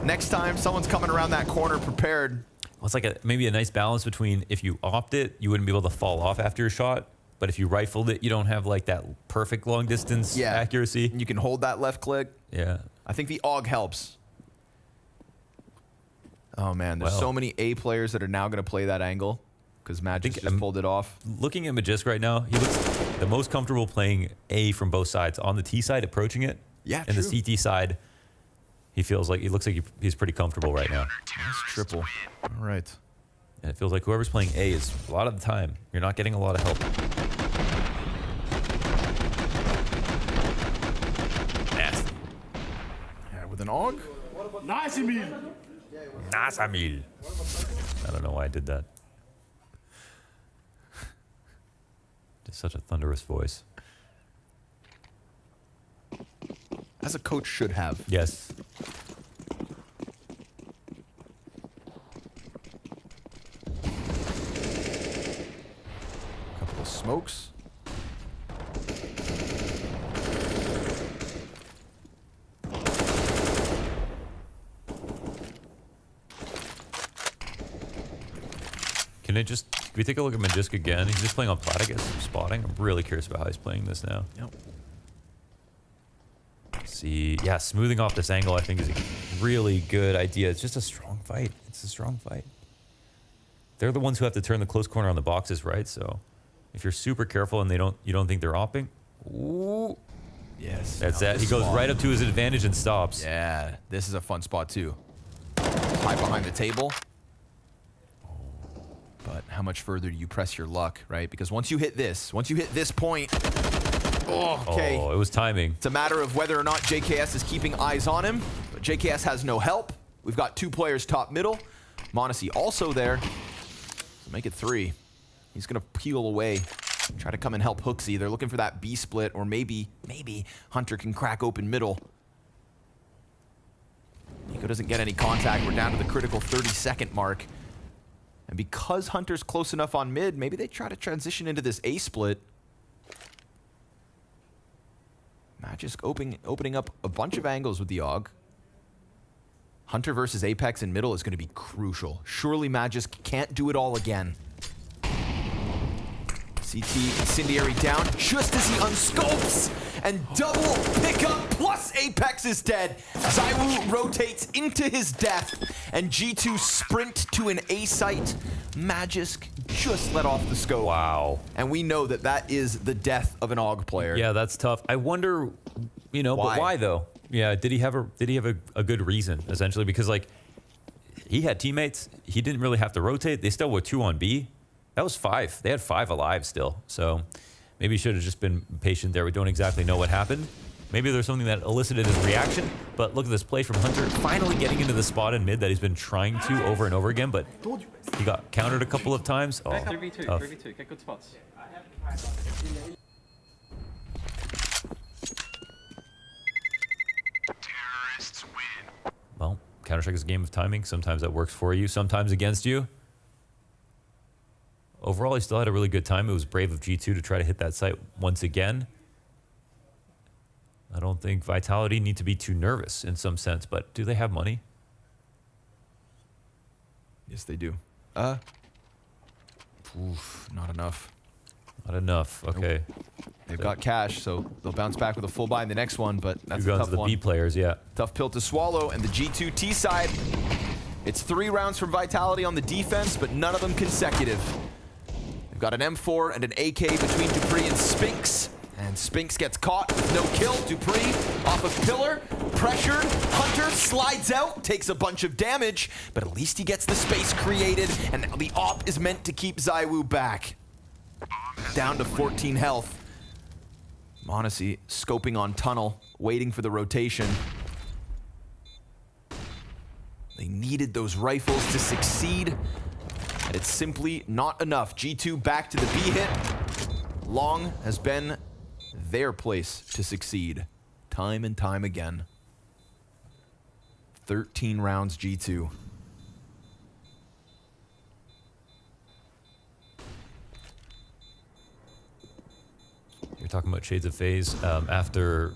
Next time, someone's coming around that corner prepared. Well, it's like maybe a nice balance between if you opt it, you wouldn't be able to fall off after your shot. But if you rifled it, you don't have like that perfect long distance accuracy. You can hold that left click. Yeah. I think the AUG helps. Oh, man, there's so many A players that are now going to play that angle because Magic just pulled it off. Looking at Magisk right now, he looks the most comfortable playing A from both sides. On the T side, approaching it. Yeah, and the CT side, he looks like he's pretty comfortable right now. Nice triple. All right. And it feels like whoever's playing A is, a lot of the time, you're not getting a lot of help. Nasty. Yeah, with an AUG. Nice, Emil. Nasamil. I don't know why I did that. Just such a thunderous voice. As a coach should have. Yes. Couple of smokes. Can we take a look at Magisk again? He's just playing on Platygus, spotting. I'm really curious about how he's playing this now. Yep. See, yeah, smoothing off this angle I think is a really good idea. It's just a strong fight. It's a strong fight. They're the ones who have to turn the close corner on the boxes, right? So if you're super careful and you don't think they're opping, ooh. Yes. That's that. He goes right up to his advantage and stops. Yeah, this is a fun spot too. Hide behind the table. But how much further do you press your luck, right? Because once you hit this point, okay. Oh, it was timing. It's a matter of whether or not JKS is keeping eyes on him. But JKS has no help. We've got 2 players top middle. m0NESY also there. So make it 3. He's going to peel away. Try to come and help Hooksy. They're looking for that B split, or maybe Hunter can crack open middle. Nico doesn't get any contact. We're down to the critical 30-second mark. And because Hunter's close enough on mid, maybe they try to transition into this A split. Magisk opening up a bunch of angles with the AUG. Hunter versus Apex in middle is going to be crucial. Surely Magisk can't do it all again. CT incendiary down just as he unscopes, and double pickup plus Apex is dead. ZywOo rotates into his death, and G2 sprint to an A site. Magisk just let off the scope. Wow. And we know that that is the death of an AUG player. Yeah, that's tough. I wonder, you know, but why though? Yeah, did he have a good reason essentially? Because like he had teammates, he didn't really have to rotate. They still were 2 on B. That was 5. They had 5 alive still. So maybe he should have just been patient there. We don't exactly know what happened. Maybe there's something that elicited his reaction. But look at this play from Hunter, finally getting into the spot in mid that he's been trying to over and over again. But he got countered a couple of times. Oh, 3v2, tough. 3v2, get good spots. Well, Counter-Strike is a game of timing. Sometimes that works for you, sometimes against you. Overall, he still had a really good time. It was brave of G2 to try to hit that site once again. I don't think Vitality need to be too nervous in some sense, but do they have money? Yes, they do. Oof, not enough. Not enough. Okay. Nope. They've got cash, so they'll bounce back with a full buy in the next one, but that's a tough the one. B players, yeah. Tough pill to swallow, and the G2 T side. It's 3 rounds from Vitality on the defense, but none of them consecutive. They've got an M4 and an AK between Dupree and Spinks. And Spinks gets caught with no kill. Dupree off of pillar, pressured. Hunter slides out, takes a bunch of damage, but at least he gets the space created, and the op is meant to keep ZywOo back. Down to 14 health. Monacy scoping on tunnel, waiting for the rotation. They needed those rifles to succeed, and it's simply not enough. G2 back to the B hit. Long has been their place to succeed, time and time again. 13 rounds G2. You're talking about Shades of FaZe after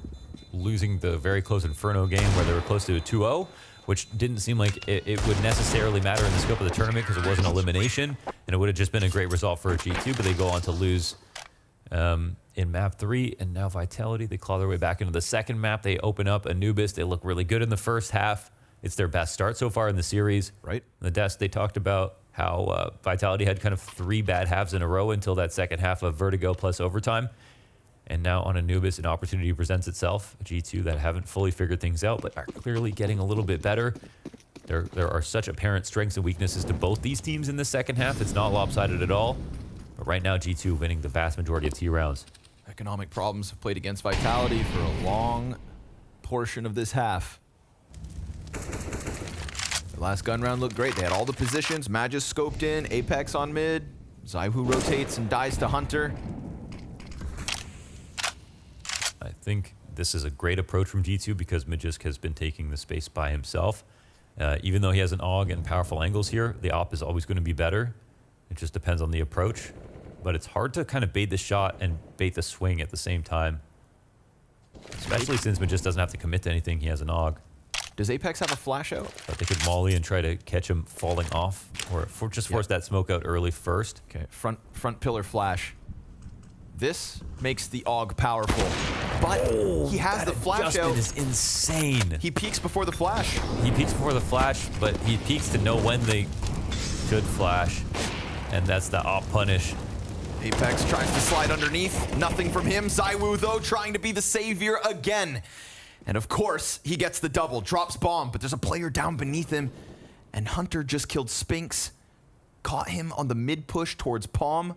losing the very close Inferno game where they were close to a 2-0, which didn't seem like it would necessarily matter in the scope of the tournament because it was an elimination, and it would have just been a great result for G2, but they go on to lose in map 3, and now Vitality, they claw their way back into the second map. They open up Anubis. They look really good in the first half. It's their best start so far in the series. Right. In the desk, they talked about how Vitality had kind of 3 bad halves in a row until that second half of Vertigo plus overtime. And now on Anubis, an opportunity presents itself. G2 that haven't fully figured things out, but are clearly getting a little bit better. There are such apparent strengths and weaknesses to both these teams in the second half. It's not lopsided at all. But right now, G2 winning the vast majority of T rounds. Economic problems have played against Vitality for a long portion of this half. The last gun round looked great. They had all the positions. Magis scoped in, Apex on mid. ZywOo rotates and dies to Hunter. I think this is a great approach from G2 because Magisk has been taking the space by himself. Even though he has an AUG and powerful angles here, the op is always going to be better. It just depends on the approach. But it's hard to kind of bait the shot and bait the swing at the same time. Especially since Magisk doesn't have to commit to anything. He has an AUG. Does Apex have a flash out? But they could molly and try to catch him falling off, or just force that smoke out early first. Okay, front pillar flash. This makes the AUG powerful, but he has the flash out. Is insane. He peeks before the flash. He peeks before the flash, but he peeks to know when they should flash, and that's the op punish. Apex tries to slide underneath. Nothing from him. ZywOo, though, trying to be the savior again. And of course, he gets the double. Drops bomb, but there's a player down beneath him. And Hunter just killed Spinks. Caught him on the mid push towards Palm.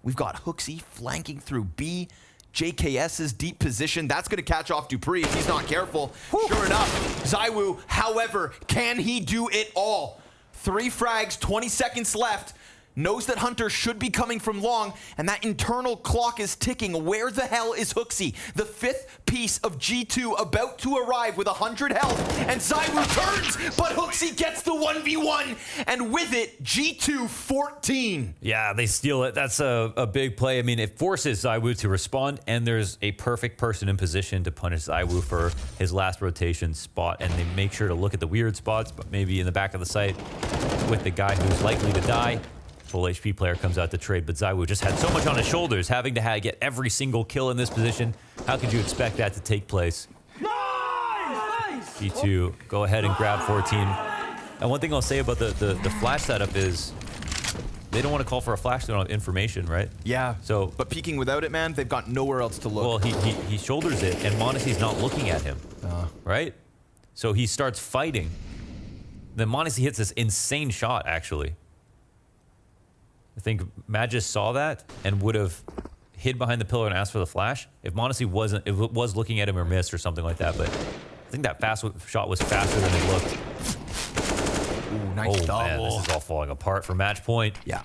We've got Hooksy flanking through B. JKS's deep position. That's going to catch off Dupree if he's not careful. Sure enough, ZywOo, however, can he do it all? 3 frags, 20 seconds left. knows that Hunter should be coming from long, and that internal clock is ticking. Where the hell is Hooksy? The 5th piece of G2 about to arrive with 100 health, and ZywOo turns, but Hooksy gets the 1v1, and with it, G2 14. Yeah, they steal it. That's a big play. I mean, it forces ZywOo to respond, and there's a perfect person in position to punish ZywOo for his last rotation spot, and they make sure to look at the weird spots, but maybe in the back of the site with the guy who's likely to die. Full HP player comes out to trade, but ZywOo just had so much on his shoulders, having to get every single kill in this position. How could you expect that to take place? Nice! G2 go ahead and grab 14. And one thing I'll say about the flash setup is they don't want to call for a flash, they don't have information, right? Yeah, so but peeking without it, man, they've got nowhere else to look. Well, he shoulders it, and m0NESY's not looking at him, right? So he starts fighting. Then m0NESY hits this insane shot, actually. I think Magis saw that and would have hid behind the pillar and asked for the flash if m0NESY was looking at him or missed or something like that. But I think that shot was faster than it looked. Ooh, nice double. Man, this is all falling apart for match point. Yeah,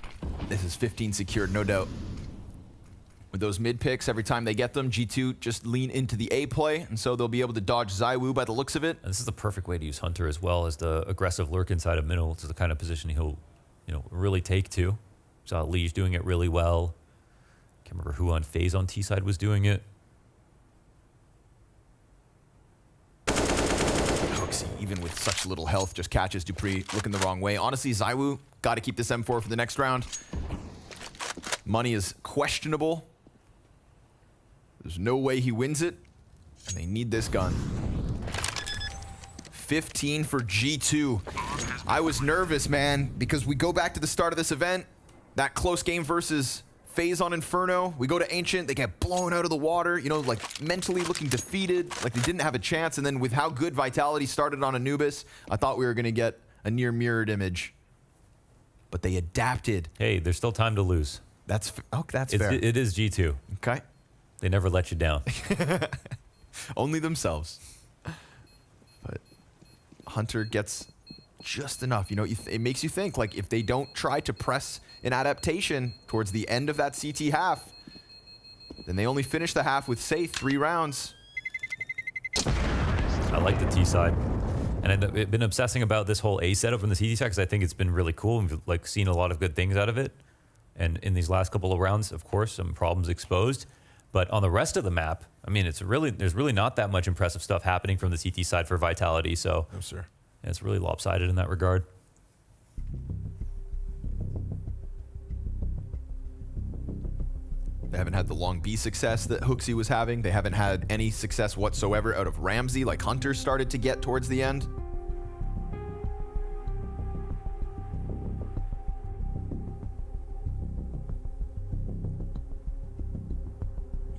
this is 15 secured, no doubt. With those mid picks, every time they get them, G2 just lean into the A play, and so they'll be able to dodge ZywOo by the looks of it. And this is the perfect way to use Hunter as well as the aggressive lurk inside of middle. It's the kind of position he'll, really take to. Saw Liege doing it really well. Can't remember who on FaZe on T side was doing it. Hooksy, even with such little health, just catches dupreeh looking the wrong way. Honestly, ZywOo got to keep this M4 for the next round. Money is questionable. There's no way he wins it, and they need this gun. 15 for G2. I was nervous, man, because we go back to the start of this event. That close game versus FaZe on Inferno. We go to Ancient, they get blown out of the water, like mentally looking defeated, like they didn't have a chance. And then with how good Vitality started on Anubis, I thought we were going to get a near mirrored image. But they adapted. Hey, there's still time to lose. That's fair. It is G2. Okay. They never let you down. Only themselves. But Hunter gets just enough. It makes you think, like, if they don't try to press an adaptation towards the end of that CT half, then they only finish the half with, say, 3 rounds. I like the T side. And I've been obsessing about this whole A setup in the CT side because I think it's been really cool and like seen a lot of good things out of it. And in these last couple of rounds, of course, some problems exposed. But on the rest of the map, I mean, there's really not that much impressive stuff happening from the CT side for Vitality. So no, sir. It's really lopsided in that regard. They haven't had the long B success that Hooksy was having. They haven't had any success whatsoever out of Ramsey, like Hunter started to get towards the end.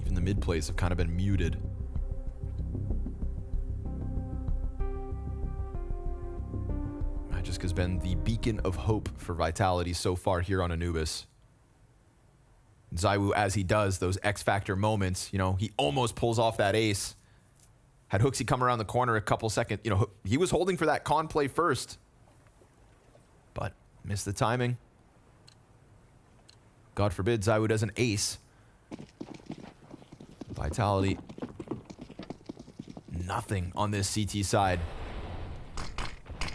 Even the mid plays have kind of been muted. Magisk has been the beacon of hope for Vitality so far here on Anubis. ZywOo, as he does those X-Factor moments, he almost pulls off that ace. Had Hooksy come around the corner a couple seconds, he was holding for that con play first, but missed the timing. God forbid ZywOo does an ace. Vitality, nothing on this CT side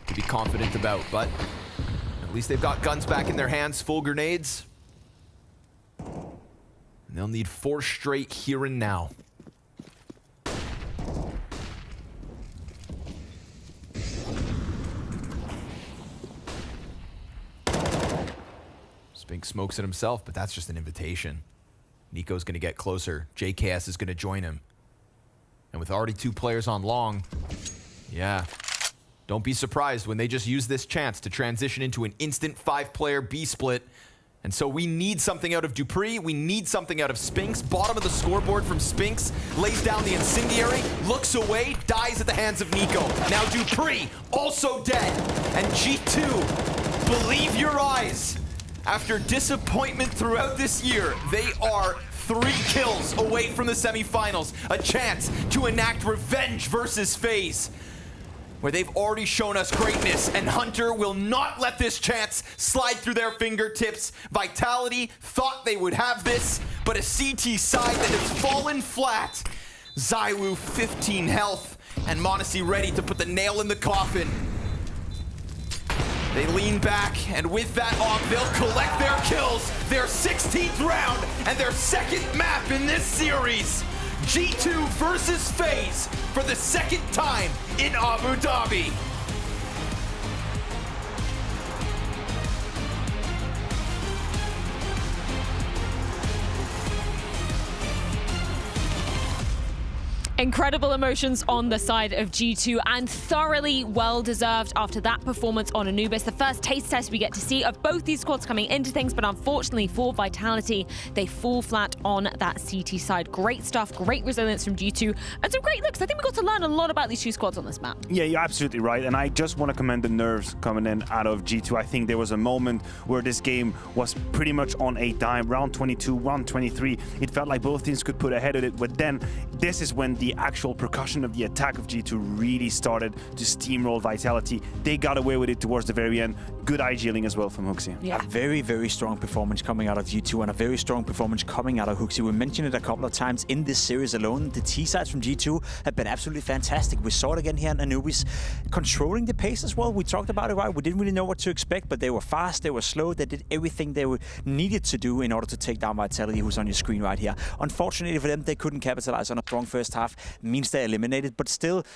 to be confident about, but at least they've got guns back in their hands, full grenades. And they'll need 4 straight here and now. Spinks smokes it himself, but that's just an invitation. Nico's going to get closer. JKS is going to join him. And with already 2 players on long, yeah. Don't be surprised when they just use this chance to transition into an instant 5-player B split. And so we need something out of dupreeh. We need something out of Spinks. Bottom of the scoreboard from Spinks. Lays down the incendiary, looks away, dies at the hands of Nico. Now dupreeh, also dead. And G2, believe your eyes. After disappointment throughout this year, they are 3 kills away from the semifinals. A chance to enact revenge versus FaZe. where they've already shown us greatness, and Hunter will not let this chance slide through their fingertips. Vitality thought they would have this, but a CT side that has fallen flat. ZywOo 15 health, and Monacy ready to put the nail in the coffin. They lean back, and with that AUG, they'll collect their kills, their 16th round, and their second map in this series. G2 versus FaZe for the second time in Abu Dhabi. Incredible emotions on the side of G2 and thoroughly well-deserved after that performance on Anubis. The first taste test we get to see of both these squads coming into things, but unfortunately for Vitality, they fall flat on that CT side. Great stuff, great resilience from G2, and some great looks. I think we got to learn a lot about these two squads on this map. Yeah, you're absolutely right, and I just want to commend the nerves coming in out of G2. I think there was a moment where this game was pretty much on a dime. Round 22, round 23, it felt like both teams could put ahead of it, but then this is when the actual percussion of the attack of G2 really started to steamroll Vitality. They got away with it towards the very end. Good eye-jailing as well from HooXi. Yeah. A very, very strong performance coming out of G2 and a very strong performance coming out of HooXi. We mentioned it a couple of times in this series alone. The T-sides from G2 have been absolutely fantastic. We saw it again here in Anubis, controlling the pace as well. We talked about it, right? We didn't really know what to expect, but they were fast, they were slow, they did everything they needed to do in order to take down Vitality, who's on your screen right here. Unfortunately for them, they couldn't capitalize on a strong first half. Means they're eliminated, but still,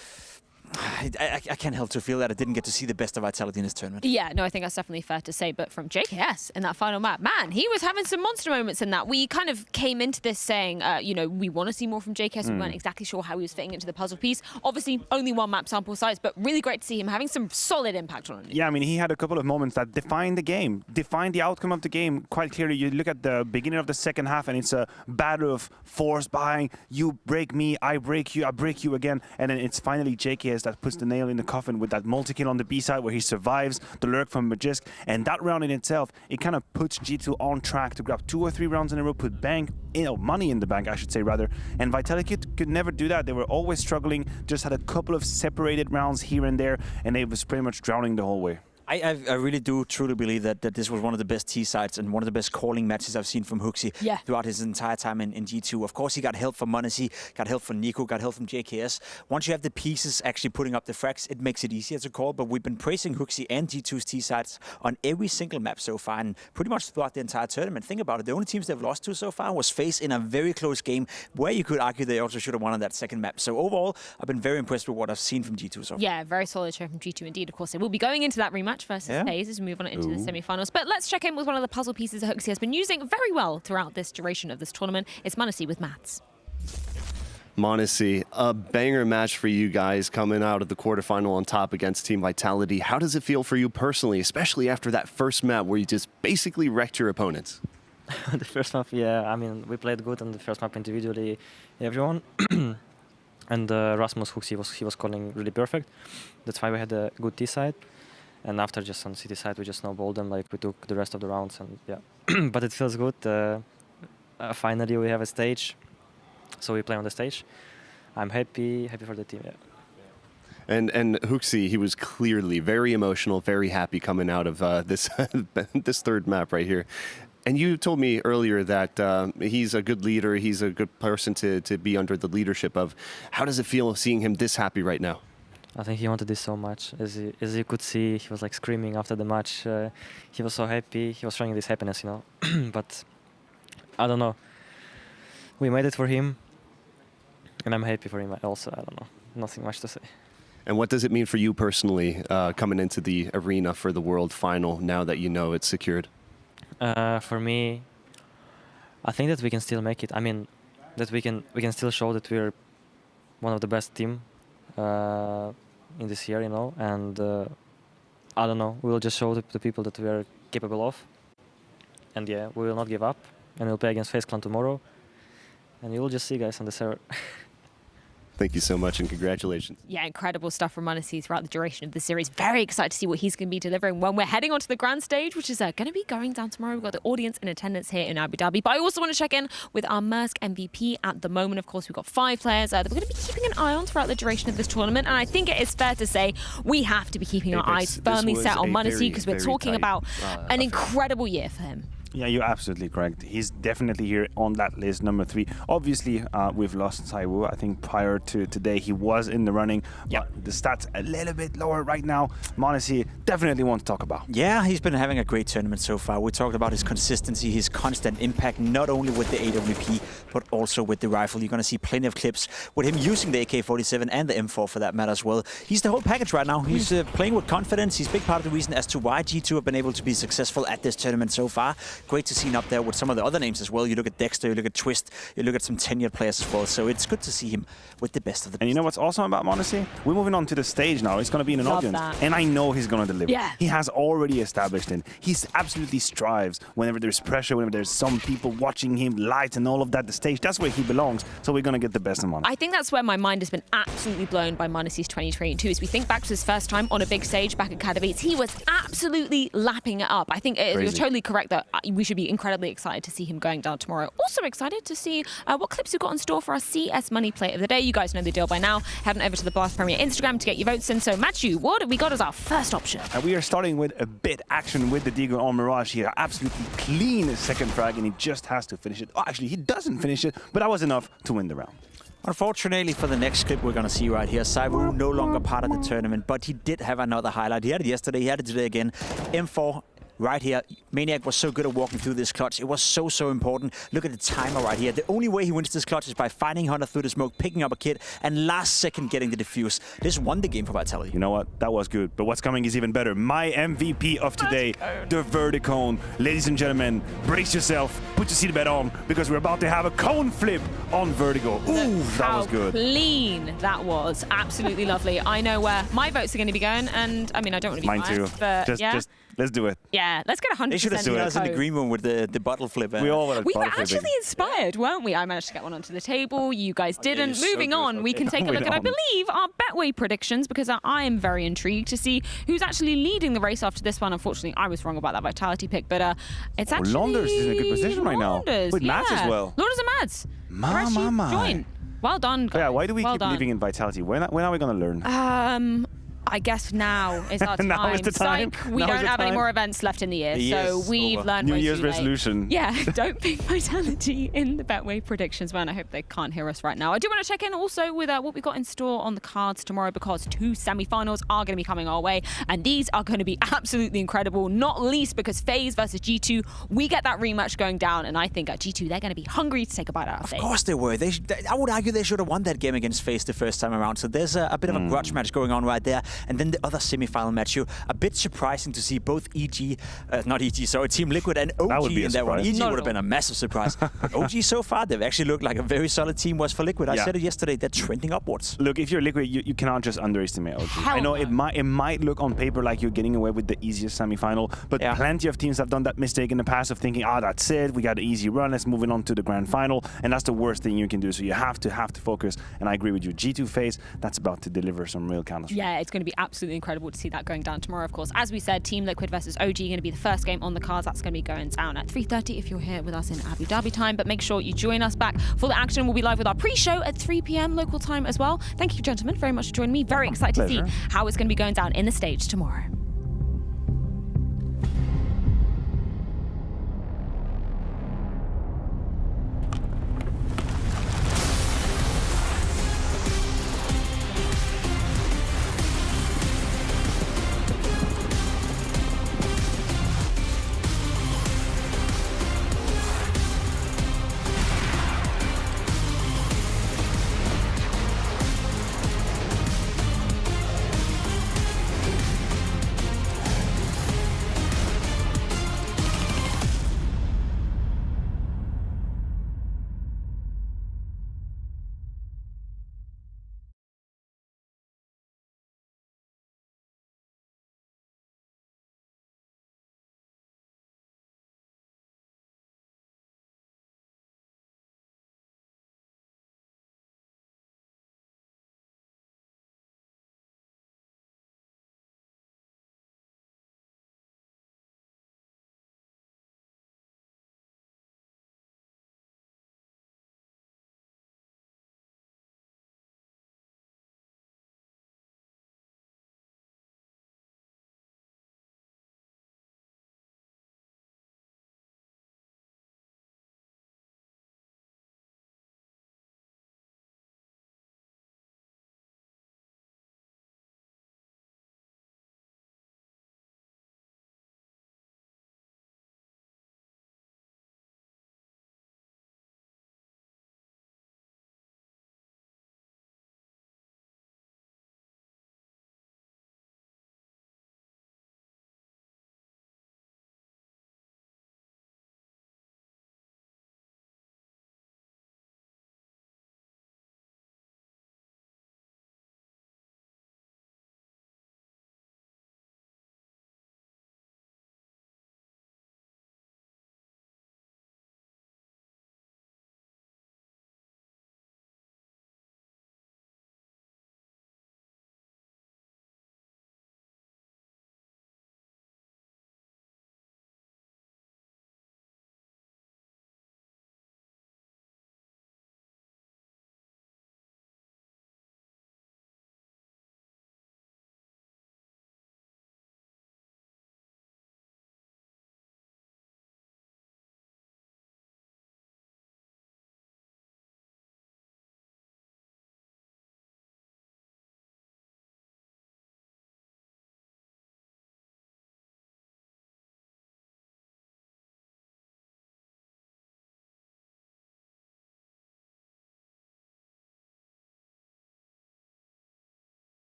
I can't help to feel that I didn't get to see the best of Vitality in this tournament. Yeah, no, I think that's definitely fair to say. But from JKS in that final map, man, he was having some monster moments in that. We kind of came into this saying, you know, we want to see more from JKS. We weren't exactly sure how he was fitting into the puzzle piece. Obviously, only one map sample size, but really great to see him having some solid impact on it. Yeah, I mean, he had a couple of moments that defined the game, defined the outcome of the game quite clearly. You look at the beginning of the second half, and it's a battle of force buying. You break me, I break you again. And then it's finally JKS that puts the nail in the coffin with that multi-kill on the B side where he survives the lurk from Magisk. And that round in itself, it kind of puts G2 on track to grab 2 or 3 rounds in a row, put money in the bank, I should say, rather. And Vitality could never do that. They were always struggling, just had a couple of separated rounds here and there, and they was pretty much drowning the whole way. I really do truly believe that this was one of the best T-sides and one of the best calling matches I've seen from HooXi throughout his entire time in G2. Of course, he got help from Monacy, got help from Nico, got help from JKS. Once you have the pieces actually putting up the frags, it makes it easier to call. But we've been praising HooXi and G2's T-sides on every single map so far, and pretty much throughout the entire tournament. Think about it. The only teams they've lost to so far was FaZe in a very close game where you could argue they also should have won on that second map. So overall, I've been very impressed with what I've seen from G2 so far. Yeah, very solid show from G2 indeed. Of course, they will be going into that rematch versus FaZe as we move on into the semi-finals. But let's check in with one of the puzzle pieces that HooXi has been using very well throughout this duration of this tournament. It's Monacy with Mats. Monacy, a banger match for you guys coming out of the quarterfinal on top against Team Vitality. How does it feel for you personally, especially after that first map where you just basically wrecked your opponents? The first map, yeah, I mean, we played good on the first map individually, everyone. And Rasmus HooXi, he was calling really perfect. That's why we had a good T side. And after just on CT side, we just snowballed them, like we took the rest of the rounds, and yeah. But it feels good. Finally, we have a stage, so we play on the stage. I'm happy for the team, yeah. And HooXi, he was clearly very emotional, very happy coming out of this this third map right here. And you told me earlier that he's a good leader, he's a good person to be under the leadership of. How does it feel seeing him this happy right now? I think he wanted this so much. As you could see, he was like screaming after the match. He was so happy. He was showing this happiness, you know. But I don't know. We made it for him, and I'm happy for him also. I don't know. Nothing much to say. And what does it mean for you personally coming into the arena for the World Final now that you know it's secured? For me, I think that we can still make it. I mean, that we can still show that we're one of the best team in this year, you know, and I don't know, we will just show the people that we are capable of, and yeah, we will not give up, and we'll play against FaZe Clan tomorrow, and you will just see guys on the server. Thank you so much, and congratulations. Yeah, incredible stuff from Maniac throughout the duration of the series. Very excited to see what he's going to be delivering when we're heading on to the grand stage, which is going to be going down tomorrow. We've got the audience in attendance here in Abu Dhabi. But I also want to check in with our Mersk MVP at the moment. Of course, we've got 5 players that we're going to be keeping an eye on throughout the duration of this tournament. And I think it is fair to say we have to be keeping our eyes firmly set on Maniac because we're talking about an incredible year for him. Yeah, you're absolutely correct. He's definitely here on that list, number 3. Obviously, we've lost ZywOo. I think prior to today, he was in the running. Yeah, the stats a little bit lower right now. Maniac definitely want to talk about. Yeah, he's been having a great tournament so far. We talked about his consistency, his constant impact, not only with the AWP, but also with the rifle. You're going to see plenty of clips with him using the AK-47 and the M4 for that matter as well. He's the whole package right now. He's playing with confidence. He's a big part of the reason as to why G2 have been able to be successful at this tournament so far. Great to see him up there with some of the other names as well. You look at Dexter, you look at Twist, you look at some tenured players as well. So it's good to see him with the best of the best. And you know what's awesome about Maniac? We're moving on to the stage now. He's going to be in an audience. And I know he's going to deliver. Yeah. He has already established it. He absolutely strives whenever there's pressure, whenever there's some people watching him, lights and all of that, the stage. That's where he belongs. So we're going to get the best of Maniac. I think that's where my mind has been absolutely blown by Maniac's 2022. As we think back to his first time on a big stage back at Katowice, he was absolutely lapping it up. I think you're totally correct that we should be incredibly excited to see him going down tomorrow. Also excited to see what clips we've got in store for our CS Money Play of the Day. You guys know the deal by now. Head on over to the Blast Premier Instagram to get your votes in. So, Matthew, what have we got as our first option? And we are starting with a bit action with the Deagle on Mirage here. Absolutely clean second frag, and he just has to finish it. Oh, actually, he doesn't finish it, but that was enough to win the round. Unfortunately for the next clip we're going to see right here, ZywOo no longer part of the tournament, but he did have another highlight. He had it yesterday, he had it today again. M4 right here. Maniac was so good at walking through this clutch. It was so important. Look at the timer right here. The only way he wins this clutch is by finding Hunter through the smoke, picking up a kit, and last second getting the defuse. This won the game for Vitality. You know what? That was good. But what's coming is even better. My MVP of today, the Verticone. Ladies and gentlemen, brace yourself. Put your seatbelt on, because we're about to have a cone flip on Vertigo. Ooh, that was good. Clean that was. Absolutely lovely. I know where my votes are going to be going, and I mean, I don't want to be Mine biased, too. but Just let's do it. Yeah, let's get 100%. They should have seen us in the green room with the bottle flip. We all We were actually inspired, weren't we? I managed to get one onto the table. You guys didn't. Moving on, we can take a look at, I believe, our Betway predictions, because I am very intrigued to see who's actually leading the race after this one. Unfortunately, I was wrong about that Vitality pick, but it's actually... Launders is in a good position right now. With Mads as well. Launders and Mads. My. Join. Well done, guys. Yeah, why do we well keep done. living in Vitality? When are we going to learn? I guess now is our time. Now is the time. Psych, we Now is don't the have any time. more events left in the year, so we've learned New way Year's too late. resolution. Yeah, don't pick Vitality in the Betway predictions, man. I hope they can't hear us right now. I do want to check in also with what we've got in store on the cards tomorrow, because 2 semi-finals are going to be coming our way, and these are going to be absolutely incredible, not least because FaZe versus G2, we get that rematch going down, and I think at G2, they're going to be hungry to take a bite out of FaZe. Of course they were. I would argue they should have won that game against FaZe the first time around. So there's a bit of a grudge match going on right there. And then the other semi-final match, a bit surprising to see both Team Liquid and OG in that one. EG would have been a massive surprise. But OG so far, they've actually looked like a very solid team was for Liquid. I said it yesterday, they're trending upwards. Look, if you're Liquid, you cannot just underestimate OG. I know it might look on paper like you're getting away with the easiest semi-final, but plenty of teams have done that mistake in the past of thinking, that's it, we got an easy run, let's move on to the grand final, and that's the worst thing you can do. So you have to focus, and I agree with you. G2 FaZe, that's about to deliver some real counters. Yeah, it's going to be absolutely incredible to see that going down tomorrow, of course. As we said, Team Liquid versus OG going to be the first game on the cards. That's going to be going down at 3:30 if you're here with us in Abu Dhabi time, but make sure you join us back for the action. We'll be live with our pre-show at 3 p.m. local time as well. Thank you, gentlemen, very much for joining me. Very excited to see how it's going to be going down in the stage tomorrow.